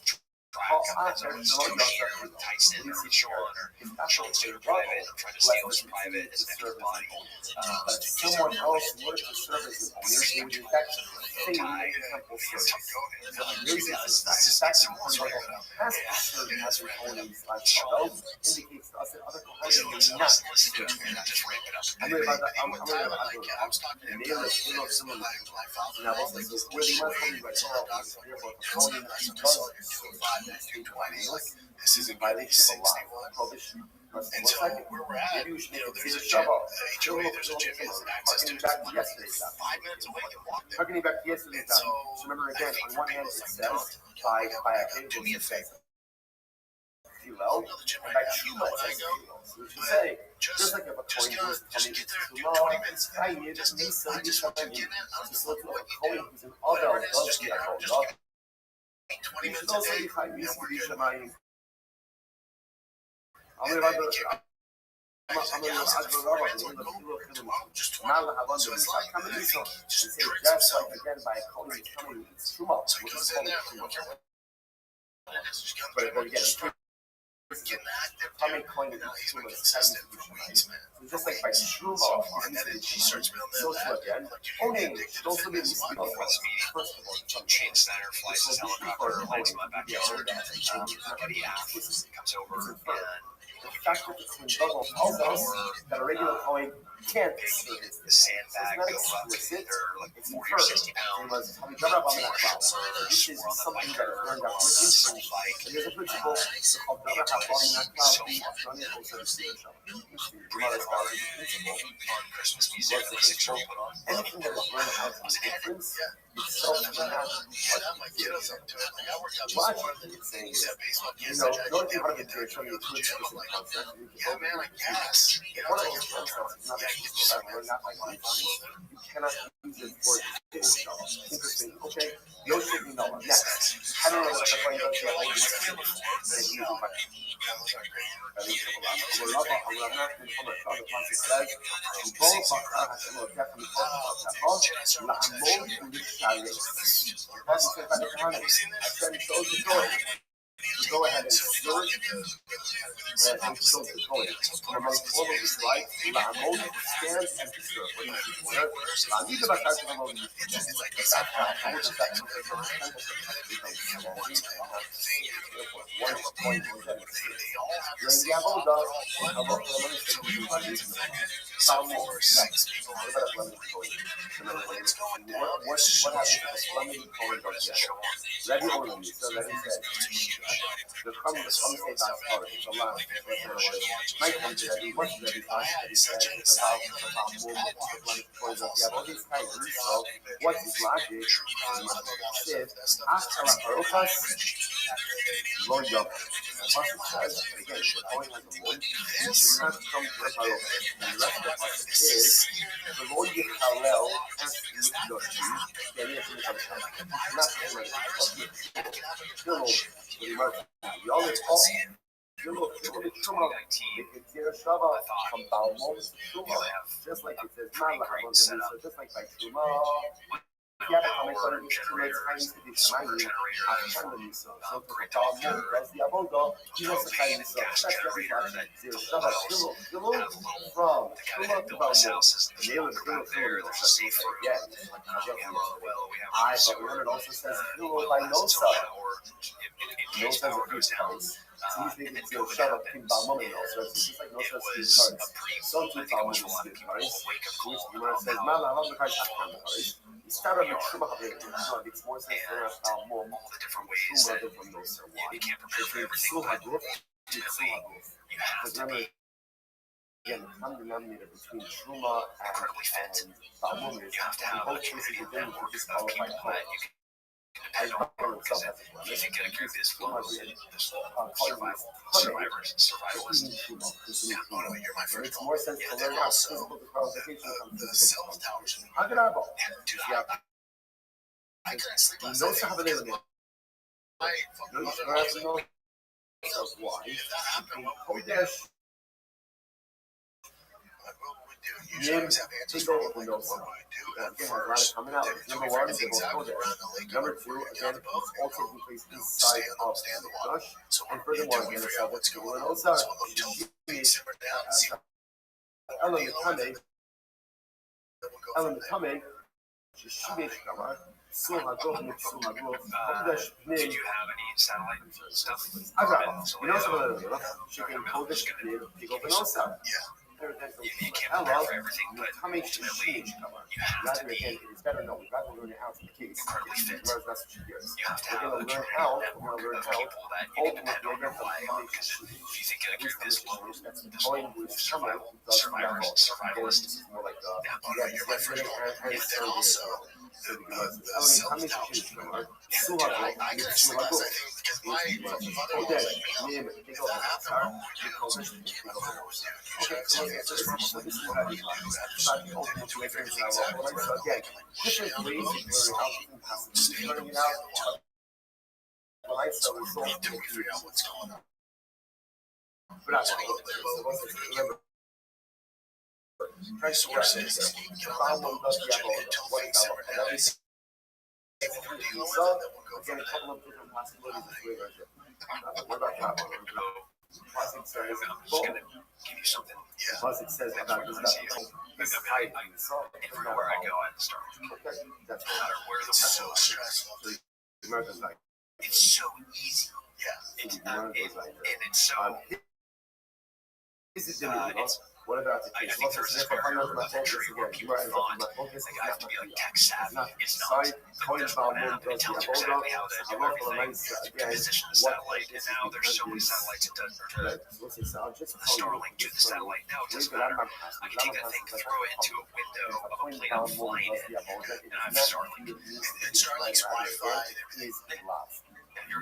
Tyson or Sean or Sean's doing private. I'm trying to steal his private as an extra body. But someone else wanted to serve as a weird infection. The fact that one has to serve as an opponent's lifestyle indicates to us that other components are not. I'm going to now also says where the one coming by opponent This is in violation of law, prohibition. And so where we're at, there's a gym, HOA, there's a gym has access to it. 5 minutes away, you can walk there. Harkening back to yesterday's time. So remember again, on one hand it says by a do me a favor. Hillel, and by Shula it says Hillel. So we should say, just like if a coin was coming to Shula, just getting in. So if a coin who's an other does get a hold up, 20 minutes a day, and we're good. I'm going to just like again by calling coming it's too much. So he goes in there, but again, coming coin is he's been consistent for weeks, man. just like by Shuma, And then he starts building so again. Only don't forget First of all, Shane Snyder flies his helicopter right to my backyard. Buddy Aff comes over and the fact that the coin bubble tells us that a regular coin can't serve the sandbag go up. They're like 40 or 60 pounds. This is something that is learned out of instinct. There's a principle called On Christmas music, anything that is learned out of difference itself is not yeah, man, I guess. one of those concepts is not you cannot use it for interesting. Okay, no shaking no one. Next, I don't know what the point of go ahead and stir it and soak the coin. Among all of this light, La'amod stands and stir. La'amid b'akar k'amod one point during the avodah, what happens when lemon coin goes down? Ready or not? So let me say. The come say that's hard. It's a lot. My country, what's the difference? About more points of the other kind. So, what is logic? Says, after a purpose, Lord Yoga. Says, again, the point has a word. You should not come to a purpose. And the rest of it is, the Lord Yichalel has to use your teeth. Then you have to become not you always call you look Shuma. It is Shava from Balmon Shuma. Just like it says Malach, so just like by Shuma. You have to come and Shuma times the Shemai, Hashem, so to Balmon, that's the Avodah, he has to kind of that's every time that Shava Shuma from Shuma to Balmon. And they would bring it through the safer again. But remember, it also says Shuma by Nosa. Nosa is a few times. So he's making to shut up King Balmum and also. It's just like no such Steve cards. So to Balmum is Steve cards. Which Gemara says, Man, I love the cards Afghan cards. You start on the Truma Having. It makes more sense for us Balmum. all the different ways that you can't prepare for everything, but ultimately you have to be Again, the common denominator between Truma incredibly fit. Balmum is You have to have both a cases community of them network just of people qualified that you can I depend on, because if you think a group is full of survivalists, Oh no, you're my friend. It makes more sense to learn how physical qualification comes The from cell towers. How can I go? Yeah. I couldn't sleep last No night. have it in there. My fucking mother No, was like, no. why? If that happened, what would we do? Yes. Like, what would we do? Usually I always have answers for what, like, what would we do at first? Coming out. Then Number we one, figure they things will out go there. around the lake. Number two, again, down the boat. it's all taking place Stay inside on of the the water. Rush. So And what we do, furthermore, we again, figure it's out what's going on. also So until things simmer down and see what Ellen we're Kame, dealing with, then we'll go from Ellen there. Kame, Shishibe Shikama, Suha Goh, Mitsuha Goh, Kodesh, did you have any satellite stuff? Agra, you know some of the Shipping Kodesh, Pigo Venosa. You can't prepare for everything, but ultimately you have to be It's better no, we got to learn how to case. incredibly fit. That's what she hears. You have to have We're a going to learn community how, network we're going to of learn how. people that you can depend on and rely on, because if you think a group is low, survivalist, More like the, Oh no, you're my first one. But then also, the cell towers. I couldn't sleep last night because my fucking mother was like, if that happened, what would we do? My mother was doing usually I was having answers for like, what would we do until we figure things out around the lake and like stay on the boat and stay on the water until we figure out what's going on. So resources, get on that boat, check it until things simmer down and see what we're dealing with, and then we'll go from again, a there. couple of different possibilities of way right there. What about that one? Classic says, I'm just going to give you something. Yeah. Classic says about this stuff. This is height. Everywhere I go, I start with Okay, that's no matter where the It's so stressful. America's like, it's so easy. Yeah. And it's so. this is different. What about the I case? think there's this barrier of entry where people thought like I have to be like tech savvy. It's not. There's one app and it tells you exactly how to do everything, to position the satellite, and now there's so many satellites it does. Starlink to the satellite. Now it doesn't matter. I can take that thing, throw it into a window of a plane I'm flying in, and I have Starlink. And Starlink's Wi-Fi and everything.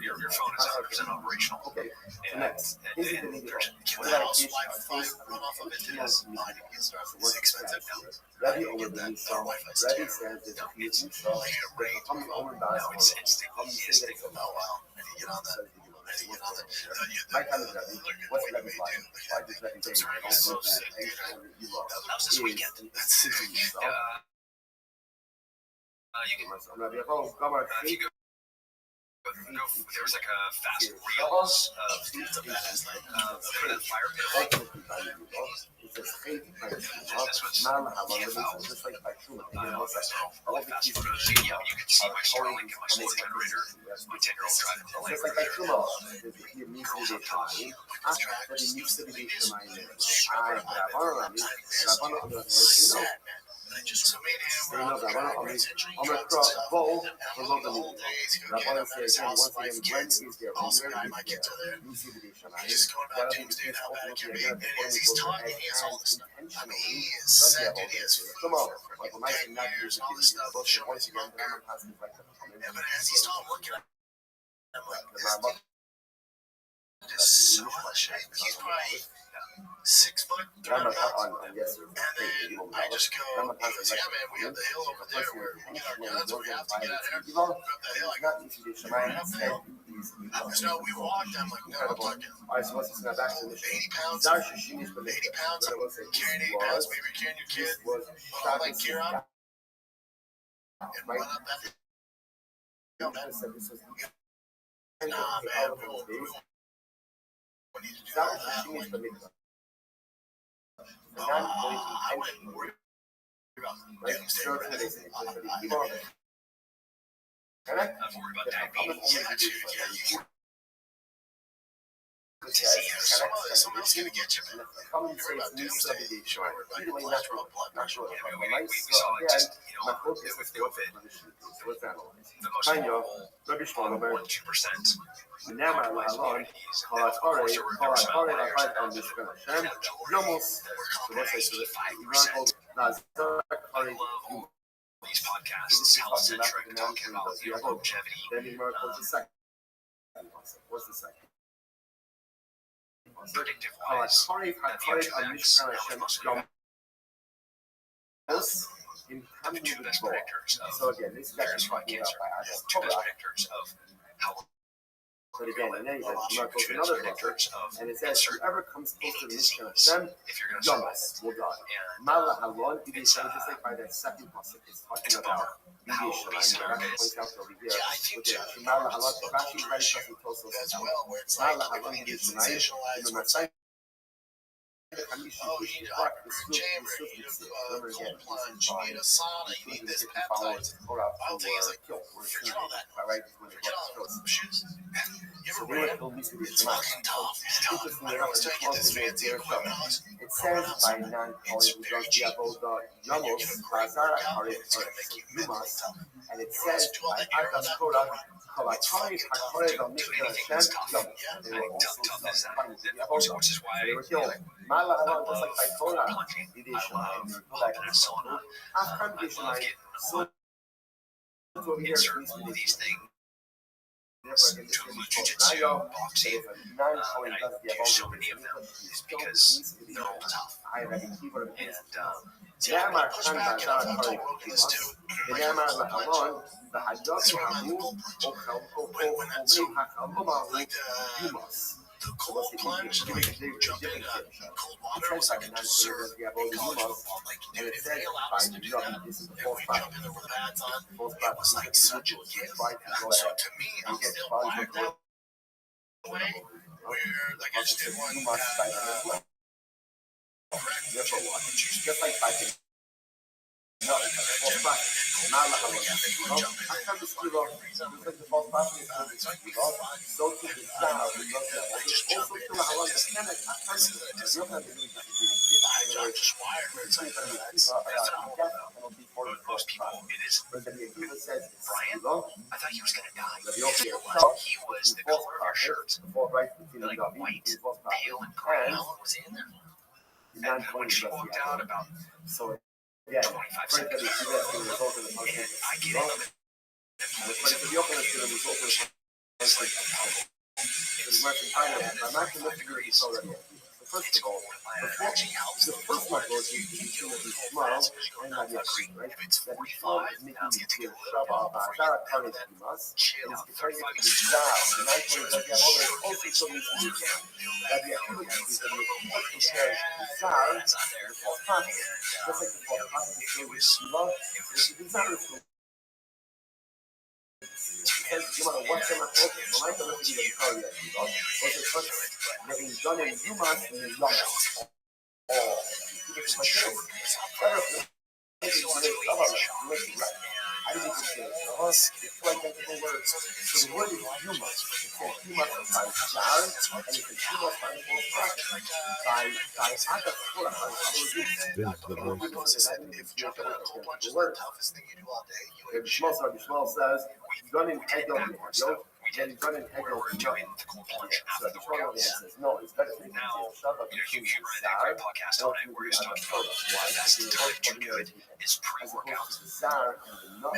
Your phone is 100% operational. Okay, And, next. and, and there's Can the house Wi-Fi run off of it too? Mine is expensive now. Rabbi I get that. Our Wi-Fi's Rabbi terrible. says that No, it's it's I get a rate. no, it's the easiest thing. Oh wow. I need to get on that. I need to get on that. My kind of Rabbi, what's What Rabbi we like? do. Why does Rabbi say Sorry, don't I'm so look at sick, dude. That was this weekend. That's sick. You can Rabbi, oh, come on. if you go, there was like a fast reels of It's a badass night. the fire pit. This was half out. Really fast photos. Yeah, you can see my Starlink and my solar generator. My 10-year-old driving the lake over there. I just so me and him were No, on the but track, I'm right? Century on the trucks and stuff. bowl And for one of the the whole days, go Rabbi get him at says his again, house, once wife, again, kids. when is there? Also, my kids are there. He's just going about doing his day and how bad it can be. And as he's talking, he has all this stuff. I mean, he is set, dude. He has Come on, for like 10 years and all this stuff. Showing him out there. Yeah, but as he's talking, looking at him, like, this dude is so out of shape. He's probably 6 foot, 300 pounds. And then I just go, he goes, yeah, man, we have the hill over there where we get our guns, where we have to get out of here. Go up that hill. I go, right up there. There's no, we walked. I'm like, no, I'm talking 80 pounds, 80 pounds, carrying 80 pounds, maybe carrying your kid, with all that gear on, and run up that hill, man. Nah, man, we need to do all that. I wouldn't worry about doomsday prepping. I'm worried about diabetes. Yeah, dude, yeah, you good to guys, see how can some of this someone's going to get you. and if the common You're sense about needs doomsday. somebody Sure, we're about either way, cholesterol, natural, blood pressure. natural, Yeah, but nice, we saw it again, just, my with focus is COVID, so let's analyze. the most Kind of, vulnerable Rabbi bottom Shlomo, 1-2% Nema Lahalon, Kalatore, and this kind of Shem, Yomos, so let's say, so Nazar, Kari, these podcasts, health-centric, talking about longevity. then the miracles the second concept. What's the second? Predictive wise, Kari, and Mishkan Hashem, Yomos, in the two best Hamid, predictors of so again, this is actually here's talking cancer. about The two best predictors of how but again, and then he says, two best another predictors of and it says, whoever comes close to the Mishkan disease, Hashem, if you're going to survive Yomas will die. And Mala Halon, it is just like by that second pasuk, it's talking about how Yishalayim. Rashi points out over here, yeah, I think too. Mala Halon, Rashi very quickly tells us As well, where it's like Mala Halon, everything gets Yishalayim, sensationalized. Where it's like, oh, you need a chamber, you need a cold plunge, you need a sauna, you need this peptides. I'll tell you, it's like, forget all that. Forget all those shoes. You ever wear it? It's fucking tough. It's tough. I don't know, it's trying to get this fancy equipment on us. it says by non-Kali, Yamos, Bazara, Kari, Yumas, and it says by Akas Korah, Kalatari, Hakore, Mishkan Hashem, Yamos. They were also Which is why they were killed. Mala Halon, just like by Torah, plunging. it I is love Shamayim. popping a sauna. Afghan I love Shamayim. getting So over here, insert all these things therefore, to jiu-jitsu, boxing. And I do so many of them is because they're all tough. And Ne'amar push Khan back and I've Bazar told Kari this too. Ne'amar Lahalon, the Hayyot Hamu, Ochel Hachaloma, Like Yumas. the cold plunge, like jump in cold water was like a dessert in college football. Like, dude, if they allow us to do that, if we jump in there with pads on, it was like such a gift. So to me, I'm still wired that way, where like I just did one Therefore, what? Just like fighting. No, false prophet. Mala Halon. After the Skilo, because the false prophet is called the Skilo, so to the Star, we love the also to the Halon, the Kemet, after the Yohan, the I'm just wired where it's like that's phenomenal. For most people, it is. but the Yehida says, Brian, Skilo, I thought he was gonna die. the He Yohan, was the color of your shirt, the false right between like the white, false pale, and gray. Ellen was in there. And when she walked out about so yeah, 25 seconds and I get it. I'm actually looking at this already. So first of all, the first one was the teaching of the smile and the Yachid, right? That we saw is making the Shabbat, Bazara, Kari, Yumas, and it's because of the Zah, the 9 that we have also so many things that the Yachid is that we compare the Zah, the false prophet, just like the false prophet is so with Shiva, the Zah is so because no matter what's in my focus, when I come up to the Kari, was the first having done in Yumas and the Yamas. Oh, it's like this. I didn't even say it's two identical words. So the word is humus. It's called humus by Jar, and it's humus by the false prophet. By Agatha Torah, the word. The Shmuel says, done in Hegel, then done in Hegel, so the Shmuel says, no, it's better than Now, you run a great podcast on it where he's talking about why that's the time to do good is pre-workout.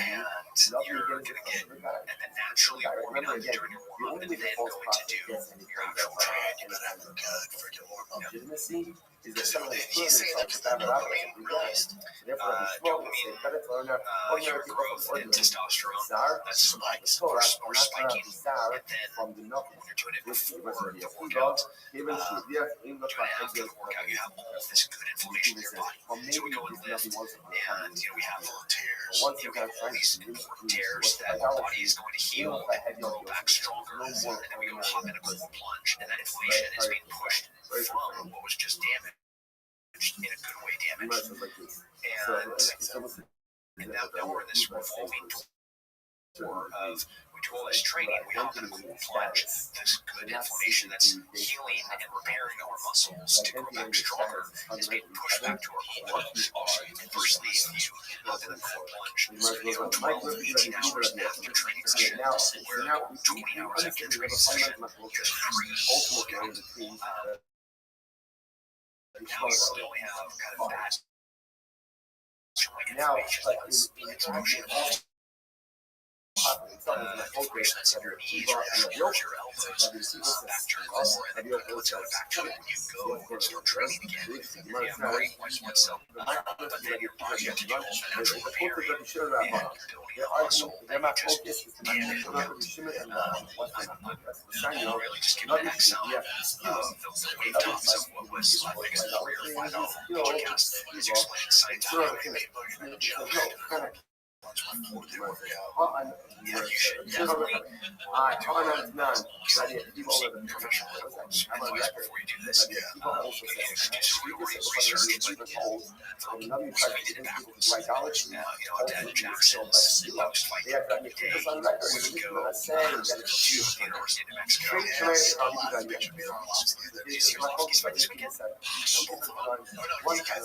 And you're going to get, and then naturally organized during your warm-up, and then going to do your actual training. good for your warm-up. Legitimacy is that Because someone is he's saying that the dopamine released, dopamine, your growth in testosterone, that's spikes, first spiking, and then when you're doing it before the workout, doing it after the workout, you have all this good inflammation in your body. So we go and lift, and we have tears, we have all these important tears that our body is going to heal and grow back stronger, and then we go hop in a cold plunge, and that inflation is being pushed from what was just damaged, in a good way damaged, and now we're in this revolving of we do all this training, we have to plunge this good inflammation that's healing and repairing our muscles to grow back stronger is being pushed back to our core. Conversely, if you do the core plunge, so 12 to 18 hours after training session, where 20 hours after training session, you're free organ. Now you still have kind of that inflammation that's in your knees or your elbows, back to your core, and then puts it back to it when you go and start training again. You have great white blood cell, but then your body has to do all the natural repairing and building muscle that you just can't do. Really just give an X of the wave tops of what was, I think, a $3 or $5 podcast that was explaining scientifically and just before they work out. Yeah, you should definitely professional levels. Advice before you do this. You should do some real research. But we did it backwards. Dad Jackson supposed fight the day would go and University of Mexico. Sierlovsky's fight this weekend. One guy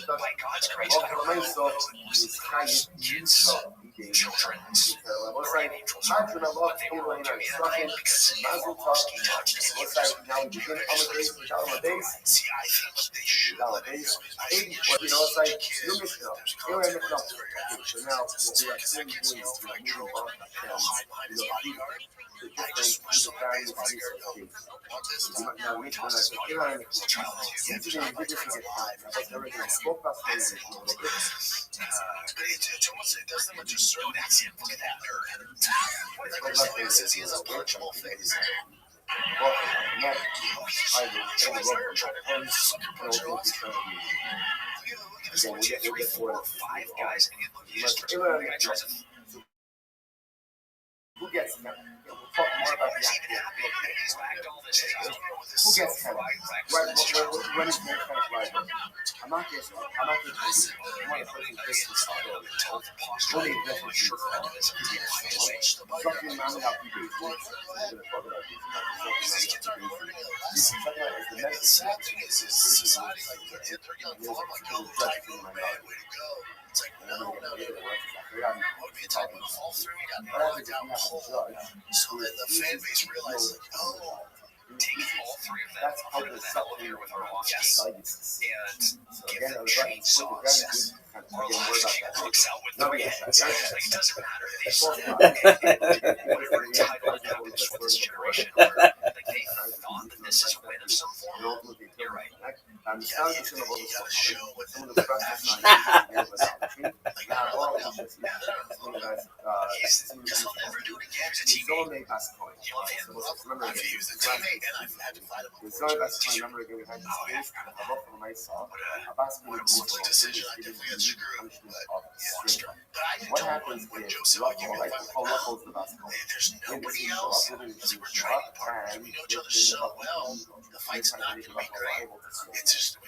by God's grace, I don't know those kids, children, guardian angels, but they were all doing it because Sierlovsky touched his ears. See, I think they should. Guys, who gets him? We'll talk more about the actual. Who gets him? When is their kind of right? I'm not getting. I'm not getting. I want to put in distance on it. Only different short something I'm not going to do. We're going to talk about this. It's like, no. What are we talking about? Fall through, we got bogged down the whole lot. So that the fan base realized, like, oh, taking all three of them, put them in the elevator with our ROTHSCHILD, and give them chainsaws. Our lives can't cooks out with three heads. Like, it doesn't matter. They were tied up now with this generation where like, they thought that this is a win of some form. You're right. You gotta show what the action is. He'll never do it again. He's a teammate. You love him. He was a teammate, and I've had to fight him. What a split decision. I definitely got screwed. But I didn't tell him when Joe said, "I'll give you a fight." There's nobody else. Because we're training partners. We know each other so well. The fight's not going to be great. It's just we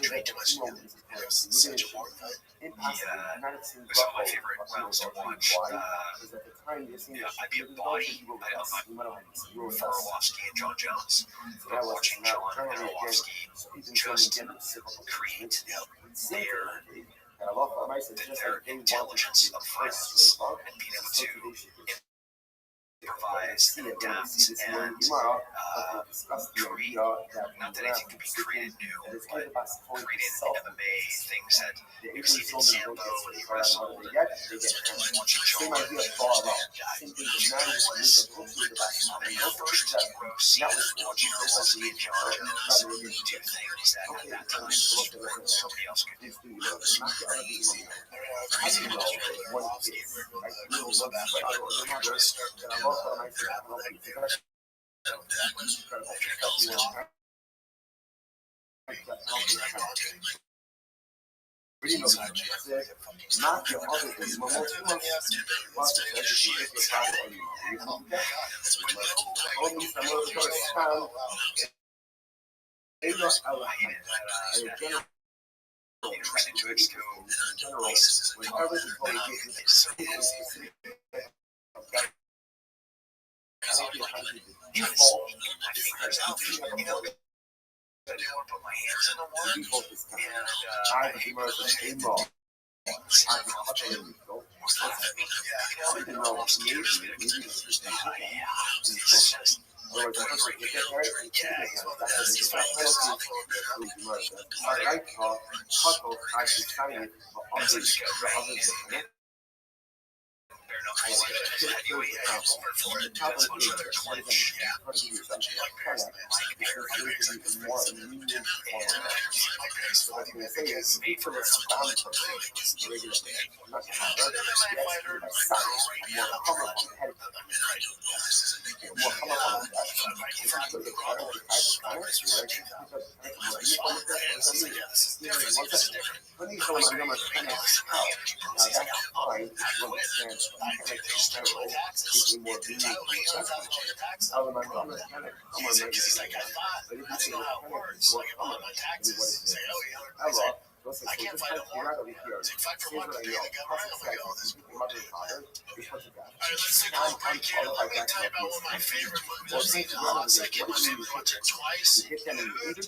train too much together. It was such a war fight. Which is my favorite rounds to watch. I'd be a body for Orlovsky and John Jones. Watching John and Orlovsky just create their intelligence up front and being able to provides an adapt and create, not that anything can be created new, but created innovate things that exceeded Sambo and he wrestled and Same idea of bar up. Same thing with Magnus and Lisa Brooks with the back. the first pro season in Georgia, we do things that at that time nobody else could do. How do you know one kid, like little one that like your mother, and I love what I said, I love it. That's incredible. Really know that. Not your other things. But most of us educate your father on you. You know that? Only some of the first time, they not our hand. And in general, whenever the boy gets default, I didn't want to put my hands in the water. default is coming. And I was immersed in law. I was utterly go. I didn't know maybe otherwise, the person would get hurt and kill him. That's the penalty was immersed. I like how Hutto tried to sign it for others. I can't find a war. Fight for one, pay the government. We go this mother and father. Let's take a little break here. Let me tell you about one of my favorite movies. I've seen it once. I get my favorite watch it twice. It's rated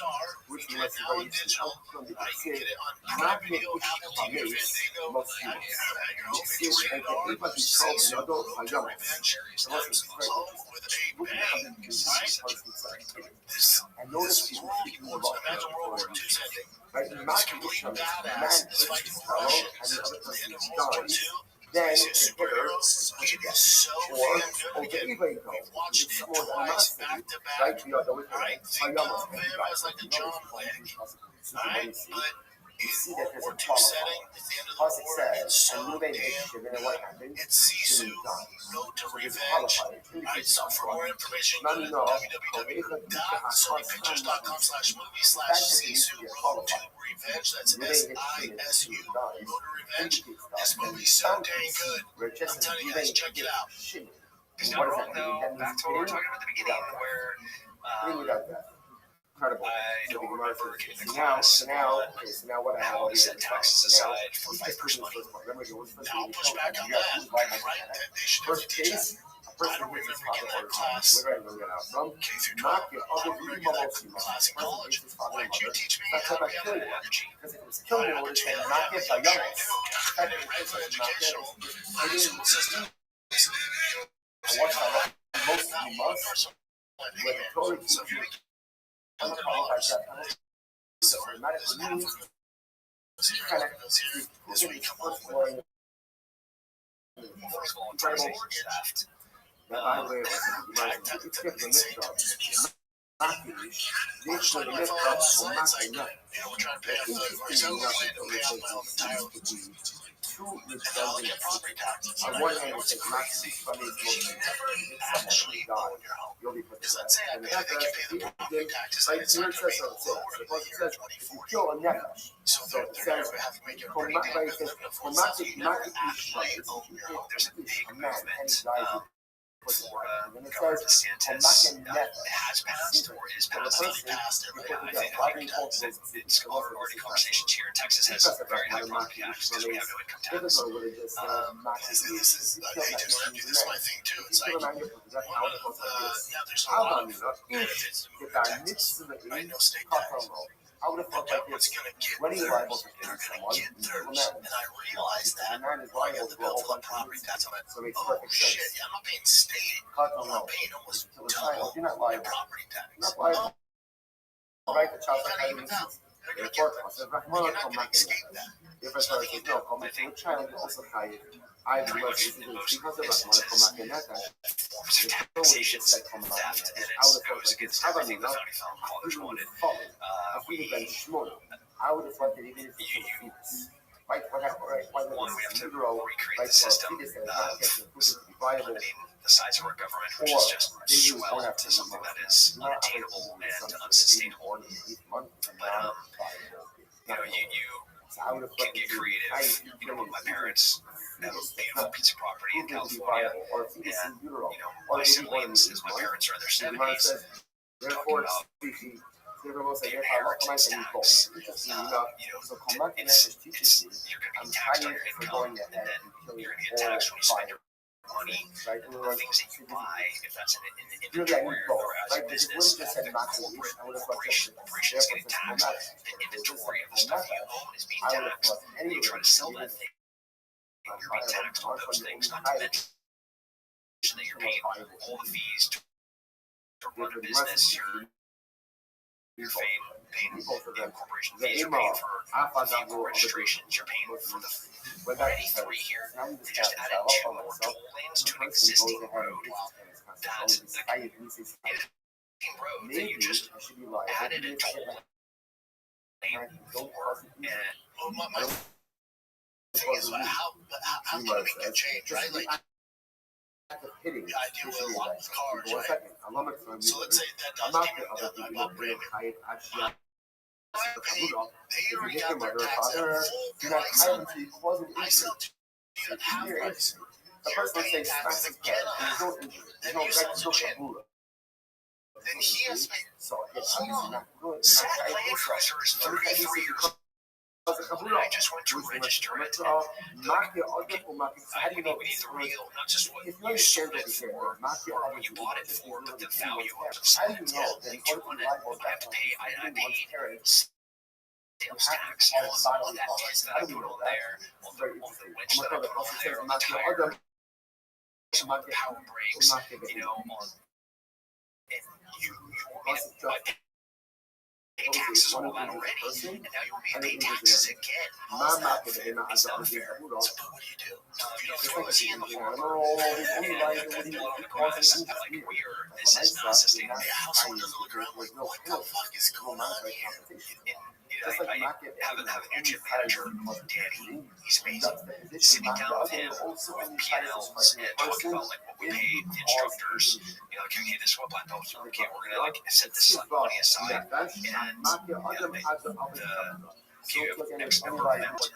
R. You get it now in digital. You can get it on Prime Video, Apple TV, Fandango. You have it at your home. It's rated R. Say so. Road to Revenge series. Now it's home with a bang. Right? This movie was imagine World War II's ending. This complete badass is fighting Russians at the end of World War II. He's a superhero. It is so damn good. Again, we've watched it twice, back to back. Alright, think of him as like a John Wick. Alright, but in World War II setting, at the end of the war, it's so damn good. It's Sisu, Road to Revenge. Alright, so for more information, go to www.sonypictures.com/movie/Sisu, Road to Revenge. That's SISU, Road to Revenge. This movie's so dang good. I'm telling you guys, check it out. He's not wrong though. Back to what we were talking about at the beginning, where Incredible. I don't remember getting the So now what I have how all he set taxes aside for Viper's money. Now push back on that, right? They should First teach case, that. I don't remember getting that class where do I learn that from? K through 12. Not your I other don't remember getting that class in college. Why did you teach me how to be on energy? because it was killing me, would say not get by young. Regular educational. I didn't System. I watched that most of the months with the totally So if you make I'm not qualified that penalty. So for medical needs, kind of this week come up with first of all, incredible theft. that I live it's different than this job. This for the lift up or not enough. We're trying to pay off the so we're planning to pay off my home entirely. Two Now redundant get property taxes. on one hand, it's like maxi funny Actually own your home. you'll be put to Because let's say I and pay the property taxes and right it's here not it going says to be so lower it in the says year if you 2040. kill a nefesh, So so it they're says going to have to make it a for pretty damn not good living of for full not self. You to never not to actually eat own your home. There's a big a man and movement. dies Florida and then it Governor says DeSantis it has passed or is passing. He passed. I think it's already conversations here. Texas has very high property taxes because we have no income tax. this is This is my thing too. It's like one of there's a lot of benefits to moving to Texas. Right? No state tax. I would have thought like what's this. going to get When are you theirs, liable to they're pay going to someone? get theirs. And I realized that. The man is Well, I liable got the to a bill whole for the bunch of property things. tax. I went, So it makes oh perfect shit, sense. yeah, I'm not paying state. Cut the I'm law. paying almost To the child, double you're not my liable. property tax. You're not liable. Right, the child's not Kind of even evens out. They're going to Report get us. theirs. If I You're not going to escape that. if I start to know, come to a child, also high. I Pretty was much in most because of instances, come back in that time. forms of taxation, theft, and it goes against everything the founding fathers wanted. I would have thought that even if You- you right, One, we have to recreate the system. I mean, the size of our government, which is just swelled to something that is unattainable and unsustainable. But you can get creative. With my parents have a beautiful piece of property in California, and my siblings, as my parents are in their 70s, talking about paying inheritance tax. It's you're going to be taxed on your income, and then you're going to get taxed when you spend your money. The things that you buy, if that's an inventory or as a business, the corporation's getting taxed. The inventory of the stuff you own is being taxed. And you try to sell that thing, you're being taxed on those things, not to mention that you're paying all the fees to run a business. You're paying the corporation fees, you're paying for vehicle registrations, you're paying for the 93 here. They just added 2 more toll lanes to an existing road. That's like an existing road that you just added a toll lane for. And My thing is, how can we make that change, right? Like, I deal with a lot of cars, right? So let's say that does give you that about brand new. They already got their tax at full price on that. I sell to you at half price. You're paying taxes again on that. Then you sell to Jim. Then he has to pay. Hold on. Saturday Fresher is 33 years. I just went to register it. How do you know we need the real, not just what you sold it for or what you bought it for, but the value of the selling it. Linked to one, I have to pay. I paid sales tax on all that tins that I put on there, on the winch that I put on there, on the tire, on the power brakes, on. And you want me to pay taxes on all that already, and now you want me to pay taxes again. How's that fair? It's not fair. So, but what do you do? If you don't throw a Z in the horn, and blow on the grass, like this is not sustainable. Yeah, how someone doesn't look around like, what the fuck is going on here? I have a new gym manager, Danny. He's amazing. Sitting down with him with P&Ls and talking about like what we paid the instructors. Like, okay, this is what black belts are. Okay, we're gonna like set this money aside, and if you have X number of members,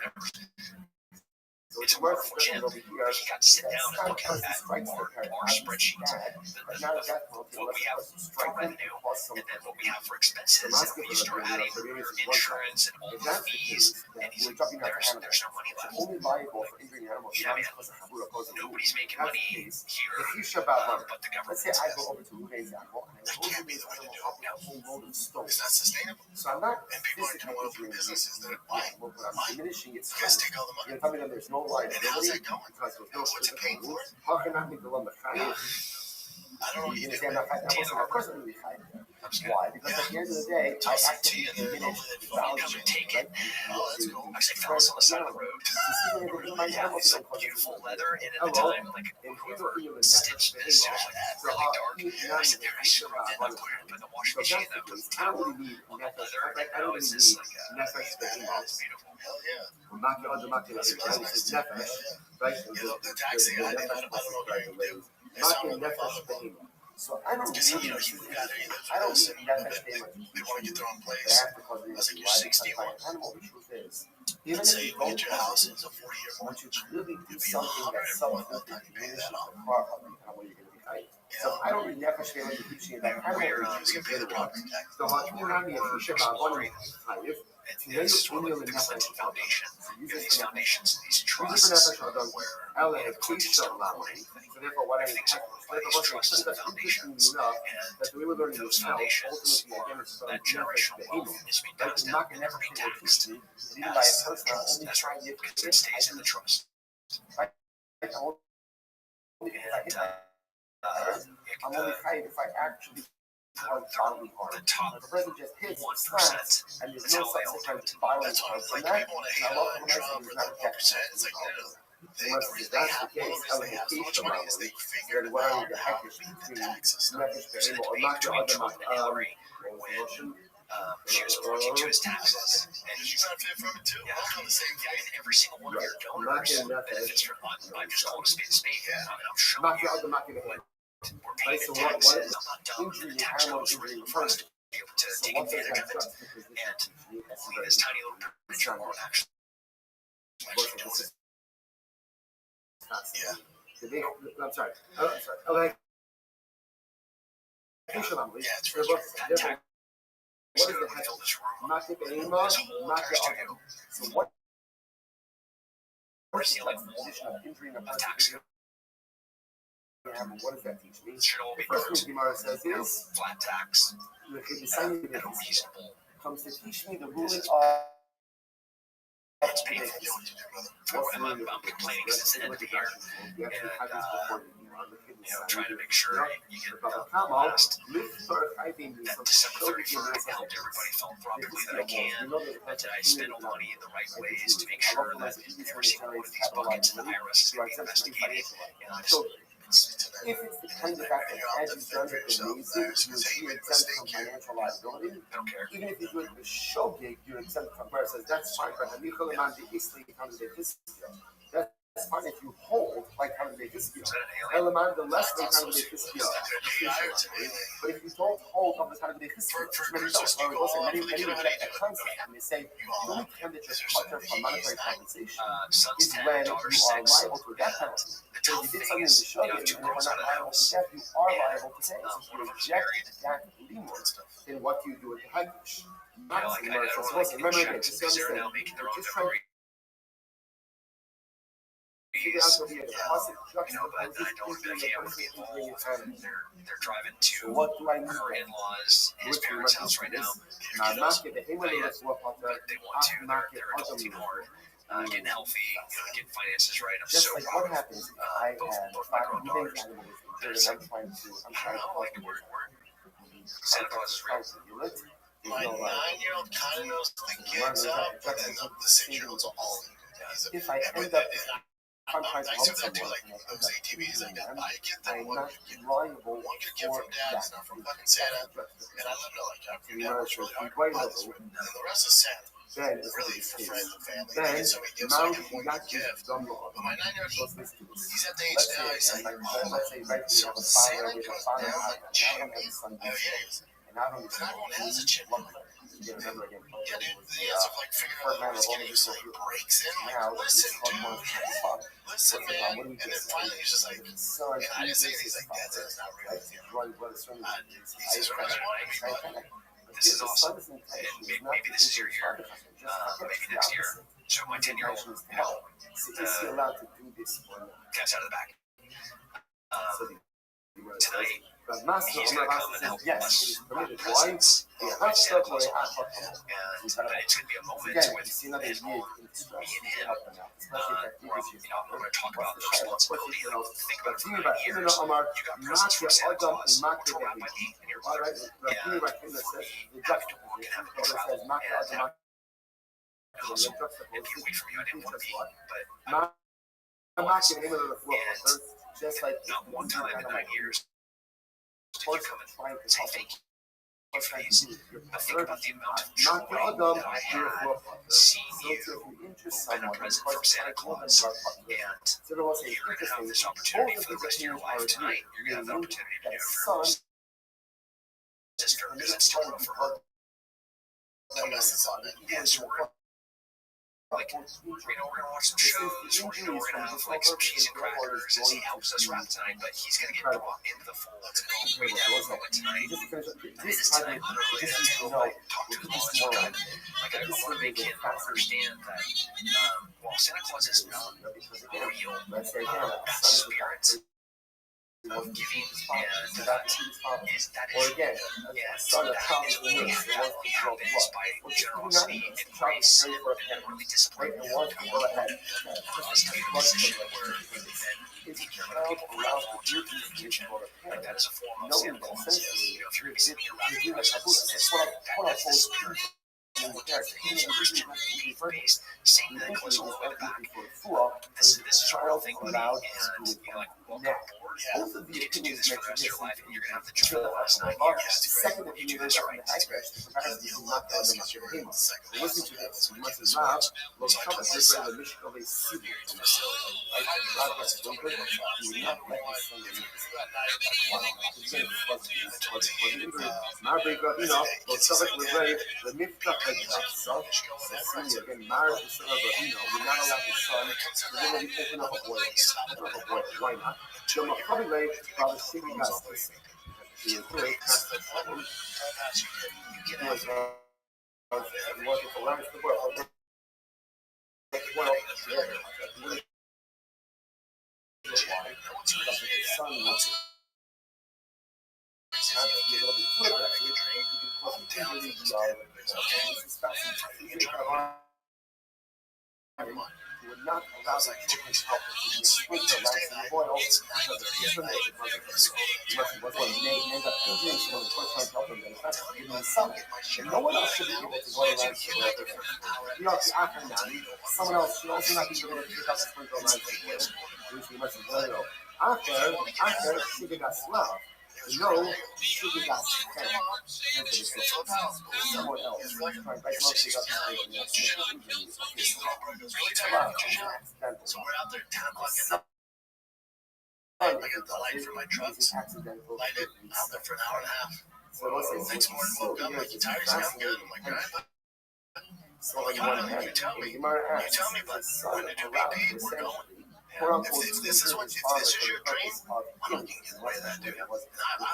it's a wonderful gym. He got to sit down and look at our spreadsheet, what we have for revenue, and then what we have for expenses. And when you start adding your insurance and all the fees, and he's like, there's no money left. I mean, nobody's making money here, but the government. Let's say I go over to Lude's animal and That can't be the way to do it. a whole load of stone. It's not sustainable. So I'm not And people are doing well for businesses that are buying. but I'm diminishing its You guys take all the money. You're telling me that there's no liability. And how's that going? Because there's no What's it paying for? How can I make the lumber higher? I don't know what you do. Of course I'm going to be higher. Why? Because at the end of the day, I Toss some actually tea in there. diminish Hopefully the they value. come and take it. Oh, that's cool. Actually, Fellas on the side of the road. Yeah, it's like beautiful leather, and at the time, like whoever stitched this was like really dark. And I sit there and I scrubbed it and I put it up in the washing machine. And I put the towel on the leather, and now it's just like it's beautiful. Hell yeah. Right? The taxing, I don't know what you're going to do. It's not what we want. So I don't Because, need you got to either I don't this need and that they want to get their own They place. have to cause me That's like to you're lie 61. because my animal, the truth is, even Let's if say you you don't get your house and it's a 40-year once you mortgage. really do You'd be something that's 101 so by the time you pay that off. the car company, how are you going to be hiding? So I don't need that much family to teach you that kind of You was going to pay the property tax. So how you have me a fish about one higher. is sort of like the clinton foundation. You have these foundations and these trusts where they have clinton don't allow anything. Things are owned by these trusts and foundations, and those foundations are that generational wealth is being passed down and never being taxed as right because it stays in the trust. And I'm only paid if I actually work hard. the top The president just hits 1%, and there's that's no how they all do subsequent it. violence That's why from like that. people want to And hate I love on when I say Trump there's for not that 1%. objection. It's like no. They, Unless the reason that's they have the case, one reason they have so much money is they figured then what out are the how to package beat the between tax system. Nefesh There's a Behemo or debate not the between other Trump and Hillary when she was pointing to his taxes, and You benefit from it too. yeah, We're on the same yeah, page. and every single one of your donors benefits from. I'm just calling a spade a spade, and I'm showing not the you other market what we're paying in So what taxes. is I'm not done with injury the tax animal codes injury written for referred us to? to be able to So take what does advantage that of it, juxtaposition and teach me? That's only very this tiny little percentage will actually do it. Yeah. I'm sorry. Okay. Yeah, it's frustrating. That tax What is code the we fill this room up. market This Behemo? whole Market entire studio So what we're is sealing the position of injury in a of person? tax code. What does that teach me? It should all be The first thing Gemara says no is flat tax the at a reasonable. comes to teach me the ruling of It's painful. I'm complaining because it's the end of the year, and trying to make sure you get last. That December 31st, I helped everybody philanthropically that I can, that I spend all money in the right ways to make sure that every single one of these buckets in the IRS is going to be investigated. And I just, if it's the kind of fact that as you've done it amazing, you're exempt from financial liability. I don't care. Even if you do it with show gig, you're exempt from where it says that's fine, but that's fine if you hold like how they Is that an alien? Element the less than how they but if you don't hold on the time they many reject that concept and they say the only time that you're covered from monetary compensation Son's is 10, when you daughter's are 6. liable to death penalty. The So tough if you did thing something is, to show you have you two and you're girls not out of the liable to house. death, you are and, liable to pay. So if one you of them's reject married. that limit, then what do you do with the haggish? I don't like Remember, getting just checked because they're understand, now making their own just try to figure out to be a deposit but I don't bet he would be involved. They're driving to So what do I need? her in-laws, his parents' house right now. Now, market the But they want to. They're adulting hard, getting healthy, getting finances right. I'm just so like proud what of happens if I both had my grown daughters. I'm trying to Like Santa Claus is real. do it. My 9-year-old kind of knows the kids up, but then the 6-year-old's all in. If I end up I'm trying to I help do that too, someone, like those ATVs. I get that I'm one. not liable One could get from dad, it's not from fucking Santa. And I let know, like, your dad works really hard to buy this for. And the rest is Santa. then it's Really, the for case. friends and family. Then They get so many gifts, so I now get you one got good gift. done wrong. But my 9-year-old, Let's listen to this. he's at the age Let's now, he's say, like, let's say right so here, a Santa fire with a comes fire down out, like and I don't have chimney? a son. Oh, yeah, he was. And I don't But everyone has a chimney. Yeah, remember again. Yeah, dude, the answer of like figuring out what he's getting used to, like, breaks in, Now, like, listen, this is dude, what listen, What's man. what do we And get? then finally he's just like, So and I didn't say anything, he's like, Dad, that's not real. He says, what does he want to be, but This is awesome. And maybe this is your year. Maybe next year. So my 10-year-old, Is he allowed to do this or not? cat's out of the bag. Tonight, But he's going to come and help yes, us. it is permitted. Why? Presents. Yeah, By that's Santa the Claus way I on. thought. And it's going to be a moment Again, with you see another his year mom, in distress. me and him, Especially where I'm going to talk about the responsibility of think about it for 9 But years. even though Omar, You got presents from Santa Claus, which were wrapped by me and your all mother. right, And we have to walk and have a travel and hustle and be away from you. I didn't want to be, but I'm not giving him a floor. Just like not one time in 9 years did you come and say thank you for these. But think about the amount of joy that I had seeing you open a present from Santa Claus. And you're going to have this opportunity for the rest of your life tonight. You're going to have the opportunity to do it for your sister because it's still rough for her. Yeah, so we're like, we're gonna watch some shows, we're gonna have like some cheese and crackers as he helps us wrap tonight, but he's gonna get brought into the fold. Let's go right now tonight. It is time to talk to his mom, like I want to make a kid will understand that while Santa Claus is not real, that spirit of giving and that Or is again, and a son of that is probably only this, it wants to grow happens blood. by Well, just do not generosity even and try to grace carry and for a really parent. disciplined Right? And once you go ahead, us to make a decision where then take care of other people for a long term in the future. Like that is a form of Santa Claus. If you're sitting here wrapping presents, that's the spirit of what the Christian faith-based saying that goes all the way back. This is a real thing, buddy, and you're like, welcome aboard. Both of You the get to do opinions this make for the rest of your life, and you're gonna have to join the last 9 Our years. second You do opinion this is right. the accurate comparison is not the understanding. Listen to this. You must love los chavos de la mission of a city. I love that number. You not let me say it. Wow. Again, my big you know, los chavos de la the myth of the so Cecilia again married the son of Rabino. You're not allowed the son. You're going to be open up a boy. Open up a boy. Why not? So my probably like Father Siggy got this. He was great. He was wanted to learn the world. Well, really why? Because his son was have to be a little bit further actually. Because he really this is fascinating. Who would not allow their children to help them to split their lives in the oil because of the intimidated was what made up injuring someone the first time to help them, then that's even the son. And no one else should be able to go around to the other. You know, the after now, someone else should also not be able to pick up the sprinkler lines in the oil. Usually less than oil. After, she did not smell. No, she did not smell. Someone else trying to make most of So we're out there at 10 o'clock at night. I got the light for my trucks. Light it out there for an hour and a half. Next morning, woke up, like, you tired? Yeah, I'm good. I'm like, all right, but you tell me. You tell me, but when to do BP, we're going. If this is your dream, I'm not getting in the way of that, dude. I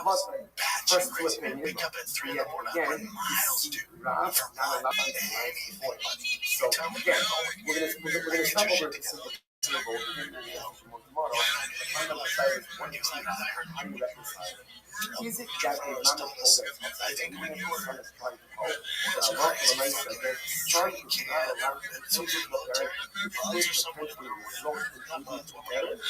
was batching crazy, man. Wake up at 3 in the morning, I run miles, dude. For not anything, buddy. So again, we're gonna stop over to simple table tomorrow. Final side is one time how do you reconcile? Is it that a man of older I think when you were trying to help work the nice again, trying to not allow the children to their potentially result in being together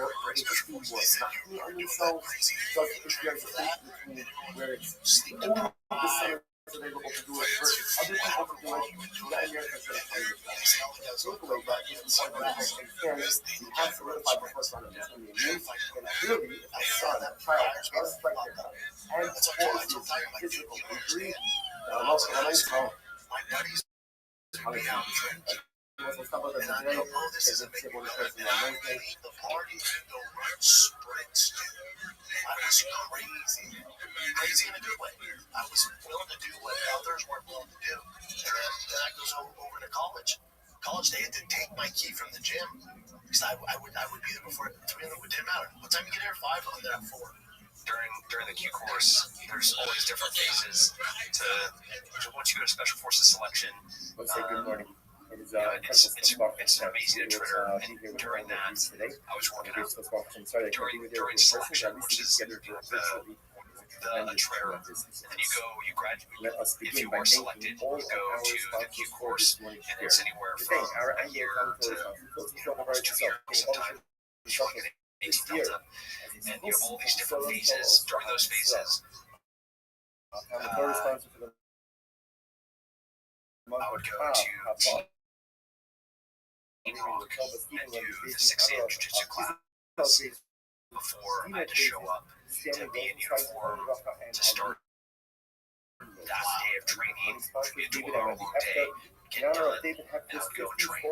or if the was knocking on themselves, because if there's a thing between where it's only the center available to do it versus other people to do it, that America's going to play with that. So takeaway that is one of the parents, you have solidified the first round of this going to be immune, and clearly if a son, a child, does strike their gun, and causes physical injury, most of the nice my buddies would be out drinking. And I don't know this isn't making me better. And I leave the party and go run sprints, dude. I was crazy. Crazy in a good way. I was willing to do what others weren't willing to do. And then I goes over to college. College, they had to take my key from the gym. Because I would be there before 3 in the it didn't matter. What time you get here? 5, I'm there at 4. During the Q course, there's always different phases to once you go to special forces selection. Let's say good morning. It's amazing to trigger, and during that, I was working out during selection, which is the trigger, and then you graduate. If you are selected, you go to the Q course, and it's anywhere from a year to almost 2 years, sometimes 18 delta, and you have all these different phases. During those phases, I would go to and do the 6 a.m. jiu-jitsu class before I had to show up to be in uniform to start that day of training, which would be a 12-hour long day, get done, and I would go and train.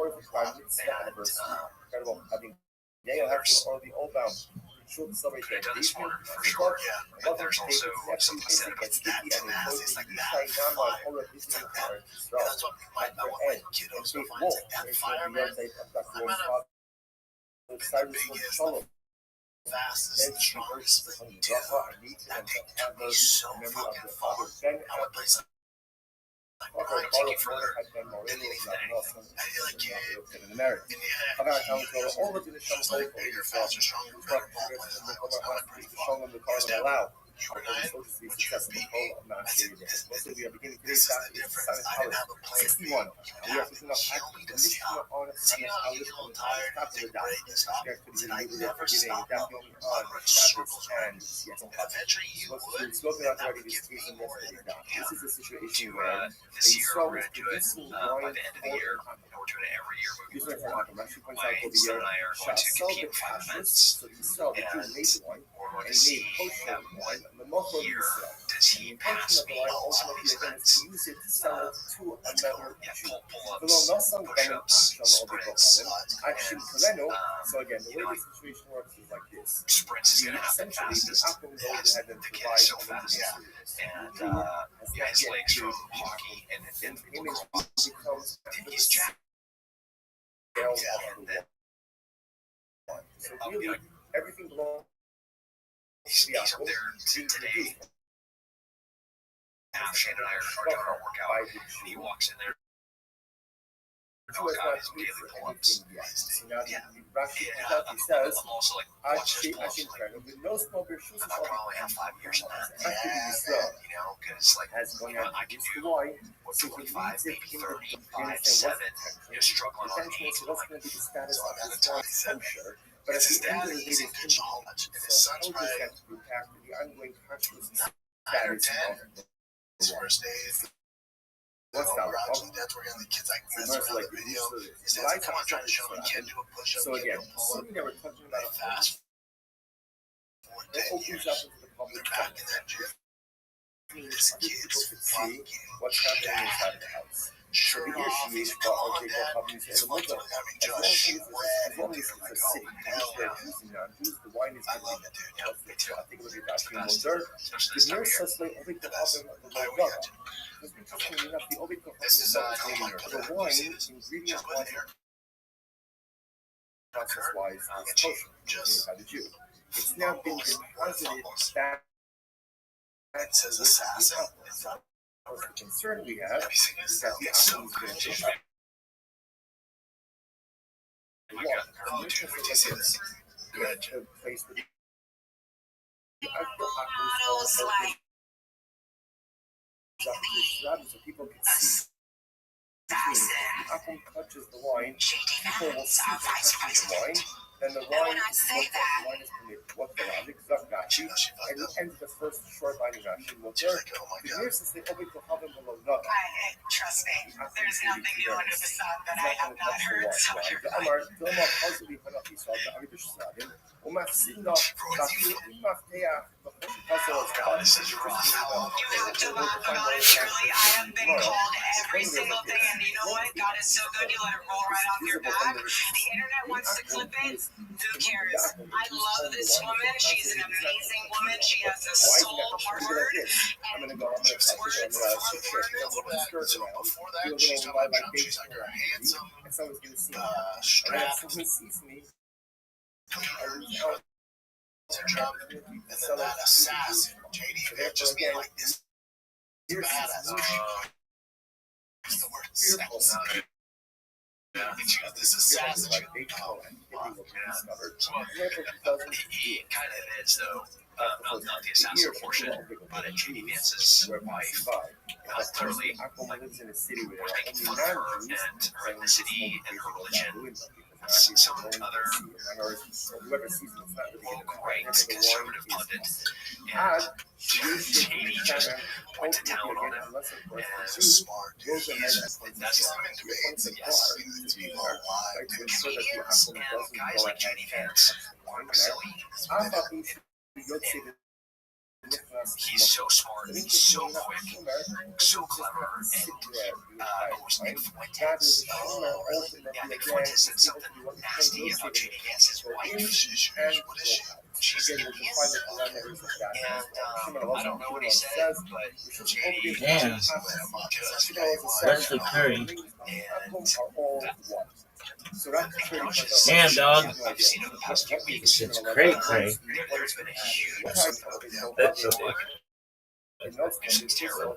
Could have done it smarter, for sure, but there's also something said about that tenacity, like that fire. It's like that. That's what my wife kiddos will find. It's like that fire, man. I'm not the biggest, the fastest, the strongest, but dude, that thing took me so fucking far. I would play some Going to take it further than anything, I feel like in the end, you just like bigger, faster, stronger, better ball players than I was. I went pretty far. Hands down, you and I, we just beat me. I said, this is the difference. I didn't have a plan B. You have to kill me to stop. See how you get a little tired, take a break and stop. And I never stop. I run circles around. And eventually you would, and that would give me more energy. This year we're going to do it by the end of the year, and we're doing it every year moving forward. My son and I are going to compete in 5 events, and we're going to see what year does he pass me on some of these events. Pull-ups, push-ups, sprints, sprints is going to happen fastest. The kid is so fast. And his legs from hockey and lacrosse, he's jacked. And then I'll be like, Everything belongs. he's up there today. Shane and I are doing our workout, and he walks in there. Oh God, his daily pull-ups. Yeah. And I'm also like, watch his pull-ups. I'll probably have 5 years on that. Because like, I can do what 25, maybe 35, 7, struggling on the 8. So I got to tell you, because his dad, he's in pitch all much, and his son's probably 9 or 10. His first day. What's that? That's where the kids like this like video. He says, "Come on, try to show me. Can't do a push-up. So again, something that we're touching about fast forward 10 years. They're back in that gym. This kid's fucking what's happening inside the house. Sure off, he's gone, Dad. His foot's on having just shoot one head into it. Like, oh, hell yeah. I love it, dude. Yeah, me too. It's the best. Especially this time of year. The best. Why we got to? This is coconut pudding. You see this? Just put there. Process-wise, Just it's now been deposited back. It says assassin. The concern we have is that the so outcome is good. going to Oh, dude, we just see this. Good. to place the so people can see. The apple touches the wine, people will see the touching the wine, then the wine is permitted. What's the logic? Zafgachi, and the end of the first short line of Rashi will work. The nearest is the Ovid to have below Nada. Trust me, there's nothing new under the sun that I have not heard. So you're The Amar, the Amar Hazuli Hanafi saw the Aridish Sadin, Umasinda, This is rough. You have to laugh about it, truly. I have been called every single thing, and you know what? God is so good, you let it roll right off your back. The internet wants to clip it. Who cares? I love this woman. She's an amazing woman. She has a soul for word. And words for word. Before that, she's on my jump. She's like her handsome, strapped, jump, and then that assassin, JD, they're just being like this badass. Use the word sex. Choose this assassin. He kind of is, though. Not the assassin portion, but JD Vance's wife. Clearly, like, we're making fun of her and her ethnicity and her religion. Some other right conservative pundit, and JD just went to town on him. And smart, dude. That's not meant to be. Yes, comedians and guys like JD Vance aren't silly. He's so smart, he's so quick, so clever, and always Nick Fuentes. Yeah, Nick Fuentes said something nasty about JD Vance's wife. What is she? She's Indian. And I don't know what he said, but JD Damn. Wesley Curry. Damn, dog. I've seen over the past few weeks. It's cray. There's been a huge That's a it's terrible.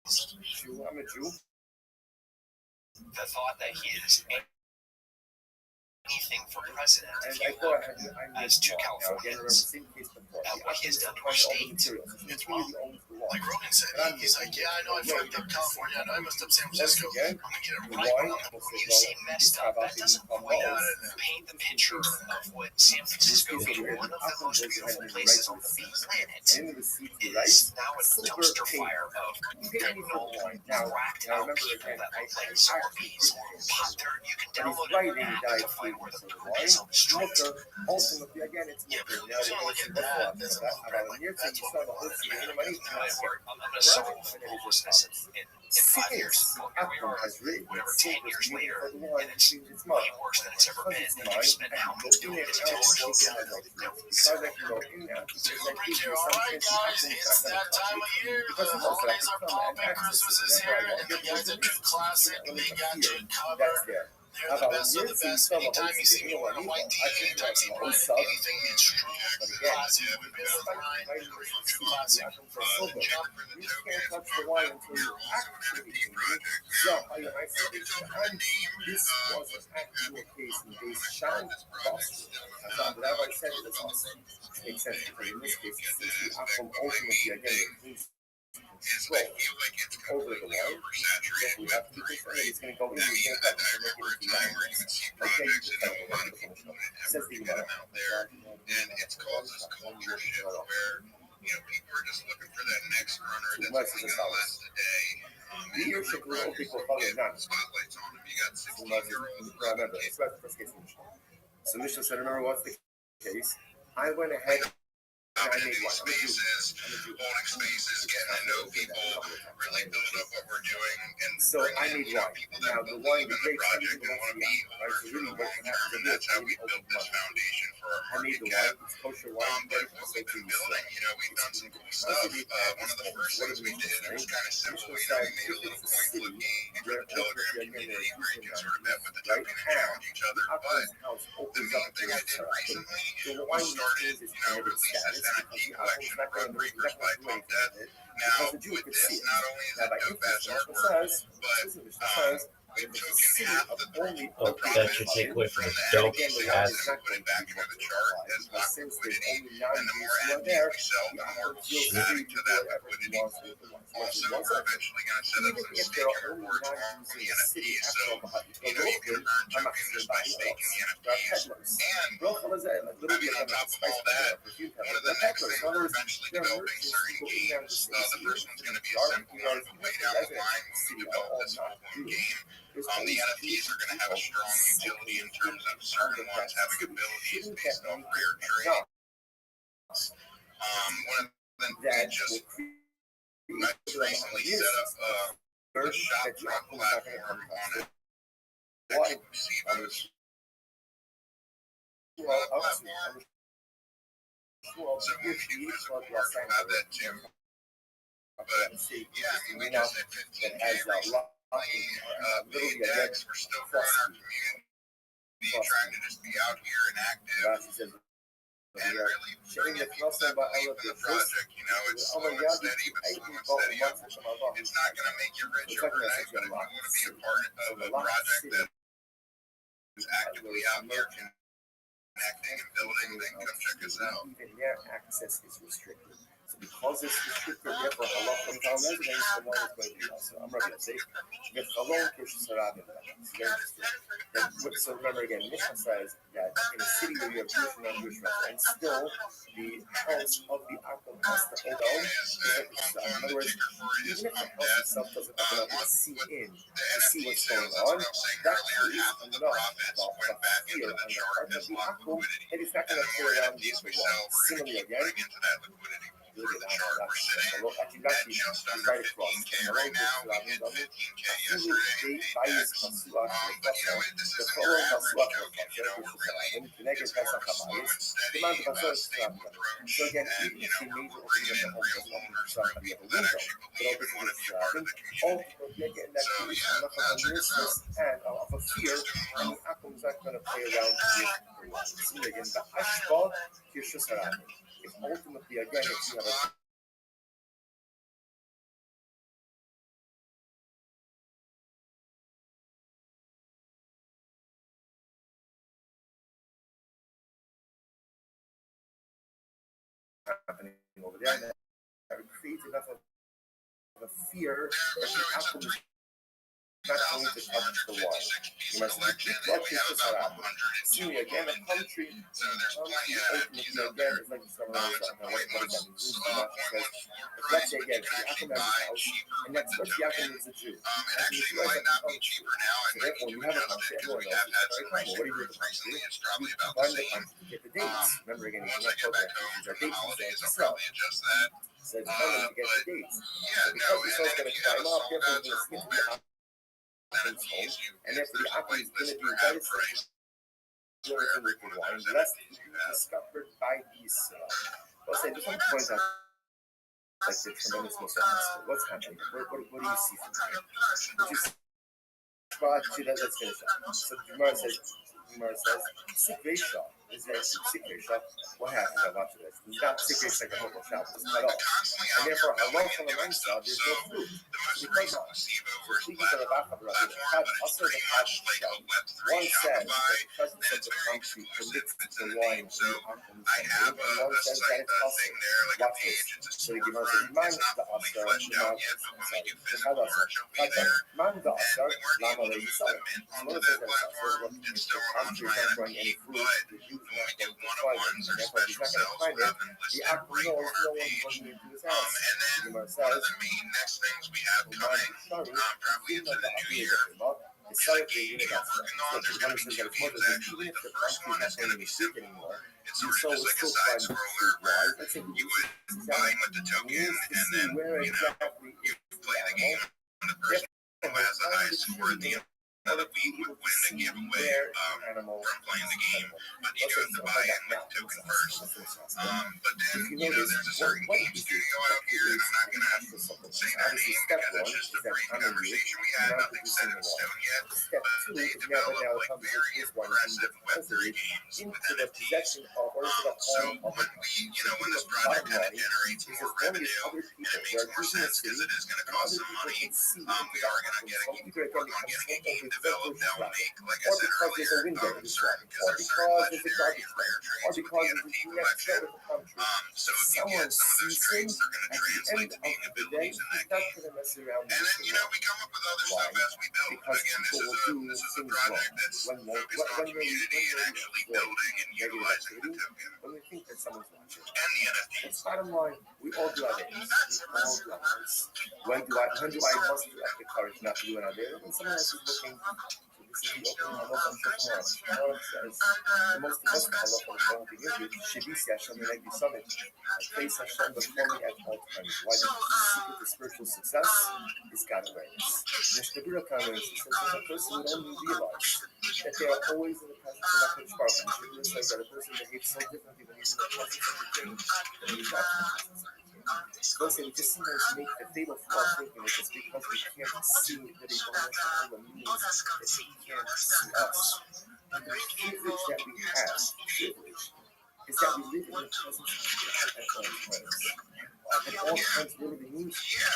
Jew. I'm a Jew. The thought that he is anything for president, And if I you thought look I had as to now, again, remember, Californians, same case before. at The what he has done to our all the state, materials. So it's he wrong. really owns the law. Like Rogan said, But I'm he's like, yeah, I know I fucked up California. I know I messed up San once Francisco. again, I'm gonna get it the right. why? When you say messed up, that doesn't quite paint the picture of what San Francisco, being one of the most beautiful places on the planet, And in the receipt, right? is now a dumpster fire of fentanyl, cracked out people that look like zombies. Pot dirt, you can download an app to find where the poop is on the street. Ultimately, again, it's Yeah, but now who's gonna look at that? That's a look, right? Like, that's what we wanted, man. I'm going to solve homelessness in 5 years. Here we are, whatever, 10 years later, and it's way worse than it's ever been. And they've spent how many billions of dollars? So we'll bring you, all right, guys, it's that time of year. The holidays are popping. Christmas is here. And the guys at True Classic, they got you covered. They're the best of the best. Anytime you see me wearing a white tee, anytime you see me wearing anything in true classic, we've been with Ryan, the creator of True Classic. Jump for the you can't touch the wine until you actually so this was an actual case in this sound Boston. As the rabbi said, it was awesome. Which makes sense because in this case, since the outcome ultimately again is control over the wine, we have to be concerned that it's going to go in. You can't touch it and make it into okay, you just have to let it finish up. Says the Gemara. And it's caused this culture shift where, people are just looking for that next runner that's only going to last a day. Leadership will people follow not. Spotlights on them. You got 16-year-olds. Remember, it's about the first case. So Mishnah said, remember what's the case? I went ahead and I made one. Holding spaces, getting to know people, really build up what we're doing, and so I made one. Now the one, the great project and want to be right. So really, what happens? and that's how we built this foundation for our I made the wine. It's kosher wine. But what we've been building, we've done some cool stuff. One of the first things we did, it was kind of simple. We made a little coin flip game for the Telegram community where you can sort of bet with the token and challenge each other. But the main thing I did recently is we started, releasing this NFT collection of Rug Breakers by Pump Death. Now, with this, not only is it dope-ass artwork, but we took in half the That should take away from the dope sales and put it back into the chart as lock liquidity. And the more NFTs we sell, the more we'll keep adding to that liquidity pool. Also, we're eventually going to set up some staking rewards along with the NFTs. So, you can earn tokens just by staking the NFTs. And on top of all that, one of the next things we're eventually developing certain games. The first one's going to be a simple one, but way down the line when we develop this full-blown game, the NFTs are going to have a strong utility in terms of certain ones having abilities based off rare traits. One of them we just recently set up a shop drop platform on it that can receive those platform. So when we do physical art, we'll have that too. But yeah, we just hit 15K recently. Made decks. We're still growing our community, trying to just be out here and active. And really bring in people that believe in the project. It's slow and steady, but slow and steady upwards. It's not going to make you rich overnight, but if you want to be a part of a project that is actively out here connecting and building, then come check us out. Even their access is restricted. So because it's restricted, therefore, Allah from town residents, the one is going to be also. I'm ready to say, with Chalon, Kish, Sarab, and it's very interesting. So remember again, Mishnah says that in a city where you have Jewish and non-Jewish residents, still the house of the Akum has to open. In other words, even if the house itself doesn't open up and see in to see what's going on, that creates enough of a fear on the part of the Akum that it's not going to clear around the wall. Similarly, again, For the chart we're sitting at just under 15K right now. We hit 15K yesterday in decks. But this is your average token. We're really it's more of a slow and steady, stable approach. And we're bringing in real owners, real people that actually believe and want to be a part of the community. So yeah, check us out. and of a fear, and the Akum is not going to play around with similarly again, the Ashbal, Kish, Sarab. If ultimately, again, if you have a happening over there that would create enough of a fear that the apple is not going to touch the wine. You must keep watching this happen. See again, a country ultimately again is like summarize what that means. Let's say again, the apple man is house, and that's what the apple needs to do. It actually might not be cheaper now. So therefore, you have a country, everyone knows it's very common. What do you do with the country? You combine the country to get the dates. Remember again, Once these I are get not back home programs, from these the are dates holidays, you I'll sell. probably adjust that. So it's common to get the dates. Yeah, So no, because the and sun's then going if to you have climb a up, sold therefore out you're or going to full skip bear, to the then apple's it home, means you and get therefore the there's a apple is wait going list to be for very half price sensitive for with the everyone. wine, There's lest everything it you be have. discovered by these. Let's say, just want to point out like the tremendous misunderstanding. What's happening? What do you see from here? What you see? Let's finish up. So Gemara says, Sikresha is very Sikresha. What happened? I watched this. It's not Sikresha like a homo shop, it's cut off. And therefore, halal from the right side, there's no fruit. Because not. So speaking of the Rafa brother, also the one says that the presence of the country permits the wine to be and one says that it's possible. Watch this. So the Gemara says, Man the Asar, Man the Asar, Lama le Yisar. One says that it's Asar, if the country is not growing any fruit, the Jew is not going to find it. And therefore, if he's not going to find it, the apple knows no one's looking into his house. The Gemara says, Next things we have coming, probably into the new year. It's like the unit that's so the one says that it's more than even if the country is not going to be sick anymore, It's you sort of so just like a still side find scroller fruit. Why? Let's say you would buy with the token, and then where exactly you play the game, and the person who has the highest score at the end of the week would win the giveaway from playing the game. But you do have to buy in with the token first. But then, there's a certain game studio out here, and I'm not going to say their name because it's just a brief conversation we had. Nothing set in stone yet. But they develop like very impressive Web3 games with NFTs. So when this project kind of generates more revenue and it makes more sense because it is going to cost some money, we are going to work on getting a game developed that will make, like I said earlier, certain because there's certain legendary and rare traits with the NFT collection. So if you get some of those traits, they're going to translate to being abilities in that game. And then, we come up with other stuff as we build. But again, this is a project that's focused on community and actually building and utilizing the token when we think that someone's watching. and the NFTs. Bottom line, we all do our days. We all do our days. When do I muster up the courage not to do it our day? When someone else is looking, this is the opening of Hashem Shulchan Aruch. Says the most important halacha of all the Yiddish, Shivisi Hashem Meneg Yisavit. I face Hashem before me at all times. Why? The secret to spiritual success is God awareness. Nishtabura awareness says that a person would only realize that they are always in the presence of HaKadosh Baruch Hu. Nishtabura says that a person behaves so differently when he's in the presence of the King than when he's not in the presence of the King. Those that just sometimes make the fatal flaw thinking it's just because we can't see that he only means that he can't see us. And the privilege that we have, is that we live in the presence of God at all times. At all times literally means Yeah,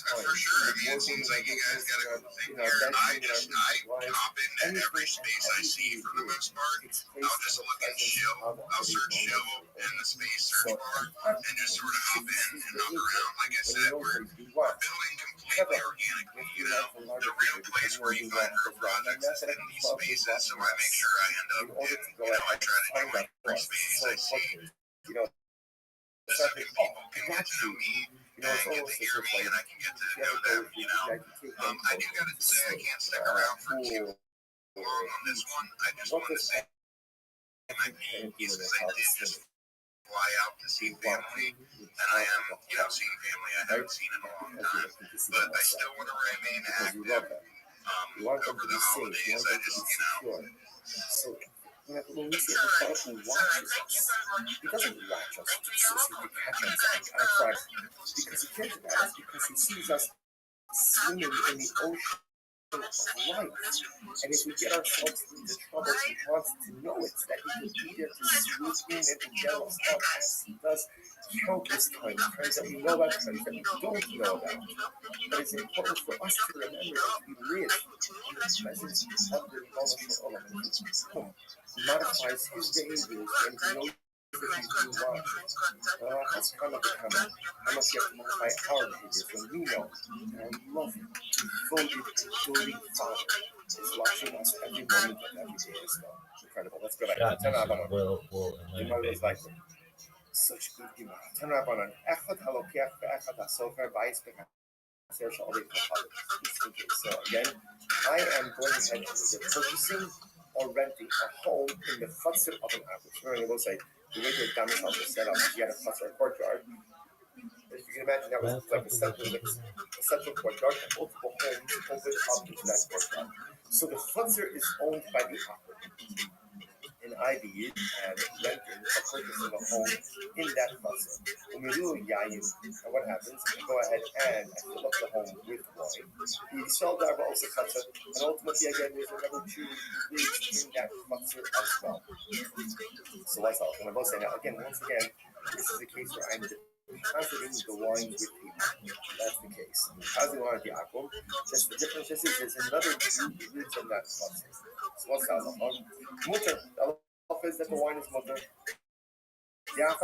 for sure. It seems like you guys got a cool thing here. I hop into every space I see for the most part. I'll just look and chill. I'll search chill in the space search bar and just sort of hop in and hop around. Like I said, we're building completely organically. The real place where you find real projects is in these spaces, so I make sure I end up in, I try to join every space I see. So that people can get to know me and get to hear me and I can get to know them, I do gotta say I can't stick around for too long on this one. I just wanted to say my main piece is I did just fly out to see family and I am, seeing family I haven't seen in a long time. But I still want to remain active over the holidays. I just, So when we see a child who watches us, he doesn't watch us to catch us like I try, because he cares about us, because he sees us swimming in the ocean of life. And if we get ourselves into trouble, he wants to know it, that he can be there to swoop in and to get us up as he does countless times that we know about, times that we don't know about. But it's important for us to remember that we live in the presence of the emotional element who modifies his behaviors and he knows That's kind of become how much you have to modify our behaviors when we know that our loving, devoted, adoring Father is watching us every moment of every day as well. Incredible. Let's go back. The mother was like, such good Gemara. Turn around on Echad Halokech Ve'echad HaSofer Ba'is Be'Chaser Sha'olei Kohalim. So again, I am going ahead and either purchasing or renting a home in the chutzner of an average. Remember, I will say, the way the Damish house was set up, she had a chutzner courtyard. If you can imagine, that was like a central courtyard, and multiple homes opened up into that courtyard. So the chutzner is owned by the operator. And I be and renting or purchasing a home in that chutzner. When we do yayin, and what happens? I go ahead and I fill up the home with wine. We sell that also chutzner, and ultimately again, there's another Jew who lives in that chutzner as well. So what's up? And I will say now again, once again, this is a case where I'm depositing the wine with people. That's the case. Depositing wine with the aqua. Just the difference is there's another Jew who lives in that chutzner. So what's that? Mutter. The is that the wine is mutter. Right?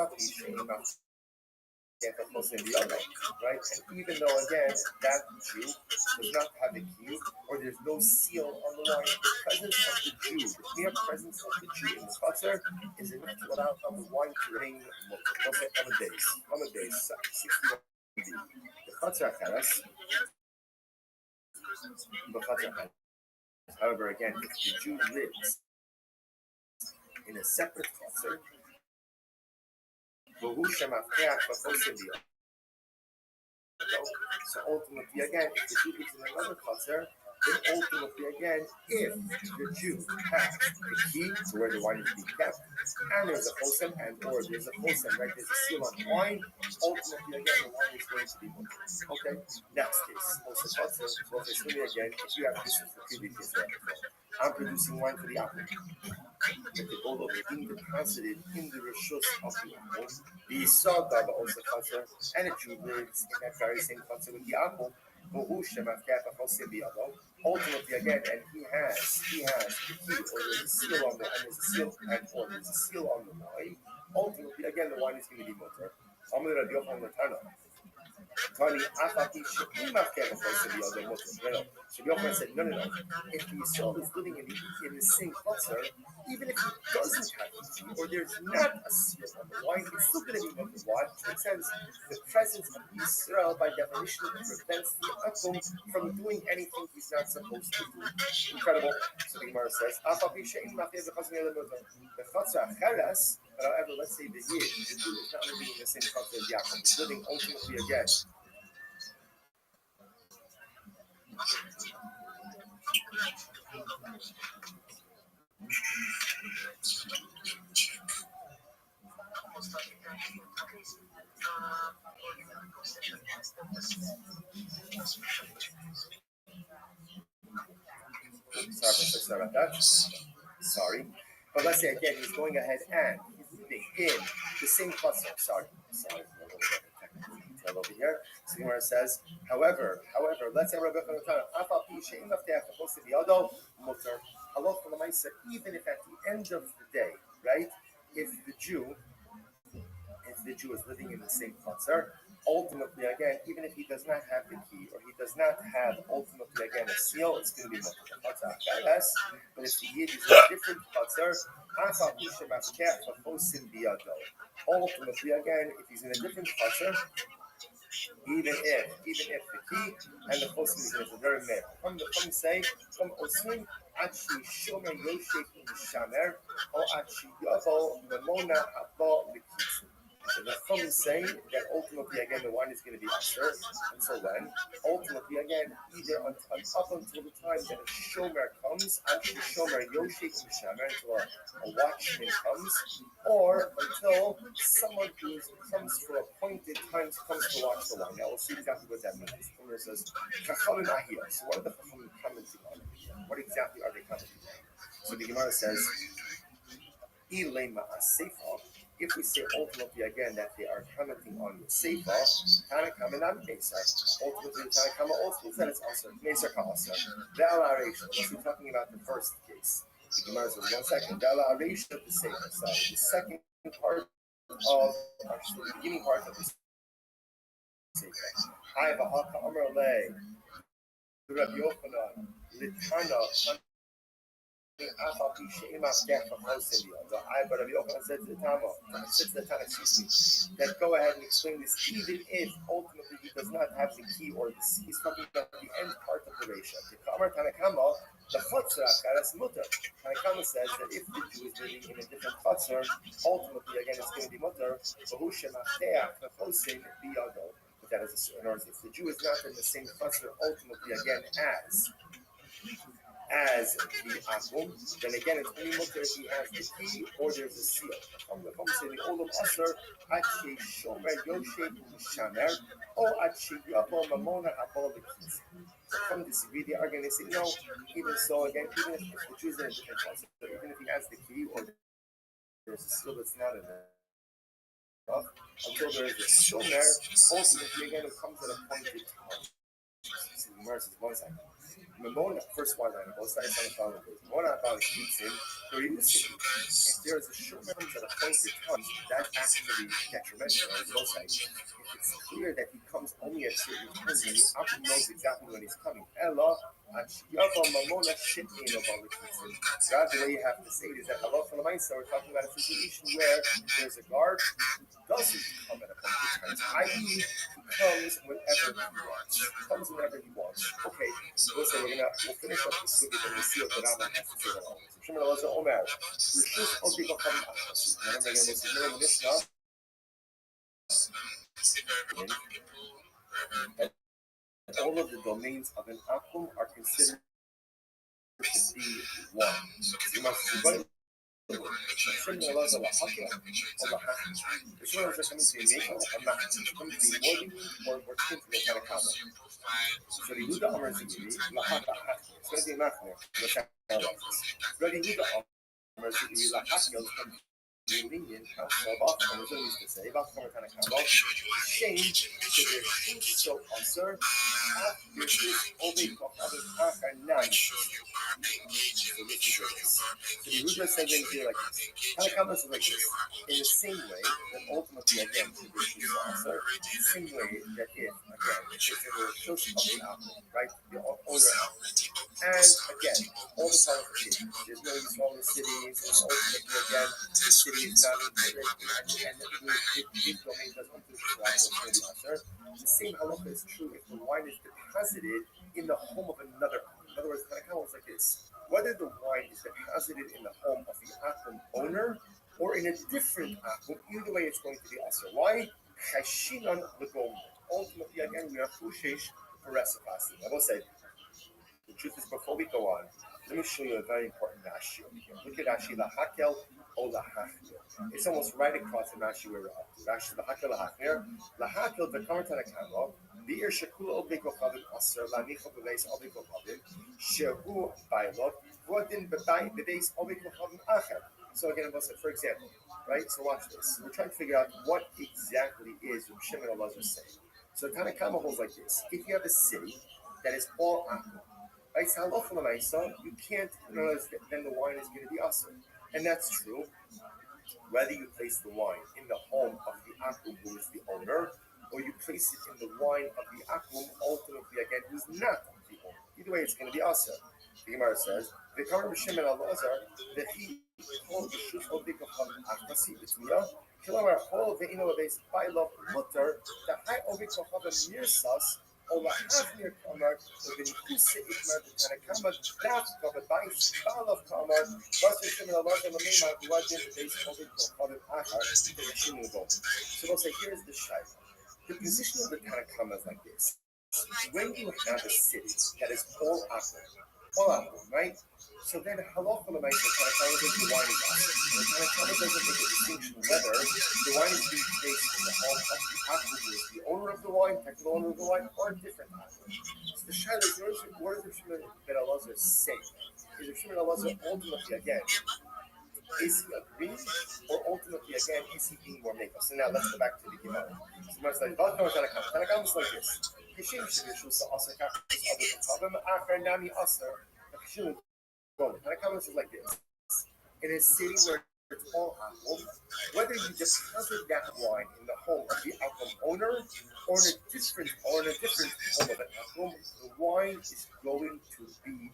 And even though again that Jew does not have a key or there's no seal on the wine, the presence of the Jew, the mere presence of the Jew in the chutzner is enough to allow the wine to remain mutter. On a days, 61. The chutzner cheres. However, again, if the Jew lives in a separate chutzner, so ultimately again, if the Jew lives in another chutzner, then ultimately again, if the Jew has the key to where the wine is being kept, and there's a chosem, and or there's a chosem, right? There's a seal on the wine. Ultimately again, the wine is going to be mutter. Okay, next case. Also chutzner. So assuming again, if you have this is the previous case, I'm producing wine for the apple. That the gold of being deposited in the rishus of the apple. The Yisrael also chutzner, and a Jew lives in that very same chutzner with the apple. Ultimately, again, and he has the key, or there's a seal on the, and there's a seal, and or there's a seal on the wine. Ultimately, again, the wine is going to be mutter. I'm going to be on the tunnel. Tani Afati Shekimah Kevin the other Muslim. So Yochanan said, no. If the Yisrael is living in the same chutzner, even if he doesn't have the key, or there's not a seal on the wine, it's still going to be mutter. Why? Which sense the presence of Yisrael by definition prevents the akum from doing anything he's not supposed to do. Incredible. So the Gemara says, Afati Shekimah Kevin the chutzner cheres. However, let's say the Yid is not living in the same chutzner as Yaakov. He's living ultimately again. Sorry about that. Sorry. But let's say again, he's going ahead and he's living in the same cluster. Sorry, a little bit of technical detail over here. So Gemara says, however, let's say Rabbi even if at the end of the day, right, if the Jew is living in the same chutzner, ultimately again, even if he does not have the key or he does not have ultimately again a seal, it's going to be mutter. But if the Yid is in a different chutzner, ultimately again, if he's in a different chutzner, even if the key and the chosim is in a very male. Come say, come osmin actually shomer yoshek in shamer or actually yavo memona haba lekitzu. So the Chum say that ultimately again the wine is going to be asher until when? Ultimately again, either up until the time that a shomer comes, actually shomer yoshek in shamer, until a watchman comes, or until someone who comes for appointed times comes to watch the wine. Now we'll see exactly what that means. The says, Chachamim ahiyah. So what are the Chachamim commenting on? What exactly are they commenting on? So the Gemara says, if we say ultimately again that they are commenting on the Seifa, Tanakama not Mesa. Ultimately, Tanakama also said it's also Mesa Kasa. Valaration. Unless we're talking about the first case. The Gemara says 1 second. Valaration of the Seifa. So the second part of actually the beginning part of this. I have a haka amar lay. Rabbi Yochanan litana. But Rabbi Yochanan said to the Tama, that go ahead and explain this, even if ultimately he does not have the key or the he's talking about the end part of the Resha. The Kamar Tanakama, the Chutzah, that's mutter. Tanakama says that if the Jew is living in a different Chutzah, ultimately again it's going to be mutter. But that is in other words, if the Jew is not in the same Chutzah, ultimately again as the Akum, then again it's only mutter if he has the key or there's a seal. From the Olam Asher, Achi Shomer Yoshe Shamer, or Achi Yabo Mamona Abol the keys. So from this degree, they are going to say, no, even so, again, even if the Jew is in a different place, so even if he has the key or there's a seal that's not enough, until there is a Shomer, ultimately again it comes at a point in time. So the Gemara says, one second. Mamona, first one line, both sides on the phone. Mamona about keeps him, or you see, if there is a short comes at a point in time, that's actually detrimental on both sides. If it's clear that he comes only at certain times, and the Akum knows exactly when he's coming. Ella, Mamona shit in about the keeps him. God, the way you have to say it is that Allah for the Maisa, we're talking about a situation where there's a guard who doesn't come at a point in time, i.e., he comes whenever he wants. Comes whenever he wants. Okay, we'll say we'll finish up the sugi and we'll see what the Rambam has to say about all this. Shimon Elazar Omer, Rishus Odi Bacham Achas. Remember again, this is the Mishnah. And all of the domains of an Akum are considered to be one. You must be Shimon Elazar Lahakia, or Lahakia. Shimon Elazar coming to be Meko, or Machim, coming to be Morgan, or Tim to make Tanakama. So the Yehuda Amar Zikri, Lahaka, it's going to be Machmir, the Tanakama. But the Yehuda Amar Zikri, Lahaka, from the Indian, Bach, I was always to say, Bach, from Tanakama, shame to their shoes so answer, after this, Obi Kochav, Achanan. So the Yehuda says in here like this. Tanakama says like this. In the same way that ultimately, again, to the shoes answer, the same way that if, again, if there were shoes of the apple, right, the owner and again, all the qualifications. There's no Yisrael in the cities, and ultimately, again, the city is not and the domain does not do the same halacha is true if the wine is deposited in the home of another. In other words, kind of like this. Whether the wine is deposited in the home of the akum owner or in a different akum, either way it's going to be asr. Why? Chashinan l'gom. Ultimately, again, we are fushish for reciprocity. I will say, the truth is, before we go on, let me show you a very important Rashi over here. Look at Rashi Lahakel or Lahachir. It's almost right across the Rashi where we're up to. Rashi Lahakel Lahachir. Lahakel the Kamartan Akamo. Be'er Shekul Obli Kochavim Aser Lanicha Bebeis Obli Kochavim Shehu Bailot Vodin Bebeis Obli Kochavim Acher. So again, for example, right? So watch this. We're trying to figure out what exactly is Reb Shimon Elazar saying. So Tanakama holds like this. If you have a city that is all Akum, right? So you can't, then the wine is going to be awesome. And that's true whether you place the wine in the home of the Akum who is the owner, or you place it in the wine of the Akum, ultimately again, who's not the owner. Either way, it's going to be awesome. The Gemara says, the Karim Shimon Elazar, that he called the Shus Obikacham Akasi B'Tmiya, Kilomar Hol Ve'ino Beis Bailov Mutter, the High Obikacham Mirsas, Ola Hafnir Kamar, the Benikusa Ikmar, the Tanakama, Dafka, the Bais, Bailov Kamar, Basir Shimon Elazar, the Mema, who was in the base Obikacham Achar, the Shimon Elazar. So they'll say, here's the Shaila. The position of the Tanakama is like this. When you have a city that is all Akum, right? So then halacha l'maisa, the Tanakama says the wine is awesome. And the Tanakama doesn't make a distinction whether the wine is being placed in the home of the Akum, who is the owner of the wine, technical owner of the wine, or a different Akum. So the shaila is, what does Reb Shimon ben Elazar say? Is Reb Shimon Elazar ultimately, again, is he agreeing, or ultimately, again, is he being more makel? So now let's go back to the Gemara. So Gemara is like, Tanakama is like this. Tanakama is like this. In a city where it's all apple, whether you deposit that wine in the home of the apple owner or in a different home of an apple, the wine is going to be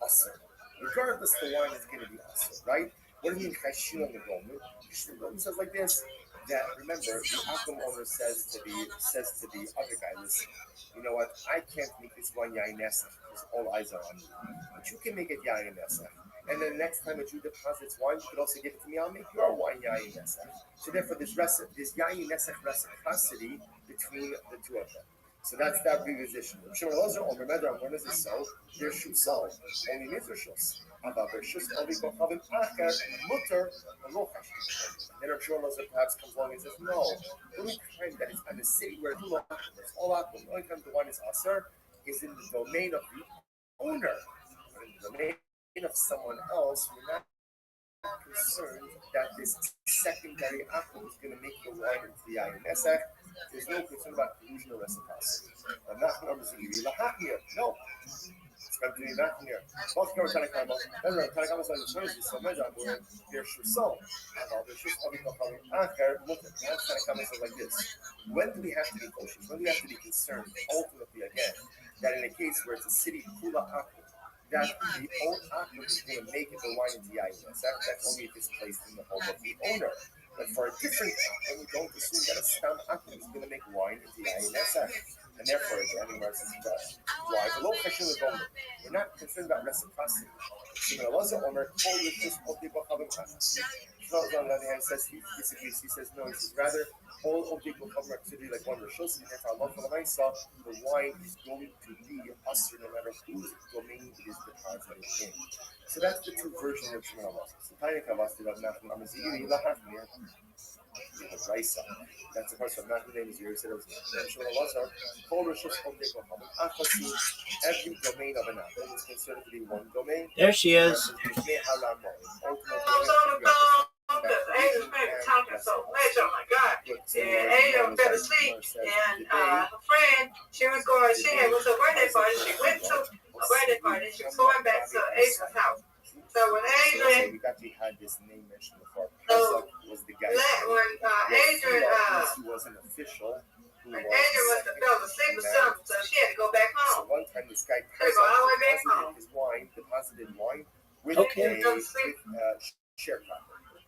usher. Regardless, the wine is going to be usher, right? What do you mean chashil on the Gomer? The Gomer says like this: that remember, the apple owner says to the other guy, listen, you know what? I can't make this wine yain nesach because all eyes are on you, but you can make it yain nesach. And then the next time a Jew deposits wine, you could also give it to me. I'll make your wine yayin nesach. So therefore, this yayin nesach reciprocity between the two of them. So that's that reposition. Shimon Elazar or Remedra, when is it so? There should so. Only mitzvahs. About their shus only kochavim acher mutter lo chashim. Then Shimon Elazar perhaps comes along and says, no. The only time that it's on the city where it's all akum. The only time the wine is aser is in the domain of the owner. In the domain of someone else, we're not concerned that this secondary apple is going to make the wine into the yayin nesach. There's no concern about collusion or reciprocity. I'm not going to give you here. No. It's going to be back here. Both go to Tanakama. Remember, Tanakama is on the choices, so measure where there's Shusol. There's just only coming after. Tanakama says like this: when do we have to be cautious? When do we have to be concerned? Ultimately, again, that in a case where it's a city kula apple, that the old apple is going to make it the wine into yayin nesach. That's only if it's placed in the home of the owner. But for a different apple, we don't assume that a stam apple is going to make wine into yayin nesach. And therefore, again, why? We're not concerned about reciprocity. Shimon Elazar Omer told us just Shimon on the other hand says he disagrees. He says no. He says rather all Obdik will come to be like one Rishos, and therefore Allah the wine is going to be usher no matter whose domain it is deposited in. So that's the two versions of Shimon Elazar. So Tanya Kavas did have Nachman Amaziri Lahachmir. That's the person of Nachman name is here. He said it was Shimon Elazar. Every domain of an apple is considered to be one domain. There she is. I was on the phone because Adrian's baby talking so much. Oh my God! And Adrian fell asleep, and her friend, she had was her birthday party. She went to a birthday party. She was going back to Adrian's house. So when Adrian, we actually had this name mentioned before. Was the guy when Adrian, he was an official. Adrian must have fell asleep or something, so she had to go back home. So one time this guy deposited his wine, deposited wine with sharecropper.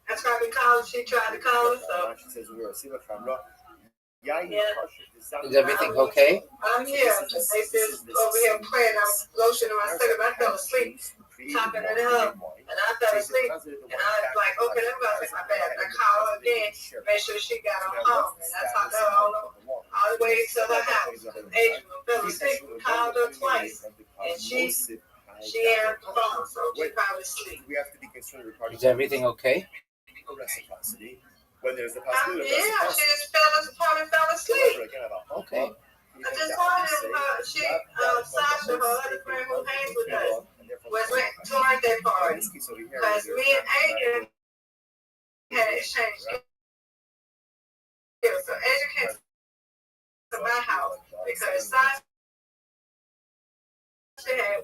That's why she tried to call us. So she says we were a Is everything okay? I'm here. They said over here praying. I'm lotioning myself. I fell asleep, chopping it up, and I fell asleep. And I was like, okay, let me go take my bath. I called her again, make sure she got on home. And that's how I got all the way to her house. Adrian fell asleep. We called her twice, and she answered the phone, so she probably asleep. We have to be concerned regarding Is everything okay? reciprocity. When there's the possibility of reciprocity. She just fell asleep. Okay. I just told him Sasha, her other friend who hangs with us, went to our birthday party. Because me and Adrian had exchanged gifts. So Adrian came to my house because Sasha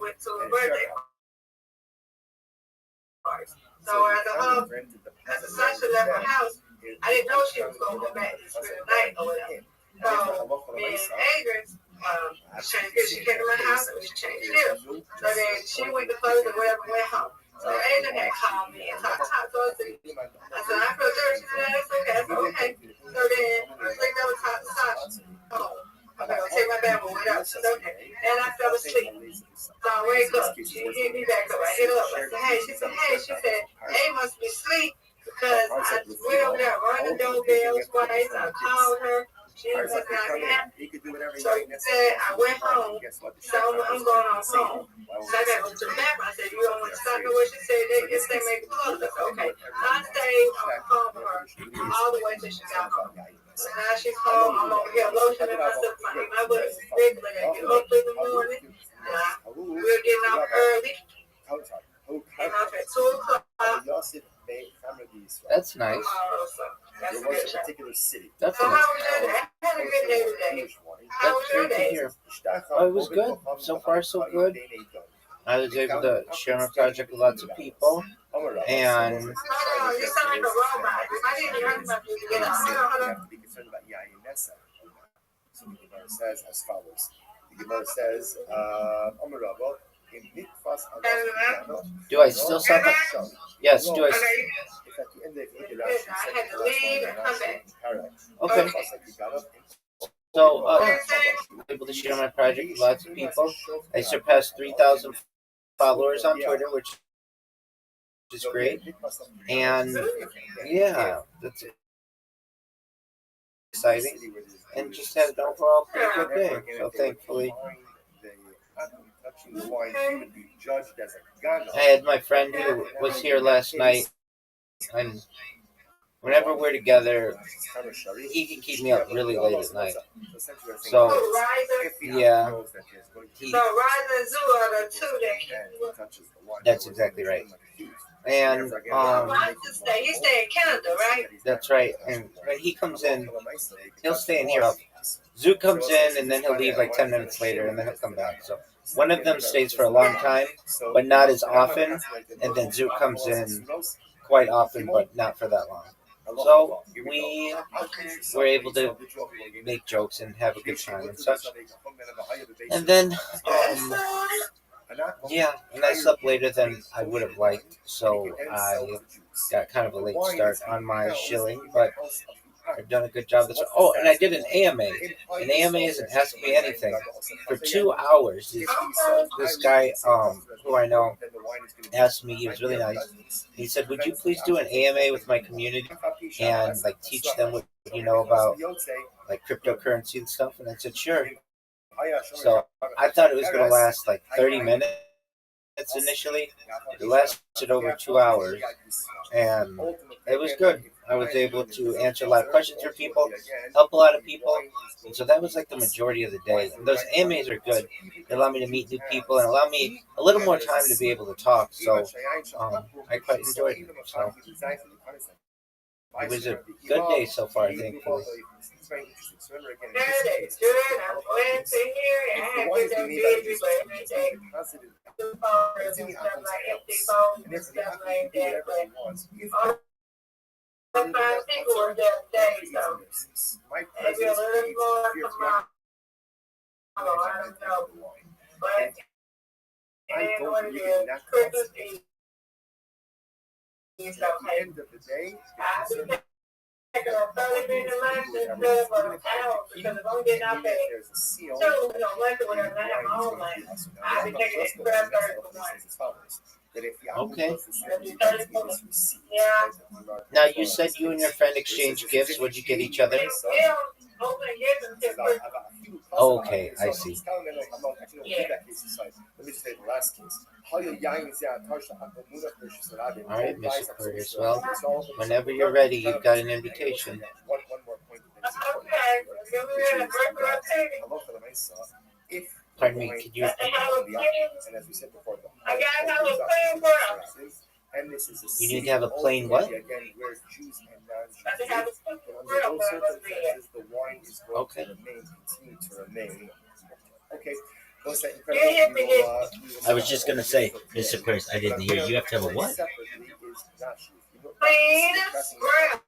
went to a birthday party. So as Sasha left her house, I didn't know she was going to go back and spend the night or whatever. So me and Adrian changed gifts. She came to my house and we changed gifts. So then she went to close and whatever went home. So Adrian had called me and talked to us. I said, I feel dirty today. That's okay. I said, okay. So then I think I was talking to Sasha. I'm going to take my bath and went up. She said, okay. And I fell asleep. So I wake up. She hit me back up. I hit her up. I said, hey. She said, A must be asleep because I went over there, run the doorbell twice. I called her. She was not happy. So I went home. So I'm going on home. So I got to go to the bathroom. I said, you don't want to stop me? What she said, they make the clothes. I said, okay. So I stayed on the phone with her all the way till she got home. So now she's home. I'm over here lotioning myself. My butt is big. Like I get up in the morning. We're getting out early. Getting off at 2 o'clock. That's nice. That's There was a particular city. That's so nice. how was your day? I had a good day today. How was your Great to day? hear. Oh, it was good. So far, so good. I was able to share my project with lots of people, and you sound like a robot. I didn't hear about you. You have to be concerned about GUINNESS. So the Gemara says as follows. The Gemara says, Amar Rabba, in Mikvas Agas Do I still sound like? Yes. Do I? if at the end of the Rashi said the last line in Rashi in Parak, Okay. it's like you got up and So, I'm able to share my project with lots of people. I surpassed 3,000 followers on Twitter, which is great. And yeah, that's exciting. And just had an overall pretty good day. So thankfully, touching the wine, he would be judged as a gun. I had my friend who was here last night, and whenever we're together, he can keep me up really late at night. So, yeah, that's exactly right. And you stay in Canada, right? that's right. And when he comes in, he'll stay in here. Zoot comes in, and then he'll leave like 10 minutes later, and then he'll come back. So one of them stays for a long time, but not as often. And then Zoot comes in quite often, but not for that long. So we were able to make jokes and have a good time and such. And then, yeah, and I slept later than I would have liked, so I got kind of a late start on my shilling, but I've done a good job this. Oh, and I did an AMA. An AMA isn't asking me anything. For 2 hours, this guy who I know asked me. He was really nice. He said, "Would you please do an AMA with my community and like teach them what you know about like cryptocurrency and stuff?" And I said, "Sure." So I thought it was going to last like 30 minutes initially. It lasted over 2 hours, and it was good. I was able to answer a lot of questions for people, help a lot of people, and so that was like the majority of the day. And those AMAs are good. They allow me to meet new people and allow me a little more time to be able to talk. So I quite enjoyed it. So it was a good day so far, thankfully. Sometimes people are just days, so maybe a little more tomorrow. I don't know. But and what it is, Christmas Eve. At the end of the day, I've been taking a 30-minute lunch instead of an hour because I'm only getting out there. there's a seal. So, you know, lunch or whatever, I have my own lunch. I've been taking it 12:30 for lunch. Okay. Yeah. Now you said you and your friend exchanged gifts. What'd you get each other? Yeah, open gifts and Oh, okay, I see. Yeah. Let me just say the last case. All right, Mr. Aquarius. Well, whenever you're ready, you've got an invitation. One more point. Okay. Pardon me, could you? And as we said before, I gotta have a plain brown. and this is a You need to have a plain what? again where Jews and I think I have non-Jews. a And plain under brown. those circumstances, the wine is going Okay. to continue to remain. Okay. What's that Yeah, incredible? We will, I was just gonna say, Mr. Aquarius, I didn't hear. You have to have a what? Plain brown.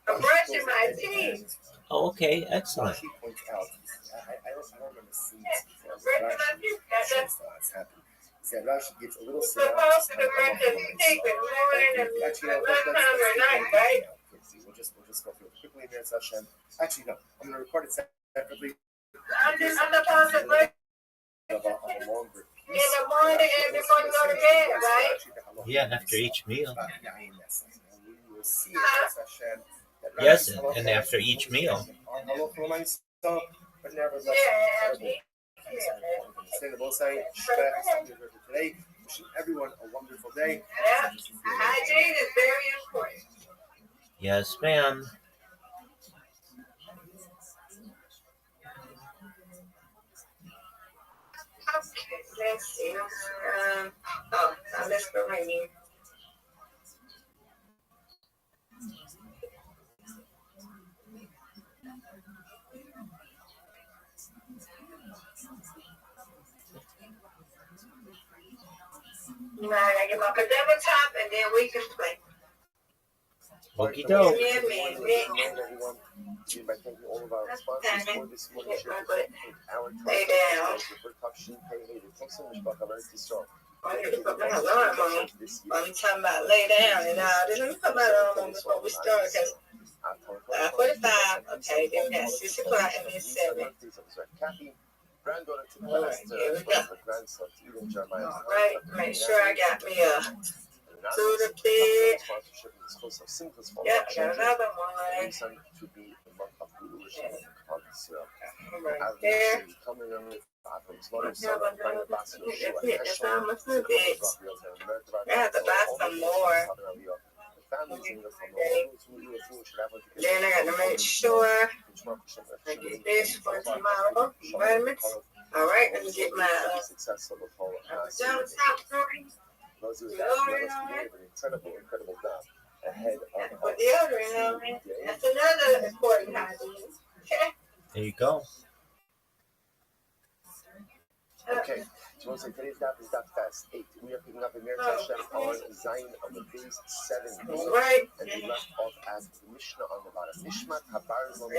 I'm brushing my teeth. Oh, okay, excellent. She points out, I don't remember seeing Yeah, this before. brushing but my Rashi teeth. That's that's happened. He said Rashi gives a little It's seance. supposed to brush your teeth in the morning and lunchtime or night, right? We'll just go through it quickly here, Hashem. Actually, no, I'm going to record it separately. I'm supposed to brush On a longer in the morning and before you go to bed, right? Yeah, after each meal. We will see Hashem. Yes, and after each meal. But nevertheless, Yeah, stay the both side. Today, wishing everyone a wonderful day. yeah. Hygiene is very important. Yes, ma'am. Okay, let's see. I missed the ringing. Now I gotta get my pajama top and then we can play. Okie Good doke. morning, everyone. Begin by thanking all of our sponsors for this morning. Our Lay down. I need to put my alarm on. I'm talking about lay down and all this. Let me put my alarm on before we start because 5:45. Okay, then we got 6 o'clock and then 7. Granddaughter to All right, Pastor, here we go. grandson to Eden Jeremiah. All right, make sure I got me a Sudafed. Yep, I got another one. To be the month of fruition. Right there. That's all my food is. I have to buy some more. Then I got to make sure I get this for tomorrow. Vitamins. All right, let me get my pajamas out for me. Incredible job ahead of Put deodorant on me. That's another important hygiene. There you go. Okay, so we'll say today's daf is daf fast 8. We are picking up in Mir Hashem on Zion on the base 7. Right. And we left off at the Mishnah on the bottom. Nishmat Habarzon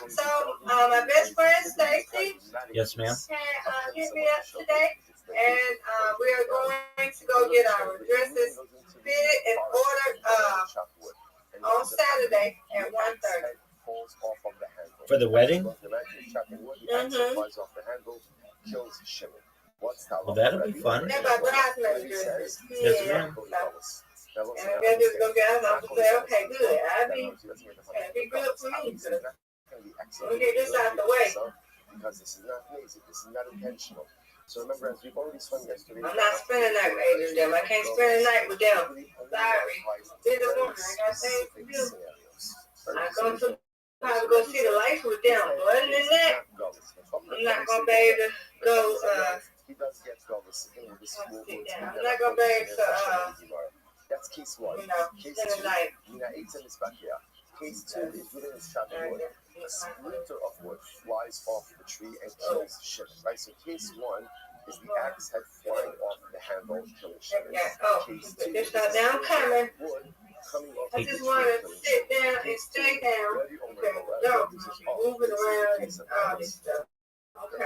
So, my best friend Stacy Yes, ma'am. hit me up today, and we are going to go get our dresses fitted and ordered on Saturday at 1:30. For the wedding? Well, that'll be fun. They're my bridesmaid dresses. Yes, ma'am. And they're just going to get us to say, okay, good. That'd be good for me. We'll get this out the way. Because this is not lazy, this is not intentional. So remember, as we've already swung yesterday, I'm not spending the night with either of them. I can't spend the night with them. Sorry. They're the woman. I got things to do. I'm going to probably go see the lights with them. But other than that, I'm not going to be able to go. He does get goals. I'm not going to be able to, that's case 1. Case 2, Mina 8 in his backyard. Case 2 is within his chapter wood. A splinter of wood flies off the tree and kills Shimon. Right? So case 1 is the axe head flying off the handle, killing Shimon. Case 2 is now I'm coming. wood coming off I just want to sit down and stay down. Okay, no, moving around and all this stuff. Okay.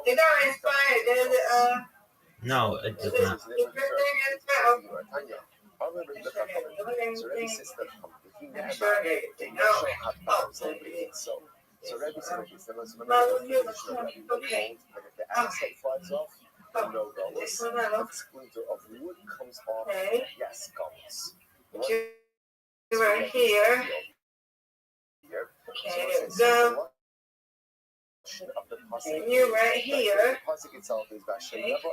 It don't inspire, does it? No, it does not. So Rabbi said, okay, the axe flies off, no goals. The splinter of wood comes off, yes, goals. Right here. Okay, there we go. And you right here. The itself is Vashem Level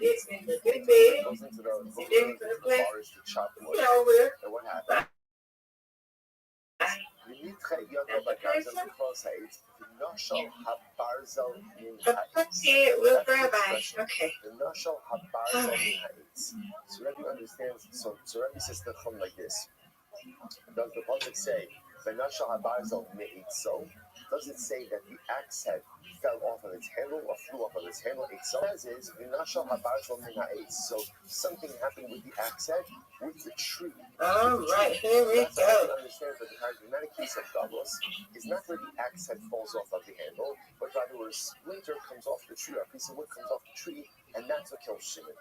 It's in the big bed. goes into the place. forest to chop wood. Over. And what happened? Okay, with Rabbi. Okay. So Rabbi understands. So Rabbi says the chum like this. Does the pasuk say "V'nashal habarzel me'itzo"? Does it say that the axe head fell off of its handle or flew off of its handle? It says is "V'nashal habarzel me'itz." So something happened with the axe head with the tree. All right, here we That's how go. you understand that the charismatic case of Davos is not where the axe head falls off of the handle, but rather where a splinter comes off the tree, or a piece of wood comes off the tree, and that's what kills Shimon.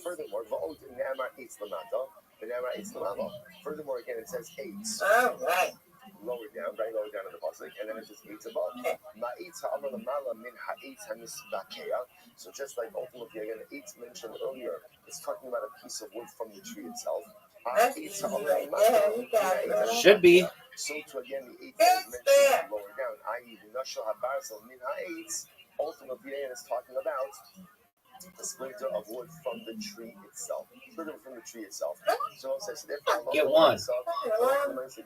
Furthermore, Va'od Ne'amar Eitz Lamata, Ne'amar Eitz Lamata. Furthermore, again, it says Eitz. All right. Lower down, very lower down in the pasuk, and then it says Eitz above. Ma'itz ha'amar lamala min ha'etz ha'misvakeya. So just like ultimately, again, the Eitz mentioned earlier, it's talking about a piece of wood from the tree itself. Should be. So to again, the Eitz is mentioned lower down, i.e. the Nashal habarzel min ha'etz. Ultimately, it's talking about a splinter of wood from the tree itself. From the tree itself. So it says, Get one. So Rabbi has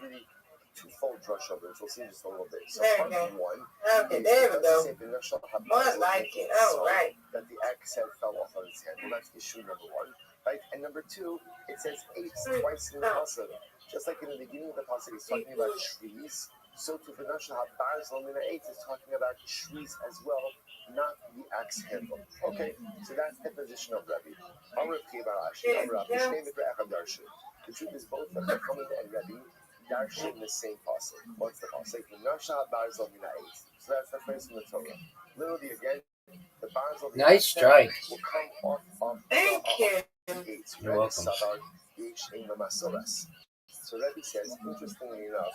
really twofold drush over it. We'll see in just a little bit. So part 1. Okay, there we go. More like it. All right. That the axe head fell off of his hand. Well, that's issue number 1. Right? And number 2, it says 8 twice in the pasuk. Just like in the beginning of the pasuk, it's talking about trees. So to Vinasha HaBarzal Mina 8 is talking about trees as well, not the axe handle. Okay, so that's the position of Rabbi. The truth is both the Chachamim and Rabbi darshan the same pasuk. What's the pasuk? Vinasha HaBarzal Mina 8. So that's the first in the Torah. Literally again, the Barzal Nice strike. will come off of Thank you. the gates. You're welcome. So Rabbi says, interestingly enough,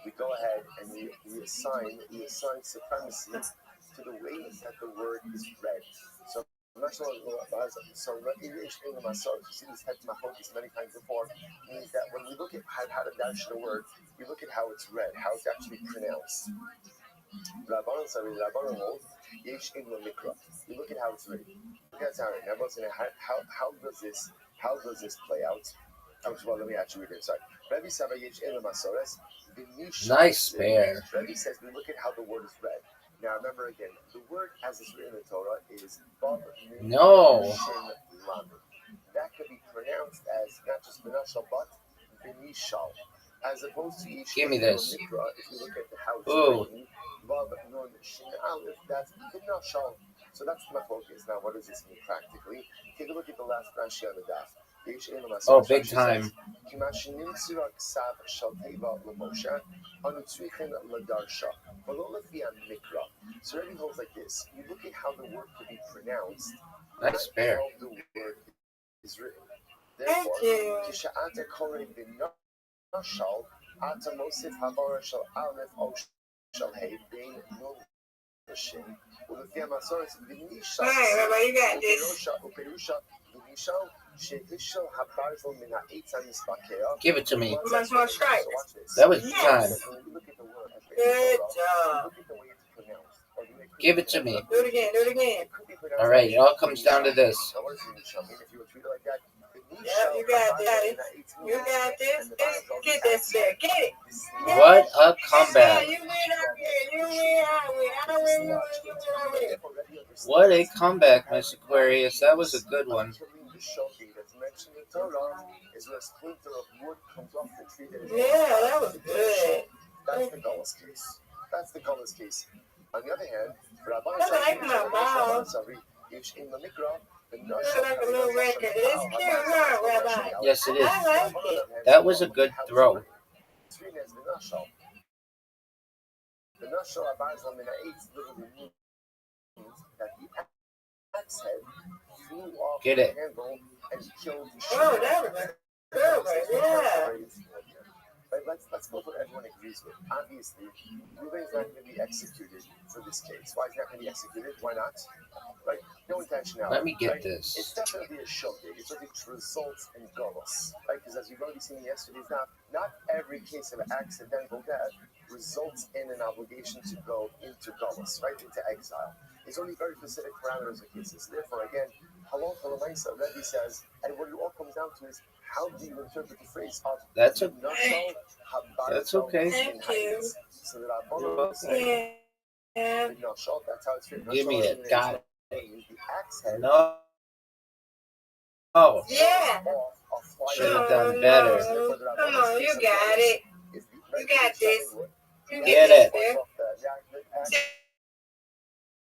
we go ahead and we assign supremacy to the way that the word is read. So I'm not sure so in the Masor, you see this head machokis many times before, means that when we look at how to dash the word, we look at how it's read, how it's actually pronounced. Rabbanon holds yesh in the mikra. You look at how it's written. That's how does this play out? Well, let me actually read it. Sorry. Rabbi Sava yesh in the masores. Nice spare. Rabbi says we look at how the word is read. Now remember again, the word as it's written in the Torah is Bob No. Shin Lamed. That could be pronounced as not just Benashal but Benishal. As opposed to each Give me this. Mikra, if you look at how it's Ooh. written, Vav Nun Shin Aleph, that's Benashal. So that's my focus. Now what does this mean practically? Take a look at the last Rashi on the daf. Oh, big time. So Rabbi holds like this. You look at how the word could be pronounced, Nice spare. how the word is written. Thank you. Right, Rabbi, you got this. Give it to me. Much more strike. That was time. Good job. Give it to me. Do it again. Do it again. All right, it all comes down to this. Yep, you got it. You got this. Get this there. Get it. What a comeback. You win up here. You win. I win. I win. You win. You win. What a comeback, Miss Aquarius. That was a good one. Yeah, that was good. That's the Gullus case. That's the Gullus case. On the other hand, That's like my ball. Looks like a little record. It's cute, huh, Rabbi? Yes, it is. I like it. That was a good throw. The Nashal Abazal Mina 8 literally means that the axe head flew off Get the it. handle and killed Oh, that was good, right? Yeah. Right, let's go for what everyone agrees with. Obviously, Ruben is not going to be executed for this case. Why is he not going to be executed? Why not? Right? No intentionality. Let me get right? this. It's definitely a shogeg. It's what it results in gullus. Right? Because as we've already seen yesterday's daf, not every case of accidental death results in an obligation to go into gullus, right? Into exile. There's only very specific parameters of cases. Therefore, again, halal kalamaisa, Rabbi says, and what it all comes down to is how do you interpret the phrase of That's a, Nashal Habar? that's okay. Thank you. So that our say, Yeah. Nashal, that's how it's written. Give me it. Got it. The axe head. No. Oh, Yeah. should have done better. Come on, you got it. You got this. You Get this it. there.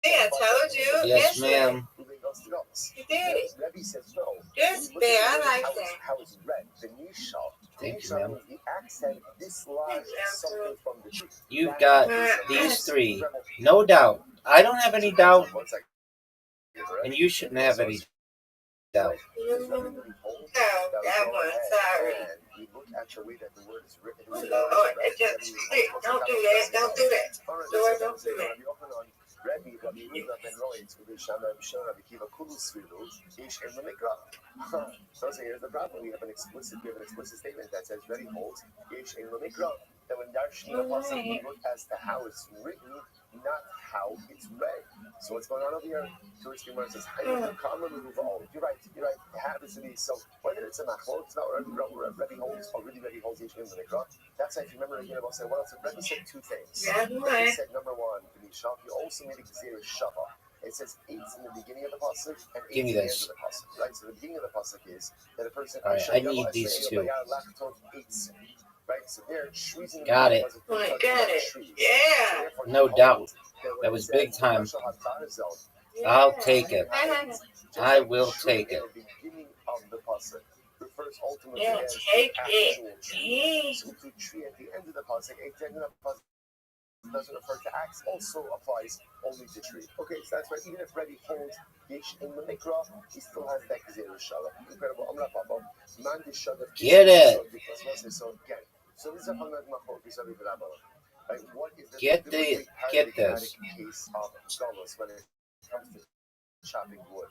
Yeah, I told you. Yes, ma'am. You did it. Rabbi says no. This bear, I like that. How it's read. The nishal. Thank you, ma'am. The axe head dislodged something from the tree. You've got these three. No doubt. I don't have any doubt, and you shouldn't have any doubt. Oh, that one, sorry. You look at the way that the word is written. Oh, Lord, it just, hey, don't do that. Don't do that. Lord, don't do that. Rabbi Yehuda ben Roitz, Rabbi Shammai, Rabbi Rabbi Kiva, Kulu Svilu, Ish in the Mikra. So here's the problem. We have an explicit statement that says Rabbi holds Ish in the Mikra. That when Darshan the Pasuk, we look as to how it's written, not how it's read. So what's going on over here? Jewish Gemara says, you're right. It happens to be so. Whether it's a machlok, it's not what Rabbi holds, or really Rabbi holds Ish in the Mikra. That's why if you remember again about saying, well, Rabbi said two things. Rabbi said number one, he also made a gzera shava. It says 8 in the beginning of the pasuk and 8 in the end of the pasuk. Right. So the beginning of the pasuk is that a person. All right, I need these two. Right? So they're treating Got it. I got it. trees. Yeah. No doubt. That was big time. I'll take it. I will take it. The beginning of the pasuk refers ultimately Yeah, as take the it. actual tree. So the tree at the end of the pasuk, doesn't refer to axe, also applies only to tree. Okay, so that's why even if Rabbi holds Yesh in the Mikra, he still has that Gezerah Shalom. Incredible. I'm not Papa. Man Dishadav. Get it. So again, so this is a hundred machor Bisavi Rabbi. Right? What is the Get this. case of Golos when it comes to chopping wood?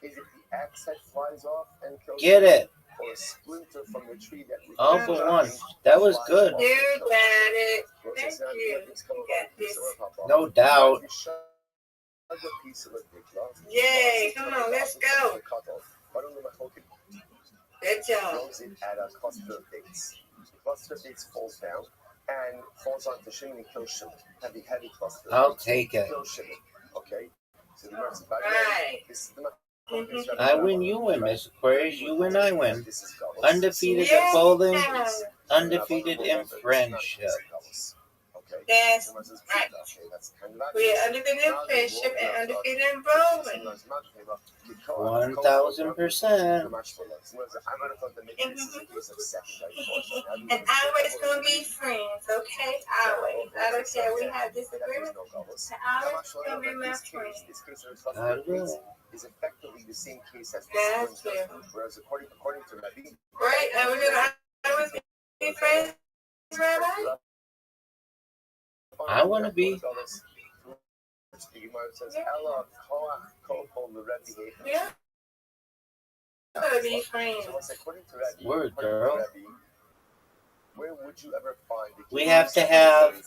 Is it the axe that flies off and kills Get it. or a splinter from the tree that we All but one. That was good. You got it. Thank you. You got this. No doubt. Yay, come on, let's go. Good job. Throws it at a cluster of dates. The cluster of dates falls down and falls onto Shimon and kills Shimon. Heavy cluster. I'll take it. Kills Shimon. Okay? So the mercy. Right. This is the I win, you win, Miss Aquarius. You win, I win. Undefeated at bowling, undefeated in friendship. That's right. We're undefeated in friendship and undefeated in bowling. 1000%. And always gonna be friends, okay? Always. I don't care. We have disagreements. Always gonna be my friend. I will. Is effectively the same case as That's the it. whereas according to Rabbi, Right? Are we gonna always be friends, Rabbi? I want to be. Yeah. Gonna be friends. According to Rabbi, Word, girl. where would you ever find the We have to have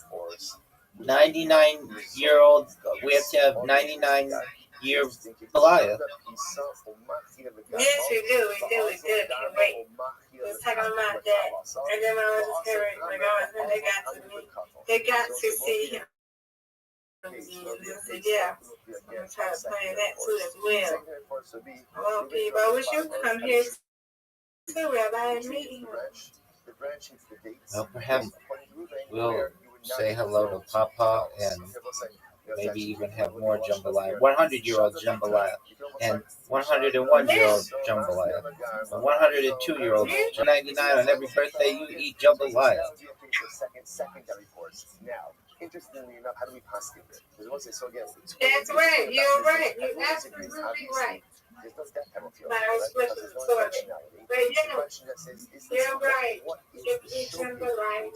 99-year-old. We have to have 99-year Goliath. Yes, we do. Wait. Let's talk about that. And then I was just hearing, like, they got to see him. And they said, yeah, I'm going to try to play that too as well. Well, people, I wish you would come here too, Rabbi, and meet him. Well, perhaps we'll say hello to Papa and maybe even have more jambalaya. 100-year-old jambalaya and 101-year-old jambalaya. And 102-year-old. 99 on every birthday you eat jambalaya. Secondary forces. Now, interestingly enough, how do we pass it? So again, that's right. You're right. You're absolutely right. There's no death penalty. But I was with the story. But you know, you're right. It's jambalaya.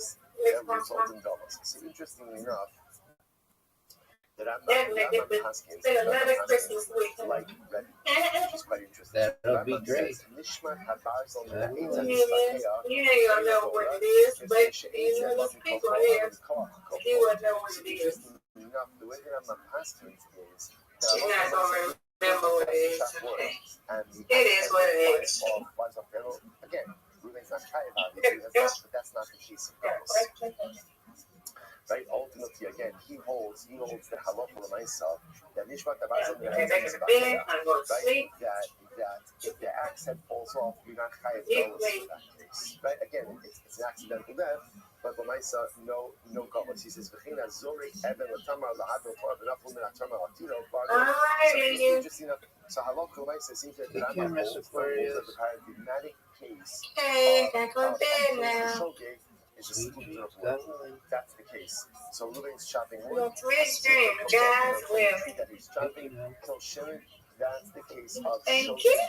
So interestingly enough, Definitely. It's been another Christmas week. Like Red, which is quite interesting. That'll be great. You don't know what it is, but you know those people here, you wouldn't know what it is. The way that I'm asking is, you're not going to remember what it is. Okay. It is what it is. Again, Ruben's not trying about it, but that's not the case. Right? Ultimately, again, he holds the halacha l'maisa that nishmat abazon that if the axe head falls off, you're not chayav galus in that case. Right? Again, it's an accidental death, but l'maisa, no galus. He says v'china zorei eben l'tamar lahadol kor v'naflu min hatamar latino. Interesting enough. So halacha l'maisa seems that the Rambam holds the paradigmatic case. Hey, gotta go to bed now. Is a splinter of wood. That's the case. So Ruben's chopping wood. Well, Twitch stream, guys. That he's chopping, kill Shimon. That's the case of thank you.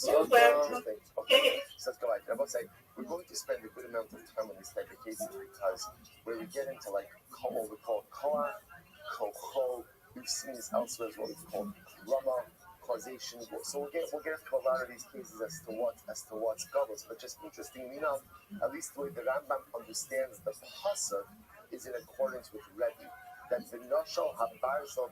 You're welcome. Okay, so let's go back. I will say we're going to spend a good amount of time on this type of cases because where we get into like what we call koach, kocho, we've seen this elsewhere as well. It's called rama. Causation. So we'll get to a lot of these cases as to what's governs. But just interestingly enough, at least the way the Rambam understands the pasuk is in accordance with Rabbi. That the noshal habarzon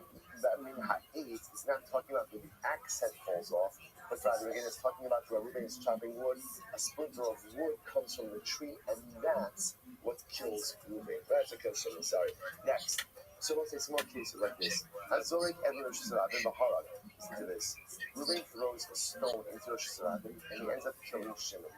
min ha'etz is not talking about when the axe head falls off, but rather again it's talking about where Ruben is chopping wood. A splinter of wood comes from the tree, and that's what kills Ruben. That's what kills Shimon. Sorry. Next. So we'll say small cases like this. Hazorik ever in Baharad. Listen to this. Reuben throws a stone into Rosh Hashanah and he ends up killing Shimon.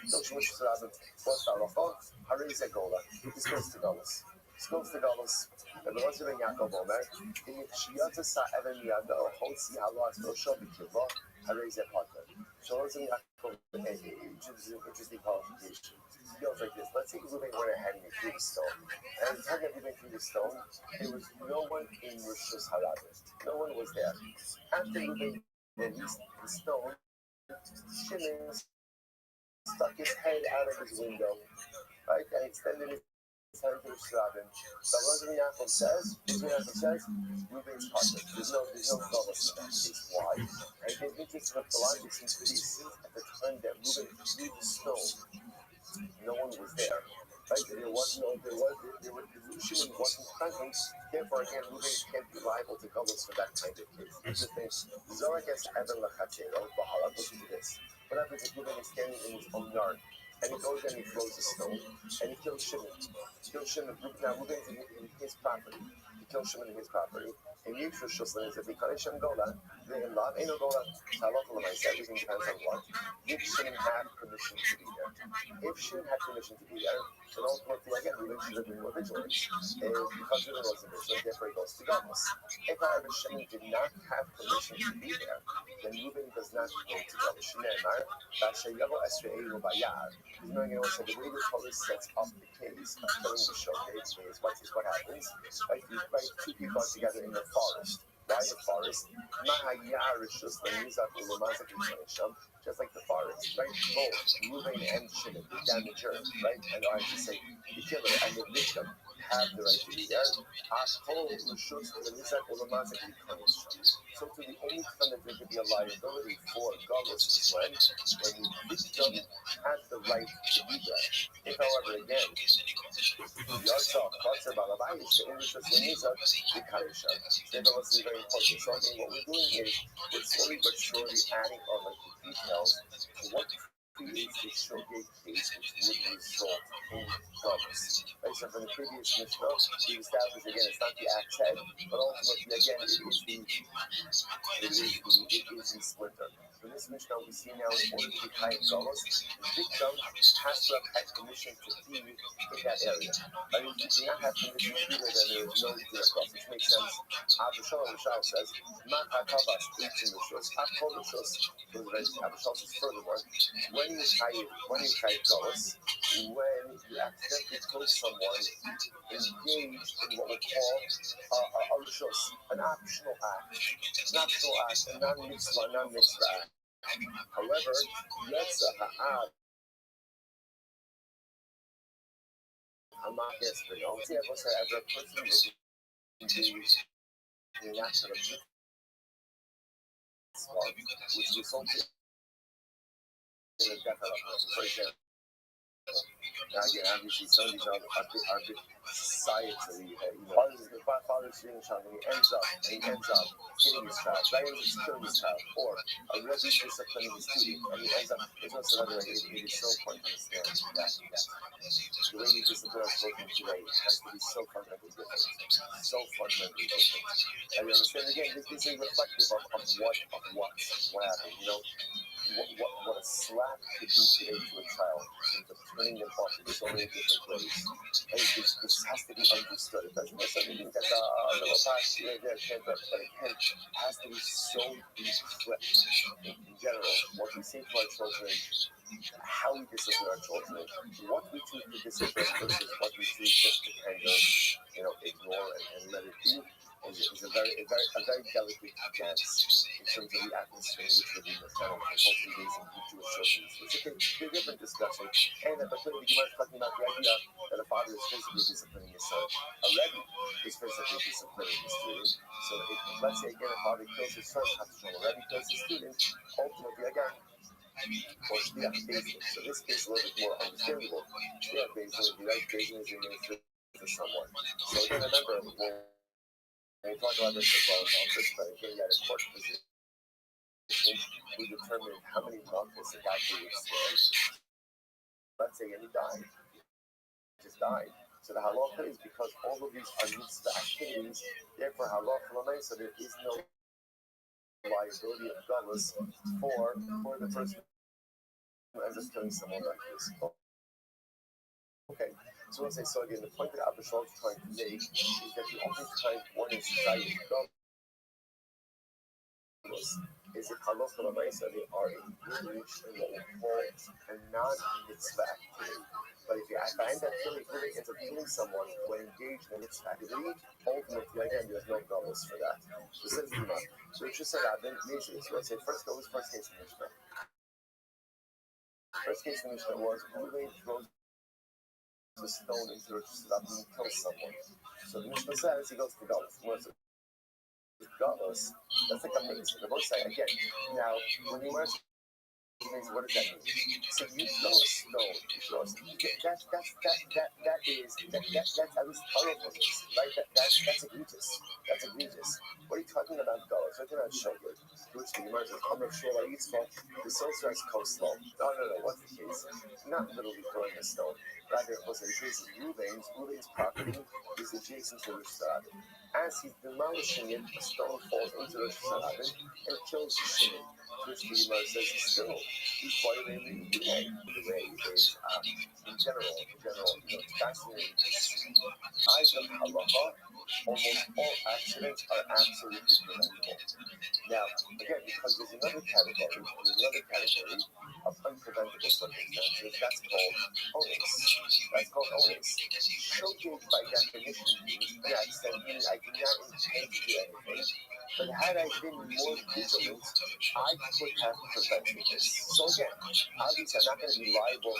Kills Rosh Hashanah. What's the halacha? Harei Gola. This goes to Golas. This goes to Golas. And the Lord ben Yaakov Omer, in Shiyata Sa'evan Yado, Hotzi Halas Rosho B'Kiva, Harei Potter. So Lord ben Yaakov, which is an interesting qualification. It goes like this. Let's say Reuben went ahead and he threw the stone. And the time that Reuben threw the stone, there was no one in Rosh Hashanah. No one was there. After Reuben released the stone, Shimon stuck his head out of his window, right, and extended his head to the Shravim. So Rabbi Yaakov says, Reuben's partner. There's no Golos in that case. Why? And it gets interesting with the logic seems to be since at the time that Reuben threw the stone, no one was there. Right? There was Shimon wasn't present. Therefore, again, Reuben can't be liable to Golos for that kind of case. Here's the thing: Zorak es Evan lachatero b'halak. Listen to this. What happens if Reuben is standing in his own yard and he goes and he throws a stone and he kills Shimon? He kills Shimon. Now Reuben's in his property. He kills Shimon in his property. And Yisrael Shuslan is if he calls Shem Gola, they in love. Ain't no Gola. Halacha l'maaseh. Everything depends on what. Did Shimon have permission to be there? If Shimon had permission to be there, then ultimately, again, Reuben should have been more vigilant. Because Reuben wasn't vigilant, therefore he goes to Golos. If, however, Shimon did not have permission to be there, then Reuben does not go to Golos. Shneimar, V'asher Esrei Eilu Bayar. He's knowing it also the way the Torah sets up the case of killing the shofet is what happens. Like two people are together in the forest. Why the forest? Just like the forest, right? Both Reuben and Shimon, the damager, right? And I should say the killer and the victim have the right to be there. So to the only time that there could be a liability for Golos is when the victim has the right to be there. If, however, again, Yartzah, Kotzer, Balabayis, the English was Lenisa, the Karisha. That is very important. So, again, what we're doing is we're slowly but surely adding on like the details to what creates the shogeg case which would result in Golos. Right, so from the previous Mishnah, we established again it's not the axe head, but ultimately again it is the splinter. For this Mishnah, we see now in order to be high Golos, the victim has to have had permission to be in that area. But if you do not have permission to be there, then there is no deer cross, which makes sense. Abishal says, Makakabas, 18 Rishos, Akol Rishos, Abishal says furthermore, when you high Golos, when you accidentally kill someone engaged in what we call a Rishos, an optional act, a non-mitzvah act. However, Yetza Ha'ad, Hamak Espenol, see, I say, as a person was engaged in an act of a mitzvah, which resulted in a death of a person, for example. Now, again, obviously, some of these are societally, father's shooting a child, and he ends up hitting his child, right? He ends up killing his child, or a Rabbi disciplining his student, and he ends up, there's also another way, it is so important to understand that the way we discipline our children today has to be so fundamentally different. So fundamentally different. And you understand, again, this is reflective of what happened, you know? What a slap could do today to a child in terms of turning them off in so many different ways. And this has to be understood. It doesn't necessarily mean that the little past there can't, but again, it has to be so deep flipped in general. What we say to our children, how we discipline our children, what we choose to discipline versus what we choose just to kind of, ignore and let it be. Is a very delicate dance in terms of the atmosphere in which we're being maternal and hopefully raising good Jewish children. It's a different discussion. And the Gemara is talking about the idea that a father is physically disciplining his son. A Rebbe is physically disciplining his student. So let's say again a father kills his son, a Rebbe kills his student, ultimately again, or Shliach Bezin. So this case is a little bit more understandable. Shliach Bezin, the right Bezin is administered for someone. So again, remember, and we talk about this as well on this, but again, at a court position, we determine how many months the guy would stand. Let's say, and he died. He just died. So the halacha is because all of these are mitzvah activities, therefore halacha l'maisa, so there is no liability of gullus for the person who ends up killing someone like this. Okay, so let's say, so again, the point that Abishal is trying to make is that the only time one is cited gullus is if halacha l'maisa they are engaged in what we call a non-mitzvah activity. But if I end up killing someone when engaged in mitzvah activity, ultimately, again, there's no gullus for that. So says the Imam. So it's just said, so let's say, first case in Mishnah. First case in Mishnah was Ruvain throws the stone into the Rabbi and kills someone. So the Mishnah says he goes to gullus. Gullus, that's like amazing. The both say again. Now, when you learn what does that mean? So you throw a stone, that's at least horrible, right? That's egregious. That's egregious. What are you talking about, gullus? What are you talking about shogeg? Which the Gemara says, I'm not sure why it's called the sorcerer has coastline. No, what's the case? Not literally throwing a stone. Rather, what's the case is Ruvain's property is adjacent to Rosh Hashanah. As he's demolishing it, a stone falls into Rosh Hashanah and kills Shimon. Which the Gemara says still he's violating the way. The way is in general, it's fascinating. Eyes of halacha, almost all accidents are absolutely preventable. Now, again, because there's another category of unpreventable circumstances, that's called onus. Shogeg by definition means an accident, meaning I did not intend to do anything, but had I been more vigilant, I could have prevented this. So again, obviously I'm not going to be liable,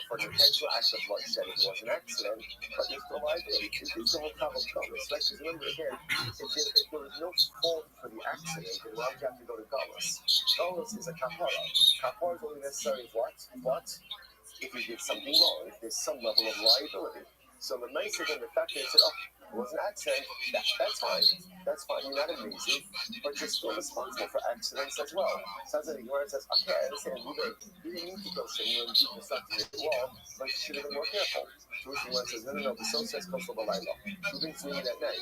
for an intentional act of bloodshed if it was an accident, but there's no liability. It's the whole problem of gullus, right? Because remember again, if there was no fault for the accident, then why would you have to go to gullus? Gullus is a kapara. Kapara is only necessary what? If you did something wrong, if there's some level of liability. So the nice thing, the fact that they said, it was an accident, that's fine, you're not amazing, but you're still responsible for accidents as well. Sounds like the Gemara says, okay, I understand, you didn't need to go Shimon and beat the stuff to the wall, but you should have been more careful. So the Gemara says, no, the soul says, coastal balayla. Ruvain's doing it at night.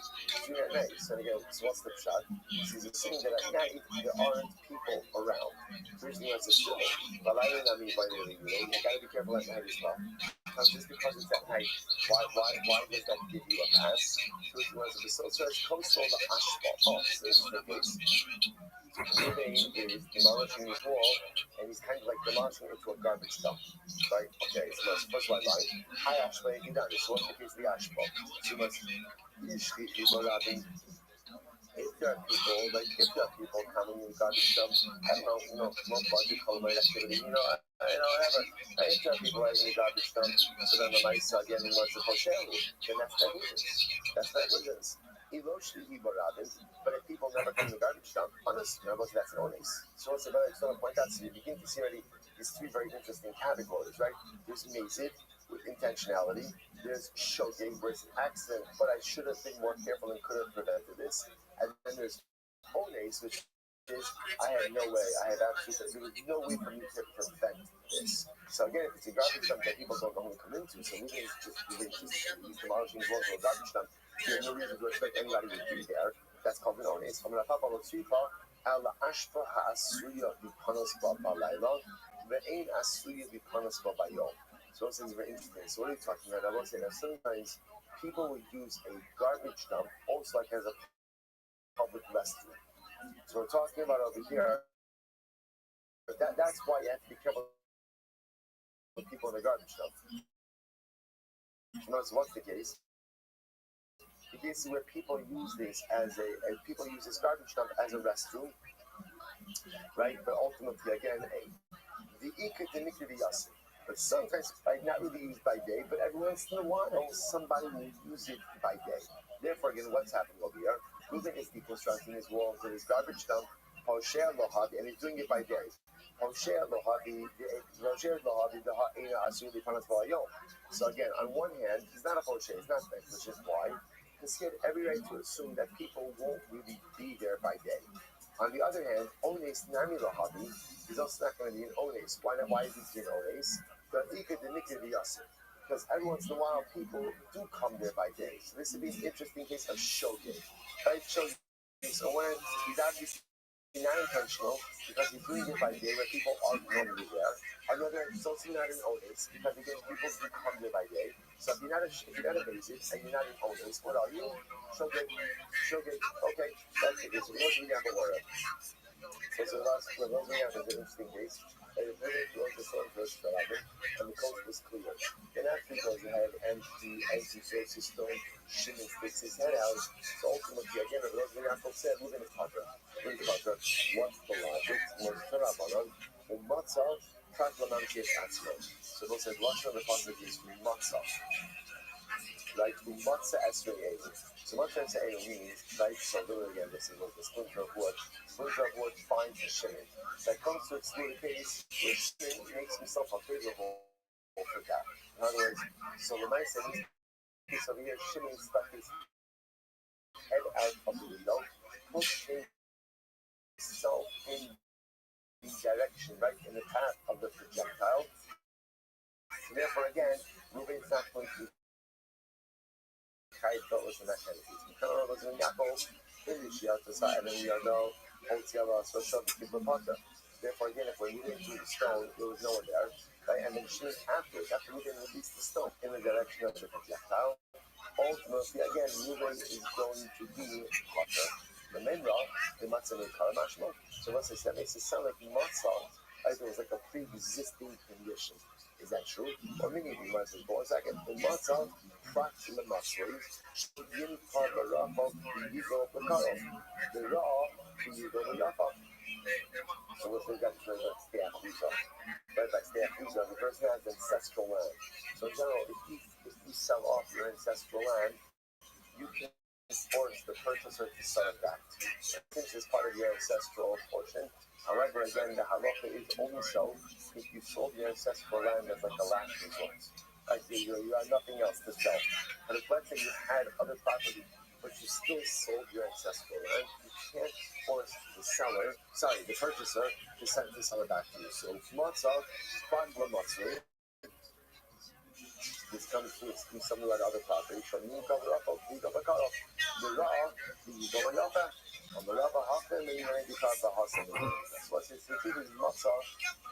So again, so what's the shot? He's assuming that at night, there aren't people around. So the Gemara says, still, balayla nami balayla, you gotta be careful at night as well. Just because it's at night, why does that give you a pass? So the source coastal the ashbal. This is the case. Ruvain is demolishing his wall, and he's kind of like demolishing it into a garbage dump, right? Okay, so let's first white line. Hi ashbal, you done. So what's the case of the ashbal? So let's if there are people coming in garbage dump, I don't know, more budget color activity, if there are people in the garbage dump, so then the mice again in what's the kosher, then that's negligence. But if people never come to the garbage dump, honest, that's an onus. So it's going to point out, so you begin to see already these three very interesting categories, right? There's mazid with intentionality, there's shogeg where it's an accident, but I should have been more careful and could have prevented this. And then there's onus, which is I had no way, there was no way for me to prevent this. So again, if it's a garbage dump that people don't know who to come into, so we didn't just he's demolishing his walls to a garbage dump. There's no reason to expect anybody to be there. That's called an onus. So those things are very interesting. So what are you talking about? I will say that sometimes people will use a garbage dump almost like as a public restroom. So we're talking about over here. That's why you have to be careful with people in the garbage dump. Notice what's the case? The case is where people use this people use this garbage dump as a restroom, right? But ultimately, again, the ikadinikriyasi. But sometimes not really used by day, but every once in a while, somebody will use it by day. Therefore, again, what's happening over here? Ruvain is deconstructing his walls in his garbage dump, and he's doing it by day. So again, on one hand, he's not a posher, he's not negligent. Why? Because he had every right to assume that people won't really be there by day. On the other hand, ones nami lahabi is also not going to be an ones. Why is it an ones? Because every once in a while, people do come there by day. So this would be an interesting case of shogeg. Right? Shogeg. So when he's obviously not intentional because you're doing it by day where people aren't normally there. On the other hand, it's also not an onus because again, people do come there by day. So if you're not a basic and you're not an onus, what are you? Shogeg. Okay, that's it. It's really not worry. So for those we have an interesting case. And if we wrote the same verse for Rabbi, and the coast was clear. Then after he goes ahead and he throws his stone, Shimon sticks his head out. So ultimately, again, if those Yaakov said, we're going to cover. What's the logic? What's the Rabbanon? Umatzah, Katlaman Kish Atzman. So those said, Lashon of the Pasuk is Umatzah. Right? Umatzah Esrei Eid. So Matzah Esrei Eid means, right? So literally again, this is what the splinter of wood. Splinter of wood finds a Shimon. That comes to exclude a case where Shimon makes himself unfavorable for that. In other words, so the nice case over here, Shimon stuck his head out of the window, pushed himself in the direction, right, in the path of the projectile. So therefore, again, Reuben's not going to Chayv Dolos in that kind of case. Because it was in Yaakov, in the Shiat, and then we are no Otziala, so therefore, again, if we're moving through the stone, there was no one there, right? And then Shimon after Reuben released the stone in the direction of the projectile. Ultimately, again, Reuben is going to be hotter. The Memra, the Matzah made Karamashma. So once I said, makes it sound like Matzah, as it was like a pre-existing condition. Is that true? Or meaning, you might say, for a second, the Matzah, practice the Matzah, should yin Karbarafah, the Yigo Pekarov. The Ra, the Yigo Pekarov. So let's look at the Steachuza. Right, by Steachuza, the person has ancestral land. So in general, if you sell off your ancestral land, you can force the purchaser to sell it back. Since it's part of your ancestral portion. However, again, the halacha is only so if you sold your ancestral land as like a last resort. Like you have nothing else to sell. But if let's say you had other property, but you still sold your ancestral land, you can't force the purchaser, to sell it back to you. So matzah, fagla matzah. This comes to exclude some of that other property. So you cover up, you cover cut off. The raw, you go up. On the Rabbi Hafen, and you may be called the Hasan. That's what it's repeated. Matzah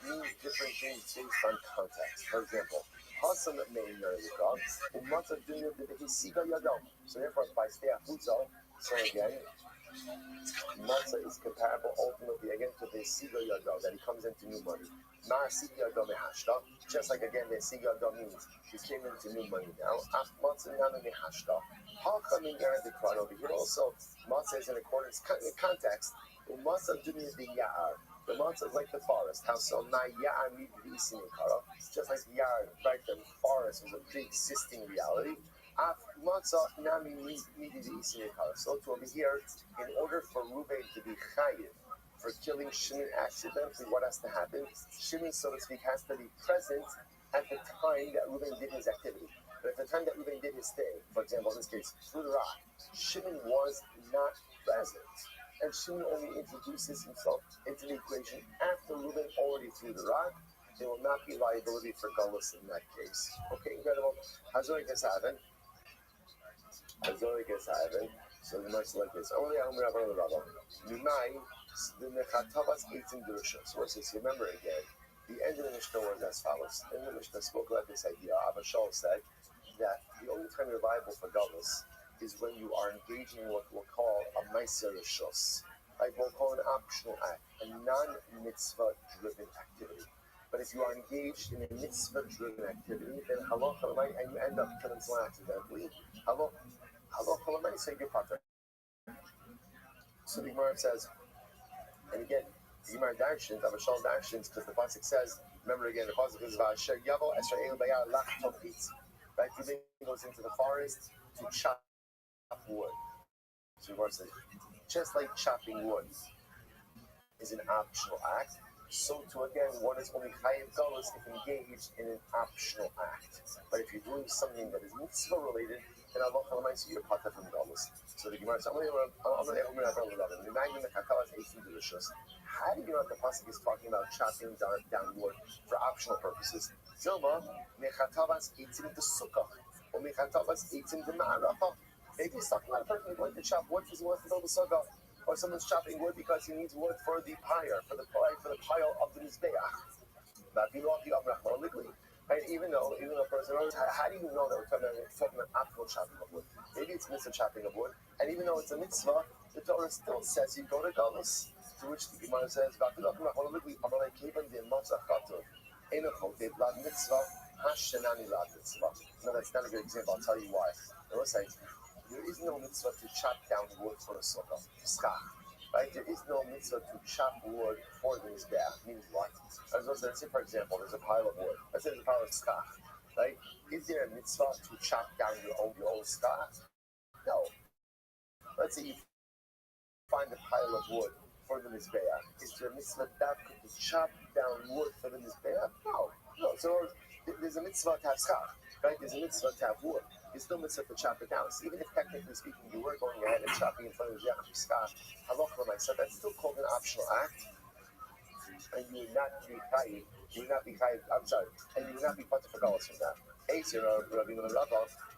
means different things based on context. For example, Hasan may know the God, and Matzah Junior did his Siga Yadam. So therefore, by Steachuza, so again, Matzah is comparable ultimately again to the Siga Yadam, that he comes into new money. Ma Siga Yadam Mehashta, just like again, the Siga Yadam means he came into new money now. Matzah Nana Mehashta. How come in the crowd over here also? Matzah is in accordance in context. Matzah didn't be Ya'ar. The matzah is like the forest. How so? Na Ya'ar need to be seen in Kara. Just like Ya'ar, right? The forest was a pre-existing reality. Matzah nami needed to be seen in Kara. So to over here, in order for Reuben to be chayiv for killing Shimon accidentally, what has to happen? Shimon, so to speak, has to be present at the time that Reuben did his activity. But at the time that Reuben did his thing, for example, in this case, through the rock, Shimon was not present. And Shimon only introduces himself into the equation after Reuben already threw the rock. There will not be liability for Gullus in that case. Okay, incredible. Hazor Gesaven. So the most like this. Only I'm going to Rabbi. Nimai, the Nechatavas 18 Durusha. So what's this? Remember again. The end of the Mishnah was as follows. In the Mishnah spoke about this idea. Abba Shaul said that the only time you're liable for Gullus is when you are engaging in what we'll call a Meiser Rishos. Like we'll call an optional act, a non-mitzvah-driven activity. But if you are engaged in a mitzvah-driven activity, then halacha l'may, and you end up killing someone accidentally, halacha l'may, say your pater. So the Gemara says, and again, the Gemara Darshins, Avashal Darshins, because the pasuk says, remember again, the pasuk is Va'asher Yavo Esher Eil Bayar Lach Tokitz. Right, he goes into the forest to chop wood. So the Gemara says, just like chopping wood is an optional act, so too again, one is only chayiv galus if engaged in an optional act. But if you're doing something that is mitzvah related, then Allah Kalamaysi, you're cut from galus. So the Gemara says, how do you know the pasuk is talking about chopping down wood for optional purposes? Zilma, mechatavas eitzim the sukkah, or mechatavas eitzim the ma'arafa. Maybe he's talking about a person who's going to chop wood because he wants to build a sukkah. or someone's chopping wood because he needs wood for the pyre, for the pile of the mizbeach. Right? Even though a person, how do you know that we're talking about actual chopping of wood? Maybe it's mitzvah chopping of wood, and even though it's a mitzvah, the Torah still says you go to Galus. To which the Gemara says, no, that's not a good example. I'll tell you why. It was like, there is no mitzvah to chop down wood for a sukkah, right? There is no mitzvah to chop wood for the mizbeach. Means what? Let's say, for example, there's a pile of wood. Let's say there's a pile of skach, right? Is there a mitzvah to chop down your own skach? No. Let's say you find a pile of wood for the mizbeach. Is there a mitzvah to chop down wood for the mizbeach? No. So there's a mitzvah to have skach, right? There's a mitzvah to have wood. There's no mitzvah to chop it down. So even if technically speaking you were going ahead and chopping in front of the mizbeach skach, halacha myself, that's still called an optional act. And you would not be chayiv. You would not be chayiv. I'm sorry. And you would not be putter for galus from that. Rabbi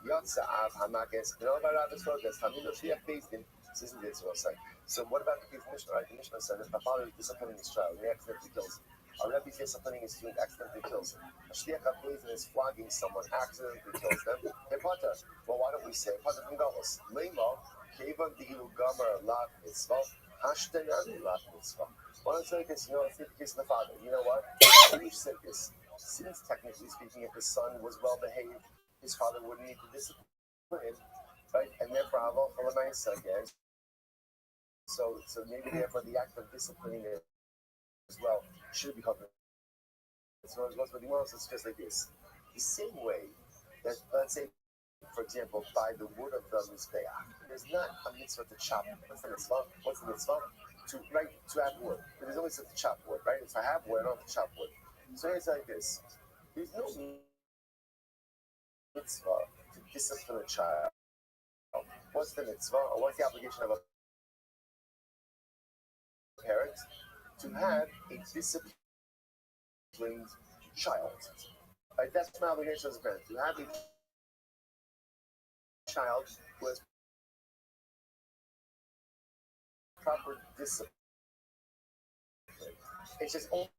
Yotza Av Hamakes. You know about Rabbi's protest? Hamido Shliach Bezdin. This isn't this what I say. So what about the Mishnah? Right? The Mishnah says if a father is disciplining his child, and he accidentally kills him. A Rabbi is disciplining his student, accidentally kills him. A Shliach HaBezdin is flogging someone, accidentally kills them. They're putter. Well, why don't we say putter from galus? Leimo Kevan Dilu Gamar Lav Mitzvah Hashtenanu Lav Mitzvah. Well, it's like this, it's the case of the father. You know what? You said this. Since technically speaking, if the son was well behaved, his father wouldn't need to discipline him, right? And therefore, again. So maybe therefore the act of disciplining him as well should be covered. So but he wants to suggest like this: the same way that, let's say, for example, by the wood of the mizbeach, there's not a mitzvah to chop. What's the mitzvah? To have wood. But there's only such to chop wood, right? If I have wood, I don't have to chop wood. So it's like this. There's no mitzvah to discipline a child. What's the mitzvah, or what's the obligation of a parent? To have a disciplined child. Right? That's my obligation as a parent. To have a child who has proper discipline. It's just only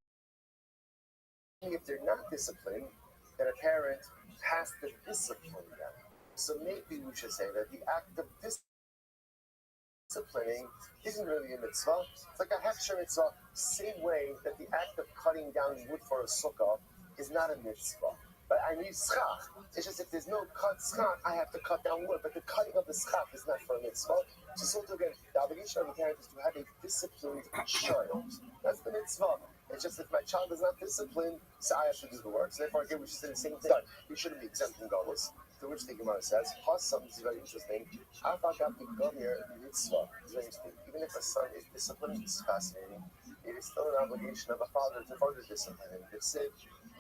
if they're not disciplined that a parent has to discipline them. So maybe we should say that the act of disciplining isn't really a mitzvah. It's like a hechsher mitzvah, same way that the act of cutting down wood for a sukkah is not a mitzvah. But I need schach. It's just if there's no cut schach, I have to cut down wood. But the cutting of the schach is not for a mitzvah. So again, the obligation of a parent is to have a disciplined child. That's the mitzvah. It's just if my child is not disciplined, so I have to do the work. So therefore, again, we should say the same thing. He shouldn't be exempt from galus. To which the Gemara says, Hassam is very interesting. Mitzvah is very interesting. Even if a son is disciplined, it's fascinating. It is still an obligation of a father to further discipline him. It said,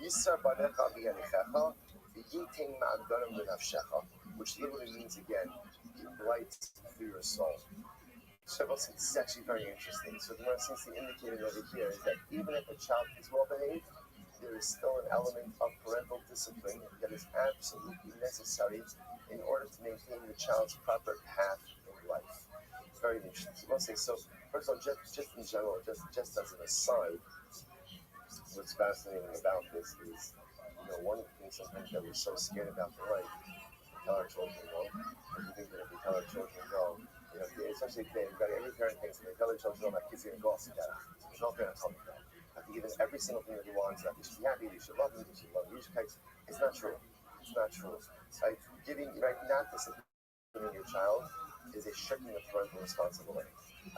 Yisar banecha b'yanichecha, v'yiting ma'agarim v'nafshecha, which literally means, again, he lights through your soul. This is actually very interesting. So the Gemara seems to indicate over here is that even if a child is well behaved, there is still an element of parental discipline that is absolutely necessary in order to maintain the child's proper path in life. It's very interesting. So first of all, just in general, just as an aside, what's fascinating about this is, one of the things sometimes that we're so scared about the life, we tell our children no, and we think that if we tell our children no, especially today, every parent thinks that they tell their children no, my kid's going to go off together. There's no parent telling them no. I think give them every single thing that he wants, that they should be happy, they should love him, they should love him. It's not true. It's not true. Right? Not disciplining your child is a shirking of parental responsibility.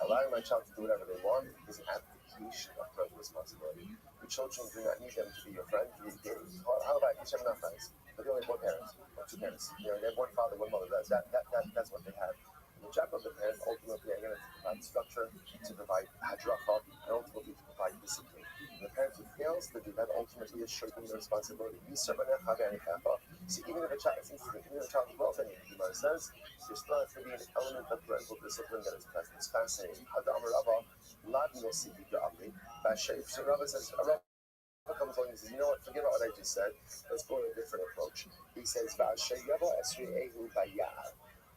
Allowing my child to do whatever they want is an abdication of parental responsibility. Your children do not need them to be your friend. How about each have enough friends? But they only have one parent or two parents. They have one father, one mother. That's what they have. The job of the parent ultimately again is to provide structure, to provide hadracha, and ultimately to provide discipline. And the parent who fails to do that ultimately is shirking the responsibility. So even if a child is well behaved, the Gemara says, there still has to be an element of parental discipline that is present. It's fascinating. Rabbi says, comes along and says, you know what, forget about what I just said. Let's go with a different approach. He says, right?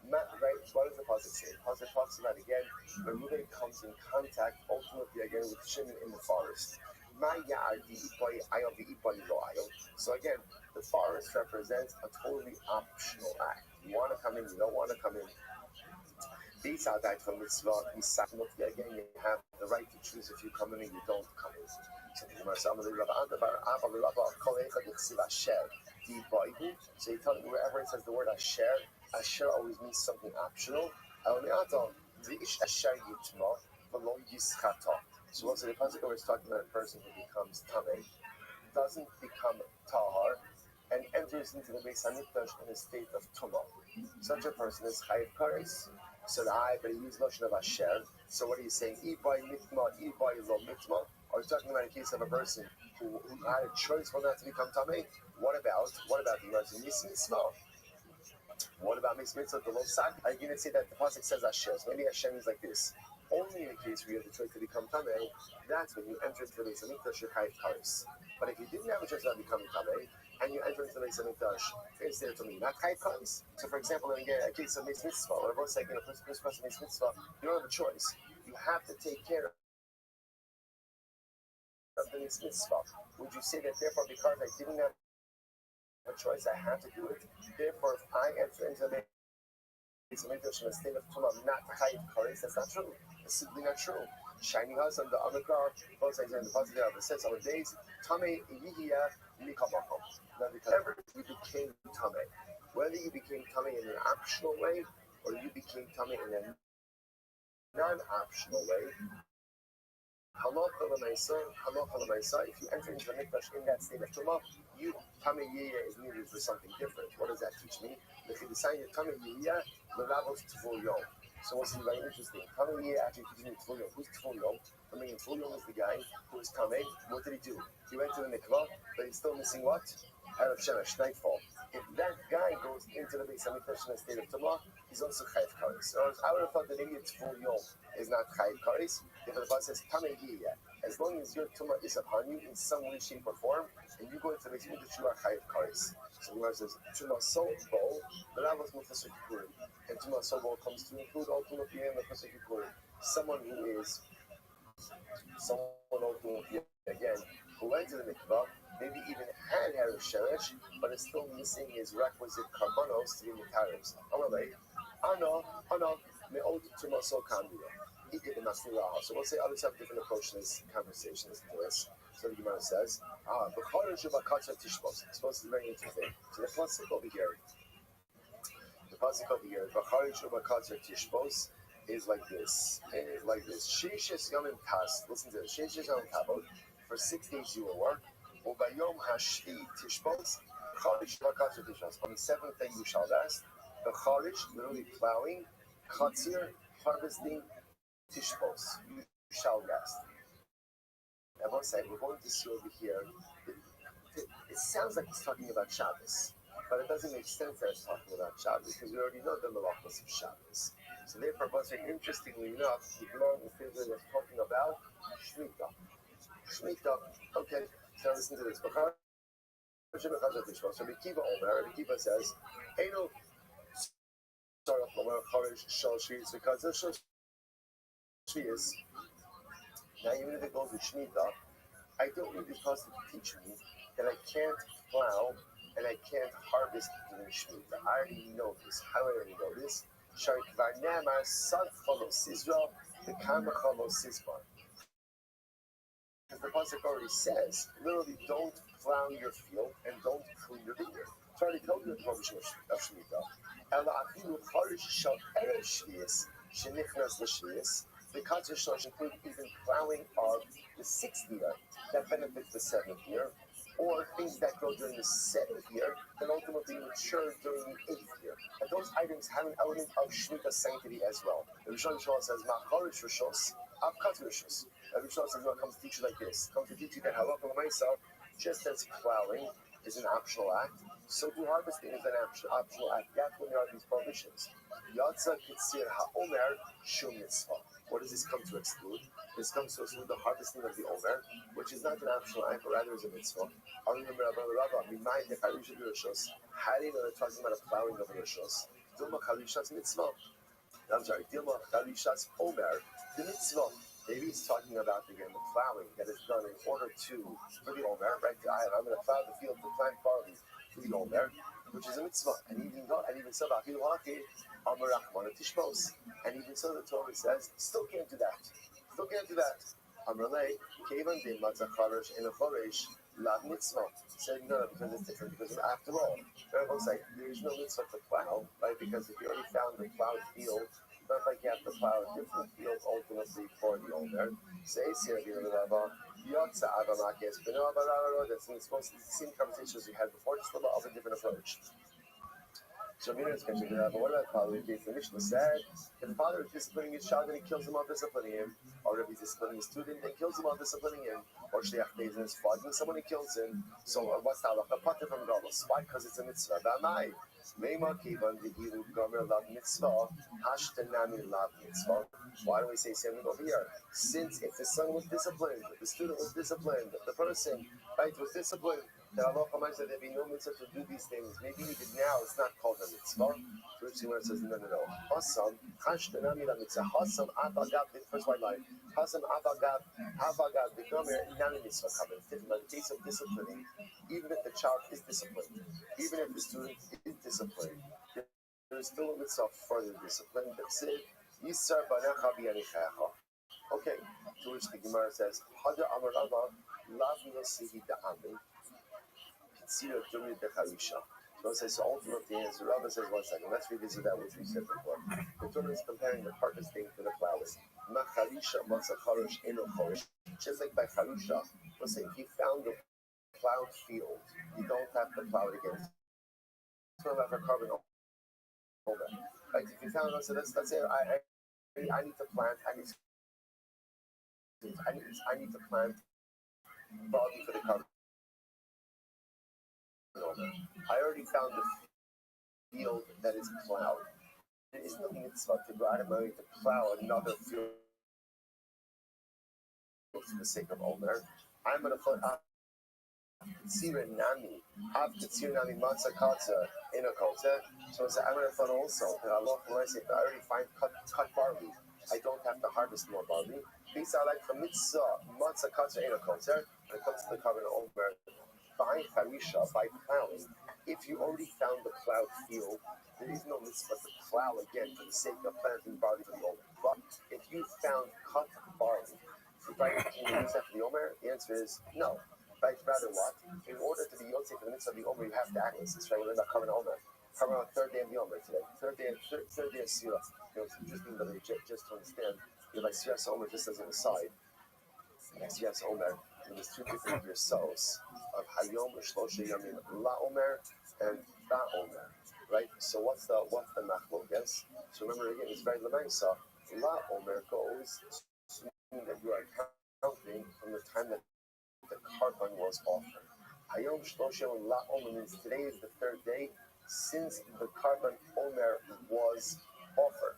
What is the pasuk say? The pasuk talks about again when Reuben comes in contact ultimately again with Shimon in the forest. So again, the forest represents a totally optional act. You want to come in, you don't want to come in. These are that from mitzvah. Again, you have the right to choose if you come in and you don't come in. So you tell me wherever it says the word asher, asher always means something optional. So also the pasuk is talking about a person who becomes tamei, doesn't become tahar, and enters into the Beis Hamikdash in a state of tumah. Such a person is chayiv kares. So but he used notion of asher. So what are you saying? Ibay mitma, ibay lo mitma. Are you talking about a case of a person who had a choice whether or not to become tamei? What about the Rashi mitzvah? What about mitzvah the losak? Are you going to say that the pasuk says asher? So maybe asher means like this. Only in the case where you have the choice to become tamei, that's when you enter into the Beis Hamikdash, you're chayiv kares. But if you didn't have a choice about becoming tamei, and you enter into the Beis Hamikdash, it's there to me, not chayiv kares. So for example, in a case of mitzvah, or everyone's saying, this person makes mitzvah, you don't have a choice. You have to take care of the mitzvah. Would you say that therefore, because I didn't have a choice, I have to do it? Therefore, if I enter into the Beis Hamikdash in a state of tumah, not chayiv kares, that's not true. It's simply not true. Shining us on the Amikar, both sides in the positive of the sense of the days, Tamei Yihia Mikamakom. Now, because ever you became Tamei, whether you became Tamei in an optional way or you became Tamei in a non-optional way, if you enter into the mikdash in that state of tumah, you Tamei Yihia is needed for something different. What does that teach me? Tamei Yihia L'Ravos Tvul Yom. So what's very interesting? Tamei actually teaches me Tvul Yom. Who's Tvul Yom? For me, Tvul Yom is the guy who is Tamei. What did he do? He went to the mikvah, but he's still missing what? Erev Shemesh, nightfall. If that guy goes into the Beis Hamikdash in a state of tumah, he's also chayiv kares. Or I would have thought that maybe Tvul Yom is not chayiv kares. If the Bible says Tamei Yihia, as long as your tumah is upon you in some way, shape, or form, and you go into the Beis Hamikdash, you are chayiv kares. So the Gemara says, Tumah so bowl, the Ravos Mufasuk Kikurim. And Tumah so bowl comes to include ultimately in the Mufasuk Kikurim. Someone ultimately, again, who went to the mikvah, maybe even had Erev Shemesh, but is still missing his requisite karbanos to be mitarim. Ano, me'od Tumah so kandiya. He did the Masniraha. So we'll say others have different approach to this conversation, listen to this. So the Gemara says, it's supposed to be very interesting. So the pasuk over here, is like this. Sheshes Yomim Tas. Listen to this. Sheshes Yomim Tavot. For 6 days you will work. Ubayom Hashvi Tishbos. Charish Vakatzer Tishbos. On the 7th day you shall rest. The Charish, literally plowing. Chatzir, harvesting. Tishbos. You shall rest. I want to say, we're going to see over here, it sounds like he's talking about Shabbos, but it doesn't make sense that it's talking about Shabbos because we already know the malachos of Shabbos. So therefore, interestingly enough, the Gemara in the is talking about Shemitah. Shemitah, okay, so listen to this. So Rabbi Kiva says, Eino Sarach Lomer Charish Shal Shvius because there's Shal Shvius. Now, even if it goes with Shemitah, I don't need this pasuk to teach me that I can't plow and I can't harvest during Shemitah. I already know this. How do I already know this? Because the pasuk already says, literally, don't plow your field and don't prune your vineyard. It's already told you the provision of Shemitah. The Katzir include even plowing of the 6th year that benefits the 7th year, or things that grow during the 7th year that ultimately mature during the 8th year. And those items have an element of Shemitah sanctity as well. The Rishon says, Ma'charish Rishos, Avkat Rishos. The Rishon says, comes to teach you like this. Comes to teach you that halakha l'maisa, just as plowing is an optional act, so do harvesting is an optional act. That's when there are these prohibitions. Yatza Kitzir HaOmer Shum Mitzvah. What does this come to exclude? This comes to exclude the harvesting of the Omer, which is not an optional act, but rather is a mitzvah. I remember Rabbi, remind the Charisha Rishos. How do you know they're talking about a plowing of Rishos? Dilma Charisha's mitzvah. I'm sorry, Dilma Charishas Omer, the mitzvah. Maybe he's talking about again the plowing that is done in order to for the Omer, right? I'm going to plow the field to plant barley for the Omer, which is a mitzvah. And even so, and even so, the Torah says, still can't do that. Still can't do that. Amrlei, Kevan de Matzacharash in a Choresh, La mitzvah. Said no, because it's different. Because after all, everyone's like, there's no mitzvah to plow, right? Because if you already found the plowed field, it's not like you have to plow a different field ultimately for the owner. Say, Rabbi, Yotza Avamakes, that's supposed to be the same conversations we had before, just a little of a different approach. So Mina is mentioned that, but what about Father? The Mishnah said if the father is disciplining his child and he kills him while disciplining him, or if he's disciplining his student and kills him while disciplining him, or Shliach Beis is flogging someone and kills him, so what's the halacha? Pater from Galus. Why? Because it's a mitzvah. V'amai. Meima kivan v'hilu gomer lav mitzvah, hashtanami lav mitzvah. Why do we say same thing over here? Since if the son was disciplined, the student was disciplined, the person, right, was disciplined, that Allah said there'd be no mitzvah to do these things. Maybe even now it's not called a mitzvah. Which where it says no. Hasam, hashtanami lav mitzvah. Hasam avagab, the first white line. Hasam avagab the gomer nami mitzvah covered. But in the case of disciplining, even if the child is disciplined, even if the student is disciplined, there is still a mitzvah for the discipline. That's it. Yisar banecha b'yanichecha. Okay, to which the Gemara says, Hada Amar Rava, Lav Nosihi Da'amin, Kitzira Dumi Decharisha. So it says, so ultimately, as Rava says, 1 second, let's revisit that which we said before. The Torah is comparing the carcass thing to the plowing. Macharisha Matzacharish Eno Chorish. Just like by Charisha, let's say if you found a plowed field, you don't have to plow it again. It's not like a carbon over. Like if you found, so let's say I need to plant, I need to plant barley for the carbon. I already found the field that is plowed. There is no mitzvah to go out of my way to plow another field for the sake of Omer. I'm going to put Katsira Nami, Av Katsira Nami Matza Katza in a Kotza. So I'm going to put also that Allah, when I say I already find cut barley, I don't have to harvest more barley. These are like the mitzvah Matza Katza in a Kotza. When it comes to the covenant Omer, by Harisha, by plowing, if you already found the plowed field, there is no mitzvah to plow again for the sake of planting barley for the Omer. But if you found cut barley, right, can you use that for the Omer? The answer is no. Right, rather what? In order to be Yotze for the mitzvah of the Omer, you have to act this. Right, we're not covering Omer. Covering on the third day of the Omer today. Third day of Sirah. It's interesting that just to understand, by Sirah Omer, just as an aside, Sirah Omer, there's two different yourselves of Hayom Shlosha Yamin La Omer and Ba Omer, right? So what's the machlok? Yes. So remember again, it's very lemaisa. La Omer goes to mean that you are counting from the time that the carbon was offered. Hayom Shlosha La Omer means today is the third day since the carbon Omer was offered.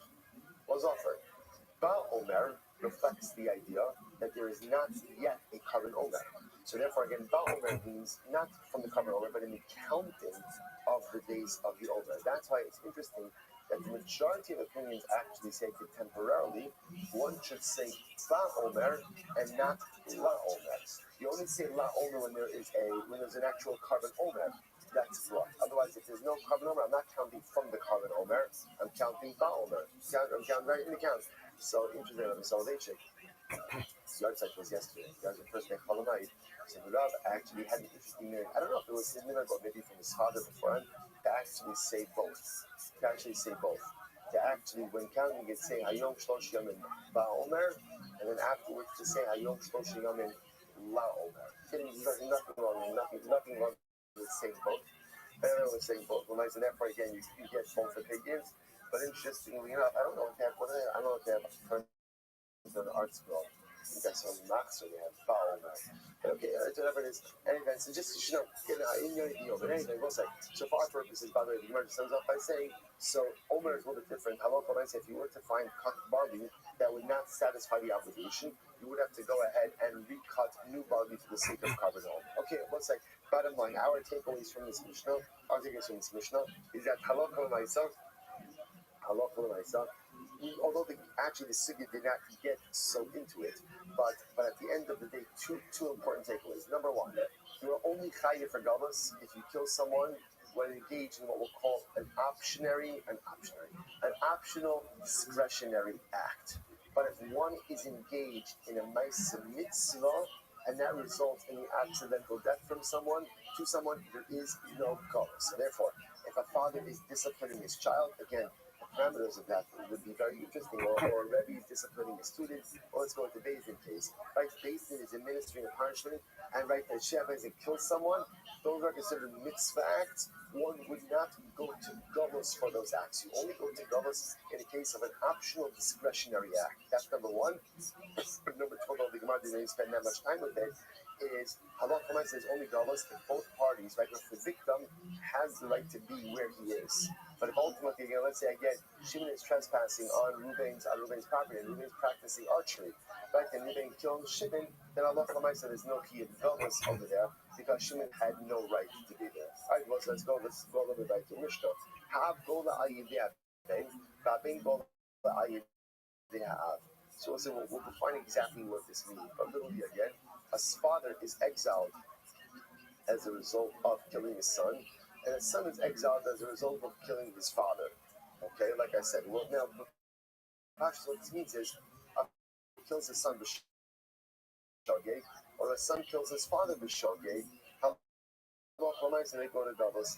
Ba Omer reflects the idea that there is not yet a carbon Omer. So therefore, again, Ba Omer means not from the carbon Omer, but in the counting of the days of the Omer. That's why it's interesting that the majority of opinions actually say contemporarily, one should say Ba Omer and not La Omer. You only say La Omer when there's an actual carbon Omer. That's what. Otherwise, if there's no carbon Omer, I'm not counting from the carbon Omer. I'm counting Ba Omer. I'm counting right in the count. So interesting on the salvation. Yard site was yesterday. That was the first day of Cholamayit. So the Rav actually had an interesting minute. I don't know if it was his minute or maybe from his father beforehand, to actually say both. To actually, when counting it, say Hayom Shlosh Yamin Ba Omer, and then afterwards to say Hayom Shlosh Yamin La Omer. There's nothing wrong with saying both. Everyone was saying both. And therefore, again, you get both opinions. But interestingly enough, I don't know if they have an art school. You got some max or they have foul. Okay, whatever it is. Anyway, so just you know, in your deal. But anyway, we'll say. So for our purposes, by the way, the Gemara sums up by saying, so Omer is a little bit different. Halakha might say if you were to find cut barley that would not satisfy the obligation, you would have to go ahead and recut new barley for the sake of carbon Omer. Okay, let's say. Bottom line, our takeaways from this Mishnah is that Halakha myself. although actually the sugya did not get so into it, but at the end of the day, two important takeaways. Number one, you are only chayiv for galus if you kill someone when engaged in what we'll call an optional discretionary act. But if one is engaged in a ma'aseh mitzvah and that results in the accidental death to someone, there is no galus. So therefore, if a father is disciplining his child, again, the parameters of that would be very interesting. Or a Rabbi is disciplining a student, or let's go with the Beis Din case. Right, Beis Din is administering a punishment, and right, the Sheva has killed someone. Those are considered mitzvah acts. One would not go to galus for those acts. You only go to galus in the case of an optional discretionary act. That's number one. Number 12, the Gemara didn't really spend that much time with it, is halacha says only galus if both parties, right, if the victim has the right to be where he is. But if ultimately, again, let's say again, Shimon is trespassing on Reuben's property, and Reuben's practicing archery, right, and Reuben killed Shimon, then halacha says there's no key of galus over there because Shimon had no right to be there. All right, well, let's go a little bit back to Mishnah. Ha'av gola ayideh ben, ba'ben gola ayideh ha'av. So we'll define exactly what this means. But literally again, a father is exiled as a result of killing his son, and a son is exiled as a result of killing his father. Okay, like I said, well now, actually what this means is a father kills his son b'shogeg, or a son kills his father b'shogeg. And they go to Davos.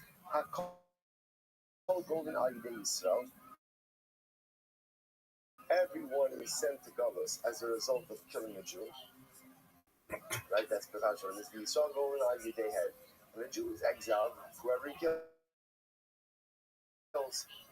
Golden Ayidei Yisrael. Everyone is sent to Davos as a result of killing a Jew. Right, that's Pekashon. This is Yisrael Golden Ayidei head. When a Jew is exiled, whoever he kills,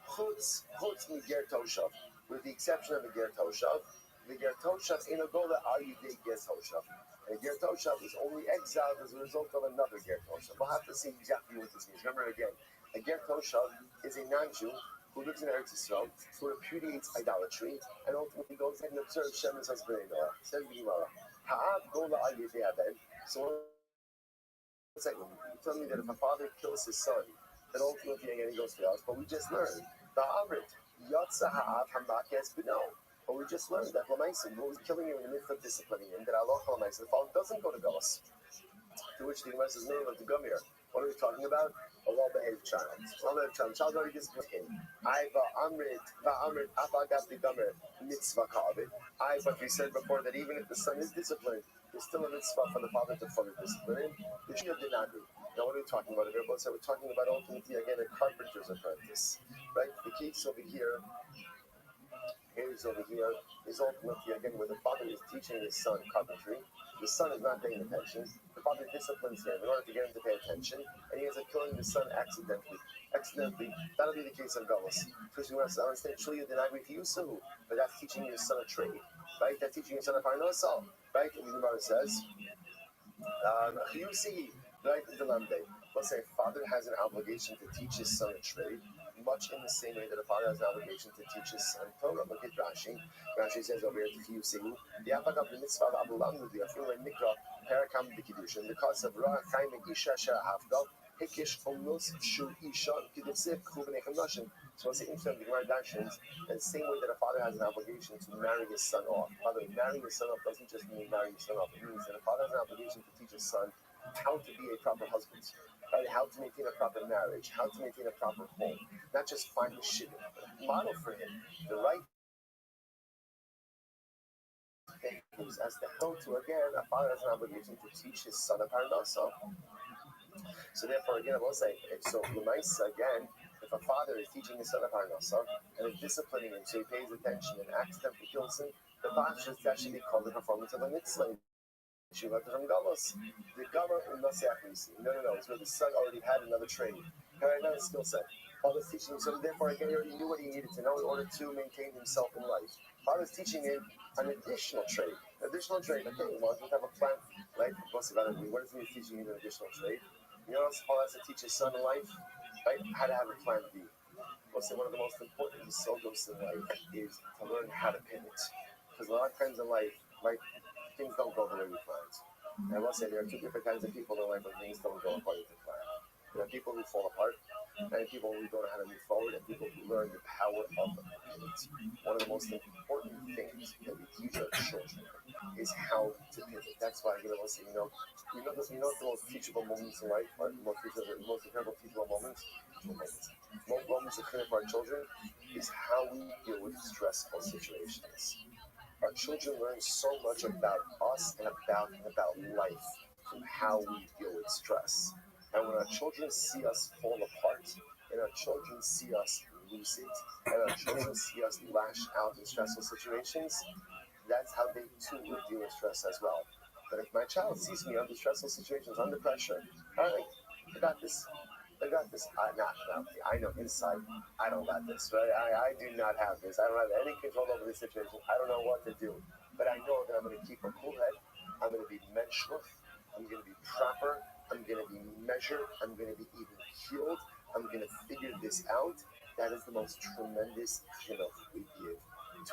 Chutz Miger Toshav, with the exception of the Ger Toshav. The Ger Toshav in a Golden Ayidei Ger Toshav. And Ger Toshav is only exiled as a result of another Ger Toshav. We'll have to see exactly what this means. Remember again, a Ger Toshav is a non-Jew who lives in Eretz Yisrael, who repudiates idolatry, and ultimately goes ahead and observes Shem as Bnei Noah. Says the Gemara, Ha'av gola ayidei aben. So one second, you tell me that if a father kills his son, then ultimately again he goes to the house. But we just learned, Ba'amrit, Yatsa ha'av hamakes b'no. But we just learned that Lamaisim, who was killing him in the midst of disciplining him, that Allah Lamaisim, the father doesn't go to galus. To which the Gemara says, no, to come here. What are we talking about? A well-behaved child. Child already disciplined him. But we said before that even if the son is disciplined, there's still a mitzvah for the father to fully discipline him. The Shia did not do. Now what are we talking about? We're talking about ultimately again a carpenter's apprentice. Right? The case over here is ultimately again where the father is teaching his son carpentry. The son is not paying attention. The father disciplines him in order to get him to pay attention, and he ends up killing the son accidentally. That'll be the case of galus. Because we want to understand, truly you deny with Yusu, but that's teaching your son a trade, right? That's teaching your son a parnasa, right? And the Gemara says, Yusi, right? Let's say a father has an obligation to teach his son a trade, much in the same way that a father has an obligation to teach his son Torah. Look at Rashi. Rashi says over here to Yusi, the apagab the mitzvah of Abulam with the Afil and Nikra. Because of Ra Chaim and Isha Hafgal, Hikish Omnos Shu Isha, Kidusif, Kubanekam Nashim. So it's interesting, the Gemara Dashins, in the same way that a father has an obligation to marry his son off. By the way, marrying his son off doesn't just mean marrying his son off, it means that a father has an obligation to teach his son how to be a proper husband, right? How to maintain a proper marriage, how to maintain a proper home, not just find a shidduch, but model for him the right things as to how to, again, a father has an obligation to teach his son a parnasa. So therefore, again, I will say, so Lamaisa, again, if a father is teaching his son a parnasa and is disciplining him so he pays attention and accidentally kills him, the father should actually be called the performance of a mitzvah. The Gamma in Nasiakisi. No, it's where the son already had another trade, had another skill set. Father's teaching him, so therefore again he knew what he needed to know in order to maintain himself in life. Father's teaching him an additional trade. Okay, he wants to have a plan, right? What does he mean teaching him an additional trade? You know what Paul has to teach his son in life? Right? How to have a plan B. We'll say one of the most important yesodos in life is to learn how to pivot. Because a lot of times in life, right, things don't go the way we planned. And I will say there are two different kinds of people in life when things don't go according to plan. There are people who fall apart, Many people who don't know how to move forward, and people who learn the power of pivot. One of the most important things that we teach our children is how to pivot. That's why I say, the most teachable moments in life are the most incredible teachable moments. Most moments of for our children is how we deal with stressful situations. Our children learn so much about us and about life from how we deal with stress. And when our children see us fall apart, and our children see us lose it, and our children see us lash out in stressful situations, that's how they too will deal with stress as well. But if my child sees me under stressful situations, under pressure, all right, I got this. I got this. I know inside, I don't got this, right? I do not have this. I don't have any control over this situation. I don't know what to do. But I know that I'm going to keep a cool head. I'm going to be menschlich. I'm going to be proper. I'm going to be measured. I'm going to be even keeled. I'm going to figure this out. That is the most tremendous chinuch we give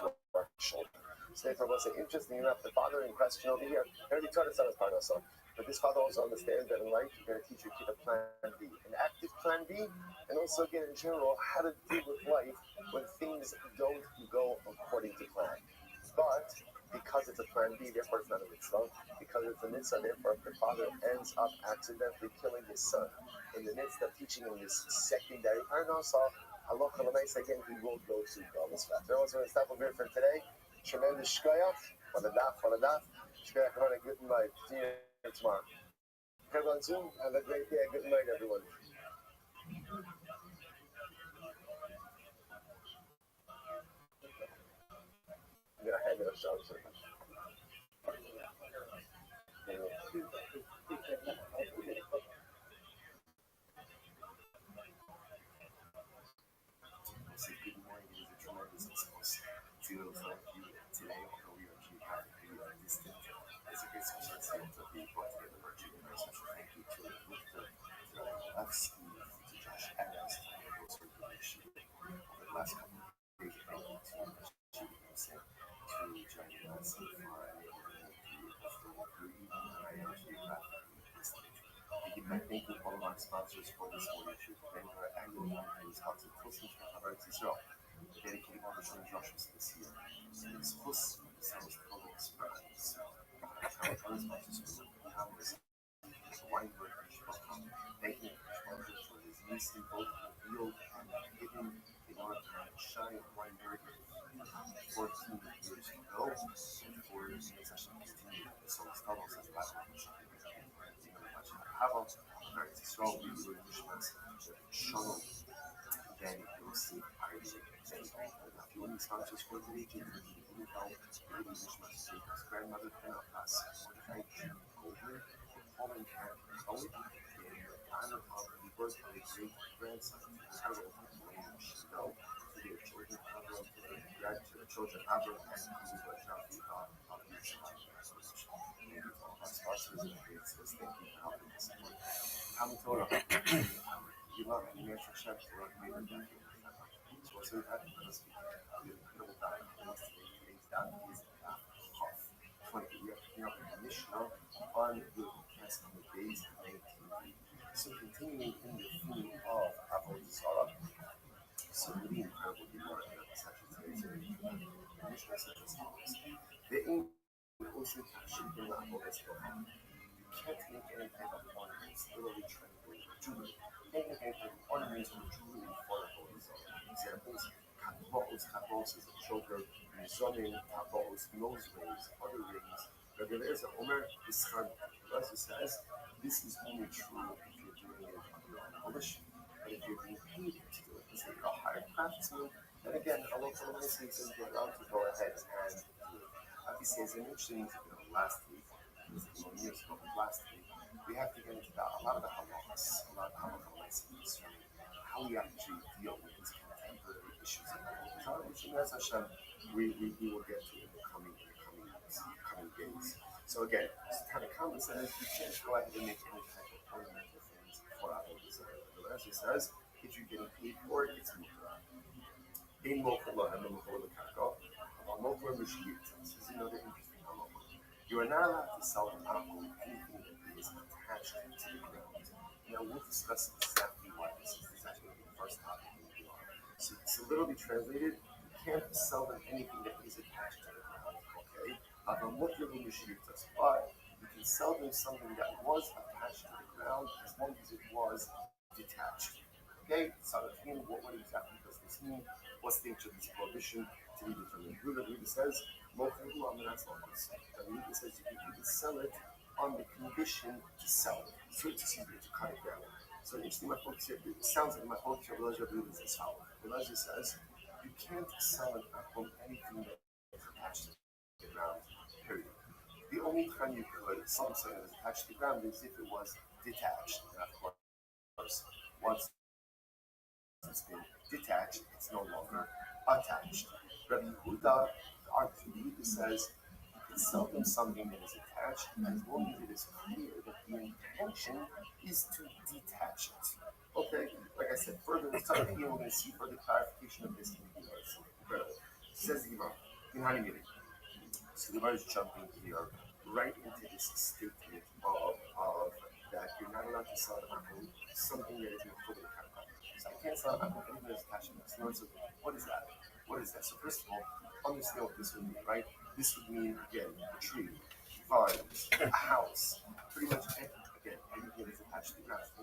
to our children. So therefore, I will say, interesting enough, the father in question over here, already taught us on his part also. But this father also understands that in life, you're going to teach your kid a plan B, an active plan B, and also, again, in general, how to deal with life when things don't go according to plan. But because it's a plan B, therefore it's not a mitzvah. Because it's a mitzvah, therefore, if the father ends up accidentally killing his son in the midst of teaching him this secondary parnasa, halacha l'maisa, again, he will go to God's path. So, we're going to stop over here for today. Tremendous shkoyach, on the daf. Shkoyach, have a good night. See you tomorrow. Everyone soon. Have a great day. Good night, everyone. I'm going to hand it a shout. Good morning. It is a tremendous expose. Today, although we are geographically distant, it's a great success to be brought together virtually. A special thank you to Victor, to ROTHSCHILD, to Josh Adams, to those who have over the last couple of days. Thank you to Rashid Hussein, to joining us for the work you even when I am geographically distant. We give my thank you to all of our sponsors for this morning shoot. Thank our annual conference held to Tosin Shachar Israel, dedicating all the St. Joshua's this year. And this plus the South Total Express. Our other sponsors for the Congress, Weinberg, thanking sponsors for his niece in both revealed and hidden in order to shine Weinberg 14 years ago, and 4 years session continued. So it's almost as bad as Hava, very strong, we do Nishmas, Shalom, then you'll see Irish, then if you want to sponsors for the region, you can help, you can Nishmas, his grandmother, and us, Mordecai, Goldman, Holman, and Owen, in honor of the birth of a great grandson, Harold, Wayne, Chanel, to their children, Avram, to their grandchildren, Avram, and who was now the sponsors and says thank you for helping us. Talmud Torah, you love it. You make sure Shem Torah made it back in. So what's going to happen? Let's speak. The incredible dot. Today's dot is Chaf. 20. We are in the Mishnah on the cast on the days of 19. So continuing in the theme of Avodah Zarah. So really incredible Gemara in the section today. So the Mishnah says as follows. The Ocean should be not always go on. You can't make any type of ornaments, literally triangular jewelry. You can't make any type of ornaments or jewelry for Avodah Zarah. Examples: Katbos is a choker, Mizonim, Tabos, nose rings, other rings. Rabbi Eliezer Omer is Rabbi says this is only true if you're doing it on your own volition. But if you're being paid to do it, say you're a hired craftsman, then again, a local licensing get around to go ahead and do it. Obviously, as I mentioned last week, years ago, last week, we have to get into a lot of the halachas, a lot of halacha lessons concerning how we actually deal with these contemporary issues in the world, which as Hashem, we will get to in the coming days. So again, it's kind of common sense. You can't go ahead and make any type of ornamental things for Avodah Zarah. As it says, if you're getting paid for it, it's mukra. In Mokulah, and Mokulah Kakao, Mokulah Mishkit. This is another interesting halacha. You are not allowed to sell an apple anything that is attached to the ground. Now we'll discuss exactly why this is actually the first topic in the VR. So literally translated, you can't sell them anything that is attached to the ground. Okay? But you can sell them something that was attached to the ground as long as it was detached. Okay? So what exactly does this mean? What's the nature of this prohibition to be determined? Ruda says, Ruda says you can sell it on the condition to sell it. So it's easier to cut it down. So interesting, my folks here, it sounds like my folks here, Elijah is as follows. Elijah says, you can't sell an apple anything that's attached to the ground, period. The only time you could sell something that's attached to the ground is if it was detached. And of course, once it's been detached, it's no longer attached. Rabbi Yehuda, our Yehuda says, you can sell them something that is attached as long as it is clear that the intention is to detach it. Okay, like I said, further, we're going to see further clarification of this in the Gemara. It's incredible. Says the Gemara, so the Gemara is jumping here right into this statement of that you're not allowed to sell something that isn't fully attached. So I can't sell anything that's attached to this. So what is that? What is that? So first of all, understand what this would mean, right? This would mean, again, a tree, vines, a house, pretty much anything that is attached to the ground. So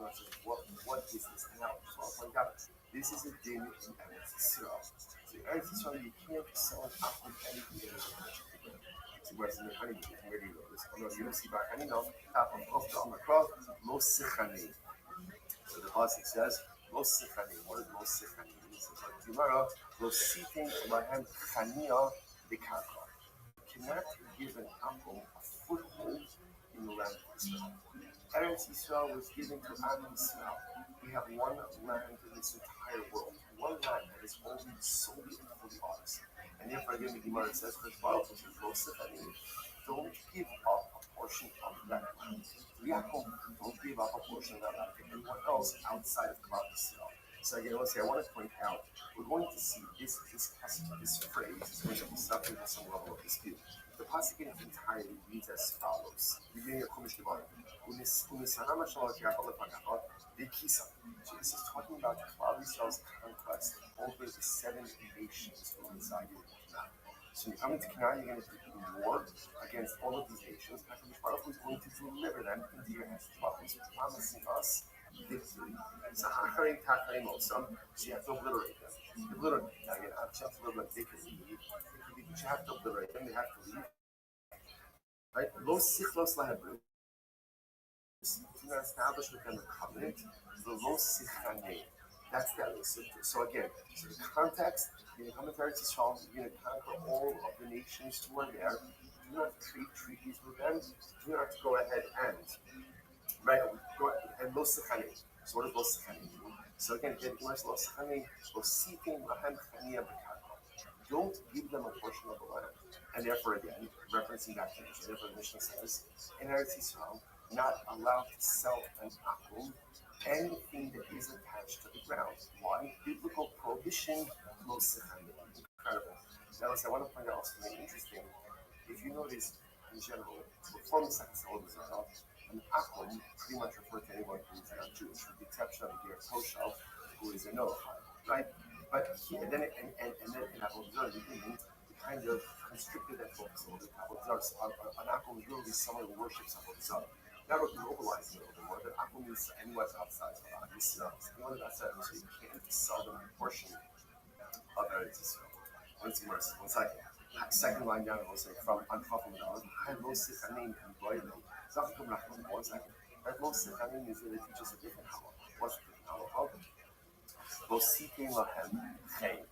what is this now? So I'll point out, this is a din in Eretz Yisrael. So in Eretz Yisrael, you can't sell an apple anything that is attached to the ground. So whereas in the honey, where do you know this? Oh no, you don't see back honey, no. Apple, off the Omicron, lo sichani. So the pasuk says, "Lo sichani." What is lo sichani? It says like Gemara, "Lo siting lahem chania b'karka." You cannot give an apple a foothold in the land of Israel. Eretz Yisrael was given to Am Yisrael. We have one land in this entire world, one land that is only solely and fully ours. And therefore, again, the Gemara says, "Lo sichani." Don't give up a portion of that land. Yaakov, don't give up a portion of that land to anyone else outside of Klal Yisrael. So again, let's say I want to point out, we're going to see this passage, this phrase is going to be subject to some level of dispute. The passage in its entirety reads as follows. Beginning of Chumash Devarim. So this is talking about Klal Yisrael's conquest over the 7 nations who resided in Canaan. So when you come into Canaan, you're going to do war against all of these nations. And Baruch is going to deliver them into your hands. Baruch is promising us victory. So you have to obliterate them. Again, I'm just a little bit victory. But you have to obliterate them. They have to leave. Right? Los sichlos lahabru. Do not establish with them a covenant. The los sichane. That's that. So again, so the context, you're going to come into Eretz Yisrael, you're going to conquer all of the nations who are there. Do not create treaties with them. Do not go ahead and, right, and Lo Sechani. So what does Lo Sechani mean? So again, Lo Sechani, Lo Siting Lahem Chania B'Karka. Don't give them a portion of the land. And therefore, again, referencing that to Mishnah, therefore the Mishnah says, in Eretz Yisrael, not allowed to sell an akum anything that is attached to the ground. Why? Biblical prohibition, Lo Sechani. Incredible. Now, I want to point out something interesting. If you notice, in general, before the second Israel, an akum pretty much referred to anyone who is not Jewish, with the exception of the Toshel, who is a Noachide, right? But and then in Avodah Zarah, the kind of constricted that focus on Avodah Zarah. An akum is really someone who worships Avodah Zarah. Now we're globalizing it a little bit more, but akum means anyone's outside of Israel. Anyone outside of Israel, you can't sell them a portion of Eretz Yisrael. One second. Second line down, we'll say from unprofitable dollars. I most sichanim and boiling. One second. That most sichanim is that it teaches a different halacha. What's the different halacha? Most seeking lahem chaim.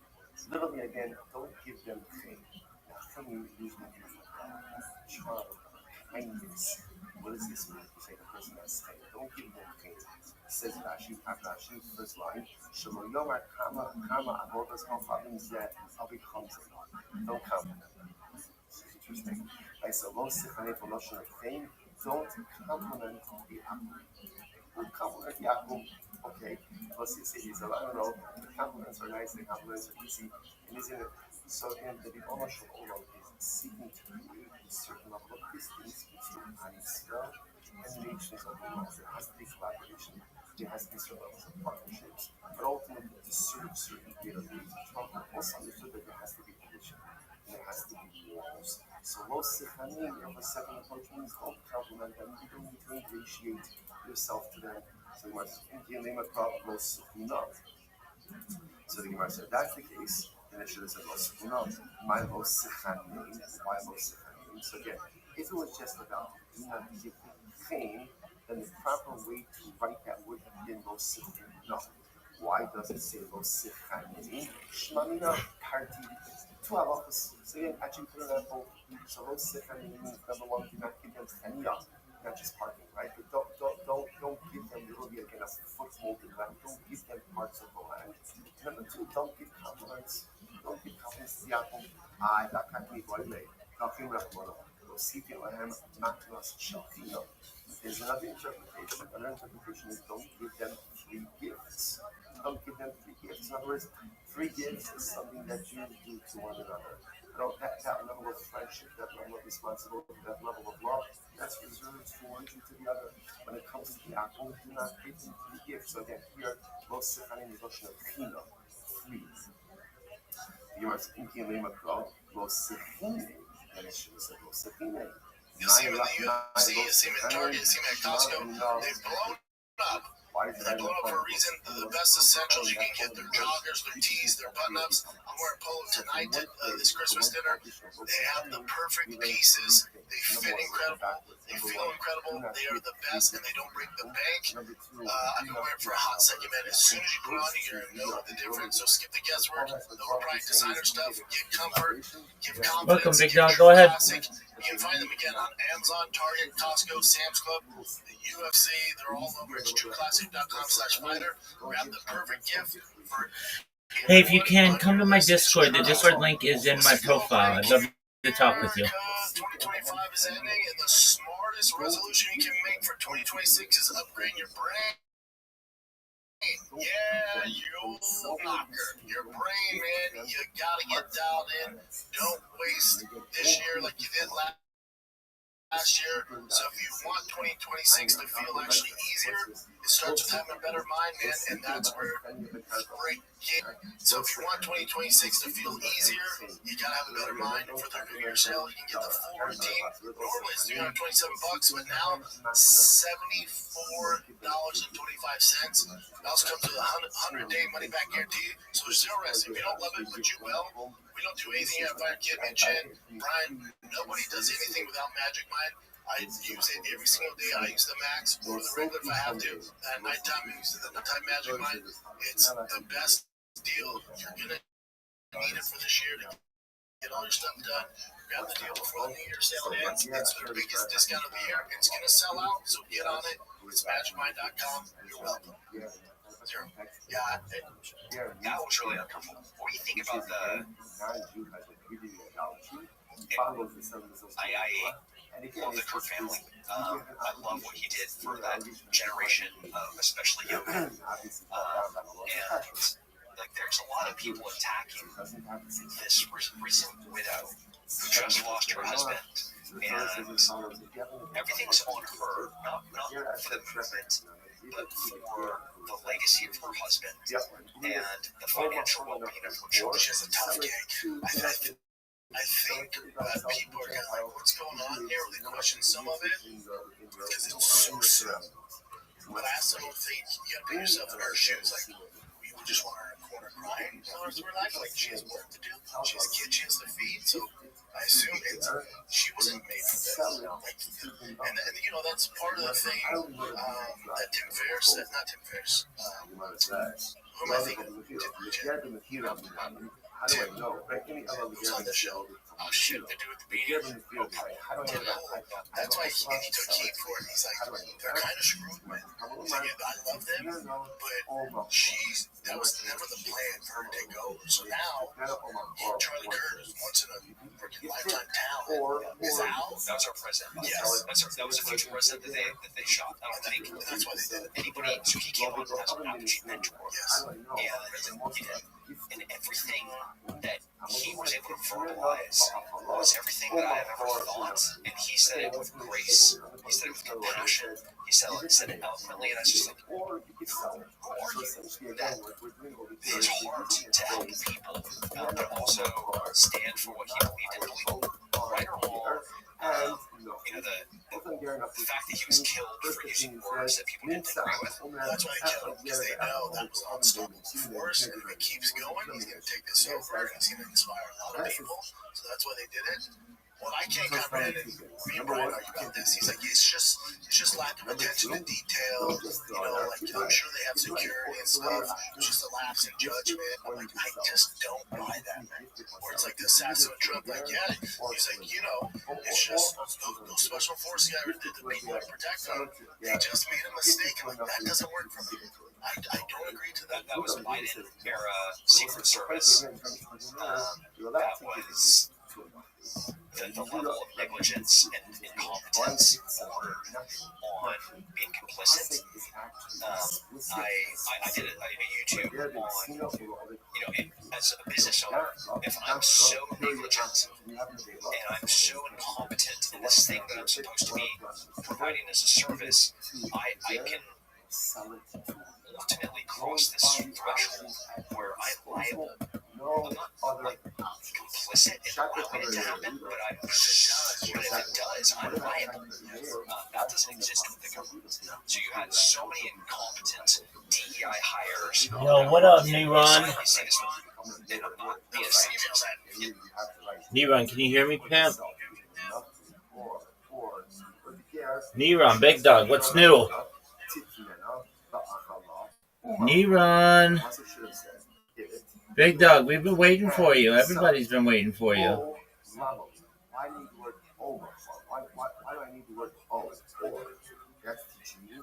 Literally again, don't give them chaim. Now, from you usually use charm, kindness. What does this mean? You say the person has chaim. Don't give them chaim. Says Rashi, first line, Shemo Yomar Kama Avodas Kofavim Zeh Avik Chomzeh. Don't compliment them. This is interesting. Like so, Lo Sichanet V'Loshon of Chaim. Don't compliment the akum. Don't compliment the akum. Okay, let's see. So I don't know. The compliments are nice. The compliments are easy. And isn't it? So again, the B'Olah Shalom is seeking to create a certain level of distance between Am Yisrael and the nations of the world. There has to be collaboration. there has to be certain levels of partnerships, but ultimately to serve certain data needs. Trump also understood that there has to be condition and there has to be rules. So Lo Sichanim, the second approach means don't compliment them, you don't need to ingratiate yourself to them. So you must name a crop Lo Sichinot. So the Gemara said, that's the case, then it should have said Lo Sichinot. My Lo Sichanim, why Lo Sichanim? So again, if it was just about do not give pain, then the proper way to write that would have been Lo Sichinot. Why does it say Lo Sichanim? Shmanina party. Two halachas. So again, actually put it at both. So Lo Sichanim means number one, do not give them taniyah, not just parking, right? But don't give them, there will be again a foothold in land. Don't give them parts of the land. Number two, don't give compliments. Don't give compliments to the apple. There's another interpretation. Another interpretation is don't give them free gifts. Don't give them free gifts. In other words, free gifts is something that you do to one another. That level of friendship, that level of responsibility, that level of love, that's reserved for one to the other. When it comes to the apple, do not give them free gifts. So again, here, Lo Sichanim is notion of chino, free. You are speaking in the crowd, Lo Sichine, and it should have said Lo Sichine. You see him in the UFC, you see him at Target, you see him at Costco, they've blown up. And they're blown up for a reason. They're the best essentials you can get. Their joggers, their tees, their button-ups. I'm wearing polo tonight to this Christmas dinner. They have the perfect pieces. They fit incredible. They feel incredible. They are the best, and they don't break the bank. I've been wearing for a hot second, man. As soon as you put on, you're going to know the difference. So skip the guesswork. The overpriced designer stuff. Give comfort. Give confidence. Welcome, Big Dog. Go ahead. Classic. You can find them again on Amazon, Target, Costco, Sam's Club, the UFC. They're all over. It's trueclassic.com/fighter. Grab the perfect gift for. Hey, if you can, come to my Discord. The Discord link is in my profile. I'd love to talk with you. 2025 is ending, and the smartest resolution you can make for 2026 is upgrade your brain. Yeah, you knocker. Your brain, man, you gotta get dialed in. Don't waste this year like you did last year. So if you want 2026 to feel actually easier, it starts with having a better mind, man, and that's where great game. So if you want 2026 to feel easier, you gotta have a better mind. For the New Year sale, you can get the full routine. Normally it's $327, but now $74.25. It also comes with a 100-day money-back guarantee. So there's zero risk. If you don't love it, but you will. We don't do anything at Fire Kid and Chen. Brian, nobody does anything without Magic Mind. I use it every single day. I use the Max or the regular if I have to. At nighttime, I use the nighttime Magic Mind. It's the best deal. You're going to need it for this year to get all your stuff done. Grab the deal before the New Year sale ends. It's their biggest discount of the year. It's going to sell out, so get on it. It's magicmind.com. You're welcome. Yeah, that was really uncomfortable. What do you think about the I love the Kirk family. I love what he did for that generation of especially young men. And like, there's a lot of people attacking this recent widow who just lost her husband, and everything's on her, not for the movement, but for the legacy of her husband and the financial well-being of her children. Which is a tough gig. I think people are kind of like, what's going on here? They question some of it because it's so soon. But I also think you got to put yourself in her shoes. Like, we would just want her in a corner crying. No, it's her life. Like, she has work to do. She has kids she has to feed. So I assume she wasn't made for this. Like, and you know, that's part of the thing that Tim Ferriss said. Not Tim Ferriss. Who am I thinking? How do I know? Who's on the show? Oh shit, they're doing the media. That's why he took heat for it. He's like, they're kind of screwed, man. He's like, I love them, but that was never the plan for her to go. So now, Charlie Kirk once in a freaking lifetime talent is out. That was our president. Yes. That was a future president that they shot. I don't think that's why they did it. Anybody, so he came on as an mentor. Yes. And everything that he was able to verbalize was everything that I have ever thought, and he said it with grace. He said it with compassion. He said it eloquently, and I was just like, who are you? That his heart to help people, but also stand for what he believed in. Right or wrong, the fact that he was killed for using words that people didn't agree with. That's why they killed him, because they know that was unstoppable force, and if it keeps going, he's going to take this over, and he's going to inspire a lot of people. So that's why they did it. What I can't comprehend, and me and Brian argue about this, he's like, it's just lack of attention to detail. I'm sure they have security and stuff. It's just a lapse in judgment. I'm like, I just don't buy that, man. Or it's like the assassin of Trump, like, yeah, he's like, it's just those special forces guys did the people to protect them. They just made a mistake. I'm like, that doesn't work for me. I don't agree to that. That was a Biden era Secret Service. That was the level of negligence and incompetence on being complicit. I did a YouTube on, as a business owner, if I'm so negligent and I'm so incompetent in this thing that I'm supposed to be providing as a service, I can ultimately cross this threshold where I'm liable. I'm not complicit in allowing it to happen, but if it does, I'm liable. That doesn't exist with the government. So you had so many incompetent DEI hires. Yo, what up, Neron? Neron, can you hear me, pimp? Neron, big dog, what's new? Neron. Big dog, we've been waiting for you. Everybody's been waiting for you. Why do I need the word O? That's teaching you.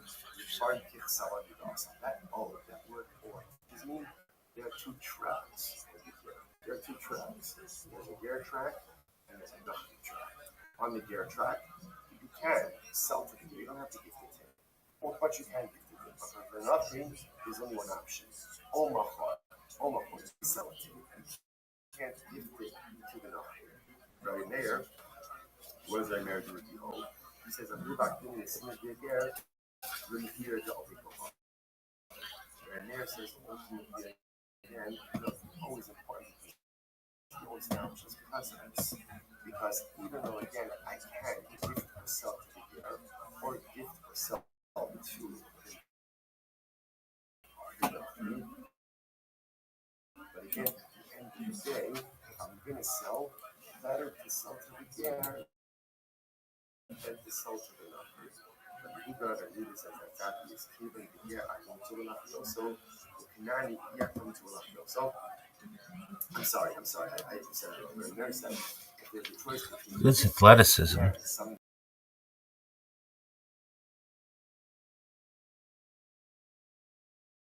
That word or. Does mean there are two tracks. There's a gear track and there's a nothing track. On the gear track, you can sell to people. You don't have to gift it to him. But you can gift it to him. But for nothing, there's only one option. Sell it to you. You can't gift it to the nothing. Rabbi Meir, what does Rabbi Meir do with the O? He says, I'm back in the same gear, really here the Ovikova. Rabbi Meir says, ultimately, again, always important. He always establishes precedence. Because even though, again, I can gift myself to the gear, or gift myself to the but again, at the end of the day, if I'm going to sell, better to sell to the gear than to sell to the numbers. But the Hebrew that really says that is keeping the gear, I want to the numbers. So, Nani, yeah, come to the numbers. So, I'm sorry, I said it earlier. If there's a choice between this athleticism.